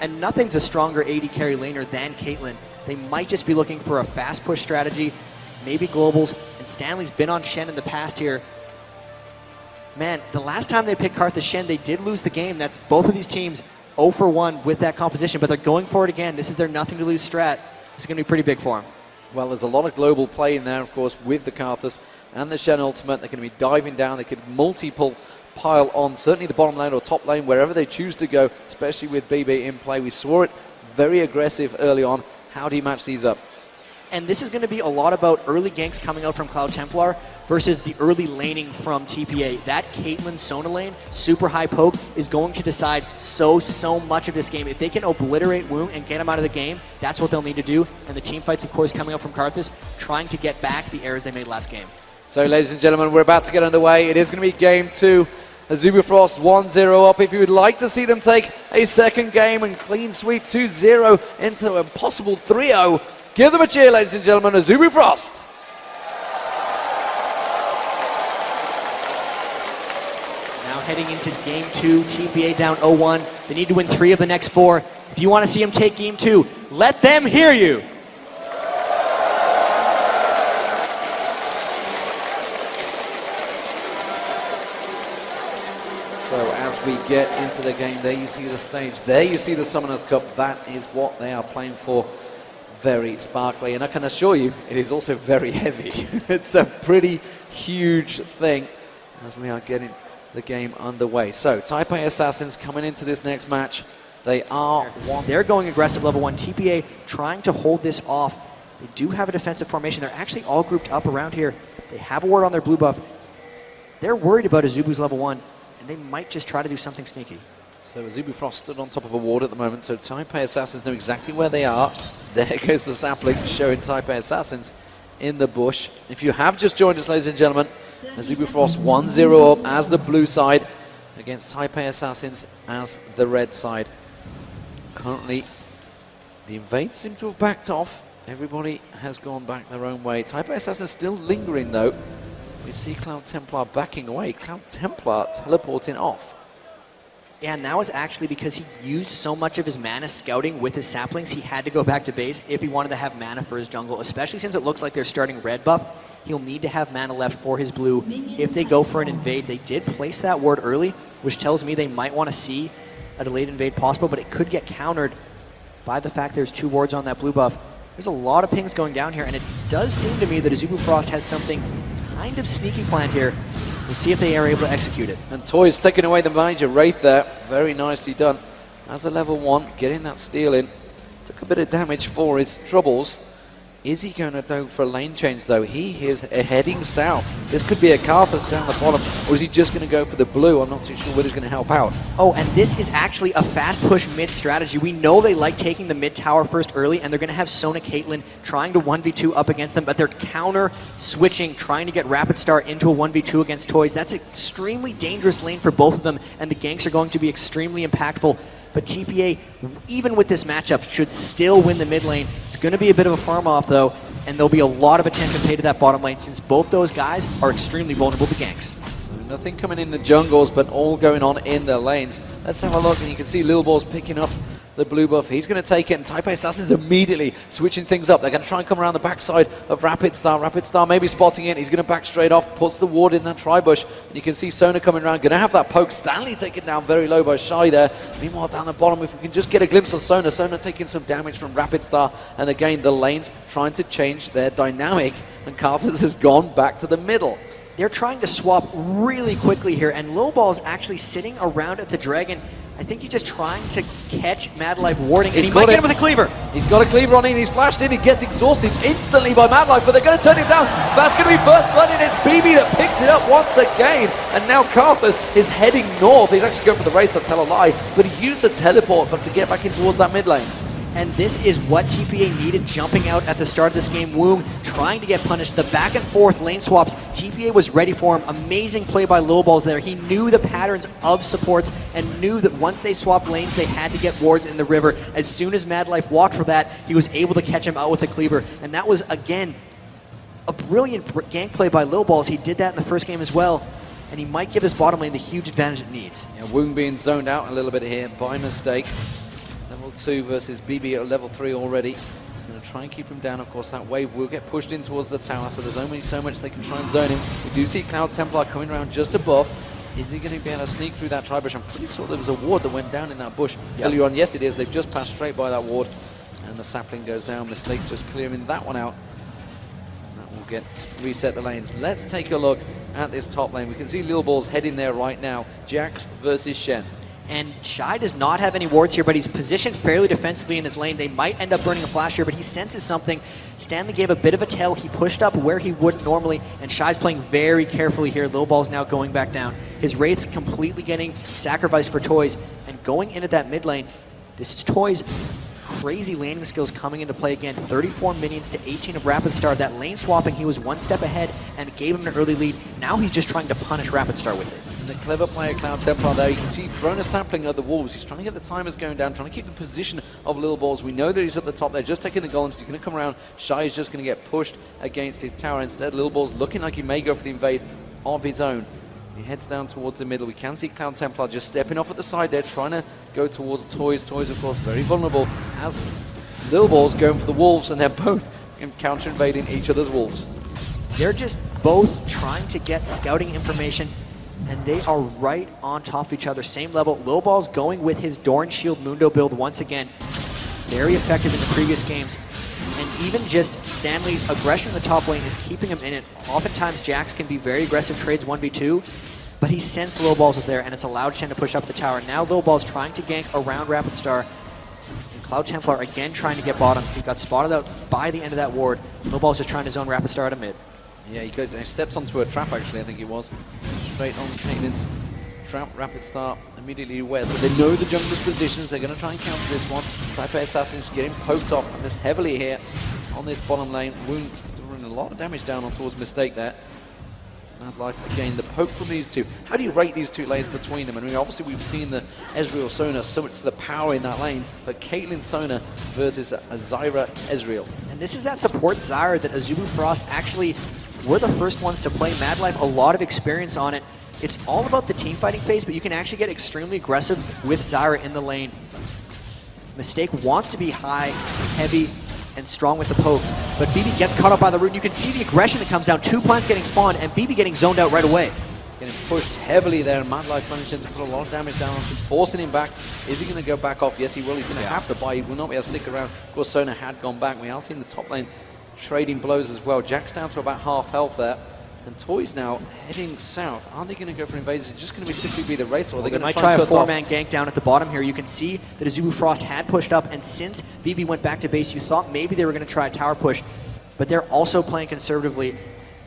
and nothing's a stronger AD carry laner than Caitlyn. They might just be looking for a fast push strategy, maybe globals, and Stanley's been on Shen in the past here. Man, the last time they picked Karthus Shen, they did lose the game. That's both of these teams 0 for 1 with that composition, but they're going for it again. This is their nothing to lose strat. It's going to be pretty big for them. Well, there's a lot of global play in there, of course, with the Karthus and the Shen ultimate. They're going to be diving down. They could multiple pile on, certainly the bottom lane or top lane, wherever they choose to go, especially with BB in play. We saw it very aggressive early on. How do you match these up? And this is going to be a lot about early ganks coming out from Cloud Templar versus the early laning from TPA. That Caitlyn Sona lane, super high poke, is going to decide so much of this game. If they can obliterate Woong and get him out of the game, that's what they'll need to do. And the team fights, of course, coming out from Karthus, trying to get back the errors they made last game. So, ladies and gentlemen, we're about to get underway. It is going to be game 2. Azubifrost 1-0 up. If you would like to see them take a second game and clean sweep 2-0 into a possible 3-0, give them a cheer, ladies and gentlemen, Azubifrost. Now heading into game 2, TPA down 0-1. They need to win 3 of the next 4. If you want to see them take game 2, let them hear you. So as we get into the game, there you see the stage, there you see the Summoners Cup. That is what they are playing for. Very sparkly, and I can assure you, it is also very heavy. It's a pretty huge thing as we are getting the game underway. So, Taipei Assassins coming into this next match. They are They're going aggressive level 1. TPA trying to hold this off. They do have a defensive formation. They're actually all grouped up around here. They have a ward on their blue buff. They're worried about Azubu's level 1, and they might just try to do something sneaky. So Azubifrost stood on top of a ward at the moment, so Taipei Assassins know exactly where they are. There goes the sapling showing Taipei Assassins in the bush. If you have just joined us, ladies and gentlemen, Azubifrost 1-0 up as the blue side against Taipei Assassins as the red side. Currently, the invades seem to have backed off. Everybody has gone back their own way. Taipei Assassins still lingering though. We see Cloud Templar backing away. Cloud Templar teleporting off. Yeah, and that was actually because he used so much of his mana scouting with his saplings, he had to go back to base if he wanted to have mana for his jungle, especially since it looks like they're starting red buff. he'll need to have mana left for his blue if they go for an invade. They did place that ward early, which tells me they might want to see a delayed invade possible, but it could get countered by the fact there's 2 wards on that blue buff. There's a lot of pings going down here, and it does seem to me that Azubu Frost has something kind of sneaky planned here. We'll see if they are able to execute it. And Toys taking away the major Wraith there. Very nicely done. As a level 1, getting that steal in. Took a bit of damage for his troubles. Is he going to go for a lane change though? He is heading south. This could be a Karthus down the bottom, or is he just going to go for the blue? I'm not too sure whether he's going to help out. Oh, and this is actually a fast push mid strategy. We know they like taking the mid tower first early, and they're going to have Sona Caitlyn trying to 1v2 up against them, but they're counter switching, trying to get Rapid Star into a 1v2 against Toys. That's an extremely dangerous lane for both of them, and the ganks are going to be extremely impactful. But TPA, even with this matchup, should still win the mid lane. It's going to be a bit of a farm off though, and there'll be a lot of attention paid to that bottom lane since both those guys are extremely vulnerable to ganks. So nothing coming in the jungles, but all going on in the lanes. Let's have a look, and you can see Lil Ball's picking up the blue buff. He's going to take it, and TPA Assassins immediately switching things up. They're going to try and come around the backside of Rapid Star. Rapid Star maybe spotting it. He's going to back straight off, puts the ward in that tri-bush, and you can see Sona coming around. Going to have that poke. Stanley taken down very low by Shy there. Meanwhile, down the bottom, if we can just get a glimpse of Sona. Sona taking some damage from Rapid Star, and again, the lanes trying to change their dynamic, and Karthus has gone back to the middle. They're trying to swap really quickly here, and Lil Ball's actually sitting around at the Dragon. I think he's just trying to catch Mad Life warding, and he might get him with a cleaver. He's got a cleaver on in, he's flashed in, he gets exhausted instantly by Mad Life, but they're going to turn him down. That's going to be first blood, and it's BB that picks it up once again. And now Karthus is heading north. He's actually going for the Wraith, I'll tell a lie, but he used the teleport but to get back in towards that mid lane. And this is what TPA needed, jumping out at the start of this game. Woong trying to get punished. The back and forth lane swaps, TPA was ready for him. Amazing play by Lil Balls there. He knew the patterns of supports and knew that once they swapped lanes, they had to get wards in the river. As soon as Mad Life walked for that, he was able to catch him out with the cleaver. And that was, again, a brilliant gank play by Lil Balls. He did that in the first game as well. And he might give his bottom lane the huge advantage it needs. Yeah, Woong being zoned out a little bit here by mistake. Level 2 versus BB at level 3 already. Going to try and keep him down. Of course, that wave will get pushed in towards the tower, so there's only so much they can try and zone him. We do see Cloud Templar coming around just above. Is he going to be able to sneak through that tri-bush? I'm pretty sure there was a ward that went down in that bush earlier on. Yes, it is. They've just passed straight by that ward, and the sapling goes down. Mistake just clearing that one out. That will get reset the lanes. Let's take a look at this top lane. We can see Lil Ball's heading there right now. Jax versus Shen. And Shy does not have any wards here, but he's positioned fairly defensively in his lane. They might end up burning a flash here, but he senses something. Stanley gave a bit of a tell. He pushed up where he wouldn't normally, and Shy's playing very carefully here. Lil Ball's now going back down. His Wraith's completely getting sacrificed for Toys, and going into that mid lane, this is Toys' crazy laning skills coming into play again. 34 minions to 18 of Rapid Star. That lane swapping, he was one step ahead and gave him an early lead. Now he's just trying to punish Rapid Star with it. The clever player Cloud Templar there. You can see thrown a sapling at the wolves. He's trying to get the timers going down, trying to keep the position of Lil Balls. We know that he's at the top there, just taking the golems. He's going to come around. Shy is just going to get pushed against his tower. Instead, Lil Balls looking like he may go for the invade of his own. He heads down towards the middle. We can see Cloud Templar just stepping off at the side there, trying to go towards Toys. Toys, of course, very vulnerable as Lil Balls going for the wolves, and they're both counter-invading each other's wolves. They're just both trying to get scouting information, and they are right on top of each other, same level. Lil Ball's going with his Doran Shield Mundo build once again. Very effective in the previous games. And even just Stanley's aggression in the top lane is keeping him in it. Oftentimes Jax can be very aggressive trades 1v2, but he sensed Lil Balls was there, and it's allowed Shen to push up the tower. Now Lil Ball's trying to gank around Rapid Star. And Cloud Templar again trying to get bottom. He got spotted out by the end of that ward. Lil Ball's just trying to zone Rapid Star at a mid. Yeah, he steps onto a trap, actually, I think it was. Straight on Kanan's trap. Rapid Star immediately aware. So they know the jungler's positions. They're going to try and counter this one. TPA Assassins getting poked off and this heavily here on this bottom lane. Wound doing a lot of damage down on towards Mistake there. Mad Life again, the poke from these two. How do you rate these two lanes between them? I mean, obviously we've seen the Ezreal Sona, so much to the power in that lane, but Caitlyn Sona versus Zyra Ezreal. And this is that support Zyra that Azubu Frost actually were the first ones to play. Mad Life, a lot of experience on it. It's all about the team fighting phase, but you can actually get extremely aggressive with Zyra in the lane. Mistake wants to be high, heavy, and strong with the poke. But BB gets caught up by the root. You can see the aggression that comes down. 2 plants getting spawned, and BB getting zoned out right away. Getting pushed heavily there, and Mad Life managing to put a lot of damage down on him, forcing him back. Is he going to go back off? Yes, he will. He's going to have to buy. He will not be able to stick around. Of course, Sona had gone back. We are seeing the top lane trading blows as well. Jack's down to about half health there. And Toys now heading south. Are they going to go for invaders? Is it just going to be simply be the Wraiths, or are they going to try a 4-man gank down at the bottom here? You can see that Azubu Frost had pushed up, and since BB went back to base, you thought maybe they were going to try a tower push, but they're also playing conservatively,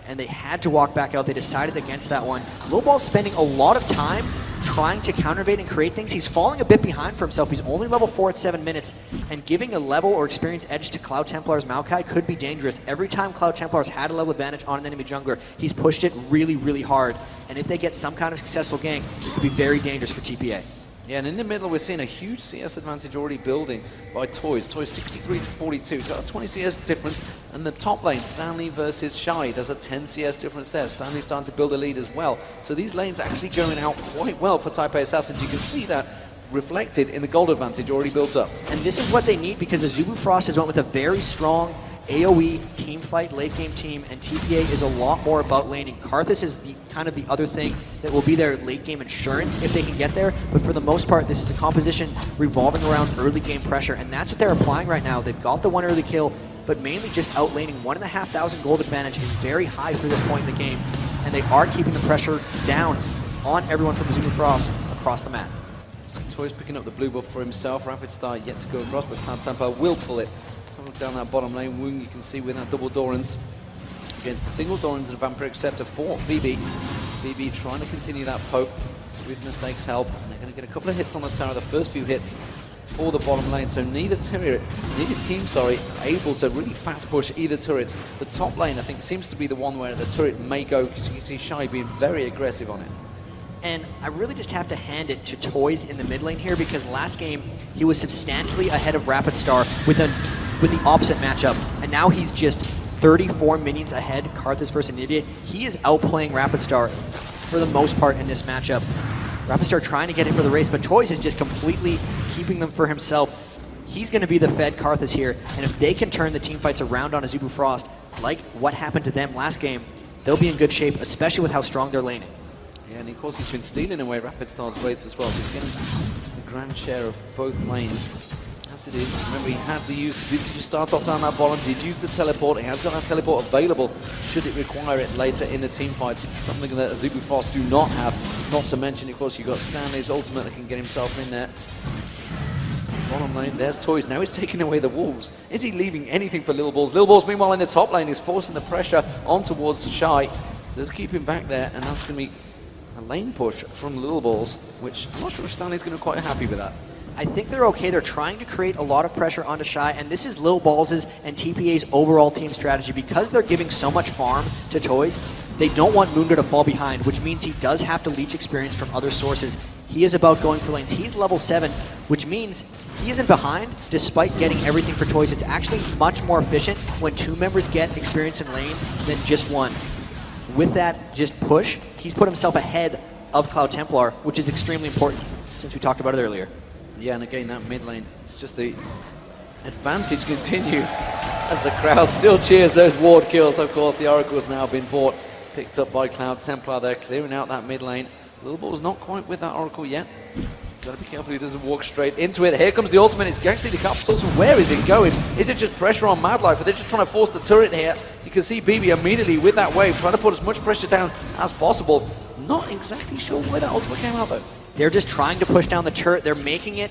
and they had to walk back out. They decided against that one. Lowball's spending a lot of time trying to countervade and create things. He's falling a bit behind for himself. He's only level 4 at 7 minutes, and giving a level or experience edge to Cloud Templar's Maokai could be dangerous. Every time Cloud Templar's had a level advantage on an enemy jungler, he's pushed it really, really hard, and if they get some kind of successful gank, it could be very dangerous for TPA. Yeah, and in the middle, we're seeing a huge CS advantage already building by Toys. Toys 63 to 42. He's got a 20 CS difference. And the top lane, Stanley versus Shy, there's a 10 CS difference there. Stanley's starting to build a lead as well. So these lanes actually going out quite well for TPA Assassins. You can see that reflected in the gold advantage already built up. And this is what they need, because Azubu Frost has went with a very strong AoE team fight late game team, and TPA is a lot more about laning. Karthus is the kind of the other thing that will be their late game insurance if they can get there, but for the most part this is a composition revolving around early game pressure, and that's what they're applying right now. They've got the one early kill, but mainly just out laning. 1,500 gold advantage is very high for this point in the game, and they are keeping the pressure down on everyone from Azubu Frost across the map. Toys picking up the blue buff for himself. Rapid Star yet to go across, but Cloud Templar will pull it. Down that bottom lane, Woong you can see with that double Dorans against the single Dorans and Vampiric Scepter for BB. BB trying to continue that poke with Mistake's help, and they're going to get a couple of hits on the tower, the first few hits for the bottom lane. So neither team, able to really fast push either turrets. The top lane, I think, seems to be the one where the turret may go, because you can see Shy being very aggressive on it. And I really just have to hand it to Toys in the mid lane here, because last game he was substantially ahead of Rapid Star with the opposite matchup, and now he's just 34 minions ahead, Karthus versus Anivia. He is outplaying Rapid Star for the most part in this matchup. Rapid Star trying to get in for the race, but Toys is just completely keeping them for himself. He's going to be the fed Karthus here, and if they can turn the team fights around on Azubu Frost, like what happened to them last game, they'll be in good shape, especially with how strong they're laning. Yeah, and of course he's been stealing away Rapid Star's rates as well, so he's getting a grand share of both lanes. As it is, remember he had the use, did you start off down that bottom, did use the teleport, he has got that teleport available should it require it later in the team fights, something that Azubu Frost do not have, not to mention of course you've got Stanley's ultimate that can get himself in there. Bottom lane, there's Toys, now he's taking away the Wolves. Is he leaving anything for Lil Balls? Lil Balls meanwhile in the top lane is forcing the pressure on towards Shy, does keep him back there, and that's going to be a lane push from Lil Balls, which I'm not sure if Stanley's going to be quite happy with that. I think they're okay. They're trying to create a lot of pressure onto Shy, and this is Lil Balls' and TPA's overall team strategy. Because they're giving so much farm to Toys, they don't want Moonga to fall behind, which means he does have to leech experience from other sources. He is about going for lanes. He's level 7, which means he isn't behind despite getting everything for Toys. It's actually much more efficient when 2 members get experience in lanes than just one. With that just push, he's put himself ahead of Cloud Templar, which is extremely important since we talked about it earlier. Yeah, and again, that mid lane, it's just the advantage continues as the crowd still cheers those ward kills. Of course, the Oracle's now been bought, picked up by Cloud Templar. They're clearing out that mid lane. Lil Ball's not quite with that Oracle yet. Gotta be careful he doesn't walk straight into it. Here comes the ultimate. It's actually the capital. So where is it going? Is it just pressure on Mad Life? Are they just trying to force the turret here? You can see BB immediately with that wave, trying to put as much pressure down as possible. Not exactly sure where that ultimate came out though. They're just trying to push down the turret. They're making it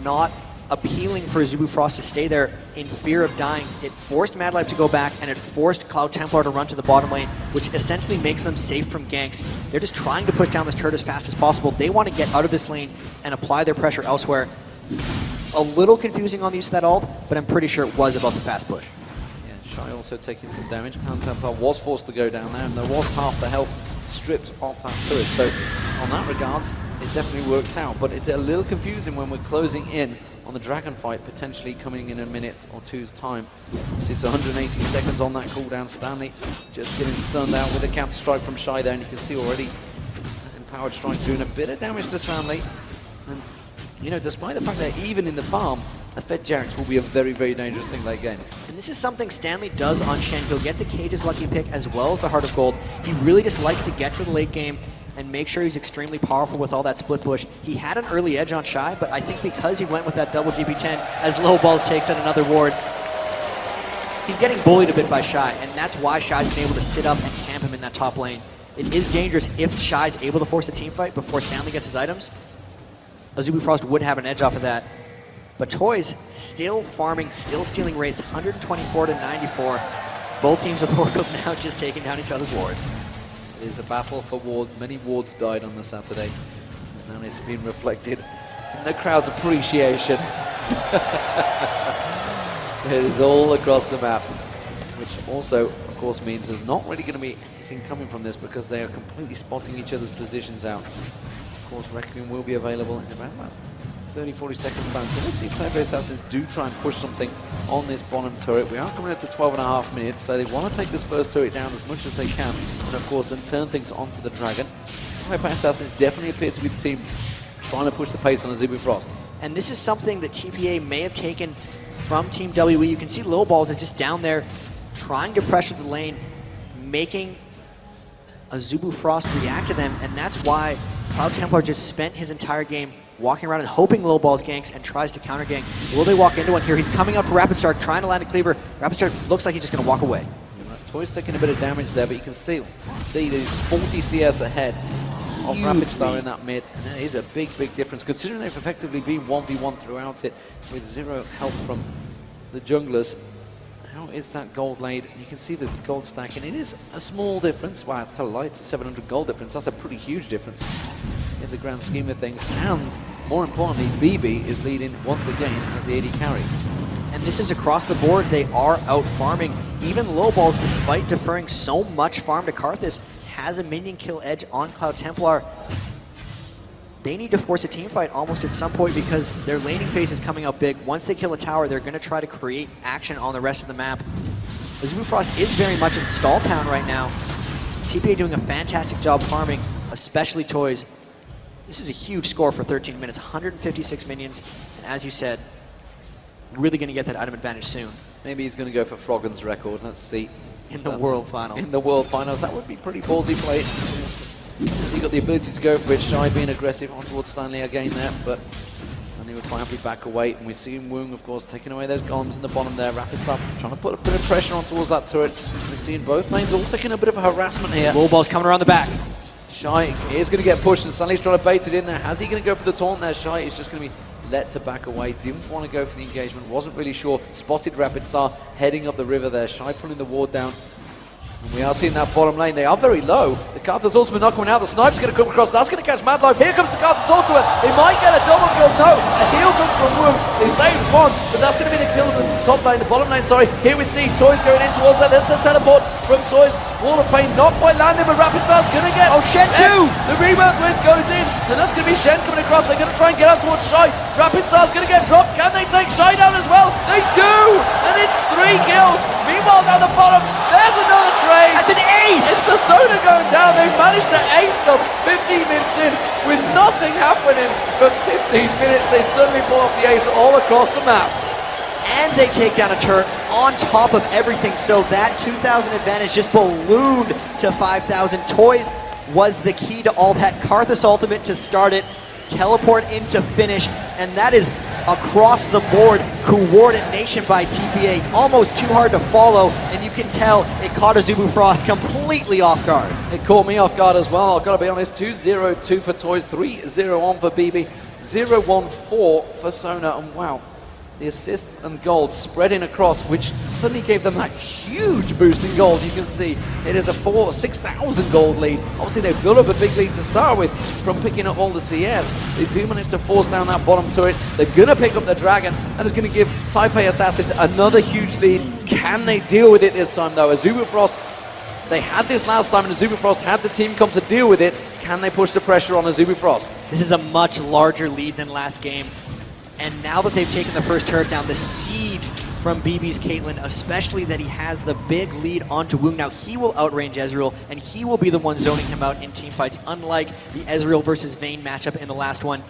not appealing for Azubu Frost to stay there in fear of dying. It forced Mad Life to go back, and it forced Cloud Templar to run to the bottom lane, which essentially makes them safe from ganks. They're just trying to push down this turret as fast as possible. They want to get out of this lane and apply their pressure elsewhere. A little confusing on the use of that ult, but I'm pretty sure it was about the fast push. Yeah, Shy also taking some damage. Cloud Templar was forced to go down there, and there was half the health stripped off that turret. So on that regards, it definitely worked out, but it's a little confusing when we're closing in on the Dragon fight, potentially coming in a minute or two's time. So it's 180 seconds on that cooldown. Stanley just getting stunned out with a counter strike from Shy there, and you can see already Empowered Strike doing a bit of damage to Stanley. And you know, despite the fact they're even in the farm, the Fed Jarrets will be a very, very dangerous thing late game. And this is something Stanley does on Shen. He'll get the Cage's lucky pick as well as the Heart of Gold. He really just likes to get to the late game and make sure he's extremely powerful with all that split push. He had an early edge on Shy, but I think because he went with that double GB10 as Low Balls takes out another ward, he's getting bullied a bit by Shy, and that's why Shy's been able to sit up and camp him in that top lane. It is dangerous if Shy's able to force a team fight before Stanley gets his items. Azubu Frost would have an edge off of that. But Toys still farming, still stealing rates, 124 to 94. Both teams with Oracles now just taking down each other's wards. It is a battle for wards. Many wards died on the Saturday, and it's been reflected in the crowd's appreciation. It is all across the map, which also, of course, means there's not really going to be anything coming from this because they are completely spotting each other's positions out. Of course, Requiem will be available in about 30-40 seconds time. So let's see if TPA Assassins do try and push something on this bottom turret. We are coming into 12.5 minutes, so they want to take this first turret down as much as they can, and of course then turn things onto the Dragon. TPA Assassins definitely appear to be the team trying to push the pace on Azubu Frost. And this is something that TPA may have taken from Team WE. You can see Low Balls is just down there trying to pressure the lane, making Azubu Frost react to them, and that's why Cloud Templar just spent his entire game walking around and hoping Low Balls ganks and tries to counter gank. Will they walk into one here? He's coming out for Rapid Star, trying to land a cleaver. Rapid Star looks like he's just going to walk away. Toy's taking a bit of damage there, but you can see that he's 40 CS ahead of Rapid Star in that mid. And that is a big, big difference, considering they've effectively been 1v1 throughout it with zero help from the junglers. How is that gold laid? You can see the gold stacking. It is a small difference. Wow, it's a light, it's a 700 gold difference. That's a pretty huge difference in the grand scheme of things. And more importantly, BB is leading once again as the AD carry. And this is across the board. They are out farming. Even Low Balls, despite deferring so much farm to Karthus, has a minion kill edge on Cloud Templar. They need to force a team fight almost at some point because their laning phase is coming out big. Once they kill a tower, they're going to try to create action on the rest of the map. Azubu Frost is very much in stall town right now. TPA doing a fantastic job farming, especially Toys. This is a huge score for 13 minutes, 156 minions. And as you said, really going to get that item advantage soon. Maybe he's going to go for Froggen's record. Let's see. In the World Finals. In the World Finals. That would be pretty ballsy play. He got the ability to go for it. Shy being aggressive on towards Stanley again there, but Stanley would quietly back away. And we see Woong, of course, taking away those golems in the bottom there. Rapid Star trying to put a bit of pressure on towards that turret. We're seeing both lanes all taking a bit of a harassment here. Low Ball's coming around the back. Shy is going to get pushed, and Stanley's trying to bait it in there. How's he going to go for the taunt there? Shy is just going to be let to back away. Didn't want to go for the engagement. Wasn't really sure. Spotted Rapid Star heading up the river there. Shy pulling the ward down. And we are seeing that bottom lane. They are very low. The Karthus ultimate not coming out. The sniper's going to come across. That's going to catch Mad Life. Here comes the Karthus ultimate. They might get a double kill. No. A heal comes from Woong. They saved one, but that's going to be the kill from the top lane. The bottom lane, sorry. Here we see Toys going in towards that. There's a teleport from Toys. Wall of Pain not quite landing, but Rapid Star's going to get... Oh, Shen too! The rebound twist goes in, and that's going to be Shen coming across. They're going to try and get out towards Shy. Rapid Star's going to get dropped. Can they take Shy down as well? They do! And it's 3 kills. Meanwhile, down the bottom, there's another trade. That's an ace! It's the Soda going down. They've managed to ace them 15 minutes in with nothing happening for 15 minutes. They suddenly pull off the ace all across the map. And they take down a turret on top of everything, so that 2,000 advantage just ballooned to 5,000. Toys was the key to all that. Karthus ultimate to start it, teleport into finish, and that is across the board coordination by TPA. Almost too hard to follow, and you can tell it caught Azubu Frost completely off guard. It caught me off guard as well, I've got to be honest. 2-0-2 for Toys, 3-0-1 for BB, 0-1-4 for Sona, and wow. The assists and gold spreading across, which suddenly gave them that huge boost in gold. You can see it is a 6,000 gold lead. Obviously, they've built up a big lead to start with from picking up all the CS. They do manage to force down that bottom turret. They're going to pick up the Dragon. That is going to give TPA Assassins another huge lead. Can they deal with it this time, though? Azubu Frost, they had this last time, and Azubu Frost had the team come to deal with it. Can they push the pressure on Azubu Frost? This is a much larger lead than last game. And now that they've taken the first turret down, the siege from BB's Caitlyn, especially that he has the big lead onto Woong. Now he will outrange Ezreal, and he will be the one zoning him out in team fights, unlike the Ezreal versus Vayne matchup in the last one.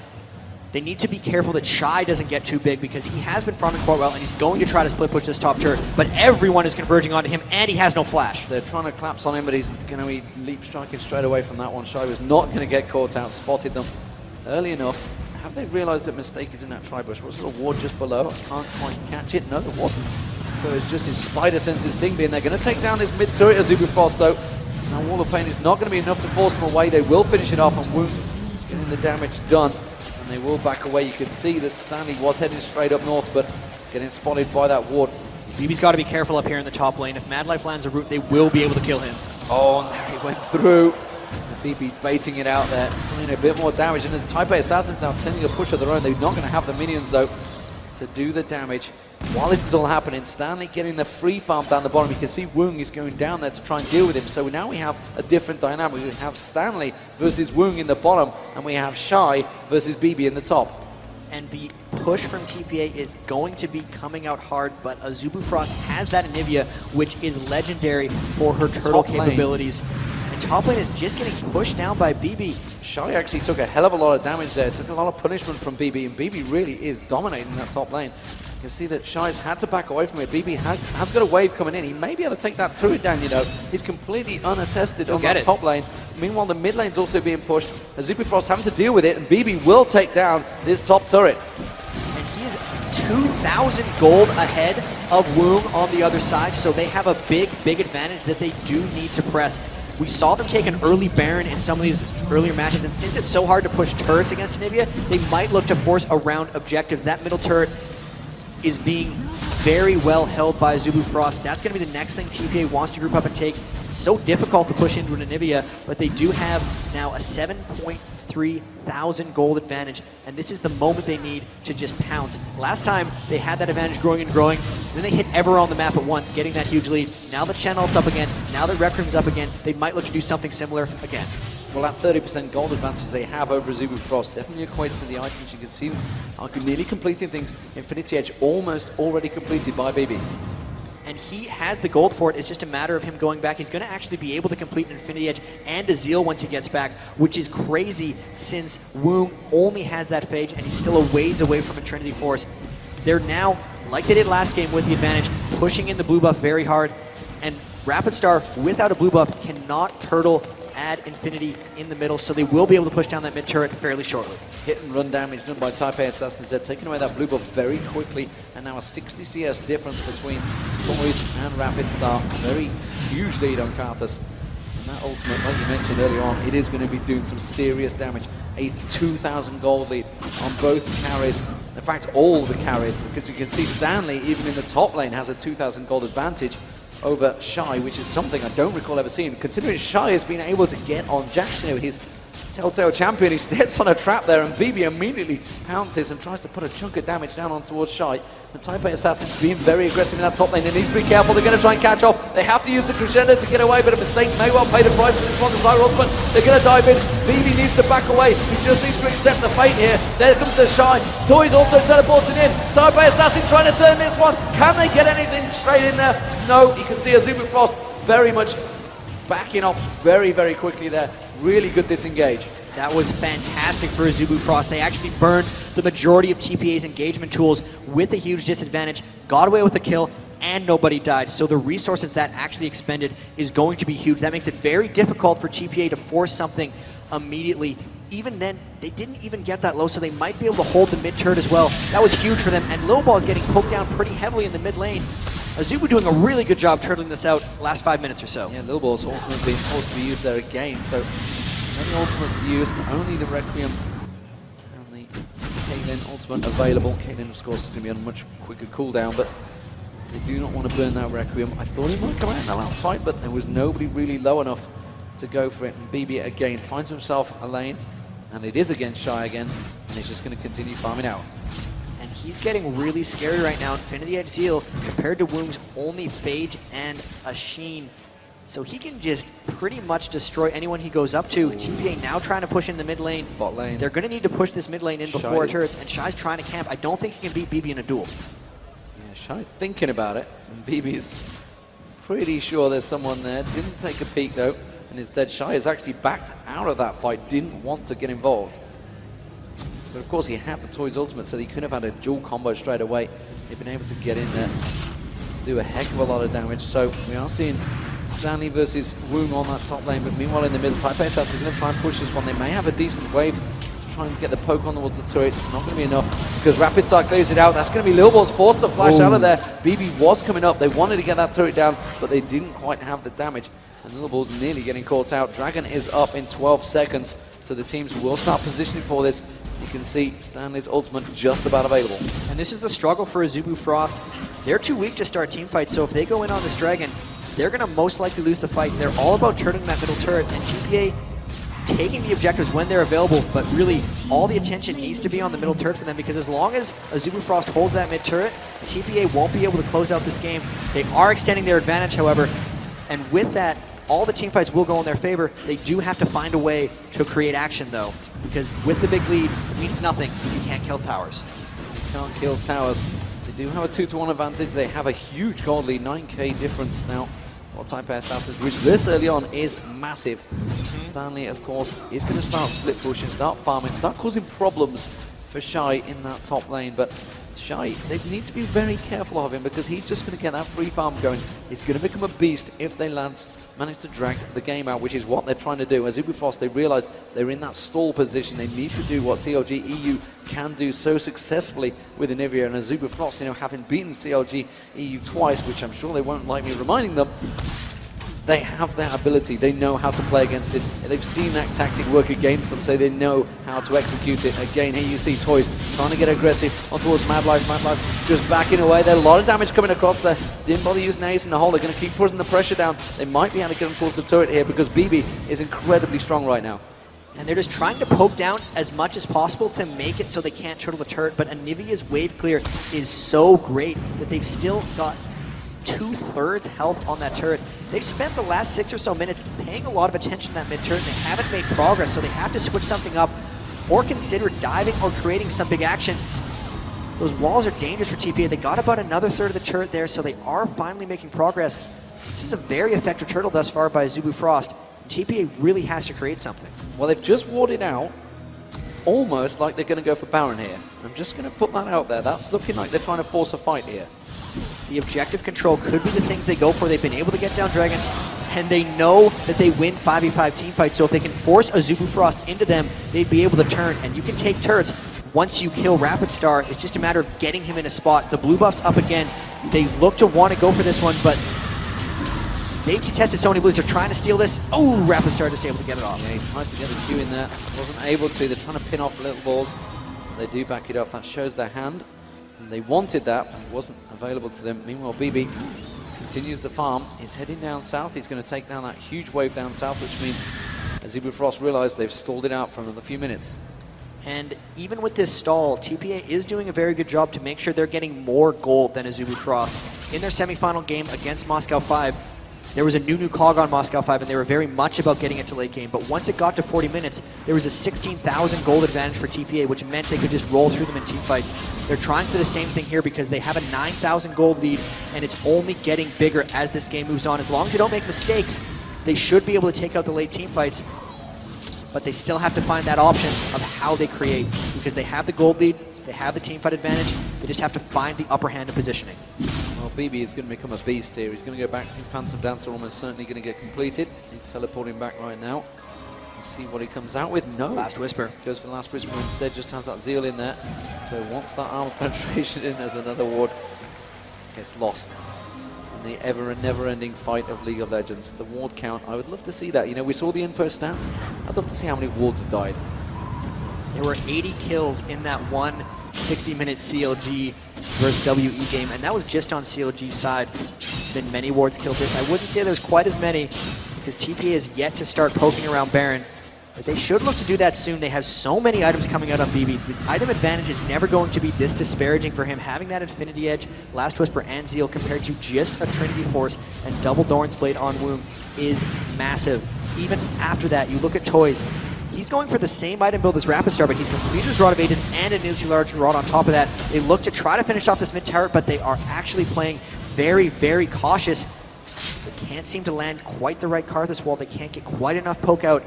They need to be careful that Shy doesn't get too big because he has been farming quite well and he's going to try to split push this top turret, but everyone is converging onto him and he has no flash. They're trying to collapse on him, but he's going to be leap striking straight away from that one. Shy was not going to get caught out, spotted them early enough. Have they realized that Mistake is in that tri-bush? Was there a ward just below? I can't quite catch it. No, there wasn't. So it's just his spider senses ding being. They're going to take down this mid turret of Azubu Frost though. Now Wall of Pain is not going to be enough to force them away. They will finish it off and Woong getting the damage done. And they will back away. You could see that Stanley was heading straight up north, but getting spotted by that ward. BB's got to be careful up here in the top lane. If Mad Life lands a root, they will be able to kill him. Oh, and there he went through. BB baiting it out there, doing a bit more damage. And as Type A Assassins now turning a push of their own, they're not going to have the minions though to do the damage. While this is all happening, Stanley getting the free farm down the bottom. You can see Woong is going down there to try and deal with him. So now we have a different dynamic. We have Stanley versus Woong in the bottom, and we have Shy versus BB in the top. And the push from TPA is going to be coming out hard, but Azubu Frost has that Anivia, which is legendary for her turtle capabilities. And top lane is just getting pushed down by BB. Shy actually took a hell of a lot of damage there, took a lot of punishment from BB, and BB really is dominating that top lane. You can see that Shy's had to back away from it. BB has got a wave coming in. He may be able to take that turret down, you know. He's completely unattested on that top lane. Meanwhile, the mid lane's also being pushed. Azubu Frost having to deal with it, and BB will take down this top turret. And he is 2,000 gold ahead of Woong on the other side, so they have a big advantage that they do need to press. We saw them take an early Baron in some of these earlier matches, and since it's so hard to push turrets against Anivia, they might look to force around objectives. That middle turret is being very well held by Azubu Frost. That's going to be the next thing TPA wants to group up and take. It's so difficult to push into an Anivia, but they do have now a 7.3 thousand gold advantage, and this is the moment they need to just pounce. Last time, they had that advantage growing and growing, then they hit everywhere on the map at once, getting that huge lead. Now the Channel's up again, now the Requiem's up again, they might look to do something similar again. Well, that 30% gold advantage they have over Azubu Frost definitely equates to the items. You can see them are nearly completing things. Infinity Edge almost already completed by BB. And he has the gold for it. It's just a matter of him going back. He's going to actually be able to complete an Infinity Edge and a Zeal once he gets back, which is crazy since Woong only has that Phage and he's still a ways away from a Trinity Force. They're now, like they did last game with the advantage, pushing in the blue buff very hard. And Rapid Star, without a blue buff, cannot turtle add Infinity in the middle, so they will be able to push down that mid turret fairly shortly. Hit and run damage done by Type A Assassins. They're taking away that blue buff very quickly, and now a 60 CS difference between Toys and Rapid Star. Very huge lead on Karthus. And that ultimate, like you mentioned earlier on, it is going to be doing some serious damage. A 2,000 gold lead on both carries. In fact, all the carries, because you can see Stanley, even in the top lane, has a 2,000 gold advantage over Shy, which is something I don't recall ever seeing. Considering Shy has been able to get on Jackson, his Telltale champion, he steps on a trap there, and BB immediately pounces and tries to put a chunk of damage down on towards Shy. The Type A Assassins being very aggressive in that top lane. They need to be careful. They're going to try and catch off. They have to use the Crescendo to get away, but a mistake may well pay the price for this one. The Zyro ultimate. They're going to dive in. BB needs to back away. He just needs to accept the fate here. There comes the Shy. Toys also teleporting in. Type A Assassin trying to turn this one. Can they get anything straight in there? No. You can see Azubu Frost very much backing off very, very quickly there. Really good disengage. That was fantastic for Azubu Frost. They actually burned the majority of TPA's engagement tools with a huge disadvantage, got away with the kill, and nobody died. So the resources that actually expended is going to be huge. That makes it very difficult for TPA to force something immediately. Even then, they didn't even get that low, so they might be able to hold the mid turret as well. That was huge for them, and Lil Ball is getting poked down pretty heavily in the mid lane. Azubu doing a really good job turtling this out last 5 minutes or so. Yeah, Lil Ball's ultimately being forced to be used there again, so many ultimates used, only the Requiem and the Galen ultimate available. Galen, of course, is going to be on a much quicker cooldown, but they do not want to burn that Requiem. I thought he might come out in the last fight, but there was nobody really low enough to go for it. And BB again finds himself a lane, and it is against Shy again, and he's just going to continue farming out. And he's getting really scary right now. Infinity Edge Zeal compared to Woong's only Phage and a Sheen. So he can just pretty much destroy anyone he goes up to. TPA now trying to push in the mid lane. Bot lane. They're going to need to push this mid lane in before turrets, and Shy's trying to camp. I don't think he can beat BB in a duel. Yeah, Shy's thinking about it, and BB's pretty sure there's someone there. Didn't take a peek though, and instead Shy has actually backed out of that fight, didn't want to get involved. But of course, he had the Toys Ultimate, so he could have had a dual combo straight away. They've been able to get in there, do a heck of a lot of damage. So we are seeing Stanley versus Woong on that top lane, but meanwhile in the middle, TPA is going to try and push this one. They may have a decent wave to try and get the poke on towards the turret. It's not going to be enough because Rapid Star clears it out. That's going to be Lilbo's forced to flash out of there. BB was coming up. They wanted to get that turret down, but they didn't quite have the damage. And Lilbo's nearly getting caught out. Dragon is up in 12 seconds, so the teams will start positioning for this. You can see Stanley's ultimate just about available. And this is the struggle for Azubu Frost. They're too weak to start team fights, so if they go in on this Dragon, they're going to most likely lose the fight. They're all about turning that middle turret, and TPA taking the objectives when they're available, but really all the attention needs to be on the middle turret for them, because as long as Azubu Frost holds that mid turret, TPA won't be able to close out this game. They are extending their advantage, however, and with that, all the team fights will go in their favor. They do have to find a way to create action, though, because with the big lead, it means nothing if you can't kill towers. You can't kill towers. They do have a 2-to-1 advantage. They have a huge gold lead, 9k difference now. For TPA Assassins, which this early on is massive. Stanley, of course, is going to start split pushing, start farming, start causing problems for Shy in that top lane. But Shy, they need to be very careful of him because he's just going to get that free farm going. He's going to become a beast if they manage to drag the game out, which is what they're trying to do. As Azubu Frost, they realize they're in that stall position. They need to do what CLG EU can do so successfully with Anivia. And Azubu Frost, you know, having beaten CLG EU twice, which I'm sure they won't like me reminding them, they have that ability. They know how to play against it. They've seen that tactic work against them, so they know how to execute it. Again, here you see Toys trying to get aggressive on towards Mad Life. Mad Life just backing away. There's a lot of damage coming across there. Didn't bother using Ace in the hole. They're going to keep pushing the pressure down. They might be able to get them towards the turret here because BB is incredibly strong right now. And they're just trying to poke down as much as possible to make it so they can't turtle the turret, but Anivia's wave clear is so great that they've still got 2/3 health on that turret. They've spent the last 6 or so minutes paying a lot of attention to that mid turret, and they haven't made progress, so they have to switch something up or consider diving or creating some big action. Those walls are dangerous for TPA. They got about another third of the turret there, so they are finally making progress. This is a very effective turtle thus far by Azubu Frost. TPA really has to create something. Well, they've just warded out, almost like they're going to go for Baron here. I'm just going to put that out there. That's looking like they're trying to force a fight here. The objective control could be the things they go for. They've been able to get down Dragons, and they know that they win 5v5 team fights, so if they can force Azubu Frost into them, they'd be able to turn, and you can take turrets once you kill Rapid Star. It's just a matter of getting him in a spot. The blue buff's up again. They look to want to go for this one, but they've contested so many blues. They're trying to steal this. Oh, Rapid Star just able to get it off. Yeah, he tried to get the Q in there. Wasn't able to. They're trying to pin off little balls. They do back it off. That shows their hand. And they wanted that, but it wasn't available to them. Meanwhile, BB continues the farm. He's heading down south. He's going to take down that huge wave down south, which means Azubu Frost realized they've stalled it out for another few minutes. And even with this stall, TPA is doing a very good job to make sure they're getting more gold than Azubu Frost. In their semifinal game against Moscow 5, there was a new cog on Moscow 5, and they were very much about getting it to late game. But once it got to 40 minutes, there was a 16,000 gold advantage for TPA, which meant they could just roll through them in team fights. They're trying for the same thing here because they have a 9,000 gold lead, and it's only getting bigger as this game moves on. As long as they don't make mistakes, they should be able to take out the late team fights. But they still have to find that option of how they create, because they have the gold lead, they have the team fight advantage, they just have to find the upper hand in positioning. Well, BB is going to become a beast here. He's going to go back. Phantom Dancer almost certainly going to get completed. He's teleporting back right now. Let's see what he comes out with. No. Last Whisper. Goes for the Last Whisper instead, just has that Zeal in there. So once that armor penetration in, there's another ward. Gets lost in the ever and never-ending fight of League of Legends. The ward count, I would love to see that. You know, we saw the info stats. I'd love to see how many wards have died. There were 80 kills in that one 60-minute CLG versus WE game, and that was just on CLG's side. Been many wards killed this. I wouldn't say there's quite as many because TPA is yet to start poking around Baron, but they should look to do that soon. They have so many items coming out on BB. The item advantage is never going to be this disparaging for him. Having that Infinity Edge, Last Whisper, and Zeal compared to just a Trinity Force and double Doran's Blade on Woong is massive. Even after that, you look at Toys. He's going for the same item build as Rapid Star, but he's completed his Rod of Aegis and a Nuclear Large Rod on top of that. They look to try to finish off this mid tower, but they are actually playing very, very cautious. They can't seem to land quite the right Karthus wall. They can't get quite enough poke out.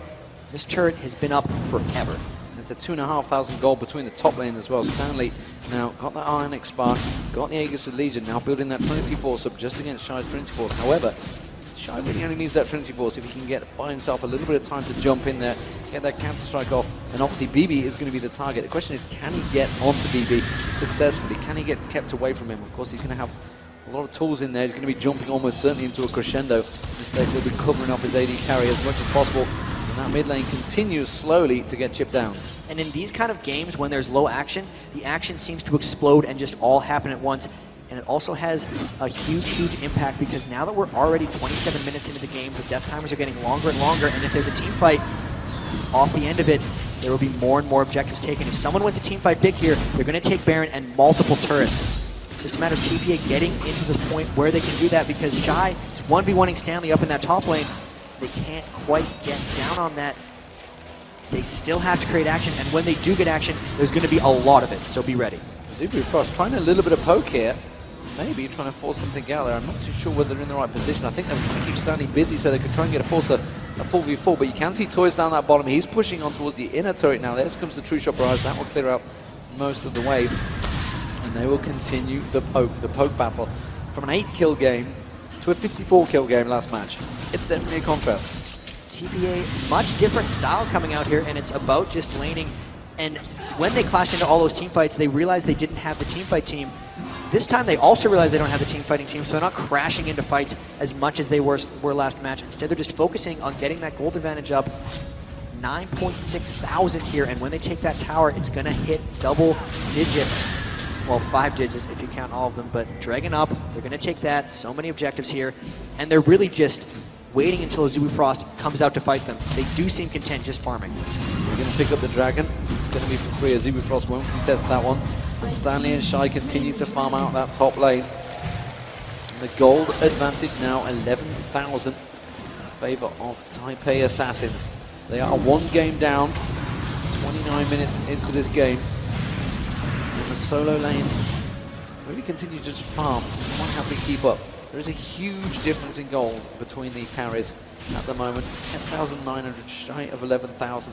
This turret has been up forever. And It's a 2,500 gold between the top lane as well. Stanley now got that Ionic Spark, got the Aegis of Legion, now building that Trinity Force up just against Shy's Trinity Force. However, Shy really only needs that Trinity Force if he can get by himself a little bit of time to jump in there, get that counter strike off, and obviously BB is going to be the target. The question is, can he get onto BB successfully? Can he get kept away from him? Of course, he's going to have a lot of tools in there. He's going to be jumping almost certainly into a crescendo. Instead, he'll be covering off his AD carry as much as possible. And that mid lane continues slowly to get chipped down. And in these kind of games, when there's low action, the action seems to explode and just all happen at once. And it also has a huge, huge impact because now that we're already 27 minutes into the game, the death timers are getting longer and longer. And if there's a team fight off the end of it, there will be more and more objectives taken. If someone wins a team fight big here, they're going to take Baron and multiple turrets. It's just a matter of TPA getting into this point where they can do that because Shy is 1v1ing Stanley up in that top lane. They can't quite get down on that. They still have to create action, and when they do get action, there's going to be a lot of it, so be ready. rebroadcast trying a little bit of poke here. Maybe trying to force something out there. I'm not too sure whether they're in the right position. I think they were trying to keep Stanley busy so they could try and get a 4v4, but you can see Toys down that bottom. He's pushing on towards the inner turret now. There comes the True Shot Barrage. That will clear out most of the wave. And they will continue the poke battle. From an 8-kill game to a 54-kill game last match. It's definitely a contrast. TPA, much different style coming out here, and it's about just laning. And when they clashed into all those team fights, they realized they didn't have the team fight team. This time they also realize they don't have the team fighting team, so they're not crashing into fights as much as they were last match. Instead, they're just focusing on getting that gold advantage up. It's 9,600 here, and when they take that tower, it's going to hit double digits. Well, 5 digits if you count all of them, but Dragon up, they're going to take that. So many objectives here, and they're really just waiting until Azubu Frost comes out to fight them. They do seem content just farming. They're going to pick up the Dragon. It's going to be for free. Azubu Frost won't contest that one. And Stanley and Shy continue to farm out that top lane. And the gold advantage now 11,000 in favor of Taipei Assassins. They are 1 game down, 29 minutes into this game. And the solo lanes really continue to just farm, quite happily keep up. There is a huge difference in gold between the carries at the moment. 10,900 shy of 11,000.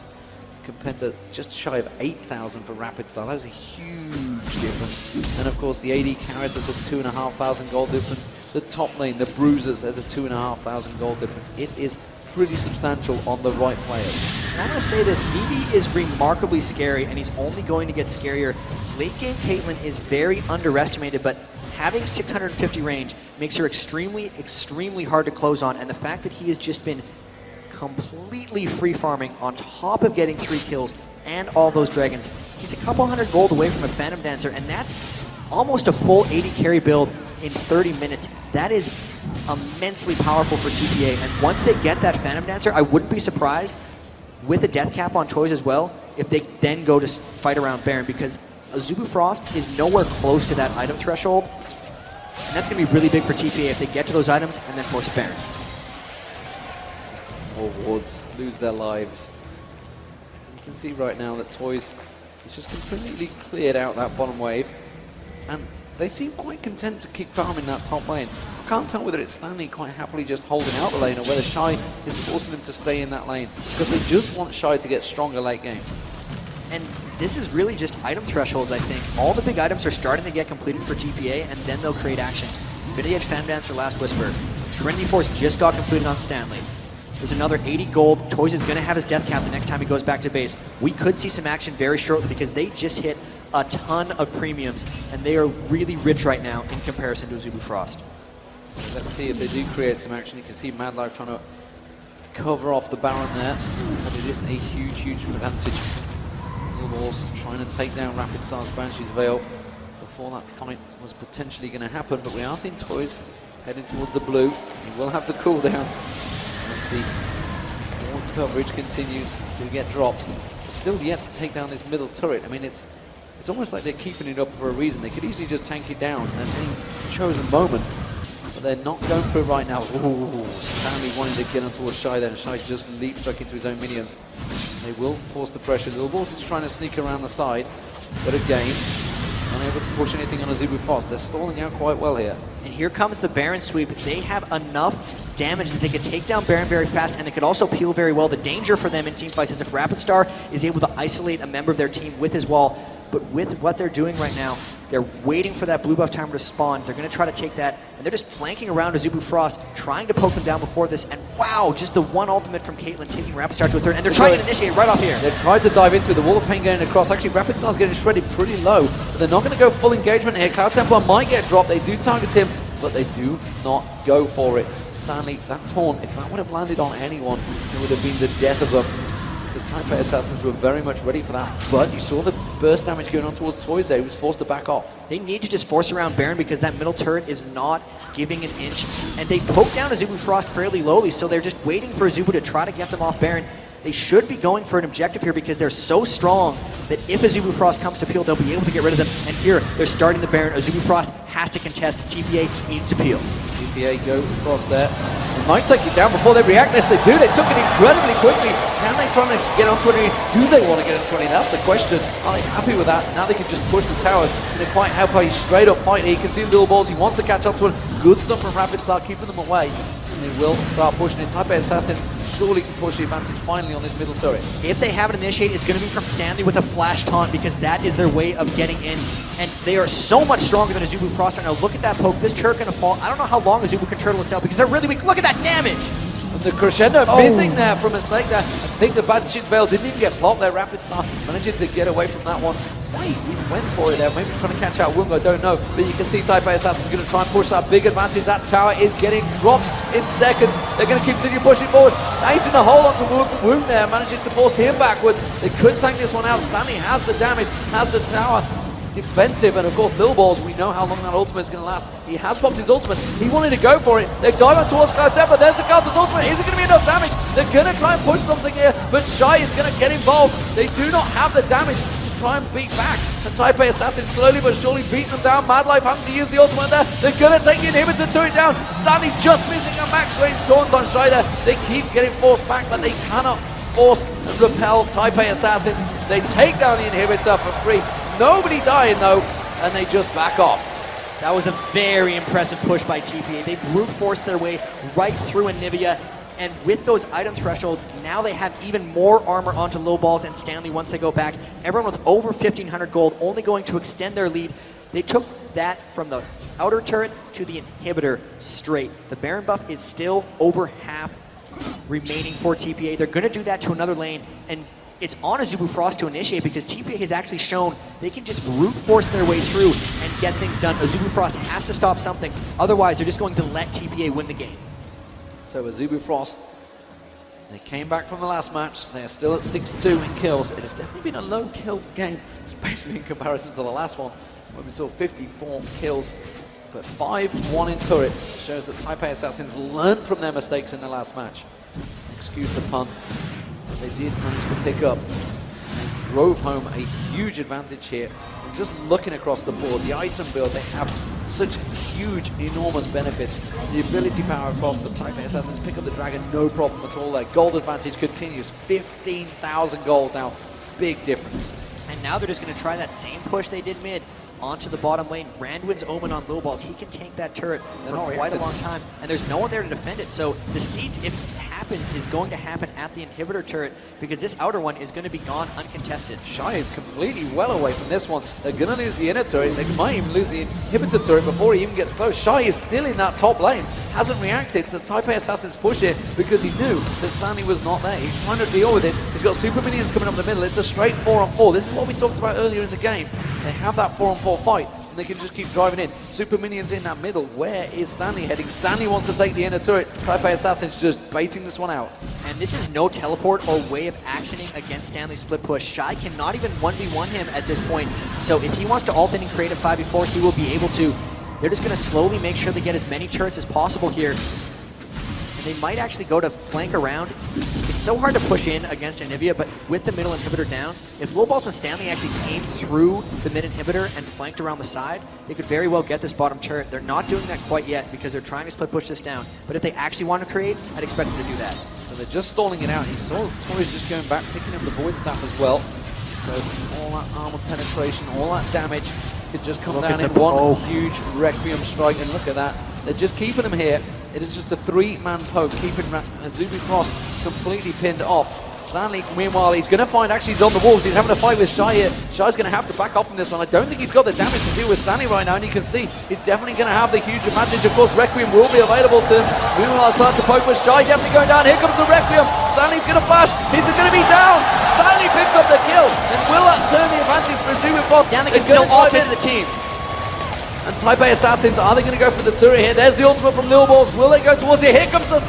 Compared to just shy of 8,000 for Rapid Star. That is a huge difference. And of course the AD carries us a 2,500 gold difference. The top lane, the Bruisers, there's a 2,500 gold difference. It is pretty substantial on the right players. And I'm going to say this, BB is remarkably scary, and he's only going to get scarier. Late game Caitlyn is very underestimated, but having 650 range makes her extremely, extremely hard to close on, and the fact that he has just been completely free farming on top of getting 3 kills and all those dragons. He's a couple hundred gold away from a Phantom Dancer, and that's almost a full 80 carry build in 30 minutes. That is immensely powerful for TPA, and once they get that Phantom Dancer, I wouldn't be surprised with a death cap on Toys as well if they then go to fight around Baron, because Azubu Frost is nowhere close to that item threshold, and that's going to be really big for TPA if they get to those items and then force a Baron. All wards lose their lives. You can see right now that Toys has just completely cleared out that bottom wave, and they seem quite content to keep farming that top lane. I can't tell whether it's Stanley quite happily just holding out the lane or whether Shy is forcing them to stay in that lane, because they just want Shy to get stronger late game. And this is really just item thresholds, I think. All the big items are starting to get completed for TPA, and then they'll create action. Infinity Edge, Phantom Dancer, Last Whisper. Trinity Force just got completed on Stanley. There's another 80 gold. Toys is going to have his death cap the next time he goes back to base. We could see some action very shortly because they just hit a ton of premiums, and they are really rich right now in comparison to Azubu Frost. So let's see if they do create some action. You can see Mad Life trying to cover off the Baron there, but it is a huge, huge advantage. Also trying to take down Rapid Star's Banshee's Veil before that fight was potentially going to happen, but we are seeing Toys heading towards the blue. He will have the cooldown as the ward coverage continues to get dropped. But still yet to take down this middle turret. I mean, it's almost like they're keeping it up for a reason. They could easily just tank it down at any chosen moment, but they're not going for it right now. Ooh, Stanley wanting to get on towards Shy there, and Shy just leaps back into his own minions. They will force the pressure. The Wolves is trying to sneak around the side, but again, unable to push anything on Azubu Frost. They're stalling out quite well here. And here comes the Baron sweep. They have enough damage that they could take down Baron very fast, and they could also peel very well. The danger for them in team fights is if Rapid Star is able to isolate a member of their team with his wall. But with what they're doing right now, they're waiting for that blue buff timer to spawn. They're going to try to take that, and they're just flanking around Azubu Frost, trying to poke them down before this. And wow, just the one ultimate from Caitlyn taking Rapid Star to a third, and they're trying to initiate right off here. They tried to dive into it, the wall of pain going across. Actually, Rapid Star's getting shredded pretty low, but they're not going to go full engagement here. Cloud Templar might get dropped. They do target him, but they do not go for it. Stanley, that taunt, if that would have landed on anyone, it would have been the death of them. The TPA Assassins were very much ready for that, but you saw the burst damage going on towards Toys there. He was forced to back off. They need to just force around Baron because that middle turret is not giving an inch, and they poke down Azubu Frost fairly lowly, so they're just waiting for Azubu to try to get them off Baron. They should be going for an objective here because they're so strong that if Azubu Frost comes to peel, they'll be able to get rid of them. And here, they're starting the Baron. Azubu Frost has to contest. TPA needs to peel. TPA go across there. They might take it down before they react. Yes, they do. They took it incredibly quickly. Can they try to get on 20? Do they want to get on 20? That's the question. Are they happy with that? Now they can just push the towers. They quite help a straight up fight here. You can see the little balls. He wants to catch up to it. Good stuff from Rapid Star, keeping them away. And they will start pushing it. TPA Assassins surely can push the advantage finally on this middle turret. If they have an initiate, it's going to be from Stanley with a flash taunt because that is their way of getting in. And they are so much stronger than Azubu Frost right now. Look at that poke. This turret going to fall. I don't know how long Azubu can turtle itself because they're really weak. Look at that damage. And the crescendo missing there from a snake there. I think the Banshee Veil didn't even get blocked there. Rapid Star managing to get away from that one. Wait, he went for it there. Maybe he's trying to catch out Wungo, I don't know. But you can see TPA Assassin's going to try and push that big advantage. That tower is getting dropped in seconds. They're going to continue pushing forward. Nice in the hole onto Wound there, managing to force him backwards. They could tank this one out. Stanley has the damage, has the tower. Defensive, and of course Lil Balls, we know how long that ultimate is going to last. He has popped his ultimate. He wanted to go for it. They dive on towards Cloud Templar. There's the Cloud's ultimate. Is it going to be enough damage? They're going to try and push something here, but Shy is going to get involved. They do not have the damage to try and beat back. The TPA Assassin slowly but surely beating them down. Mad Life having to use the ultimate there. They're going to take the inhibitor to it down. Stanley just missing a max range taunt on Shy there. They keep getting forced back, but they cannot force and repel TPA Assassins. They take down the inhibitor for free. Nobody dying though, and they just back off. That was a very impressive push by TPA. They brute forced their way right through Anivia, and with those item thresholds, now they have even more armor onto Low Balls and Stanley once they go back. Everyone was over 1,500 gold, only going to extend their lead. They took that from the outer turret to the inhibitor straight. The Baron buff is still over half remaining for TPA. They're going to do that to another lane, and it's on Azubu Frost to initiate because TPA has actually shown they can just brute force their way through and get things done. Azubu Frost has to stop something, otherwise they're just going to let TPA win the game. So Azubu Frost, they came back from the last match. They are still at 6-2 in kills. It has definitely been a low kill game, especially in comparison to the last one, where we saw 54 kills. But 5-1 in turrets shows that TPA Assassins learned from their mistakes in the last match. Excuse the pun. They did manage to pick up. They drove home a huge advantage here. And just looking across the board, the item build, they have such huge, enormous benefits. The ability power across the TPA Assassins pick up the dragon, no problem at all there. Gold advantage continues, 15,000 gold now, big difference. And now they're just going to try that same push they did mid onto the bottom lane. Randwin's Omen on Low Balls. He can tank that turret for quite a long time, and there's no one there to defend it. So the siege, if it happens, is going to happen at the inhibitor turret because this outer one is going to be gone uncontested. Shy is completely well away from this one. They're going to lose the inner turret. They might even lose the inhibitor turret before he even gets close. Shy is still in that top lane. Hasn't reacted to the TPA Assassin's push here because he knew that Stanley was not there. He's trying to deal with it. He's got super minions coming up the middle. It's a straight 4-on-4. This is what we talked about earlier in the game. They have that 4-on-4 fight, and they can just keep driving in. Super minions in that middle. Where is Stanley heading? Stanley wants to take the inner turret. TPA Assassin's just baiting this one out. And this is no teleport or way of actioning against Stanley's split push. Shy cannot even 1v1 him at this point. So if he wants to ult in and create a 5v4, he will be able to. They're just going to slowly make sure they get as many turrets as possible here. They might actually go to flank around. It's so hard to push in against Anivia, but with the middle inhibitor down, if Low Balls and Stanley actually came through the mid inhibitor and flanked around the side, they could very well get this bottom turret. They're not doing that quite yet because they're trying to split push this down. But if they actually want to create, I'd expect them to do that. So they're just stalling it out. He saw Tori's just going back, picking up the Void Staff as well. So all that armor penetration, all that damage could just come down in one huge Requiem strike. And look at that. They're just keeping him here. It is just a 3-man poke, keeping Azubu Frost completely pinned off. Stanley, meanwhile, he's going to find, actually he's on the wolves, he's having a fight with Shy here. Shy's going to have to back off from this one. I don't think he's got the damage to deal with Stanley right now, and you can see he's definitely going to have the huge advantage. Of course, Requiem will be available to him. Meanwhile, start to poke with Shy, definitely going down. Here comes the Requiem. Stanley's going to flash, he's going to be down. Stanley picks up the kill, and will that turn the advantage for Azubu Frost? Stanley can still ult into the team. And Type A Assassins, are they going to go for the turret here? There's the ultimate from Lil Balls. Will they go towards it? Here comes the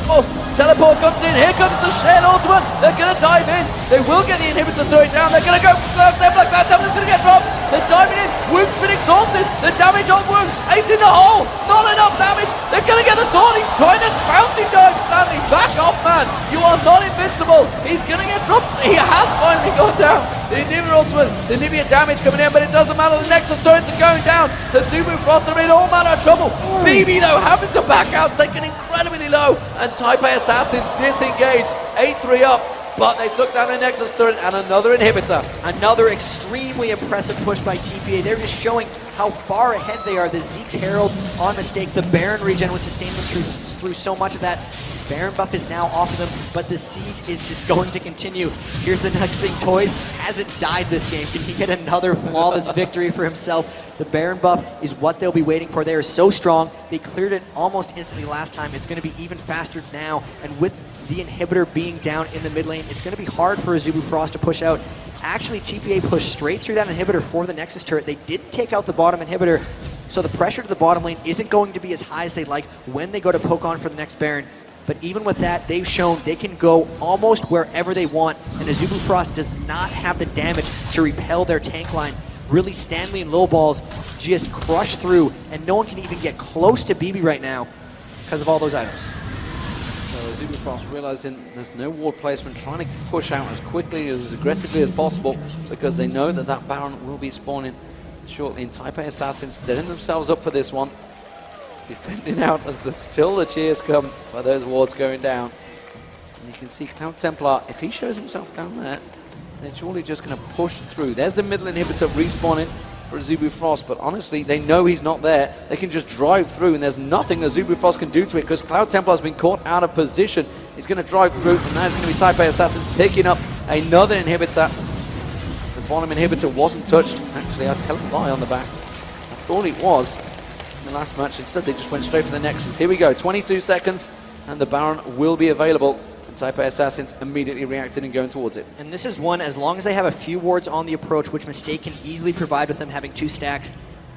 teleport comes in. Here comes the shared ultimate. They're going to dive in. They will get the inhibitor turret down. They're going to go. Cloud Templar is going to get dropped. They're diving in. Wound's been exhausted. The damage on Wound. Ace in the hole. Not enough damage. They're going to get the taunt. He's trying to fountain dive Stanley. Back off, man. You are not invincible. He's going to get dropped. He has finally gone down. The inhibitor ultimate, the Nibia damage coming in, but it doesn't matter. The Nexus turrets are going down. The Azubu Frost are in all manner of trouble. BB though having to back out, taken incredibly low, and Type A Assassins disengaged. 8-3 up, but they took down the Nexus turret and another inhibitor. Another extremely impressive push by TPA. They're just showing how far ahead they are. The Zeke's Herald on mistake. The Baron regen was sustained them through so much of that. Baron buff is now off of them, but the siege is just going to continue. Here's the next thing. Toys hasn't died this game. Can he get another flawless victory for himself? The Baron buff is what they'll be waiting for. They are so strong. They cleared it almost instantly last time. It's going to be even faster now, and with the inhibitor being down in the mid lane, it's going to be hard for Azubu Frost to push out. Actually, TPA pushed straight through that inhibitor for the Nexus turret. They did take out the bottom inhibitor, so the pressure to the bottom lane isn't going to be as high as they'd like when they go to poke on for the next Baron. But even with that, they've shown they can go almost wherever they want, and Azubu Frost does not have the damage to repel their tank line. Really, Stanley and Lil Balls just crush through, and no one can even get close to BB right now because of all those items. So Azubu Frost realizing there's no ward placement, trying to push out as quickly, as aggressively as possible, because they know that that Baron will be spawning shortly. And Type A Assassins setting themselves up for this one. Defending out as still the cheers come for those wards going down. And you can see Cloud Templar, if he shows himself down there, they're surely just going to push through. There's the middle inhibitor respawning for Azubu Frost, but honestly, they know he's not there. They can just drive through, and there's nothing Azubu Frost can do to it, because Cloud Templar has been caught out of position. He's going to drive through, and now it's going to be Type A Assassins picking up another inhibitor. The bottom inhibitor wasn't touched. Actually, I tell a lie on the back. I thought it was the last match. Instead, they just went straight for the Nexus. Here we go, 22 seconds, and the Baron will be available. And Type A Assassins immediately reacting and going towards it. And this is one, as long as they have a few wards on the approach, which Mistake can easily provide with them having 2 stacks,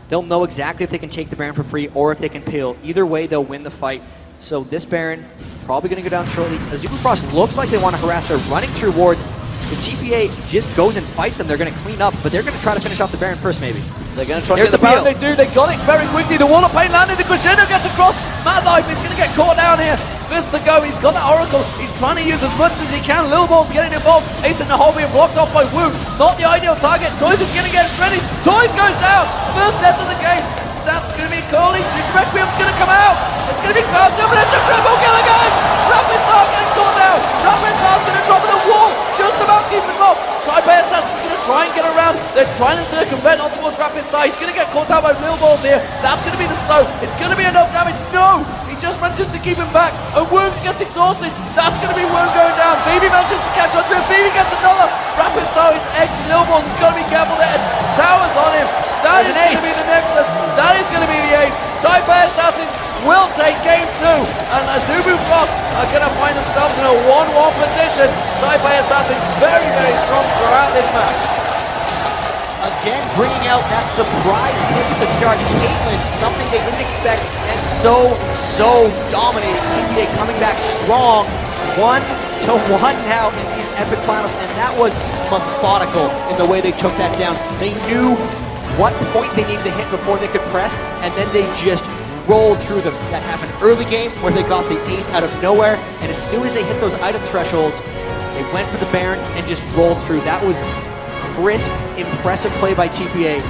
they'll know exactly if they can take the Baron for free or if they can peel. Either way, they'll win the fight. So this Baron probably going to go down shortly. Azubu Frost looks like they want to harass. They're running through wards. The TPA just goes and fights them. They're going to clean up, but they're going to try to finish off the Baron first, maybe. They're going to try to get the Baron. They do. They got it very quickly. The Wall of Pain landed. The Crescendo gets across. Mad Life is going to get caught down here. Fist to go. He's got the Oracle. He's trying to use as much as he can. Lil Ball's getting involved. Ace in the hole being blocked off by Wound. Not the ideal target. Toys is going to get ready. Toys goes down. First death of the game. That's going to be Coley. Requiem's going to come out. It's going to be Cloud Templar. It's a triple kill again. Rapid Star getting caught down. Rapid Star's going to drop in the wall. Just about keeping him off. Type A Assassin's going to try and get around. They're trying to circumvent on towards Rapid Star. He's going to get caught out by Lil Balls here. That's going to be the slow. It's going to be enough damage. No! He just manages to keep him back. And Wound gets exhausted. That's going to be Wound going down. BB manages to catch on to him. BB gets another. Rapid Star is egged. Lil Balls has got to be careful there. Towers on him. That is going to be the Nexus. That is going to be the ace. Type A Assassins will take game 2. And Azubu Frost are going to find themselves in a 1-1 position. Type A Assassins very, very strong throughout this match. Again, bringing out that surprise pick at the start. Galen, something they didn't expect, and so dominating. TPA coming back strong. 1-1 now in these epic finals, and that was methodical in the way they took that down. They knew what point they needed to hit before they could press, and then they just rolled through them. That happened early game where they got the ace out of nowhere, and as soon as they hit those item thresholds, they went for the Baron and just rolled through. That was crisp, impressive play by TPA,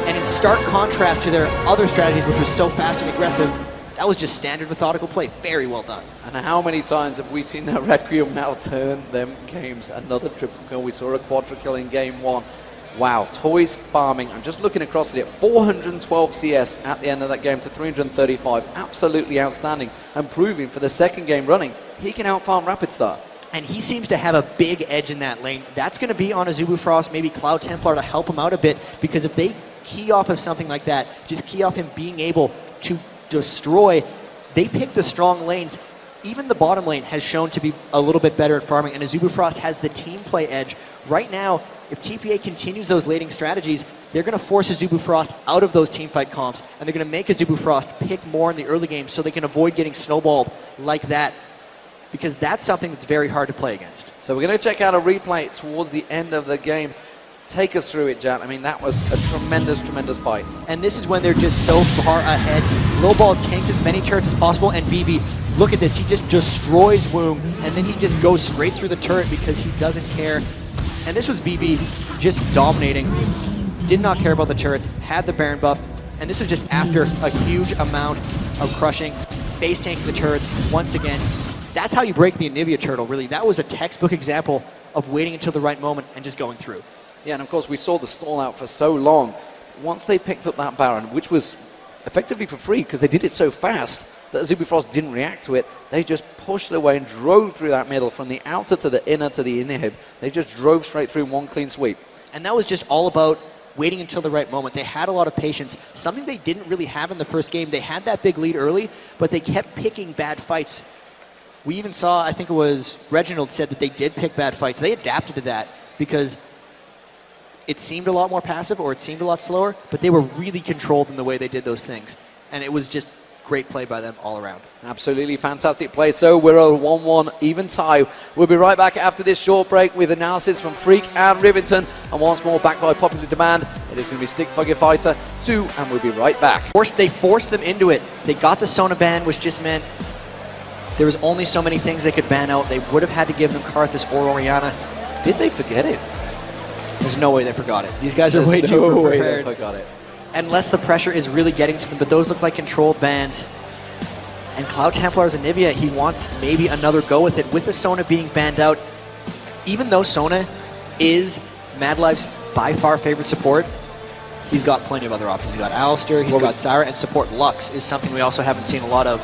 and in stark contrast to their other strategies, which was so fast and aggressive, that was just standard methodical play. Very well done. And how many times have we seen that Requiem now turn them games? Another triple kill. We saw a quadra kill in game 1. Wow, Toys farming. I'm just looking across at it. 412 CS at the end of that game to 335. Absolutely outstanding, and proving for the second game running he can out-farm Rapid Star. And he seems to have a big edge in that lane. That's going to be on a Azubu Frost, maybe Cloud Templar to help him out a bit, because if they key off of something like that, just key off him being able to destroy, they pick the strong lanes. Even the bottom lane has shown to be a little bit better at farming, and Azubu Frost has the team play edge. Right now, if TPA continues those laning strategies, they're going to force Azubu Frost out of those teamfight comps, and they're going to make Azubu Frost pick more in the early game so they can avoid getting snowballed like that, because that's something that's very hard to play against. So we're going to check out a replay towards the end of the game. Take us through it, Jan. I mean, that was a tremendous, tremendous fight. And this is when they're just so far ahead. Lowballs tanks as many turrets as possible, and BB, look at this, he just destroys Womb, and then he just goes straight through the turret because he doesn't care. And this was BB just dominating. Did not care about the turrets, had the Baron buff, and this was just after a huge amount of crushing, base tanking the turrets once again. That's how you break the Anivia turtle, really. That was a textbook example of waiting until the right moment and just going through. Yeah, and of course we saw the stall out for so long. Once they picked up that Baron, which was effectively for free because they did it so fast that Azubu Frost didn't react to it, they just pushed their way and drove through that middle from the outer to the inner to the inhib. They just drove straight through in one clean sweep. And that was just all about waiting until the right moment. They had a lot of patience, something they didn't really have in the first game. They had that big lead early, but they kept picking bad fights. We even saw, I think it was Reginald said that they did pick bad fights. They adapted to that because it seemed a lot more passive or it seemed a lot slower, but they were really controlled in the way they did those things. And it was just great play by them all around. Absolutely fantastic play. So we're a 1-1 even tie. We'll be right back after this short break with analysis from Freak and Rivington. And once more, back by popular demand, it is going to be Stick Figure Fighter 2, and we'll be right back. They forced them into it. They got the Sona ban, which just meant there was only so many things they could ban out. They would have had to give them Karthus or Orianna. Did they forget it? There's no way they forgot it. These guys are way too prepared. Way they forgot it. Unless the pressure is really getting to them, but those look like controlled bans. And Cloud Templar's Anivia, he wants maybe another go with it. With the Sona being banned out, even though Sona is Mad Life's by far favorite support, he's got plenty of other options. He's got Alistair, he's got Zyra, and support Lux is something we also haven't seen a lot of.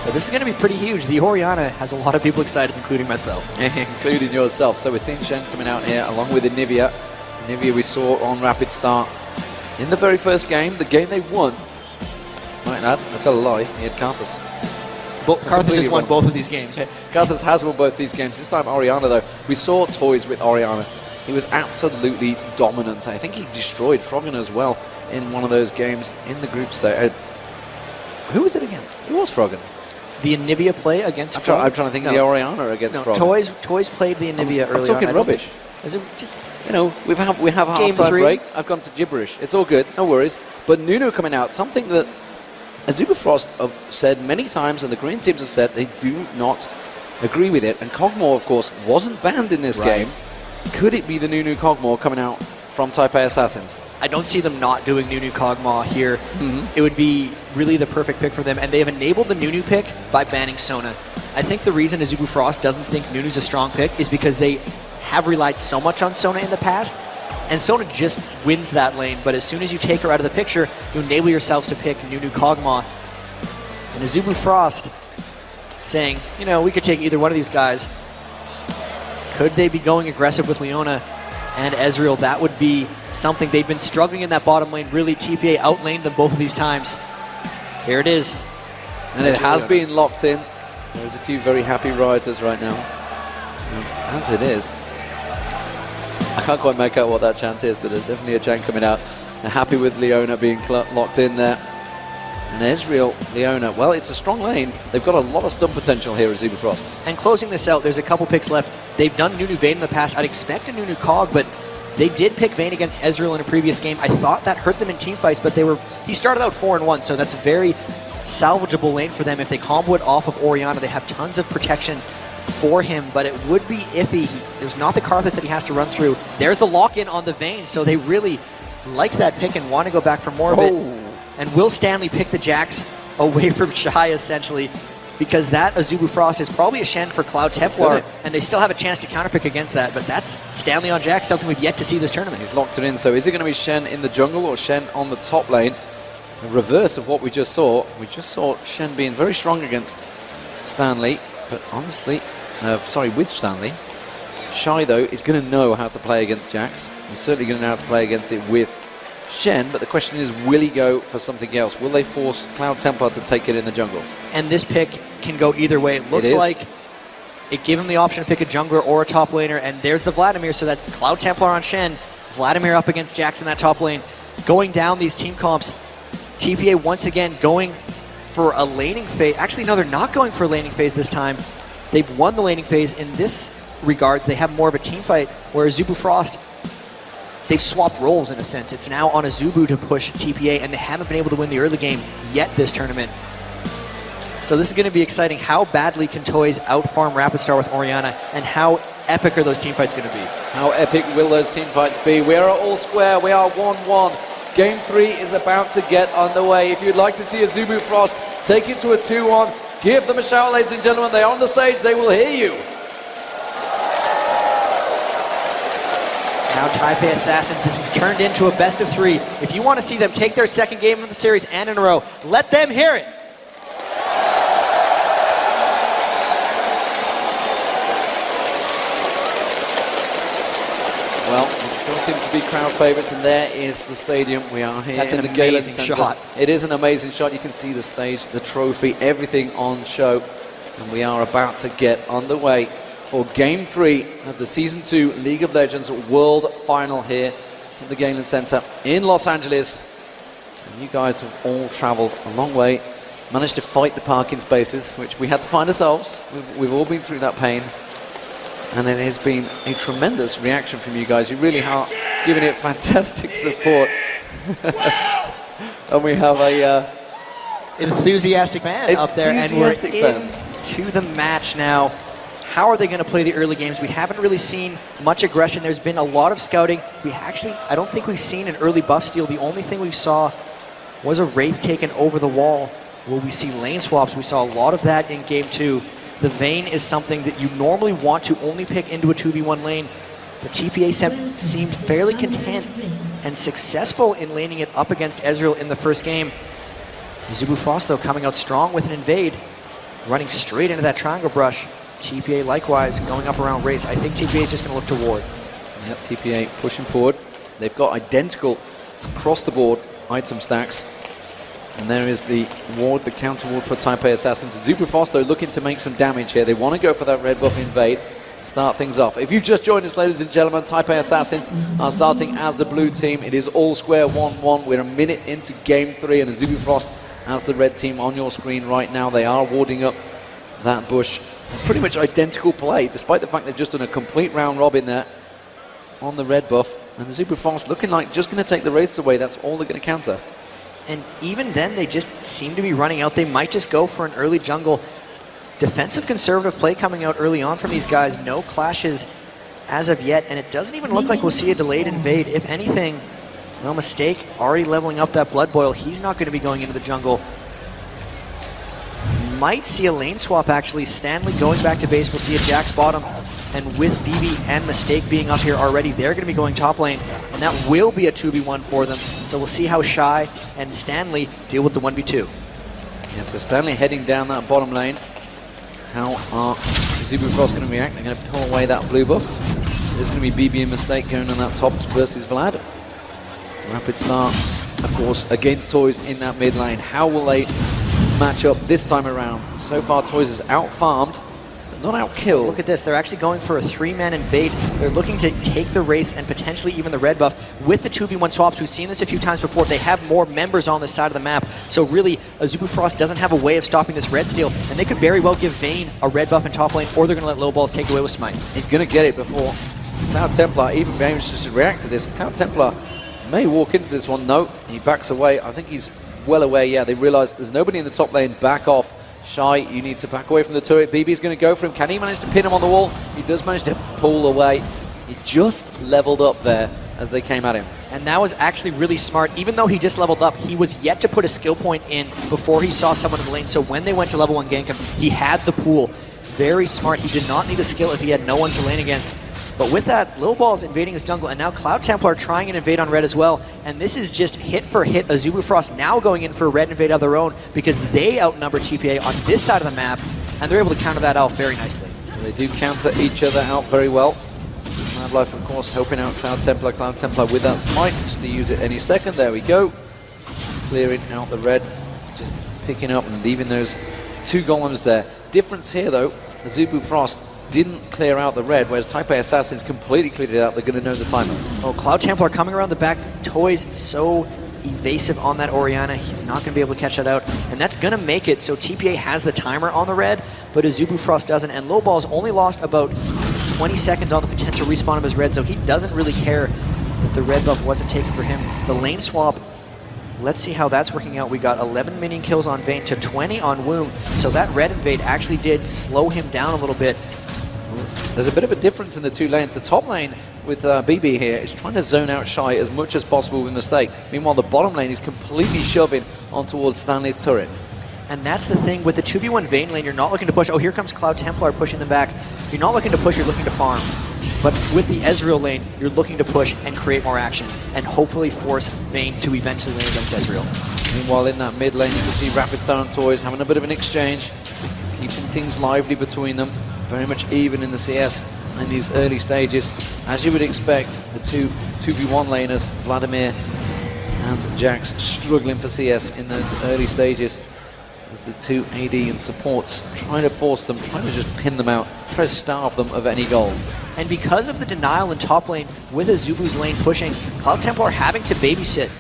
But this is going to be pretty huge. The Orianna has a lot of people excited, including myself. Including yourself. So we're seeing Shen coming out here along with Anivia. Anivia we saw on Rapid Start in the very first game, the game they won. Might add, I tell a lie, he had Karthus. But Karthus has won both of these games. Karthus has won both these games. This time Orianna though, we saw Toys with Orianna. He was absolutely dominant. I think he destroyed Froggen as well in one of those games in the group stage. Who was it against? It was Froggen. The Anivia play against I'm trying to think of the Orianna against Froggen. Toys played the Anivia earlier. I'm talking rubbish. Is it just... You know, we have a half-time break. I've gone to gibberish. It's all good, no worries. But Nunu coming out, something that Azubu Frost have said many times, and the green teams have said they do not agree with it. And Kog'Maw, of course, wasn't banned in this game. Could it be the Nunu Kog'Maw coming out from TPA Assassins? I don't see them not doing Nunu Kog'Maw here. It would be really the perfect pick for them, and they have enabled the Nunu pick by banning Sona. I think the reason Azubu Frost doesn't think Nunu's a strong pick is because they have relied so much on Sona in the past, and Sona just wins that lane, but as soon as you take her out of the picture, you enable yourselves to pick Nunu Kog'Maw. And Azubu Frost saying, you know, we could take either one of these guys. Could they be going aggressive with Leona and Ezreal? That would be something. They've been struggling in that bottom lane. Really, TPA outlaned them both of these times. Here it is. And it has been locked in. There's a few very happy rioters right now. As it is. I can't quite make out what that chant is, but there's definitely a chant coming out. They're happy with Leona being locked in there. And Ezreal, Leona, well, it's a strong lane. They've got a lot of stun potential here at Azubu Frost. And closing this out, there's a couple picks left. They've done Nunu Vayne in the past. I'd expect a Nunu Cog, but they did pick Vayne against Ezreal in a previous game. I thought that hurt them in teamfights, but he started out 4-1, so that's a very salvageable lane for them. If they combo it off of Orianna, they have tons of protection for him, but it would be iffy. There's not the Karthus that he has to run through. There's the lock-in on the Vayne, so they really like that pick and want to go back for more of it. And Will Stanley pick the Jax away from Shy, essentially. because that Azubu Frost is probably a Shen for Cloud Templar, and they still have a chance to counterpick against that, but that's Stanley on Jax, something we've yet to see this tournament. He's locked it in, so is it going to be Shen in the jungle or Shen on the top lane? The reverse of what we just saw. We just saw Shen being very strong against Stanley, but honestly, with Stanley. Shy, though, is going to know how to play against Jax. He's certainly going to know how to play against it with Shen, but the question is, will he go for something else? Will they force Cloud Templar to take it in the jungle? And this pick can go either way. It looks like it gave him the option to pick a jungler or a top laner, and there's the Vladimir, so that's Cloud Templar on Shen, Vladimir up against Jax in that top lane. Going down these team comps, TPA once again going for a laning phase. Actually, no, they're not going for a laning phase this time. They've won the laning phase. In this regards, they have more of a team fight, whereas Azubu Frost, they've swapped roles in a sense. It's now on Azubu to push TPA, and they haven't been able to win the early game yet this tournament. So this is going to be exciting. How badly can Toys outfarm Rapidstar with Orianna, and how epic are those team fights going to be? How epic will those team fights be? We are all square. We are 1-1. Game 3 is about to get underway. If you'd like to see Azubu Frost take it to a 2-1, give them a shout, ladies and gentlemen. They are on the stage. They will hear you. Now Taipei Assassins, this has turned into a best of 3. If you want to see them take their second game of the series and in a row, let them hear it. Well, it still seems to be crowd favourites, and there is the stadium. We are here That's in an the Galen amazing Centre. shot. It is an amazing shot. You can see the stage, the trophy, everything on show. And we are about to get underway for Game 3 of the Season 2 League of Legends World Final here at the Galen Centre in Los Angeles. And you guys have all travelled a long way, managed to fight the parking spaces, which we had to find ourselves. We've all been through that pain. And it has been a tremendous reaction from you guys. You really are giving it fantastic support. And we have a enthusiastic man up there, and we're into the match now. How are they going to play the early games? We haven't really seen much aggression. There's been a lot of scouting. I don't think we've seen an early buff steal. The only thing we saw was a Wraith taken over the wall. Will we see lane swaps? We saw a lot of that in Game 2. The Vayne is something that you normally want to only pick into a 2v1 lane. The TPA seemed fairly content and successful in laning it up against Ezreal in the first game. Azubu Frost, though, coming out strong with an invade, running straight into that triangle brush. TPA likewise going up around Race. I think TPA is just going to look to ward. Yep, TPA pushing forward. They've got identical across the board item stacks. And there is the ward, the counter ward for Taipei Assassins. Azubu Frost, though, looking to make some damage here. They want to go for that red buff invade, start things off. If you've just joined us, ladies and gentlemen, Taipei Assassins are starting as the blue team. It is all square 1-1. We're a minute into Game 3, and Azubu Frost as the red team on your screen right now. They are warding up that bush. Pretty much identical play, despite the fact they've just done a complete round robin there on the red buff. And Azubu Frost looking like just going to take the wraiths away. That's all they're going to counter. And even then, they just seem to be running out. They might just go for an early jungle. Defensive conservative play coming out early on from these guys. No clashes as of yet, and it doesn't even look like we'll see a delayed invade. If anything, no mistake, already leveling up that Blood Boil. He's not going to be going into the jungle. Might see a lane swap, actually. Stanley going back to base. We'll see a Jax bottom. And with BB and Mistake being up here already, they're going to be going top lane. And that will be a 2v1 for them. So we'll see how Shy and Stanley deal with the 1v2. Yeah, so Stanley heading down that bottom lane. How are Azubu Frost going to react? They're going to pull away that blue buff. There's going to be BB and Mistake going on that top versus Vlad. Rapidstar, of course, against Toys in that mid lane. How will they match up this time around? So far, Toys is out-farmed, but not out-killed. Look at this. They're actually going for a 3-man invade. They're looking to take the Wraiths and potentially even the red buff with the 2v1 swaps. We've seen this a few times before. They have more members on this side of the map. So really, Azubu Frost doesn't have a way of stopping this red steal, and they could very well give Vayne a red buff in top lane, or they're going to let Low Balls take away with Smite. He's going to get it before Cloud Templar even manages to react to this. Cloud Templar may walk into this one. No, he backs away. I think he's well away. Yeah, they realize there's nobody in the top lane. Back off. Shy, you need to back away from the turret. BB's going to go for him. Can he manage to pin him on the wall? He does manage to pull away. He just leveled up there as they came at him. And that was actually really smart. Even though he just leveled up, he was yet to put a skill point in before he saw someone in the lane. So when they went to level 1 gank him, he had the pool. Very smart. He did not need a skill if he had no one to lane against. But with that, Lil Ball's invading his jungle, and now Cloud Templar trying an invade on red as well. And this is just hit for hit. Azubu Frost now going in for a red invade of their own because they outnumber TPA on this side of the map, and they're able to counter that out very nicely. So they do counter each other out very well. Madlife, of course, helping out Cloud Templar with that smite, just to use it any second. There we go. Clearing out the red, just picking up and leaving those 2 golems there. Difference here, though, Azubu Frost didn't clear out the red, whereas Type A Assassins completely cleared it out. They're going to know the timer. Oh, Cloud Templar coming around the back. Toys so evasive on that Orianna. He's not going to be able to catch that out, and that's going to make it so TPA has the timer on the red, but Azubu Frost doesn't, and Lowball's only lost about 20 seconds on the potential respawn of his red, so he doesn't really care that the red buff wasn't taken for him. The lane swap, let's see how that's working out. We got 11 minion kills on Vayne to 20 on Wound, so that red invade actually did slow him down a little bit. There's a bit of a difference in the 2 lanes. The top lane with BB here is trying to zone out Shy as much as possible with Mistake. Meanwhile, the bottom lane is completely shoving on towards Stanley's turret. And that's the thing with the 2v1 Vayne lane, you're not looking to push. Oh, here comes Cloud Templar pushing them back. You're not looking to push, you're looking to farm. But with the Ezreal lane, you're looking to push and create more action, and hopefully force Vayne to eventually lane against Ezreal. Meanwhile, in that mid lane, you can see Rapid Star and Toys having a bit of an exchange, keeping things lively between them. Very much even in the CS in these early stages. As you would expect, the 2v1 laners, Vladimir and Jax, struggling for CS in those early stages as the 2 AD and supports trying to force them, trying to just pin them out, try to starve them of any goal. And because of the denial in top lane, with Azubu's lane pushing, Cloud Templar having to babysit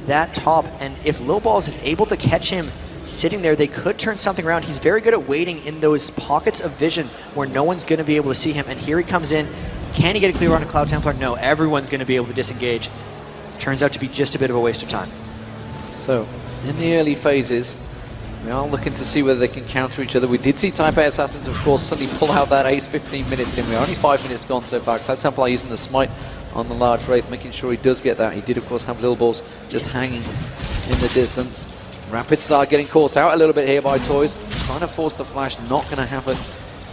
that top, and if Lil Balls is able to catch him sitting there, they could turn something around. He's very good at waiting in those pockets of vision where no one's going to be able to see him, and here he comes in. Can he get a clear on a Cloud Templar? No, everyone's going to be able to disengage. Turns out to be just a bit of a waste of time. So, in the early phases, we are looking to see whether they can counter each other. We did see Type A Assassins, of course, suddenly pull out that ace 15 minutes in. We're only 5 minutes gone so far. Cloud Templar using the smite on the large wraith, making sure he does get that. He did, of course, have Lil Balls just hanging in the distance. Rapid Star getting caught out a little bit here by Toys, trying to force the flash, not going to happen.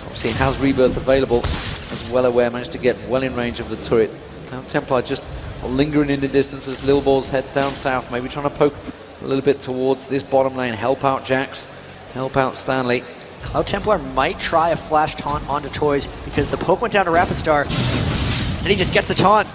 Obviously it has Rebirth available, as well aware, managed to get well in range of the turret. Cloud Templar just lingering in the distance as Lil Balls heads down south, maybe trying to poke a little bit towards this bottom lane, help out Jax, help out Stanley. Cloud Templar might try a flash taunt onto Toys because the poke went down to Rapid Star. Instead he just gets the taunt.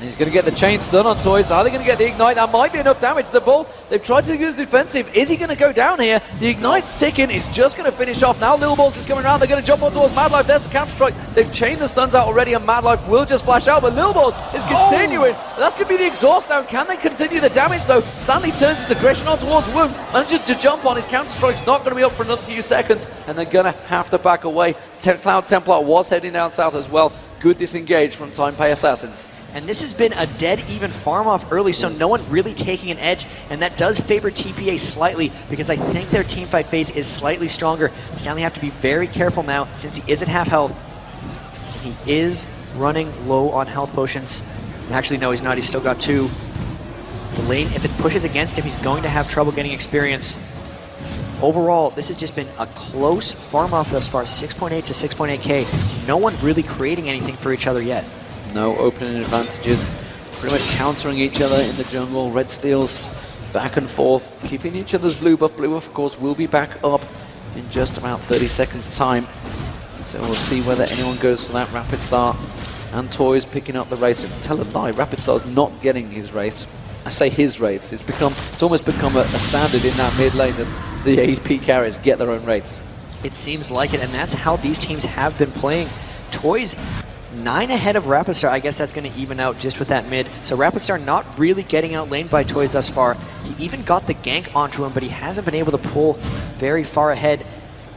And he's going to get the chain stun on Toys. Are they going to get the ignite? That might be enough damage to the bull. They've tried to use defensive. Is he going to go down here? The ignite's ticking. It's just going to finish off. Now Lil Balls is coming around. They're going to jump on towards Madlife. There's the counter strike. They've chained the stuns out already, and Madlife will just flash out. But Lil Balls is continuing. That's going to be the exhaust now. Can they continue the damage though? Stanley turns his aggression on towards Wound. Manages to jump on. His counter strike's not going to be up for another few seconds, and they're going to have to back away. Cloud Templar was heading down south as well. Good disengage from Time Pay Assassins. And this has been a dead even farm off early, so no one really taking an edge, and that does favor TPA slightly because I think their teamfight phase is slightly stronger. Stanley have to be very careful now since he is at half health. He is running low on health potions. Actually, no, he's not. He's still got 2. The lane, if it pushes against him, he's going to have trouble getting experience. Overall, this has just been a close farm off thus far, 6.8 to 6.8k. No one really creating anything for each other yet. No opening advantages, pretty much countering each other in the jungle. Red steals back and forth, keeping each other's blue buff. Blue buff, of course, will be back up in just about 30 seconds time. So we'll see whether anyone goes for that. Rapid Star and Toys picking up the race. And tell a lie, Rapid Star's not getting his race. I say his race. It's almost become a standard in that mid lane that the AP carriers get their own rates. It seems like it, and that's how these teams have been playing. Toys 9 ahead of Rapid Star. I guess that's going to even out just with that mid. So Rapid Star not really getting out laned by Toys thus far. He even got the gank onto him, but he hasn't been able to pull very far ahead.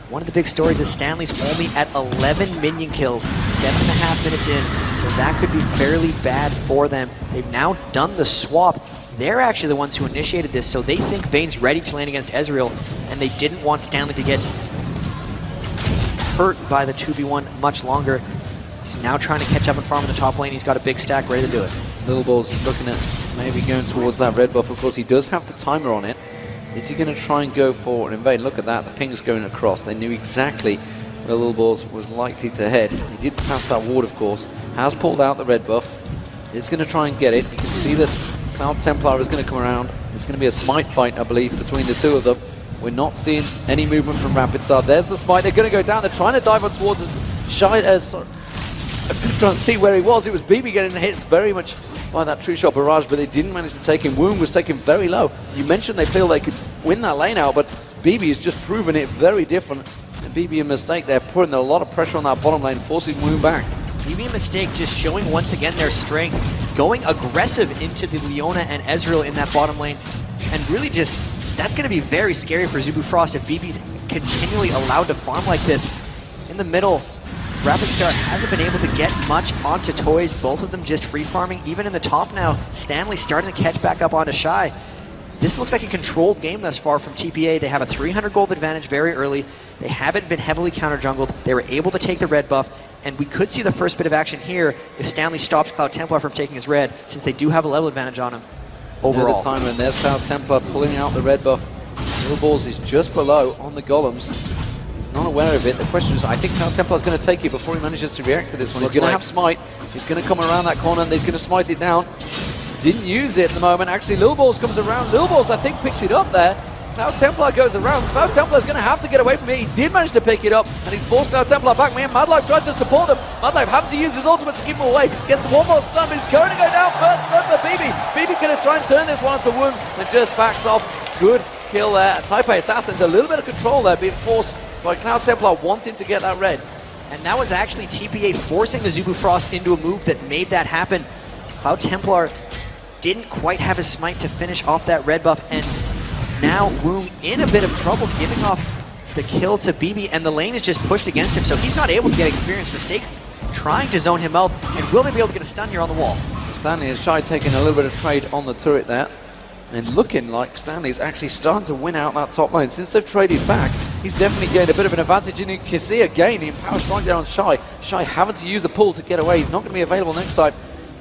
One of the big stories is Stanley's only at 11 minion kills, 7.5 minutes in, so that could be fairly bad for them. They've now done the swap. They're actually the ones who initiated this, so they think Vayne's ready to lane against Ezreal, and they didn't want Stanley to get hurt by the 2v1 much longer. He's now trying to catch up and farm in the top lane. He's got a big stack ready to do it. Lil Balls is looking at maybe going towards that red buff. Of course, he does have the timer on it. Is he going to try and go for an invade? Look at that, the ping's going across. They knew exactly where Little Balls was likely to head. He did pass that ward, of course. Has pulled out the red buff. Is going to try and get it. You can see that Cloud Templar is going to come around. It's going to be a smite fight, I believe, between the two of them. We're not seeing any movement from Rapid Star. There's the smite. They're going to go down. They're trying to dive on towards Shy. Trying to see where he was. It was BB getting hit very much by that True Shot barrage, but they didn't manage to take him. Wound was taken very low. You mentioned they feel they could win that lane out, but BB has just proven it very different. And BB a Mistake, they're putting a lot of pressure on that bottom lane, forcing Wound back. BB a Mistake just showing once again their strength, going aggressive into the Leona and Ezreal in that bottom lane, and really just, that's going to be very scary for Zubu Frost if BB's continually allowed to farm like this. In the middle, Rapid Star hasn't been able to get much onto Toys, both of them just free farming. Even in the top now, Stanley starting to catch back up onto Shy. This looks like a controlled game thus far from TPA. They have a 300 gold advantage very early. They haven't been heavily counter-jungled. They were able to take the red buff, and we could see the first bit of action here if Stanley stops Cloud Templar from taking his red, since they do have a level advantage on him overall. Another time, and there's Cloud Templar pulling out the red buff. Little Balls is just below on the golems. Not aware of it. The question is, I think Cloud Templar is going to take it before he manages to react to this one. He's going to have smite. He's going to come around that corner and he's going to smite it down. Didn't use it at the moment. Actually, Lil Balls comes around. Lil Balls, I think, picks it up there. Cloud Templar goes around. Cloud Templar is going to have to get away from it. He did manage to pick it up and he's forced Cloud Templar back. Man, Madlife tries to support him. Madlife having to use his ultimate to keep him away. Gets the one more stun, but he's going to go down first. But BB. BB going to try and turn this one into Wound and just backs off. Good kill there. TPA Assassins, a little bit of control there, being forced by Cloud Templar wanting to get that red. And that was actually TPA forcing the Zubu Frost into a move that made that happen. Cloud Templar didn't quite have his smite to finish off that red buff, and now Woong in a bit of trouble, giving off the kill to BB, and the lane is just pushed against him, so he's not able to get experience. Mistakes trying to zone him out, and will they be able to get a stun here on the wall? Stanley has tried taking a little bit of trade on the turret there, and looking like Stanley's actually starting to win out that top lane. Since they've traded back, he's definitely gained a bit of an advantage, and you can see again the Empower Strike there on Shy. Shy having to use the pull to get away. He's not going to be available next time.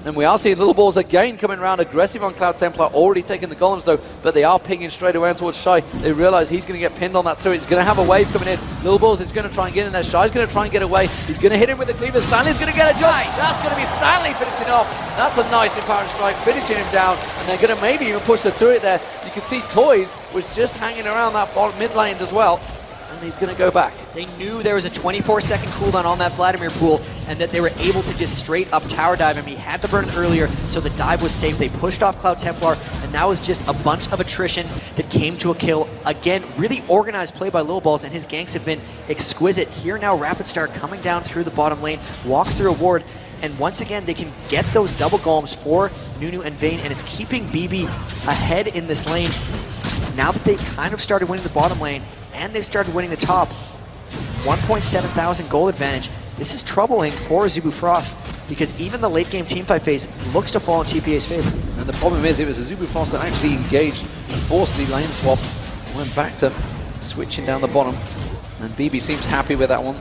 And we are seeing Little Balls again coming around aggressive on Cloud Templar, already taking the golems though, but they are pinging straight away towards Shy. They realize he's going to get pinned on that turret. He's going to have a wave coming in. Little Balls is going to try and get in there. Shy's going to try and get away. He's going to hit him with the cleaver. Stanley's going to get a jump. Nice. That's going to be Stanley finishing off. That's a nice Empower Strike, finishing him down. And they're going to maybe even push the turret there. You can see Toys was just hanging around that bottom mid lane as well. And he's going to go back. They knew there was a 24-second cooldown on that Vladimir pool, and that they were able to just straight up tower dive him. He had the burn earlier, so the dive was safe. They pushed off Cloud Templar, and now it's just a bunch of attrition that came to a kill. Again, really organized play by Little Balls, and his ganks have been exquisite. Here now, Rapid Star coming down through the bottom lane, walks through a ward, and once again, they can get those double golems for Nunu and Vayne, and it's keeping BB ahead in this lane. Now that they kind of started winning the bottom lane, and they started winning the top, 1.7 thousand gold advantage. This is troubling for Zubu Frost, because even the late game teamfight phase looks to fall in TPA's favor. And the problem is, it was a Zubu Frost that actually engaged and forced the lane swap, went back to switching down the bottom, and BB seems happy with that one.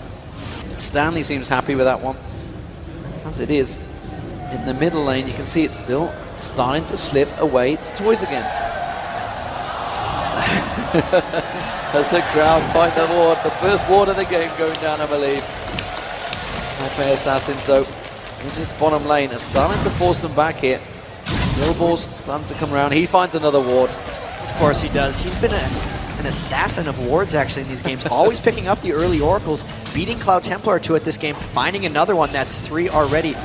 Stanley seems happy with that one. As it is, in the middle lane, you can see it's still starting to slip away to Toys again. As the crowd find the ward, the first ward of the game going down, I believe. TPA Assassins, though, in this bottom lane, are starting to force them back here. Little Balls starting to come around. He finds another ward. Of course he does. He's been an assassin of wards, actually, in these games. Always picking up the early oracles, beating Cloud Templar to it this game, finding another one. That's 3 already.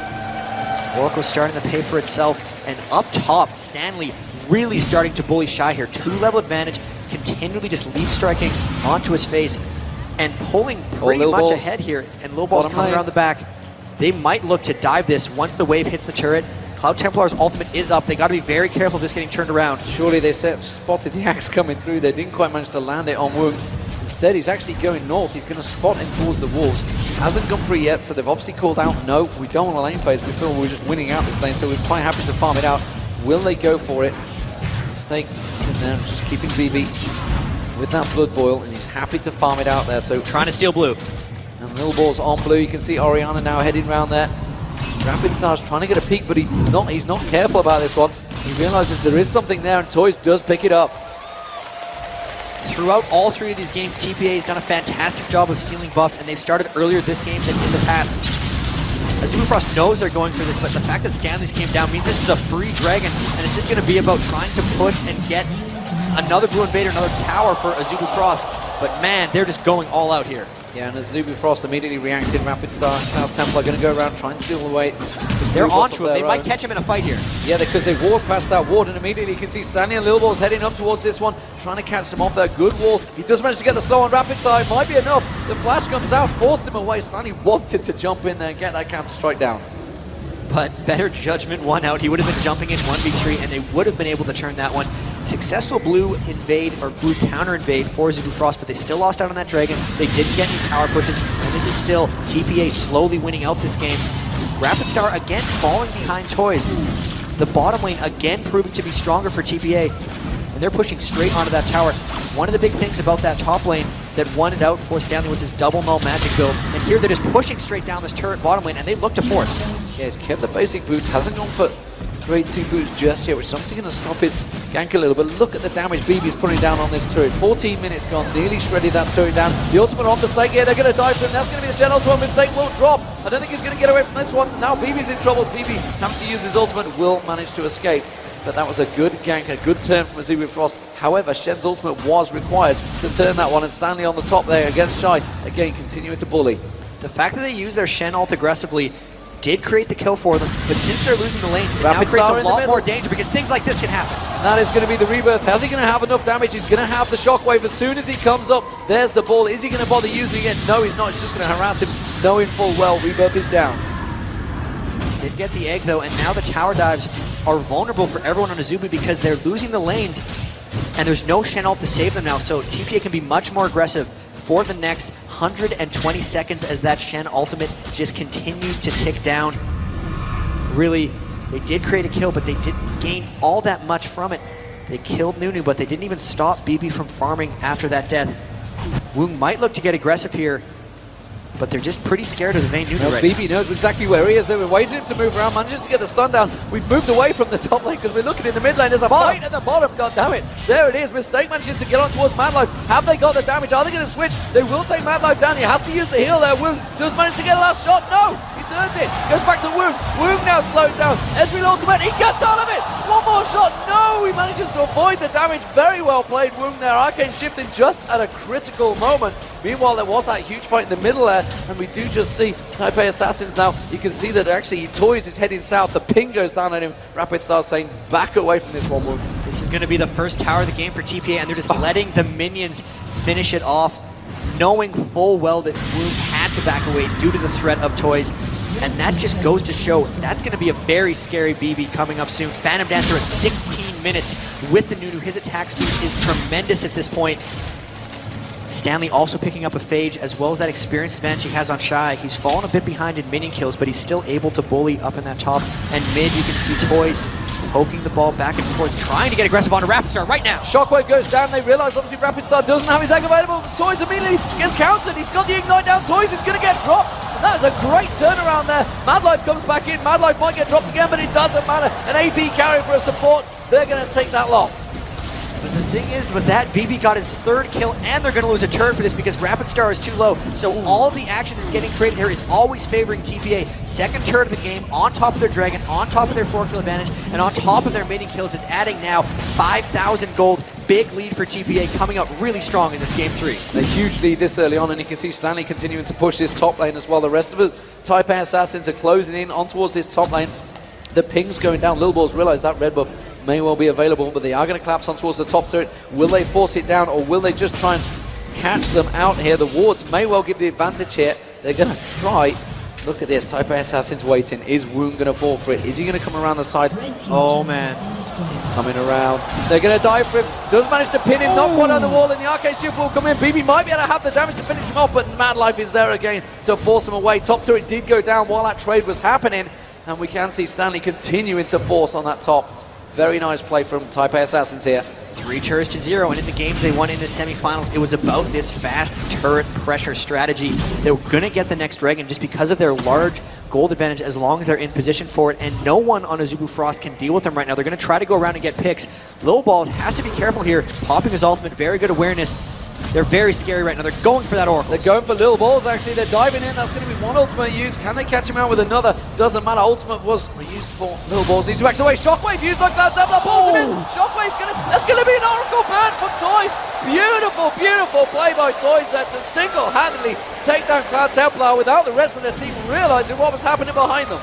Oracle starting to pay for itself. And up top, Stanley really starting to bully Shy here. 2-level advantage, continually just leap striking onto his face and pulling pretty much ahead here. And Little Balls coming around the back. They might look to dive this once the wave hits the turret. Cloud Templar's ultimate is up. They got to be very careful of this getting turned around. Surely they spotted the axe coming through. They didn't quite manage to land it on Wound. Instead, he's actually going north. He's going to spot in towards the walls. Hasn't come through yet, so they've obviously called out, no, we don't want a lane phase. We feel we're just winning out this lane, so we're quite happy to farm it out. Will they go for it? Mistake is in there, just keeping BB with that blood boil, and he's happy to farm it out there. So trying to steal blue. And Little Balls on blue. You can see Oriana now heading around there. Rapid Star's trying to get a peek, but he's not careful about this one. He realizes there is something there, and Toys does pick it up. Throughout all three of these games, TPA has done a fantastic job of stealing buffs, and they've started earlier this game than in the past. Azumafrost knows they're going for this, but the fact that Stanley's came down means this is a free dragon, and it's just going to be about trying to push and get another Blue Invader, another tower for Azumafrost. But man, they're just going all out here. Yeah, and Azumafrost immediately reacted. Rapid Star, Cloud Templar going to go around, try and steal away. They're onto him. They might catch him in a fight here. Yeah, because they walk past that ward, and immediately you can see Stanley and Lil Ball's heading up towards this one, trying to catch them off that good wall. He does manage to get the slow on Rapid Star. It might be enough. The flash comes out, forced him away. Stanley wanted to jump in there and get that counter strike down. But better judgment won out. He would have been jumping in 1v3, and they would have been able to turn that one. Successful blue invade, or blue counter invade for Azumafrost, but they still lost out on that dragon. They didn't get any tower pushes, and this is still TPA slowly winning out this game. Rapid Star again falling behind Toys. The bottom lane again proving to be stronger for TPA, and they're pushing straight onto that tower. One of the big things about that top lane that won it out for Stanley was his double null magic build, and here they're just pushing straight down this turret bottom lane, and they look to force. Yeah, he's kept the basic boots, hasn't gone for grade 2 boots just yet, which is obviously going to stop his gank a little, but look at the damage BB's putting down on this turret. 14 minutes gone, nearly shredded that turret down. The ultimate on Mistake here, they're going to dive for him. That's going to be the Gen ultimate. Mistake will drop. I don't think he's going to get away from this one. Now BB's in trouble. BB having to use his ultimate, will manage to escape. But that was a good gank, a good turn from Azumafrost. However, Shen's ultimate was required to turn that one, and Stanley on the top there against Shy, again continuing to bully. The fact that they use their Shen ult aggressively did create the kill for them, but since they're losing the lanes, it now creates a lot more danger because things like this can happen. And that is going to be the rebirth. How's he going to have enough damage? He's going to have the shockwave as soon as he comes up. There's the ball. Is he going to bother using it? No, he's not. He's just going to harass him, knowing full well rebirth is down. Did get the egg though, and now the tower dives are vulnerable for everyone on Azubu because they're losing the lanes, and there's no Shen ult to save them now, so TPA can be much more aggressive for the next 120 seconds as that Shen ultimate just continues to tick down. Really, they did create a kill, but they didn't gain all that much from it. They killed Nunu, but they didn't even stop BB from farming after that death. Woong might look to get aggressive here, but they're just pretty scared of the Vayne Nunu right now. BB knows exactly where he is. They were waiting to move around, manages to get the stun down. We've moved away from the top lane because we're looking in the mid lane. There's a fight at the bottom. God damn it. There it is. Mistake manages to get on towards Madlife. Have they got the damage? Are they going to switch? They will take Madlife down. He has to use the heal there. Woong does manage to get a last shot. No! He turns it. Goes back to Woong. Woong now slows down. Ezreal ultimate. He gets out of it. One more shot. No! He manages to avoid the damage. Very well played, Woong there. Arcane shifting just at a critical moment. Meanwhile, there was that huge fight in the middle there, and we do just see Taipei Assassins now. You can see that actually Toys is heading south. The ping goes down on him. Rapid Star saying, back away from this one, Woong. This is going to be the first tower of the game for TPA, and they're just letting the minions finish it off, knowing full well that Woong had to back away due to the threat of Toys. And that just goes to show that's going to be a very scary BB coming up soon. Phantom Dancer at 16 minutes with the Nunu. His attack speed is tremendous at this point. Stanley also picking up a Phage, as well as that experience advantage he has on Shy. He's fallen a bit behind in minion kills, but he's still able to bully up in that top. And mid, you can see Toys poking the ball back and forth, trying to get aggressive onto Rapid Star right now. Shockwave goes down. They realize obviously Rapid Star doesn't have his egg available. Toys immediately gets countered. He's got the ignite down. Toys is going to get dropped. And that is a great turnaround there. Madlife comes back in. Madlife might get dropped again, but it doesn't matter. An AP carry for a support. They're going to take that loss. But the thing is, with that, BB got his third kill, and they're going to lose a turret for this because Rapid Star is too low. So all of the action that's getting created here is always favoring TPA. Second turret of the game, on top of their Dragon, on top of their 4-kill advantage, and on top of their minion kills is adding now 5,000 gold. Big lead for TPA, coming up really strong in this game 3. A huge lead this early on, and you can see Stanley continuing to push this top lane as well. The rest of the Taipei Assassins are closing in on towards this top lane. The ping's going down. Lil Balls realize that red buff may well be available, but they are going to collapse on towards the top turret. Will they force it down, or will they just try and catch them out here? The wards may well give the advantage here. They're going to try. Look at this, Taipei Assassin's waiting. Is Woong going to fall for it? Is he going to come around the side? Oh man. Coming around. They're going to dive for him. Does manage to pin him, not quite on the wall, and the Arcane Shield will come in. BB might be able to have the damage to finish him off, but Madlife is there again to force him away. Top turret did go down while that trade was happening, and we can see Stanley continuing to force on that top. Very nice play from Taipei Assassins here. 3 turrets to 0, and in the games they won in the semifinals, it was about this fast turret pressure strategy. They were going to get the next dragon just because of their large gold advantage as long as they're in position for it, and no one on Azubu Frost can deal with them right now. They're going to try to go around and get picks. Lil Balls has to be careful here, popping his ultimate, very good awareness. They're very scary right now. They're going for that Oracle. They're going for Lil Balls, actually. They're diving in. That's going to be one ultimate use. Can they catch him out with another? Doesn't matter. Ultimate was used for Lil Balls. He's waxed away. Shockwave used on Cloud Templar. Pulls him in. Shockwave's going to... That's going to be an Oracle burn from Toys. Beautiful, beautiful play by Toys there to single-handedly take down Cloud Templar without the rest of the team realizing what was happening behind them.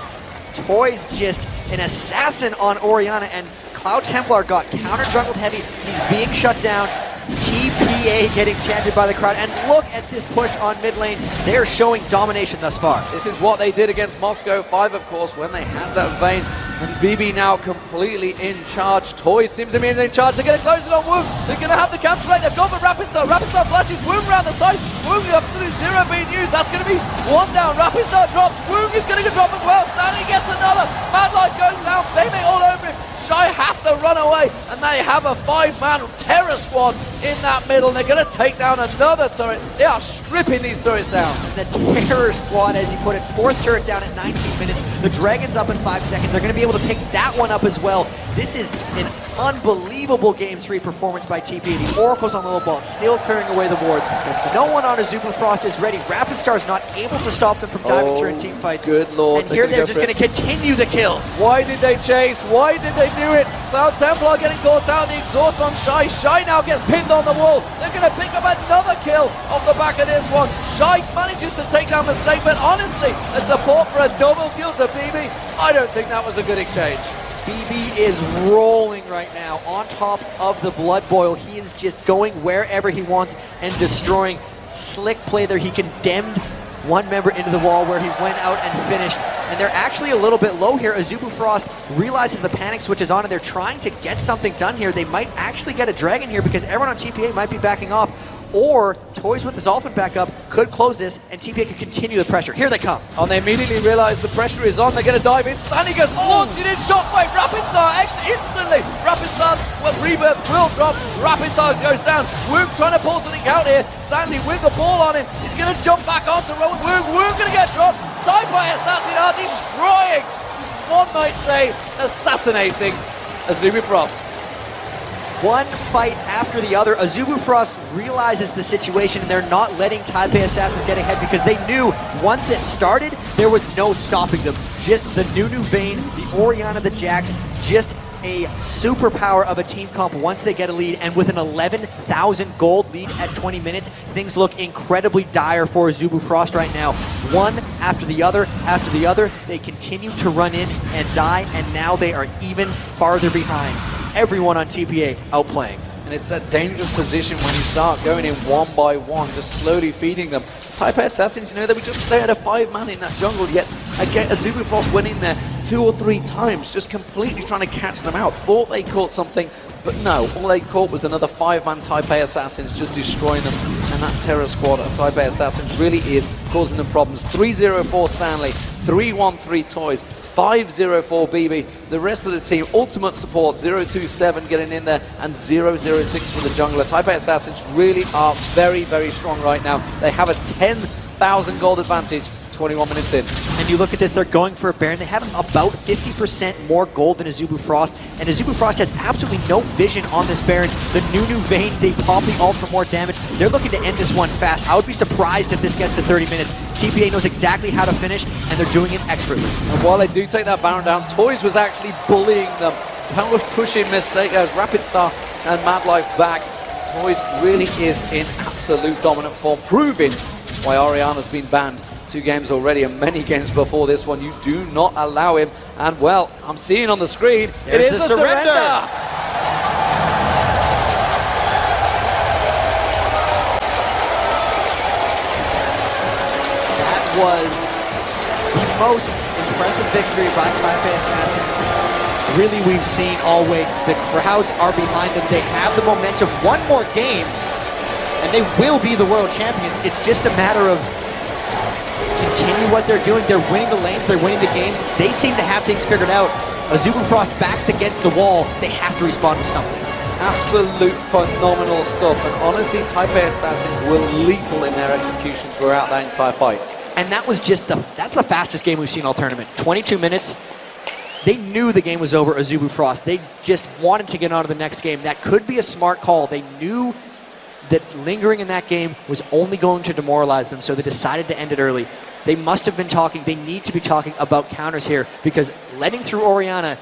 Toys just an assassin on Orianna, and Cloud Templar got counter-jungled heavy. He's being shut down. TPA getting chanted by the crowd, and look at this push on mid lane. They're showing domination thus far. This is what they did against Moscow 5, of course, when they had that Vayne. And BB now completely in charge. Toys seem to be in charge. They're going to close it on Woong. They're going to have the counter rate. They've gone for Rapid Star. Rapid Star flashes Woong around the side. Woong, the absolute zero being used. That's going to be one down. Rapid Star drops. Woong is going to get dropped as well. Stanley gets another. Mad Light goes down. Playmate all over him. Shy has to run away, and they have a 5-man terror squad in that middle. They're going to take down another turret. They are stripping these turrets down. The terror squad, as you put it, 4th turret down at 19 minutes. The Dragon's up in 5 seconds. They're going to be able to pick that one up as well. This is an unbelievable Game 3 performance by TP. The Oracle's on the little ball, still clearing away the wards. No one on Azubu Frost is ready. Rapid Star is not able to stop them from diving through in team fights. Good lord. And here they're just going to continue the kills. Why did they chase? Why did they do it? Cloud Templar getting caught out. The exhaust on Shy. Shy now gets pinned on the wall. They're going to pick up another kill off the back of this one. Shy manages to take down Mistake, but honestly, a support for a double kill to BB. I don't think that was a good exchange. BB is rolling right now on top of the Blood Boil. He is just going wherever he wants and destroying. Slick play there. He condemned one member into the wall where he went out and finished. And they're actually a little bit low here. Azubu Frost realizes the panic switch is on and they're trying to get something done here. They might actually get a dragon here because everyone on TPA might be backing off. Or Toys with his ultimate back up could close this and TPA could continue the pressure. Here they come. Oh, they immediately realize the pressure is on. They're going to dive in. Stanley goes launching in Shockwave. Rapid Star instantly. Rapid Star's Rebirth will drop. Rapid Star goes down. Woong trying to pull something out here. Stanley with the ball on him. He's going to jump back onto Rowan. Woong going to get dropped. Side by Assassin are destroying, one might say, assassinating Azubu Frost. One fight after the other. Azubu Frost realizes the situation and they're not letting Taipei Assassins get ahead because they knew once it started, there was no stopping them. Just the Nunu Vayne, the Orianna, the Jax, just a superpower of a team comp once they get a lead, and with an 11,000 gold lead at 20 minutes, things look incredibly dire for Azubu Frost right now. One after the other, they continue to run in and die, and now they are even farther behind. Everyone on TPA outplaying. And it's that dangerous position when you start going in one by one, just slowly feeding them. Taipei Assassins, you know, they had a 5-man in that jungle, yet again, Azubu Frost went in there 2 or 3 times, just completely trying to catch them out. Thought they caught something, but no, all they caught was another 5-man Taipei Assassins just destroying them. And that terror squad of Taipei Assassins really is causing them problems. 3-0-4 Stanley, 3-1-3 Toys, 5-0-4 BB. The rest of the team, ultimate support, 0-2-7 getting in there, and 0-0-6 for the jungler. Taipei Assassins really are very, very strong right now. They have a 10,000 gold advantage 21 minutes in. And you look at this, they're going for a Baron. They have about 50% more gold than Azubu Frost, and Azubu Frost has absolutely no vision on this Baron. The Nunu Vayne, they pop the ult for more damage. They're looking to end this one fast. I would be surprised if this gets to 30 minutes. TPA knows exactly how to finish, and they're doing it expertly. And while they do take that Baron down, Toys was actually bullying them. That was pushing Mistake, Rapid Star and Mad Life back. Toys really is in absolute dominant form, proving why Orianna's been banned 2 games already and many games before this one. You do not allow him, and well, I'm seeing on the screen, it is a surrender! That was the most impressive victory by Taipei Assassins really we've seen all week. The crowds are behind them. They have the momentum. One more game, and they will be the world champions. It's just a matter of continue what they're doing. They're winning the lanes, they're winning the games. They seem to have things figured out. Azubu Frost backs against the wall. They have to respond with something. Absolute phenomenal stuff, and honestly, Type A Assassins were lethal in their execution throughout that entire fight. And that was just that's the fastest game we've seen all tournament. 22 minutes. They knew the game was over, Azubu Frost. They just wanted to get on to the next game. That could be a smart call. They knew that lingering in that game was only going to demoralize them, so they decided to end it early. They must have been talking, they need to be talking about counters here, because letting through Orianna,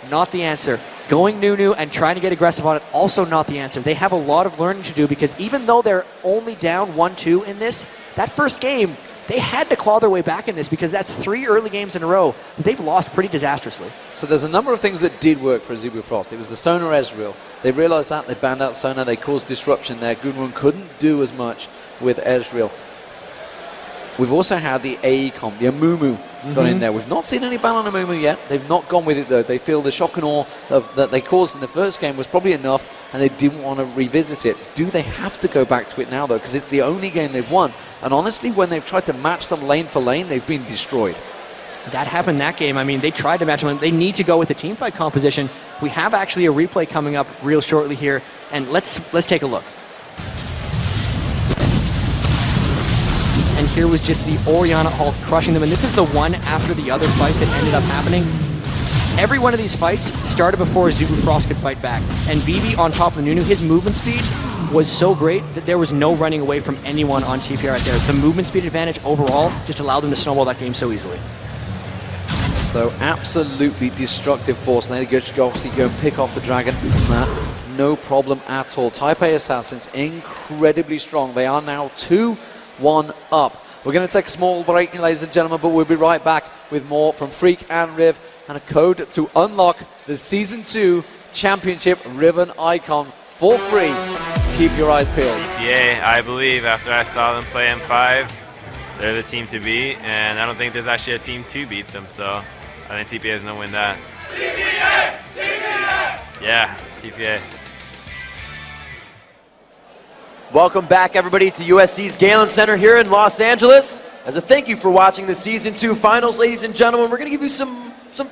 not the answer. Going Nunu and trying to get aggressive on it, also not the answer. They have a lot of learning to do, because even though they're only down 1-2 in this, that first game, they had to claw their way back in this, because that's 3 early games in a row that they've lost pretty disastrously. So there's a number of things that did work for Azubu Frost. It was the Sonar Ezreal. They realized that, they banned out Sonar, they caused disruption there. Gunrun couldn't do as much with Ezreal. We've also had the AE comp, the Amumu got in there. We've not seen any ban on Amumu yet. They've not gone with it though. They feel the shock and awe that they caused in the first game was probably enough, and they didn't want to revisit it. Do they have to go back to it now though? Because it's the only game they've won. And honestly, when they've tried to match them lane for lane, they've been destroyed. That happened that game. I mean, they tried to match them. They need to go with the team fight composition. We have actually a replay coming up real shortly here, and let's take a look. And here was just the Orianna ult crushing them, and this is the one after the other fight that ended up happening. Every one of these fights started before Azubu Frost could fight back, and BB on top of Nunu, his movement speed was so great that there was no running away from anyone on TPA right there. The movement speed advantage overall just allowed them to snowball that game so easily. So absolutely destructive force, and they just obviously go and pick off the dragon from that. No problem at all. Type A Assassins incredibly strong. They are now 2-1 up. We're going to take a small break, ladies and gentlemen, but we'll be right back with more from Freak and Riv, and a code to unlock the Season 2 Championship Riven Icon for free. Keep your eyes peeled. TPA, I believe, after I saw them play M5, they're the team to beat, and I don't think there's actually a team to beat them, so I think TPA is going to win that. TPA! TPA! Yeah, TPA. Welcome back, everybody, to USC's Galen Center here in Los Angeles. As a thank you for watching the Season 2 Finals, ladies and gentlemen, we're going to give you some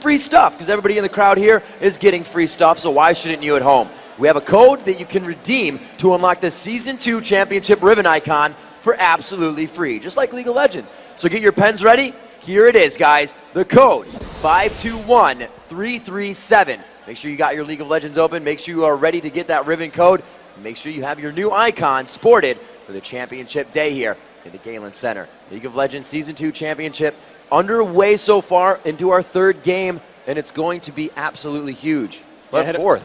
free stuff, because everybody in the crowd here is getting free stuff, so why shouldn't you at home? We have a code that you can redeem to unlock the Season 2 Championship Ribbon Icon for absolutely free, just like League of Legends. So get your pens ready. Here it is, guys. The code, 521337. Make sure you got your League of Legends open. Make sure you are ready to get that ribbon code. Make sure you have your new icon sported for the championship day here in the Galen Center. League of Legends Season 2 Championship underway so far into our 3rd game, and it's going to be absolutely huge. But 4th.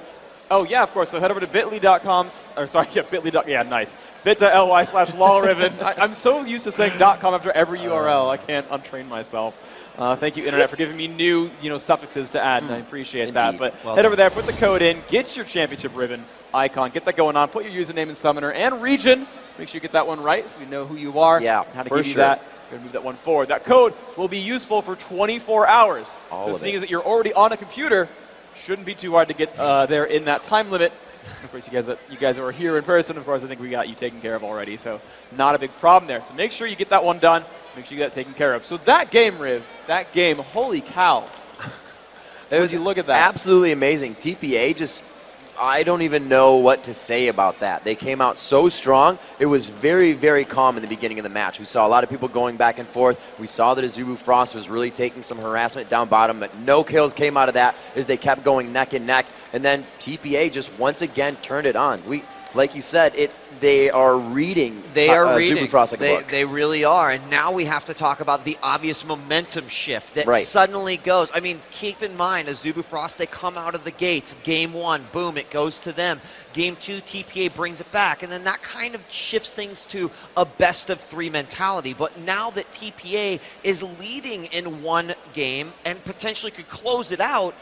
Oh, yeah, of course. So head over to bit.ly.com, or sorry, yeah, bit.ly, yeah, nice. bit.ly/lawriven. I'm so used to saying .com after every URL, I can't untrain myself. Thank you, Internet, for giving me new, suffixes to add, and I appreciate that. But head over there, put the code in, get your championship ribbon icon, get that going on, put your username and summoner and region. Make sure you get that one right so we know who you are, and how to give you that. We're going to move that one forward. That code will be useful for 24 hours. So seeing as that you're already on a computer, shouldn't be too hard to get there in that time limit. And of course, you guys are here in person. Of course, I think we got you taken care of already, so not a big problem there. So make sure you get that one done. Make sure you get it taken care of. So that game, Riv, that game, holy cow. You look at that. Absolutely amazing. TPA just, I don't even know what to say about that. They came out so strong. It was very, very calm in the beginning of the match. We saw a lot of people going back and forth. We saw that Azubu Frost was really taking some harassment down bottom, but no kills came out of that as they kept going neck and neck. And then TPA just once again turned it on. Like you said, they are reading. They are reading. Azubu Frost like a book. They really are. And now we have to talk about the obvious momentum shift that Right. suddenly goes. I mean, keep in mind, Azubu Frost, they come out of the gates. Game 1, boom, it goes to them. Game 2, TPA brings it back. And then that kind of shifts things to a best-of-3 mentality. But now that TPA is leading in one game and potentially could close it out,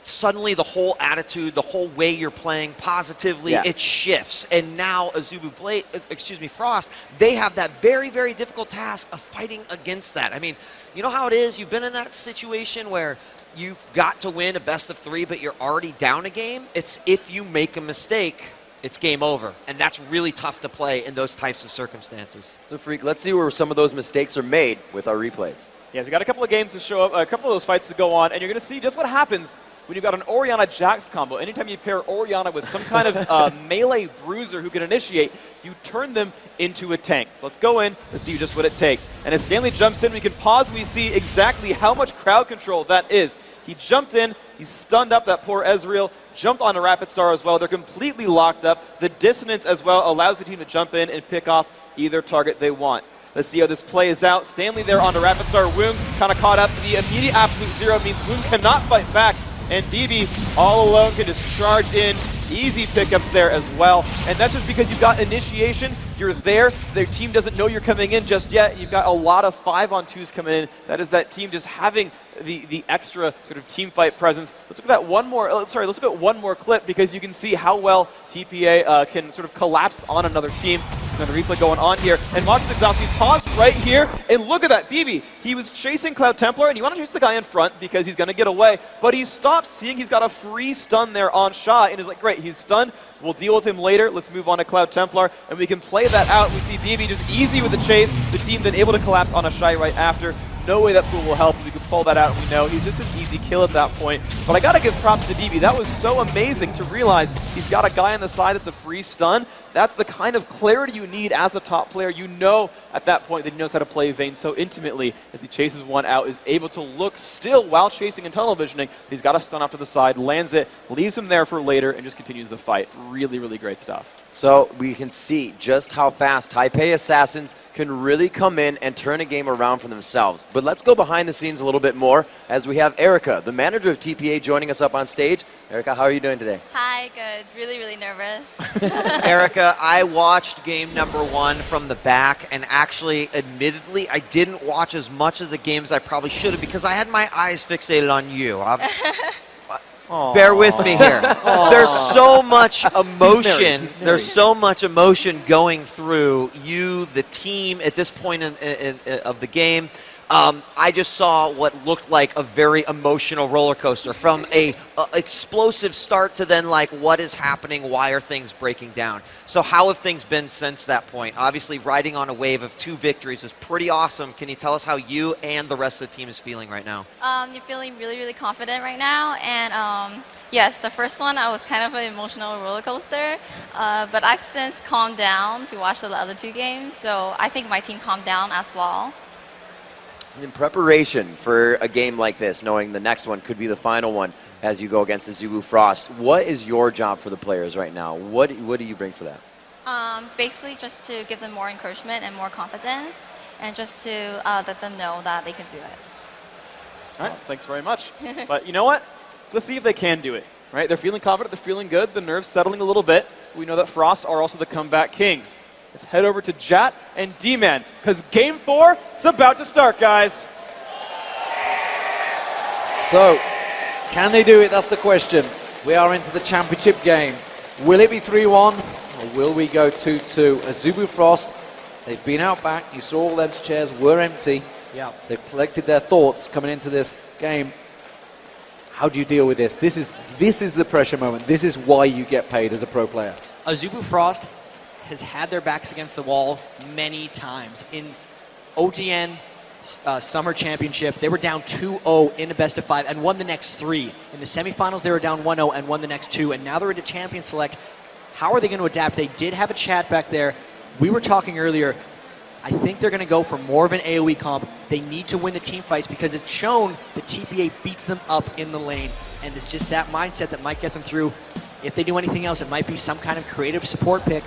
suddenly the whole attitude, the whole way you're playing positively, it shifts. And now Frost, they have that very, very difficult task of fighting against that. I mean, you know how it is? You've been in that situation where you've got to win a best-of-3, but you're already down a game. It's if you make a mistake, it's game over. And that's really tough to play in those types of circumstances. So, Freak, let's see where some of those mistakes are made with our replays. Yeah, so we got a couple of games to show up, a couple of those fights to go on, and you're going to see just what happens when you've got an Orianna Jax combo, anytime you pair Orianna with some kind of melee bruiser who can initiate, you turn them into a tank. Let's go in and see just what it takes. And as Stanley jumps in, we can pause and we see exactly how much crowd control that is. He jumped in, he stunned up that poor Ezreal, jumped on a Rapid Star as well. They're completely locked up. The dissonance as well allows the team to jump in and pick off either target they want. Let's see how this plays out. Stanley there on the Rapid Star. Woong kind of caught up. The immediate absolute zero means Woong cannot fight back. And BB all alone can just charge in. Easy pickups there as well. And that's just because you've got initiation. You're there. Their team doesn't know you're coming in just yet. You've got a lot of 5-on-2s coming in. That is that team just having the extra sort of team fight presence. Let's look at that one more. Let's look at one more clip because you can see how well TPA can sort of collapse on another team. Another replay going on here. And watch the exhaust. We pause right here. And look at that. BB, he was chasing Cloud Templar, and you want to chase the guy in front because he's going to get away. But he stops seeing he's got a free stun there on Shy and is like, great, he's stunned. We'll deal with him later. Let's move on to Cloud Templar. And we can play that out. We see BB just easy with the chase. The team then able to collapse on a Shy right after. No way that pool will help. We can pull that out, and we know he's just an easy kill at that point. But I got to give props to DB. That was so amazing to realize he's got a guy on the side that's a free stun. That's the kind of clarity you need as a top player. You know at that point that he knows how to play Vayne so intimately as he chases one out, is able to look still while chasing and tunnel visioning. He's got a stun off to the side, lands it, leaves him there for later, and just continues the fight. Really, really great stuff. So we can see just how fast Taipei Assassins can really come in and turn a game around for themselves. But let's go behind the scenes a little bit more as we have Erica, the manager of TPA, joining us up on stage. Erica, how are you doing today? Hi, good. Really, really nervous. Erica, I watched game number 1 from the back, and actually, admittedly, I didn't watch as much of the game as I probably should have because I had my eyes fixated on you. Bear with me here. There's so much emotion. There's so much emotion going through you, the team, at this point of the game. I just saw what looked like a very emotional roller coaster from a explosive start to then like what is happening, why are things breaking down. So how have things been since that point? Obviously riding on a wave of 2 victories was pretty awesome. Can you tell us how you and the rest of the team is feeling right now? You're feeling really, really confident right now, and yes, the first one I was kind of an emotional roller coaster, but I've since calmed down to watch the other 2 games, so I think my team calmed down as well. In preparation for a game like this, knowing the next one could be the final one as you go against the Zubu Frost, what is your job for the players right now? What do you bring for that? Basically just to give them more encouragement and more confidence, and just to let them know that they can do it. All right, thanks very much. But you know what? Let's see if they can do it. Right? They're feeling confident, they're feeling good, the nerves settling a little bit. We know that Frost are also the comeback kings. Let's head over to Jat and D-Man, because Game 4 is about to start, guys. So, can they do it? That's the question. We are into the championship game. Will it be 3-1, or will we go 2-2? Azubu Frost, they've been out back. You saw all those chairs were empty. Yeah. They've collected their thoughts coming into this game. How do you deal with this? This is the pressure moment. This is why you get paid as a pro player. Azubu Frost has had their backs against the wall many times. In OGN Summer Championship, they were down 2-0 in a best-of-5 and won the next 3. In the semifinals, they were down 1-0 and won the next 2, and now they're into Champion Select. How are they going to adapt? They did have a chat back there. We were talking earlier. I think they're going to go for more of an AoE comp. They need to win the team fights because it's shown the TPA beats them up in the lane, and it's just that mindset that might get them through. If they do anything else, it might be some kind of creative support pick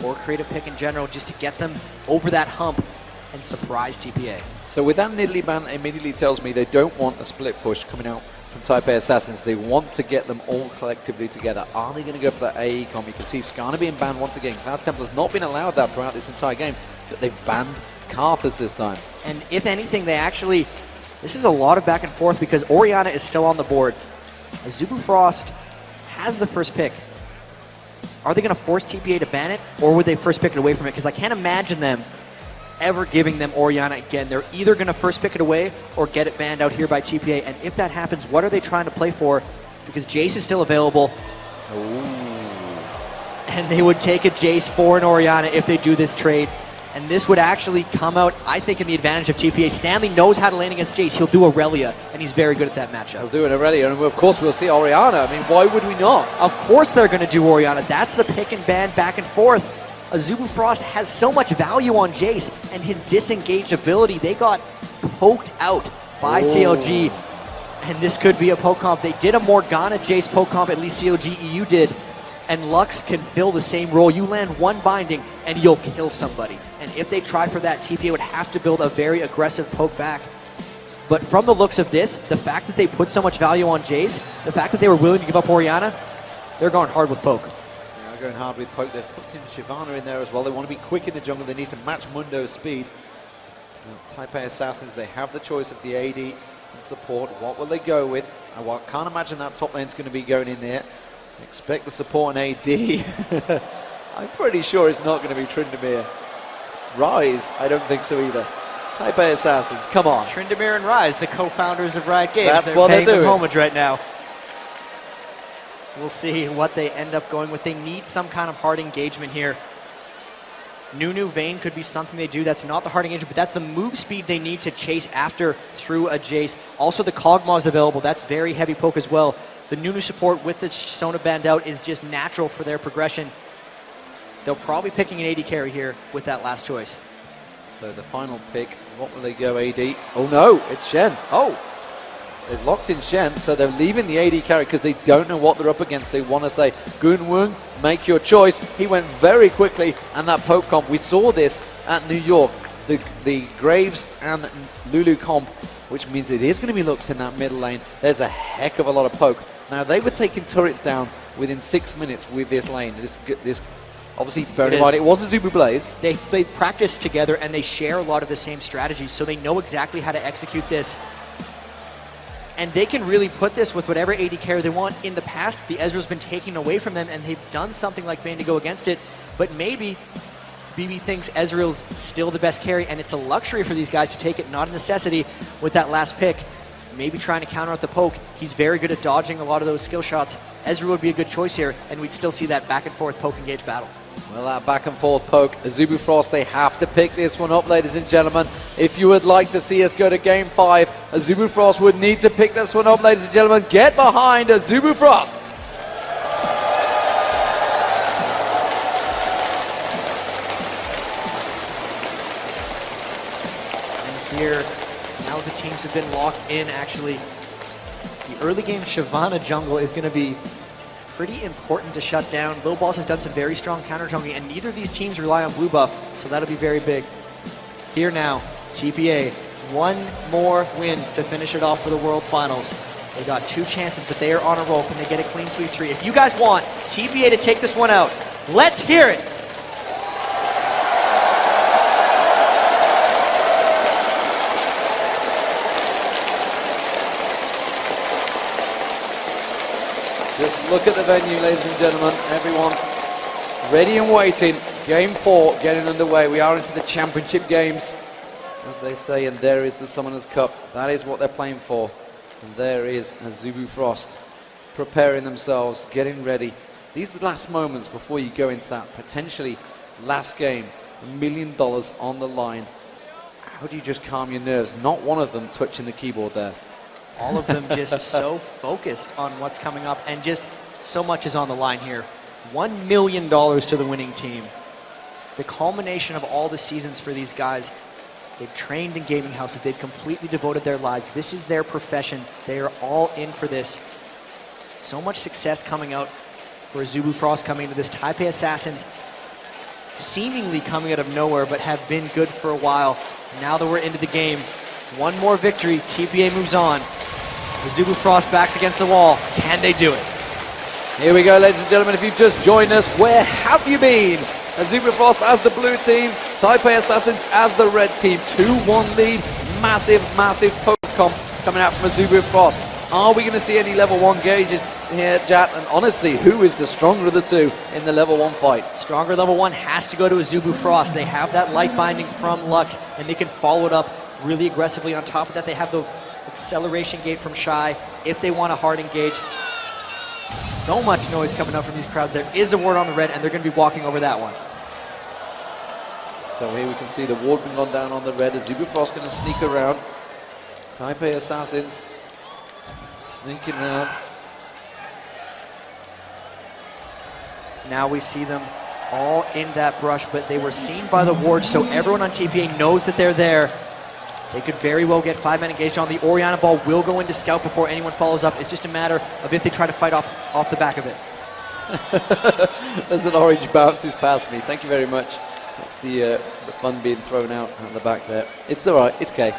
or creative pick in general just to get them over that hump and surprise TPA. So with that Nidalee ban, immediately tells me they don't want a split push coming out from Taipei Assassins. They want to get them all collectively together. Are they going to go for that AE comp? You can see Skarner being banned once again. Cloud Templar's not been allowed that throughout this entire game, but they've banned Karthus this time. And if anything, they actually, this is a lot of back and forth because Orianna is still on the board. Azubu Frost has the first pick. Are they going to force TPA to ban it, or would they first pick it away from it? Because I can't imagine them ever giving them Orianna again. They're either going to first pick it away or get it banned out here by TPA. And if that happens, what are they trying to play for? Because Jace is still available. Ooh. And they would take a Jace for an Orianna if they do this trade. And this would actually come out, I think, in the advantage of TPA. Stanley knows how to lane against Jace. He'll do Aurelia, and he's very good at that matchup. He'll do an Aurelia, and of course we'll see Orianna. I mean, why would we not? Of course they're going to do Orianna. That's the pick and ban back and forth. Azubu Frost has so much value on Jace, and his disengaged ability, they got poked out by CLG. And this could be a poke comp. They did a Morgana Jace poke comp, at least CLG EU did. And Lux can fill the same role. You land one binding, and you'll kill somebody. And if they try for that, TPA would have to build a very aggressive poke back. But from the looks of this, the fact that they put so much value on Jace, the fact that they were willing to give up Orianna, they're going hard with poke. They are going hard with poke. They've put in Shyvana in there as well. They want to be quick in the jungle. They need to match Mundo's speed. Now, TPA Assassins, they have the choice of the AD and support. What will they go with? I can't imagine that top lane's going to be going in there. Expect the support and AD. I'm pretty sure it's not going to be Tryndamere. Rise, I don't think so either. TPA Assassins, come on. Tryndamere and Rise, the co-founders of Riot Games. That's they're what paying they're doing. them homage right now. We'll see what they end up going with. They need some kind of hard engagement here. Nunu Vayne could be something they do. That's not the hard engagement, but that's the move speed they need to chase after through a Jace. Also, the Kog'Maw is available. That's very heavy poke as well. The Nunu support with the Sona banned out is just natural for their progression. They'll probably be picking an AD carry here with that last choice. So the final pick, what will they go AD? Oh no, it's Shen. Oh. They've locked in Shen, so they're leaving the AD carry because they don't know what they're up against. They want to say, Gunwung, make your choice. He went very quickly, and that poke comp, we saw this at New York, the Graves and Lulu comp, which means it is going to be Lux in that middle lane. There's a heck of a lot of poke. Now, they were taking turrets down within 6 minutes with this lane. This obviously, bear in mind, it was a Zubu Blaze. They practice together, and they share a lot of the same strategies, so they know exactly how to execute this. And they can really put this with whatever AD carry they want. In the past, the Ezreal's been taken away from them, and they've done something like Vayne to go against it. But maybe BB thinks Ezreal's still the best carry, and it's a luxury for these guys to take it, not a necessity with that last pick. Maybe trying to counter out the poke. He's very good at dodging a lot of those skill shots. Ezreal would be a good choice here, and we'd still see that back and forth poke engage battle. Well, that back and forth poke, Azubu Frost, they have to pick this one up, ladies and gentlemen. If you would like to see us go to Game 5, Azubu Frost would need to pick this one up, ladies and gentlemen. Get behind Azubu Frost. And here, now the teams have been locked in, actually. The early game Shyvana jungle is going to be pretty important to shut down. Low Boss has done some very strong counter jungling, and neither of these teams rely on blue buff, so that'll be very big. Here now, TPA, one more win to finish it off for the World Finals. They got 2 chances, but they are on a roll. Can they get a clean sweep 3? If you guys want TPA to take this one out, let's hear it. Just look at the venue, ladies and gentlemen. Everyone ready and waiting. Game 4 getting underway. We are into the championship games, as they say, and there is the Summoners Cup. That is what they're playing for. And there is Azubu Frost preparing themselves, getting ready. These are the last moments before you go into that potentially last game. $1 million on the line. How do you just calm your nerves? Not one of them touching the keyboard there. All of them just so focused on what's coming up, and just so much is on the line here. $1 million to the winning team. The culmination of all the seasons for these guys. They've trained in gaming houses. They've completely devoted their lives. This is their profession. They are all in for this. So much success coming out for Azubu Frost coming into this. TPA Assassins seemingly coming out of nowhere, but have been good for a while. Now that we're into the game, one more victory, TPA moves on. Azubu Frost backs against the wall. Can they do it? Here we go, ladies and gentlemen. If you've just joined us, where have you been? Azubu Frost as the blue team, TPA Assassins as the red team. 2-1 lead, massive, massive poke comp coming out from Azubu Frost. Are we going to see any level 1 gauges here, Jat? And honestly, who is the stronger of the two in the level 1 fight? Stronger level 1 has to go to Azubu Frost. They have that light binding from Lux, and they can follow it up really aggressively. On top of that, they have the acceleration gate from Shy if they want a hard engage. So much noise coming up from these crowds. There is a ward on the red, and they're going to be walking over that one. So here we can see the ward being gone down on the red. Azubu Frost going to sneak around. Taipei Assassins sneaking around. Now we see them all in that brush, but they were seen by the ward, so everyone on TPA knows that they're there. They could very well get 5-man engaged on. The Oriana ball will go into scout before anyone follows up. It's just a matter of if they try to fight off the back of it. There's an orange bounces past me. Thank you very much. That's the fun being thrown out on the back there. It's all right. It's okay.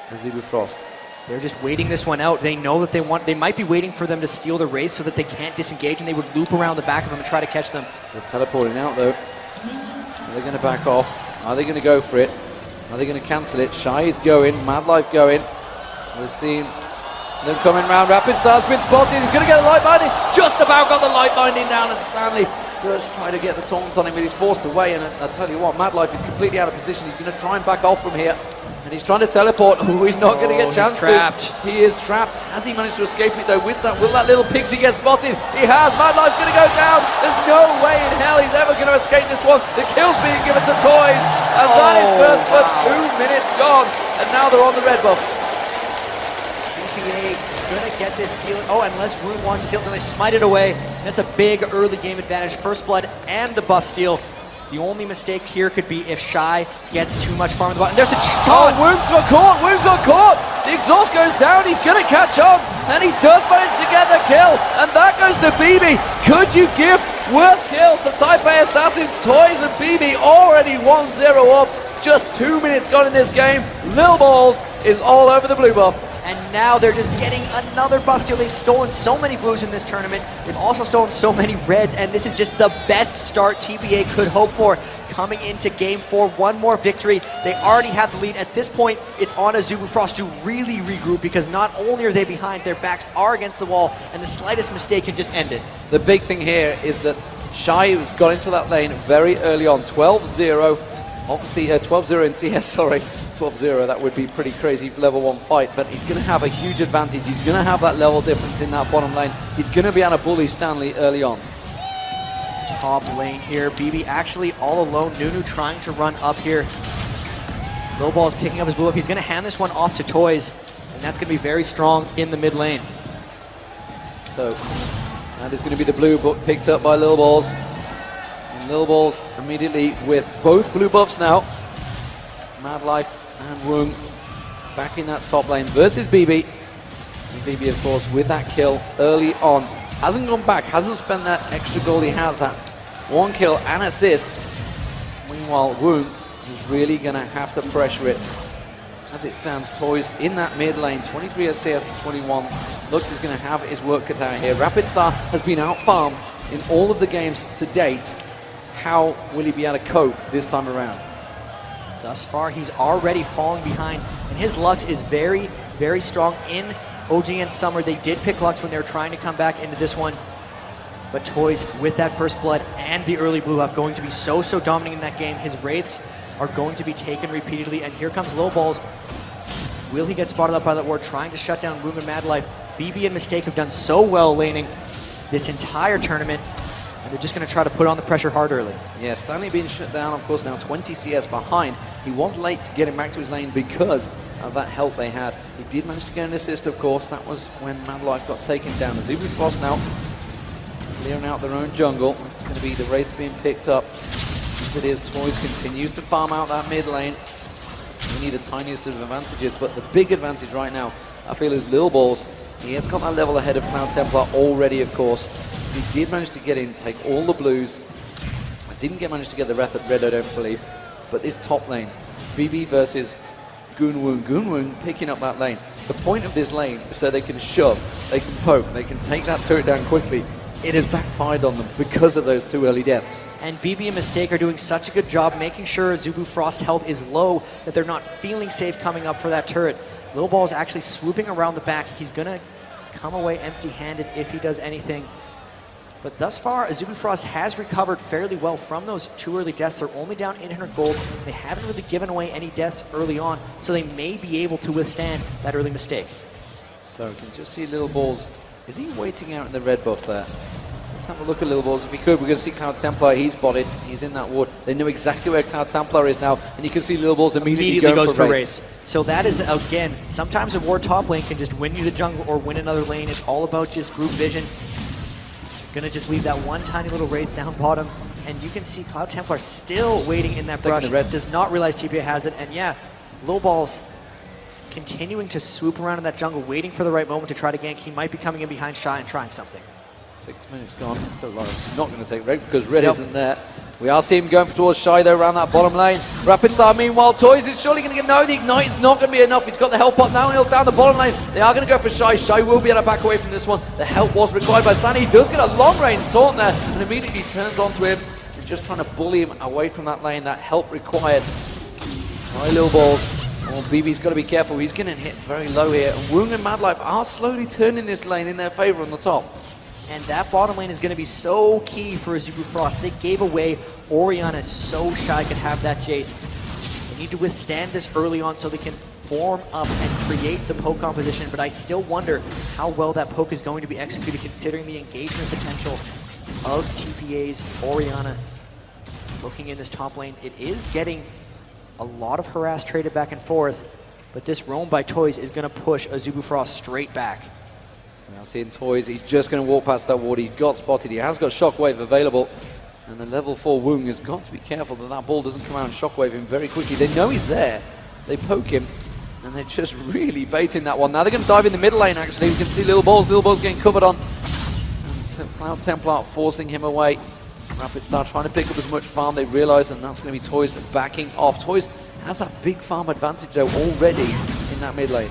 Azubu Frost. They're just waiting this one out. They know that they might be waiting for them to steal the race so that they can't disengage, and they would loop around the back of them and try to catch them. They're teleporting out though. Are they going to back off? Are they going to go for it? Are they going to cancel it? Shy is going. Mad Life going. We're seeing them coming round. Rapid Star's been spotted. He's going to get a light binding. Just about got the light binding down, and Stanley does try to get the taunt on him, but he's forced away. And I tell you what, Mad Life is completely out of position. He's going to try and back off from here. And he's trying to teleport. Oh, he's not going to get a chance to. He is trapped. Has he managed to escape it though? With that, will that little pixie get spotted? He has. Mad Life's going to go down. There's no way in hell he's ever going to escape this one. The kill's being given to Toys. And that is first for 2 minutes gone. And now they're on the red buff. TPA gonna get this steal. Oh, unless Woon wants to steal, then they smite it away. That's a big early game advantage. First blood and the buff steal. The only mistake here could be if Shy gets too much farm on the bottom. There's a Oh, Woon's got caught! Woon's got caught! The exhaust goes down, he's gonna catch on, and he does manage to get the kill, and that goes to BB. Could you give worse kills to Taipei Assassins? Toys and BB already 1-0 up. Just 2 minutes gone in this game. Lil Balls is all over the blue buff. And now they're just getting another buff steal. They've stolen so many blues in this tournament. They've also stolen so many reds, and this is just the best start TPA could hope for. Coming into game 4, one more victory. They already have the lead. At this point, it's on Azubu Frost to really regroup, because not only are they behind, their backs are against the wall, and the slightest mistake can just end it. The big thing here is that Shy has got into that lane very early on. 12-0. Obviously, 12-0 in CS, sorry. 12-0, that would be pretty crazy level 1 fight, but he's going to have a huge advantage. He's going to have that level difference in that bottom lane. He's going to be able to bully Stanley early on. Top lane here. BB actually all alone. Nunu trying to run up here. Low Ball's picking up his blue up. He's going to hand this one off to Toys, and that's going to be very strong in the mid lane. So, that is going to be the blue book picked up by Lil Balls. And Lil Balls immediately with both blue buffs now. Mad Life and Woong back in that top lane versus BB. And BB, of course, with that kill early on. Hasn't gone back, hasn't spent that extra gold he has, that 1 kill and assist. Meanwhile, Woong is really going to have to pressure it. As it stands, Toys in that mid lane, 23 CS to 21. Looks is going to have his work cut out here. Rapid Star has been out-farmed in all of the games to date. How will he be able to cope this time around? Thus far, he's already falling behind, and his Lux is very, very strong in OG and Summer. They did pick Lux when they were trying to come back into this one, but Toys, with that first blood and the early blue buff, going to be so dominant in that game. His Wraiths are going to be taken repeatedly, and here comes Low Balls. Will he get spotted up by that ward, trying to shut down Woong and Mad Life? BB and Mistake have done so well laning this entire tournament, and they're just going to try to put on the pressure hard early. Yeah, Stanley being shut down, of course, now 20 CS behind. He was late to get him back to his lane because of that help they had. He did manage to get an assist, of course. That was when Mad Life got taken down. Azubu Frost now clearing out their own jungle. It's going to be the Wraiths being picked up. As it is, Toys continues to farm out that mid lane. We need the tiniest of advantages, but the big advantage right now, I feel, is Lil Balls. He has got that level ahead of Cloud Templar already, of course. He did manage to get in, take all the blues. I didn't manage to get the red, I don't believe. But this top lane, BB versus Goonwoon. Goonwoon picking up that lane. The point of this lane is so they can shove, they can poke, they can take that turret down quickly. It has backfired on them because of those 2 early deaths. And BB and Mistake are doing such a good job making sure Azubu Frost's health is low, that they're not feeling safe coming up for that turret. Lil Ball is actually swooping around the back. He's going to come away empty-handed if he does anything. But thus far, Azubu Frost has recovered fairly well from those 2 early deaths. They're only down 800 gold. They haven't really given away any deaths early on, so they may be able to withstand that early mistake. So you can just see Lil Balls. Is he waiting out in the red buff there? Let's have a look at Little Balls. If we could, we're going to see Cloud Templar. He's spotted. He's in that ward. They know exactly where Cloud Templar is now, and you can see Little Balls immediately going goes for for raids. raids. So that is, again, sometimes a ward top lane can just win you the jungle or win another lane. It's all about just group vision. Gonna just leave that one tiny little raid down bottom, and you can see Cloud Templar still waiting in that brush. Does not realize TPA has it, and yeah, Little Balls continuing to swoop around in that jungle, waiting for the right moment to try to gank. He might be coming in behind Shy and trying something. 6 minutes gone. Not going to take Red because Red isn't there. We are seeing him going towards Shy though around that bottom lane. Rapid Star meanwhile, Toys is surely going to get, no, the Ignite is not going to be enough. He's got the help up now and he'll down the bottom lane. They are going to go for Shy. Shy will be able to back away from this one. The help was required by Stanley. He does get a long range taunt there and immediately turns onto him. And just trying to bully him away from that lane. That help required by Lil Balls. Oh, BB's got to be careful. He's getting hit very low here. And Woong and Mad Life are slowly turning this lane in their favor on the top. And that bottom lane is going to be so key for Azubu Frost. They gave away Orianna so Shy could have that Jace. They need to withstand this early on so they can form up and create the poke composition, but I still wonder how well that poke is going to be executed considering the engagement potential of TPA's Orianna. Looking in this top lane, it is getting a lot of harass traded back and forth, but this roam by Toys is going to push Azubu Frost straight back. Now seeing Toys, he's just going to walk past that ward. He's got spotted. He has got Shockwave available. And the level 4 Woong has got to be careful that that ball doesn't come out and Shockwave him very quickly. They know he's there. They poke him. And they're just really baiting that one. Now they're going to dive in the middle lane, actually. We can see Little Balls. Little Balls getting covered on. And Cloud Templar forcing him away. Rapid Star trying to pick up as much farm. They realize, and that's going to be Toys backing off. Toys has a big farm advantage, though, already in that mid lane.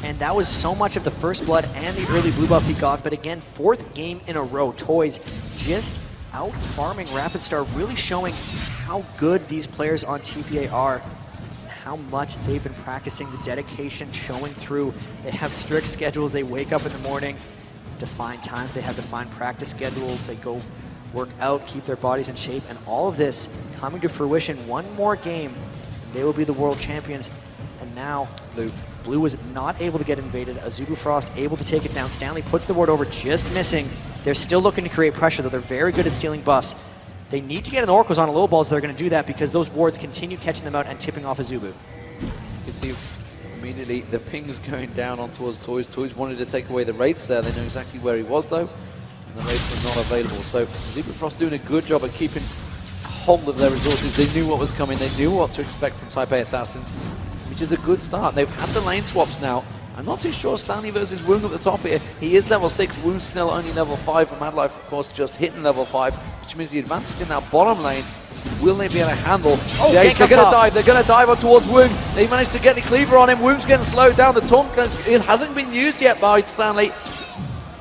And that was so much of the first blood and the early blue buff he got. But again, 4th game in a row, Toys just out farming Rapid Star, really showing how good these players on TPA are, how much they've been practicing, the dedication showing through. They have strict schedules. They wake up in the morning, define times. They have defined practice schedules. They go work out, keep their bodies in shape, and all of this coming to fruition. One more game, and they will be the world champions. And now Blue was not able to get invaded. Azubu Frost able to take it down. Stanley puts the ward over, just missing. They're still looking to create pressure, though. They're very good at stealing buffs. They need to get an Oracles on a Little Balls. They're going to do that because those wards continue catching them out and tipping off Azubu. You can see immediately the ping's going down on towards Toys. Toys wanted to take away the Wraiths there. They know exactly where he was, though. And the Wraiths are not available. So Azubu Frost doing a good job at keeping hold of their resources. They knew what was coming. They knew what to expect from Type A Assassins, which is a good start. They've had the lane swaps now. I'm not too sure Stanley versus Woong at the top here. He is level 6, Woong's still only level 5, and Mad Life, of course, just hitting level 5, which means the advantage in that bottom lane, will they be able to handle? Jace, they're going to dive up towards Woong. They managed to get the cleaver on him. Woong's getting slowed down. The taunt it hasn't been used yet by Stanley.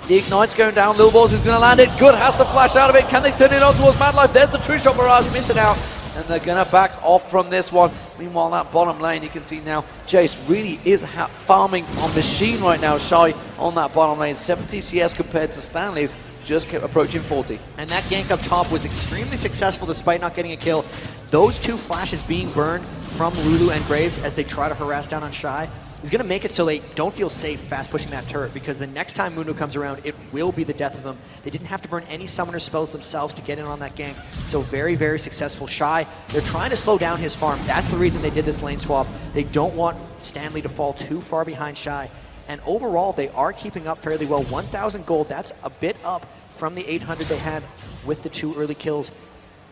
The Ignite's going down. Lil Balls is going to land it. Good, has to flash out of it. Can they turn it on towards Mad Life? There's the True Shot Barrage missing out. And they're going to back off from this one. Meanwhile, that bottom lane, you can see now, Jace really is farming on machine right now. Shy on that bottom lane. 70 CS compared to Stanley's. Just kept approaching 40. And that gank up top was extremely successful despite not getting a kill. Those 2 flashes being burned from Lulu and Graves as they try to harass down on Shy is going to make it so they don't feel safe fast pushing that turret, because the next time Mundo comes around, it will be the death of them. They didn't have to burn any summoner spells themselves to get in on that gank, so very, very successful. Shy, they're trying to slow down his farm. That's the reason they did this lane swap. They don't want Stanley to fall too far behind Shy. And overall, they are keeping up fairly well. 1,000 gold, that's a bit up from the 800 they had with the 2 early kills.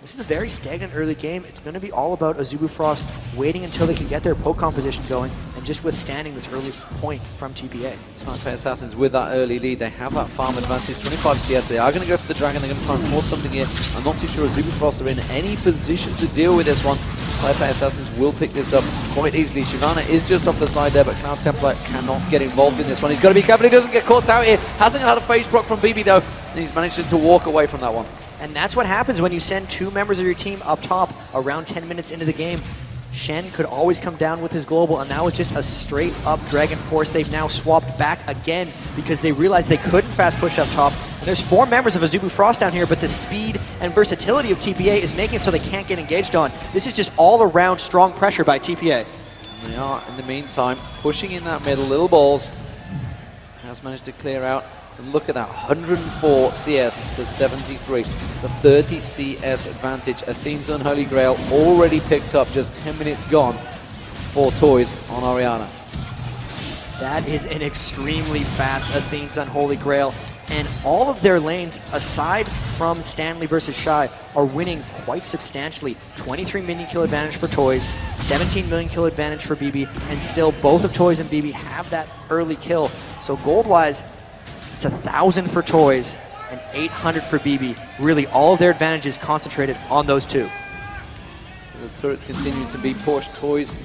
This is a very stagnant early game. It's going to be all about Azubu Frost waiting until they can get their poke composition going and just withstanding this early point from TPA. Type A Assassins with that early lead, they have that farm advantage, 25 CS. They are going to go for the Dragon. They're going to try and force something here. I'm not too sure Azubu Frost are in any position to deal with this one. Type A Assassins will pick this up quite easily. Shyvana is just off the side there, but Cloud Templar cannot get involved in this one. He's got to be careful he doesn't get caught out here. Hasn't had a phase proc from BB though, and he's managed to walk away from that one. And that's what happens when you send 2 members of your team up top around 10 minutes into the game. Shen could always come down with his global, and that was just a straight up Dragon Force. They've now swapped back again because they realized they couldn't fast push up top. And there's 4 members of Azubu Frost down here, but the speed and versatility of TPA is making it so they can't get engaged on. This is just all around strong pressure by TPA. And they are, in the meantime, pushing in that middle. Little Balls has managed to clear out And look at that, 104 CS to 73. It's a 30 CS advantage. Athene's Unholy Grail already picked up, just 10 minutes gone for Toys on Orianna. That is an extremely fast Athene's Unholy Grail. And all of their lanes, aside from Stanley versus Shy, are winning quite substantially. 23 million kill advantage for Toys, 17 million kill advantage for BB, and still both of Toys and BB have that early kill. So gold-wise, it's 1,000 for Toys and 800 for BB. Really, all of their advantages concentrated on those two. The turrets continue to be pushed. Toys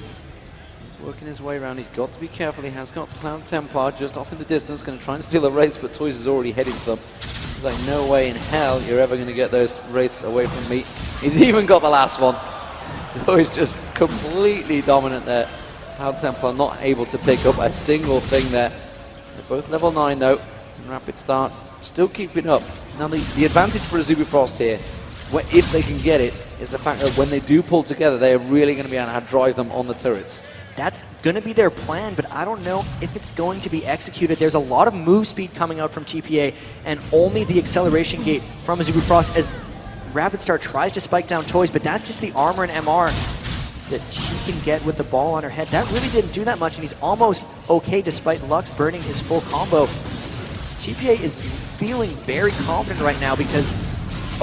working his way around. He's got to be careful. He has got Cloud Templar just off in the distance, going to try and steal the Wraiths, but Toys is already heading for them. He's like, no way in hell you're ever going to get those Wraiths away from me. He's even got the last one. Toys just completely dominant there. Cloud Templar not able to pick up a single thing there. They're both level 9 though. Rapid Start still keeping up. Now the advantage for Azubu Frost here, if they can get it, is the fact that when they do pull together, they are really going to be able to drive them on the turrets. That's going to be their plan, but I don't know if it's going to be executed. There's a lot of move speed coming out from TPA, and only the acceleration gate from Azubu Frost as Rapid Start tries to spike down Toys, but that's just the armor and MR that she can get with the ball on her head. That really didn't do that much, and he's almost okay despite Lux burning his full combo. TPA is feeling very confident right now because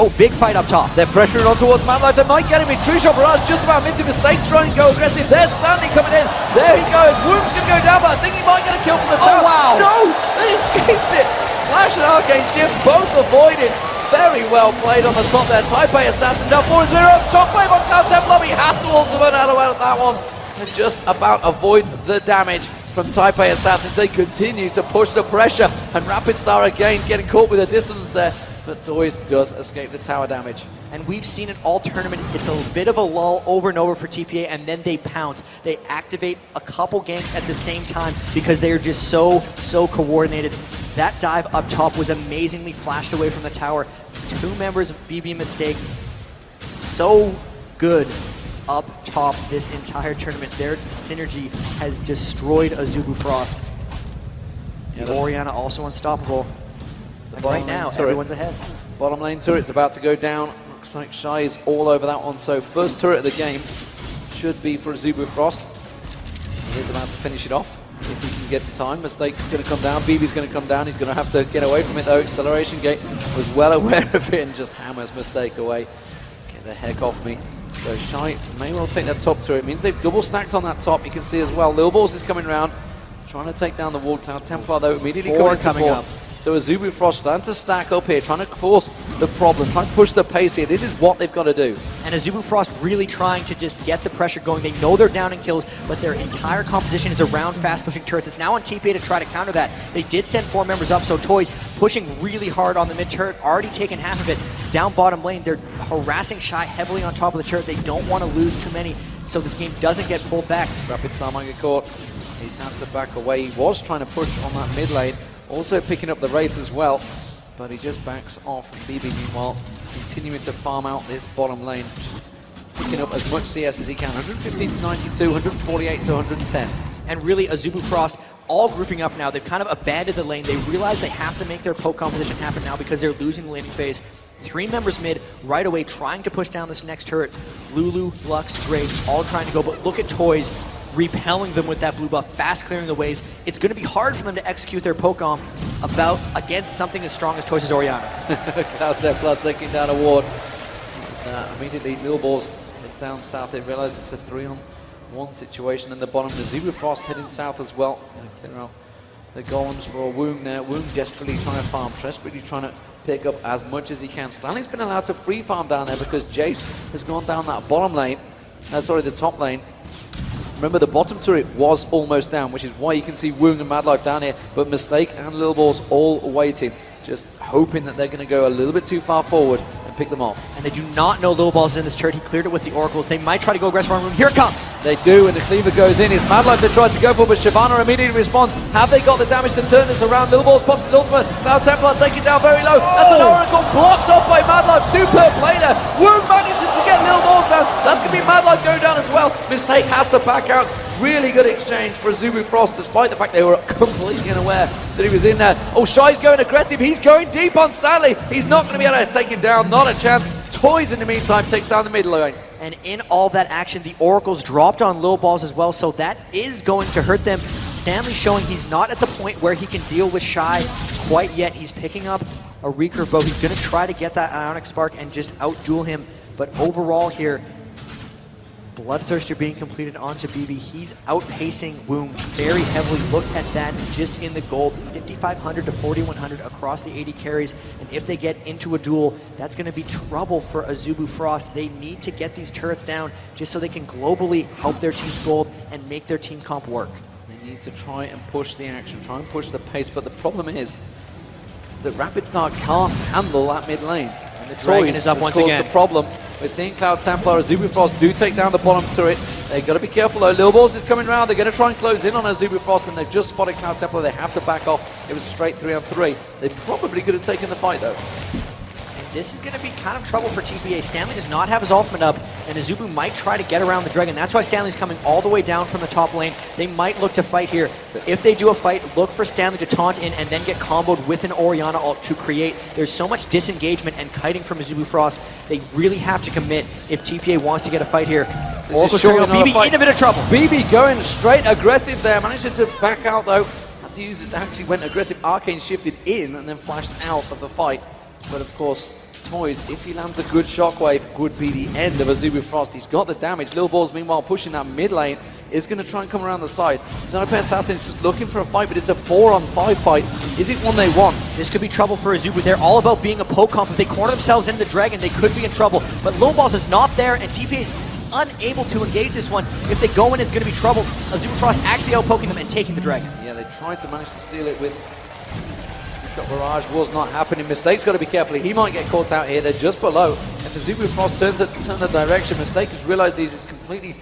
oh, big fight up top. They're pressuring on towards Madlife. They might get him in. True Shot Barrage just about missing. Mistakes trying to go aggressive. There's Stanley coming in. There he goes. Woong's going to go down, but I think he might get a kill from the top. Oh, wow. No, they escaped it. Flash and Arcane Shift both avoided. Very well played on the top there. Taipei Assassin down 4-0. Shockwave on Cloud Templar. He has to ultimate out of that one. And just about avoids the damage from Taipei Assassins. They continue to push the pressure. And Rapid Star again getting caught with a distance there. But Toys does escape the tower damage. And we've seen it all tournament. It's a bit of a lull over and over for TPA, and then they pounce. They activate a couple ganks at the same time because they are just so coordinated. That dive up top was amazingly flashed away from the tower. 2 members of BB Mistake, so good up top this entire tournament. Their synergy has destroyed Azubu Frost. And Orianna also unstoppable. And right now, everyone's ahead. Bottom lane turret's about to go down. Looks like Shy is all over that one. So first turret of the game should be for Azubu Frost. He's about to finish it off if he can get the time. Mistake's going to come down. BB's going to come down. He's going to have to get away from it though. Acceleration Gate was well aware of it and just hammers Mistake away. Get the heck off me. So Shy may well take that top turret. It means they've double stacked on that top. You can see as well. Lil Balls is coming around. Trying to take down the wall tower. Templar though immediately coming up. So Azubu Frost starting to stack up here, trying to force the problem, trying to push the pace here. This is what they've got to do. And Azubu Frost really trying to just get the pressure going. They know they're down in kills, but their entire composition is around fast pushing turrets. It's now on TPA to try to counter that. They did send 4 members up, so Toys pushing really hard on the mid turret, already taken half of it. Down bottom lane, they're harassing Shy heavily on top of the turret. They don't want to lose too many, so this game doesn't get pulled back. Rapid Star might get caught. He's had to back away. He was trying to push on that mid lane. Also picking up the Wraiths as well, but he just backs off. BB, meanwhile, continuing to farm out this bottom lane, picking up as much CS as he can. 115 to 92, 148 to 110. And really, Azubu Frost all grouping up now. They've kind of abandoned the lane. They realize they have to make their poke composition happen now because they're losing the laning phase. 3 members mid right away trying to push down this next turret. Lulu, Lux, Graves all trying to go, but look at Toys repelling them with that blue buff, fast clearing the ways. It's going to be hard for them to execute their poke-on against something as strong as Toys' Orianna. Cloud Templar taking down a ward. Immediately, Lil Balls heads down south. They realize it's a 3-on-1 situation in the bottom. The Azubu Frost heading south as well. Clear out the golems for Woong there. Woong desperately trying to farm, desperately trying to pick up as much as he can. Stanley's been allowed to free farm down there because Jace has gone down that bottom lane. The top lane. Remember, the bottom turret was almost down, which is why you can see Woong and Madlife down here, but Mistake and Lil Balls all waiting, just hoping that they're going to go a little bit too far forward and pick them off. And they do not know Lil Balls is in this turret. He cleared it with the Oracles. They might try to go aggressive on Room. Here it comes! They do, and the cleaver goes in. It's Madlife they tried to go for, but Shyvana immediately responds. Have they got the damage to turn this around? Lil Balls pops his ultimate. Cloud Templar taking down very low. That's an Oracle blocked off by Madlife. Superb play there. Woong manages to get Lil Balls down. That's going to be Madlife going down as well. Mistake has to back out. Really good exchange for Azubu Frost, despite the fact they were completely unaware that he was in there. Oh, Shy's going aggressive. He's going deep on Stanley. He's not going to be able to take him down. Not a chance. Toys, in the meantime, takes down the mid lane. And in all that action, the Oracles dropped on Lil Balls as well, so that is going to hurt them. Stanley showing he's not at the point where he can deal with Shy quite yet. He's picking up a recurve bow. He's going to try to get that Ionic Spark and just outduel him. But overall here, Bloodthirster being completed onto BB. He's outpacing Woong very heavily. Look at that just in the gold. 5,500 to 4,100 across the 80 carries. And if they get into a duel, that's going to be trouble for Azubu Frost. They need to get these turrets down just so they can globally help their team's gold and make their team comp work. They need to try and push the action, try and push the pace. But the problem is that Rapid Star can't handle that mid lane. And the Dragon is up once again. The problem. We're seeing Cloud Templar, Azubu Frost do take down the bottom turret. They've got to be careful though. Lil Balls is coming around. They're going to try and close in on Azubu Frost, and they've just spotted Cloud Templar. They have to back off. It was a straight 3-on-3. They probably could have taken the fight though. This is going to be kind of trouble for TPA. Stanley does not have his ultimate up, and Azubu might try to get around the Dragon. That's why Stanley's coming all the way down from the top lane. They might look to fight here. If they do a fight, look for Stanley to taunt in and then get comboed with an Orianna ult to create. There's so much disengagement and kiting from Azubu Frost. They really have to commit if TPA wants to get a fight here. Oracle's going to BB in a bit of trouble. BB going straight aggressive there. Managed to back out though. Had to use it. Actually went aggressive. Arcane shifted in and then flashed out of the fight. But of course, Toys, if he lands a good shockwave, would be the end of Azubu Frost. He's got the damage. Lil Balls, meanwhile, pushing that mid lane, is going to try and come around the side. TPA Assassin's just looking for a fight, but it's a 4-on-5 fight. Is it one they want? This could be trouble for Azubu. They're all about being a poke comp. If they corner themselves into the Dragon, they could be in trouble. But Lil Balls is not there, and TPA is unable to engage this one. If they go in, it's going to be trouble. Azubu Frost actually outpoking them and taking the Dragon. Yeah, they tried to manage to steal it with shot barrage. Was not happening. Mistake's got to be careful. He might get caught out here. They're just below. If Azubu Frost turn the direction, Mistake has realized he's completely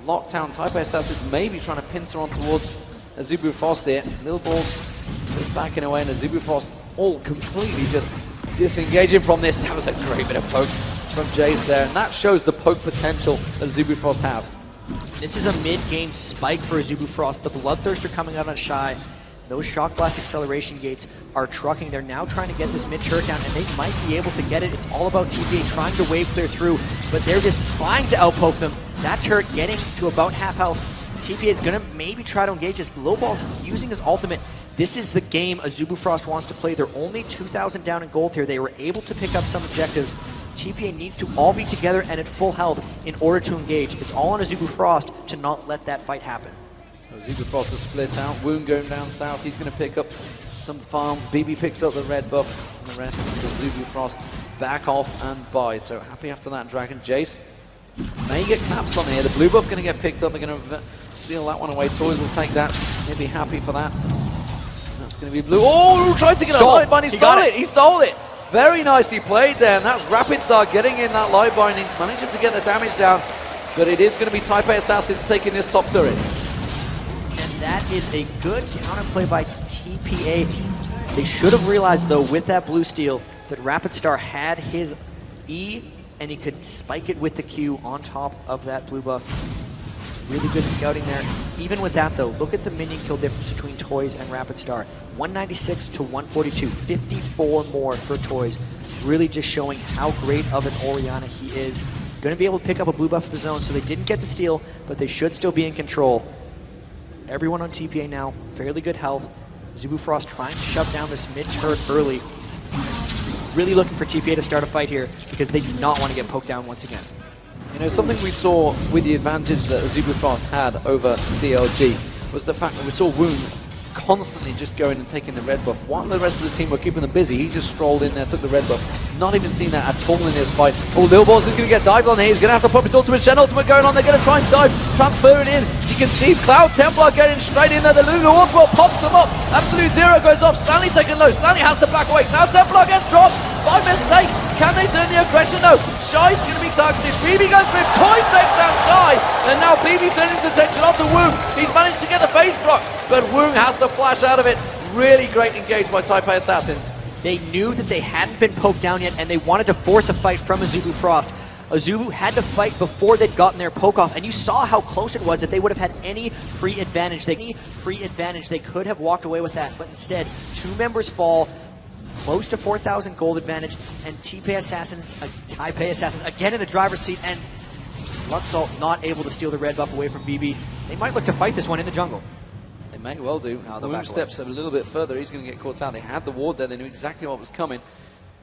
locked down. TPA Assassins maybe trying to pincer on towards Azubu Frost here. Lil Balls is backing away, and Azubu Frost all completely just disengaging from this. That was a great bit of poke from Jace there, and that shows the poke potential that Azubu Frost have. This is a mid-game spike for Azubu Frost. The Bloodthirster coming out on Shy. Those Shock Blast acceleration gates are trucking. They're now trying to get this mid turret down, and they might be able to get it. It's all about TPA trying to wave clear through, but they're just trying to outpoke them. That turret getting to about half health. TPA is going to maybe try to engage this. Lil Balls using his ultimate. This is the game Azubu Frost wants to play. They're only 2,000 down in gold here. They were able to pick up some objectives. TPA needs to all be together and at full health in order to engage. It's all on Azubu Frost to not let that fight happen. Azubu Frost has split out. Woong going down south. He's going to pick up some farm. BB picks up the red buff, and the rest of Azubu Frost back off and buy. So happy after that Dragon. Jace may get collapsed on here. The blue buff going to get picked up. They're going to steal that one away. Toys will take that. He'll be happy for that. That's going to be blue. Oh, tried to get a light bind. He stole it. He stole it. Very nicely played there, and that's Rapid Star getting in that light binding, managing to get the damage down. But it is going to be TPA Assassins taking this top turret. That is a good counterplay by TPA. They should have realized, though, with that blue steal, that Rapid Star had his E, and he could spike it with the Q on top of that blue buff. Really good scouting there. Even with that, though, look at the minion kill difference between Toys and Rapid Star. 196 to 142, 54 more for Toys. Really just showing how great of an Orianna he is. Going to be able to pick up a blue buff of his own, so they didn't get the steal, but they should still be in control. Everyone on TPA now, fairly good health. Azubu Frost trying to shove down this mid turret early. Really looking for TPA to start a fight here because they do not want to get poked down once again. You know, something we saw with the advantage that Azubu Frost had over CLG was the fact that we saw Woong constantly just going and taking the red buff. While the rest of the team were keeping them busy, he just strolled in there, took the red buff. Not even seen that at all in this fight. Oh, Lil Balls is going to get dived on here. He's going to have to pop his ultimate, Shen ultimate going on. They're going to try and dive, transfer it in. You can see Cloud Templar getting straight in there. The Lulu ultimate pops them up. Absolute Zero goes off. Stanley taking low. Stanley has to back away. Cloud Templar gets dropped by Mistake. Can they turn the aggression? No. Shy's going to be targeted. BB goes for it. Toys takes down Shy. And now BB turns his attention onto Woong. He's managed to get the phase block, but Woong has to flash out of it. Really great engage by TPA Assassins. They knew that they hadn't been poked down yet, and they wanted to force a fight from Azubu Frost. Azubu had to fight before they'd gotten their poke off, and you saw how close it was. If they would have had any free advantage, they could have walked away with that, but instead, 2 members fall, close to 4,000 gold advantage, and Taipei Assassins again in the driver's seat, and Luxalt not able to steal the red buff away from BB. They might look to fight this one in the jungle. They may well do. Moon steps a little bit further. He's going to get caught out. They had the ward there. They knew exactly what was coming.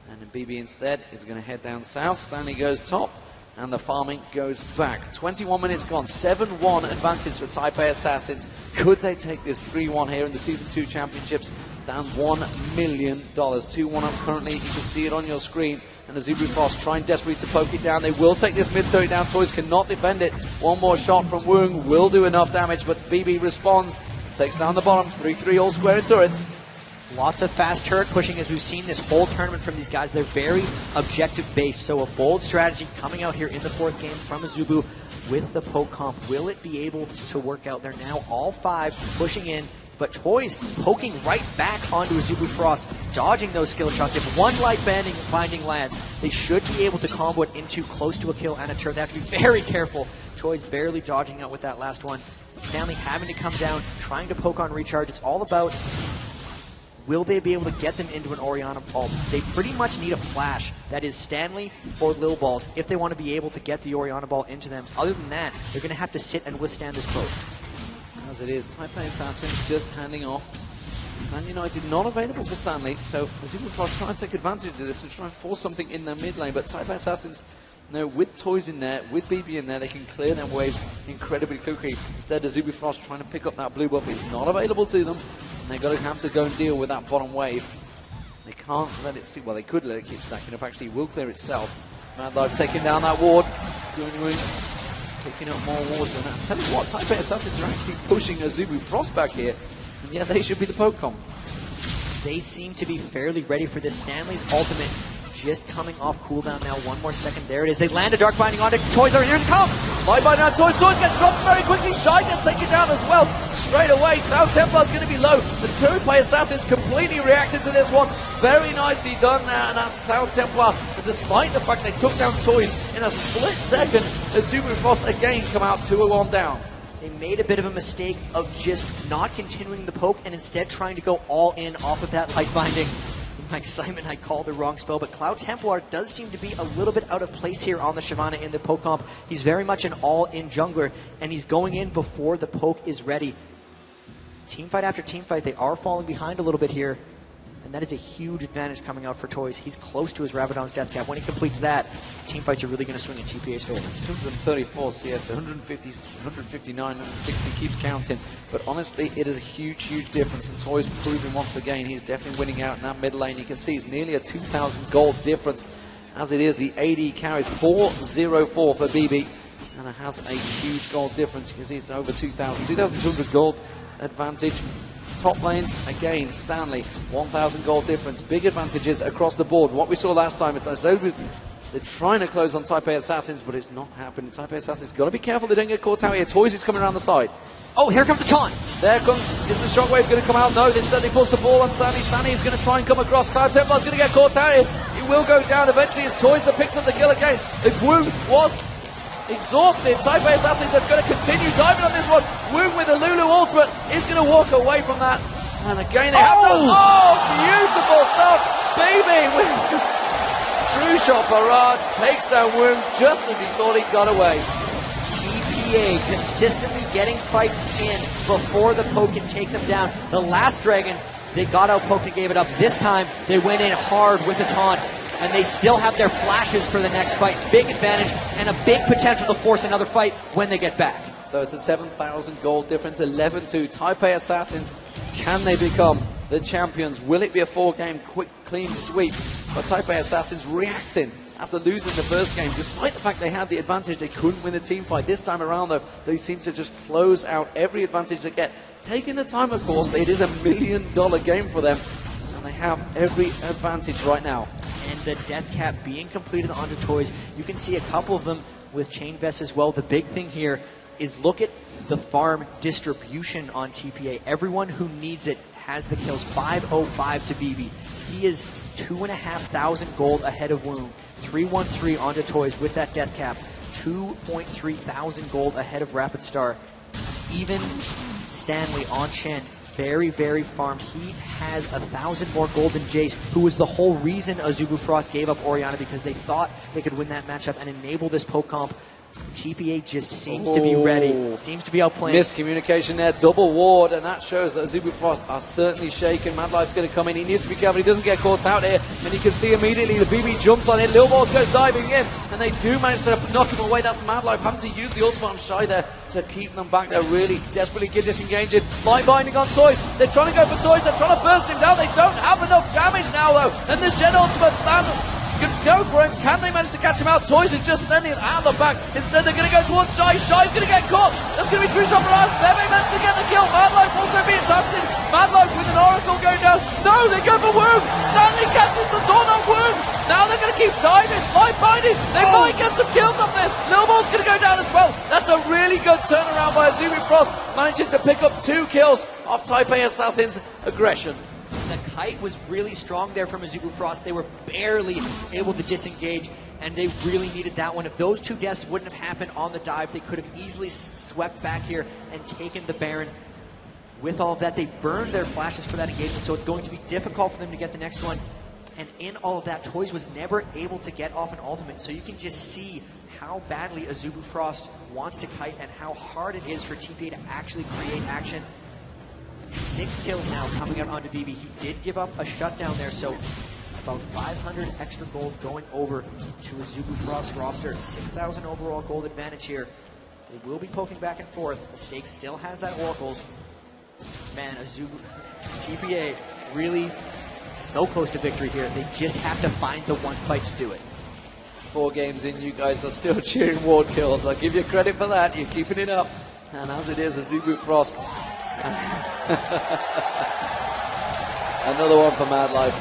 And then BB instead is going to head down south. Stanley goes top. And the farming goes back. 21 minutes gone. 7-1 advantage for Taipei Assassins. Could they take this 3-1 here in the Season 2 Championships? Down $1 million. 2-1 up currently. You can see it on your screen. And Azubu Frost trying desperately to poke it down. They will take this mid turret down. Toys cannot defend it. One more shot from Woong will do enough damage, but BB responds. Takes down the bottom. 3-3 all square in turrets. Lots of fast turret pushing as we've seen this whole tournament from these guys. They're very objective based, so a bold strategy coming out here in the 4th game from Azubu with the poke comp. Will it be able to work out? They're now all 5 pushing in, but Toys poking right back onto Azubu Frost, dodging those skill shots. If one light binding lands, they should be able to combo it into close to a kill and a turret. They have to be very careful. Toys barely dodging out with that last one. Stanley having to come down, trying to poke on recharge. It's all about, will they be able to get them into an Orianna ball? They pretty much need a flash. That is Stanley or Lil Balls if they want to be able to get the Orianna ball into them. Other than that, they're going to have to sit and withstand this poke. As it is, Taipei Assassins just handing off. Man United not available for Stanley, so Azubu Frost trying to take advantage of this and try and force something in their mid lane, but Taipei Assassins, no, with Toys in there, with BB in there, they can clear them waves incredibly quickly. Instead, Azubu Frost trying to pick up that blue buff. It's not available to them, and they're going to have to go and deal with that bottom wave. They can't let it stick. Well, they could let it keep stacking up. Actually, it will clear itself. Mad Dog taking down that ward. Picking up more wards. And I'll tell you what, Taipei Assassins are actually pushing Azubu Frost back here. And yeah, they should be the poke comp. They seem to be fairly ready for this. Stanley's ultimate just coming off cooldown now. 1 more second. There it is. They land a Dark Binding onto Toys. Here's it comes. Light Binding on Toys. Toys gets dropped very quickly. Shy gets taken down as well. Straight away. Cloud Templar's going to be low. The Taipei Assassins completely reacted to this one. Very nicely done there. And that's Cloud Templar. But despite the fact they took down Toys in a split second, Azubu Frost again come out 2-1 down. They made a bit of a mistake of just not continuing the poke and instead trying to go all in off of that Light Binding. In my excitement, I called the wrong spell, but Cloud Templar does seem to be a little bit out of place here on the Shyvana in the poke comp. He's very much an all-in jungler, and he's going in before the poke is ready. Teamfight after teamfight, they are falling behind a little bit here, and that is a huge advantage coming out for Toys. He's close to his Rabadon's death cap. When he completes that, teamfights are really going to swing in TPA's favor. 234 CS to 150, 159, 160, keeps counting. But honestly, it is a huge, huge difference. And Toys proving once again he's definitely winning out in that mid lane. You can see it's nearly a 2,000 gold difference. As it is, the AD carries 404 for BB. And it has a huge gold difference. You can see it's over 2,000. 2,200 gold advantage. Top lanes, again, Stanley, 1,000 gold difference. Big advantages across the board. What we saw last time at Azubu, they're trying to close on Taipei Assassins, but it's not happening. Taipei Assassins got to be careful they don't get caught out here. Toys is coming around the side. Oh, here comes the taunt. There comes, is the shockwave going to come out? No, instead he pulls the ball on Stanley. Stanley is going to try and come across. Cloud Templar's going to get caught out here. He will go down eventually as Toys that picks up the kill again. If Wu was exhausted, Taipei Assassins are going to continue diving on this one. Woong with the Lulu ultimate is going to walk away from that. And again they have to, beautiful stuff. Baby with true shot barrage takes down Woong just as he thought he got away. TPA consistently getting fights in before the poke can take them down. The last dragon, they got out poked and gave it up. This time they went in hard with the taunt. And they still have their flashes for the next fight. Big advantage and a big potential to force another fight when they get back. So it's a 7,000 gold difference, 11-2. Taipei Assassins, can they become the champions? Will it be a 4-game quick, clean sweep? But Taipei Assassins reacting after losing the first game. Despite the fact they had the advantage, they couldn't win the team fight. This time around, though, they seem to just close out every advantage they get. Taking the time, of course, it is $1 million game for them. And they have every advantage right now. And the death cap being completed onto Toys. You can see a couple of them with Chain Vests as well. The big thing here is look at the farm distribution on TPA. Everyone who needs it has the kills. 505 to BB. He is 2,500 gold ahead of Wound. 313 onto Toys with that death cap. 2,300 gold ahead of Rapid Star. Even Stanley on Shen, very, very farmed. He has 1,000 more gold than Jace, who was the whole reason Azubu Frost gave up Orianna, because they thought they could win that matchup and enable this poke comp. TPA just seems to be ready, seems to be outplaying. Miscommunication there, double ward, and that shows that Azubu Frost are certainly shaken. Mad Life's going to come in, he needs to be careful, he doesn't get caught out here, and you can see immediately the BB jumps on it, Lil Balls goes diving in, and they do manage to knock him away. That's Mad Life having to use the ultimate on Shy there to keep them back. They're really desperately disengaging. Light binding on Toys, they're trying to go for Toys, they're trying to burst him down, they don't have enough damage now though, and this Gen ultimate stand can go for him. Can they manage to catch him out? Toys is just standing out the back. Instead, they're going to go towards Shy. Shy's going to get caught. That's going to be 3 shot for us. Bebe managed to get the kill. Mad Life also being targeted. Mad Life with an Oracle going down. No, they go for Wound. Stanley catches the taunt on Wound. Now they're going to keep diving. Light binding. They might get some kills off this. Lil Ball's going to go down as well. That's a really good turnaround by Azubu Frost, managing to pick up 2 kills off Taipei Assassin's aggression. The kite was really strong there from Azubu Frost. They were barely able to disengage, and they really needed that one. If those 2 deaths wouldn't have happened on the dive, they could have easily swept back here and taken the Baron. With all of that, they burned their flashes for that engagement, so it's going to be difficult for them to get the next one. And in all of that, Toys was never able to get off an ultimate, so you can just see how badly Azubu Frost wants to kite and how hard it is for TPA to actually create action. 6 kills now coming out onto BB. He did give up a shutdown there, so about 500 extra gold going over to Azubu Frost roster. 6,000 overall gold advantage here. They will be poking back and forth. Mistake still has that Oracles. Man, Azubu, TPA really so close to victory here. They just have to find the one fight to do it. 4 games in, you guys are still cheering ward kills. I'll give you credit for that. You're keeping it up. And as it is, Azubu Frost. Another one for Mad Life.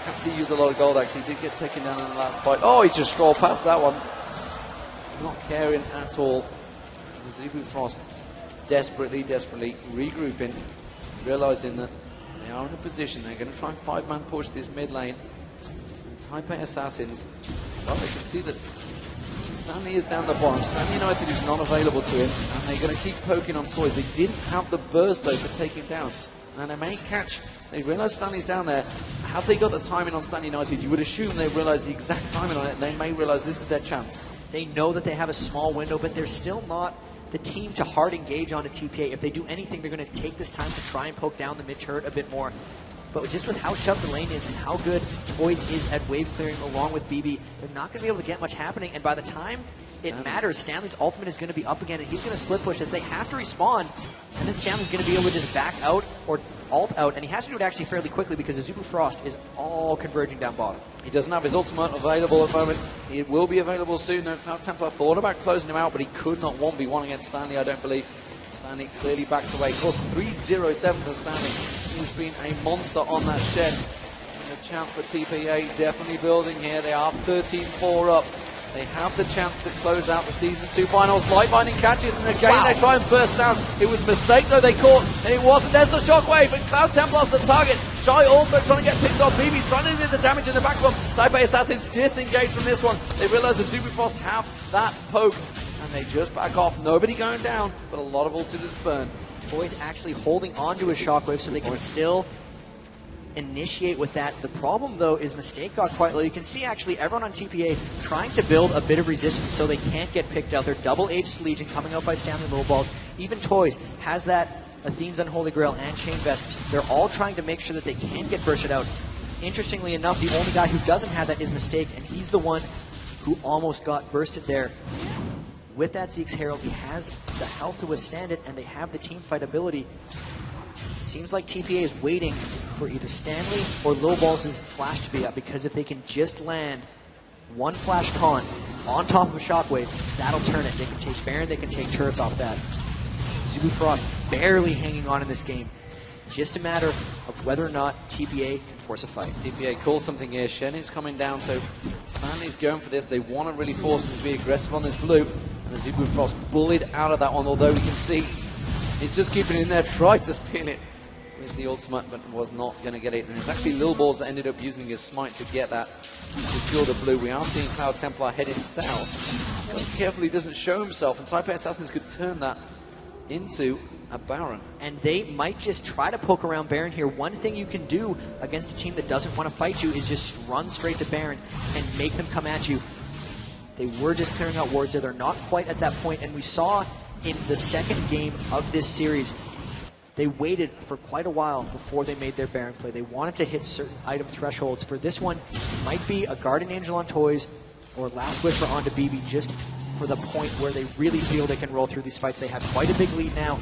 Had to use a lot of gold actually. Did get taken down in the last fight. Oh, he just scrolled past that one. Not caring at all. Azubu Frost desperately regrouping, realizing that they are in a position. They're going to try and 5-man push this mid lane. And Taipei Assassins, well, they can see that Stanley is down the bottom. Stanley United is not available to him, and they're going to keep poking on Toys. They didn't have the burst though to take him down, and they may catch. They realise Stanley's down there. Have they got the timing on Stanley United? You would assume they realise the exact timing on it, and they may realise this is their chance. They know that they have a small window, but they're still not the team to hard engage on a TPA. If they do anything, they're going to take this time to try and poke down the mid turret a bit more. But just with how shoved the lane is and how good Toys is at wave clearing along with BB, they're not going to be able to get much happening. And by the time it matters, Stanley's ultimate is going to be up again, and he's going to split push as they have to respawn. And then Stanley's going to be able to just back out or ult out, and he has to do it actually fairly quickly because Azubu Frost is all converging down bottom. He doesn't have his ultimate available at the moment. It will be available soon. Though Cloud Templar thought about closing him out, but he could not 1v1 against Stanley, I don't believe. Stanley clearly backs away. Of course, 307 for Stanley. He's been a monster on that shed. And the chance for TPA definitely building here. They are 13-4 up. They have the chance to close out the Season 2 finals. Light binding catches, and again they try and burst down. It was a mistake though, they caught, and it wasn't. There's the shockwave, and Cloud Templar's the target. Shy also trying to get picked off. BB's trying to do the damage in the back one. Taipei Assassins disengaged from this one. They realize that Azubu Frost have that poke, and they just back off. Nobody going down, but a lot of ultimates burn. Toys actually holding on to a shockwave so they can still initiate with that. The problem though is Mistake got quite low. You can see actually everyone on TPA trying to build a bit of resistance so they can't get picked out. They're double Aegis Legion coming out by Stanley Low Balls. Even Toys has that Athene's Unholy Grail and Chain Vest. They're all trying to make sure that they can't get bursted out. Interestingly enough, the only guy who doesn't have that is Mistake, and he's the one who almost got bursted there. With that Zeke's Herald, he has the health to withstand it, and they have the team fight ability. Seems like TPA is waiting for either Stanley or Low Balls' flash to be up, because if they can just land one flash taunt on top of a shockwave, that'll turn it. They can take Baron, they can take turrets off that. Azubu Frost barely hanging on in this game. It's just a matter of whether or not TPA can force a fight. TPA called something here. Shen is coming down, so Stanley's going for this. They want to really force him to be aggressive on this blue. And Azubu Frost bullied out of that one, although we can see he's just keeping it in there, tried to steal it. with the ultimate, but was not going to get it. And it's actually Lil Balls that ended up using his smite to get that, to secure the blue. We are seeing Cloud Templar heading south. But carefully doesn't show himself, and Taipei Assassins could turn that into a Baron. And they might just try to poke around Baron here. One thing you can do against a team that doesn't want to fight you is just run straight to Baron and make them come at you. They were just clearing out wards there. They're not quite at that point, and we saw in the second game of this series, they waited for quite a while before they made their Baron play. They wanted to hit certain item thresholds. For this one, it might be a Guardian Angel on Toys or Last Whisper onto BB, just for the point where they really feel they can roll through these fights. They have quite a big lead now,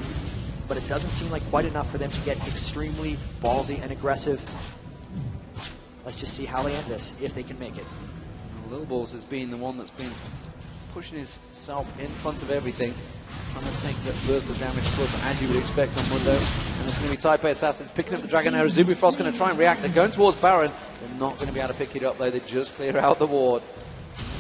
but it doesn't seem like quite enough for them to get extremely ballsy and aggressive. Let's just see how they end this, if they can make it. Lil Balls has been the one that's been pushing himself in front of everything, trying to take the burst of damage, of course, as you would expect on Mundo. And it's going to be Taipei Assassins picking up the Dragon Arrow. Zubifrost going to try and react. They're going towards Baron. They're not going to be able to pick it up, though. They just clear out the ward.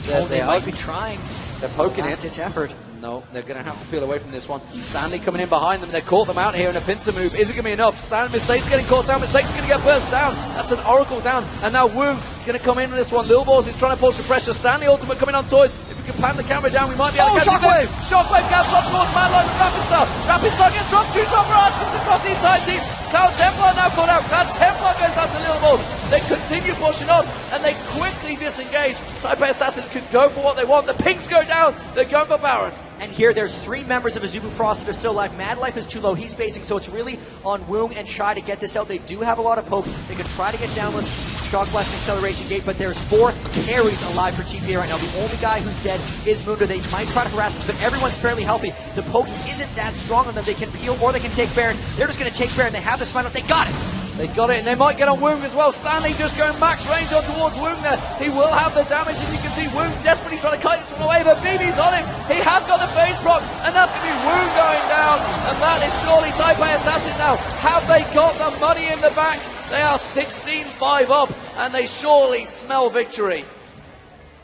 They might be trying. They're poking it. Last-ditch effort. No, they're going to have to peel away from this one. Stanley coming in behind them. They caught them out here in a pincer move. Is it going to be enough? Mistake's getting caught down. Mistake's going to get burst down. That's an Oracle down. And now Wu going to come in with this one. Lil Balls is trying to push the pressure. Stanley ultimate coming on Toys. If we can pan the camera down, we might be able to catch Shockwave! it. Shockwave comes up towards Madline with Rapid Star. Rapid Star gets dropped. 2 shot barrage comes across the entire team. Cloud Templar now caught out. Cloud Templar goes out to Lil Balls. They continue pushing on, and they quickly disengage. Taipei Assassins could go for what they want. The pinks go down. They're going for Baron. And here there's 3 members of Azubu Frost that are still alive. Mad Life is too low. He's basing, so it's really on Woong and Shy to get this out. They do have a lot of poke. They can try to get down with Shock Blast and Acceleration Gate, but there's 4 carries alive for TPA right now. The only guy who's dead is Mundo. They might try to harass us, but everyone's fairly healthy. The poke isn't that strong on them. They can peel or they can take Baron. They're just going to take Baron. They have the spine up. They got it. They got it, and they might get on Woong as well. Stanley just going max range on towards Woong there. He will have the damage, as you can see. Woong desperately trying to kite this one away, but BB's on him. He has got the phase proc, and that's going to be Woong going down. And that is surely Taipei Assassin now. Have they got the money in the bank? They are 16-5 up, and they surely smell victory.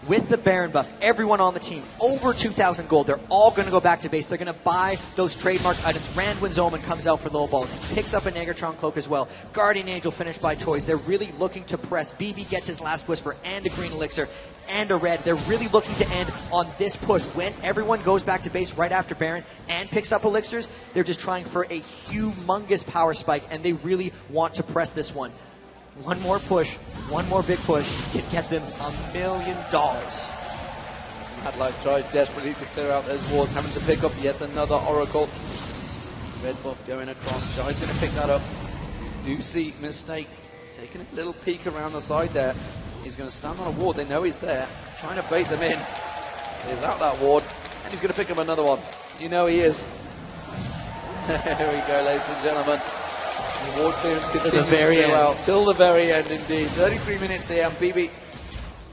With the Baron buff, everyone on the team, over 2,000 gold. They're all going to go back to base. They're going to buy those trademark items. Rand wins Omen, comes out for Lil Balls. He picks up a Negatron cloak as well. Guardian Angel finished by Toys. They're really looking to press. BB gets his Last Whisper and a green elixir and a red. They're really looking to end on this push. When everyone goes back to base right after Baron and picks up elixirs, they're just trying for a humongous power spike, and they really want to press this one. One more push, one more big push can get them $1 million. Mad Life tried desperately to clear out those wards, having to pick up yet another Oracle. Red buff going across. Shy's going to pick that up. Do see Mistake taking a little peek around the side there. He's going to stand on a ward. They know he's there. Trying to bait them in. He's out that ward. And he's going to pick up another one. You know he is. There we go, ladies and gentlemen. The ward clearance continues to the very end. Out till the very end, indeed. 33 minutes here, and BB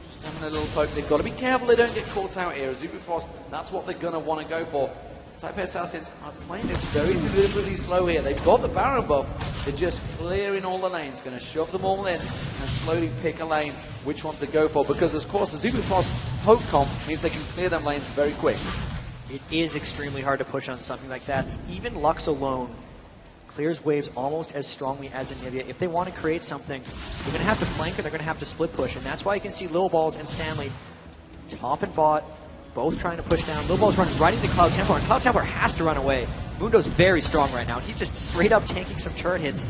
just having a little poke. They've got to be careful they don't get caught out here. Zubifrost, that's what they're going to want to go for. Taipei Assassins are playing this very deliberately slow here. They've got the Baron buff. They're just clearing all the lanes. Going to shove them all in and slowly pick a lane which one to go for. Because, of course, the Zubifrost poke comp means they can clear them lanes very quick. It is extremely hard to push on something like that. Even Lux alone clears waves almost as strongly as Anivia. If they want to create something, they're going to have to flank or they're going to have to split push. And that's why you can see Lil Balls and Stanley, top and bot, both trying to push down. Lil Balls running right into Cloud Templar, and Cloud Templar has to run away. Mundo's very strong right now. He's just straight up tanking some turret hits.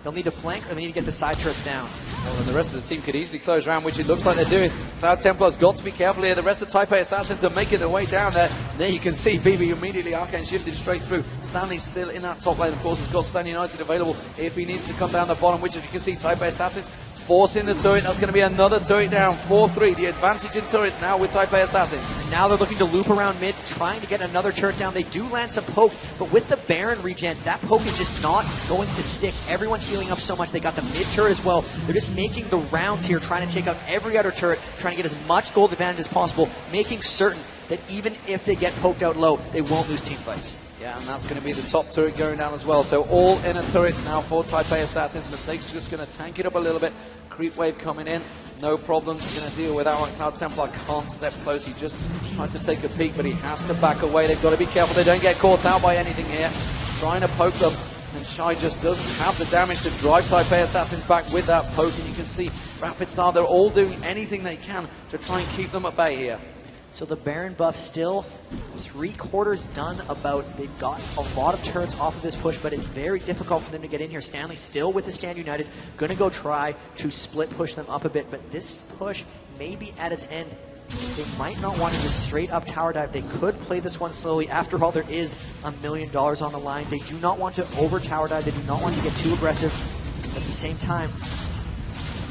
They'll need to flank or they need to get the side turrets down. Well, and the rest of the team could easily close round, which it looks like they're doing. Cloud Templar's got to be careful here. The rest of Taipei Assassins are making their way down there. There you can see BB immediately arcane shifted straight through. Stanley still in that top lane. Of course, has got Stan United available if he needs to come down the bottom, which as you can see, Taipei Assassins forcing the turret. That's going to be another turret down. 4-3. The advantage in turrets now with Taipei Assassins. And now they're looking to loop around mid, trying to get another turret down. They do land some poke, but with the Baron regen, that poke is just not going to stick. Everyone's healing up so much. They got the mid turret as well. They're just making the rounds here, trying to take out every other turret, trying to get as much gold advantage as possible, making certain that even if they get poked out low, they won't lose team fights. Yeah, and that's going to be the top turret going down as well. So all inner turrets now for Taipei Assassins. Mistake's just going to tank it up a little bit. Creep wave coming in. No problems. He's going to deal with that one. Cloud Templar can't step close. He just tries to take a peek, but he has to back away. They've got to be careful they don't get caught out by anything here. Trying to poke them. And Shy just doesn't have the damage to drive Taipei Assassins back with that poke. And you can see Rapid Star, they're all doing anything they can to try and keep them at bay here. So the Baron buff still 3/4 done about. They've got a lot of turrets off of this push, but it's very difficult for them to get in here. Stanley still with the Stand United, gonna go try to split push them up a bit, but this push may be at its end. They might not want to just straight up tower dive. They could play this one slowly. After all, there is $1 million on the line. They do not want to over tower dive. They do not want to get too aggressive. At the same time,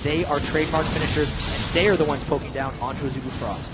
they are trademark finishers, and they are the ones poking down onto a Zubu Frost.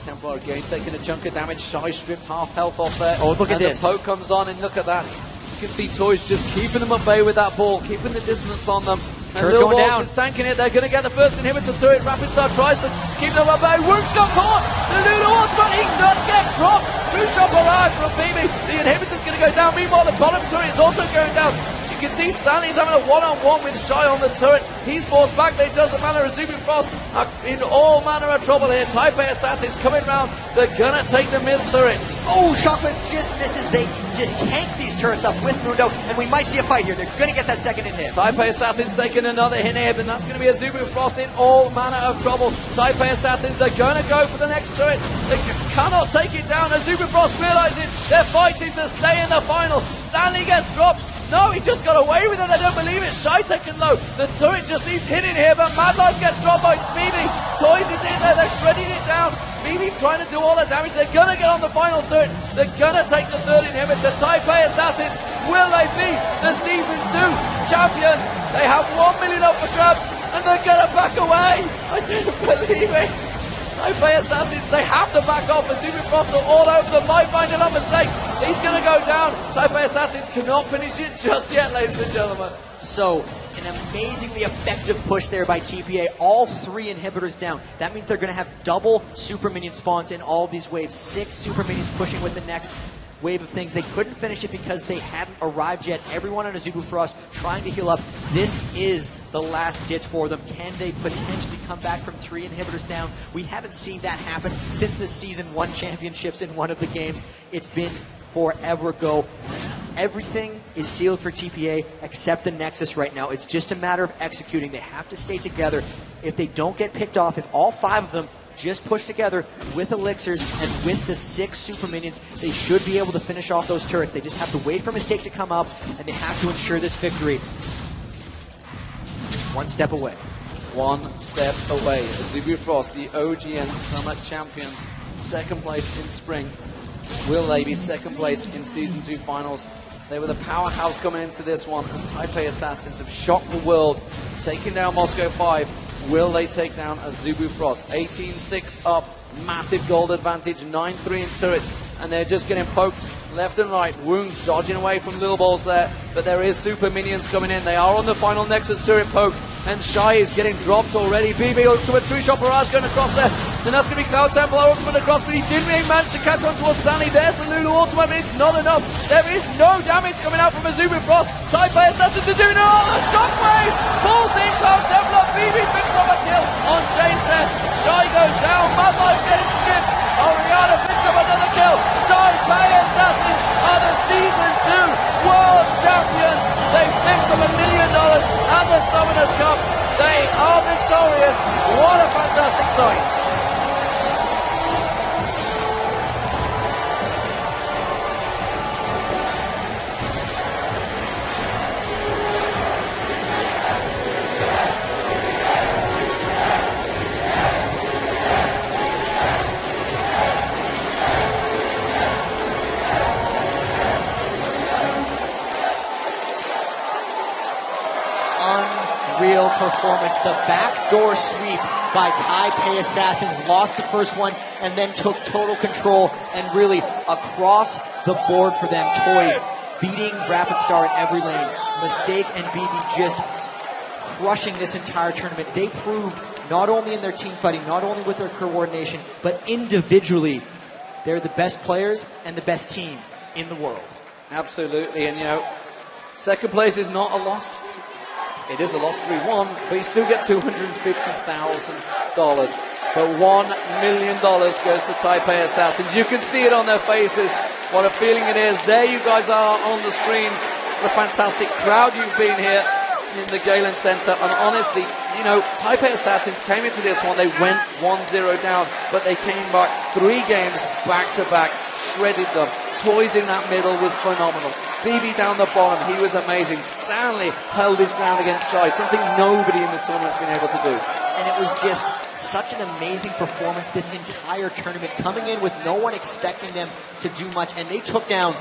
Templar again taking a chunk of damage. Shy stripped half health off there. Oh, look at this. And the poke comes on, and look at that. You can see Toys just keeping them at bay with that ball, keeping the distance on them. And Turret's Lil going Balls down. tanking it. They're going to get the first inhibitor to it. Rapid Star tries to keep them at bay. Wook's got caught. The Lulu ultimate, he does get dropped. True shot barrage from BB. The inhibitor's going to go down. Meanwhile, the bottom turret is also going down. You can see Stanley's having a one-on-one with Shy on the turret. He's forced back, but it doesn't matter. Azubu Frost are in all manner of trouble here. Taipei Assassins coming round. They're gonna take the mid turret. Oh, Shockwave just misses. They just tank these turrets up with Mundo, and we might see a fight here. They're gonna get that second in there. Taipei Assassins taking another hit here, but that's gonna be Azubu Frost in all manner of trouble. Taipei Assassins, they're gonna go for the next turret. They cannot take it down. Azubu Frost realizes they're fighting to stay in the final. Stanley gets dropped. No, he just got away with it. I don't believe it. Shy taken low. The turret just needs hitting here, but Mad Life gets dropped by BB. Toys is in there. They're shredding it down. BB trying to do all the damage. They're going to get on the final turret. They're going to take the third inhibitor. Taipei Assassins, will they be the Season 2 champions? They have 1 million up for grabs, and they're going to back away. I didn't believe it. Taipei Assassins, they have to back off. Azubu Frost are all over them. Lifeline, not mistake. He's going to go down. Taipei Assassins cannot finish it just yet, ladies and gentlemen. So, an amazingly effective push there by TPA. All 3 inhibitors down. That means they're going to have double super minion spawns in all these waves. 6 super minions pushing with the next wave of things. They couldn't finish it because they hadn't arrived yet. Everyone on Azubu Frost trying to heal up. This is the last ditch for them. Can they potentially come back from 3 inhibitors down? We haven't seen that happen since the Season 1 championships in one of the games. It's been forever ago. Everything is sealed for TPA except the Nexus right now. It's just a matter of executing. They have to stay together. If they don't get picked off, if all 5 of them just push together with elixirs and with the 6 super minions, they should be able to finish off those turrets. They just have to wait for Mistake to come up, and they have to ensure this victory. 1 step away. 1 step away. Azubu Frost, the OGN Summer Champions, 2nd place in spring. Will they be 2nd place in Season 2 finals? They were the powerhouse coming into this one, and Taipei Assassins have shocked the world, taking down Moscow 5. Will they take down Azubu Frost? 18-6 up, massive gold advantage, 9-3 in turrets, and they're just getting poked left and right. Wound dodging away from Lil Balls there, but there is super minions coming in. They are on the final Nexus turret poke, and Shy is getting dropped already. BB ultimate true shot barrage going across there, and that's going to be Cloud Templar ultimate across, but he didn't really manage to catch on to a Stanley. There's the Lulu ultimate, but it's not enough. There is no damage coming out from Azubu Frost. Taipei Assassins to do no. A shockwave pulls in Cloud Templar. BB picks up a kill on Chase there. Shy goes down. Mad Life getting skipped. Oriana picks up another kill. Taipei Assassins are the Season 2 World Champions. They picked up $1 million and the Summoners Cup. They are victorious. What a fantastic sight. Unreal performance. The backdoor sweep by Taipei Assassins, lost the first one and then took total control and really across the board for them. Toys beating Rapid Star in every lane. Mistake and BB just crushing this entire tournament. They proved not only in their team fighting, not only with their coordination, but individually, they're the best players and the best team in the world. Absolutely, and you know, 2nd place is not a loss. It is a loss 3-1, but you still get $250,000. But $1 million goes to Taipei Assassins. You can see it on their faces, what a feeling it is. There you guys are on the screens. the fantastic crowd you've been here in the Galen Center. And honestly, you know, Taipei Assassins came into this one, they went 1-0 down, but they came back 3 games back-to-back, shredded them. Toys in that middle was phenomenal. BB down the bottom, he was amazing. Stanley held his ground against Shide, something nobody in this tournament's been able to do. And it was just such an amazing performance this entire tournament, coming in with no one expecting them to do much, and they took down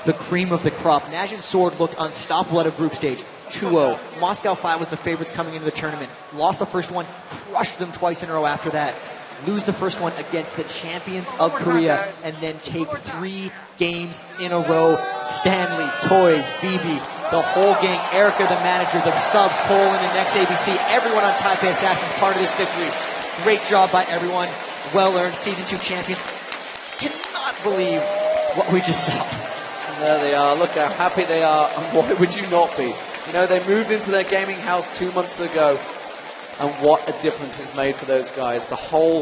the cream of the crop. Najin's Sword looked unstoppable at a group stage. 2-0. Moscow 5 was the favorites coming into the tournament. Lost the first one, crushed them twice in a row after that. Lose the first one against the champions of Korea, and then take 3 games in a row. Stanley, Toys, BB, the whole gang, Erica, the manager, the subs, Colin, and XABC, everyone on Taipei Assassins part of this victory. Great job by everyone. Well earned. Season 2 champions. Cannot believe what we just saw. And there they are. Look how happy they are, and why would you not be? You know, they moved into their gaming house 2 months ago, and what a difference it's made for those guys. The whole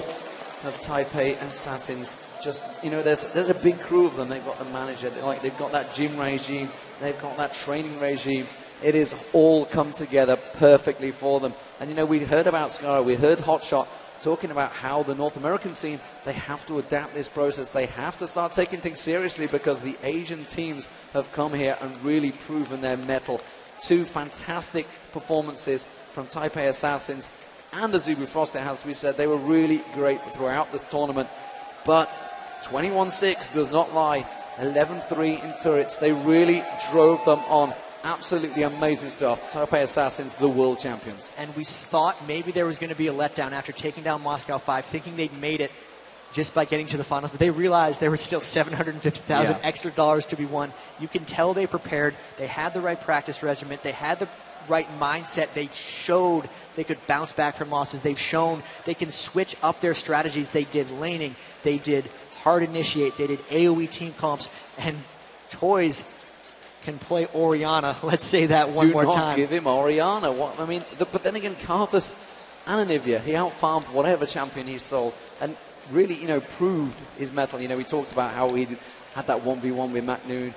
of Taipei Assassins, just, you know, there's a big crew of them. They've got the manager, they've got that gym regime, they've got that training regime. It has all come together perfectly for them. And, you know, we heard about Scara, we heard Hotshot talking about how the North American scene, they have to adapt this process. They have to start taking things seriously because the Asian teams have come here and really proven their mettle. 2 fantastic performances from Taipei Assassins and the Azubu Frost, it has to be said. They were really great throughout this tournament. But 21-6 does not lie. 11-3 in turrets. They really drove them on. Absolutely amazing stuff. Taipei Assassins, the world champions. And we thought maybe there was going to be a letdown after taking down Moscow 5, thinking they'd made it just by getting to the finals, but they realized there was still $750,000 extra dollars to be won. You can tell they prepared. They had the right practice regimen. They had the right mindset. They showed they could bounce back from losses. They've shown they can switch up their strategies. They did laning. They did hard initiate. They did AoE team comps. And Toys can play Oriana. Let's say that one more time. Do not give him Oriana. What, I mean, but then again, Karthus and Anivia, he outfarmed whatever champion he stole. And really, you know, proved his mettle. You know, we talked about how he had that 1v1 with Mac Noon,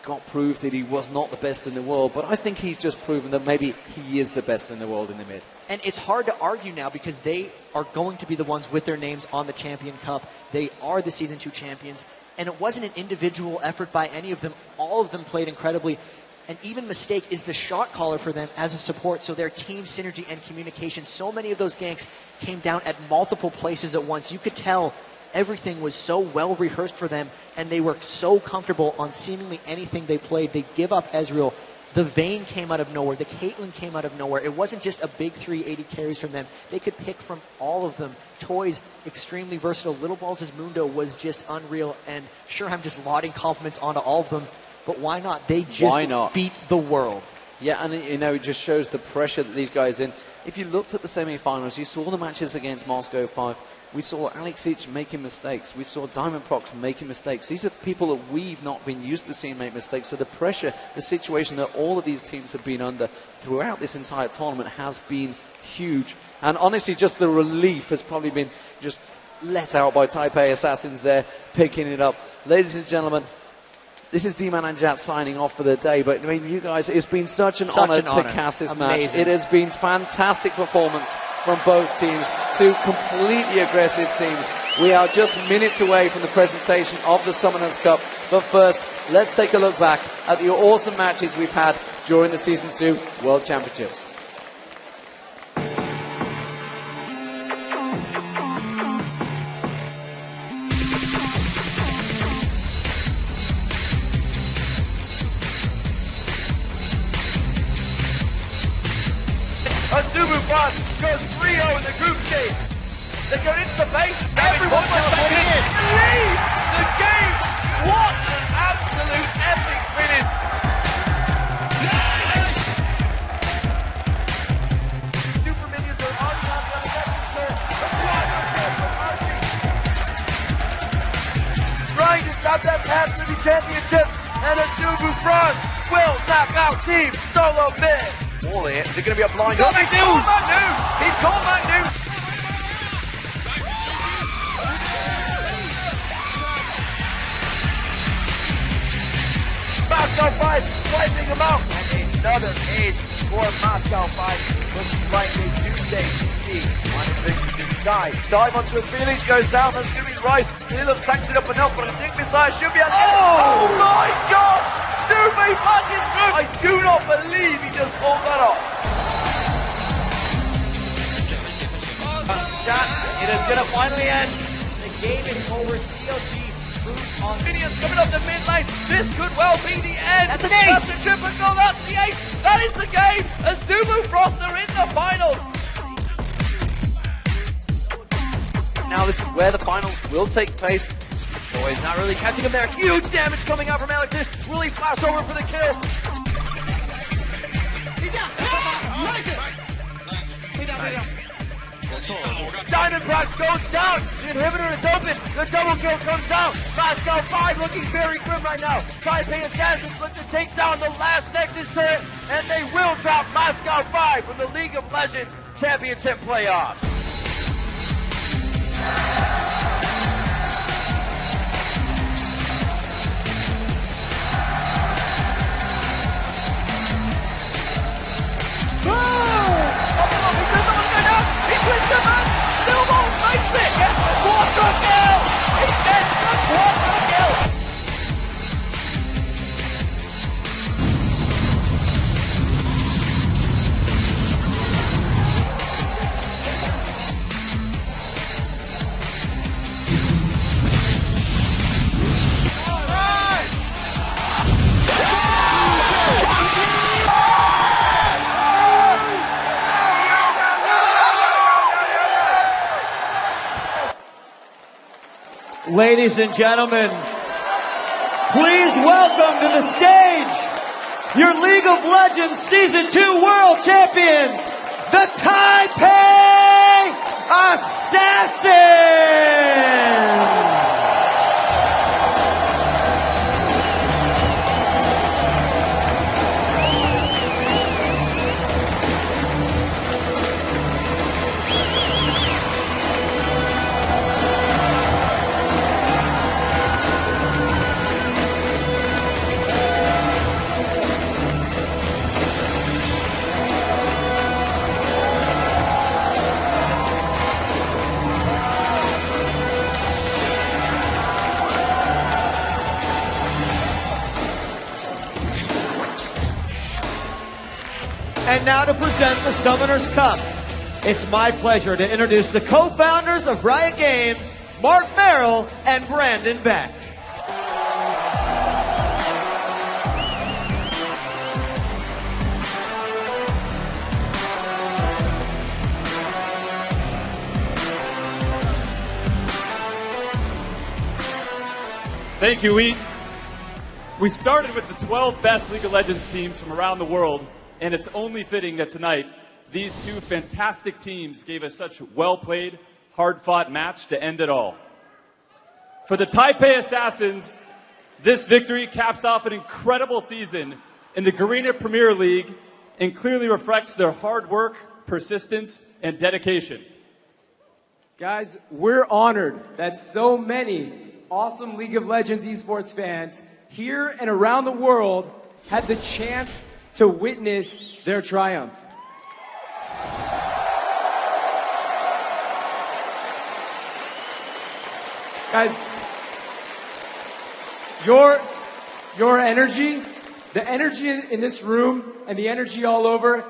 got proved that he was not the best in the world, but I think he's just proven that maybe he is the best in the world in the mid. And it's hard to argue now because they are going to be the ones with their names on the Champion Cup. They are the Season 2 champions, and it wasn't an individual effort by any of them. All of them played incredibly. And even Mistake is the shot caller for them as a support, so their team synergy and communication, so many of those ganks came down at multiple places at once. You could tell everything was so well rehearsed for them, and they were so comfortable on seemingly anything they played. They give up Ezreal. The Vayne came out of nowhere. The Caitlyn came out of nowhere. It wasn't just a big 380 carries from them. They could pick from all of them. Toys, extremely versatile. Little Balls' Mundo was just unreal, and sure, I'm just lauding compliments onto all of them. But why not? They just beat the world. Yeah, and you know, it just shows the pressure that these guys in. If you looked at the semi-finals, you saw the matches against Moscow 5. We saw Alexic making mistakes. We saw Diamond Prox making mistakes. These are people that we've not been used to seeing make mistakes. So the pressure, the situation that all of these teams have been under throughout this entire tournament has been huge. And honestly, just the relief has probably been just let out by Taipei Assassins there, picking it up. Ladies and gentlemen, this is D-Man and Jat signing off for the day, but I mean, you guys, it's been such an honor to cast this match. It has been fantastic performance from both teams, 2 completely aggressive teams. We are just minutes away from the presentation of the Summoners Cup, but first, let's take a look back at the awesome matches we've had during the Season 2 World Championships. Azubu Frost goes 3-0 in the group stage. They go into the base. Everyone leads the game. What an absolute epic finish. Super minions are on top of the register. Trying to stop that path to the championship, and Azubu Frost will knock out Team Solo Mid. All in. Is it going to be a blind? He's called Mac Noon. He's called Mac Noon. Moscow 5 wiping them out. And another ace for Moscow 5. Looks like they do take the unabridged inside. Dive onto a Felix goes down. That's going to be Rice. Needham tanks it up enough, but I think Messiah should be able to get it. Oh my god! Snoopy flashes through. I do not believe he just pulled that off. It is going to finally end. The game is over. CLG moves on. Minions coming up the mid lane. This could well be the end. That's an ace. That's a triple goal. That's the ace. That is the game. And Zulu Frost are in the finals. Now this is where the finals will take place. Boys not really catching him there. Huge damage coming out from Alexis. Will he flash over for the kill? Diamond Brax goes down. The inhibitor is open. The double kill comes out. Moscow 5 looking very grim right now. TPA Assassins look to take down the last Nexus turret, and they will drop Moscow 5 from the League of Legends Championship playoffs. Ladies and gentlemen, please welcome to the stage your League of Legends Season 2 World Champions, the TPA Assassins! And now to present the Summoner's Cup, it's my pleasure to introduce the co-founders of Riot Games, Mark Merrill and Brandon Beck. Thank you, We started with the 12 best League of Legends teams from around the world, and it's only fitting that tonight these two fantastic teams gave us such a well-played, hard-fought match to end it all. For the TPA Assassins, this victory caps off an incredible season in the Garena Premier League and clearly reflects their hard work, persistence, and dedication. Guys, we're honored that so many awesome League of Legends esports fans here and around the world had the chance to witness their triumph. Guys, your energy, the energy in this room and the energy all over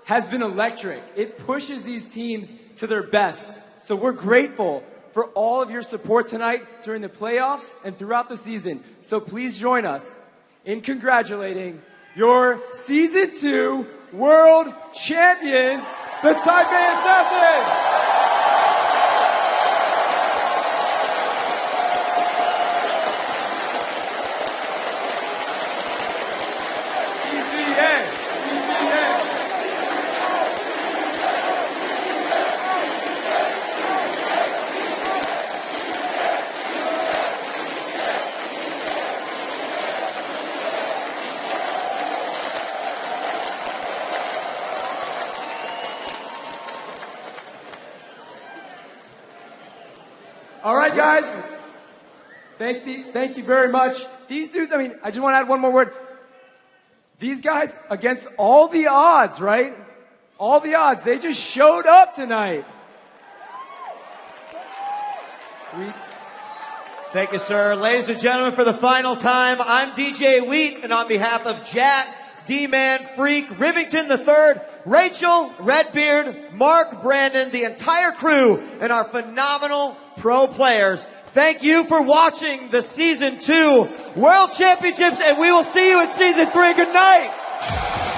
has been electric. It pushes these teams to their best. So we're grateful for all of your support tonight during the playoffs and throughout the season. So please join us in congratulating your Season 2 World Champions, the TPA Assassins! All right, guys. Thank you very much. These dudes, I just want to add one more word. These guys, against all the odds, right? All the odds, they just showed up tonight. Thank you, sir. Ladies and gentlemen, for the final time, I'm DJ Wheat, and on behalf of Jack, D-Man, Freak, Rivington III, Rachel, Redbeard, Mark, Brandon, the entire crew, and our phenomenal pro players, thank you for watching the Season 2 World Championships, and we will see you in Season 3. Good night!